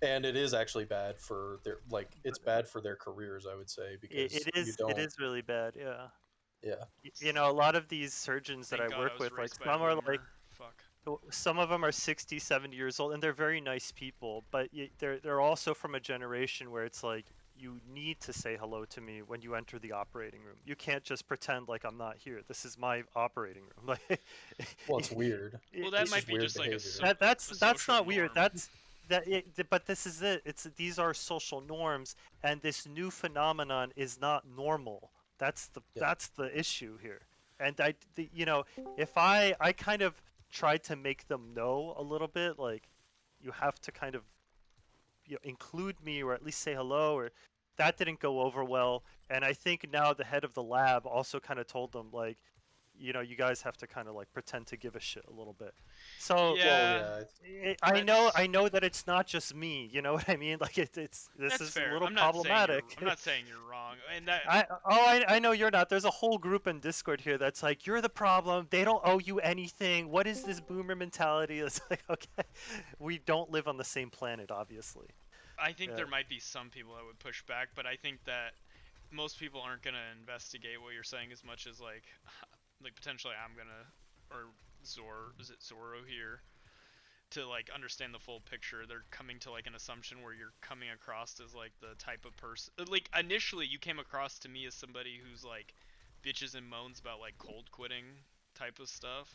and it is actually bad for their it's bad for their careers. I would say because it you is don't. it is really bad. Yeah. Yeah. You know, a lot of these surgeons that Thank I God work I was with, like raised by a some are boomer. like, Fuck. some of them are 60, 70 years old, and they're very nice people. But they're also from a generation where it's like you need to say hello to me when you enter the operating room. You can't just pretend like I'm not here. This is my operating room. Like, Well, it's weird. Well, that It's might be weird just like a behavior. that's not weird. But this is it. These are social norms, and this new phenomenon is not normal. That's the issue here. And if I kind of tried to make them know a little bit, like, you have to kind of include me or at least say hello, or that didn't go over well. And I think now the head of the lab also kind of told them, like, you know, you guys have to kind of like pretend to give a shit a little bit. So Yeah, I know that it's not just me. You know what I mean? Like this that's is fair. a little I'm not problematic. I'm not saying you're wrong, and that I know you're not. There's a whole group in Discord here that's like, you're the problem. They don't owe you anything. What is this boomer mentality? It's like, okay, we don't live on the same planet, obviously. I think Yeah. there might be some people that would push back, but I think that most people aren't gonna investigate what you're saying as much as like potentially I'm gonna, or is it Zorro here, to like understand the full picture. They're coming to like an assumption where you're coming across as like the type of person, like initially you came across to me as somebody who's like bitches and moans about like cold quitting type of stuff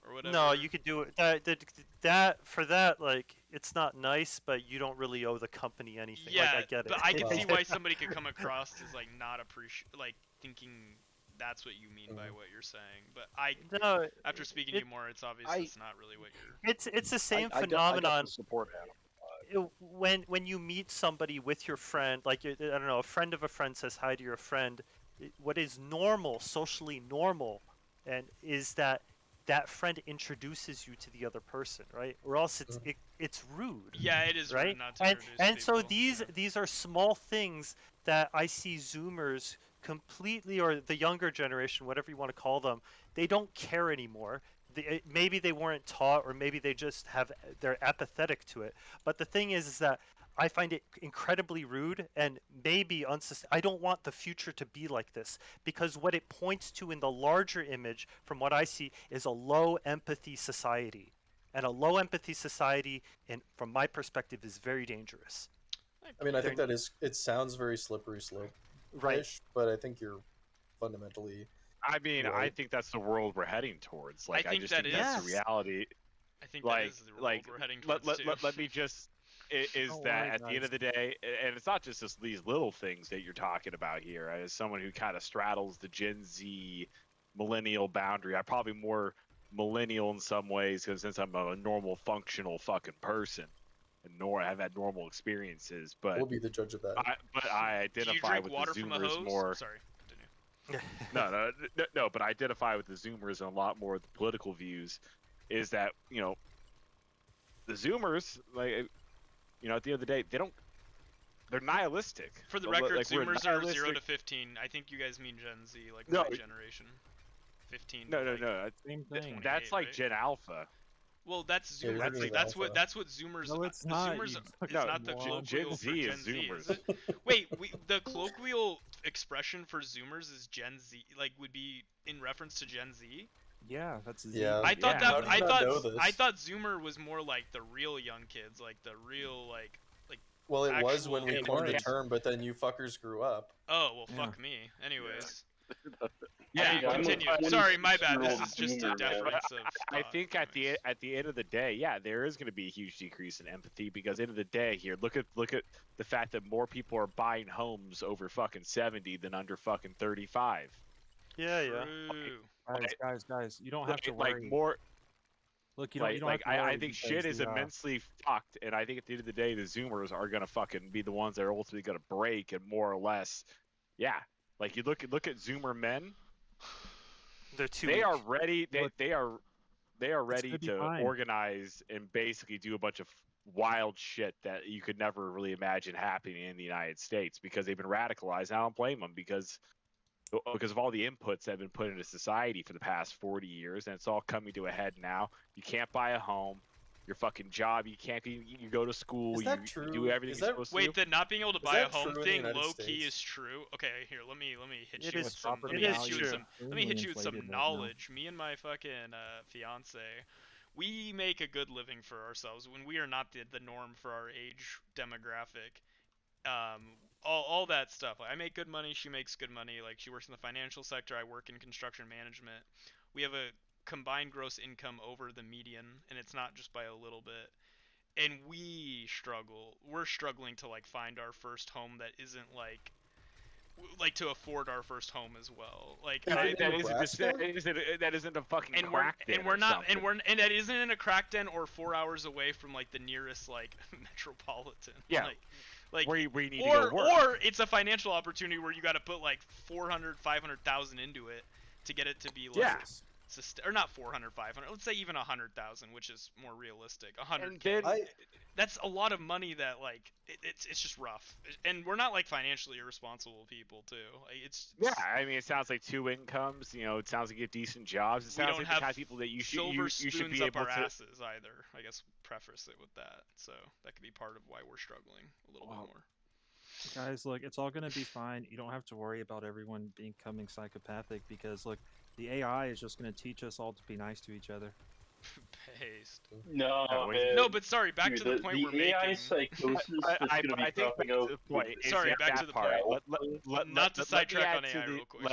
or whatever. No, you could do it. That for that, like, it's not nice, but you don't really owe the company anything. Yeah, like, I get it. but I can see why somebody could come across as like not like thinking that's what you mean by what you're saying. But No, after speaking to you more, it's obvious it's not really what you're. It's the same I got phenomenon. the support Adam. When you meet somebody with your friend, like I don't know, a friend of a friend says hi to your friend. What is normal, socially normal, and is that friend introduces you to the other person, right? Or else it's rude. Yeah, it is right. rude not to and introduce so people. these are small things that I see Zoomers completely, or the younger generation, whatever you want to call them, they don't care anymore. Maybe they weren't taught, or maybe they're apathetic to it. But the thing is that I find it incredibly rude and maybe I don't want the future to be like this, because what it points to in the larger image, from what I see, is a low empathy society. And a low empathy society, from my perspective, is very dangerous. I mean, I think it sounds very slippery slope, right? But I think you're fundamentally. I mean, right. I think that's the world we're heading towards. Like, I just that think that's is. the reality. I think like, that is the world we're heading towards too. Let me just. Is that at the end of the day, and it's not just these little things that you're talking about here. As someone who kind of straddles the Gen Z millennial boundary, I'm probably more millennial in some ways, because since I'm a normal, functional fucking person, and I've had normal experiences. But we'll be the judge of that. I identify with water the from a Zoomers hose? more. Sorry, continue. No, but I identify with the Zoomers and a lot more of the political views. Is that the Zoomers, like, at the end of the day, they're nihilistic. For the Like, record, we're Zoomers are 0 to nihilistic. 15. I think you guys mean Gen Z, like No, my generation. 15. No. Same thing. That's like Gen Alpha. Well, that's Yeah, Zoomers. that's That's what Alpha. Zoomers. No, it's the not, Zoomers you is fucking not the moron. colloquial Gen Z for is Gen Z. Zoomers. Is it? Wait, the colloquial expression for Zoomers is Gen Z. Like, would be in reference to Gen Z. Yeah, that's Z. Yeah. I thought How that. did you not know this? I thought Zoomer was more like the real young kids, like the real like. Well, it was actual when we young coined the kids. term, but then you fuckers grew up. Oh well, Yeah. fuck me. Anyways. Yeah, Hey, continue. Sorry, my bad. This is just a difference of. I think at the end of the day, yeah, there is going to be a huge decrease in empathy, because at the end of the day, here, look at the fact that more people are buying homes over fucking 70 than under fucking 35. Yeah. Guys, you don't have to worry. Like more. Look, you don't. Like, You don't have to I worry think because shit is the, immensely fucked, and I think at the end of the day, the Zoomers are gonna fucking be the ones that are ultimately gonna break, and more or less, yeah. Like, you look at Zoomer men. They're too. They weak. are ready. They are ready gonna be to fine. organize and basically do a bunch of wild shit that you could never really imagine happening in the United States, because they've been radicalized. I don't blame them, because of all the inputs that have been put into society for the past 40 years, and it's all coming to a head now. You can't buy a home. Your fucking job, you can't. You go to school. Is that you true? do everything Is you're that- supposed to Wait, do. the not being able to Is buy a that home true in the thing, United low key, States? is true. Okay, here, let me hit It you is with some. true. Let me It hit is you with true. some. Let me hit you with some knowledge. Me and my fucking fiance, we make a good living for ourselves when we are not the norm for our age demographic. All that stuff. Like, I make good money. She makes good money. Like, she works in the financial sector. I work in construction management. We have a combined gross income over the median, and it's not just by a little bit. And we struggle. We're struggling to like find our first home that isn't like to afford our first home as well. Like That isn't a fucking and crack den and we're or not something. and that isn't in a crack den or 4 hours away from like the nearest like metropolitan. Yeah. Like where you need to or go work. or it's a financial opportunity where you got to put like 400, 500,000 into it. to get it to be like Yeah. or not 400, 500. Let's say even 100,000, which is more realistic. 100. And then That's a lot of money that like it's just rough. And we're not like financially irresponsible people too. Like, yeah, I mean, it sounds like 2 incomes. You know, it sounds like you get decent jobs. It we sounds don't like have the kind of people that you should silver you should spoons be up able our to. asses either. I guess preface it with that. So that could be part of why we're struggling a little bit more. Guys, look, it's all going to be fine. You don't have to worry about everyone becoming psychopathic because, look, the AI is just going to teach us all to be nice to each other. Based. No, no, but sorry, back dude, to the point we're AI making. psychosis I that's going to be think dropping back to out. the point. is Sorry, that back to the part. point. Not to let me sidetrack add on to AI the- real quick.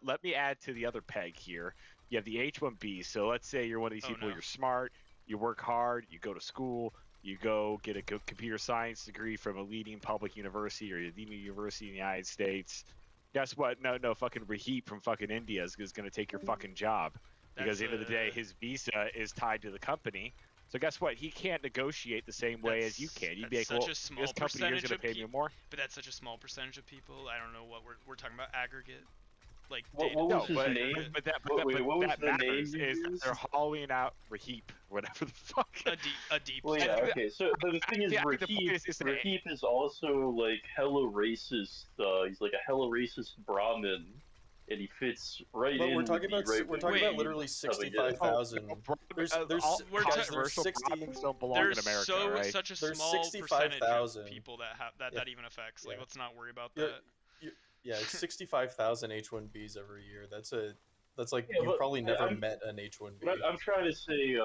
Let me add to the other peg here. You have the H-1B. So let's say you're one of these people. You're smart. You work hard. You go to school. You go get a computer science degree from a leading public university or a leading university in the United States. Guess what? No, fucking Rahip from fucking India is going to take your fucking job. Because at the end of the day, his visa is tied to the company. So guess what? He can't negotiate the same way as you can. You'd be like, Such well, a small this company here's percentage going of to pay me more. But that's such a small percentage of people. I don't know what we're talking about aggregate. Like What data. was his name? But that Wait, what was that the name matters you is that used? they're hollowing out Rahip, whatever the fuck. A deep. Well, yeah, okay. So, but the thing is, Yeah, the point Rahip is also like hella racist. He's like a hella racist Brahmin, and he fits right But in. we're talking with the about literally coming in. 65,000. There's controversial 60. Brahmins don't belong There's in America, right? such a There's small percentage 65,000. of people that have that even affects. Like, let's not worry about Yeah, that. Yeah, it's 65,000 H1Bs every year. That's like Yeah, you've but probably never I'm- met an H1B. But I'm trying to say,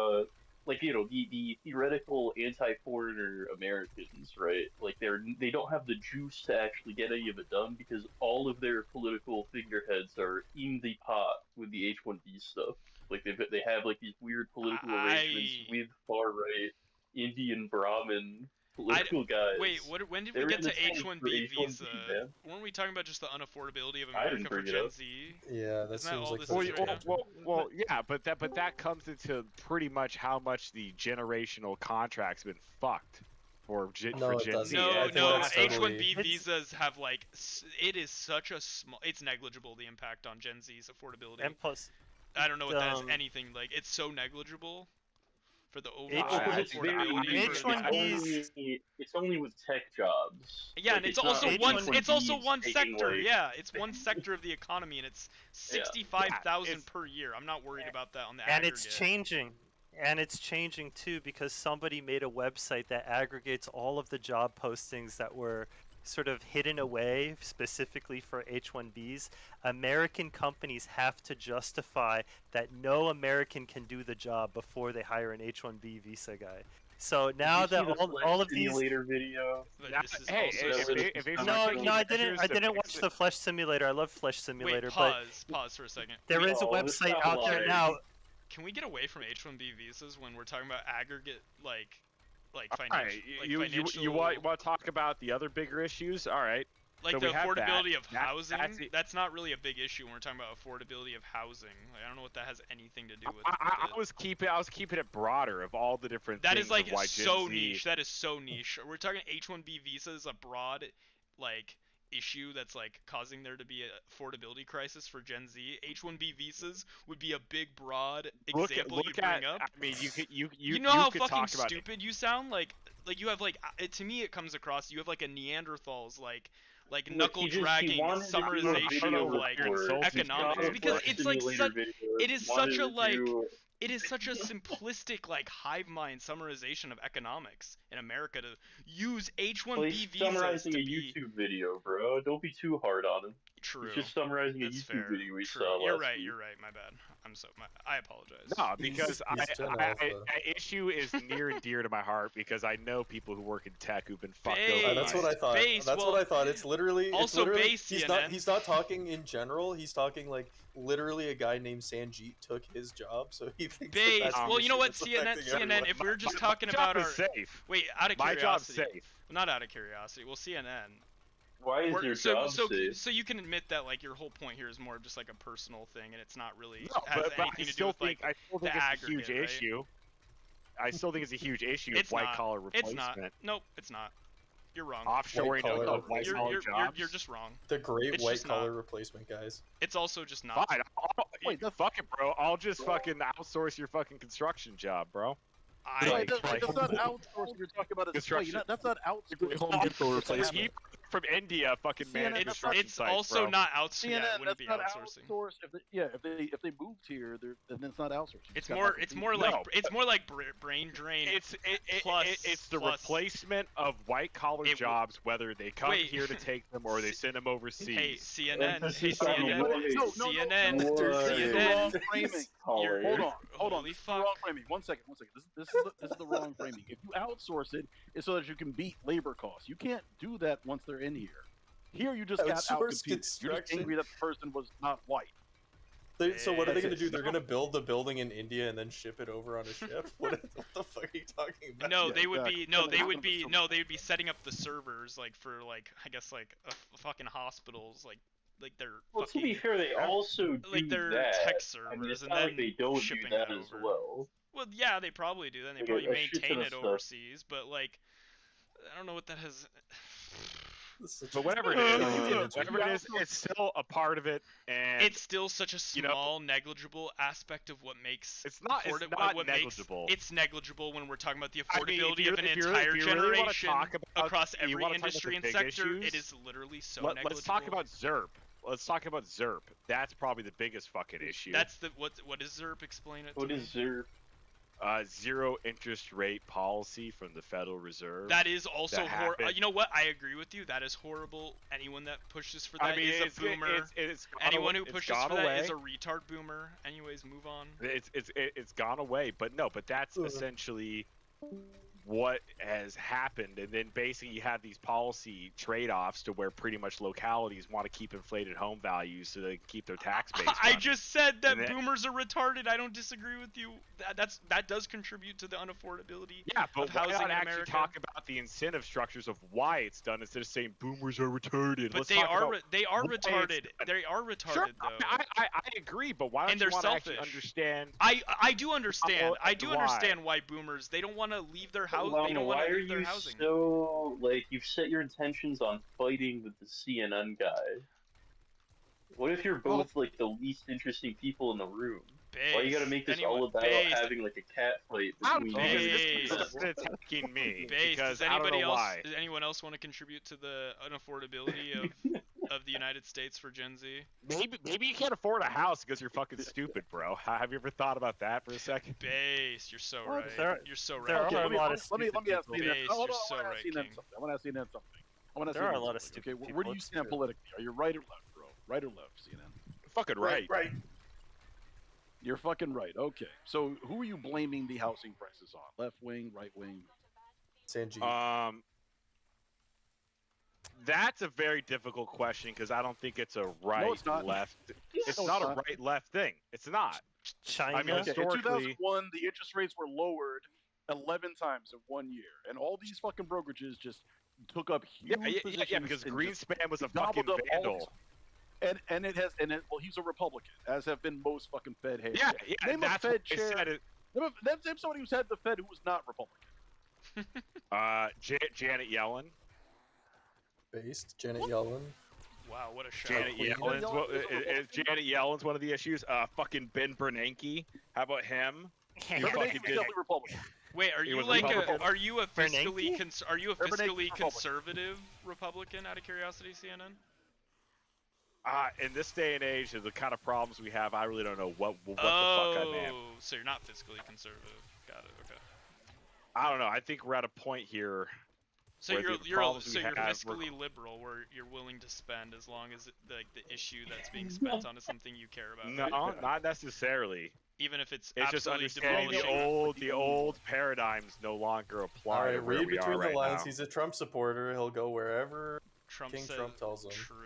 like the theoretical anti-foreigner Americans, right? Like they don't have the juice to actually get any of it done because all of their political figureheads are in the pot with the H1B stuff. Like they have like these weird political arrangements with far right Indian Brahmin political guys. Wait, when did we They're get in to the tank H1B for H1B, visa? man. Weren't we talking about just the unaffordability of I didn't America for bring it Gen up. Z? Yeah, that Isn't seems all like this such is a right now? Well, yeah, but that comes into pretty much how much the generational contract's been fucked for Gen Z. No, that's H1B totally- visas have like it is such a small. It's negligible the impact on Gen Z's affordability. And plus, I don't know what that is um, anything like. It's so negligible for the overall It's affordability. it's only with tech jobs. Yeah, Like, and it's not also like one. H1B It's also is one taking, sector. like- Yeah, it's one sector of the economy, and it's 65,000 per year. I'm not worried about that on the and aggregate. it's changing. And it's changing too because somebody made a website that aggregates all of the job postings that were sort of hidden away specifically for H1Bs. American companies have to justify that no American can do the job before they hire an H1B visa guy. So now Did you that see the all Flesh of these Simulator video. Hey, if you're no, taking I didn't. measures I to didn't fix watch it- the Flesh Simulator. I love Flesh Simulator, Wait, but pause for a second. there is a No, it's website not out there live. now. Can we get away from H1B visas when we're talking about aggregate like All right, financial? you want to talk about the other bigger issues? All right. Like So the we have that. affordability of That- housing, that's that's not really a big issue when we're talking about affordability of housing. Like, I don't know what that has anything to do with. I was keeping it broader of all the different That things is like of why so Gen Z niche. That is so niche. We're talking H1B visas, a broad like issue that's like causing there to be an affordability crisis for Gen Z. H1B visas would be a big broad example you'd bring up. I mean, You know how could fucking talk about stupid you sound? Like you have like to me it comes across you have like a Neanderthals like Look, knuckle he dragging wanted to do a summarization video of like report. economics Not a because Flesh it's like Simulator such video. it is Wanted such a to like do- it is such a simplistic like hive mind summarization of economics in America to use Well, H1B he's visas summarizing to a be YouTube video, bro. Don't be too hard on him. true. He's just summarizing a That's YouTube fair. video we True. saw You're last right. week. You're right. My bad. I apologize. No, because He's Gen Alpha. I issue is near and dear to my heart because I know people who work in tech who've been fucked Base. over. That's what I thought. Base, That's well, what I thought. It's literally also base. base CNN. He's not talking in general. He's talking like literally a guy named Sanjeet took his job, so he thinks Base. that's the Well, you know issue what? that's CNN. affecting everyone. If we're just talking my about job our is safe. wait, out of My job's curiosity. safe. Not out of curiosity. Well, CNN. Why is your job safe? So you can admit that like your whole point here is more of just like a personal thing, and it's not really No, has but anything I to do still with think like it's the a aggregate, huge right? issue. I still think it's a huge issue It's of white not. collar It's replacement. not. Nope, it's not. You're wrong. Offshoring collar of white collar jobs. You're just wrong. The great It's white just not. collar replacement guys. It's also just not. Fine. Wait, fuck it, bro. I'll just fucking outsource your fucking construction job, bro. That's not outsourcing. You're talking about a Construction. That's not outsourcing. From India, fucking managed construction It's sites, also bro. not outsourcing. Yeah, CNN, it wouldn't be that's not outsourcing. outsourced. If they moved here, then it's not outsourcing. It's more like brain drain. It's the plus- replacement of white collar jobs, whether they come Wait. here to take them or they send them overseas. Hey CNN, No, CNN, This is the wrong CNN. framing. You're- Hold on. Holy This is the wrong framing. One second. This is the wrong framing. If you outsource it, it's so that you can beat labor costs. You can't do that once they're in here. Here, you just got Outsource out competed. You're just construction. angry that the person was not white. So what are they That's going to it. do? They're going to build the building in India and then ship it over on a ship? what the fuck are you talking about? No, they would be setting up the servers like for I guess a fucking hospitals like their Well, to fucking be fair, they also do like their that. tech I mean, it's servers and not then like they don't do shipping that it as over. well. Well, yeah, they probably do. Then they Like probably a shit ton maintain of it stuff. overseas, but I don't know what that has. But whatever it is, it's still a part of it, and It's still such a small, negligible aspect of what makes It's not negligible. It's negligible when we're talking about the I mean, affordability if you- of an if you entire really wanna generation talk about- across you every wanna talk about industry the and big sector. issues, It is literally so negligible. let's talk about ZERP. Let's talk about ZERP. That's probably the biggest fucking issue. That's the what is ZERP? Explain it. What to is me. ZERP? Zero interest rate policy from the Federal Reserve. That is also that horrible. happened. You know what? I agree with you. That is horrible. Anyone that pushes for I that mean, is it's- a boomer. it's gone Anyone away- who it's pushes gone for that is a away. retard boomer. Anyways, move on. It's gone away, but that's essentially what has happened, and then basically you have these policy trade-offs to where pretty much localities want to keep inflated home values so they can keep their tax base. I just said that And then- boomers are retarded. I don't disagree with you. That does contribute to the unaffordability Yeah, but of why housing not in actually America. talk about the incentive structures of why it's done instead of saying boomers are retarded? But Let's they talk are about they are why it's retarded. done. They are retarded Sure, though. I agree, but why don't And you they're want to actually selfish. understand? I do understand. I do why. understand why boomers they don't want to leave their house. They Lana, don't want why to are leave their you housing. so you've set your intentions on fighting with the CNN guy? What if you're both the least interesting people in the room? Why you gotta make this all about having a cat fight between Base. attacking me Base. because Does I don't anybody know else? why. Does anyone else want to contribute to the unaffordability of the United States for Gen Z? Maybe you can't afford a house because you're fucking stupid, bro. Have you ever thought about that for a second? Base. You're so Well, right. You're so right. There are a lot of Let me stupid ask people. Base. Hold You're on, so I wanna right, ask CNN King. something. I want to ask CNN something. I want to There are a lot of stupid Okay, where people, do you it's stand true. politically? Are you right or left, bro? Right or left, CNN? Fucking right. Right. You're fucking right. Okay. So who are you blaming the housing prices on? Left wing, right wing? Sanjeev. That's a very difficult question because I don't think it's a right it's not. left. It's No, not it's a not. right left thing. It's not. China. I mean, Okay, in historically, 2001, the interest rates were lowered 11 times in 1 year, and all these fucking brokerages just took up huge positions. because and just Greenspan was a gobbled fucking up all vandal. these- well, he's a Republican, as have been most fucking Fed heads. Yeah, Name a that's Fed what I chair. said. Name somebody who's had the Fed who was not Republican. Janet Yellen. Based Janet Yellen. Wow, what a show. Janet Yellen's one of the issues. Fucking Ben Bernanke. How about him? Bernanke was definitely Republican. Wait, are He you was like Republican. are you a fiscally Bernanke? are you a Bernanke's fiscally Republican. conservative Republican? Out of curiosity, CNN. In this day and age, of the kind of problems we have, I really don't know what the fuck I am. So you're not fiscally conservative. Got it. Okay. I don't know. I think we're at a point here. So where you're the problems we you're have, fiscally liberal, where you're willing to spend as long as the issue that's being spent on is something you care about. No, not necessarily. Even if it's It's just absolutely understanding demolishing. the old paradigms no longer apply. All to right, where read we are between the right lines. now. He's a Trump supporter. He'll go wherever Trump King said- Trump tells him. True.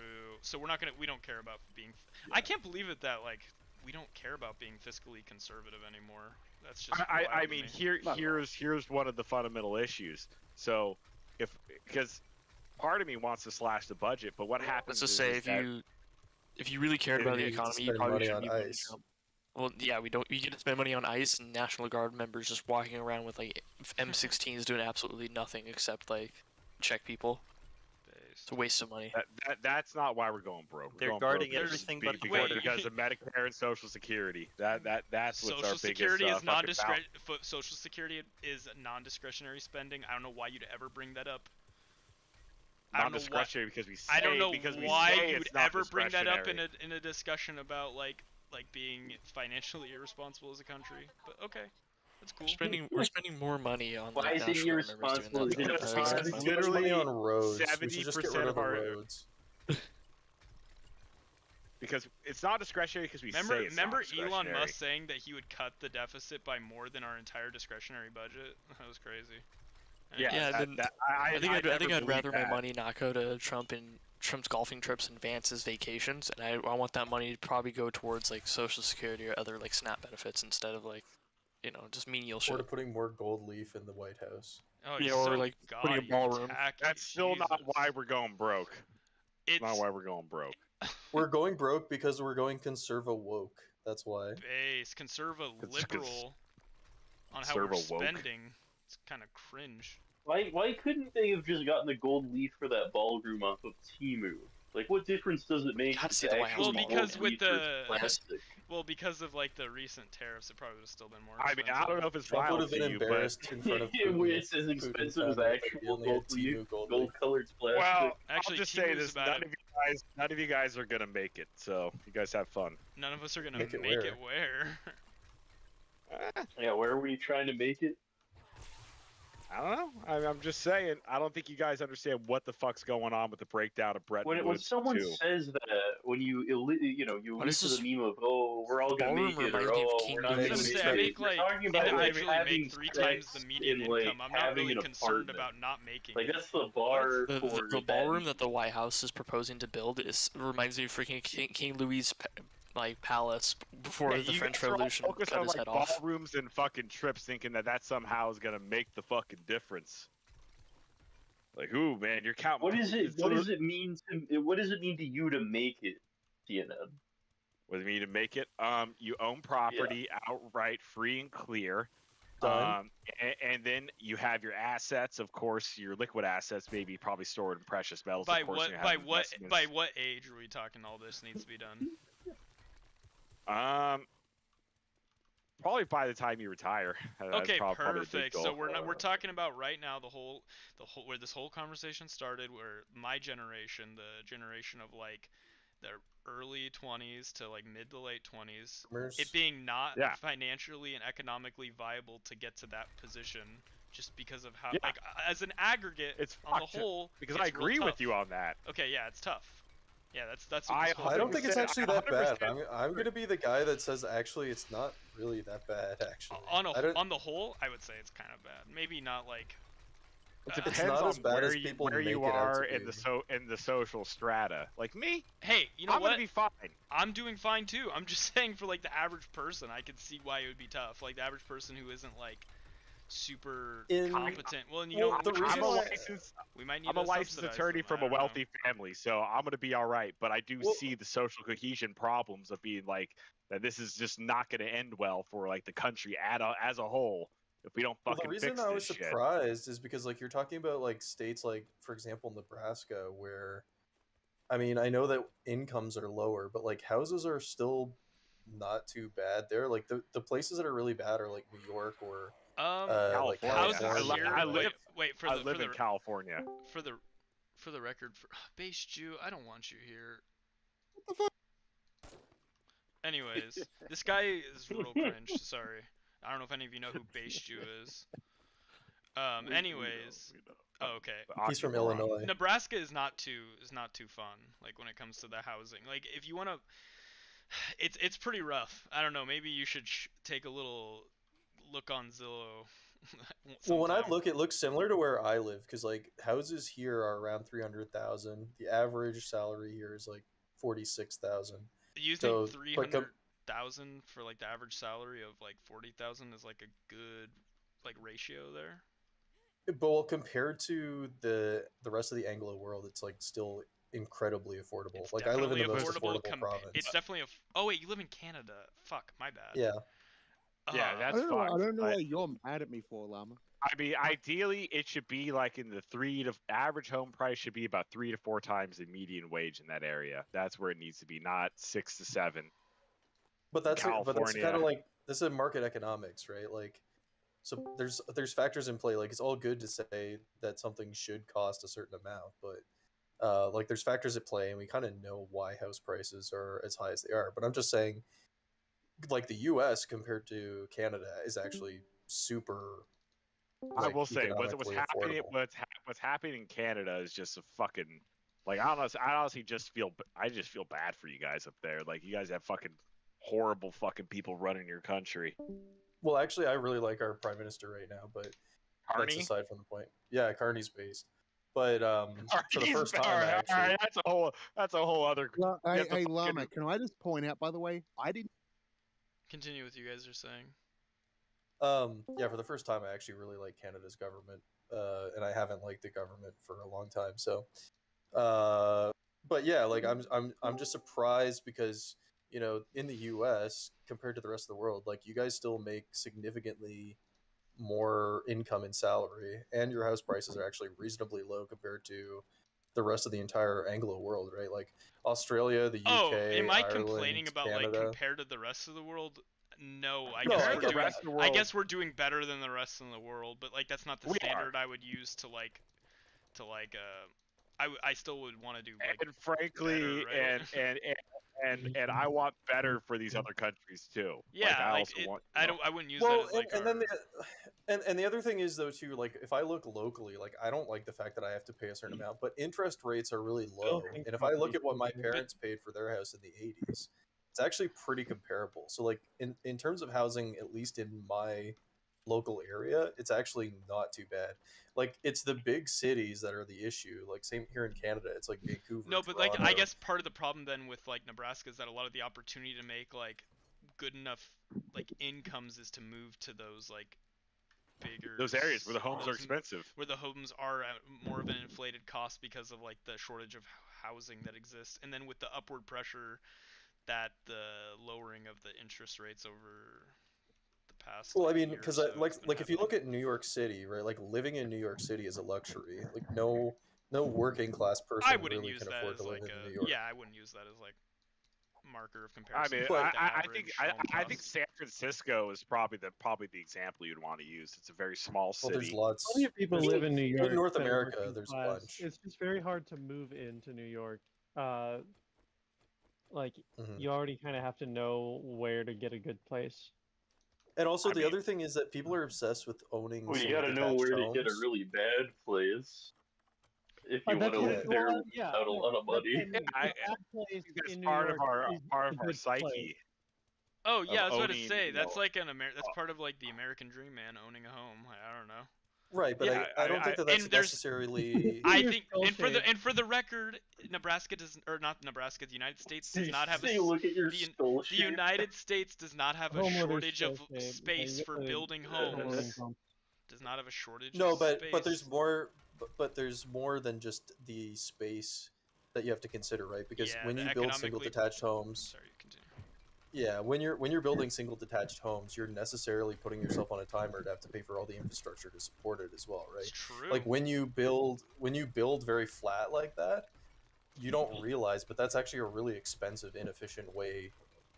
So we don't care about being. I can't believe it that we don't care about being fiscally conservative anymore. That's just. I wild to mean, me. here's one of the fundamental issues. So, because part of me wants to slash the budget, but what happens? Let's just say if you really cared about the economy, you probably shouldn't be voting ICE. Trump. Well, yeah, we don't. You get to spend money on ICE and National Guard members just walking around with M16s doing absolutely nothing except check people. It's a waste of money. That's not why we're going broke. We're They're going guarding broke everything because, but the because, border. because of Medicare and Social Security. That's what's Social our Security biggest is fucking Social Security is non-discretionary spending. I don't know why you'd ever bring that up. non-discretionary because we say I don't know because we why say you would it's not ever bring that up discretionary. in a discussion about like being financially irresponsible as a country. But okay, that's cool. We're spending more money on Why like, is it national members doing irresponsible? that than Is it the a president. crime? Literally on roads. We should just get 70% rid of of the our roads. Because it's not discretionary because we say it's Remember not discretionary. Elon Musk saying that he would cut the deficit by more than our entire discretionary budget? That was crazy. Yeah, I think never I'd rather believed my that. money not go to Trump's golfing trips and Vance's vacations, and I want that money to probably go towards like Social Security or other like SNAP benefits instead of like, just menial Or shit. to putting more gold leaf in the White House. Oh, Yeah, you're or so like putting a gaudy, ballroom. tacky, That's still not Jesus. why we're going broke. It's Not why we're going broke. We're going broke because we're going conserva woke. That's why. base, conserva liberal on how we're Conserva woke. spending. It's kind of cringe. Why couldn't they have just gotten the gold leaf for that ballroom off of Temu? Like, what difference does it make? Gotta see to the White House actually Well, ballroom. because gold with leaf versus the plastic? well, because of like the recent tariffs, it probably would have still been more. I mean, I don't know if it's Trump would wild have to been you, but embarrassed in front of Putin. It's as expensive as found out that actual he only had gold leaf, Temu gold leaf. gold-colored plastic. well, Actually, I'll just Timu's say this: about none of you guys are gonna make it. So you guys have fun. None of us are gonna Make make it it where. Yeah, where were you trying to make it? I don't know. I'm just saying. I don't think you guys understand what the fuck's going on with the breakdown of Bretton When Woods someone 2. says that, when you allude this to is- the meme of, oh, we're all the gonna make ballroom it, or reminds me of oh, King we're not Louis' gonna Say, make I it. make We're like talking about individually having make 3 times the sex median in, like, income. I'm not having really an concerned apartment. about not making Like, it. that's the bar The for ballroom that the White House is proposing to build reminds me of freaking King Louis' palace before Yeah, the you French guys are all Revolution focused cut on, his like, head off. ballrooms and fucking trips, thinking that somehow is gonna make the fucking difference. Like, ooh, man, you're counting. What is it? it's What literally- does it mean to? What does it mean to you to make it, CNN? What does it mean to make it? You own property outright, free and clear. Done. And then you have your assets, of course, your liquid assets, maybe probably stored in precious metals. By of course, what? you have By what? investments. By what age are we talking? All this needs to be done. Probably by the time you retire. That's Okay, probably the big perfect. goal. So we're talking about right now the whole where this whole conversation started, where my generation, the generation of like the early 20s to like mid to late 20s, Boomers. it being not Yeah. financially and economically viable to get to that position, just because of how Yeah. like as an aggregate It's on the fucked, whole. because it's I real agree with tough. you on that. Okay, yeah, it's tough. Yeah, that's. what I this whole I thing don't think it's 100%, actually that bad. 100%. I'm gonna be the guy that says actually it's not really that bad. Actually, on I don't- on the whole, I would say it's kind of bad. Maybe not like. It It's depends not on as bad where as you, people where make you it out are to in be. in the social strata. Like me, Hey, you know I'm what? gonna be fine. I'm doing fine too. I'm just saying for like the average person, I could see why it would be tough. Like the average person who isn't like super competent. Well, and you know, the which reason is- why- we might need I'm a to licensed subsidize attorney them, from I a don't know. wealthy family, so I'm gonna be all right. But I do Well- see the social cohesion problems of being like that. This is just not gonna end well for like the country as a whole if we don't Well, fucking the reason fix I was this shit. surprised is because like you're talking about like states like, for example, Nebraska, where I mean I know that incomes are lower, but like houses are still not too bad there. Like the places that are really bad are like New York or like California. houses California. here. I live. Wait for I the live for in the California. for the record, base Jew, I don't want you here. Anyways, this guy is real cringe. Sorry, I don't know if any of you know who base Jew is. Anyways, oh, okay. He's from Illinois. Nebraska is not too fun. Like when it comes to the housing. Like if you want to, it's pretty rough. I don't know. Maybe you should take a little look on Zillow. Well, when I sometime. look, it looks similar to where I live because like houses here are around 300,000. The average salary here is like 46,000. You So, think but 300,000 for like the average salary of like 40,000 is like a good like ratio there? But well, compared to the rest of the Anglo world, it's like still incredibly affordable. Like I live in the most affordable province. It's definitely oh wait, you live in Canada. Fuck, my bad. Yeah. Yeah, that's I don't know. fine. I don't know but- what you're mad at me for, Llama. I mean, ideally, it should be like in the average home price should be about 3 to 4 times the median wage in that area. That's where it needs to be, not 6 to 7. But that's kind California. of like this is market economics, right? Like, so there's factors in play. Like, it's all good to say that something should cost a certain amount, but like there's factors at play, and we kind of know why house prices are as high as they are. But I'm just saying, like the U.S. compared to Canada is actually super. I like, will say what's economically happening affordable. what's happening in Canada is just a fucking like I honestly just feel bad for you guys up there. Like you guys have fucking horrible fucking people running your country. Well, actually, I really like our prime minister right now, but Carney? that's aside from the point. Yeah, Carney's based, but for the He's- first time, all right, actually, all right, that's a whole other. Hey, Llama, can I just point out, by the way, I didn't. Continue with you guys are saying. Yeah, for the first time, I actually really like Canada's government, and I haven't liked the government for a long time. So, but yeah, like I'm just surprised because in the U.S. compared to the rest of the world, like you guys still make significantly more income and salary, and your house prices are actually reasonably low compared to the rest of the entire Anglo world, right? Like Australia, the UK, Oh, am I Ireland, complaining about Canada. like compared to the rest of the world? No, I No, guess I we're get doing. rest of the I world. guess we're doing better than the rest of the world, but like that's not the We are. standard I would use to like. I still would want to do like. And frankly, better, right? and I want better for these other countries too. Yeah, I like also it, want. I wouldn't use Well, that as like. and then the other thing is though too, like if I look locally, like I don't like the fact that I have to pay a certain amount, but interest rates are really low. think And if I look property at what my is- parents paid for their house in the 80s, it's actually pretty comparable. So like in terms of housing, at least in my local area, it's actually not too bad. Like it's the big cities that are the issue. Like same here in Canada, it's like Vancouver. No, but like I Toronto. guess part of the problem then with like Nebraska is that a lot of the opportunity to make like good enough like incomes is to move to those like bigger Those areas where the homes are cities, expensive. where the homes are at more of an inflated cost because of like the shortage of housing that exists, and then with the upward pressure that the lowering of the interest rates over the past. Well, I like, mean, year or because so like if you look at New York City, right? Like living in New York City is a luxury. Like no working class person I wouldn't really use can that afford as to live like in a New York. yeah, I wouldn't use that as like marker of I comparison. mean, to, like, the I think average home I think cost. San Francisco is probably the example you'd want to use. It's a very small Well, city. there's lots. Plenty of people there's- live in New York. In North that are America, working there's a class. bunch. It's just very hard to move into New York. Like Mhm. you already kind of have to know where to get a good place. And also, I the mean- other thing is that people are obsessed with owning. Well, you single gotta know detached where to get a homes. really bad place if you want That's to what- live there well, yeah, without a lot of but money. then the bad place That's in New part York of our is part a of our good psyche. place. Oh yeah, I was about to owning, say you that's know, like that's part of like the American dream, man. Owning a home. I don't know. Right, but Yeah, I don't think that that's and there's- necessarily. I You're think, so and for the record, Nebraska does, or not Nebraska, the United States does not have a Say, look at your the, skull the shape. United States does not have a Homeowners shortage of associate, space they for get the building homeowner homes. income. Does not have a shortage. No, of but space. there's more. But there's more than just the space that you have to consider, right? Because Yeah, when the you build economically- single detached homes, Sorry, continue. yeah, when you're building single detached homes, you're necessarily putting yourself on a timer to have to pay for all the infrastructure to support it as well, right? It's true. Like when you build very flat like that, you don't realize, but that's actually a really expensive, inefficient way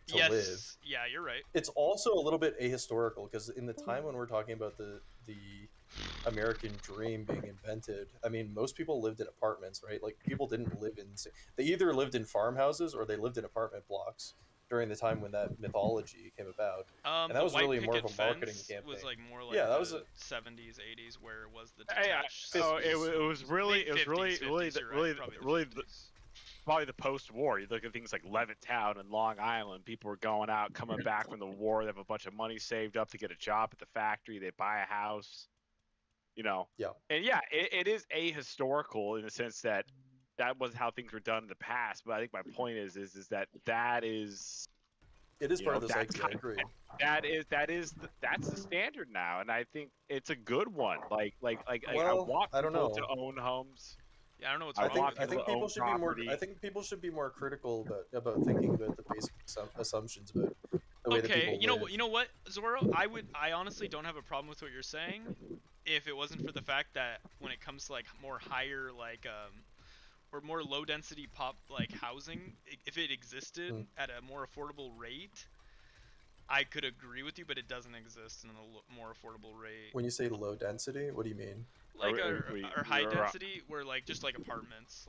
to yes. live. Yeah, you're right. It's also a little bit ahistorical because in the time when we're talking about the American dream being invented, I mean, most people lived in apartments, right? Like people didn't live in. They either lived in farmhouses or they lived in apartment blocks during the time when that mythology came about. And that the was white really more of picket a marketing fence campaign. was like more like Yeah, that the was a 70s, 80s, where it was the Yeah, detached. so it 50s. was really, Late 50s, really, 50s, you're right, probably the 50s. probably the post-war. You look at things like Levittown and Long Island. People were going out, coming back from the war. They have a bunch of money saved up to get a job at the factory. They buy a house. You know. Yeah. And yeah, it is ahistorical in the sense that that was how things were done in the past. But I think my point is that is. It is You part know, of the that's psyche. I kind agree. that's the standard now, and I think it's a good one. Like I Well, want I don't people know. to own homes. Yeah, I don't know what's I wrong think- with I it. think people people own should be more. property. I think people should be more critical about thinking about the basic assumptions about the way that Okay, people you know live. what? You know what, Zoro? I honestly don't have a problem with what you're saying, if it wasn't for the fact that when it comes to like more higher or more low density housing, if it existed at a more affordable rate, I could agree with you, but it doesn't exist in a more affordable rate. When you say low density, what do you mean? Like or high density, where like just like apartments,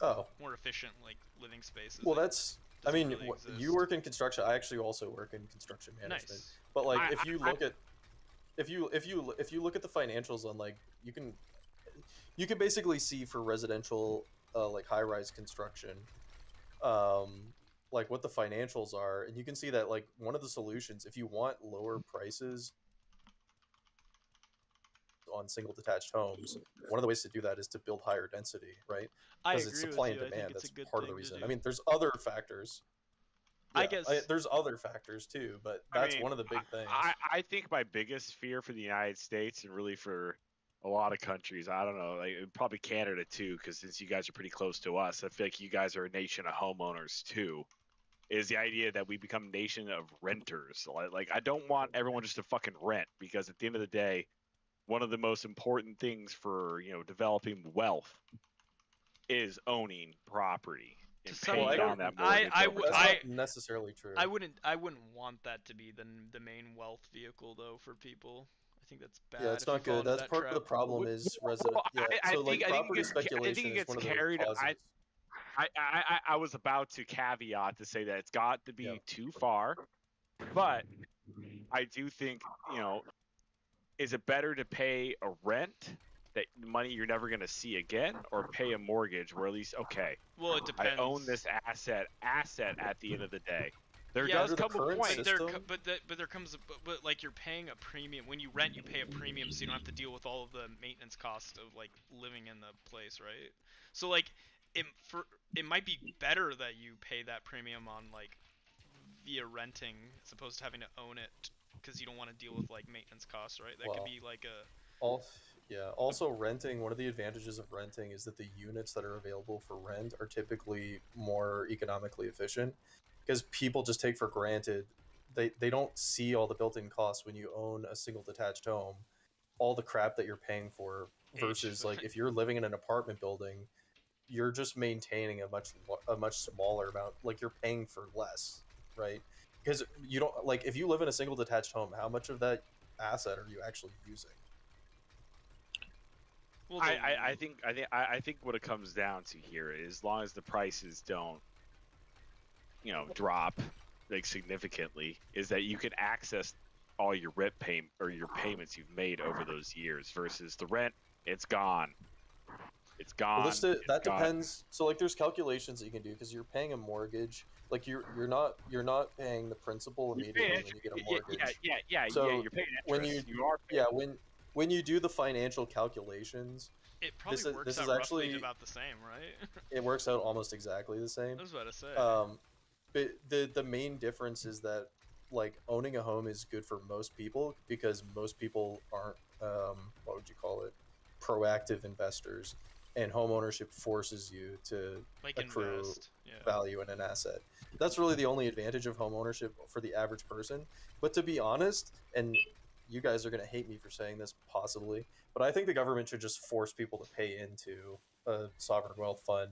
Oh. more efficient like living spaces. Well, like, that's. I mean, really you work in construction. I actually also work in construction management. Nice. But like, if you look at, if you look at the financials on like, you can basically see for residential, like high-rise construction, like what the financials are, and you can see that like one of the solutions, if you want lower prices on single detached homes, one of the ways to do that is to build higher density, right? I Because it's agree with supply you. and I think demand. it's That's a good part of the thing to reason. do. I mean, there's other factors. I Yeah, guess there's other factors too, but that's one of the big things. I think my biggest fear for the United States and really for a lot of countries, I don't know, like probably Canada too, because since you guys are pretty close to us, I feel like you guys are a nation of homeowners too. Is the idea that we become a nation of renters? Like I don't want everyone just to fucking rent, because at the end of the day, one of the most important things for developing wealth is owning property and paying down that mortgage. That's not necessarily true. I wouldn't want that to be the main wealth vehicle though for people. I think that's bad. Yeah, it's if you not fall good. into That's that part of the trap. problem is resident. Yeah, so like property speculation is one of the causes. I was about to caveat to say that it's got to be too far, but I do think, is it better to pay a rent, that money you're never going to see again, or pay a mortgage where at least, okay, well, it depends. I own this asset at the end of the day. There Yeah, does come a point. But there comes but like you're paying a premium when you rent. You pay a premium, so you don't have to deal with all of the maintenance costs of like living in the place, right? So like it might be better that you pay that premium on like via renting as opposed to having to own it, because you don't want to deal with like maintenance costs, right? That could be like a Also, renting, one of the advantages of renting is that the units that are available for rent are typically more economically efficient, because people just take for granted, they don't see all the built-in costs when you own a single detached home, all the crap that you're paying for, versus like if you're living in an apartment building, you're just maintaining a much smaller amount, like you're paying for less, right? Because you don't, like, if you live in a single detached home, how much of that asset are you actually using? Well, I think what it comes down to here is, as long as the prices don't, drop like significantly, is that you can access all your rent your payments you've made over those years, versus the rent, it's gone. It's gone. Well, that depends. So like, there's calculations that you can do, because you're paying a mortgage. Like you're not paying the principal immediately when you get a mortgage. Yeah. So you're paying interest. when you when you do the financial calculations, it probably works this out is actually roughly about the same, right? It works out almost exactly the same. I was about to say. But the main difference is that like owning a home is good for most people, because most people aren't what would you call it, proactive investors, and home ownership forces you to accrue value in an asset. That's really the only advantage of home ownership for the average person. But to be honest, and you guys are going to hate me for saying this possibly, but I think the government should just force people to pay into a sovereign wealth fund,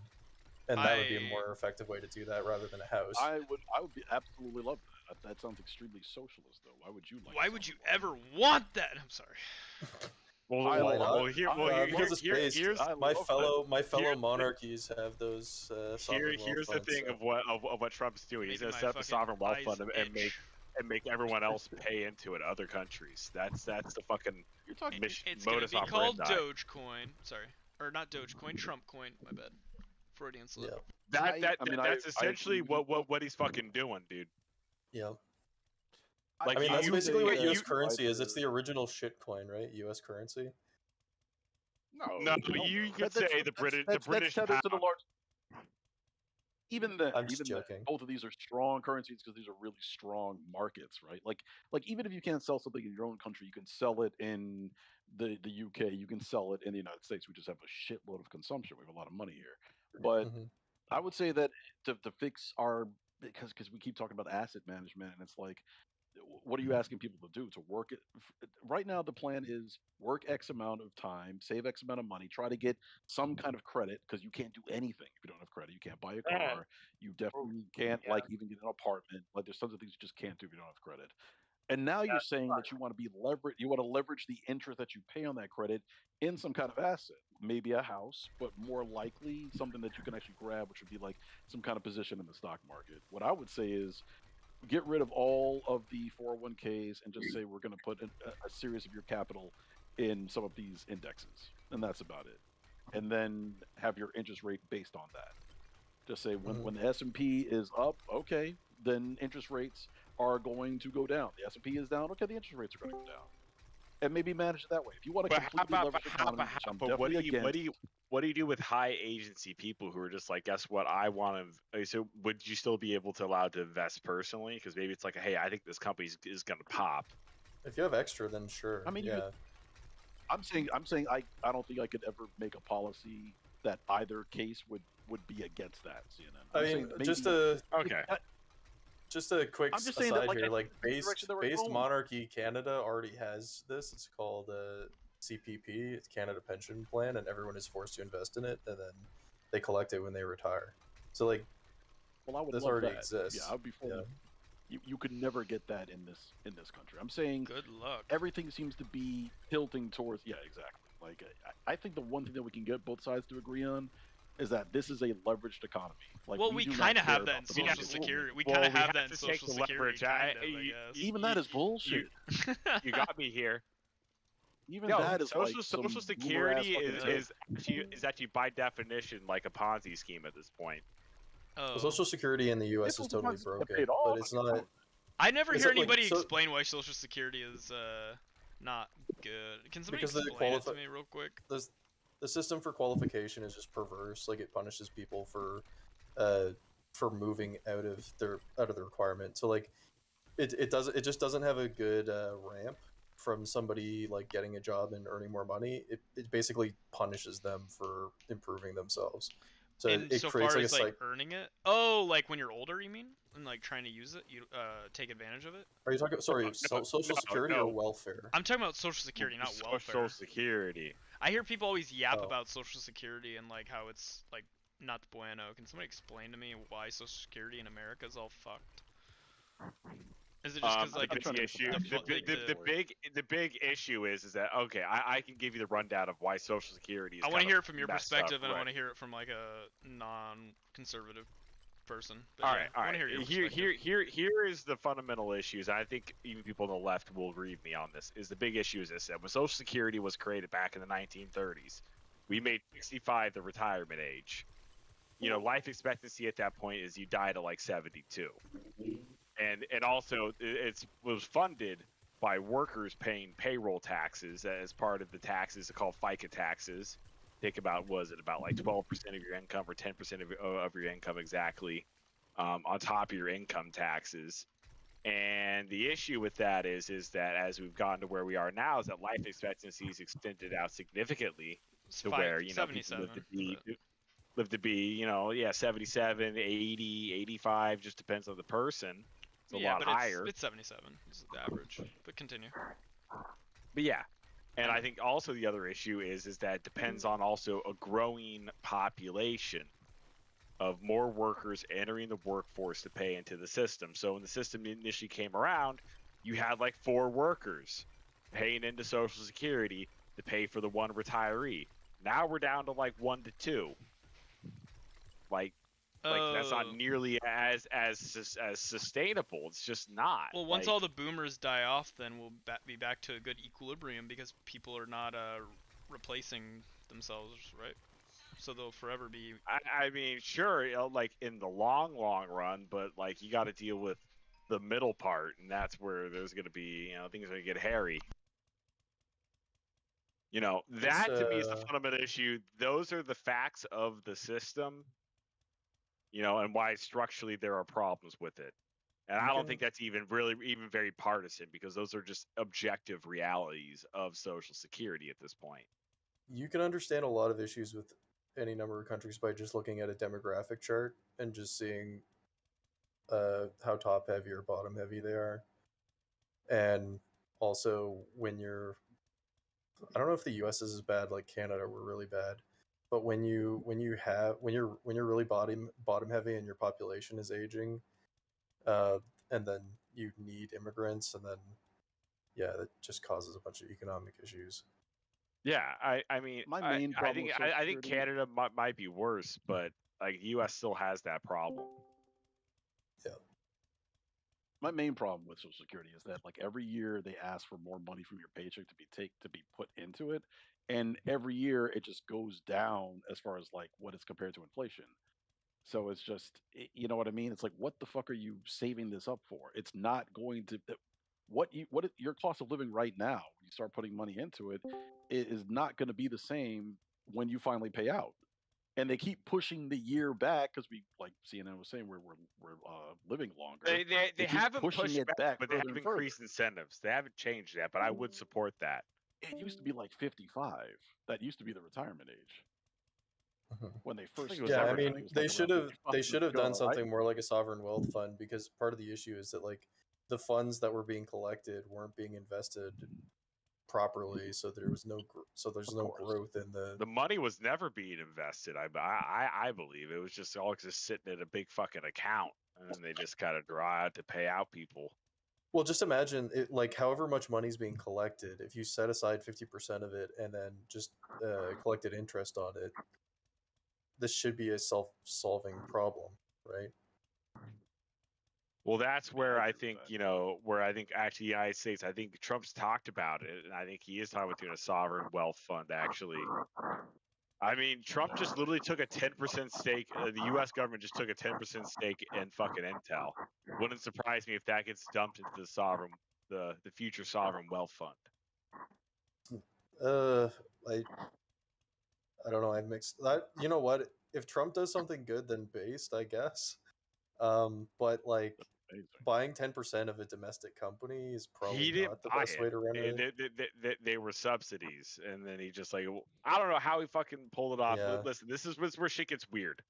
and that would be a more effective way to do that rather than a house. I would be absolutely love that. That sounds extremely socialist, though. Why would you like? Why would you ever want that? I'm sorry. Here's my fellow monarchies have those. Here's the thing of what Trump's doing. He's gonna set up a sovereign wealth fund and make everyone else pay into it. Other countries. That's the fucking It's gonna be called Dogecoin. Sorry, or not Dogecoin. Trump coin. My bad. Freudian slip. That's essentially what he's fucking doing, dude. Yeah. Like, I mean, that's basically what U.S. currency is. It's the original shit coin, right? U.S. currency. No, you could say the British tethered to the large. Even I'm just joking. Both of these are strong currencies, because these are really strong markets, right? Like even if you can't sell something in your own country, you can sell it in the UK. You can sell it in the United States. We just have a shitload of consumption. We have a lot of money here. But I would say that to fix our because we keep talking about asset management, and it's like, what are you asking people to do? To work it right now? The plan is work X amount of time, save X amount of money, try to get some kind of credit because you can't do anything if you don't have credit. You can't buy a car. You definitely can't like even get an apartment. Like there's tons of things you just can't do if you don't have credit. And now you're saying that you want to be leverage. You want to leverage the interest that you pay on that credit in some kind of asset, maybe a house, but more likely something that you can actually grab, which would be like some kind of position in the stock market. What I would say is get rid of all of the 401ks and just say we're going to put a series of your capital in some of these indexes, and that's about it. And then have your interest rate based on that. Just say when the S&P is up, okay, then interest rates are going to go down. The S&P is down, okay, the interest rates are going to go down. And maybe manage it that way. If you want to completely leverage the economy, which I'm definitely against. What do you do with high agency people who are just like, guess what, I want to? So would you still be able to allow to invest personally? Because maybe it's like, hey, I think this company is going to pop. If you have extra, then sure. I mean, yeah. I'm saying I don't think I could ever make a policy that either case would be against that. CNN. I mean, just a quick I'm just saying aside that, like, here, I like think the direction that we're Based going. Monarchy Canada already has this. It's called CPP. It's Canada Pension Plan, and everyone is forced to invest in it, and then they collect it when they retire. So like, well, I would this love already that. exists. Yeah, I'd be for you could never get that in this country. I'm saying good luck. Everything seems to be tilting towards exactly. Like I think the one thing that we can get both sides to agree on is that this is a leveraged economy. Like, well, we do not kind of care have that in about the Social money. Security. We kind of have that in to take Social the Security. leverage. Kind of, I guess. Even that is bullshit. You got me here. Even that is like Social some Security boomer-ass fucking is actually by definition like a Ponzi scheme at this point. Oh. Well, Social Security in the U.S. is totally broken, but it's not. I never Is hear it, like, anybody so- explain why Social Security is not good. Can somebody Because the explain it to me real quick? The system for qualification is just perverse. Like, it punishes people for moving out of the requirement. So like, it just doesn't have a good ramp from somebody like getting a job and earning more money. It basically punishes them for improving themselves. So And it so creates far like a as like earning it. Oh, like when you're older, you mean? And like trying to use it, you take advantage of it. Are you talking? Sorry, Social Security or welfare? I'm talking about Social Security, not welfare. Social Security. I hear people always yap Oh. about Social Security and like how it's like not bueno. Can somebody explain to me why Social Security in America is all fucked? Is it just because like it's the issue? The big issue is that okay? I can give you the rundown of why Social Security is. I want to hear it from your messed perspective, up, and I right? want to hear it from like a non-conservative person. But All yeah, right, I all want right. to hear your perspective. Here is the fundamental issues. And I think even people on the left will agree with me on this. Is the big issue is this: that when Social Security was created back in the 1930s, we made 65 the retirement age. You know, life expectancy at that point is you died at like 72, and also it was funded by workers paying payroll taxes as part of the taxes called FICA taxes. Think about about like 12% of your income or 10% of your income exactly, on top of your income taxes. And the issue with that is that as we've gotten to where we are now, is that life expectancy is extended out significantly to where people 77, live to be 77, 80, 85, just depends on the person. It's a lot but higher. It's 77 is the average. But continue. But yeah, and I think also the other issue is that it depends on also a growing population of more workers entering the workforce to pay into the system. So when the system initially came around, you had like 4 workers paying into Social Security to pay for the one retiree. Now we're down to like 1 to 2. Like that's not nearly as sustainable. It's just not. Well, once Like, all the boomers die off, then we'll be back to a good equilibrium because people are not replacing themselves, right? So they'll forever be. I mean, sure, like in the long run, but like you got to deal with the middle part, and that's where there's going to be, things are going to get hairy. That to me is the fundamental issue. Those are the facts of the system, and why structurally there are problems with it. And I don't think that's even very partisan, because those are just objective realities of Social Security at this point. You can understand a lot of issues with any number of countries by just looking at a demographic chart and just seeing how top heavy or bottom heavy they are, and also when you're, I don't know if the U.S. is as bad like Canada. We're really bad, but when you're really bottom heavy and your population is aging, and then you need immigrants, and then yeah, that just causes a bunch of economic issues. Yeah, I mean, My main I problem think with I think Social Security- Canada might be worse, but like the U.S. still has that problem. My main problem with Social Security is that like every year they ask for more money from your paycheck to be put into it, and every year it just goes down as far as like what is compared to inflation. So it's just you know what I mean. It's like what the fuck are you saving this up for? It's not going to your cost of living right now. You start putting money into it, it is not going to be the same when you finally pay out. And they keep pushing the year back because we, like CNN was saying, we're living longer. They keep haven't pushing pushed it back, but they further have and further. increased incentives. They haven't changed that, but I would support that. It used to be like 55. That used to be the retirement age when they first. Yeah, I mean, it was they like should around have 55 they should have ago, done right? something more like a sovereign wealth fund, because part of the issue is that like the funds that were being collected weren't being invested properly, so there's no growth in The money was never being invested. I believe it was just all just sitting in a big fucking account, and then they just kind of draw out to pay out people. Well, just imagine it, like however much money is being collected, if you set aside 50% of it and then just collected interest on it, this should be a self-solving problem, right? Well, that's where I think, where I think actually the United States, I think Trump's talked about it, and I think he is talking about doing a sovereign wealth fund, actually. I mean, Trump just literally took a 10% stake, the U.S. government just took a 10% stake in fucking Intel. Wouldn't surprise me if that gets dumped into the future sovereign wealth fund. I don't know, I mixed that. You know what? If Trump does something good, then based, I guess. But like buying 10% of a domestic company is He probably didn't not the buy best way to run it. They were subsidies, and then he just like, I don't know how he fucking pulled it off. Yeah. Listen, this is where shit gets weird,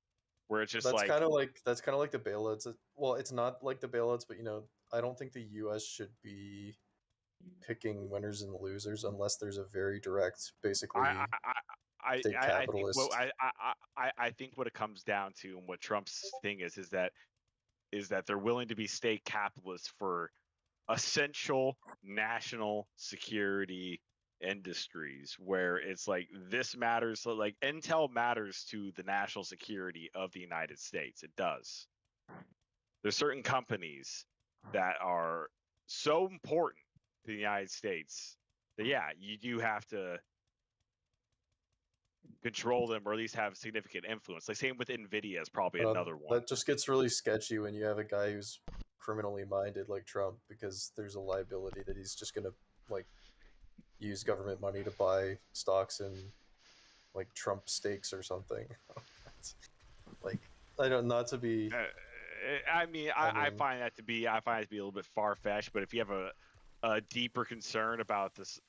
where it's just That's like kind of like the bailouts. Well, it's not like the bailouts, but I don't think the U.S. should be picking winners and losers unless there's a very direct, basically. I state think capitalist. I think what it comes down to, and what Trump's thing is that they're willing to be state capitalists for essential national security industries, where it's like this matters. So like Intel matters to the national security of the United States. It does. There's certain companies that are so important to the United States that you do have to control them, or at least have significant influence. Like same with Nvidia is probably another one. That just gets really sketchy when you have a guy who's criminally minded like Trump, because there's a liability that he's just gonna like use government money to buy stocks in like Trump stakes or something. Like I don't not to be. I find that to be a little bit far fetched. But if you have a deeper concern about this,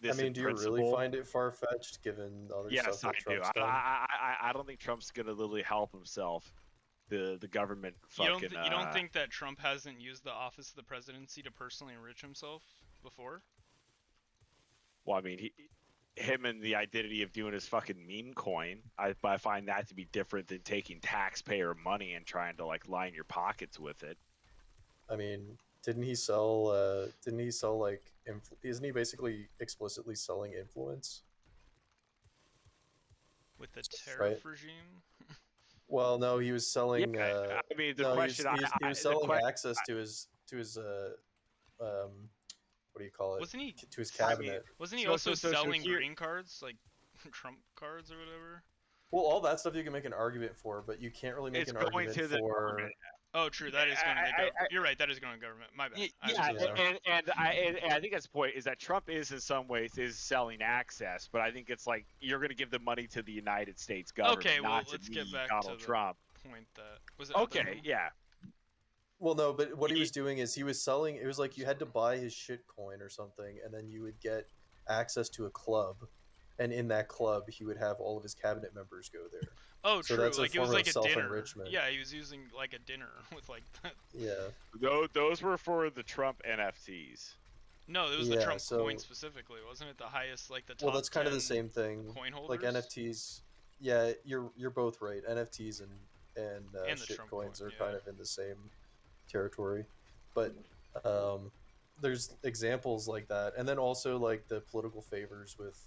this I mean, do you principle, really find it far fetched given other yes, stuff that I do. Trump's done? I don't think Trump's gonna literally help himself. The government fucking. You don't think that Trump hasn't used the office of the presidency to personally enrich himself before? Well, I mean, him and the identity of doing his fucking meme coin, I find that to be different than taking taxpayer money and trying to like line your pockets with it. I mean, didn't he sell like isn't he basically explicitly selling influence With the tariff Right. regime? Well, no, he was selling. I mean, the no, question he was selling access to his what do you call it? Wasn't he to his cabinet? Wasn't he So- also so selling here- green cards, like Trump cards or whatever? Well, all that stuff you can make an argument for, but you can't really make It's an going argument to the for. government. Oh, true. That is going to the government. You're right. That is going to government. My bad. And I think that's the point, is that Trump is in some ways is selling access, but I think it's like you're going to give the money to the United States government, Okay, well, not let's to get me, back Donald to Trump. the point that was it. Okay, yeah. Well, no, but what he was doing is he was selling. It was like you had to buy his shit coin or something, and then you would get access to a club, and in that club he would have all of his cabinet members go there. Oh, so true. that's Like a it was form like of a dinner. self-enrichment. Yeah, he was using like a dinner with like. Yeah. Those were for the Trump NFTs. No, it was the Yeah, Trump so- coin specifically, wasn't it? The highest, like the top. Well, that's kind of the 10 same thing. Coin Like holders? NFTs. Yeah, you're both right. NFTs and And the shit Trump coins coin, are kind of in the same territory, but there's examples like that, and then also like the political favors with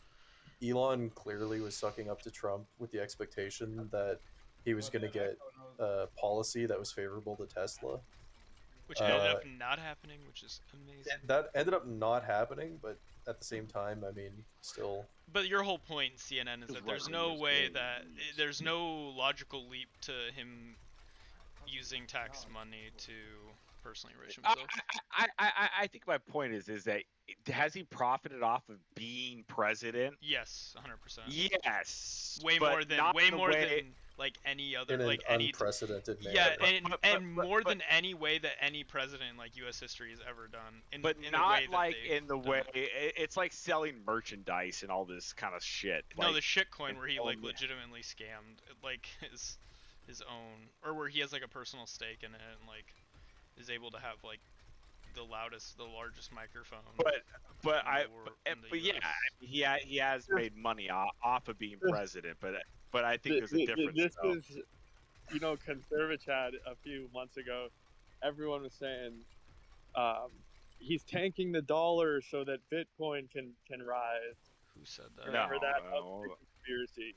Elon clearly was sucking up to Trump with the expectation that he was going to get policy that was favorable to Tesla. Which ended up not happening, which is amazing. That ended up not happening, but at the same time, I mean, still. But your whole point in CNN is that there's no way that there's no logical leap to him using tax money to personally enrich himself. I think my point is that has he profited off of being president? Yes, 100%. Yes. Way but more than not way in a more way- than like any other In an like any unprecedented manner. Yeah, and more than any way that any president in like U.S. history has ever done. In, But in not a way that like they've in the done way it. it's like selling merchandise and all this kind of shit. No, like, the shit coin where he like only- legitimately scammed like his own, or where he has like a personal stake in it and like is able to have like the largest microphone. But yeah, he has made money off of being president. But I think there's a difference. This though. is, Conservachat a few months ago. Everyone was saying he's tanking the dollar so that Bitcoin can rise. Who said that? Remember that other conspiracy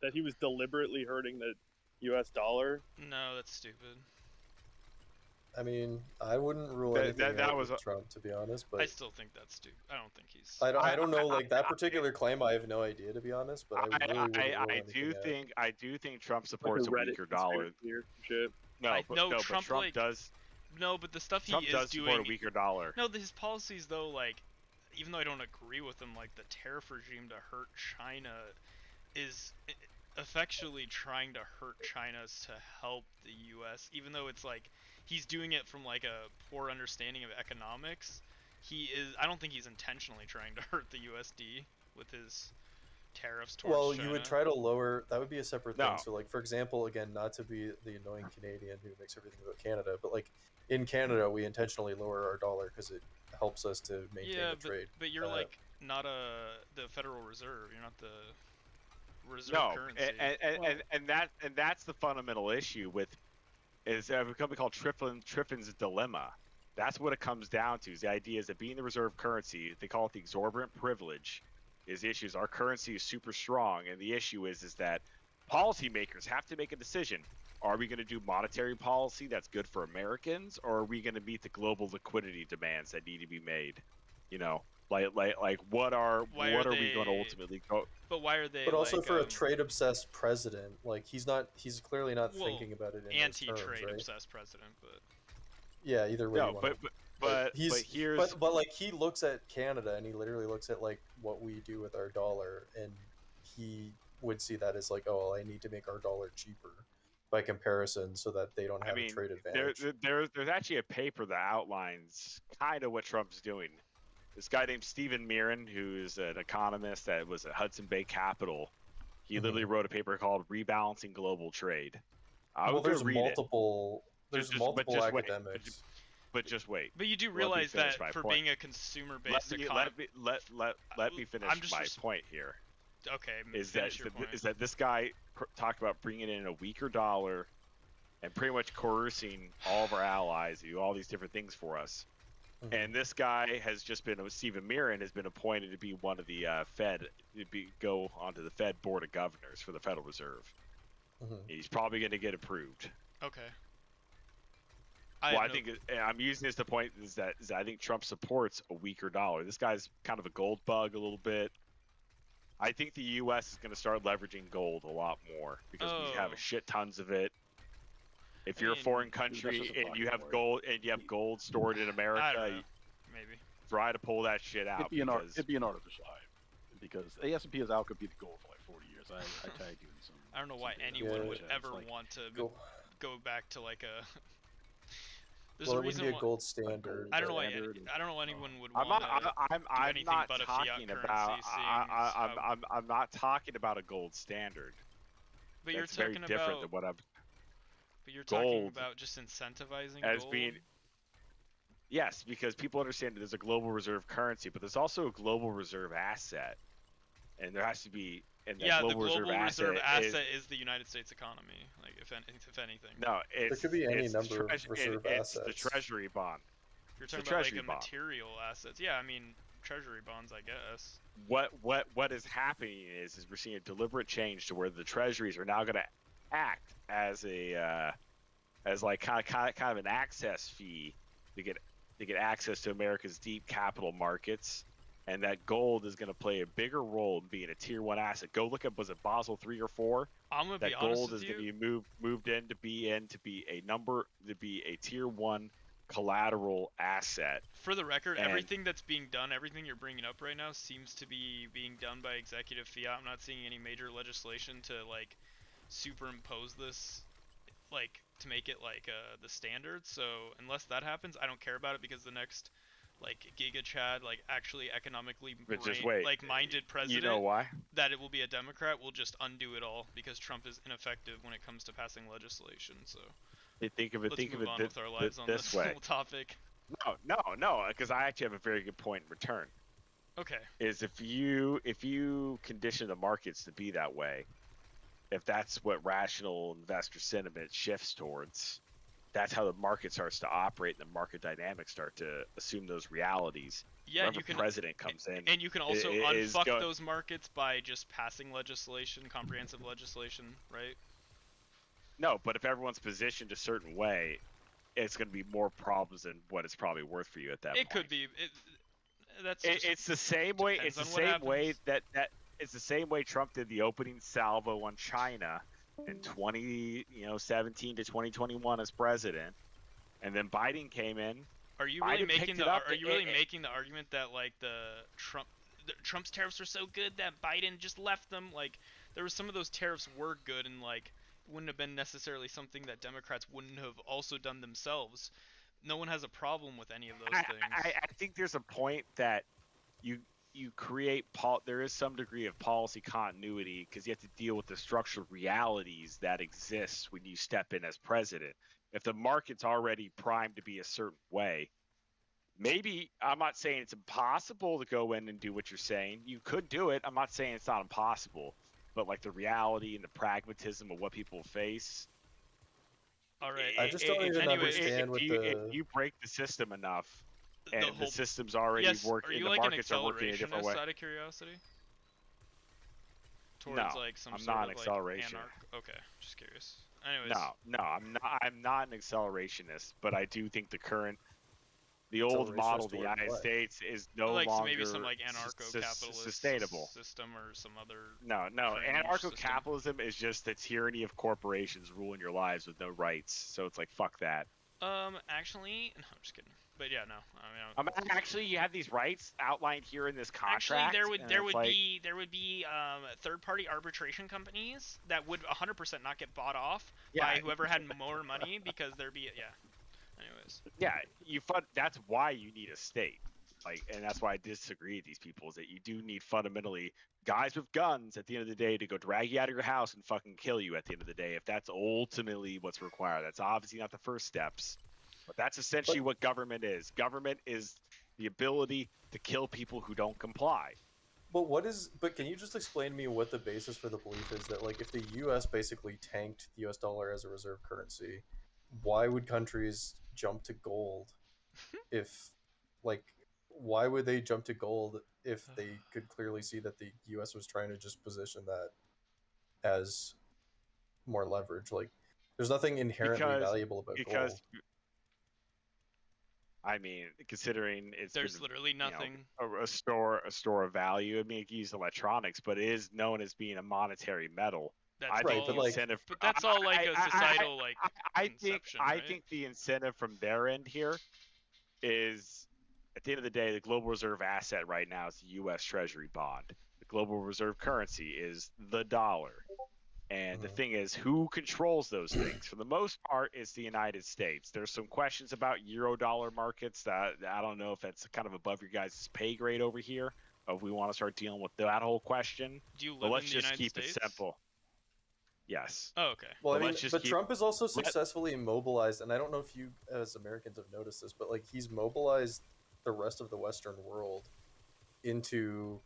that he was deliberately hurting the U.S. dollar? No, that's stupid. I mean, I wouldn't rule That- anything that- that out was with a- Trump, to be honest. But I still think that's stupid. I don't think he's. I don't know, like that particular claim. I have no idea, to be honest. But I really wouldn't rule anything out. I do think Trump supports a Reddit weaker dollar. conspiracy or some shit. No, but Trump, Trump like, does. No, but the stuff Trump he does is support doing. a weaker dollar. No, his policies though, like, even though I don't agree with him, like the tariff regime to hurt China is effectually trying to hurt China to help the U.S. Even though it's like he's doing it from like a poor understanding of economics. I don't think he's intentionally trying to hurt the USD with his tariffs towards Well, China. you would try to lower. That would be a separate No. thing. So, like for example, again, not to be the annoying Canadian who makes everything about Canada, but like in Canada, we intentionally lower our dollar because it helps us to maintain Yeah, the trade. but you're like not the Federal Reserve. You're not the reserve No, currency. and that's the fundamental issue with is a company called Triffin's Dilemma. That's what it comes down to. Is the idea is that being the reserve currency, they call it the exorbitant privilege, is the issue is our currency is super strong, and the issue is that policymakers have to make a decision. Are we going to do monetary policy that's good for Americans, or are we going to meet the global liquidity demands that need to be made? You know, like what are we going to ultimately go? But why are they? But also like, for a trade-obsessed president, like he's clearly not well, thinking about it in anti-trade those terms, right? obsessed president, but Yeah, either way. No, you wanna- but here's but like he looks at Canada and he literally looks at like what we do with our dollar, and he would see that as like, oh, well, I need to make our dollar cheaper by comparison so that they don't have a trade advantage. There's actually a paper that outlines kind of what Trump's doing. This guy named Stephen Mirren, who's an economist that was at Hudson Bay Capital, he literally wrote a paper called "Rebalancing Global Trade." Well, would there's read it. multiple. There's Just- multiple just wait. academics. But just wait. But you do Let me realize finish that my for point. being a consumer-based economy. Let me finish I'm just my point here. Okay, Is finish that your point. is that this guy talked about bringing in a weaker dollar and pretty much coercing all of our allies to do all these different things for us. And this guy has just been, Stephen Mirren has been appointed to be one of the go onto the Fed Board of Governors for the Federal Reserve. He's probably going to get approved. Okay. I think I'm using this to point is that I think Trump supports a weaker dollar. This guy's kind of a gold bug a little bit. I think the U.S. is going to start leveraging gold a lot more because we have a shit tons of it. If you're a foreign country and you have gold stored in America, maybe try to pull that shit out. It'd be an artificial hype because the S&P has outcompeted gold for like 40 years. I tagged you in some. I don't know why some videos. anyone would Yeah, ever it's like, want to go- go back to like a There's Well, a it wouldn't reason be why. a gold standard. I don't know but- why. I don't know why anyone would I'm want not. to do I'm anything not but a talking fiat about. currency. Seeing as how- I'm not talking about a gold standard. But you're That's very talking different about. than what I'm. But you're talking Gold about just incentivizing as gold. being. Yes, because people understand that there's a global reserve currency, but there's also a global reserve asset, and there has to be. And that Yeah, global the global reserve asset asset is the United States economy. Like if anything. No, it's could be any it's the number of reserve it's the assets. treasury bond. You're It's the talking about like treasury a bond. material assets. Yeah, I mean treasury bonds, I guess. What is happening is we're seeing a deliberate change to where the treasuries are now going to act as a as like kind of an access fee to get access to America's deep capital markets, and that gold is going to play a bigger role in being a tier 1 asset. Go look up, was it Basel 3 or 4? I'm gonna that be honest gold with is you. going to be moved in to be a tier 1 collateral asset. For the record, And- everything that's being done, everything you're bringing up right now, seems to be being done by executive fiat. I'm not seeing any major legislation to like superimpose this, like to make it like the standard. So unless that happens, I don't care about it because the next like Giga Chad, like actually economically But just wait, like minded president, you know why? that it will be a Democrat will just undo it all because Trump is ineffective when it comes to passing legislation. So Think of it. let's Think of move it on thi- with our thi- lives on this way. whole topic. No, because I actually have a very good point in return. Okay. Is if you condition the markets to be that way, if that's what rational investor sentiment shifts towards, that's how the market starts to operate and the market dynamics start to assume those realities. Yeah, Whoever you can. president comes in, And you can also is unfuck go- those markets by just passing legislation, comprehensive legislation, right? No, but if everyone's positioned a certain way, it's going to be more problems than what it's probably worth for you at that point. It could be. That's It's the same way. depends It's the on what same way happens. that it's the same way Trump did the opening salvo on China in 2017 to 2021 as president, and then Biden came in. Are you really Biden making picked the it up Are you really and- making the argument that like Trump's tariffs are so good that Biden just left them? Like there were some of those tariffs were good and like wouldn't have been necessarily something that Democrats wouldn't have also done themselves. No one has a problem with any of those things. I think there's a point that you create there is some degree of policy continuity because you have to deal with the structural realities that exist when you step in as president. If the market's already primed to be a certain way, maybe I'm not saying it's impossible to go in and do what you're saying. You could do it. I'm not saying it's not impossible, but like the reality and the pragmatism of what people face. All right. I just don't even understand what if you break the system enough, and the system's already Yes, working, are you the like an markets are working in a different way. accelerationist out of curiosity? Towards No, like some I'm sort not of an like acceleration. Okay, just curious. Anyways. No, I'm not an accelerationist, but I do think the old model of the United States is no like, longer so maybe some like anarcho-capitalist sustainable system or some other. No, fringe anarcho-capitalism is just the tyranny of corporations ruling your lives with no rights. So it's like fuck that. Actually, no, I'm just kidding. But yeah, no. I mean, actually, you have these rights outlined here in this contract. actually, there would and there it's would like- be third-party arbitration companies that would 100% not get bought off Yeah. by whoever had more money because there'd be Anyways. Yeah, that's why you need a state. Like, and that's why I disagree with these people is that you do need fundamentally guys with guns at the end of the day to go drag you out of your house and fucking kill you at the end of the day. If that's ultimately what's required, that's obviously not the first steps, but that's essentially what government is. Government is the ability to kill people who don't comply. But can you just explain to me what the basis for the belief is that, like, if the U.S. basically tanked the U.S. dollar as a reserve currency, why would countries jump to gold? Why would they jump to gold if they could clearly see that the U.S. was trying to just position that as more leverage? Like, there's nothing inherently valuable about gold. I mean, considering There's literally nothing. A store of value. I mean, you can use electronics, but it is known as being a monetary metal. That's I think all, the incentive. but that's all like a societal like I think conception, right? the incentive from their end here is, at the end of the day, the global reserve asset right now is the U.S. Treasury bond. The global reserve currency is the dollar, And the thing is, who controls those things? For the most part, it's the United States. There's some questions about Eurodollar markets that I don't know if that's kind of above your guys' pay grade over here. If we want to start dealing with that whole question. Do you But live let's in the just United keep States? it simple. Yes. Oh, okay. Well, I But mean, let's just but keep- Trump has also successfully mobilized, and I don't know if you as Americans have noticed this, but like he's mobilized the rest of the Western world into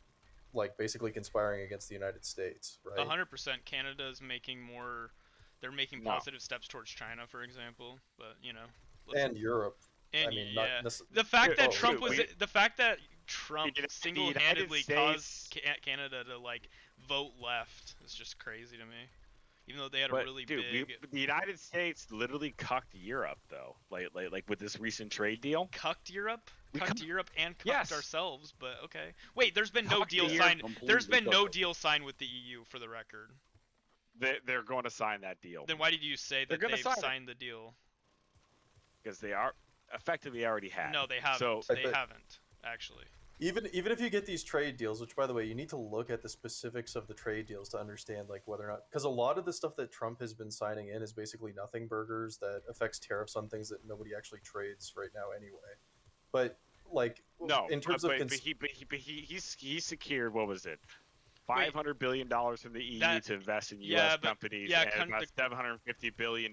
like basically conspiring against the United States, right? 100%. Canada is making more. They're making No. positive steps towards China, for example. But you know. And Europe. And I mean, not yeah, necess- the fact that Oh, Trump wait, was wait. the fact that Trump The United single-handedly States- caused Canada to like vote left is just crazy to me. Even though they had But, a really dude, big the United States literally cucked Europe, though. Like with this recent trade deal. cucked Europe, We cucked cucked- Europe, and cucked Yes. ourselves. But okay, wait, there's been no Cucked deal the signed. Europe There's been completely no cucked. deal signed with the EU, for the record. They're going to sign that deal. Then why did you say They're that gonna they've sign it. signed the deal? Because they are effectively already had. No, they haven't. So They haven't actually. Even if you get these trade deals, which by the way, you need to look at the specifics of the trade deals to understand like whether or not, because a lot of the stuff that Trump has been signing in is basically nothing burgers that affects tariffs on things that nobody actually trades right now anyway. But like no, in terms but, of but he secured, what was it? $500 billion from the EU That- to invest in yeah, U.S. but- companies, yeah, and about $750 billion.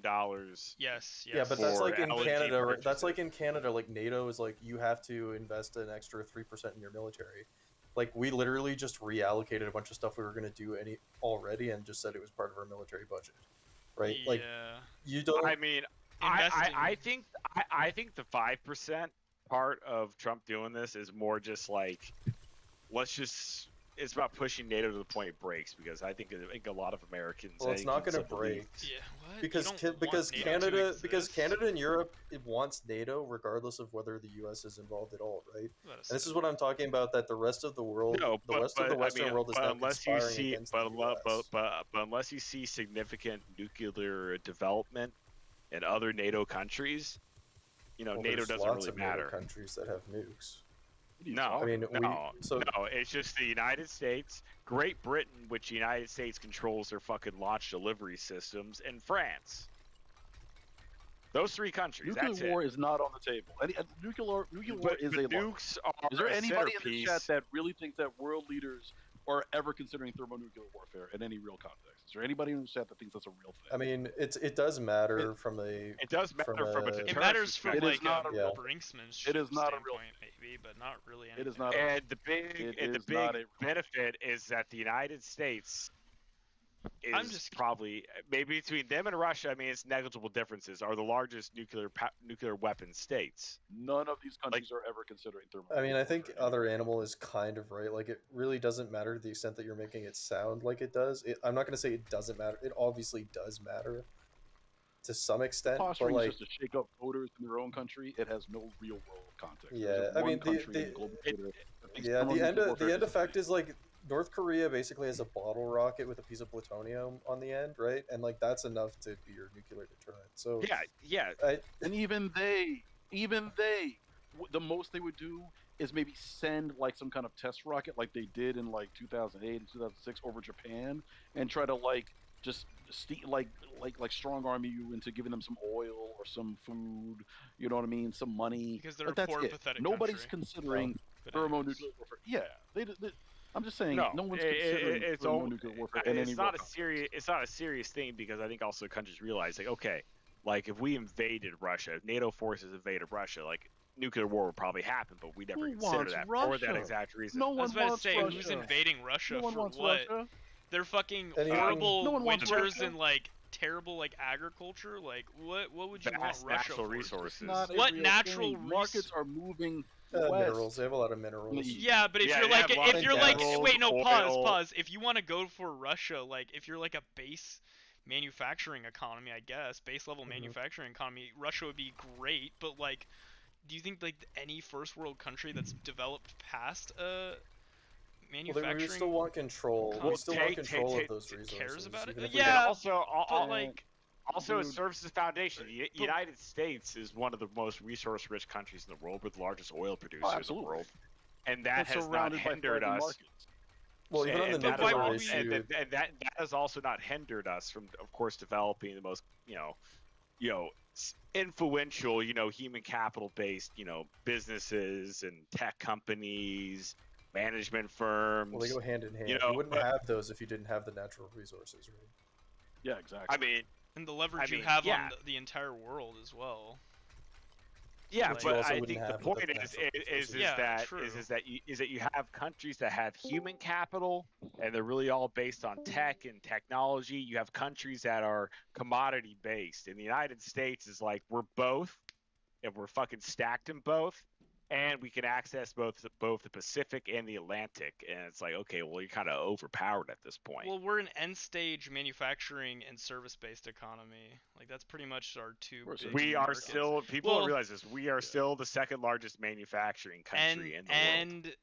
Yes. Yeah, but that's for like in LNG Canada. Right? purchases. That's like in Canada. Like NATO is like you have to invest an extra 3% in your military. Like we literally just reallocated a bunch of stuff we were gonna do already, and just said it was part of our military budget, right? Like Yeah. you don't. I mean, I think the 5% part of Trump doing this is more just like, it's about pushing NATO to the point it breaks, because I think a lot of Americans. Well, it's not going to break. Yeah, what? Because because Canada and Europe it wants NATO regardless of whether the U.S. is involved at all, right? And this is what I'm talking about. That the rest of the world, No, the rest of the Western world is but now unless you conspiring see, against the US. but unless you see significant nuclear development in other NATO countries, Well, NATO there's doesn't lots really of NATO matter. countries that have nukes. No, I mean, no, so no. It's just the United States, Great Britain, which the United States controls their fucking launch delivery systems, and France. Those three countries. Nuclear that's war it. is not on the table. Nuclear war But is the a lie. nukes are Is there a anybody in the centerpiece. chat that really thinks that world leaders are ever considering thermonuclear warfare in any real context? Is there anybody in the chat that thinks that's a real thing? I mean, it does matter from a. It does matter from a It deterrence matters from perspective. like a Yeah. Brinksman's It is not a real standpoint, maybe, but not really. It is anything. not. And the big It is not a- benefit is that the United States is I'm just- probably, maybe between them and Russia, I mean, it's negligible differences, are the largest nuclear weapon states. None of these countries are ever considering thermonuclear. I mean, I think Other Animal is kind of right. Like, it really doesn't matter to the extent that you're making it sound like it does. I'm not going to say it doesn't matter. It obviously does matter to some extent, but Posturing like, just to shake up voters in their own country, it has no real world context. yeah, There's I one mean, country in the global theater that thinks yeah, the end thermonuclear warfare is effect is like North Korea basically has a bottle rocket with a piece of plutonium on the end, right? And like that's enough to be your nuclear deterrent. So Yeah. And even they, the most they would do is maybe send like some kind of test rocket, like they did in like 2008 and 2006 over Japan, and try to like just strong arm you into giving them some oil or some food. You know what I mean? Some money. Because they're But a that's poor, it. pathetic Nobody's country. considering But thermonuclear warfare. Yeah, I'm just saying, No, no one's considering it's thermonuclear warfare in any it's not real a serious. It's not a serious thing, because I think also countries realize, like, okay, like if we invaded Russia, if NATO forces invaded Russia, like nuclear war would probably happen, but we never Who consider wants that for that Russia? exact reason. No I was one about to wants say, Russia. who's invading Russia No one for wants what? Russia. They're fucking Anything- horrible No one wants winters Russia. and like terrible like agriculture. Like what would you Vast want Russia natural for? resources. Not a What real natural thing. Markets are moving minerals. west. They have a lot of minerals. Yeah, but if Yeah, you're they like, have lots if of you're like, minerals, wait, no, oil. pause. If you want to go for Russia, like, if you're like a base manufacturing economy, I guess, base level manufacturing economy, Russia would be great. But like, do you think like any first world country that's developed past Well, manufacturing we still want control. We still want control of those resources. cares about it? even if we Yeah, don't- Also, it Dude. serves as a foundation. The United States is one of the most resource-rich countries in the world. We're the largest oil producers in the absolutely. world, and that It's has not surrounded by hindered thriving us. markets. Well, even on the and that, nuclear al- issue, and that has also not hindered us from, of course, developing the most, influential, human capital based, businesses and tech companies, management firms. well, they go hand in hand. You You, know, wouldn't but- have those if you didn't have the natural resources, right? Yeah, exactly. I mean, And the leverage I you mean, have yeah. on the entire world as well. Yeah, Which you but also I wouldn't think the have with point the is natural resources. Yeah, that true. you have countries that have human capital and they're really all based on tech and technology. You have countries that are commodity based. And the United States is like, we're both, and we're fucking stacked in both, and we can access both the Pacific and the Atlantic. And it's like, okay, well, you're kind of overpowered at this point. Well, we're an end stage manufacturing and service based economy. Like that's pretty much our two big We are markets. still, people Well, don't realize this, we are still the second largest manufacturing country in the world. and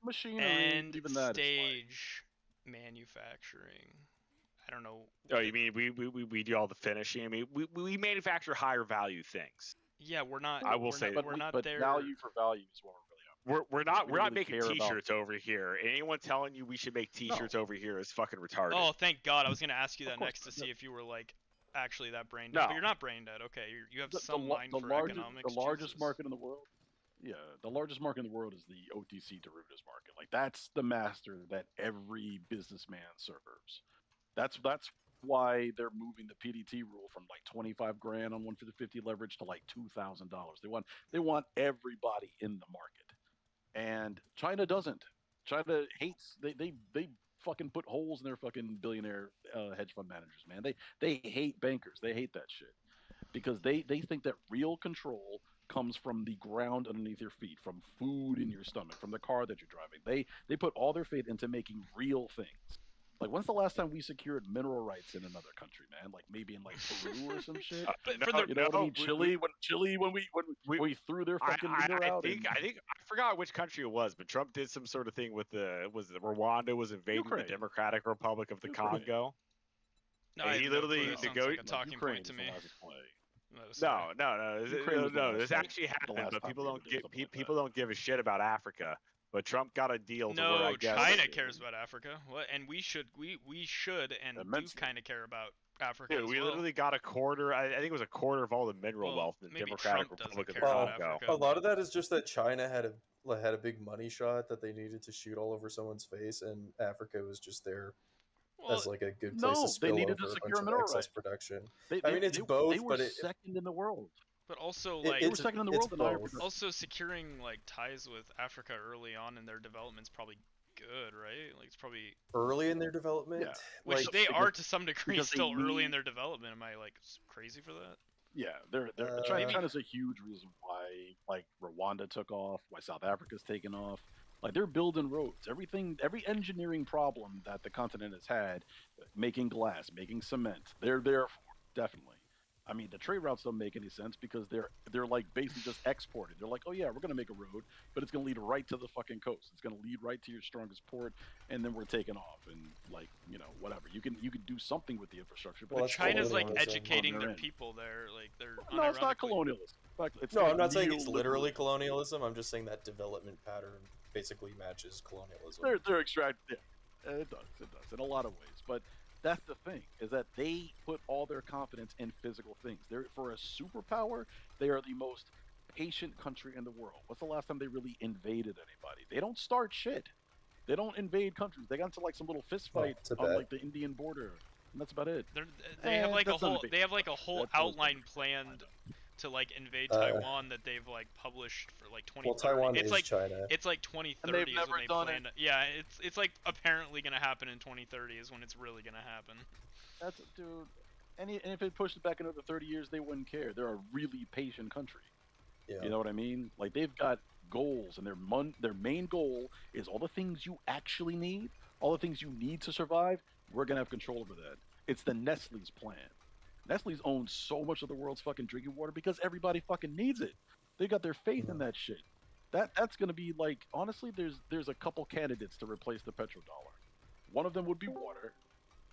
Machinery, even that is stage manufacturing. I don't know. Oh, you mean we do all the finishing? I mean, we manufacture higher value things. Yeah, we're not. I will we're say not, that. we're not but there. value for value is what we're really We're not We we're not really making care about- T-shirts over here. Anyone telling you we should make T-shirts over here is fucking retarded. Oh, thank God! I was gonna ask you that course next to not, see if you were like actually that brain dead. No. But you're not brain dead. Okay, you have the, some the, mind the for largest, economics. the largest Jesus. market in the world. Yeah, the largest market in the world is the OTC derivatives market. Like that's the master that every businessman serves. That's why they're moving the PDT rule from like 25 grand on 150 leverage to like $2,000. They want everybody in the market, and China doesn't. China hates. They fucking put holes in their fucking billionaire hedge fund managers. Man, they hate bankers. They hate that shit because they think that real control comes from the ground underneath your feet, from food in your stomach, from the car that you're driving. They put all their faith into making real things. Like, when's the last time we secured mineral rights in another country, man? Like maybe in like Peru or some shit. You know what I mean? Chile, when we threw their fucking leader out. I forgot which country it was, but Trump did some sort of thing with Rwanda was invading Ukraine. the Democratic Republic of the Ukraine. Congo. No, And I he have no literally clue. That sounds like a talking Ukraine point to is me. the largest play. No. was the last This time- actually the happened, last but time people we don't did get something like people don't give a shit about Africa. But Trump got a deal to where No, I guess China cares about Africa. What? And we should and do Immensely. kind of care about Africa Dude, as we well. literally got a quarter. I think it was a quarter of all the mineral Well, wealth in the maybe Democratic Trump doesn't Republic of the care about Congo. Africa. A lot of that is just that China had a big money shot that they needed to shoot all over someone's face, and Africa was just there as like a good place no, to they spill needed to over a secure bunch of mineral excess rights. production. They, I mean, it's they, both, They were but second in the world. But also, It- like, They were second in the world in iron both. production. also securing like ties with Africa early on in their development's probably good, right? Like, it's probably early in their development. Yeah. which like, they are to some degree because they still early in need- their development. Am I like crazy for that? Yeah, they're China's a huge reason why like Rwanda took off, why South Africa's taken off. Like they're building roads. Every engineering problem that the continent has had, making glass, making cement, they're there for definitely. I mean, the trade routes don't make any sense because they're like basically just exported. They're like, oh yeah, we're gonna make a road, but it's gonna lead right to the fucking coast. It's gonna lead right to your strongest port, and then we're taking off. And like, whatever. You can do something with the infrastructure. But Well, it's China's like colonialism educating on their their end. people there. Like they're No, it's not unironically- colonialism. It's No, like I'm not saying it's neoliberalism. literally colonialism. I'm just saying that development pattern basically matches colonialism. They're extracted. Yeah, it does in a lot of ways. But that's the thing is that they put all their confidence in physical things. They're for a superpower. They are the most patient country in the world. What's the last time they really invaded anybody? They don't start shit. They don't invade countries. They got into like some little fist fight on Tibet. like the Indian border, and that's about it. They have like a that's not whole big they have like a deal. whole That goes outline down. planned to like invade Uh, Taiwan that they've like published for like 2030. Well, Taiwan it's is like China. it's like 2030 is never when they done plan. Yeah, it's like apparently gonna happen in 2030 is when it's really gonna happen. That's dude. And if it pushed it back another 30 years, they wouldn't care. They're a really patient country. Yeah. You know what I mean? Like they've got goals, and their main goal is all the things you actually need, all the things you need to survive. We're gonna have control over that. It's the Nestle's plan. Nestle's owns so much of the world's fucking drinking water because everybody fucking needs it. They got their faith in that shit. That's gonna be like honestly, there's a couple candidates to replace the petrodollar. One of them would be water,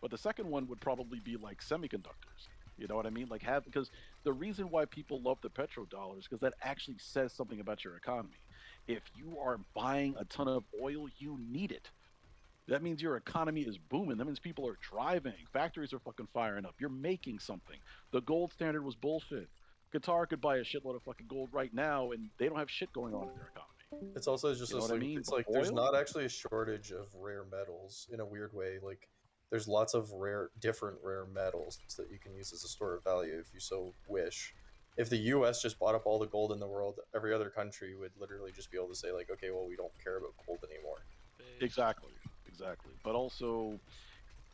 but the second one would probably be like semiconductors. You know what I mean? Like because the reason why people love the petrodollar is because that actually says something about your economy. If you are buying a ton of oil, you need it. That means your economy is booming. That means people are driving. Factories are fucking firing up. You're making something. The gold standard was bullshit. Qatar could buy a shitload of fucking gold right now, and they don't have shit going on in their economy. It's also just You know this, what I like, mean? it's But like there's oil? not actually a shortage of rare metals in a weird way. Like there's lots of different rare metals that you can use as a store of value if you so wish. If the U.S. just bought up all the gold in the world, every other country would literally just be able to say like, okay, well, we don't care about gold anymore. Exactly. But also,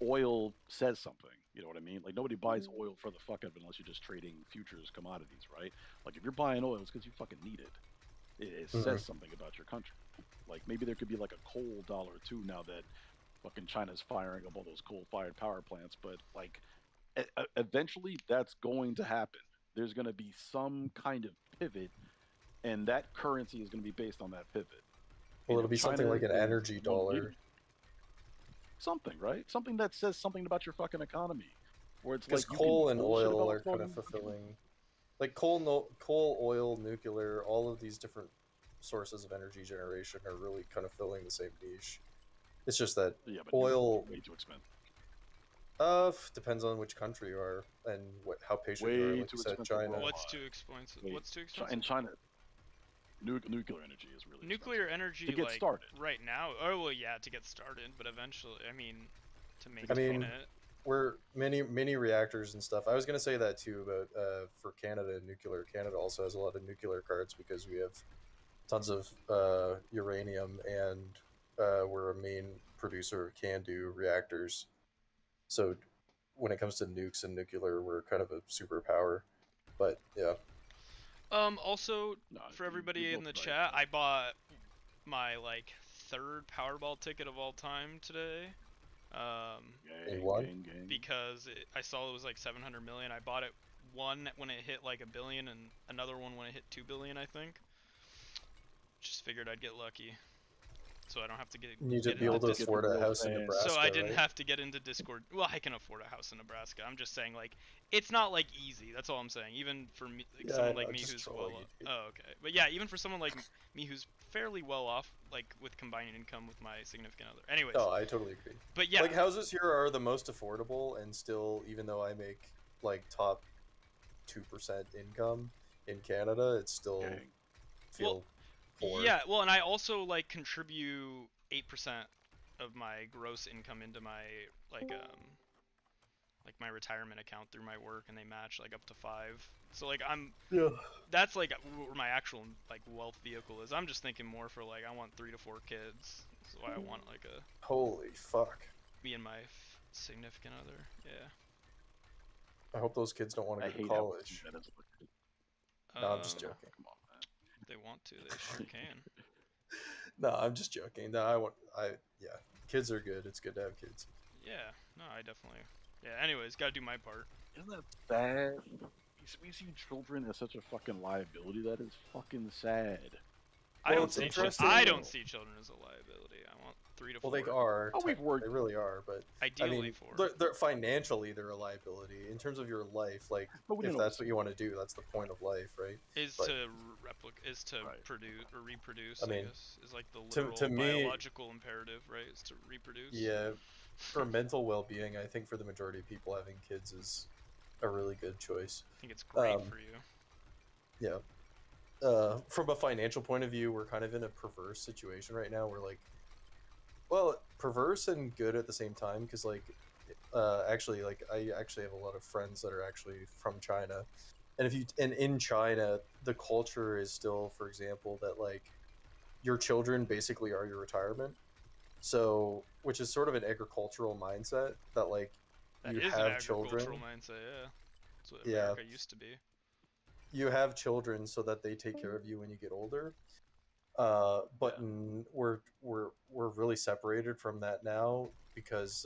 oil says something. You know what I mean? Like nobody buys oil for the fuck of it unless you're just trading futures commodities, right? Like if you're buying oil, it's because you fucking need it. It says something about your country. Like maybe there could be like a coal dollar too now that fucking China's firing up all those coal-fired power plants. But like, eventually that's going to happen. There's going to be some kind of pivot, and that currency is going to be based on that pivot. Well, it'll be something China like an is energy one dollar. leader. Something, right? Something that says something about your fucking economy. Where it's Because like you coal can and bullshit oil about are what's going kind of on. fulfilling, like coal, oil, nuclear, all of these different sources of energy generation are really kind of filling the same niche. It's just that Yeah, but oil way too expensive. Depends on which country you are and how patient you Way are. Like too you said, expensive China. worldwide. What's too expensive? Wait, What's too in expensive? China, nuclear energy is really Nuclear energy, to get like started. right now. Oh well, yeah, to get started, but eventually, I mean, to I maintain mean, it. we're mini reactors and stuff. I was gonna say that too, but for Canada, nuclear Canada also has a lot of nuclear cards because we have tons of uranium and we're a main producer of CANDU reactors. So when it comes to nukes and nuclear, we're kind of a superpower. But yeah. Also, for everybody in the chat, I bought my like third Powerball ticket of all time today. You won? Because I saw it was like 700 million. I bought it one when it hit like $1 billion and another one when it hit $2 billion, I think. Just figured I'd get lucky, so I don't have to get. You need to be able to afford a house in Nebraska. So I didn't right? have to get into Discord. Well, I can afford a house in Nebraska. I'm just saying, like, it's not like easy. That's all I'm saying. Even for me, like, Yeah, someone I like know, me just who's trolling well. you, dude. Oh, okay. But yeah, even for someone like me who's fairly well off, like with combining income with my significant other. Anyways. No, I totally agree. But yeah, like houses here are the most affordable, and still, even though I make like top 2% income in Canada, it's still feel poor. yeah. Well, and I also like contribute 8% of my gross income into my like my retirement account through my work, and they match like up to 5. So like that's like where my actual like wealth vehicle is. I'm just thinking more for like I want 3 to 4 kids. That's why I want like a Holy fuck. me and my significant other. Yeah. I hope those kids don't want to I go to hate college. No, I'm just Um, joking. If they want to, they sure can. No, I'm just joking. No, yeah, kids are good. It's good to have kids. Yeah. No, I definitely. Yeah. Anyways, gotta do my part. Isn't that sad? We see children as such a fucking liability. That is fucking sad. I don't see children as a liability. I want 3 to 4. Well, they are. Oh, we've worked. They really are, but Ideally I mean, 4. they're financially they're a liability in terms of your life. Like, if that's what you want to do, that's the point of life, right? Is But- to produce or reproduce. I mean, guess is like the to literal me- biological imperative, right? Is to reproduce. Yeah, for mental well-being, I think for the majority of people, having kids is a really good choice. I think it's great for you. Yeah. From a financial point of view, we're kind of in a perverse situation right now. We're like, well, perverse and good at the same time, because like, actually, like I actually have a lot of friends that are actually from China, and in China, the culture is still, for example, that like your children basically are your retirement. So, which is sort of an agricultural mindset that like That you is have an children. agricultural mindset. Yeah. That's what Yeah. America used to be. You have children so that they take care of you when you get older. But we're really separated from that now because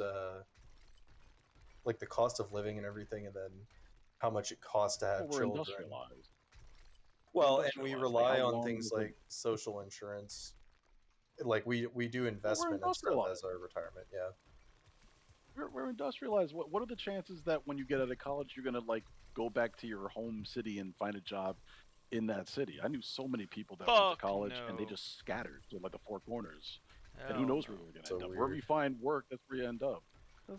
like the cost of living and everything, and then how much it costs to have Well, we're children. industrialized. Well, and we Industrialized. rely Like, how on long things is it- like social insurance. Like we do investment and stuff as our retirement. Yeah. We're industrialized. What are the chances that when you get out of college, you're gonna like go back to your home city and find a job in that city? I knew so many people that went to Fuck college and they no. just scattered to like the Four Corners. And who knows where we're gonna So end up? Wherever weird. you find work, that's where you end up.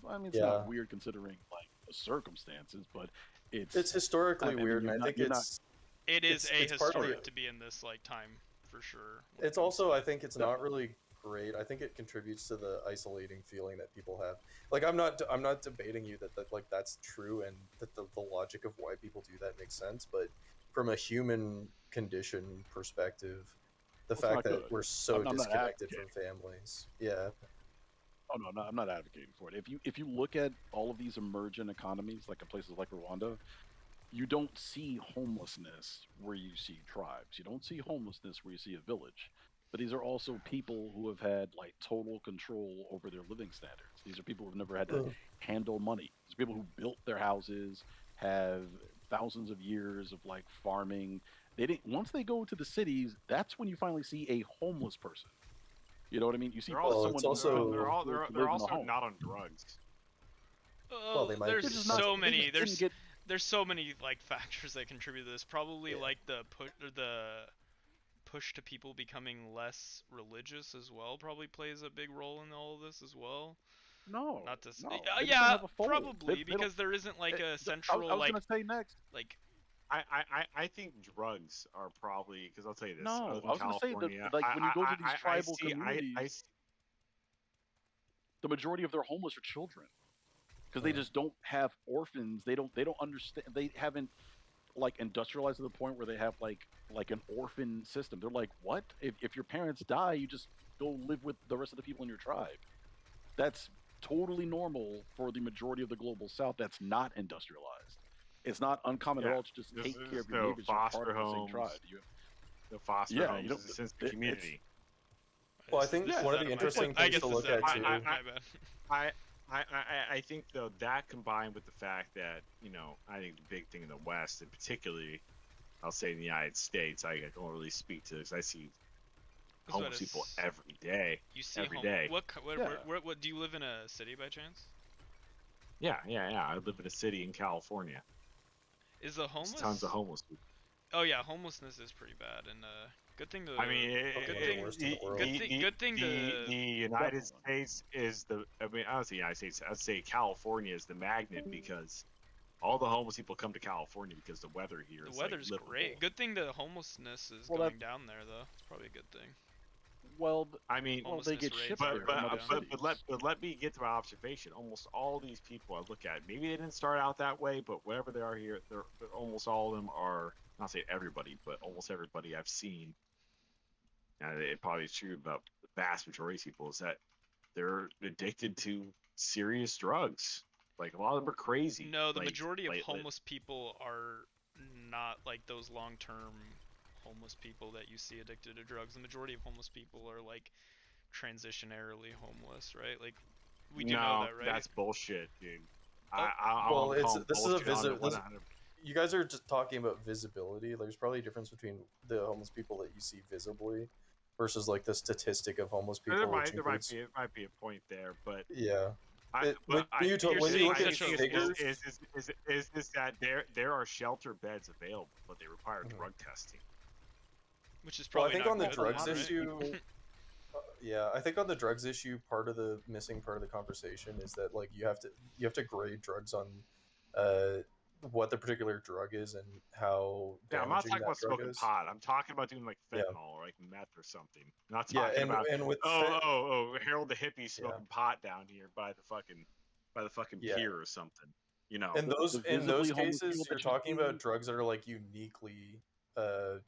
I mean, it's Yeah. not weird considering like the circumstances, but It's historically I mean, weird, you're and I not- think you're not- it's It is it's partly- ahistoric to be in this like time for sure. It's also, I think it's not really great. I think it contributes to the isolating feeling that people have. Like, I'm not debating you that like that's true and that the logic of why people do that makes sense. But from a human condition perspective, the Well, it's fact not that good. we're so I'm not disconnected from advocating. families, yeah. Oh no, I'm not advocating for it. If you look at all of these emergent economies, like in places like Rwanda, you don't see homelessness where you see tribes. You don't see homelessness where you see a village. But these are also people who have had like total control over their living standards. These are people who've never had to handle money. These are people who built their houses, have thousands of years of like farming. They didn't. Once they go to the cities, that's when you finally see a homeless person. You know what I mean? You see They're also, someone they're, all, who they're, lives they're in a also home. not on drugs. Oh, they might there's be. They're just not- so they many. just didn't There's get- there's so many like factors that contribute to this. Probably like the push to people becoming less religious as well probably plays a big role in all of this as well. No, Not to. no, Yeah, they just don't yeah, have a fold. probably They don't- because there isn't like a I central was like gonna say next. like. I think drugs are probably because I'll tell you this. No, live in I was gonna say that California, like when you go to these I tribal see- communities, the majority of their homeless are children because they just don't have orphans. They don't understand. They haven't like industrialized to the point where they have like an orphan system. They're like, what? If your parents die, you just go live with the rest of the people in your tribe. That's totally normal for the majority of the global south that's not industrialized. It's not uncommon at Yeah, all to just take care of your no neighbors. You're part foster of the same homes. tribe. The foster Yeah, homes you know, is a sense of it's- community. Well, I think This is one of out the my interesting depth. I things guess to this look is out at of too. my bad. I think though that combined with the fact that I think the big thing in the West, and particularly, I'll say in the United States, I don't really speak to this. I see That's what homeless people it's- every day. You see every day. What, co- what, Yeah. what do you live in a city by chance? Yeah. I live in a city in California. Is the There's homeless? tons of homeless people. Oh yeah, homelessness is pretty bad, and good thing to. I mean, good thing. Good thing to. the United States is the. I mean, I don't say United States. I'd say California is the magnet because all the homeless people come to California because the weather here The is weather's like livable. great. Good thing the homelessness is Well, going down there though. It's probably a good thing. Well, I mean, they get Homelessness rate shipped for there from other cities. but let me get to my observation. Almost all these people I look at, maybe they didn't start out that way, but wherever they are here, they're almost all of them are. Not say everybody, but almost everybody I've seen. And it probably is true about the vast majority of people is that they're addicted to serious drugs. Like a lot of them are crazy. No, the like, majority of like- homeless people are not like those long-term homeless people that you see addicted to drugs. The majority of homeless people are like transitionarily homeless, right? Like we do know that, right? That's bullshit, dude. Well, this is a visit. visit. You guys are just talking about visibility. There's probably a difference between the homeless people that you see visibly versus like the statistic of homeless people. There which might includes- be a point there, but Yeah. I, It- but when you talk- when you look at figures- is this that there are shelter beds available, but they require drug testing. Which is Well, I probably think not on the good, drugs right? issue, yeah, I think on the drugs issue, part of the missing part of the conversation is that like you have to grade drugs on what the particular drug is and how Yeah, I'm not damaging talking that about drug smoking is. pot. I'm talking about doing like Yeah. fentanyl or like meth or something. I'm not Yeah, talking and- about and with Harold the hippie smoking pot down here by the fucking Yeah. pier or something. You know. In those visibly homeless cases, people you're that you talking see- about drugs that are like uniquely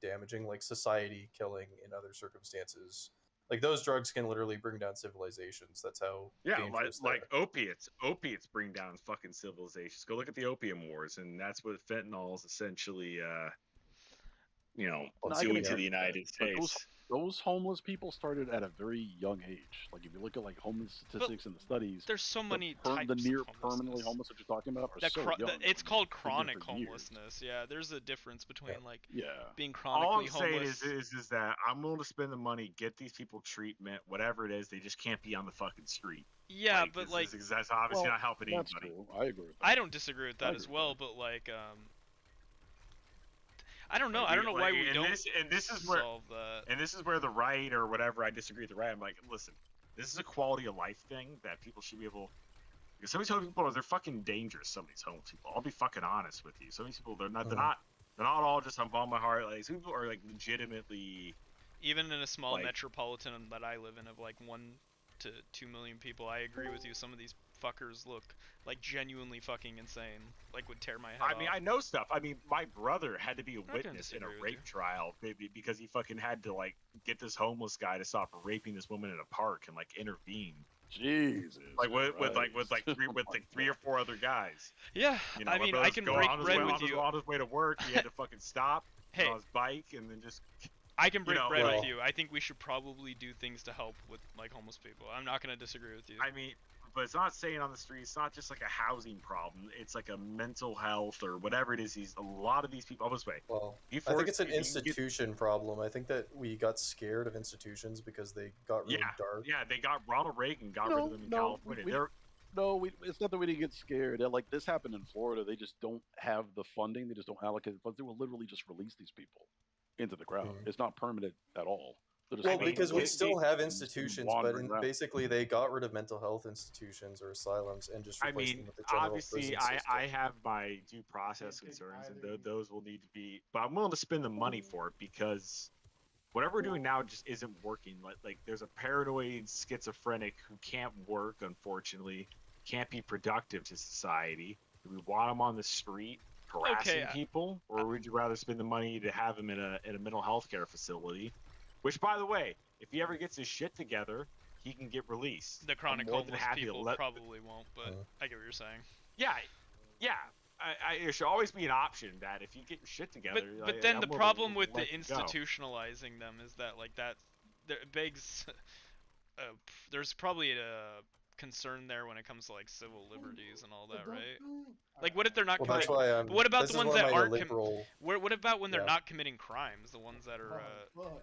damaging, like society killing in other circumstances. Like those drugs can literally bring down civilizations. That's how Yeah, dangerous like opiates. Opiates bring down fucking civilizations. Go look at the opium wars, and that's what fentanyl is essentially, No, I can doing agree to the with United that, but States. Those homeless people started at a very young age. Like if you look at like homeless statistics in the studies, There's so many the types near of permanently homeless that you're talking about are That so chro- young. that- it's called They've been chronic for years. homelessness. Yeah, there's a difference between like Yeah. being All chronically I'm saying homeless. is that I'm willing to spend the money, get these people treatment, whatever it is. They just can't be on the fucking street. Yeah, but this like is- that's obviously Well, not helping that's anybody. true. I agree with that. I don't disagree with I that as agree well, but like I don't know. Like, I don't know why we and don't this is where solve that. and this is where the right or whatever I disagree with the right. I'm like, listen, this is a quality of life thing that people should be able. Because some of these homeless people, they're fucking dangerous. Some of these homeless people. I'll be fucking honest with you. Some of these people, they're not all just on my heart. Like some people are like legitimately. Even in a small like, metropolitan that I live in of like 1 to 2 million people, I agree with you. Some of these fuckers look like genuinely fucking insane. Like would tear my head I mean, off. I know stuff. I mean, my brother had to be a I don't witness in a disagree with rape trial because he fucking had to like get this homeless guy to stop raping this woman in a park and like intervene. Jesus. Like with three or four other guys. Yeah, You know, I my mean, brother's I can going break on his bread way- with on his- you. On his way to work, he had to fucking stop Hey. on his bike and then just. I can break know, bread well- with you. I think we should probably do things to help with like homeless people. I'm not gonna disagree with you. I mean, but it's not staying on the street. It's not just like a housing problem. It's like a mental health or whatever it is. A lot of these people. Oh, this way. Well, You I think force- it's an you get- institution problem. I think that we got scared of institutions because they got really dark. Yeah, they got Ronald Reagan got rid of them in California. It's not that we didn't get scared. Like this happened in Florida. They just don't have the funding. They just don't allocate the funds. They will literally just release these people into the crowd. It's not permanent at all. They're just Well, letting because them we still have just institutions, wander but around. basically they got rid of mental health institutions or asylums and just I replaced mean, them with the general obviously, prison I system. have my due process concerns, and those will need to be. But I'm willing to spend the money for it because whatever we're doing now just isn't working. Like there's a paranoid schizophrenic who can't work, unfortunately, can't be productive to society. Do we want him on the street harassing people, or would you rather spend the money to have him in a mental health care facility? Which, by the way, if he ever gets his shit together, he can get released. The chronic I'm more than homeless happy to people let- probably won't, but I get what you're saying. Yeah. There should always be an option that if you get your shit together. But then I'm the willing to problem with the let you go. institutionalizing them is that like that there begs there's probably a concern there when it comes to like civil liberties and all that, right? Like what if they're not Well, that's committing why but what about this the is ones one of that my aren't illiberal- what about when they're Yeah. not committing crimes, the ones that are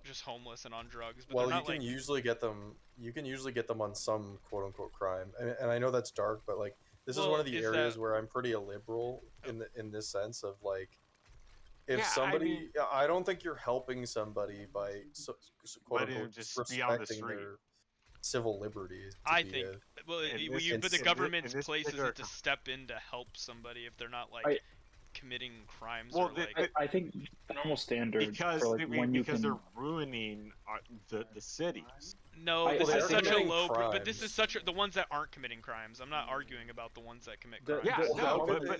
just homeless and on drugs, but Well, they're you not can like usually get them. You can usually get them on some quote unquote crime, and I know that's dark, but like this is Well, one of the is areas that- where I'm pretty illiberal in this sense of like, if Yeah, I somebody, mean- I don't think you're helping somebody by quote Letting unquote them just be on the respecting street. their civil liberties. to I be think a- well, in you, this- but the in government's this place particular isn't to step in to help somebody if they're not like I- committing crimes Well, or the- like I think the normal standard because for like when you because can. they're ruining the cities. No, I- this well, is they're such a committing low. But this crimes. is such a, the ones that aren't committing crimes. I'm not arguing about the ones that commit The- crimes. Yeah, the- no, the- but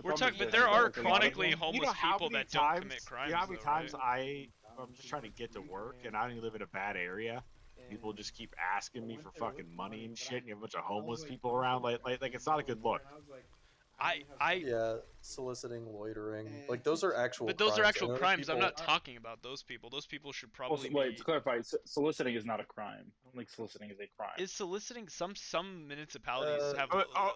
We're problem talking, is but that there are there's a lot of chronically them. homeless You know how people many that don't commit times- crimes. You know how many though, times right? I'm just trying to get to work and I don't live in a bad area. People just keep asking me for fucking money and shit, and you have a bunch of homeless people around. Like it's not a good look. yeah, soliciting, loitering, like those are actual. But those are crimes. actual I know crimes. I'm people- not talking about those people. Those people should Well, probably wait, be. to clarify, soliciting is not a crime. I don't think soliciting is a crime. Is soliciting some municipalities have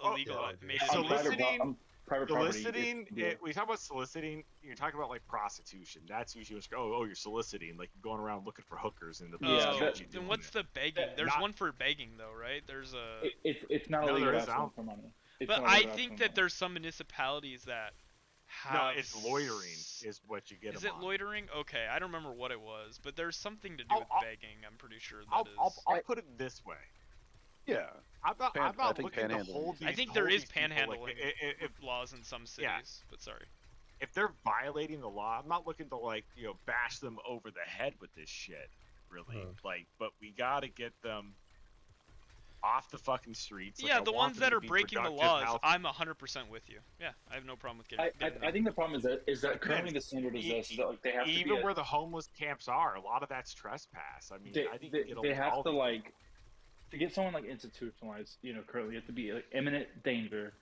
illegal made it On private Soliciting, on private property, soliciting. yeah. We talk about soliciting. You're talking about like prostitution. That's usually what's you're soliciting, like you're going around looking for hookers in the. Oh, beach. then what's the begging? There's Not- one for begging though, right? There's a. It's not No, illegal there to is, ask I someone don't- for money. It's But not I illegal to think ask that there's some municipalities that have. No, it's loitering is what you get. Is them it on. loitering? Okay, I don't remember what it was, but there's something to do I'll- with I'll- begging. I'm pretty sure that I'll is. put it this way. Yeah. I'm not I think looking to panhandling hold is- these. I think there hold is these people, panhandling like, if laws in some cities, Yeah. but sorry. if they're violating the law, I'm not looking to bash them over the head with this shit. Really, but we gotta get them off the fucking streets. Like, Yeah, I the want ones them that to are be breaking the productive, laws, healthy- I'm 100% with you. Yeah, I have no problem with getting. I think the problem is that currently the standard is this: that like they have to even be where the homeless camps are, a lot of that's trespass. I mean, they, I think they, you get they almost have all to the- like to get someone like institutionalized. Currently, you have to be like imminent danger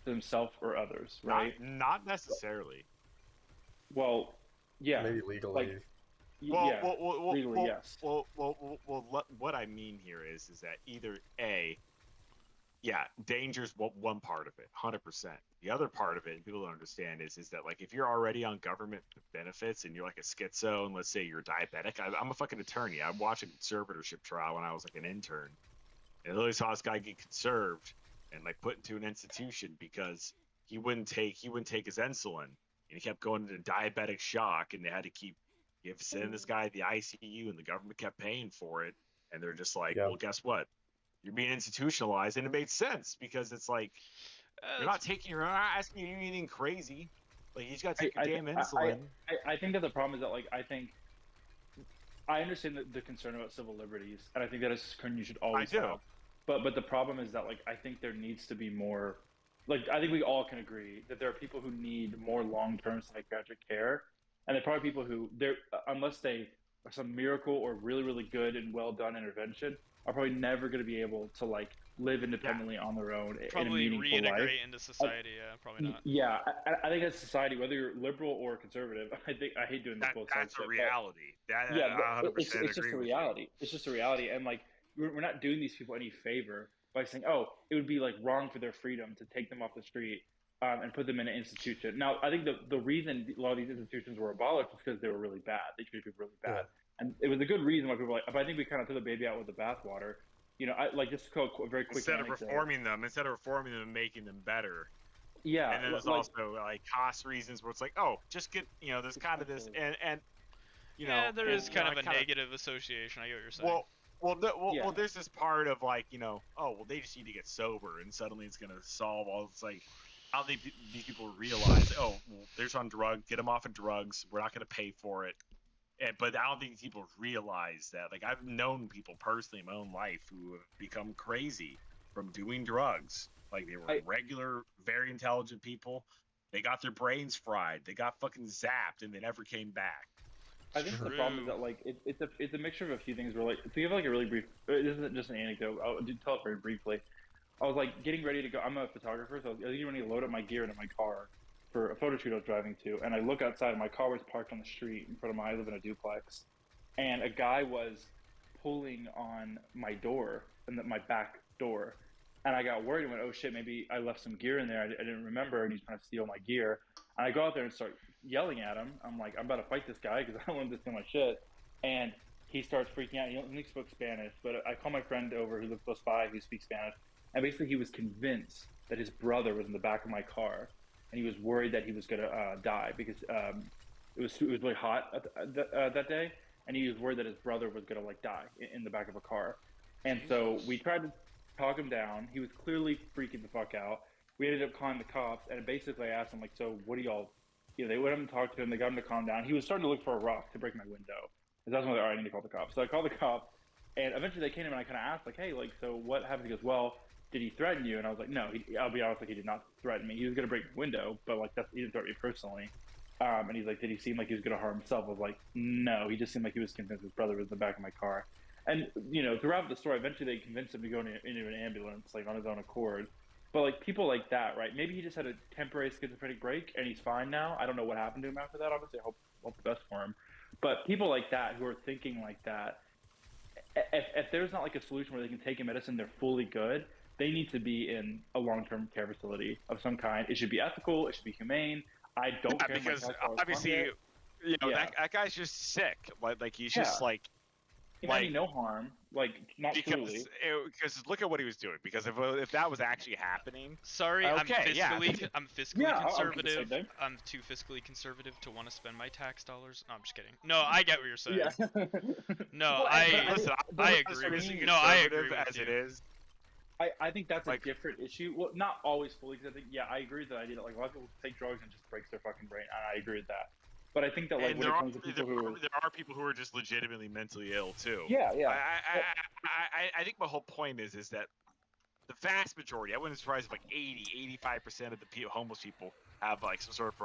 to themselves or others, right? Not necessarily. Well, yeah, maybe legally. Like, Well, yeah, legally, yes. Well, what I mean here is that either A, yeah, danger's one part of it, 100%. The other part of it, and people don't understand, is that like if you're already on government benefits and you're like a schizo, and let's say you're diabetic, I'm a fucking attorney. I watched a conservatorship trial when I was like an intern, and I literally saw this guy get conserved and like put into an institution because he wouldn't take his insulin, and he kept going into diabetic shock, and they had to keep sending this guy to the ICU, and the government kept paying for it. and they're just like, Yeah. well, guess what? You're being institutionalized, and it made sense because it's like you're not asking you anything crazy. Like you just gotta take your damn insulin. I think that the problem is that like I understand the concern about civil liberties, and I think that is a concern you should always have. But the problem is that like I think there needs to be more. Like I think we all can agree that there are people who need more long-term psychiatric care, and there are probably people who unless they are some miracle or really really good and well done intervention, are probably never going to be able to like live independently on their own in a Probably meaningful life. reintegrate into society. Yeah, probably not. Yeah, I think as a society, whether you're liberal or conservative, I hate doing both sides. That's a reality. Yeah, I 100% it's just agree a with reality. It's just a reality, and like we're not doing these people any favor by saying, oh, it would be like wrong for their freedom to take them off the street and put them in an institution. Now, I think the reason a lot of these institutions were abolished was because they were really bad. They treated people really bad, and it was a good reason why people were like. But I think we kind of threw the baby out with the bathwater. You know, I like just to quote a very quick. Instead of anecdote. reforming them and making them better. Yeah, and then there's also like cost reasons where it's like, oh, just get there's kind of this and you know. Yeah, there is kind of a kinda, negative association. I get what you're saying. Well, there's this part of like, oh, well, they just need to get sober, and suddenly it's gonna solve all. It's like, how these people realize, oh, well, they're on drugs, get them off of drugs. We're not gonna pay for it. But I don't think people realize that. Like, I've known people personally in my own life who have become crazy from doing drugs. Like, they were regular, very intelligent people. They got their brains fried. They got fucking zapped, and they never came back. I think the problem is that like it's a mixture of a few things. Where like to give like a really brief, this isn't just an anecdote. I'll tell it very briefly. I was like getting ready to go. I'm a photographer, so I was getting ready to load up my gear into my car for a photo shoot I was driving to, and I look outside, and my car was parked on the street in front of I live in a duplex, and a guy was pulling on my door, my back door, and I got worried and went, oh shit, maybe I left some gear in there. I didn't remember, and he's trying to steal my gear. And I go out there and start yelling at him. I'm like, I'm about to fight this guy because I don't want him to steal my shit. And he starts freaking out. He only spoke Spanish, but I call my friend over who lives close by who speaks Spanish, and basically he was convinced that his brother was in the back of my car. And he was worried that he was going to die because it was really hot that day, and he was worried that his brother was going to like die in the back of a car. And so we tried to talk him down. He was clearly freaking the fuck out. We ended up calling the cops, and basically I asked him like, so what do y'all? You know, they went up and talked to him. They got him to calm down. He was starting to look for a rock to break my window. And that's when they're, all right, I need to call the cops. So I called the cops, and eventually they came in, and I kind of asked like, hey, like, so what happened? He goes, well, did he threaten you? And I was like, no, I'll be honest, like, he did not threaten me. He was going to break the window, but, like, he didn't threaten me personally. And he's like, did he seem like he was going to harm himself? I was like, no, he just seemed like he was convinced his brother was in the back of my car. And, you know, throughout the story, eventually they convinced him to go into an ambulance, like, on his own accord. But, like, people like that, right? Maybe he just had a temporary schizophrenic break, and he's fine now. I don't know what happened to him after that, obviously. I hope the best for him. But people like that who are thinking like that, if there's not, like, a solution where they can take a medicine, they're fully good, they need to be in a long-term care facility of some kind. It should be ethical. It should be humane. I don't care because obviously, you know, that guy's just sick. Like he's just like, he might mean no harm. Like not truly. Because look at what he was doing. Because if that was actually happening, sorry, okay, I'm fiscally conservative. I'm too fiscally conservative to want to spend my tax dollars. No, I'm just kidding. No, I get what you're saying. No, I agree with you. No, I agree with you. It is. I think that's a different issue. Well, not always fully, because I think, I agree with that idea that like a lot of people take drugs and just breaks their fucking brain, and I agree with that. But I think that like when it comes to people there are people who are just legitimately mentally ill too. Yeah. I think my whole point is that the vast majority, I wouldn't be surprised if like 80-85% of the homeless people have like some sort of